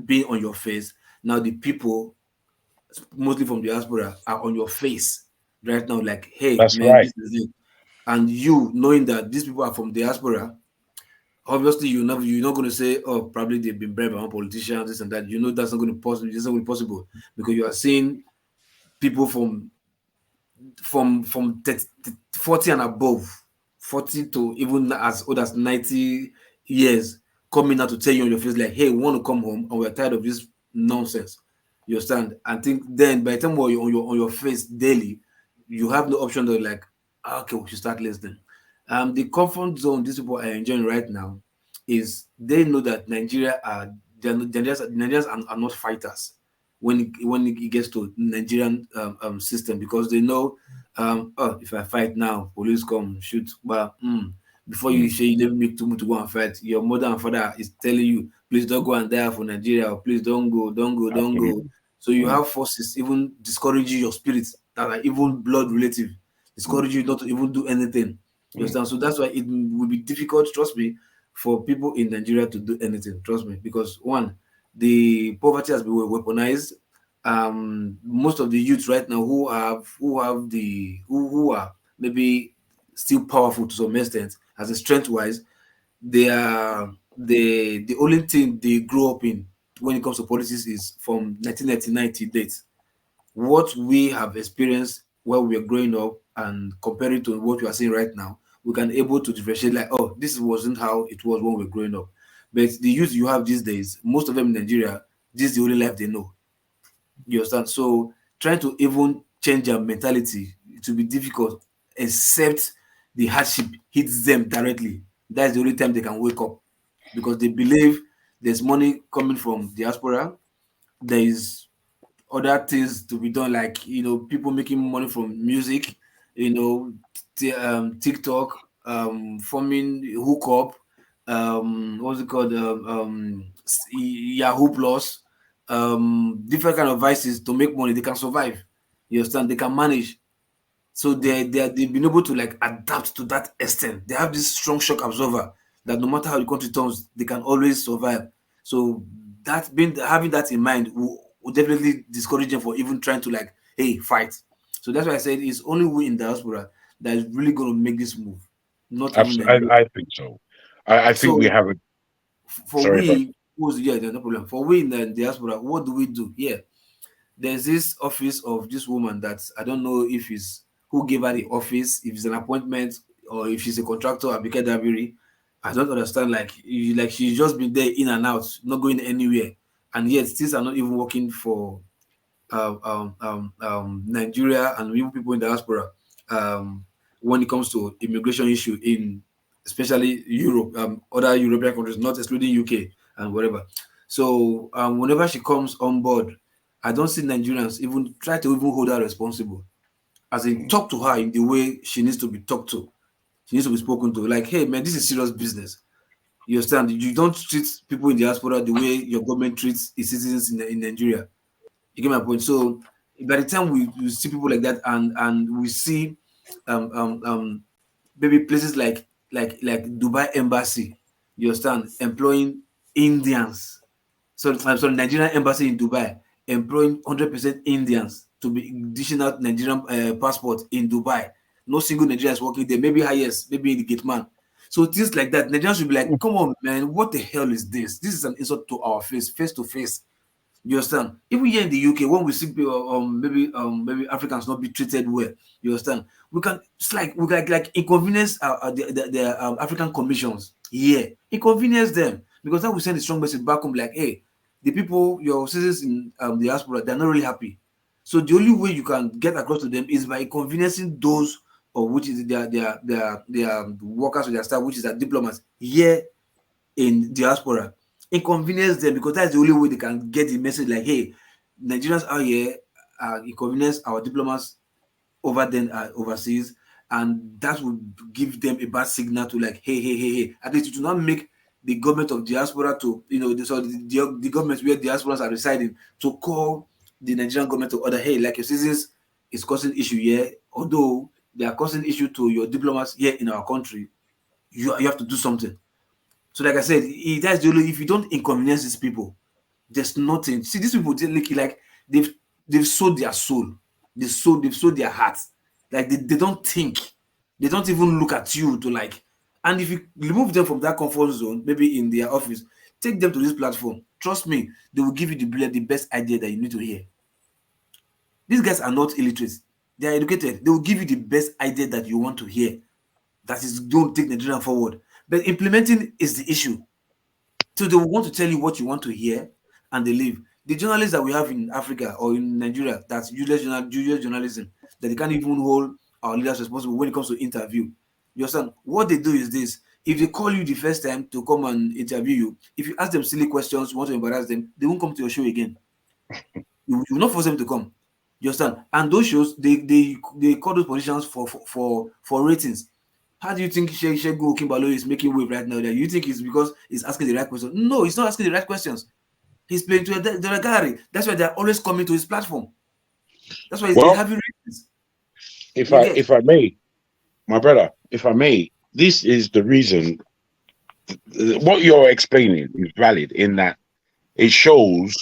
being on your face. Now the people, mostly from diaspora, are on your face right now, like, hey That's man, right. this is it. And you knowing that these people are from diaspora, obviously you're not going to say, oh, probably they've been bribed by one politician, this and that. That's not going to possible. It's not going to be possible, because you are seeing people from 30, 40 and above, 40 to even as old as 90 years, coming out to tell you on your face, like, hey, we want to come home and we're tired of this nonsense. You understand? I think then by the time you're on your face daily, you have no option to, like, okay, we should start listening. The comfort zone these people are enjoying right now is they know that Nigerians are not fighters when it gets to Nigerian system, because they know, oh, if I fight now, police come shoot. But before you say you never make too much to go and fight, your mother and father is telling you, please don't go and die for Nigeria, or please don't go, don't go, don't go. Absolutely. So you have forces even discouraging your spirits that are even blood relative, discourage you not to even do anything. You understand? So that's why it will be difficult, trust me, for people in Nigeria to do anything. Trust me, because one, the poverty has been weaponized. Most of the youths right now who are maybe still powerful to some extent, as a strength wise, they are the only thing they grow up in when it comes to politics is from 1999 to date. What we have experienced while we were growing up and comparing to what we are seeing right now, we can able to differentiate, like, oh, this wasn't how it was when we were growing up. But the youth you have these days, most of them in Nigeria, this is the only life they know. You understand? So trying to even change their mentality, it will be difficult, except the hardship hits them directly. That's the only time they can wake up, because they believe there's money coming from diaspora. There is other things to be done, like, people making money from music, TikTok, forming hookup, what's it called, Yahoo Plus, different kind of vices to make money. They can survive. You understand? They can manage. So they've been able to, like, adapt to that extent. They have this strong shock absorber that no matter how the country turns, they can always survive. So that being having that in mind will definitely discourage them for even trying to, like, hey, fight. So that's why I said it's only we in diaspora that is really going to make this move, not even Absolutely. Nigeria. I think so. I think we So have a. for Sorry, but there's no problem. For we in the diaspora, what do we do? Yeah, there's this office of this woman that I don't know if it's who gave her the office, if it's an appointment, or if she's a contractor at Bike Dabiri. I don't understand. Like she's just been there in and out, not going anywhere, and yet things are not even working for Nigeria and even people in diaspora, when it comes to immigration issue in especially Europe, other European countries, not excluding UK and whatever. So whenever she comes on board, I don't see Nigerians even try to even hold her responsible, as in talk to her in the way she needs to be talked to. She needs to be spoken to. Like, hey man, this is serious business. You understand? You don't treat people in diaspora the way your government treats its citizens in Nigeria. You get my point? So By the time we see people like that, and we see maybe places like Dubai Embassy, you understand, employing Indians. So I'm sorry, Nigerian Embassy in Dubai employing 100% Indians to be dishing out Nigerian passport in Dubai. No single Nigerian is working there. Maybe highest, maybe the gate man. So things like that, Nigerians should be like, come on, man, what the hell is this? This is an insult to our face to face. You understand? Even here in the UK, when we see people, maybe Africans not be treated well, you understand? We can, it's like we like inconvenience the African commissions. Yeah, inconvenience them, because that will send a strong message back home, like, hey, the people, your citizens in the diaspora, they're not really happy. So the only way you can get across to them is by inconveniencing those, or which is their workers or their staff, which is their diplomats here in diaspora. Inconvenience them, because that's the only way they can get the message, like, hey, Nigerians out here inconvenience our diplomats over then overseas, and that would give them a bad signal to, like, hey, at least you do not make the government of diaspora to, the government where diasporas are residing, to call the Nigerian government to order, hey, like, your citizens is causing issue here, although they are causing issue to your diplomats here in our country, you have to do something. So, like I said, that's the only, if you don't inconvenience these people, there's nothing. See, these people, like they've sold their soul, they've sold their hearts. Like they don't think, they don't even look at you to, like. And if you remove them from that comfort zone, maybe in their office, take them to this platform. Trust me, they will give you the best idea that you need to hear. These guys are not illiterate; they are educated. They will give you the best idea that you want to hear. That is, don't take Nigeria forward. But implementing is the issue. So they will want to tell you what you want to hear, and they leave. The journalists that we have in Africa or in Nigeria, that's useless journalism, that they can't even hold our leaders responsible when it comes to interview. You understand? What they do is this: if they call you the first time to come and interview you, if you ask them silly questions, you want to embarrass them, they won't come to your show again. You will not force them to come. You understand? And those shows, they call those positions for ratings. How do you think Shegun Okinbalo is making wave right now? That you think it's because he's asking the right questions? No, he's not asking the right questions. He's playing to the Bakare. That's why they're always coming to his platform. That's why he's having ratings. If I may, my brother, if I may, this is the reason. What you're explaining is valid in that it shows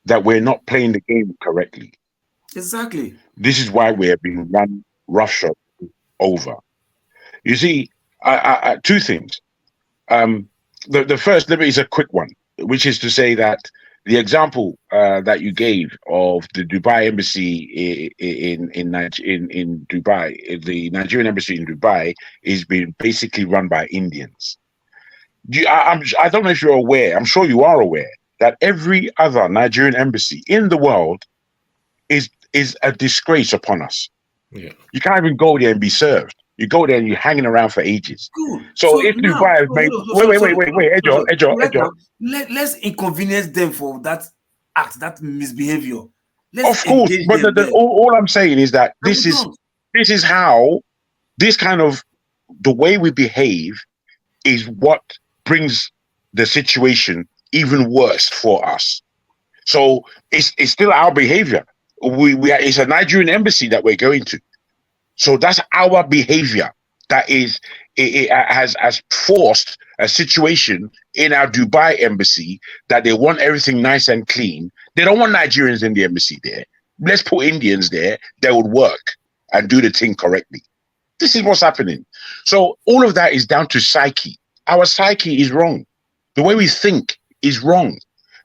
that we're not playing the game correctly. Exactly. This is why we're being run roughshod over. You see, two things. The first is a quick one, which is to say that the example that you gave of the Dubai embassy in Dubai, the Nigerian embassy in Dubai, is being basically run by Indians. I don't know if you're aware. I'm sure you are aware that every other Nigerian embassy in the world is a disgrace upon us. Yeah. You can't even go there and be served. You go there and you're hanging around for ages. Cool. So if Dubai has made Ejo, let's inconvenience them for that act, that misbehavior. Of course, but all I'm saying is that this is how this kind of the way we behave is what brings the situation even worse for us. So it's still our behavior. It's a Nigerian embassy that we're going to. So that's our behavior that has forced a situation in our Dubai embassy that they want everything nice and clean. They don't want Nigerians in the embassy there. Let's put Indians there that would work and do the thing correctly. This is what's happening. So all of that is down to psyche. Our psyche is wrong. The way we think is wrong.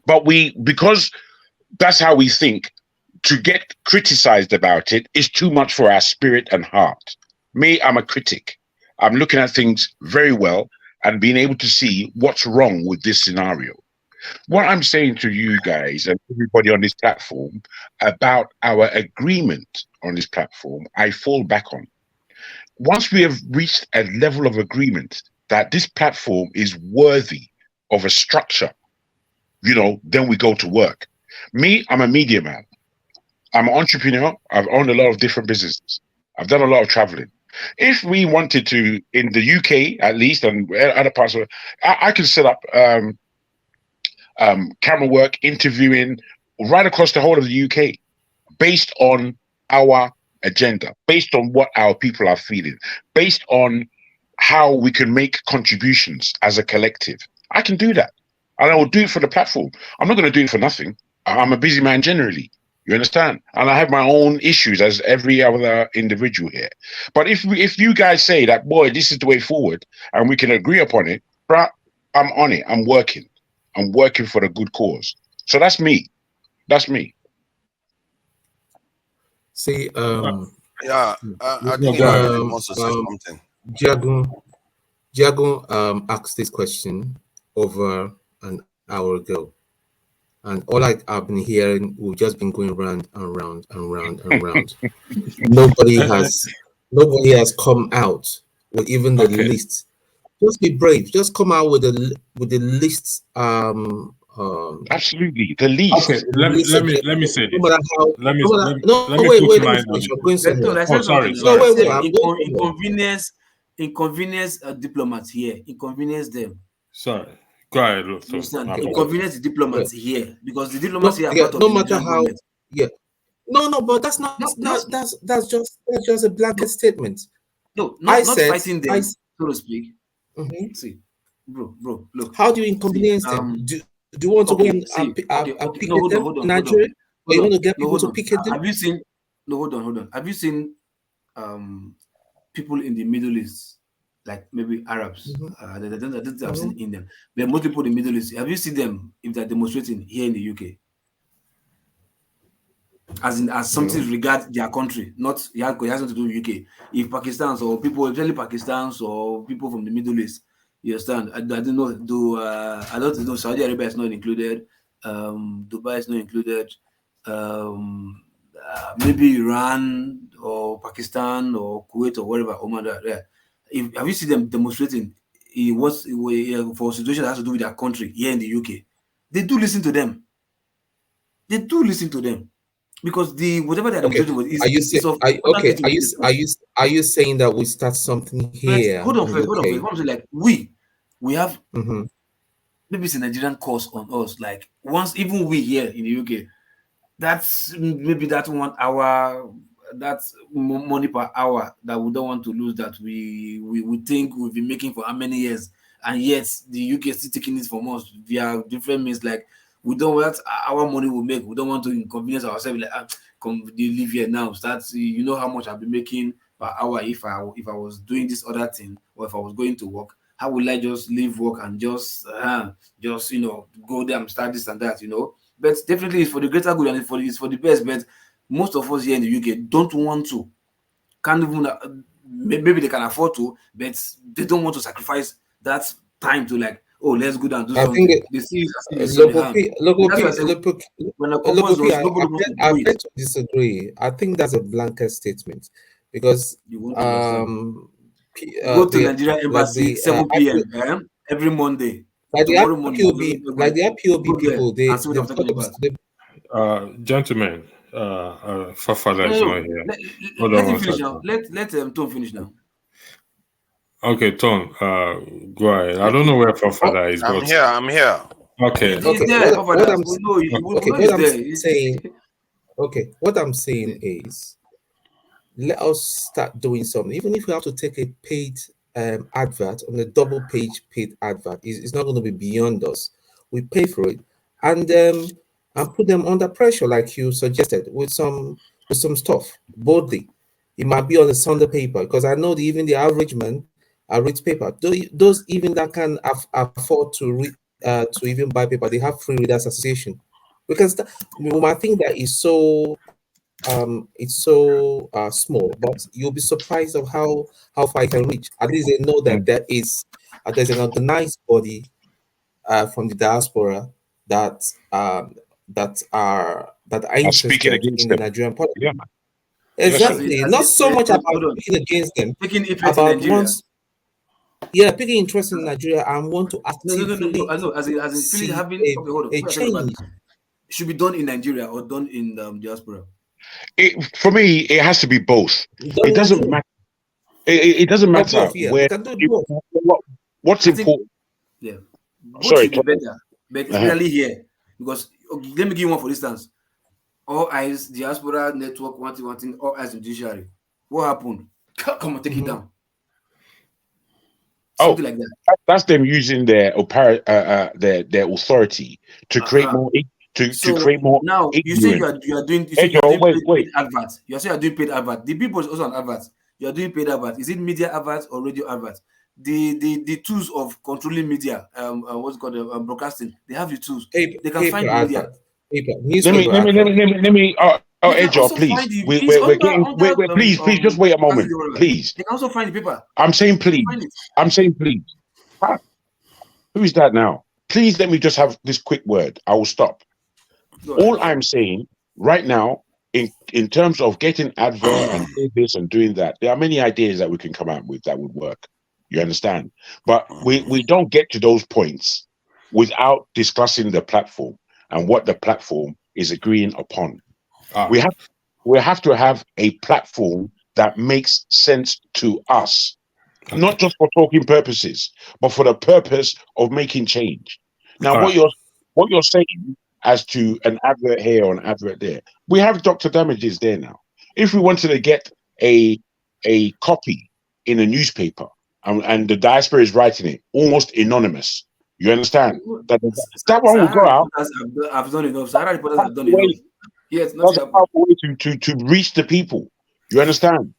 But because that's how we think, to get criticized about it is too much for our spirit and heart. Me, I'm a critic. I'm looking at things very well and being able to see what's wrong with this scenario. What I'm saying to you guys and everybody on this platform about our agreement on this platform, I fall back on. Once we have reached a level of agreement that this platform is worthy of a structure, then we go to work. Me, I'm a media man. I'm an entrepreneur. I've owned a lot of different businesses. I've done a lot of traveling. If we wanted to, in the UK at least, and other parts of it, I can set up camera work, interviewing right across the whole of the UK. based on our agenda, based on what our people are feeling, based on how we can make contributions as a collective. I can do that. And I will do it for the platform. I'm not going to do it for nothing. I'm a busy man generally. You understand? And I have my own issues as every other individual here. But if you guys say that, boy, this is the way forward and we can agree upon it, bruh, I'm on it. I'm working. I'm working for the good cause. So that's me. That's me. See, I think Imagine wants to say something. Jago asked this question over an hour ago. And all I've been hearing, we've just been going round and round and round and round. Nobody has come out with even the list. Just be brave. Just come out with the list. Absolutely, the least. Okay, let me say this. Let me wait. mine on it. Oh, sorry. Inconvenience diplomats here. Inconvenience them. Sorry. Go ahead. Inconvenience the diplomats here because the diplomats here are part of no the matter how. government. Yeah. No, but that's not. That's just a blanket statement. No, not fighting them, so to speak. Mm-hmm. See, bro, look. How do you inconvenience them? Do you want to go and picket them in Nigeria? Or you want to get people to picket them? Have you seen? No, hold on. Have you seen people in the Middle East, like maybe Arabs? I don't think I've seen Indian. But most people in the Middle East, have you seen them if they're demonstrating here in the UK? As something regard their country, not it has nothing to do with UK. If Pakistans or people, especially Pakistans or people from the Middle East, you understand? I don't know. I don't know. Saudi Arabia is not included. Dubai is not included. Maybe Iran or Pakistan or Kuwait or wherever. Oman, yeah. Have you seen them demonstrating? For a situation that has to do with their country here in the UK? They do listen to them. Because whatever they're demonstrating was are you saying that we start something here? Hold on first. Like we have maybe it's a Nigerian course on us. Like once even we here in the UK, that's maybe that 1 hour, that's money per hour that we don't want to lose, that we think we've been making for how many years, and yet the UK is still taking it from us via different means. Like we don't want our money will make. We don't want to inconvenience ourselves. Like, you live here now. Start. You know how much I've been making per hour if I was doing this other thing, or if I was going to work. How will I just leave work and just go there and start this and that? But definitely it's for the greater good and it's for the best. But most of us here in the UK don't want to. Can't even. Maybe they can afford to, but they don't want to sacrifice that time to like. Oh, let's go down and do something. I beg to disagree. I think that's a blanket statement because go to Nigeria embassy 7 p.m. Every Monday. Like the IPOB people, gentlemen, Fafada is not here. Let him finish now. Let Tom finish now. Okay, Tom, go ahead. I don't know where Fafada is. I'm here. Okay. What I'm saying is, let us start doing something. Even if we have to take a paid advert on a double page paid advert, it's not going to be beyond us. We pay for it and put them under pressure, like you suggested, with some stuff boldly. It might be on a Sunday paper, because I know even the average man reads paper. Those even that can afford to read to even buy paper, they have free readers association. Because I think that is so small, but you'll be surprised of how far it can reach. At least they know that there's an organized body from the diaspora that are interested in the Nigerian politics. Yeah. Exactly. Not so much about picking against them, about once. Yeah, picking interest in Nigeria and want to actively no. I know. As in feeling having a change. Should be done in Nigeria or done in diaspora. For me, it has to be both. It doesn't matter. It doesn't matter where. What's important? Yeah. Both should be better, but especially here, because let me give you one for instance. All Eyes Diaspora Network wanting All Eyes Judiciary. What happened? Come on, take it down. Something like that. That's them using their their authority to create more to create more. Now you say you are doing wait. paid adverts. You say you are doing paid adverts. The people is also on adverts. You are doing paid adverts. Is it media adverts or radio adverts? The tools of controlling media, what's it called, broadcasting. They have the tools. They can find the media. Let me. Ejo, please. We're getting. Wait, please, just wait a moment, please. They can also find the paper. I'm saying please. Who is that now? Please let me just have this quick word. I will stop. All I'm saying right now, in terms of getting advert and doing this and doing that, there are many ideas that we can come out with that would work. You understand? But we don't get to those points without discussing the platform and what the platform is agreeing upon. We have to have a platform that makes sense to us, not just for talking purposes, but for the purpose of making change. Now, what you're saying as to an advert here or an advert there, we have Dr. Damages there now. If we wanted to get a copy in a newspaper and the diaspora is writing it, almost anonymous, you understand? That one will go out. I've done enough. Sahara reporters have done enough. Yes, that's a powerful way to reach the people. You understand?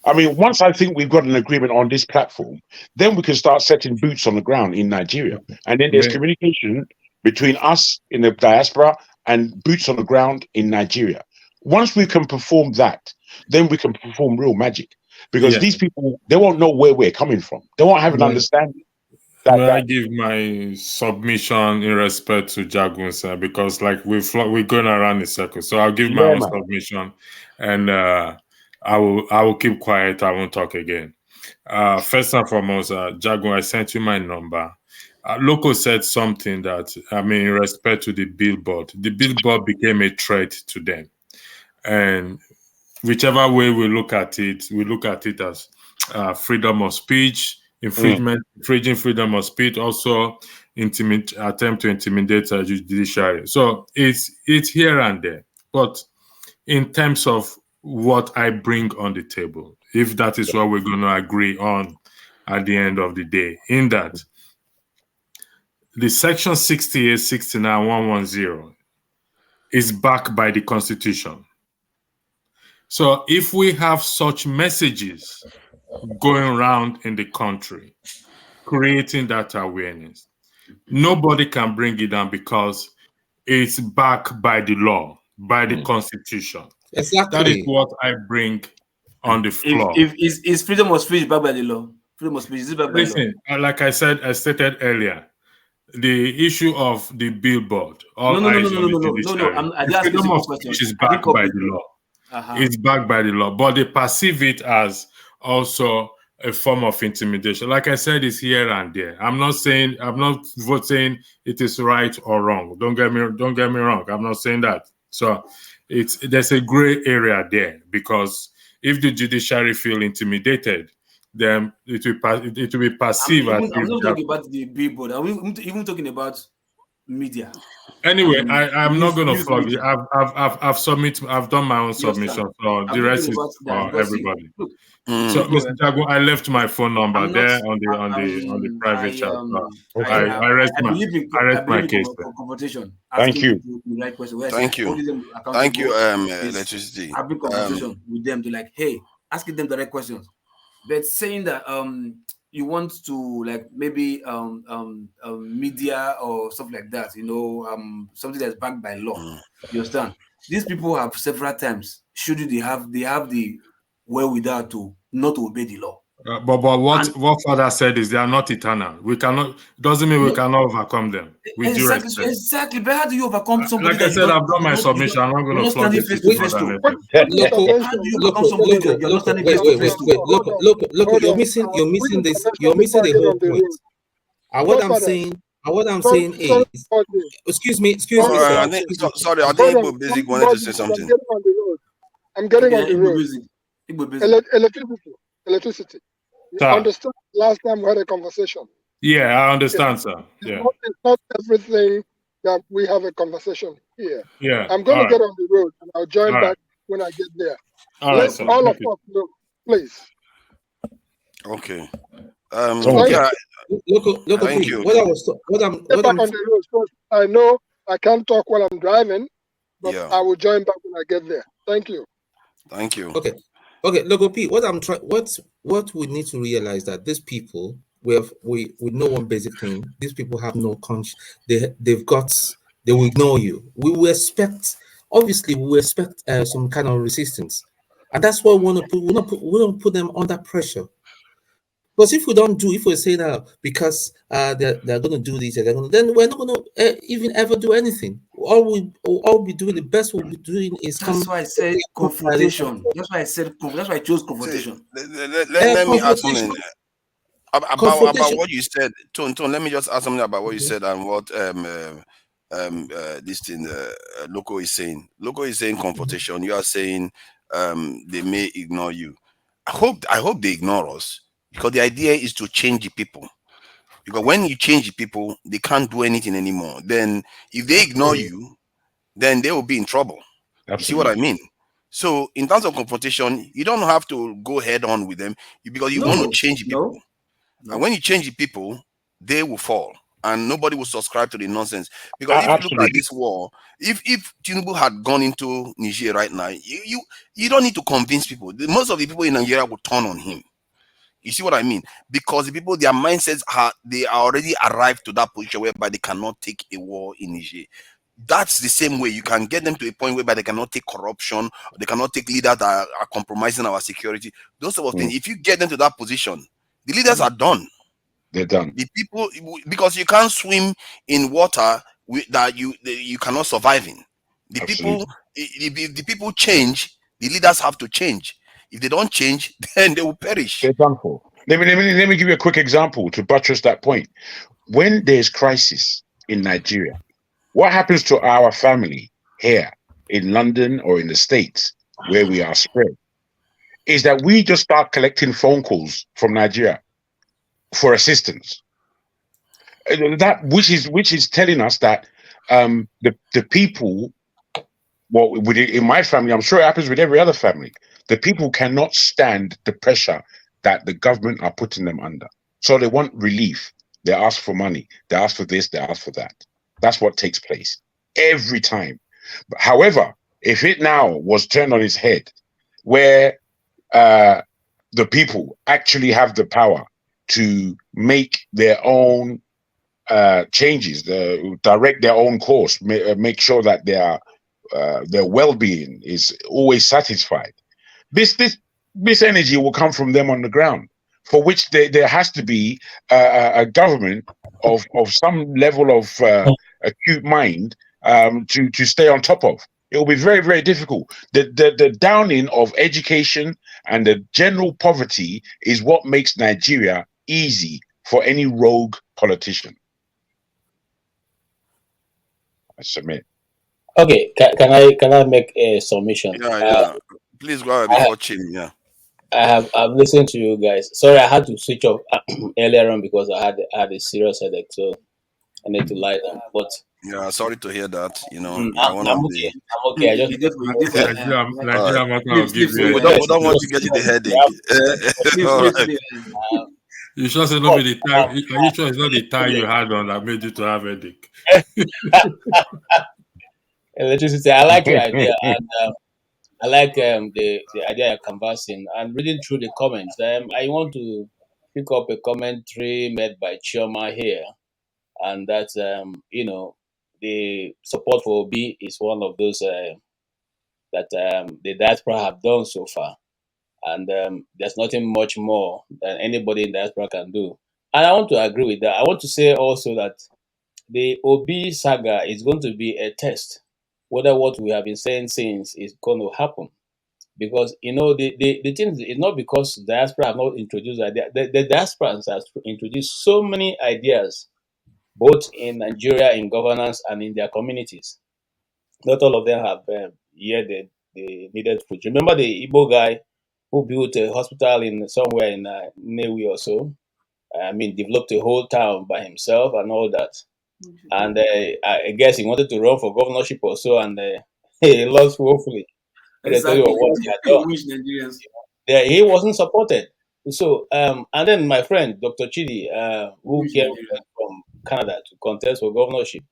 I mean, once I think we've got an agreement on this platform, then we can start setting boots on the ground in Nigeria. And then there's communication between us in the diaspora and boots on the ground in Nigeria. Once we can perform that, then we can perform real magic. Because these people, they won't know where we're coming from. They won't have an understanding. May I give my submission in respect to Jagun, sir? Because like we're going around in circles. So I'll give my own submission, and I will keep quiet. I won't talk again. First and foremost, Jagun, I sent you my number. Loco said something that, I mean, in respect to the billboard became a threat to them. And whichever way we look at it as freedom of speech, infringing freedom of speech, also attempt to intimidate the judiciary. So it's here and there. But in terms of what I bring on the table, if that is what we're going to agree on at the end of the day, in that the section 68, 69, 110 is backed by the Constitution. So if we have such messages going around in the country, creating that awareness, nobody can bring it down because it's backed by the law, by the Constitution. Exactly. That is what I bring on the floor. Is freedom of speech backed by the law? Freedom of speech is backed by the law. Listen, like I stated earlier, the issue of the billboard, no. I just asked freedom a of question. speech is backed by the law. It's backed by the law, but they perceive it as also a form of intimidation. Like I said, it's here and there. I'm not saying it is right or wrong. Don't get me wrong. I'm not saying that. So there's a gray area there, because if the judiciary feel intimidated, then it will be perceived as. I'm not talking about the billboard. I'm even talking about media. Anyway, I'm not going to flog you. I've done my own submission, so the rest is for everybody. So, Mr. Jago, I left my phone number there on the private chat. I rest my case. Thank you. Thank you. Electricity. Having conversation with them to hey, asking them the right questions, but saying that you want to maybe media or stuff like that, something that's backed by law. You understand? These people have several times they have the wherewithal to not obey the law. But what Father said is they are not eternal. We cannot. Doesn't mean we cannot overcome them. Exactly. But how do you overcome somebody? Like I said, I've done my submission. I'm not going to flog this face to face. How do you overcome somebody that you're not standing face to face? Look, you're missing this. You're missing the whole point. What I'm saying is, excuse me. Sorry, I think Igbo Basic wanted to say something. I'm getting on the road. Electricity. You understand? Last time we had a conversation. Yeah, I understand, sir. Yeah. It's not everything that we have a conversation here. Yeah. I'm going to get on the road and I'll join All back right. when I get there. All Let right, sir. all of Thank you. us know, please. Okay. Thank Yeah. Local Thank P. you. What I'm Get back on the road. So I know I can't talk while I'm driving, but Yeah. I will join back when I get there. Thank you. Thank you. Okay. Local P. What we need to realize that these people we know one basic thing. These people have no conscience. They will ignore you. We will expect, obviously we will expect some kind of resistance. And that's why we want to put we don't put them under pressure. Because if we say that because they're going to do this, then we're not going to even ever do anything. All we doing, the best we'll be doing is That's why I said confrontation. That's why I chose confrontation. Let me ask something about Confrontation. what you said. Tone, let me just ask something about what you said and what this thing Loco is saying. Loco is saying confrontation. You are saying they may ignore you. I hope they ignore us, because the idea is to change the people. Because when you change the people, they can't do anything anymore. Then if they ignore you, then they will be in trouble. You see what I mean? So in terms of confrontation, you don't have to go head on with them because you want to change the people. And when you change the people, they will fall. And nobody will subscribe to the nonsense. Because if you look at this war, if Tinubu had gone into Niger right now, you don't need to convince people. Most of the people in Nigeria will turn on him. You see what I mean? Because the people, their mindsets they are already arrived to that position whereby they cannot take a war in Niger. That's the same way you can get them to a point whereby they cannot take corruption, or they cannot take leaders that are compromising our security. Those sort of things. If you get them to that position, the leaders are done. They're done. The people, because you can't swim in water that you cannot survive in. The people, if the people change, the leaders have to change. If they don't change, then they will perish. They're done for. Let me give you a quick example to buttress that point. When there's crisis in Nigeria, what happens to our family here in London or in the States where we are spread is that we just start collecting phone calls from Nigeria for assistance. That which is telling us that the people, well, in my family, I'm sure it happens with every other family, the people cannot stand the pressure that the government are putting them under. So they want relief. They ask for money. They ask for this. They ask for that. That's what takes place every time. However, if it now was turned on its head, where the people actually have the power to make their own changes, direct their own course, make sure that their well-being is always satisfied. This energy will come from them on the ground, for which there has to be a government of some level of acute mind to stay on top of. It will be very, very difficult. The downing of education and the general poverty is what makes Nigeria easy for any rogue politician. I submit. Okay, can I make a submission? Yeah. Please go ahead before Chin. Yeah. I've listened to you guys. Sorry, I had to switch off earlier on because I had a serious headache, so I need to lie down. But Yeah, sorry to hear that. You know, you are one I'm of okay. the. I'm okay. I just Nigeria matter will give you. We don't want to get you the headache. All right. You sure it's not the time? Are you sure it's not the time you had on that made you to have headache? Electricity. I like your idea, and I like the idea you're canvassing. And reading through the comments, I want to pick up a commentary made by Chioma here, and that's the support for Obi is one of those that the diaspora have done so far, and there's nothing much more than anybody in diaspora can do. And I want to agree with that. I want to say also that the Obi saga is going to be a test whether what we have been saying since is going to happen. Because the thing is not because diaspora have not introduced ideas. The diaspora has introduced so many ideas, both in Nigeria in governance and in their communities. Not all of them have yet the needed fruit. Remember the Igbo guy who built a hospital in somewhere in Newi or so? I mean, developed a whole town by himself and all that. and I guess he wanted to run for governorship or so, and he lost woefully, irrespective of Exactly. what he had done. Which Nigerians? There, he wasn't supported. So, and then my friend Dr. Chidi, who Which came Nigerians? from Canada to contest for governorship,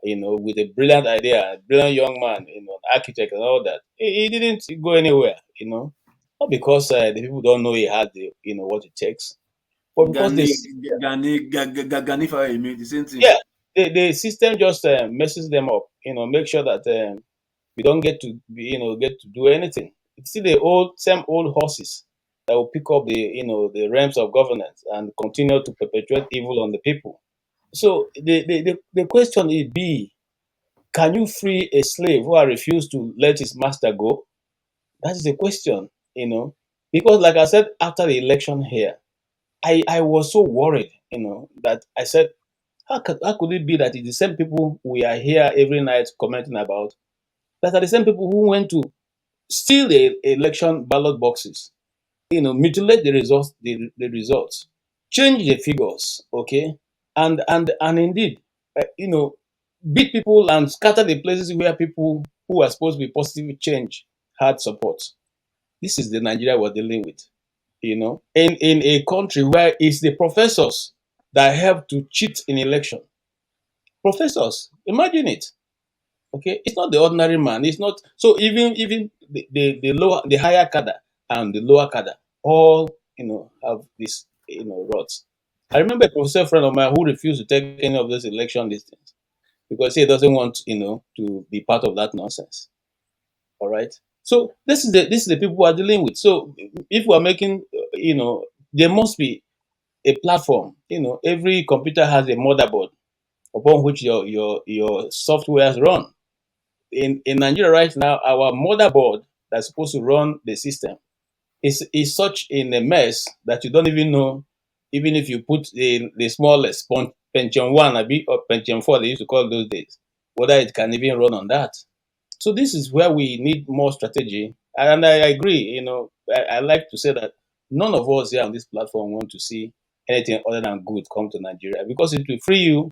with a brilliant idea, a brilliant young man, an architect and all that. He didn't go anywhere, not because the people don't know he had what it takes, but because Gani, Gani Fahimi, the same thing. yeah, the system just messes them up. Make sure that we don't get to do anything. It's still the same old horses that will pick up the realms of governance and continue to perpetuate evil on the people. So the question is be, can you free a slave who has refused to let his master go? That is the question, because like I said after the election here, I was so worried, that I said, how could it be that it's the same people we are here every night commenting about that are the same people who went to steal the election ballot boxes, mutilate the results, change the figures, okay, and indeed, beat people and scatter the places where people who are supposed to be positive change had support. This is the Nigeria we're dealing with, in a country where it's the professors that help to cheat in election. Professors, imagine it. Okay, it's not the ordinary man. It's not so even the lower the higher cadre and the lower cadre all have this rots. I remember a professor friend of mine who refused to take any of those election listings because he doesn't want to be part of that nonsense. All right. So this is the people we are dealing with. So if we are making there must be a platform. Every computer has a motherboard upon which your softwares run. In Nigeria right now, our motherboard that's supposed to run the system is such in a mess that you don't even know, even if you put the smallest pension 1 or pension 4 they used to call those days, whether it can even run on that. So this is where we need more strategy. And I agree, I like to say that none of us here on this platform want to see anything other than good come to Nigeria because it will free you,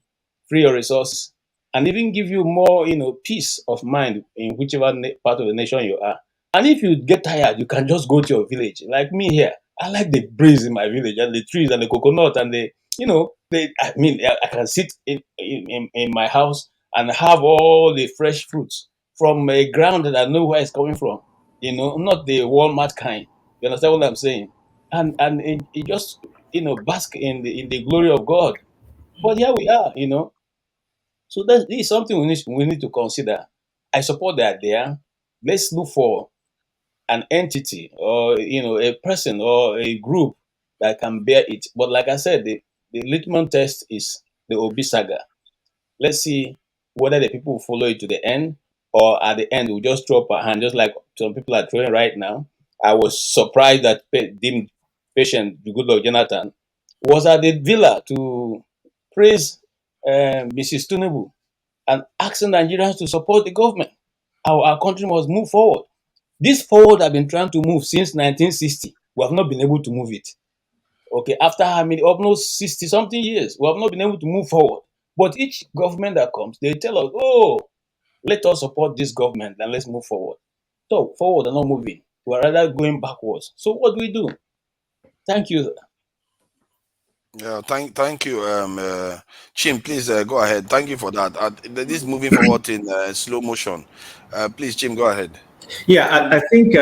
free your resources, and even give you more, peace of mind in whichever part of the nation you are. And if you get tired, you can just go to your village. Like me here, I like the breeze in my village and the trees and the coconut and I can sit in my house and have all the fresh fruits from a ground that I know where it's coming from. Not the Walmart kind. You understand what I'm saying? And it just bask in the glory of God. But here we are. So this is something we need to consider. I support the idea. Let's look for an entity or a person or a group that can bear it. But like I said, the litmus test is the Obi saga. Let's see whether the people will follow it to the end, or at the end we'll just throw up our hand, just like some people are throwing right now. I was surprised that deemed patient, the good Lord Jonathan, was at the villa to praise Mrs. Tinubu and asking Nigerians to support the government. Our country must move forward. This forward have been trying to move since 1960. We have not been able to move it. Okay, after how many, almost 60 something years, we have not been able to move forward. But each government that comes, they tell us, oh, let us support this government and let's move forward. So, forward and not moving. We're rather going backwards. So, what do we do? Thank you. Yeah, thank you, Chim. Please go ahead. Thank you for that. This is moving forward in slow motion. Please, Chim, go ahead. Yeah, I think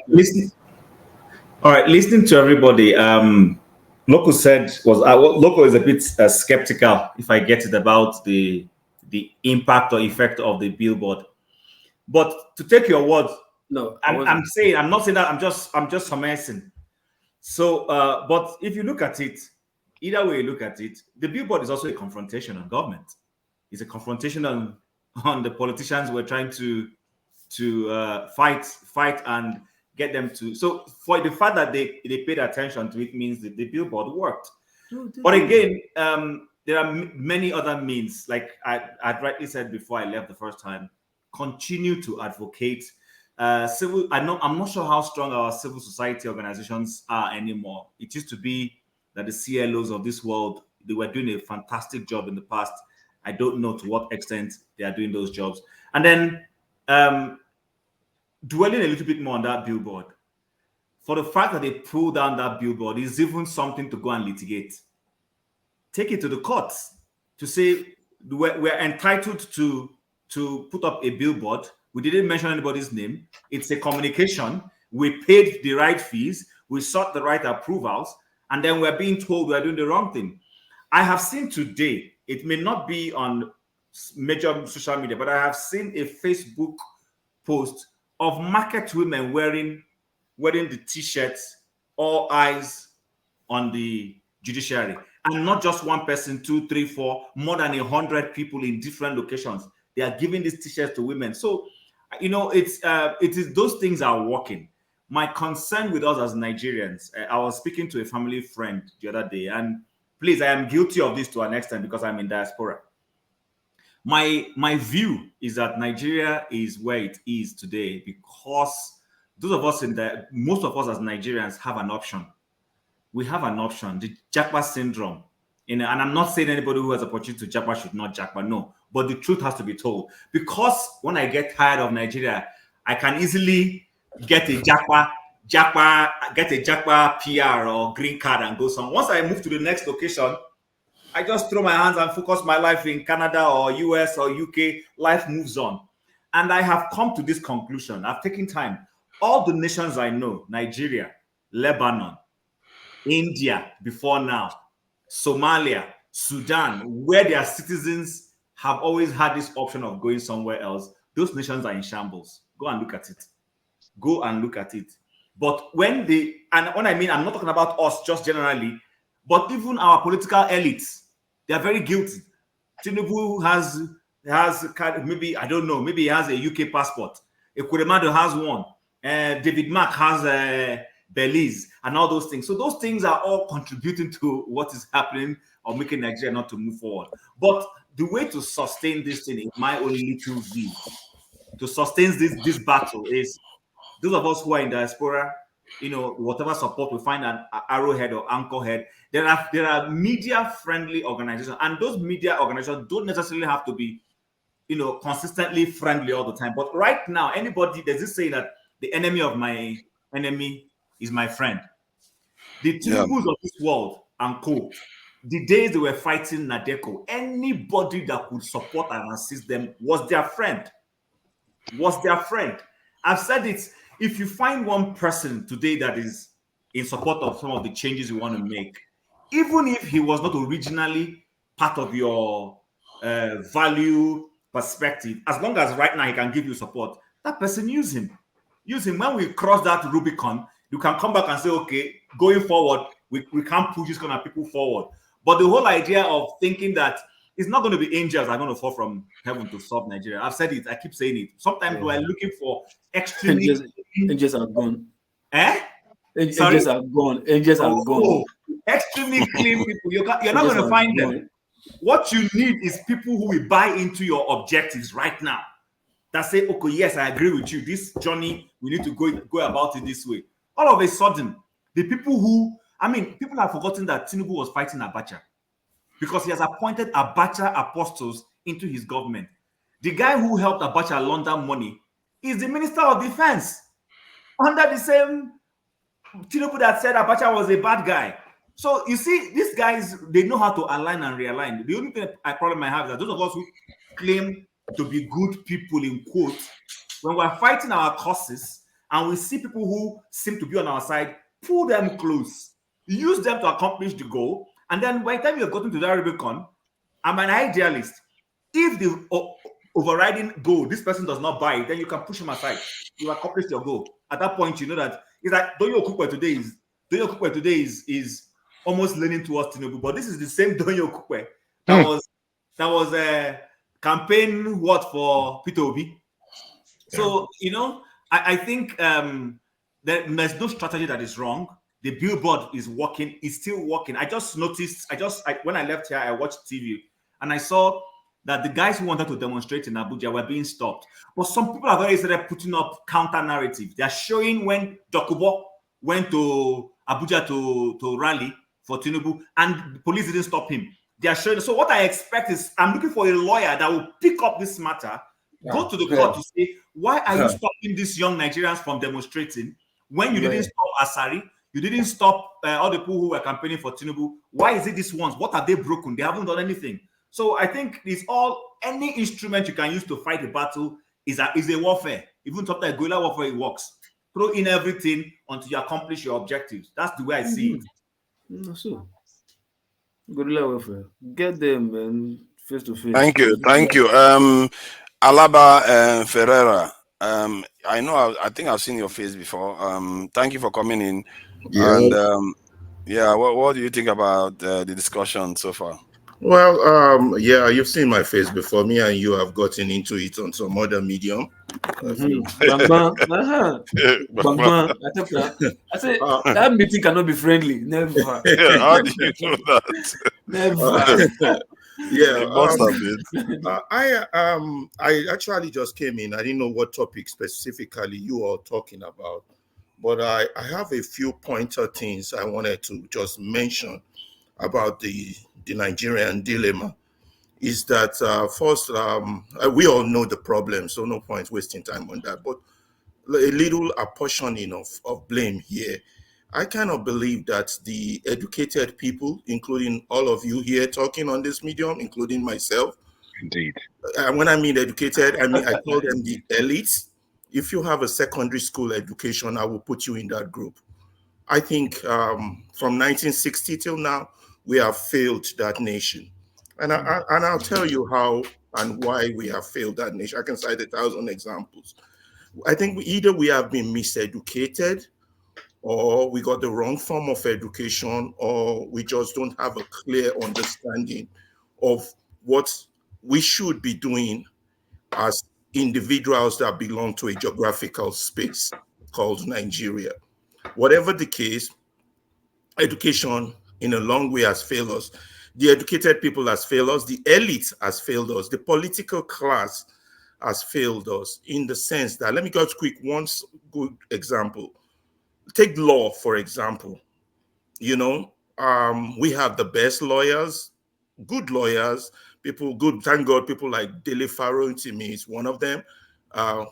listen. All right, listening to everybody. Loco said was Loco is a bit skeptical, if I get it, about the impact or effect of the billboard. But to take your word, no, I'm not saying that. I'm just summarizing. So, but if you look at it, either way you look at it, the billboard is also a confrontation on government. It's a confrontation on the politicians we're trying to fight and get them to. So for the fact that they paid attention to it means that the billboard worked. But again, there are many other means. Like I rightly said before I left the first time, continue to advocate. I'm not sure how strong our civil society organizations are anymore. It used to be that the CLOs of this world they were doing a fantastic job in the past. I don't know to what extent they are doing those jobs. And then dwelling a little bit more on that billboard, for the fact that they pulled down that billboard is even something to go and litigate. Take it to the courts to say we're entitled to put up a billboard. We didn't mention anybody's name. It's a communication. We paid the right fees. We sought the right approvals. And then we're being told we're doing the wrong thing. I have seen today, it may not be on major social media, but I have seen a Facebook post of market women wearing the t-shirts, all eyes on the judiciary. And not just one person, 2, 3, 4, more than 100 people in different locations. They are giving these t-shirts to women. So, it is those things are working. My concern with us as Nigerians, I was speaking to a family friend the other day, and please, I am guilty of this to an extent because I'm in diaspora. My view is that Nigeria is where it is today because those of us most of us as Nigerians have an option. We have an option, the Japa syndrome. And I'm not saying anybody who has opportunity to Japa should not Japa, no. But the truth has to be told. Because when I get tired of Nigeria, I can easily get a Japa PR or green card and go somewhere. Once I move to the next location, I just throw my hands and focus my life in Canada or US or UK. Life moves on. And I have come to this conclusion. I've taken time. All the nations I know, Nigeria, Lebanon, India before now, Somalia, Sudan, where their citizens have always had this option of going somewhere else, those nations are in shambles. Go and look at it. Go and look at it. But when I mean, I'm not talking about us just generally, but even our political elites, they are very guilty. Tinubu has maybe, I don't know, maybe he has a UK passport. Ekweremadu has one. David Mark has Belize and all those things. So those things are all contributing to what is happening or making Nigeria not to move forward. But the way to sustain this thing, in my own little view, to sustain this battle is those of us who are in diaspora, whatever support we find an arrowhead or anchorhead, there are media-friendly organizations, and those media organizations don't necessarily have to be, consistently friendly all the time. But right now, there's this saying that the enemy of my enemy is my friend. The Tinubus of this world and co, the days they were fighting Nadeko, anybody that could support and assist them was their friend. I've said it. If you find one person today that is in support of some of the changes you want to make, even if he was not originally part of your value perspective, as long as right now he can give you support, that person, use him. When we cross that Rubicon, you can come back and say, okay, going forward, we can't push these kind of people forward. But the whole idea of thinking that it's not going to be angels that are going to fall from heaven to solve Nigeria. I've said it. I keep saying it. Sometimes we're looking for extremely... Angels are gone. Angels are gone. Angels are gone. Extremely clean people. You're not going to find them. What you need is people who will buy into your objectives right now. That say, okay, yes, I agree with you. This journey, we need to go about it this way. All of a sudden, the people people have forgotten that Tinubu was fighting Abacha because he has appointed Abacha apostles into his government. The guy who helped Abacha launder money is the Minister of Defense under the same Tinubu that said Abacha was a bad guy. So you see, these guys, they know how to align and realign. The only problem I have is that those of us who claim to be good people, in quotes, when we're fighting our causes and we see people who seem to be on our side, pull them close, use them to accomplish the goal, and then by the time you've gotten to that Rubicon, I'm an idealist. If the overriding goal, this person does not buy it, then you can push him aside. You accomplish your goal. At that point, you know that it's like Donyo Okukwe today is almost leaning towards Tinubu, but this is the same Donyo Okukwe that was a campaign for Peter Obi. So I think there's no strategy that is wrong. The billboard is working. It's still working. I just noticed. When I left here, I watched TV and I saw that the guys who wanted to demonstrate in Abuja were being stopped. But some people have already started putting up counter narrative. They are showing when Dokubo went to Abuja to rally for Tinubu, and the police didn't stop him. They are showing. So what I expect is I'm looking for a lawyer that will pick up this matter, go to the court to say, why are you stopping these young Nigerians from demonstrating when you didn't stop Asari? You didn't stop all the people who were campaigning for Tinubu. Why is it these ones? What have they broken? They haven't done anything. So I think it's all, any instrument you can use to fight a battle is a warfare. Even sometimes guerrilla warfare, it works. Throw in everything until you accomplish your objectives. That's the way I see it. So, guerrilla warfare. Get them, man, face to face. Thank you. Alaba Ferreira. I think I've seen your face before. Thank you for coming in. Yeah. And what do you think about the discussion so far? Well, you've seen my face before. Me and you have gotten into it on some other medium. I said that meeting cannot be friendly. Never. How do you know that? Never. I actually just came in. I didn't know what topic specifically you are talking about, but I have a few pointer things I wanted to just mention about the Nigerian dilemma. Is that first, we all know the problem, so no point wasting time on that, but a little apportioning of blame here. I cannot believe that the educated people, including all of you here talking on this medium, including myself. Indeed. When I mean educated, I call them the elites. If you have a secondary school education, I will put you in that group. I think from 1960 till now, we have failed that nation. And I'll tell you how and why we have failed that nation. I can cite 1,000 examples. I think either we have been miseducated, or we got the wrong form of education, or we just don't have a clear understanding of what we should be doing as individuals that belong to a geographical space called Nigeria. Whatever the case, education in a long way has failed us. The educated people has failed us. The elite has failed us. The political class has failed us in the sense that, let me go quick, one good example. Take law, for example. We have the best lawyers, good lawyers, people good. Thank God, people like Dele Faro to me is one of them,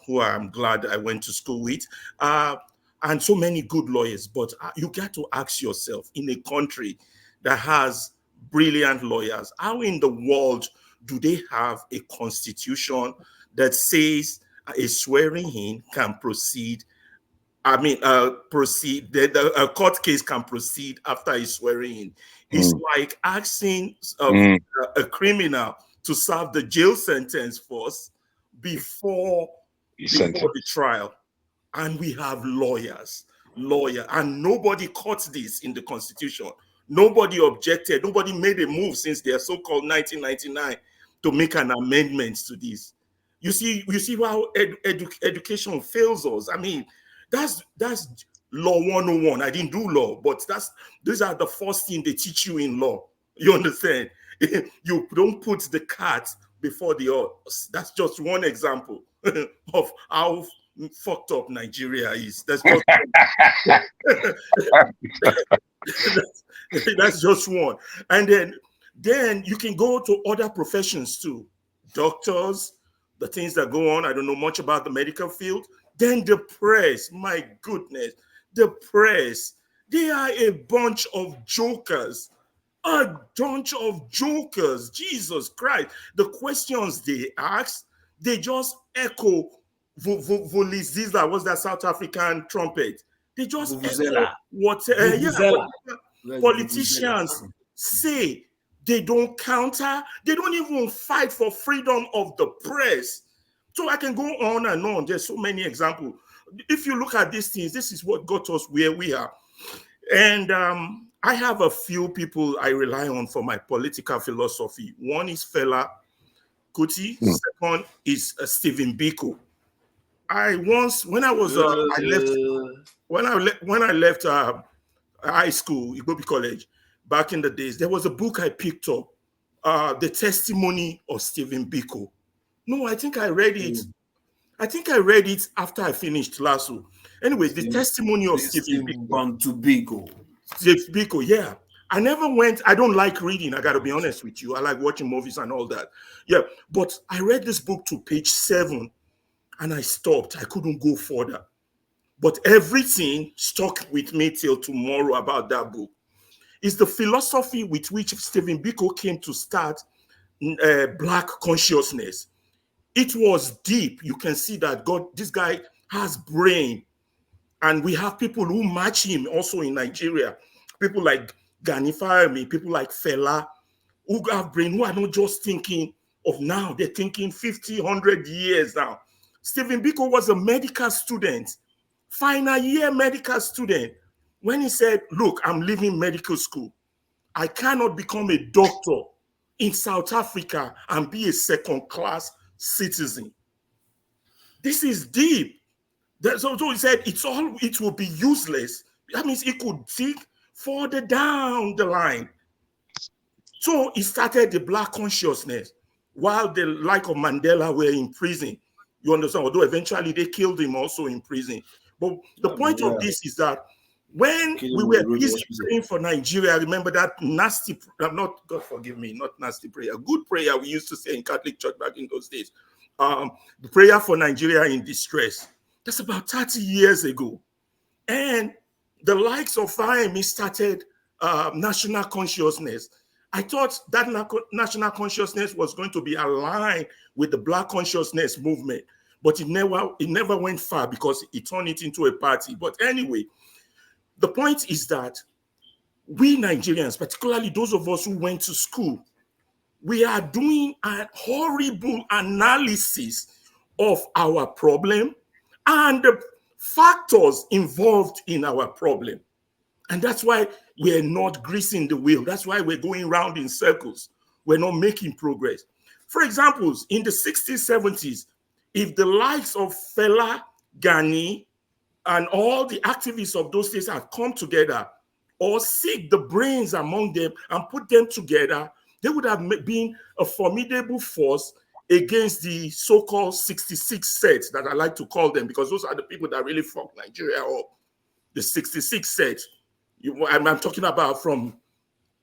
who I'm glad I went to school with, and so many good lawyers. But you got to ask yourself, in a country that has brilliant lawyers, how in the world do they have a constitution that says a swearing in can proceed? A court case can proceed after a swearing in. It's like asking a criminal to serve the jail sentence first before the trial. And we have lawyers, and nobody caught this in the Constitution. Nobody objected. Nobody made a move since their so-called 1999 to make an amendment to this. You see how education fails us. I mean, that's law 101. I didn't do law, but these are the first thing they teach you in law. You understand? You don't put the cat before the horse. That's just one example of how fucked up Nigeria is. That's just one. And then you can go to other professions too. Doctors, the things that go on. I don't know much about the medical field. Then the press, my goodness, the press, they are a bunch of jokers. A bunch of jokers. Jesus Christ. The questions they ask, they just echo Vuvuzela. What's that South African trumpet? They just echo what politicians say. They don't counter. They don't even fight for freedom of the press. So I can go on and on. There's so many examples. If you look at these things, this is what got us where we are. And I have a few people I rely on for my political philosophy. One is Fela Kuti. Second is Stephen Biko. When I left high school, Igbobi College, back in the days, there was a book I picked up, The Testimony of Stephen Biko. No, I think I read it. I think I read it after I finished Lasso. Anyways, The Testimony of Stephen Biko. Biko. Stephen Biko, yeah. I never went, I don't like reading, I gotta be honest with you. I like watching movies and all that. Yeah, but I read this book to page 7 and I stopped. I couldn't go further. But everything stuck with me till tomorrow about that book. It's the philosophy with which Stephen Biko came to start Black consciousness. It was deep. You can see that this guy has brain. And we have people who match him also in Nigeria. People like Gani Fahimi, people like Fela, who have brain, who are not just thinking of now, they're thinking 50, 100 years now. Stephen Biko was a medical student, final year medical student. When he said, look, I'm leaving medical school. I cannot become a doctor in South Africa and be a second-class citizen. This is deep. So he said it will be useless. That means he could think further down the line. So he started the Black consciousness while the like of Mandela were in prison. You understand? Although eventually they killed him also in prison. But the point of this is that when we were busy praying for Nigeria, I remember that nasty, not, God forgive me, not nasty prayer, good prayer we used to say in Catholic Church back in those days. The prayer for Nigeria in distress. That's about 30 years ago. And the likes of Fahimi started national consciousness. I thought that national consciousness was going to be aligned with the Black consciousness movement, but it never went far because it turned it into a party. But anyway, the point is that we Nigerians, particularly those of us who went to school, we are doing a horrible analysis of our problem and the factors involved in our problem. And that's why we're not greasing the wheel. That's why we're going round in circles. We're not making progress. For example, in the 60s, 70s, if the likes of Fela, Gani, and all the activists of those days had come together or seek the brains among them and put them together, they would have been a formidable force against the so-called 66 sets that I like to call them, because those are the people that really fucked Nigeria up. The 66 sets. I'm talking about from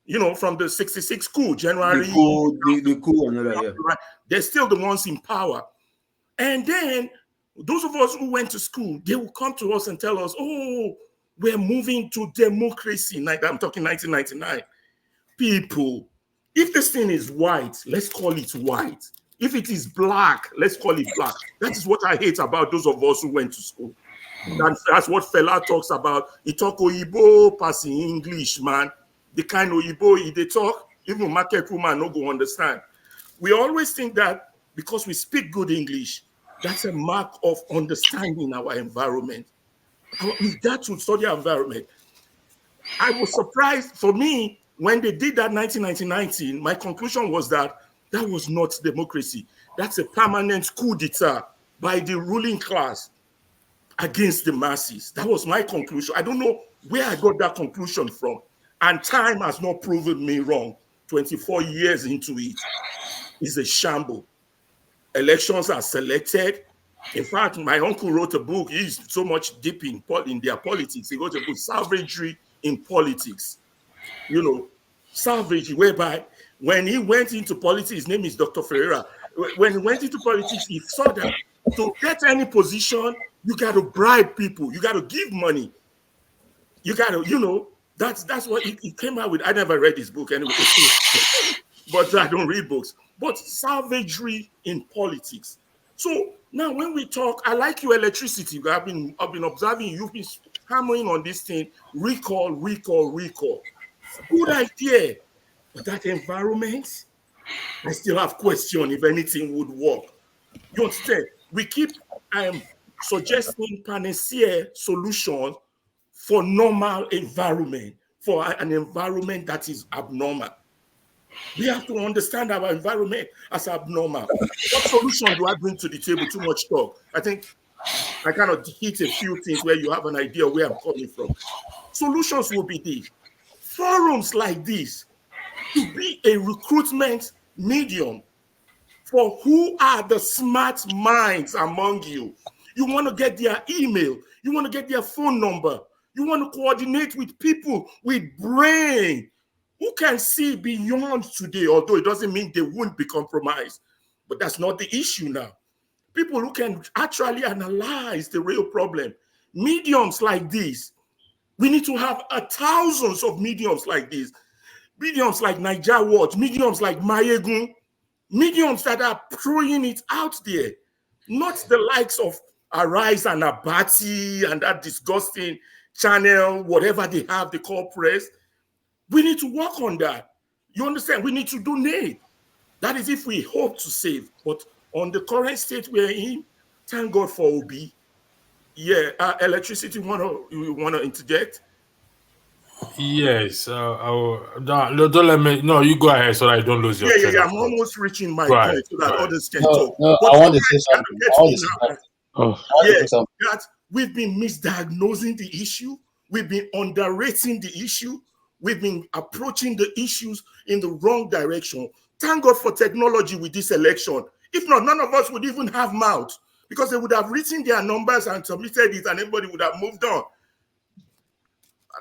the 66 coup, January. The coup and all that, yeah. They're still the ones in power. And then those of us who went to school, they will come to us and tell us, oh, we're moving to democracy. I'm talking 1999. People, if this thing is white, let's call it white. If it is black, let's call it black. That is what I hate about those of us who went to school. That's what Fela talks about. He talk Oyibo passing English, man. The kind of Oyibo they talk, even market woman no go understand. We always think that because we speak good English, that's a mark of understanding our environment. We've got to study our environment. I was surprised, for me, when they did that 1919, my conclusion was that was not democracy. That's a permanent coup d'etat by the ruling class against the masses. That was my conclusion. I don't know where I got that conclusion from. And time has not proven me wrong. 24 years into it, it's a shamble. Elections are selected. In fact, my uncle wrote a book. He's so much deep in their politics. He wrote a book, Savagery in Politics. Savagery, whereby when he went into politics, his name is Dr. Ferreira. When he went into politics, he saw that to get any position, you got to bribe people. You got to give money. You got to, that's what he came out with. I never read his book anyway, but I don't read books. But savagery in politics. So now when we talk, I like your electricity. I've been observing you've been hammering on this thing. Recall. Good idea. But that environment, I still have question if anything would work. You understand? We keep suggesting panacea solution for normal environment, for an environment that is abnormal. We have to understand our environment as abnormal. What solution do I bring to the table? Too much talk. I think I kind of hit a few things where you have an idea where I'm coming from. Solutions will be these. Forums like this to be a recruitment medium for who are the smart minds among you. You want to get their email. You want to get their phone number. You want to coordinate with people with brain. who can see beyond today, although it doesn't mean they won't be compromised. But that's not the issue now. People who can actually analyze the real problem. Mediums like this, we need to have thousands of mediums like this. Mediums like Niger Watch, mediums like Mayegun, mediums that are throwing it out there, not the likes of Arise and Abati and that disgusting channel, whatever they have, they call press. We need to work on that. You understand? We need to donate. That is if we hope to save. But on the current state we're in, thank God for OB. Yeah, electricity, you want to interject? Yes. Don't let me. No, you go ahead so that I don't lose your train of I'm thought. almost reaching my Go point ahead, so that go ahead. others can No, talk. no, But I want what to say I something. get I want to to say now, something. that we've been misdiagnosing the issue, we've been underrating the issue, we've been approaching the issues in the wrong direction. Thank God for technology with this election. If not, none of us would even have mouth because they would have written their numbers and submitted it and everybody would have moved on.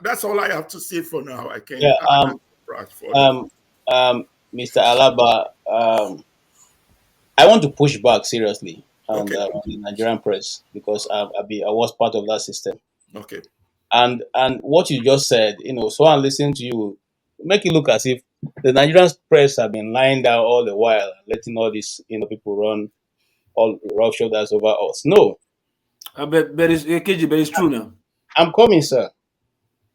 That's all I have to say for now. I can Yeah. Mr. Alaba, I want to push back seriously on the Nigerian press because I was part of that system. Okay. And what you just said, so I'm listening to you, make it look as if the Nigerian press have been lying down all the while, letting all these people run all rough shoulders over us. No, But it's true now. I'm coming, sir.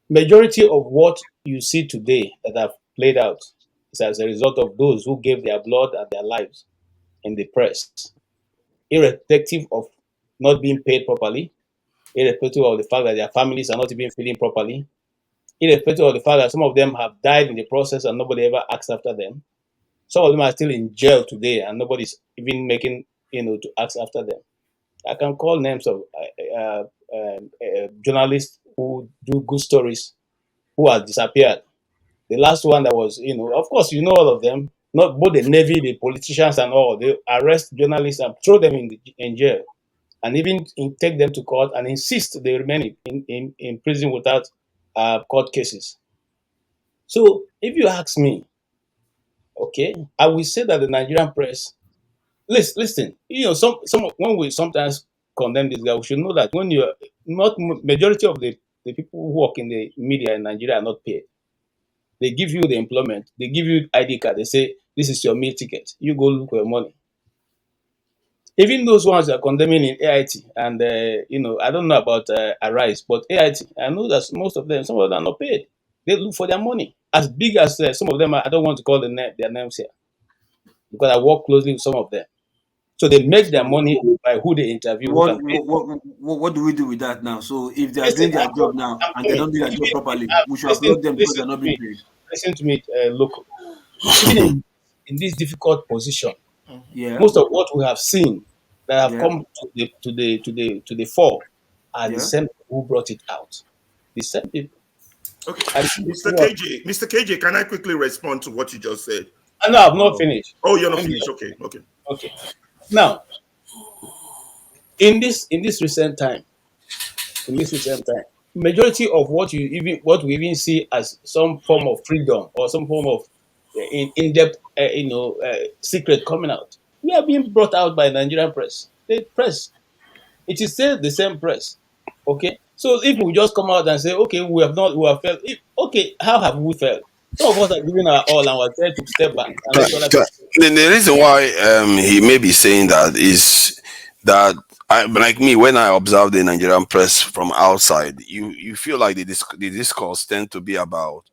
Majority of what you see today that have played out is as a result of those who gave their blood and their lives in the press, irrespective of not being paid properly, irrespective of the fact that their families are not even feeding properly, irrespective of the fact that some of them have died in the process and nobody ever asked after them. Some of them are still in jail today and nobody's even making, to ask after them. I can call names of journalists who do good stories who have disappeared. The last one that was, of course, all of them, not both the Navy, the politicians and all, they arrest journalists and throw them in jail and even take them to court and insist they remain in prison without court cases. So if you ask me, okay, I will say that the Nigerian press, listen, some when we sometimes condemn this guy, we should know that when you're not majority of the people who work in the media in Nigeria are not paid. They give you the employment, they give you ID card, they say this is your meal ticket. You go look for your money. Even those ones that are condemning in AIT, and I don't know about Arise, but AIT, I know that most of them, some of them are not paid. They look for their money. As big as some of them are, I don't want to call their names here because I work closely with some of them. So they make their money by who they interview. What do we do with that now? So if they are doing their job now and they don't do their job properly, we should applaud them because they're not being paid. Listen to me, local. Even in this difficult position, Yeah. most of what we have seen that have come to the fore are the same people who brought it out. The same people. Okay, Mr. KJ, can I quickly respond to what you just said? No, I've not finished. Oh, you're not finished. Okay. Now, in this recent time, majority of what we even see as some form of freedom or some form of in-depth, secret coming out, we are being brought out by Nigerian press. The press, it is still the same press. Okay, so if we just come out and say, okay, we have failed. Okay, how have we failed? Some of us are giving our all and we're trying to step back and let other people. The reason why he may be saying that is that like me, when I observe the Nigerian press from outside, you feel like the discourse tend to be about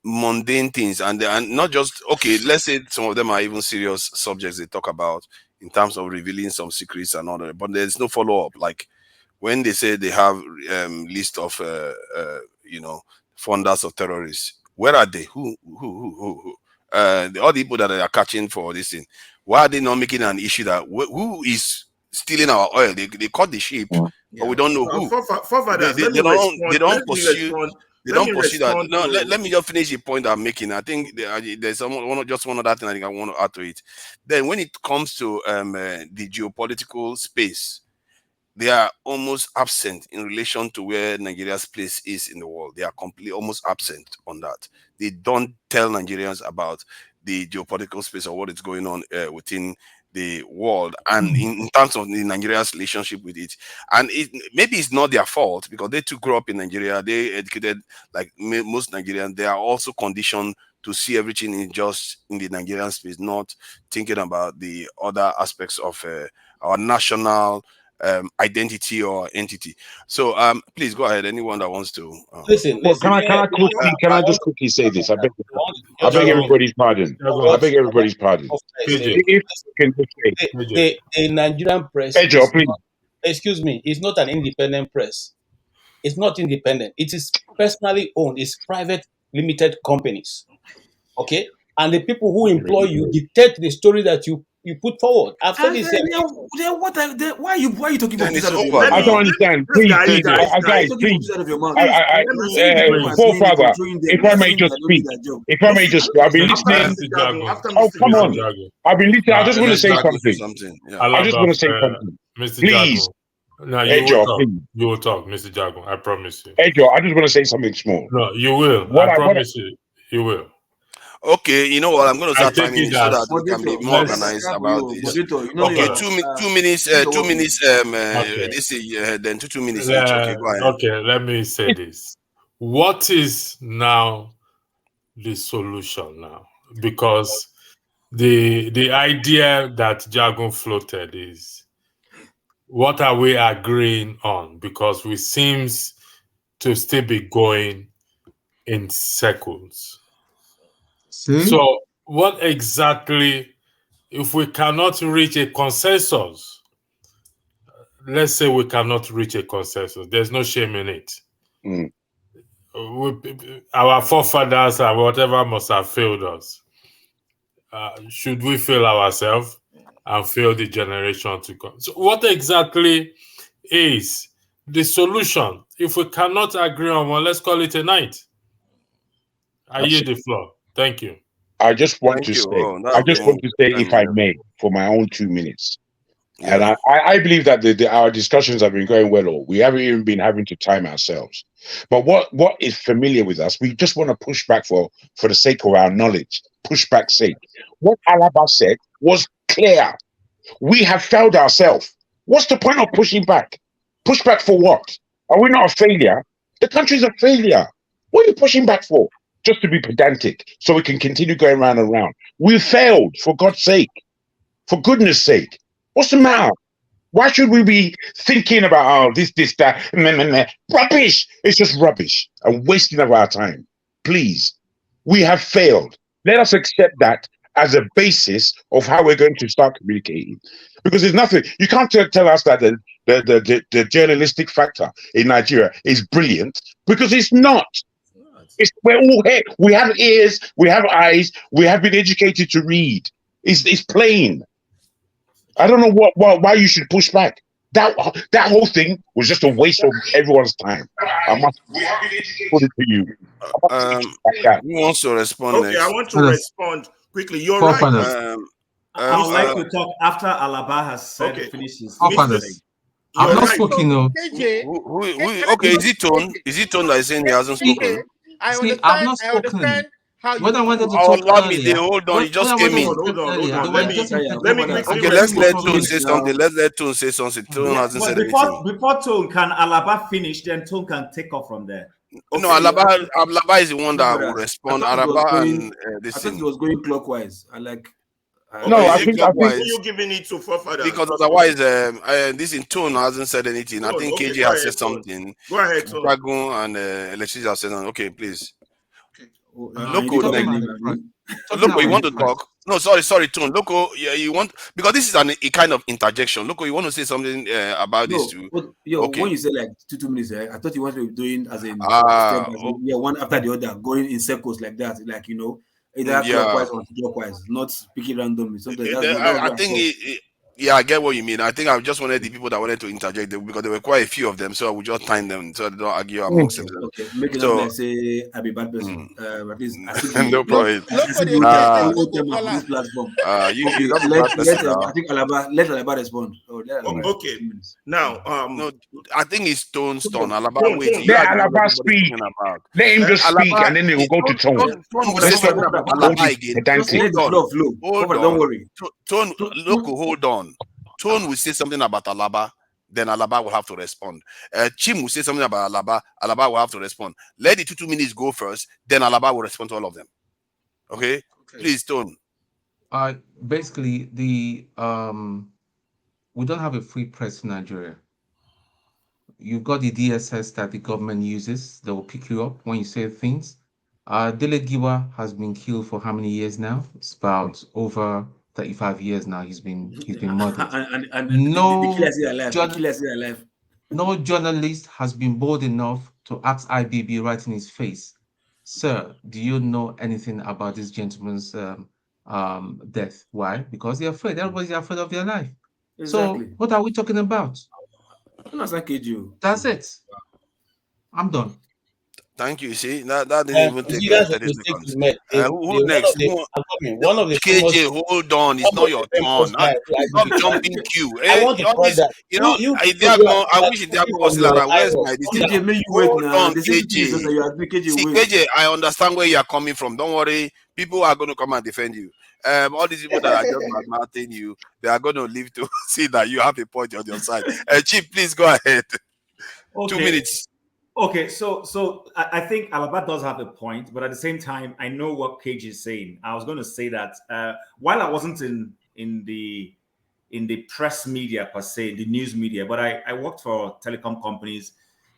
mundane things and not just let's say some of them are even serious subjects they talk about in terms of revealing some secrets and all that, but there's no follow-up. Like when they say they have list of funders of terrorists, where are they? Who all the people that are catching for this thing, why are they not making an issue that who is stealing our oil? They caught the ship, but we don't know who. They don't pursue that. No, let me just finish the point I'm making. I think there's one other thing I think I want to add to it. Then when it comes to the geopolitical space, they are almost absent in relation to where Nigeria's place is in the world. They are completely almost absent on that. They don't tell Nigerians about the geopolitical space or what is going on within the world, and in terms of the Nigeria's relationship with it. And maybe it's not their fault, because they too grew up in Nigeria. They educated like most Nigerians. They are also conditioned to see everything in just in the Nigerian space, not thinking about the other aspects of our national identity or entity. So please go ahead. Anyone that wants to Listen. Can I just quickly say this? I beg everybody's pardon. I beg everybody's pardon. If can the Nigerian press excuse me, it's not an independent press. It's not independent. It is personally owned. It's private limited companies. Okay? And the people who employ you dictate the story that you put forward. I've said this. Why are you talking about this? I don't understand. Please, guys, please. Forefather, if I may just speak. I've been listening. Oh, come on. I've been listening. I just want to say something. I just want to say something. Mr. Please. No, you will talk, Mr. Jago. I promise you. Ejo, I just want to say something small. No, you will. I promise you. You will. Okay, you know what? I'm going to start timing it so that we can be more organized about this. Okay, 2 minutes. 2 minutes. This is then 2 minutes each. Okay, go ahead. Okay, let me say this. What is now the solution now? Because the idea that Jagun floated is, what are we agreeing on? Because we seems to still be going in circles. So what exactly, if we cannot reach a consensus, let's say we cannot reach a consensus, there's no shame in it. Our forefathers and whatever must have failed us. Should we fail ourselves and fail the generation to come? So what exactly is the solution? If we cannot agree on one, let's call it a night. I yield the floor. Thank you. I just want to say, if I may, for my own 2 minutes. Yeah. And I believe that our discussions have been going well, or we haven't even been having to time ourselves. But what is familiar with us, we just want to push back for the sake of our knowledge, pushback sake. What Alaba said was clear. We have failed ourselves. What's the point of pushing back? Push back for what? Are we not a failure? The country's a failure. What are you pushing back for? Just to be pedantic, so we can continue going round and round. We failed, for God's sake. For goodness sake. What's the matter? Why should we be thinking about, this, that, rubbish? It's just rubbish and wasting of our time. Please, we have failed. Let us accept that as a basis of how we're going to start communicating. Because there's nothing, you can't tell us that the journalistic factor in Nigeria is brilliant, because it's not. We're all here. We have ears, we have eyes, we have been educated to read. It's plain. I don't know why you should push back. That whole thing was just a waste of everyone's time. I must put it to you. Who wants to respond? Okay, next? I want to respond quickly. You're right. I would like to talk after Alaba has said finishes. I'm not spoken now. Okay, is it Tone? Is it Tone that is saying he hasn't spoken? I've not spoken. When I wanted to talk earlier, hold on, you just came in. Hold on. Let me okay, let's let Tone say something. Let's let Tone say something. Tone hasn't said anything. Before Tone, can Alaba finish? Then Tone can take off from there. Okay. No, Alaba is the one that will respond. Alaba and I thought he was going clockwise. I think you're giving it to forefathers. Because otherwise, this in Tone hasn't said anything. I think KJ has said something. Go ahead, Tone. Dragon and Alexis have said something. Okay, please. Loco, you want to talk? No, sorry, Tone. Loco, yeah, you want, because this is a kind of interjection. Loco, you want to say something about this too? Okay. When you say like 2 minutes, I thought you wanted to be doing as in one after the other, going in circles like that, like either clockwise or clockwise, not speaking randomly. I think Yeah, I get what you mean. I think I just wanted the people that wanted to interject because there were quite a few of them, so I would just time them so they don't argue amongst themselves. Okay, make it up So, like say I be bad person. At least I still be no problem. this platform. You don't be let bad person now. I think let Alaba respond. Okay. Now, no, I think it's Tone's turn. Alaba, Tone, wait. let Alaba speak. Let him just speak, and then they will go to Tone. Tone will say something about Alaba again. Let the flow flow. Hold on. Don't worry. Tone, look, hold on. Tone will say something about Alaba, then Alaba will have to respond. Chim will say something about Alaba, Alaba will have to respond. Let the 2 minutes go first, then Alaba will respond to all of them. Okay? Please, Tone. Basically, we don't have a free press in Nigeria. You've got the DSS that the government uses. They will pick you up when you say things. Dele Giwa has been killed for how many years now? It's about over 35 years now. He's been murdered. And the killer is alive. The killer is alive. No journalist has been bold enough to ask IBB right in his face, "Sir, do you know anything about this gentleman's death?" Why? Because they're afraid. Everybody's afraid of their life. Exactly. So what are we talking about? That's it. I'm done. Thank you. See, that didn't even take 30 seconds. Who next? One of the KJ, hold on. It's not your turn. Stop jumping queue. I want to all this, that. I wish Diago was still around. Where's my decision? KJ, may you wait now. See, KJ, I understand where you are coming from. Don't worry. People are going to come and defend you. All these people that are just badmouthing you, they are going to live to see that you have a point on your side. Chief, please go ahead. Okay. 2 minutes. Okay, so I think Alaba does have a point, but at the same time, I know what Cage is saying. I was going to say that while I wasn't in the press media per se, the news media, but I worked for telecom companies,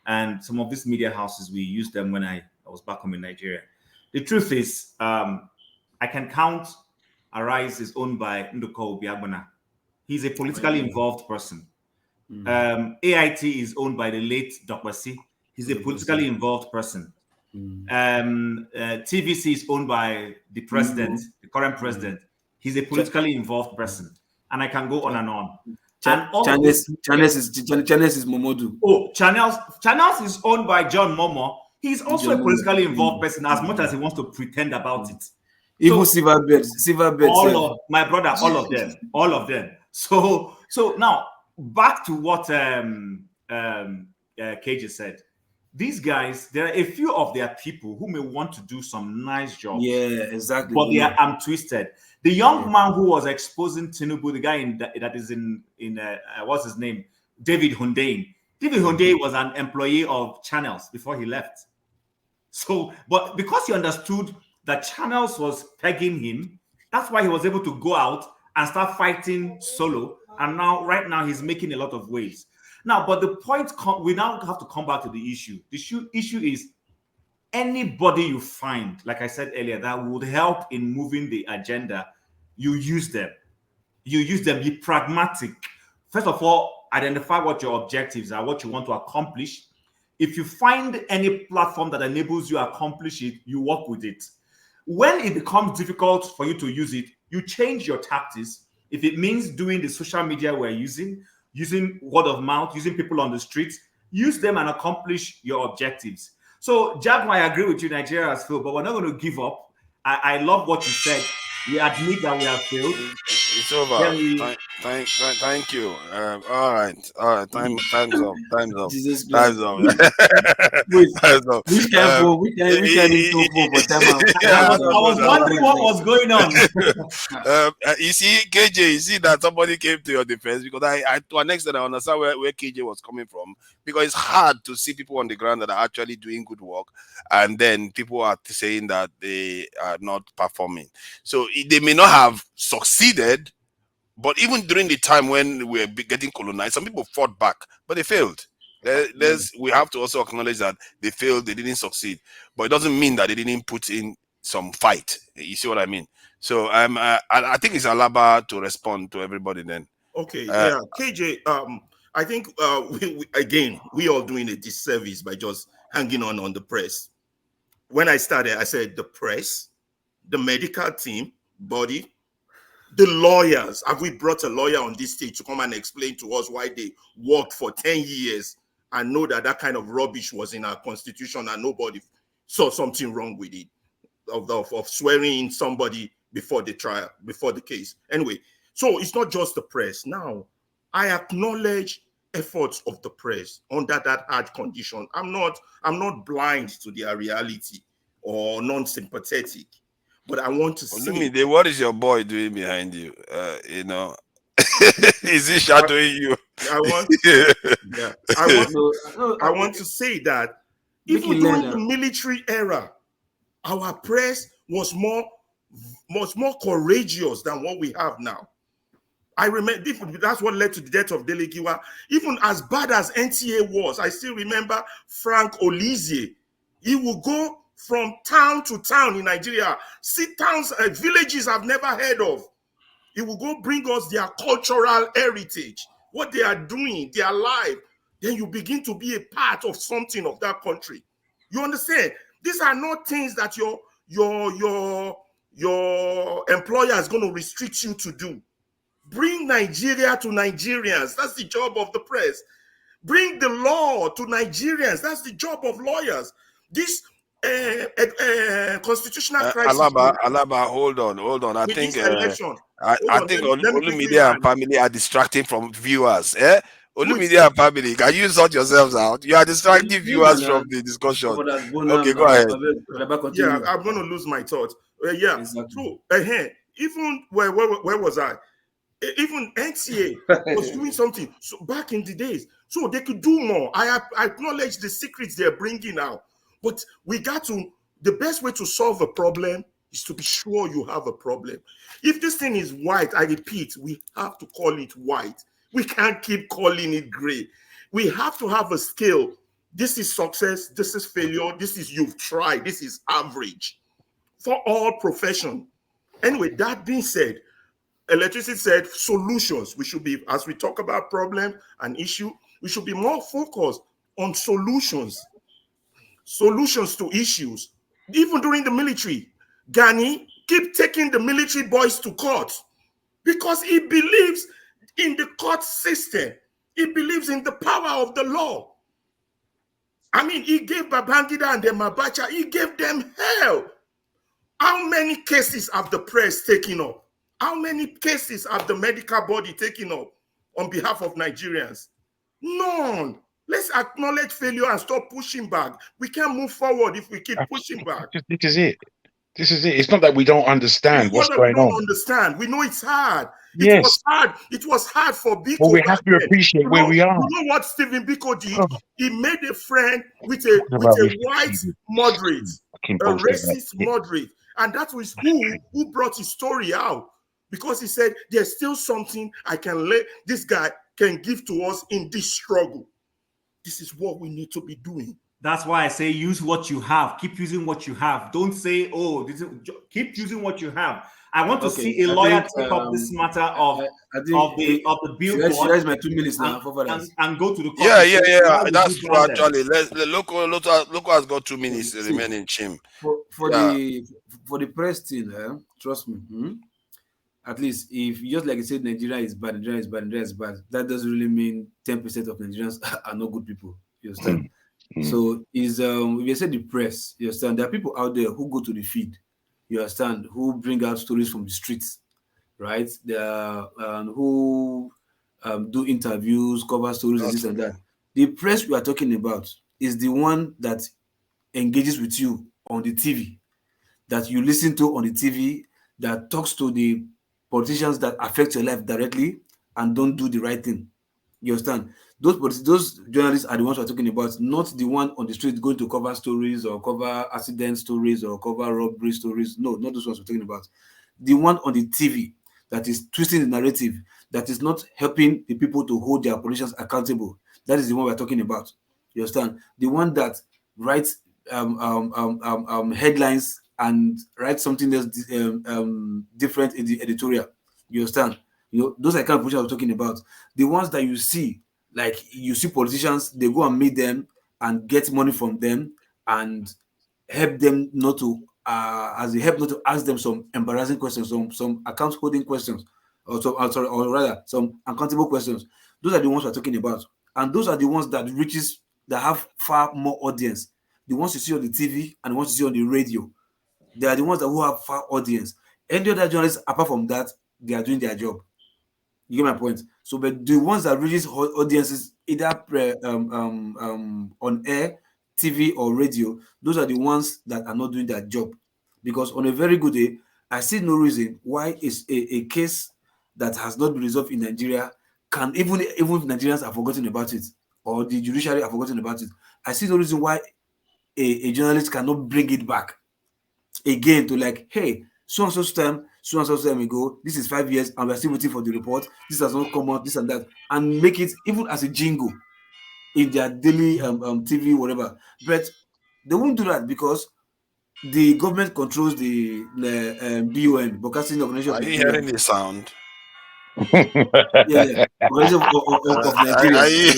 and some of these media houses, we used them when I was back home in Nigeria. The truth is, I can count Arise is owned by Nduko Obiagbona. He's a politically involved person. AIT is owned by the late Dokwasi. He's a politically involved person. TVC is owned by the president, the current president. He's a politically involved person. And I can go on and on. Channels is Momodu. Oh, Channels is owned by John Momo. He's also a politically involved person as much as he wants to pretend about it. Even Silverbird. All of them. So now back to what KJ said. These guys, there are a few of their people who may want to do some nice jobs. Yeah, exactly. But they are twisted. The young man who was exposing Tinubu, the guy that is in what's his name? David Hundein. David Hundein was an employee of Channels before he left. So, but because he understood that Channels was pegging him, that's why he was able to go out and start fighting solo. And right now, he's making a lot of waves. Now, but the point, we now have to come back to the issue. The issue is anybody you find, like I said earlier, that would help in moving the agenda, you use them. You use them, be pragmatic. First of all, identify what your objectives are, what you want to accomplish. If you find any platform that enables you to accomplish it, you work with it. When it becomes difficult for you to use it, you change your tactics. If it means doing the social media we're using word of mouth, using people on the streets, use them and accomplish your objectives. So, Jack, I agree with you, Nigeria has failed, but we're not going to give up. I love what you said. We admit that we have failed. It's over. Thank you. All right. Time's up. Jesus Time's up. Time's up. We can I was wondering what was going on. You see, KJ, you see that somebody came to your defense because I to an extent I understand where KJ was coming from, because it's hard to see people on the ground that are actually doing good work, and then people are saying that they are not performing. So they may not have succeeded, but even during the time when we were getting colonized, some people fought back, but they failed. We have to also acknowledge that they failed, they didn't succeed, but it doesn't mean that they didn't put in some fight. You see what I mean? So I think it's Alaba to respond to everybody then. Okay, KJ, I think we all doing a disservice by just hanging on the press. When I started, I said the press, the medical team, body, The lawyers, have we brought a lawyer on this stage to come and explain to us why they worked for 10 years and know that that kind of rubbish was in our constitution and nobody saw something wrong with it, of swearing in somebody before the trial, before the case? Anyway, so it's not just the press. Now, I acknowledge efforts of the press under that hard condition. I'm not blind to their reality or non-sympathetic, but I want to see. What is your boy doing behind you? Is he shadowing you? I want to say that even during the military era, our press was more courageous than what we have now. I remember that's what led to the death of Dele Giwa. Even as bad as NTA was, I still remember Frank Olizie. He would go from town to town in Nigeria, see towns, villages I've never heard of. He will go bring us their cultural heritage, what they are doing, their life. Then you begin to be a part of something of that country. You understand? These are not things that your employer is going to restrict you to do. Bring Nigeria to Nigerians. That's the job of the press. Bring the law to Nigerians. That's the job of lawyers. This constitutional crisis. Alaba, hold on. I think Olumide and family are distracting from viewers. Olumide and family, can you sort yourselves out? You are distracting viewers from the discussion. Okay, go ahead. Yeah, I'm going to lose my thoughts. Exactly. So even where was I? Even NTA was doing something back in the days, so they could do more. I acknowledge the secrets they're bringing out, but the best way to solve a problem is to be sure you have a problem. If this thing is white, I repeat, we have to call it white. We can't keep calling it gray. We have to have a scale. This is success, this is failure, this is you've tried, this is average for all profession. Anyway, that being said, Electricity said solutions. We should be, as we talk about problem and issue, we should be more focused on solutions to issues. Even during the military, Gani keep taking the military boys to court because he believes in the court system. He believes in the power of the law. I mean, he gave Babangida and Abacha, he gave them hell. How many cases have the press taken up? How many cases have the medical body taken up on behalf of Nigerians? None. Let's acknowledge failure and stop pushing back. We can't move forward if we keep pushing back. This is it. It's not that we don't understand what's going on. We don't understand. We know it's hard. It was hard. It was hard for Biko. But we have to appreciate where we are. You know what Stephen Biko did? He made a friend with a white moderate, a racist moderate. And that was who brought his story out. Because he said, there's still something this guy can give to us in this struggle. This is what we need to be doing. That's why I say use what you have. Keep using what you have. Don't say, keep using what you have. I want to see a lawyer take up this matter of the billboard. That's my 2 minutes now. And go to the court. Yeah. That's true, actually. Loco has got 2 minutes remaining, Chim. For the press thing, trust me. At least if just like I said, Nigeria is bad, that doesn't really mean 10% of Nigerians are not good people. You understand? So if you say the press, you understand, there are people out there who go to the feed, you understand, who bring out stories from the streets, right? There are who do interviews, cover stories, and this and that. The press we are talking about is the one that engages with you on the TV, that you listen to on the TV, that talks to the politicians that affect your life directly and don't do the right thing. You understand? Those journalists are the ones we're talking about, not the one on the street going to cover stories or cover accident stories or cover robbery stories. No, not those ones we're talking about. The one on the TV that is twisting the narrative, that is not helping the people to hold their politicians accountable. That is the one we're talking about. You understand? The one that writes headlines and write something that's different in the editorial. You understand? Those are kind of politicians I'm talking about. The ones that you see, like you see politicians, they go and meet them and get money from them and help them not to as a help not to ask them some embarrassing questions, some account holding questions, or rather some uncountable questions. Those are the ones we're talking about, and those are the ones that have far more audience. The ones you see on the TV and the ones you see on the radio, they are the ones who have far audience. Any other journalists apart from that, they are doing their job. You get my point? So, but the ones that reaches audiences either on air, TV, or radio, those are the ones that are not doing their job. Because on a very good day, I see no reason why is a case that has not been resolved in Nigeria can even if Nigerians have forgotten about it or the judiciary have forgotten about it. I see no reason why a journalist cannot bring it back again to like, hey, so and so time ago, this is 5 years, and we're still waiting for the report. This has not come out, this and that, and make it even as a jingle in their daily TV, whatever. But they won't do that because the government controls the BON, Broadcasting Organization of Are you Nigeria. hearing the sound? Yeah. Organization of Nigeria.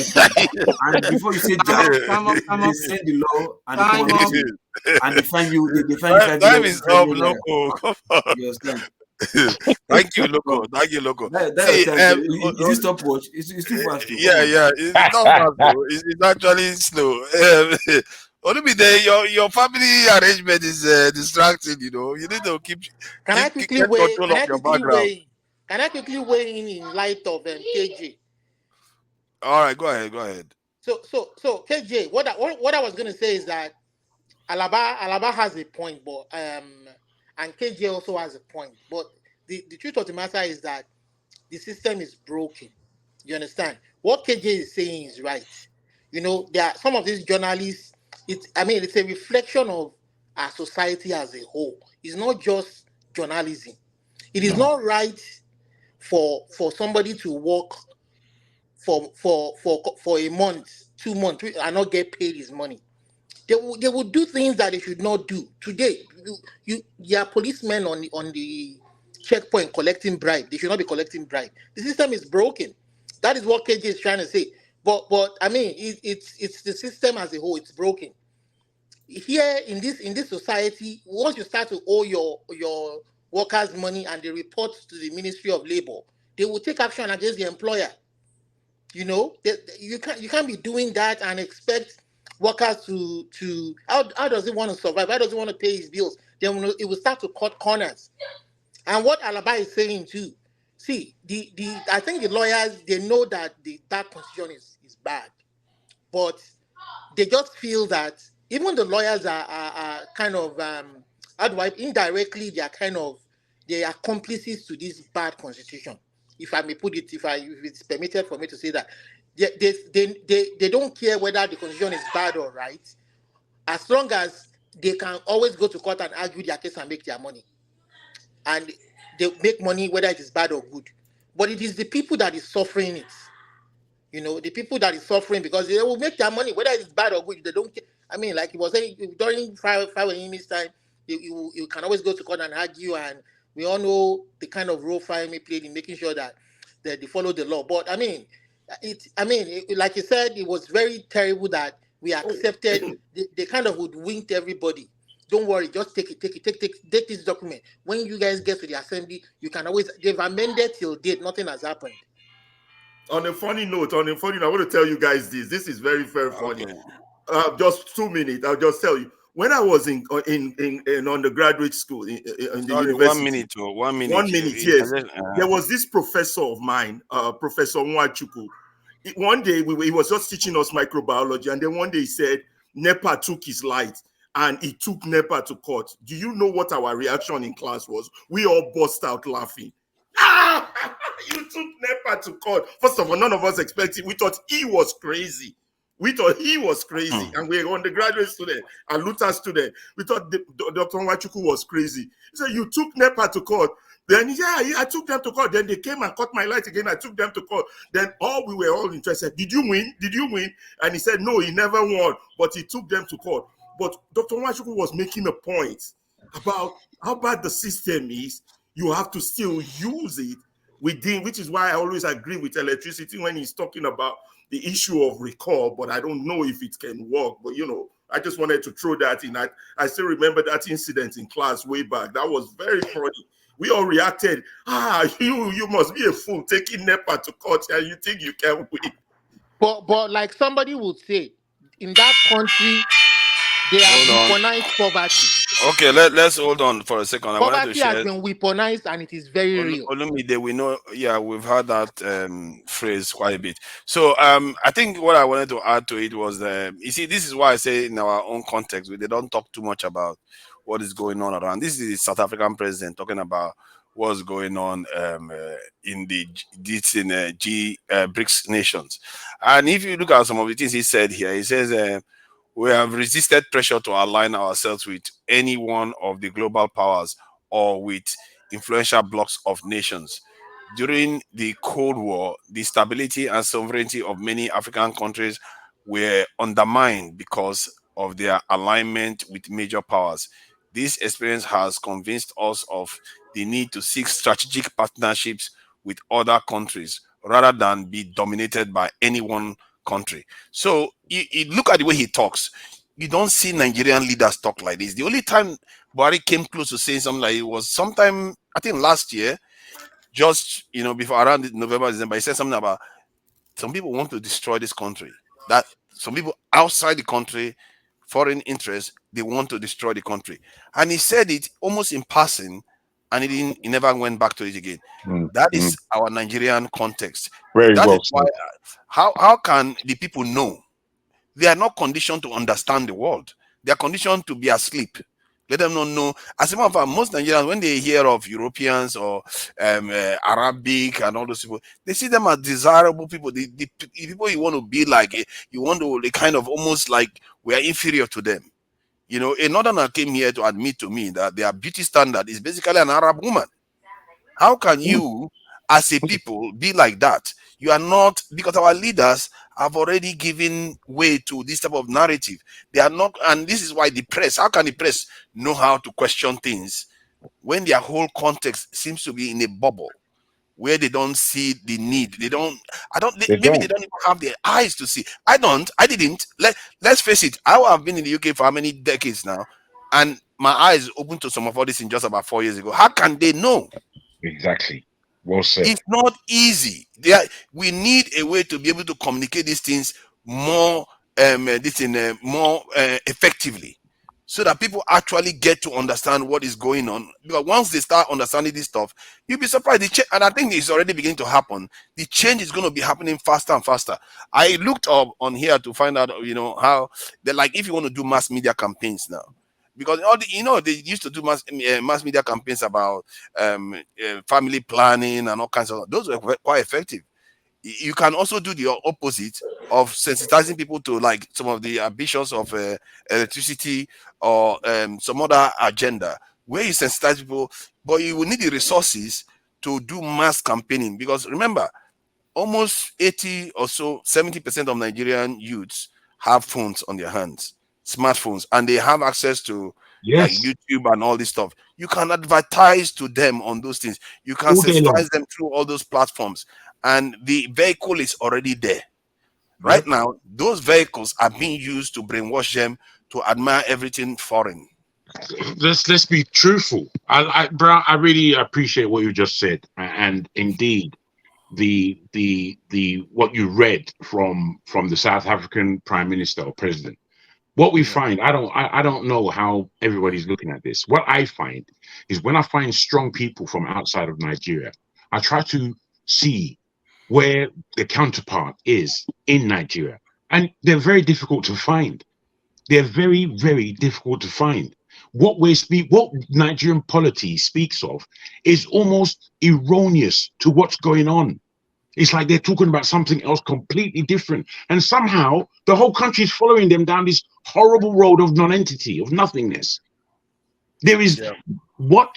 And before you say that, they send the law and they come out and they find you. They find you 5 Time years. is up, Loco. Come on. You understand? Thank you, Loco. Thank you, Loco. See, is it stopwatch? It's too fast. Yeah. It's not fast, bro. It's actually slow. Only be there. Your family arrangement is distracting. You know, you need to keep control of your background. Can I quickly weigh in light of KJ? All right, go ahead. So KJ, what I was going to say is that Alaba has a point, but and KJ also has a point. But the truth of the matter is that the system is broken. You understand? What KJ is saying is right. You know, there are some of these journalists. It's a reflection of our society as a whole. It's not just journalism. It is not right for somebody to work for a month, 2 months, and not get paid his money. They will do things that they should not do. Today, you are policemen on the checkpoint collecting bribe. They should not be collecting bribe. The system is broken. That is what KJ is trying to say. But it's the system as a whole. It's broken. Here in this society, once you start to owe your workers money and they report to the Ministry of Labor, they will take action against the employer. You know, you can't be doing that and expect workers to how does he want to survive? How does he want to pay his bills? Then it will start to cut corners. And what Alaba is saying too, see, I think the lawyers, they know that that constitution is bad, but they just feel that even the lawyers are kind of indirectly they are accomplices to this bad constitution. If I may put it, if it's permitted for me to say that, they don't care whether the constitution is bad or right, as long as they can always go to court and argue their case and make their money. And they make money whether it is bad or good. But it is the people that is suffering it. You know, the people that is suffering because they will make their money whether it's bad or good. They don't care. I mean, like he was saying, during Friday time, you can always go to court and argue, and we all know the kind of role Fahimi played in making sure that they follow the law. But like you said, it was very terrible that we accepted. They kind of would wink to everybody. Don't worry, just take this document. When you guys get to the assembly, you can always. They've amended till date. Nothing has happened. On a funny note, I want to tell you guys this. This is very, very funny. Just 2 minutes. I'll just tell you. When I was in undergraduate school in the university, 1 minute. 1 minute, yes. There was this professor of mine, Professor Nwachukwu. One day he was just teaching us microbiology, and then one day he said NEPA took his light, and he took NEPA to court. Do you know what our reaction in class was? We all burst out laughing. You took NEPA to court. First of all, none of us expected. We thought he was crazy. And we were undergraduate student and Luther student. We thought Dr. Nwachukwu was crazy. He said, you took NEPA to court. Then, I took them to court. Then they came and cut my light again. I took them to court. Then we were all interested. Did you win? And he said, no, he never won, but he took them to court. But Dr. Nwachukwu was making a point about how bad the system is. You have to still use it within, which is why I always agree with electricity when he's talking about the issue of recall, but I don't know if it can work. But, I just wanted to throw that in. I still remember that incident in class way back. That was very funny. We all reacted. You must be a fool taking NEPA to court and you think you can win. But like somebody would say, in that country, they have Hold on. weaponized poverty. Okay, let's hold on for a second. I wanted to Poverty has share. been weaponized and it is very real. Olumide, we know, yeah, we've heard that phrase quite a bit. So I think what I wanted to add to it was, you see, this is why I say in our own context, they don't talk too much about what is going on around. This is the South African president talking about what's going on in the BRICS nations. And if you look at some of the things he said here, he says, we have resisted pressure to align ourselves with any one of the global powers or with influential blocks of nations. During the Cold War, the stability and sovereignty of many African countries were undermined because of their alignment with major powers. This experience has convinced us of the need to seek strategic partnerships with other countries rather than be dominated by any one country. So you look at the way he talks. You don't see Nigerian leaders talk like this. The only time Buhari came close to saying something like it was sometime, I think last year, just before around November, December. He said something about some people want to destroy this country. That some people outside the country, foreign interests, they want to destroy the country. And he said it almost in passing, and he never went back to it again. That is our Nigerian context. Very That well is why. said. How can the people know? They are not conditioned to understand the world. They are conditioned to be asleep. Let them not know. As a matter of fact, most Nigerians, when they hear of Europeans or Arabic and all those people, they see them as desirable people. The people you want to be like, you want to kind of almost like we are inferior to them. A northerner came here to admit to me that their beauty standard is basically an Arab woman. How can you, as a people, be like that? You are not, because our leaders have already given way to this type of narrative. They are not, and this is why the press, how can the press know how to question things when their whole context seems to be in a bubble where they don't see the need? Maybe they don't even have their eyes to see. I didn't. Let's face it, I have been in the UK for how many decades now? And my eyes opened to some of all this in just about 4 years ago. How can they know? Exactly. Well said. It's not easy. We need a way to be able to communicate these things more, more effectively, so that people actually get to understand what is going on. Because once they start understanding this stuff, you'll be surprised. And I think it's already beginning to happen. The change is going to be happening faster and faster. I looked up on here to find out, how they're like, if you want to do mass media campaigns now. Because they used to do mass media campaigns about family planning and all kinds of those were quite effective. You can also do the opposite of sensitizing people to like some of the ambitions of electricity or some other agenda where you sensitize people, but you will need the resources to do mass campaigning. Because remember, almost 80 or so 70% of Nigerian youths have phones on their hands, smartphones, and they have access to like YouTube and all this stuff. You can advertise to them on those things. You can sensitize them through all those platforms, and the vehicle is already there. Right now, those vehicles are being used to brainwash them to admire everything foreign. Let's be truthful. Bro, I really appreciate what you just said, and indeed, the what you read from the South African Prime Minister or President. What we find, I don't know how everybody's looking at this. What I find is when I find strong people from outside of Nigeria, I try to see where the counterpart is in Nigeria. And they're very difficult to find. They're very, very difficult to find. What Nigerian polity speaks of is almost erroneous to what's going on. It's like they're talking about something else completely different. And somehow the whole country is following them down this horrible road of non-entity, of nothingness. There is what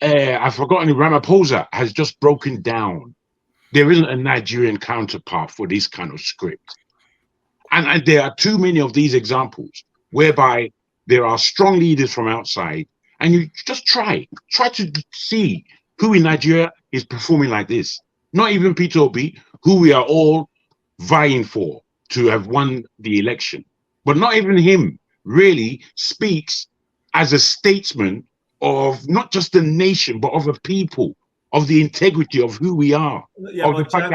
I've forgotten, Ramaphosa has just broken down. There isn't a Nigerian counterpart for this kind of script. And there are too many of these examples whereby there are strong leaders from outside, and you just try to see who in Nigeria is performing like this. Not even Peter Obi, who we are all vying for to have won the election, but not even him really speaks as a statesman of not just the nation, but of a people, of the integrity of who we are. Yeah, of but the fact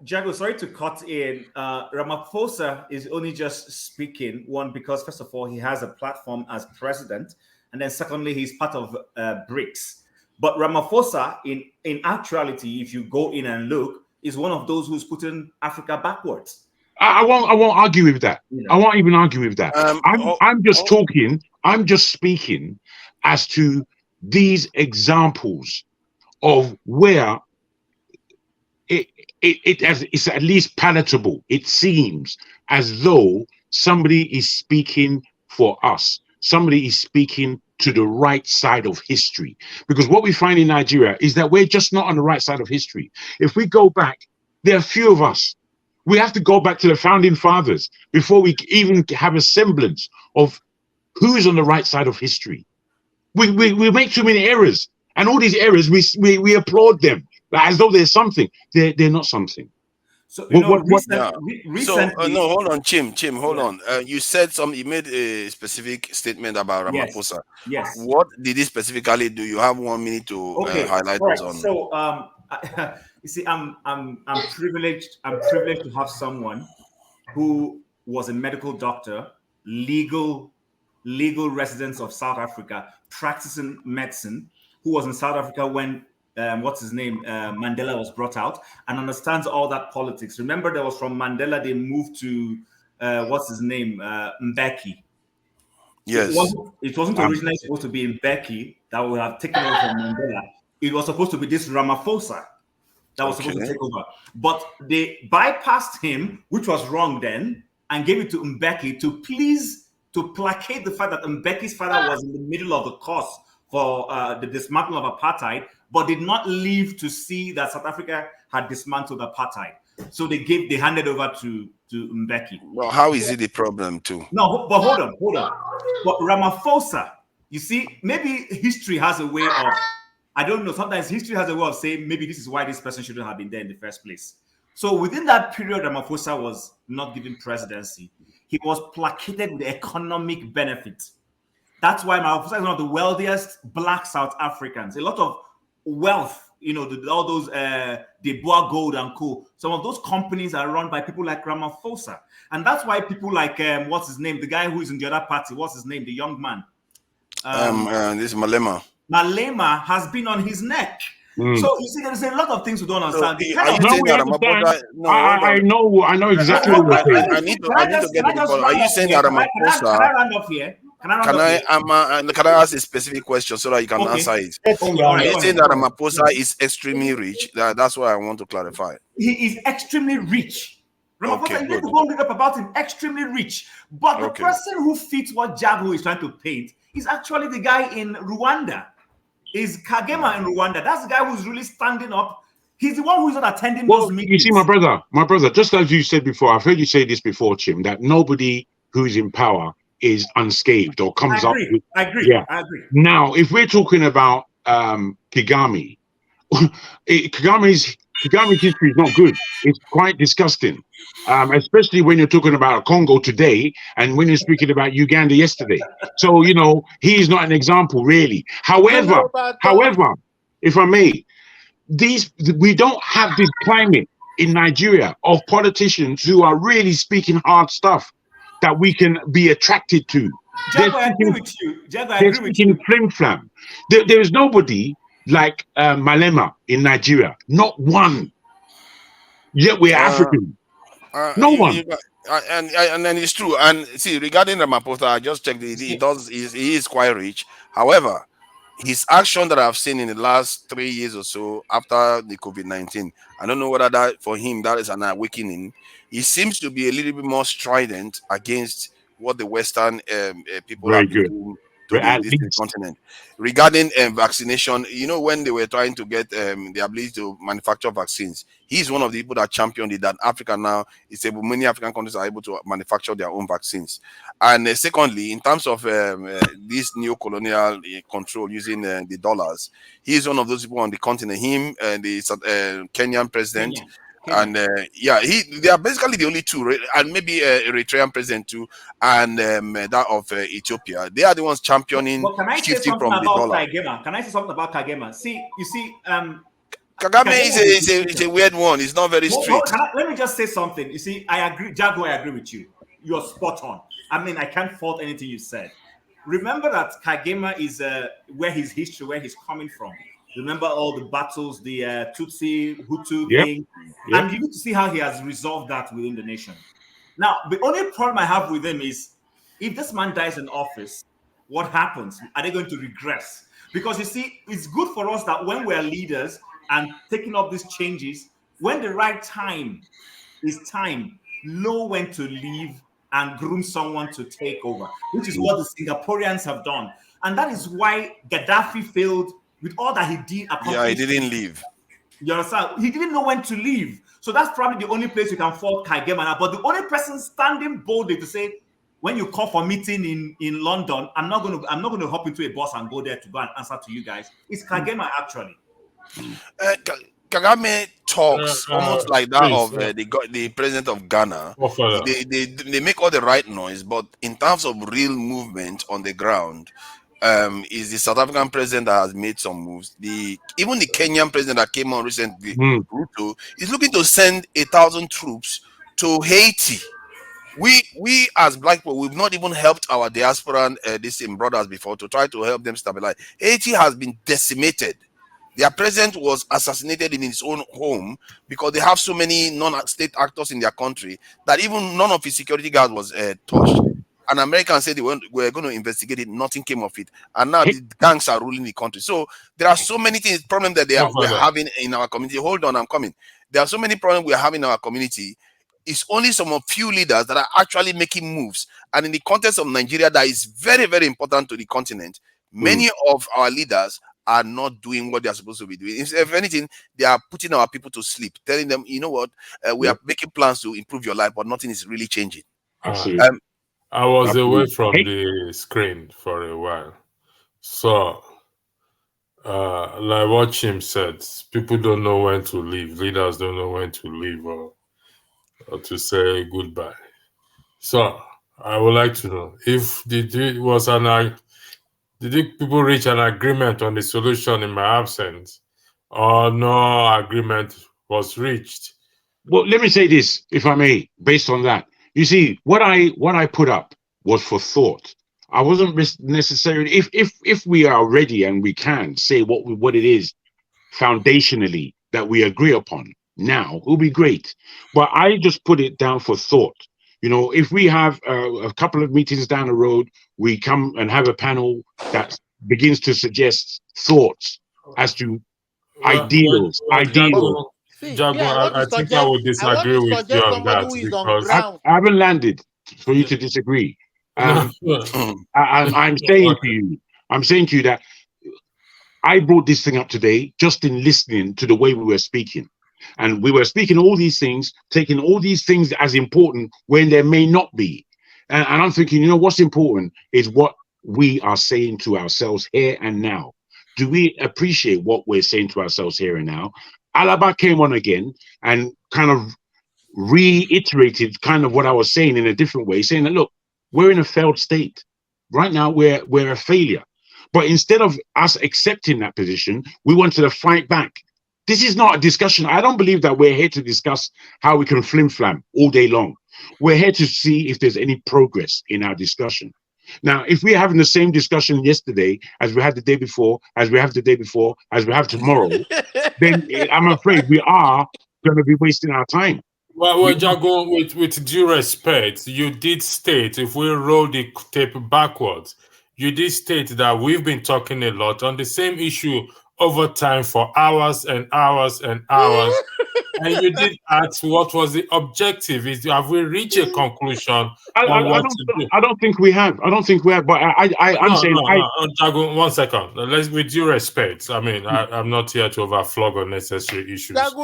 Jago, sorry to cut in. Ramaphosa is only just speaking, one, because first of all, he has a platform as president, and then secondly, he's part of BRICS. But Ramaphosa, in actuality, if you go in and look, is one of those who's putting Africa backwards. I won't argue with that. I won't even argue with that. I'm just talking. I'm just speaking as to these examples of where it's at least palatable. It seems as though somebody is speaking for us. Somebody is speaking to the right side of history. Because what we find in Nigeria is that we're just not on the right side of history. If we go back, there are few of us. We have to go back to the founding fathers before we even have a semblance of who's on the right side of history. We make too many errors, and all these errors we applaud them as though they're something. They're not something. So recently, no, hold on, Chim, hold on. You said you made a specific statement about Ramaphosa. Yes. What did he specifically do? You have 1 minute to highlight this on. So you see, I'm privileged. I'm privileged to have someone who was a medical doctor, legal residents of South Africa, practicing medicine, who was in South Africa when Mandela was brought out, and understands all that politics. Remember, there was from Mandela they moved to Mbeki. Yes, it wasn't originally supposed to be Mbeki that would have taken over from Mandela. It was supposed to be this Ramaphosa that was supposed to take over, but they bypassed him, which was wrong then, and gave it to Mbeki to placate the fact that Mbeki's father was in the middle of the cause for the dismantling of apartheid, but did not live to see that South Africa had dismantled apartheid. So they handed over to Mbeki. Well, how is it a problem too? No, but hold on. But Ramaphosa, you see, maybe history has a way of, I don't know, sometimes history has a way of saying maybe this is why this person shouldn't have been there in the first place. So within that period, Ramaphosa was not given presidency. He was placated with economic benefit. That's why Ramaphosa is one of the wealthiest Black South Africans. A lot of wealth, all those Debois Gold and Co. Some of those companies are run by people like Ramaphosa. And that's why people like, what's his name? The guy who is in the other party, what's his name? The young man. This is Malema. Malema has been on his neck. So you see, there's a lot of things we don't understand. I know exactly what you're saying. I need to get the ball. Are you saying that Ramaphosa? Can I round up here? Can I ask a specific question so that you can answer it? Are you saying that Ramaphosa is extremely rich? That's what I want to clarify. He is extremely rich. Ramaphosa, you need to go and read up about him. Extremely rich. But the person who fits what Jago is trying to paint is actually the guy in Rwanda. Is Kagame in Rwanda. That's the guy who's really standing up. He's the one who's not attending those meetings. You see, my brother, just as you said before, I've heard you say this before, Chim, that nobody who is in power is unscathed or comes up with. I agree. Yeah. I agree. Now, if we're talking about Kagame, Kagame's history is not good. It's quite disgusting, especially when you're talking about Congo today and when you're speaking about Uganda yesterday. So, he is not an example, really. However, if I may, we don't have this climate in Nigeria of politicians who are really speaking hard stuff that we can be attracted to. Jago, I agree with you. They're speaking flim-flam. There is nobody like Malema in Nigeria. Not one. Yet we're African. No one. And then it's true. And see, regarding Ramaphosa, I just checked. He is quite rich. However, his action that I've seen in the last 3 years or so after the COVID-19, I don't know whether that for him that is an awakening. He seems to be a little bit more strident against what the Western people have been doing to this continent. Regarding vaccination, when they were trying to get the ability to manufacture vaccines, he's one of the people that championed it, that Africa now is able, many African countries are able to manufacture their own vaccines. And secondly, in terms of this new colonial control using the dollars, he's one of those people on the continent, him and the Kenyan president, And yeah, they are basically the only two, and maybe Eritrean president too, and that of Ethiopia. They are the ones championing But can I say shifting something from the about dollar. Kagema? Can I say something about Kagema? See, you see, Kagame is a weird one. It's not very straight. Let me just say something. You see, I agree, Jago. I agree with you. You're spot on. I mean, I can't fault anything you said. Remember that Kagema is where his history, where he's coming from. Remember all the battles, the Tutsi, Hutu thing. Yep. And you need to see how he has resolved that within the nation. Now, the only problem I have with him is if this man dies in office, what happens? Are they going to regress? Because you see, it's good for us that when we're leaders and taking up these changes, when the right time is time, know when to leave and groom someone to take over, which is what the Singaporeans have done. And that is why Gaddafi failed with all that he did. Yeah, he didn't leave. You understand? He didn't know when to leave. So that's probably the only place you can fault Kagema now. But the only person standing boldly to say, when you call for meeting in London, I'm not going to hop into a bus and go there to go and answer to you guys. It's Kagema actually. Kagame talks almost like that of the president of Ghana. They make all the right noise, but in terms of real movement on the ground, is the South African president that has made some moves. Even the Kenyan president that came on recently, Ruto, is looking to send 1,000 troops to Haiti. We as black people, we've not even helped our diaspora brothers before to try to help them stabilize. Haiti has been decimated. Their president was assassinated in his own home because they have so many non-state actors in their country that even none of his security guards was touched. An American said they were going to investigate it. Nothing came of it. And now the gangs are ruling the country. So there are so many problems that we're having in our community. Hold on, I'm coming. There are so many problems we're having in our community. It's only some of few leaders that are actually making moves. And in the context of Nigeria, that is very, very important to the continent. Many of our leaders are not doing what they are supposed to be doing. If anything, they are putting our people to sleep, telling them, you know what, we are making plans to improve your life, but nothing is really changing. I was away from the screen for a while. So, like what Chim said, people don't know when to leave. Leaders don't know when to leave or to say goodbye. So, I would like to know if did people reach an agreement on the solution in my absence, or no agreement was reached? Well, let me say this, if I may, based on that. You see, what I put up was for thought. I wasn't necessarily, if we are ready and we can say what it is foundationally that we agree upon now, it will be great. But I just put it down for thought. You know, if we have a couple of meetings down the road, we come and have a panel that begins to suggest thoughts as to ideals. Jaguar, I think I would disagree with you on that because I haven't landed for you to disagree. I'm saying to you that I brought this thing up today just in listening to the way we were speaking. And we were speaking all these things, taking all these things as important when there may not be. And I'm thinking, you know, what's important is what we are saying to ourselves here and now. Do we appreciate what we're saying to ourselves here and now? Alaba came on again and kind of reiterated kind of what I was saying in a different way, saying that, look, we're in a failed state. Right now, we're a failure. But instead of us accepting that position, we wanted to fight back. This is not a discussion. I don't believe that we're here to discuss how we can flim-flam all day long. We're here to see if there's any progress in our discussion. Now, if we're having the same discussion yesterday as we had the day before, as we have the day before, as we have tomorrow, then I'm afraid we are going to be wasting our time. Well, Jago, with due respect, you did state, if we roll the tape backwards, you did state that we've been talking a lot on the same issue over time for hours and hours and hours. And you did ask what was the objective. Have we reached a conclusion on what to do? I don't think we have. But I'm saying... Jago, 1 second. With due respect, I mean, I'm not here to overflog unnecessary issues. I'm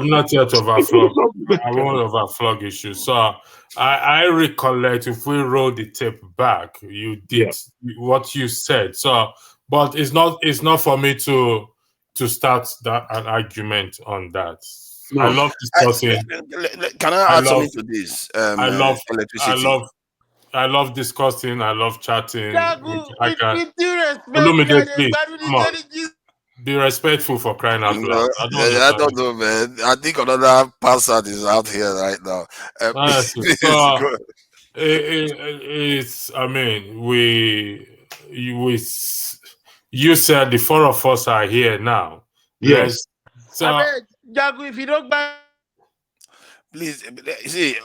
not here to overflog. I won't overflog issues. So I recollect, if we roll the tape back, you did what you said. So, but it's not for me to to start an argument on that. No. I love discussing. Can I add something to this? I Electricity. love discussing. I love chatting. With due respect, Olumide, please, come on. Be respectful for crying out loud. I don't know, man. I think another pastor is out here right now. It's. I mean, you said the four of us are here now. Yes. Jagu, if you don't buy. Please see.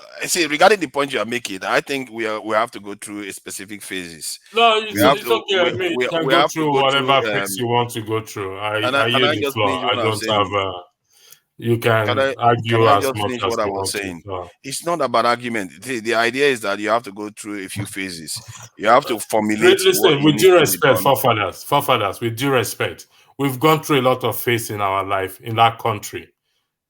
Regarding the point you are making, I think we have to go through a specific phases. No, it's okay. I mean, you can go through whatever phase you want to go through. I yield the floor. I don't have. You can argue as much as you want to. It's not about argument. The idea is that you have to go through a few phases. You have to formulate. Listen, with due respect, forefathers, with due respect, we've gone through a lot of phases in our life in that country.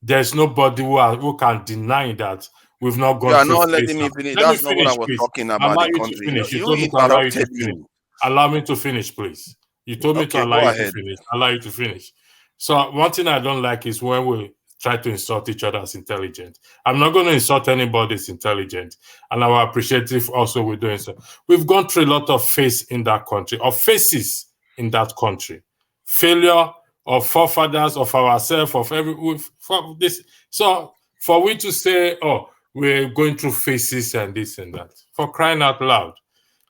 There's nobody who can deny that we've not gone through. You are not letting me finish. That's not what I was talking about. The country. You told me to allow you to finish. Allow me to finish, please. You told me to allow you to finish. Allow you to finish. So one thing I don't like is when we try to insult each other as intelligent. I'm not going to insult anybody as intelligent, and I will appreciate if also we're doing so. We've gone through a lot of phases in that country, or phases in that country. Failure of forefathers, of ourselves, of this. So for we to say, oh, we're going through phases and this and that, for crying out loud,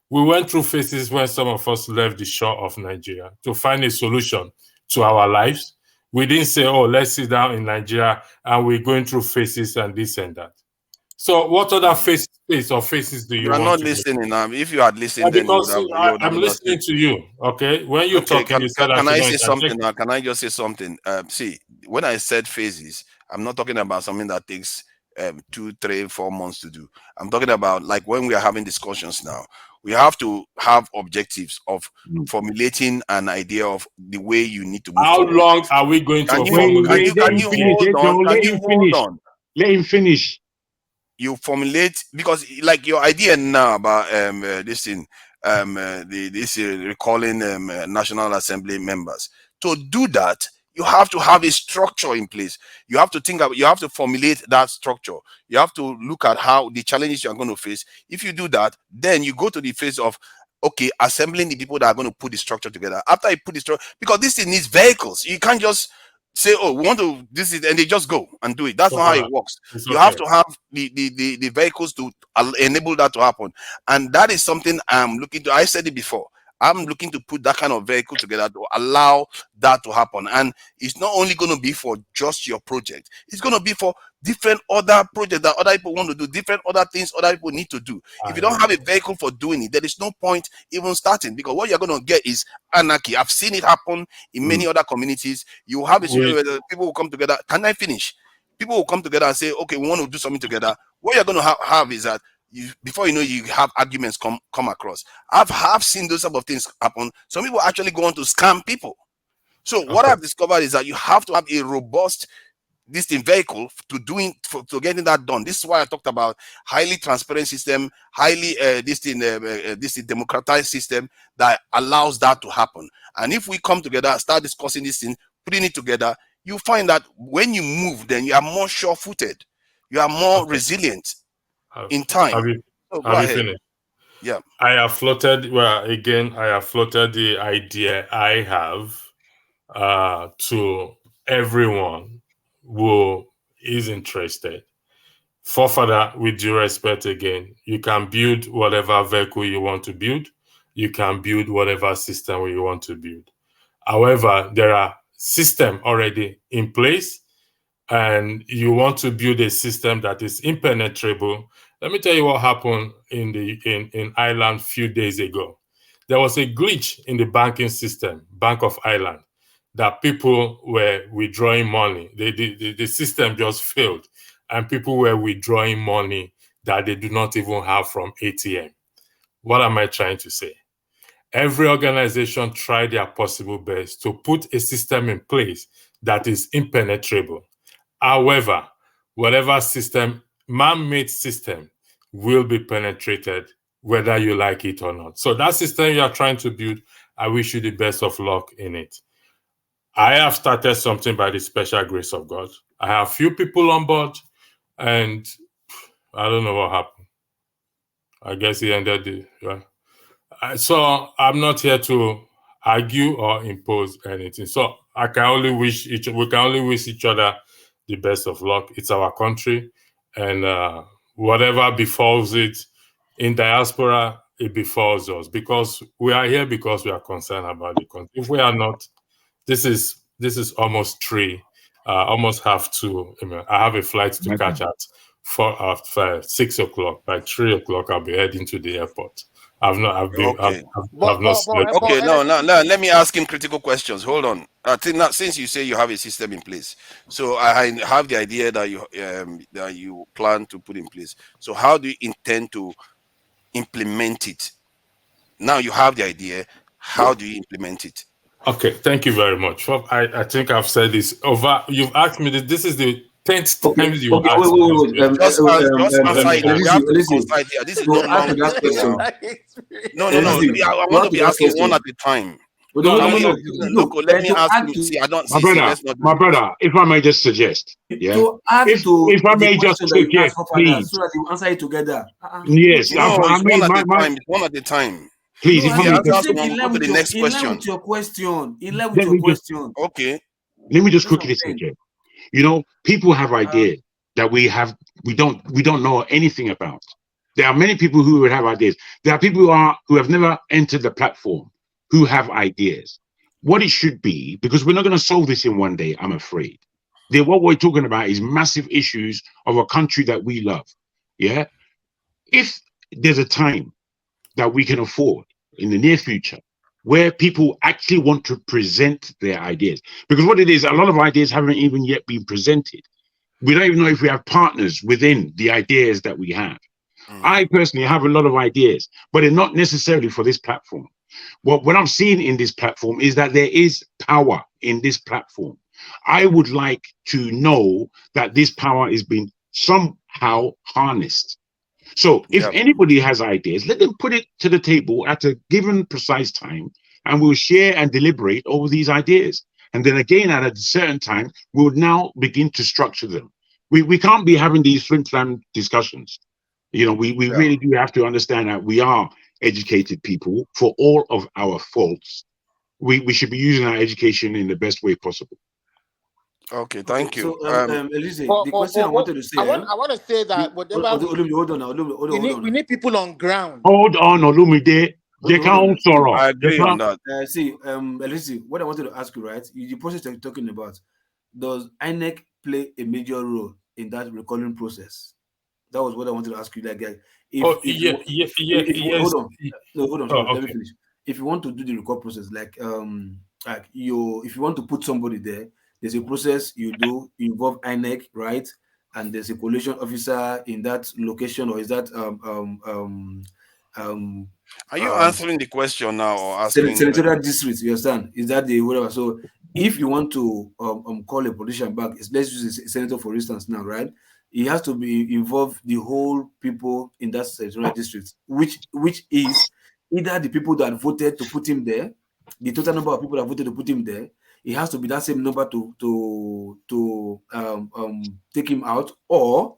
we went through phases when some of us left the shore of Nigeria to find a solution to our lives. We didn't say, oh, let's sit down in Nigeria and we're going through phases and this and that. So what other phases do you want to? You're not listening now. If you had listened, then I'm listening to you. Okay, when you're talking, you said can I say something now? Can I just say something? See, when I said phases, I'm not talking about something that takes 2, 3, 4 months to do. I'm talking about like when we are having discussions now. We have to have objectives of formulating an idea of the way you need to move How forward. long are we going to formulate? Can you hold on? Let him finish. You formulate, because like your idea now about this thing, recalling National Assembly members. To do that, you have to have a structure in place. You have to you have to formulate that structure. You have to look at how the challenges you are going to face. If you do that, then you go to the phase of, okay, assembling the people that are going to put the structure together. After you put the structure, because this thing needs vehicles. You can't just say, oh, we want to this is, and they just go and do it. That's not how it works. You have to have the vehicles to enable that to happen. And that is something I'm looking to. I said it before. I'm looking to put that kind of vehicle together to allow that to happen. And it's not only going to be for just your project. It's going to be for different other projects that other people want to do, different other things other people need to do. If you don't have a vehicle for doing it, there is no point even starting, because what you're going to get is anarchy. I've seen it happen in many other communities. You have a situation where people will come together. Can I finish? People will come together and say, okay, we want to do something together. What you're going to have is that before you know, you have arguments come across. I've seen those type of things happen. Some people actually go on to scam people. So what I've discovered is that you have to have a robust vehicle to getting that done. This is why I talked about highly transparent system, highly democratized system that allows that to happen. And if we come together, start discussing this thing, putting it together, you find that when you move, then you are more sure-footed, you are more resilient in time. Have you finished? Yeah. I have floated the idea I have to everyone who is interested. Forefather, with due respect again, you can build whatever vehicle you want to build. You can build whatever system you want to build. However, there are systems already in place, and you want to build a system that is impenetrable. Let me tell you what happened in Ireland a few days ago. There was a glitch in the banking system, Bank of Ireland, that people were withdrawing money. The system just failed, and people were withdrawing money that they do not even have from ATM. What am I trying to say? Every organization tried their possible best to put a system in place that is impenetrable. However, whatever system, man-made system, will be penetrated whether you like it or not. So that system you are trying to build, I wish you the best of luck in it. I have started something by the special grace of God. I have few people on board, and I don't know what happened. I guess he ended the. So I'm not here to argue or impose anything. So we can only wish each other the best of luck. It's our country, and whatever befalls it in diaspora, it befalls us because we are here because we are concerned about the country. If we are not, this is almost 3, almost half 2. I have a flight to catch at 6 o'clock. By 3 o'clock, I'll be heading to the airport. I've not slept. Okay, no, let me ask him critical questions. Hold on. Since you say you have a system in place, so I have the idea that you plan to put in place. So how do you intend to implement it? Now you have the idea. How do you implement it? Okay, thank you very much. I think I've said this over. You've asked me this. This is the 10th time you asked me. Just answer it. We have to concise here. This is no long now. No. I want to be asking one at a time. Look, let me ask you. See, I don't see. My brother, if I may just suggest, if I may just suggest, please, so that you answer it together. Yes, no, it's one at a time. Please, if I may just go to the next question. Your question. Okay. Let me just quickly suggest. People have ideas that we don't know anything about. There are many people who would have ideas. There are people who have never entered the platform who have ideas. What it should be, because we're not going to solve this in one day, I'm afraid. What we're talking about is massive issues of a country that we love. Yeah. If there's a time that we can afford in the near future where people actually want to present their ideas, because what it is, a lot of ideas haven't even yet been presented. We don't even know if we have partners within the ideas that we have. I personally have a lot of ideas, but they're not necessarily for this platform. What I'm seeing in this platform is that there is power in this platform. I would like to know that this power is being somehow harnessed. So if anybody has ideas, let them put it to the table at a given precise time, and we'll share and deliberate over these ideas. And then again, at a certain time, we'll now begin to structure them. We can't be having these flim-flam discussions. We really do have to understand that we are educated people. For all of our faults, we should be using our education in the best way possible. Okay, thank you. So, Elise, the question I wanted to say. I want to say that whatever. Hold on. We need people on ground. Hold on, Olumide. They can't sorrow. I agree on that. See, Elise, what I wanted to ask you, right? The process that you're talking about, does INEC play a major role in that recalling process? That was what I wanted to ask you, that guy. Yes. Hold on. Let me finish. If you want to do the recall process, if you want to put somebody there, there's a process you do, involve INEC, right? And there's a collation officer in that location, or is that are you answering the question now or asking? Senatorial district, you understand? Is that the whatever? So if you want to call a politician back, let's use a senator for instance now, right? He has to be involved the whole people in that senatorial district, which is either the people that voted to put him there, the total number of people that voted to put him there. It has to be that same number to take him out, or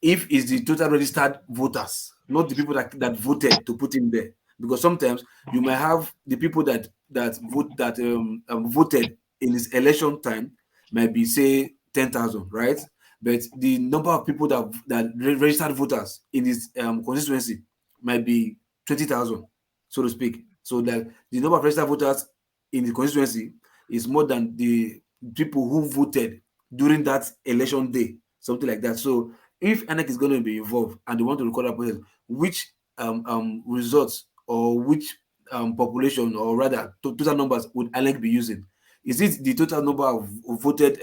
if it's the total registered voters, not the people that voted to put him there. Because sometimes you might have the people that voted in his election time might be, say, 10,000, right? But the number of people that registered voters in his constituency might be 20,000, so to speak. So that the number of registered voters in the constituency is more than the people who voted during that election day, something like that. So if INEC is going to be involved and they want to record that process, which results or which population, or rather total numbers, would INEC be using? Is it the total number of voted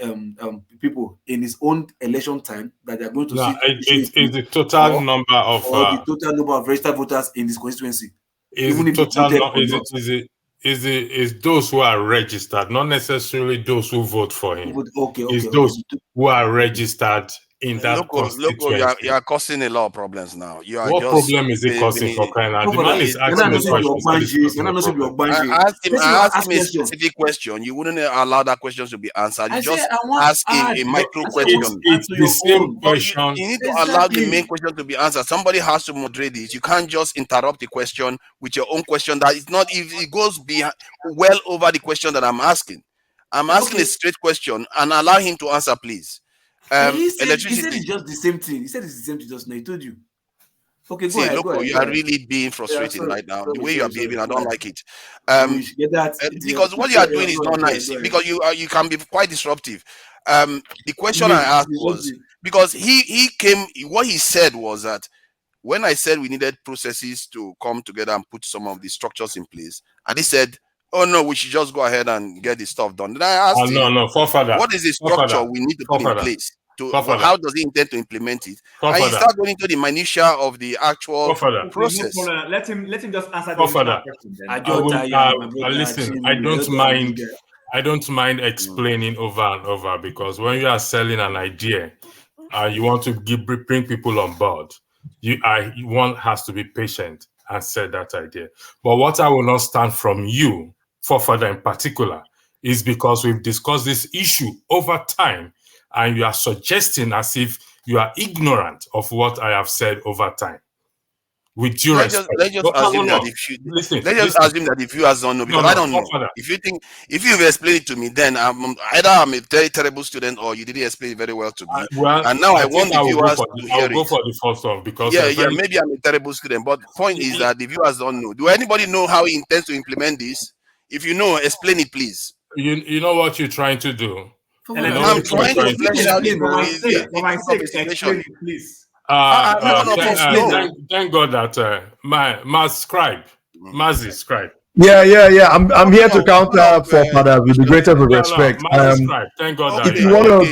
people in his own election time that they are going to see? It's the total number of, or the total number of registered voters in this constituency. Is those who are registered, not necessarily those who vote for him. Okay. Those who are registered in that Loco, constituency. you are causing a lot of problems now. You are What just problem is it causing for crying out? The man is I asking the question. So this is not a problem. asked him a specific question. You wouldn't allow that question to be answered. You just ask him a micro question. It's the same question. You need to allow the main question to be answered. Somebody has to moderate it. You can't just interrupt the question with your own question. That is not, if it goes well over the question that I'm asking. I'm asking a straight question and allow him to answer, please. He said Electricity. it's just the same thing. He said it's the same thing just now. He told you. Okay, See, Loco, you are really being frustrating right now. The way you are behaving, I don't like it. Because what you are doing is not nice. Because you can be quite disruptive. The question I asked was because he came. What he said was that when I said we needed processes to come together and put some of the structures in place, and he said, "Oh no, we should just go ahead and get the stuff done." Then I asked him, "What is the structure we need to put in place? How does he intend to implement it?" And he started going into the minutia of the actual process. No problem. Let him just answer the original question. Listen, I don't mind explaining over and over, because when you are selling an idea and you want to bring people on board, one has to be patient and sell that idea. But what I will not stand from you, Forefather in particular, is because we've discussed this issue over time, and you are suggesting as if you are ignorant of what I have said over time. With due respect. Let's just assume that if you guys don't know, because I don't know. If you've explained it to me, then either I'm a very terrible student or you didn't explain it very well to me. And now I want the viewers to hear it. I'll go for the first one, because maybe I'm a terrible student, but the point is that the viewers don't know. Do anybody know how he intends to implement this? If you know, explain it, please. You know what you're trying to do? I'm trying to flesh out explain it, please. Thank God that my scribe, Mazi scribe. Yeah. I'm here to counter Forefather with the greatest of respect. Thank God that if you want to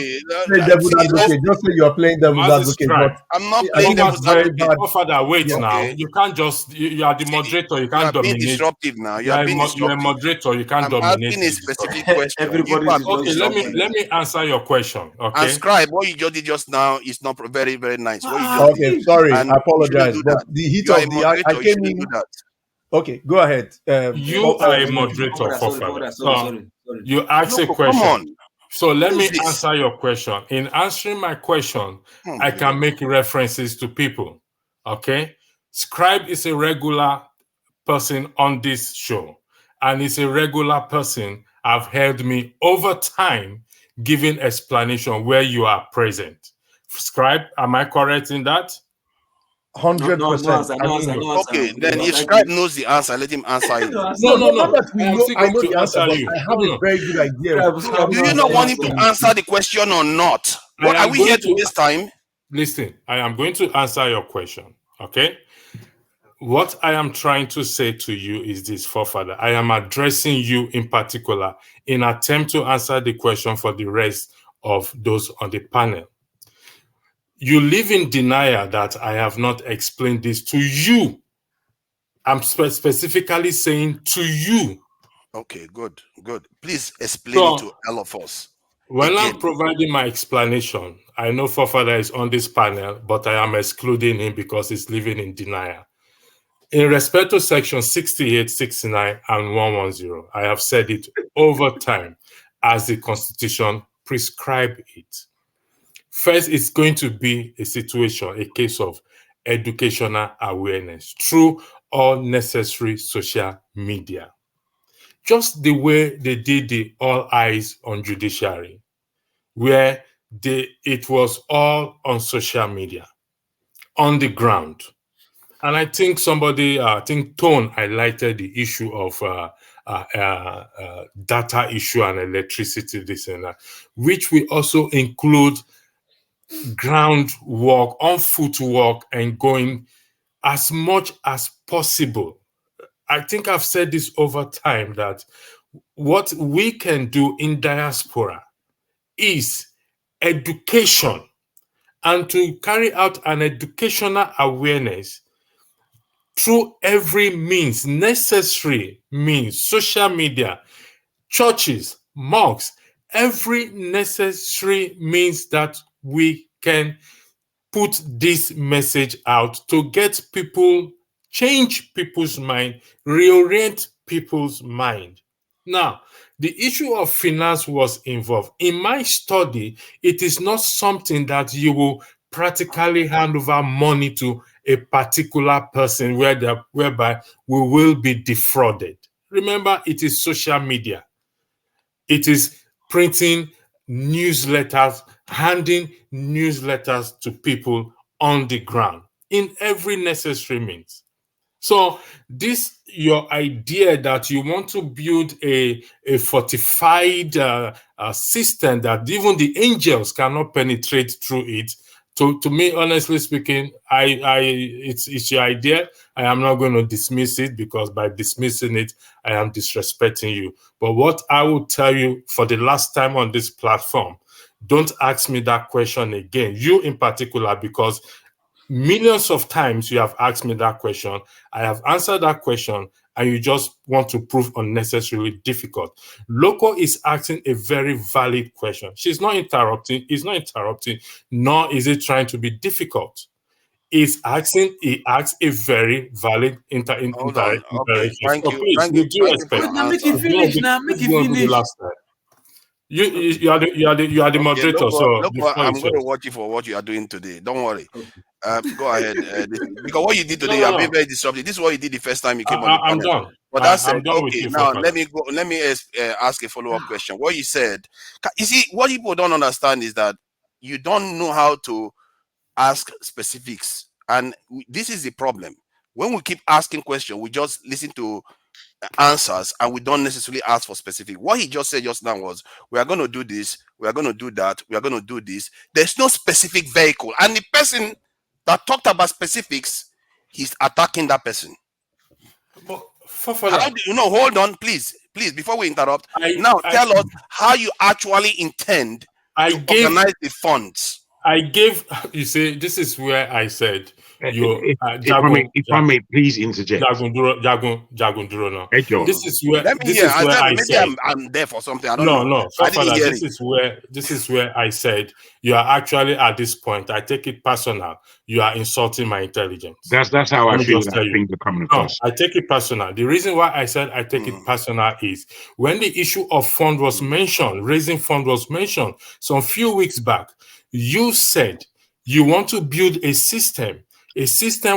play devil's advocate, just say you're playing devil's advocate. But I'm not playing devil's advocate. Forefather, wait now. You can't just. You are the moderator. You can't dominate. Being disruptive now. You're a moderator. You can't dominate. I'm asking a specific question. Okay, let me answer your question. Okay. And scribe, what you just did just now is not very, very nice. Okay, sorry, I apologize. But the heat of the I came in. Okay, go ahead. You are a moderator, Forefather. You ask a question. So let me answer your question. In answering my question, I can make references to people. Okay? Scribe is a regular person on this show, and it's a regular person I've heard me over time giving explanation where you are present. Scribe, am I correct in that? 100%. Okay, then if Scribe knows the answer, let him answer it. No. I know the answer, but I have a very good idea. Do you not want him to answer the question or not? What are we here to waste time? Listen, I am going to answer your question. Okay? What I am trying to say to you is this, Forefather. I am addressing you in particular in attempt to answer the question for the rest of those on the panel. You live in denial that I have not explained this to you. I'm specifically saying to you. Okay, good. Please explain it to all of us. When I'm providing my explanation, I know Forefather is on this panel, but I am excluding him because he's living in denial. In respect to section 68, 69, and 110, I have said it over time as the Constitution prescribes it. First, it's going to be a case of educational awareness through all necessary social media. Just the way they did the All Eyes on Judiciary, where it was all on social media, on the ground. And I think Tone highlighted the issue of data issue and electricity, this and that, which we also include ground work, on foot work, and going as much as possible. I think I've said this over time that what we can do in diaspora is education, and to carry out an educational awareness through every means, necessary means, social media, churches, mosques, every necessary means that we can put this message out to get people, change people's mind, reorient people's mind. Now, the issue of finance was involved. In my study, it is not something that you will practically hand over money to a particular person whereby we will be defrauded. Remember, it is social media. It is printing newsletters, handing newsletters to people on the ground in every necessary means. So this, your idea that you want to build a fortified system that even the angels cannot penetrate through it, to me, honestly speaking, it's your idea. I am not going to dismiss it, because by dismissing it, I am disrespecting you. But what I will tell you for the last time on this platform, don't ask me that question again, you in particular, because millions of times you have asked me that question. I have answered that question, and you just want to prove unnecessarily difficult. Loco is asking a very valid question. She's not interrupting. He's not interrupting, nor is he trying to be difficult. He asks a very valid interaction. Okay, thank So you. please, Thank with you. due Thank you for respect, your answer. Make it finish now. Make it finish. the last time. You are the Okay, moderator, so the look, floor I'm is going to yours. watch you for what you are doing today. Don't worry. Go ahead. Because what you did today, No, you no, have been no. very disruptive. This is what you did the first time you came on the I'm panel. done. But that's I'm done with okay. you, Now Fofana. let me go. Let me ask a follow-up question. What you said, you see, what people don't understand is that you don't know how to ask specifics, and this is the problem. When we keep asking questions, we just listen to answers and we don't necessarily ask for specific. What he just said just now was, we are going to do this, we are going to do that, we are going to do this. There's no specific vehicle, and the person that talked about specifics, he's attacking that person. How do you know? Hold on, please, before we interrupt. Tell us how you actually intend to organize the funds. I gave, you see, this is where I said, if I may please interject. Jagunduro now. This is where Let me hear. Maybe I'm there for something. I don't know. No, I didn't hear this is where I said, you are actually at this point, I take it personal. You are insulting my intelligence. That's how I feel that things are coming across. No, I take it personal. The reason why I said I take it personal is when the issue of fund was mentioned, raising fund was mentioned some few weeks back, you said you want to build a system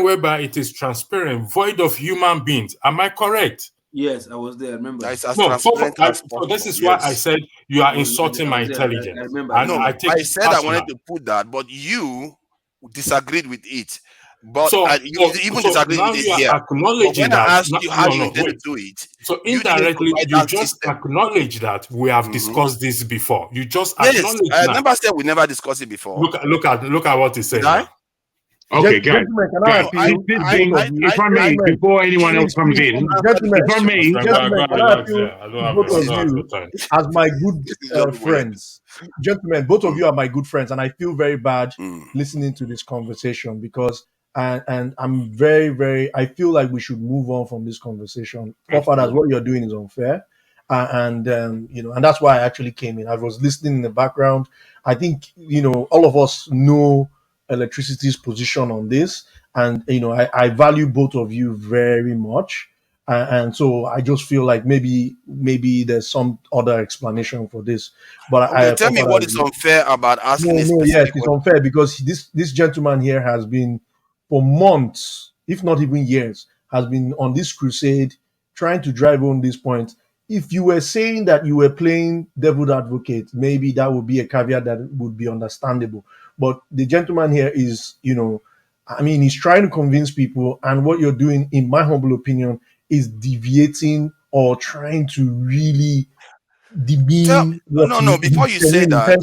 whereby it is transparent, void of human beings. Am I correct? Yes, I was there. I remember. It's as transparent as possible. So this is why I said you are insulting my intelligence. I remember. I said I wanted to put that, but you disagreed with it. But you even disagreed with it here. But when I asked you how you intend to do it, so indirectly you just acknowledge that we have discussed this before. You just acknowledge I that. never said we never discussed it before. Look at what he said. Okay, guys. If I may, before anyone else comes in, if I may, both of you as my good friends. Gentlemen, both of you are my good friends, and I feel very bad listening to this conversation because, and I'm very, very, I feel like we should move on from this conversation. Fathers, what you're doing is unfair. And that's why I actually came in. I was listening in the background. I think, all of us know electricity's position on this, and I value both of you very much, and so I just feel like maybe there's some other explanation for this. But tell me what is unfair about asking this. Yes, it's unfair because this gentleman here has been for months, if not even years, has been on this crusade trying to drive home this point. If you were saying that you were playing devil's advocate, maybe that would be a caveat that would be understandable. But the gentleman here is, he's trying to convince people, and what you're doing, in my humble opinion, is deviating or trying to really demean before you say that,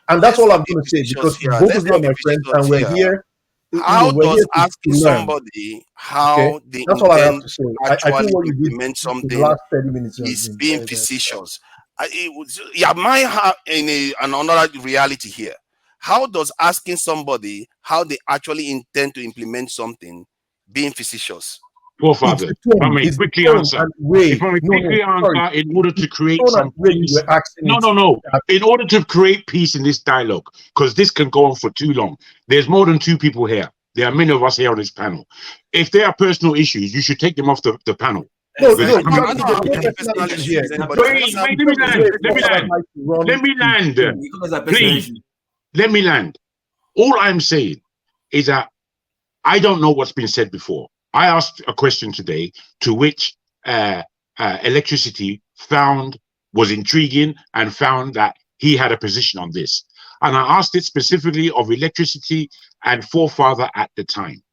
and that's all I'm going to say, because both of you are my friends, and we're here. How does asking somebody how they intend to actually implement something is being facetious? Might have another reality here. How does asking somebody how they actually intend to implement something being facetious? forefathers? If I may It's the quickly tone answer. and way. If I may quickly answer, in order to create Tone and some way you peace. were asking No, it. no, no. In order to create peace in this dialogue, because this can go on for too long. There's more than two people here. There are many of us here on this panel. If there are personal issues, you should take them off the panel. No, Because no, it's coming- Wait, let me land. Let me land. Please, let me land. All I'm saying is that I don't know what's been said before. I asked a question today to which electricity found was intriguing and found that he had a position on this. And I asked it specifically of electricity and forefather at the time.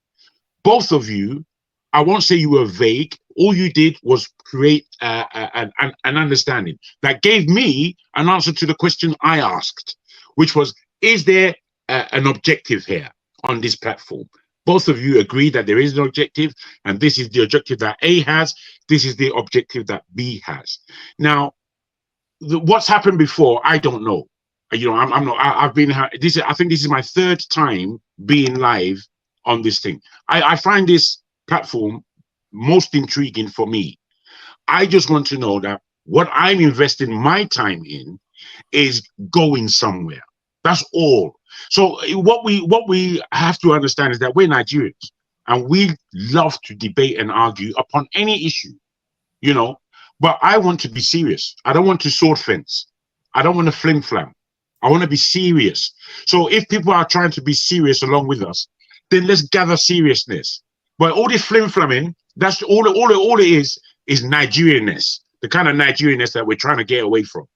Both of you, I won't say you were vague. All you did was create an understanding that gave me an answer to the question I asked, which was, is there an objective here on this platform? Both of you agree that there is an objective, and this is the objective that A has. This is the objective that B has. Now, what's happened before, I don't know. You know, I'm not. I've been. This. I think this is my third time being live on this thing. I find this platform most intriguing for me. I just want to know that what I'm investing my time in is going somewhere. That's all. So what we have to understand is that we're Nigerians and we love to debate and argue upon any issue, you know. But I want to be serious. I don't want to sword fence. I don't want to flim flam. I want to be serious. So if people are trying to be serious along with us, then let's gather seriousness. But all this flim flamming, that's all it is Nigerianness, the kind of Nigerianness that we're trying to get away from.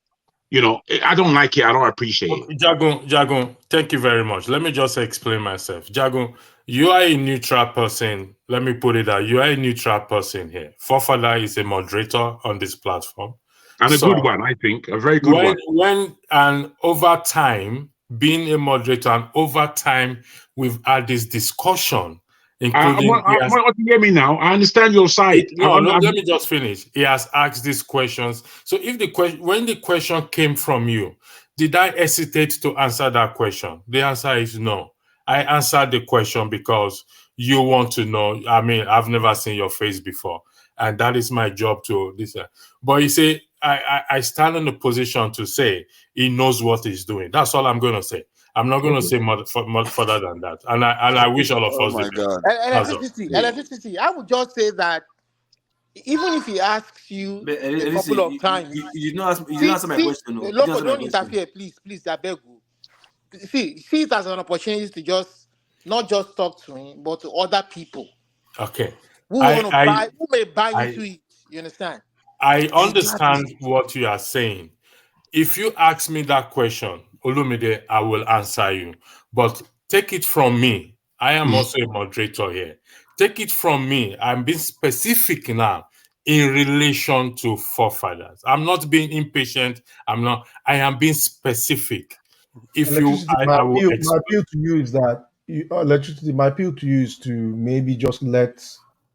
You know, I don't like it. I don't appreciate it. Jagun, thank you very much. Let me just explain myself. Jagun, you are a neutral person. Let me put it out. You are a neutral person here. Forefather is a moderator on this platform. And a good one, I think. A very good one. And over time, being a moderator, and over time, we've had this discussion. Including, I want to hear me now. I understand your side. Let me just finish. He has asked these questions. So, when the question came from you, did I hesitate to answer that question? The answer is no. I answered the question because you want to know. I mean, I've never seen your face before, and that is my job to listen. But you say, I stand in the position to say he knows what he's doing. That's all I'm going to say. I'm not going to say much further than that. And I wish all of us the best. Electricity. I would just say that even if he asks you a couple of times, you did not answer my question. No. Loco, don't interfere, please. I beg you. See it as an opportunity to just not just talk to him, but to other people. Okay. Who may buy into it. You understand? I understand what you are saying. If you ask me that question, Olumide, I will answer you. But take it from me. I am also a moderator here. Take it from me. I'm being specific now in relation to forefathers. I'm not being impatient. I am being specific. My appeal to you is that electricity. My appeal to you is to maybe just let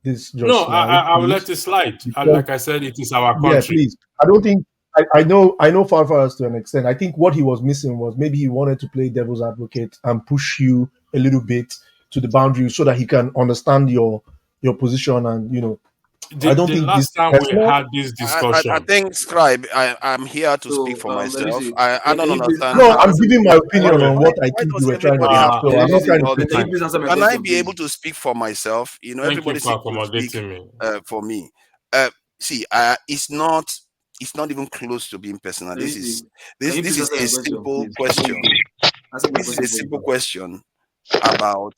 this just slide. I will let it slide. Like I said, it is our country. Yeah, please. I don't think. I know forefathers to an extent. I think what he was missing was maybe he wanted to play devil's advocate and push you a little bit to the boundary so that he can understand your position and I don't think last time we had this discussion. I think, Scribe, I'm here to speak for myself. I don't understand. No, I'm giving my opinion on what I think you were trying to do. So I'm not trying to Can I be able to speak for myself? You know, everybody seems to speak for me. See, it's not even close to being personal. This is a simple question. This is a simple question about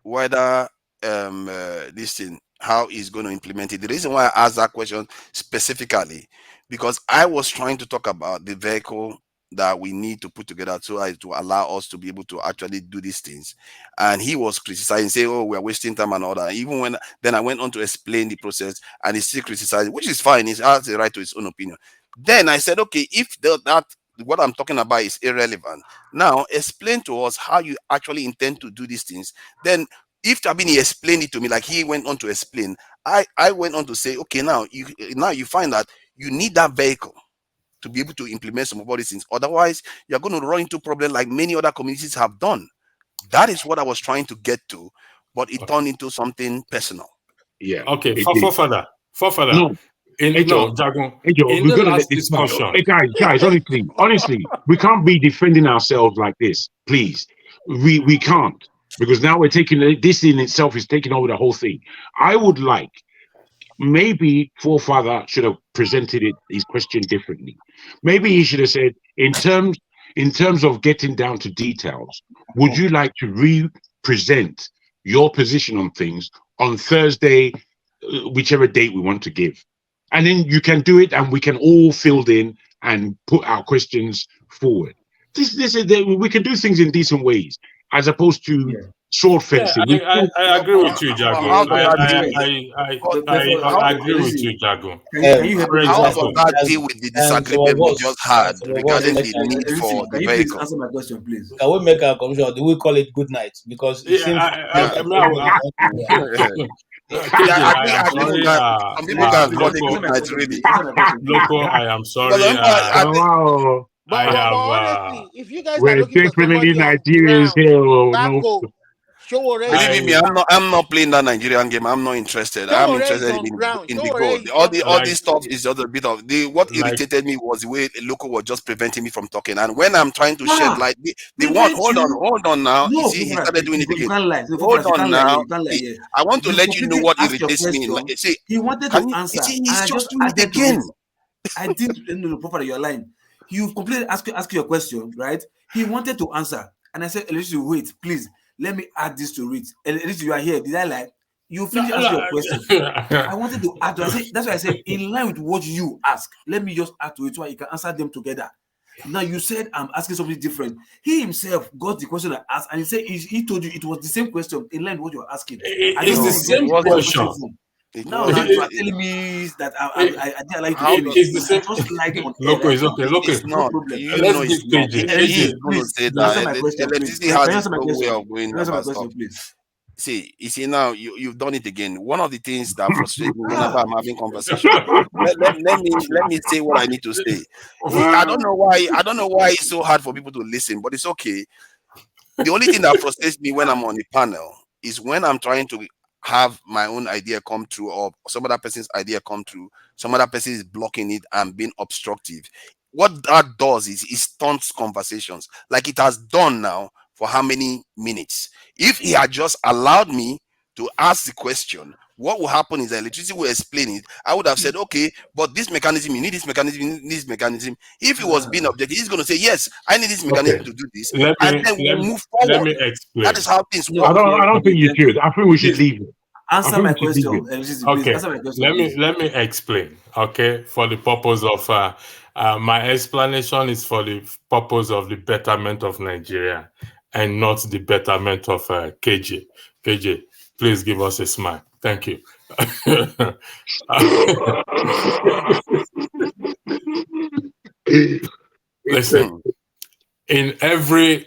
whether this thing, how he's going to implement it. The reason why I asked that question specifically, because I was trying to talk about the vehicle that we need to put together to allow us to be able to actually do these things. And he was criticizing, saying, oh, we're wasting time and all that. Even when then I went on to explain the process, and he still criticized, which is fine. He has the right to his own opinion. Then I said, okay, if that what I'm talking about is irrelevant, now explain to us how you actually intend to do these things. Then if Tabini explained it to me, like he went on to explain, I went on to say, okay, now you find that you need that vehicle to be able to implement some of all these things. Otherwise, you're going to run into problems like many other communities have done. That is what I was trying to get to, but it turned into something personal. Yeah. Okay, it for did. forefather. No, No, Jagun. Angel, In we're the gonna let last this pass. discussion, Hey, guys, honestly, we can't be defending ourselves like this, please. We can't, because now we're taking this in itself is taking over the whole thing. I would like, maybe forefather should have presented his question differently. Maybe he should have said, in terms of getting down to details, would you like to re-present your position on things on Thursday, whichever date we want to give? And then you can do it, and we can all fill in and put our questions forward. This is we can do things in decent ways, as opposed to sword fencing. I agree with you, Jago. I agree with you, Jago. Can you help me? How For does example, that deal with the disagreement we just had regarding the need for the Can you please vehicle? answer my question, please? Can we make a commission? Do we call it good night? Because it seems. Some people can call it good night, really. Loco, I am sorry. But honestly, if you guys are we're looking for definitely somebody on Nigerians ground, here. No, Bako, Showore Believe me, is I'm not playing that Nigerian game. I'm not interested. I'm Showore is interested on ground. in the Showore goal. is All this stuff is just a bit of what irritated me was the way Loco was just preventing me from talking. And when I'm trying to shed light, hold on now. No, You see, he started doing it you again. can't lie. No, Hold you on can't lie. now. You can't lie. Yeah. I want to You let you know completely what asked your irritates me. question. See, He wanted to answer. see, And he's I just just doing it added to again. it. I didn't know, Papa, you're lying. You completely ask your question, right? He wanted to answer. And I said, Elise, wait, please, let me add this to it. Elise, you are here. Did I lie? You finish asking your question. I wanted to add to it. That's why I said, in line with what you ask, let me just add to it so you can answer them together. Now you said I'm asking something different. He himself got the question I asked, and he said he told you it was the same question in line with what you were asking. It's the same question. Now you are telling me that I didn't allow you to finish. It's the same. Just like on Loco is okay. Loco, It's not. No problem. Let's give KJ. He's going to say Answer that my question, please. electricity Can has you its answer my own way question? of going Answer my about question, stuff. please. See, you see now you've done it again. One of the things that frustrates me whenever I'm having conversation. let me say what I need to say. I don't know why it's so hard for people to listen, but it's okay. The only thing that frustrates me when I'm on the panel is when I'm trying to have my own idea come true, or some other person's idea come true. Some other person is blocking it and being obstructive. What that does is it stunts conversations, like it has done now for how many minutes. If he had just allowed me to ask the question, what will happen is that electricity will explain it. I would have said, okay, but this mechanism, you need this mechanism, you need this mechanism. If he was being objective, he's going to say, yes, I need this mechanism to do this. And then we'll move forward. Let me explain. That is how things work. I don't think you should. I think we should leave it. Answer my question. Okay, Answer my question, let me explain. Okay, for the purpose of my explanation is for the purpose of the betterment of Nigeria and not the betterment of KJ. KJ, please give us a smile. Thank you. Listen, in every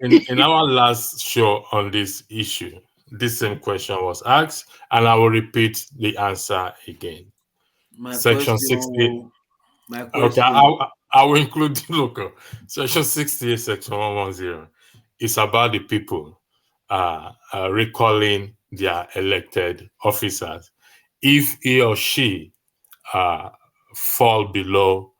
in our last show on this issue, this same question was asked, and I will repeat the answer again. Section 60. Okay, I will include the local. Section 68, Section 110 is about the people recalling their elected officers. If he or she fall below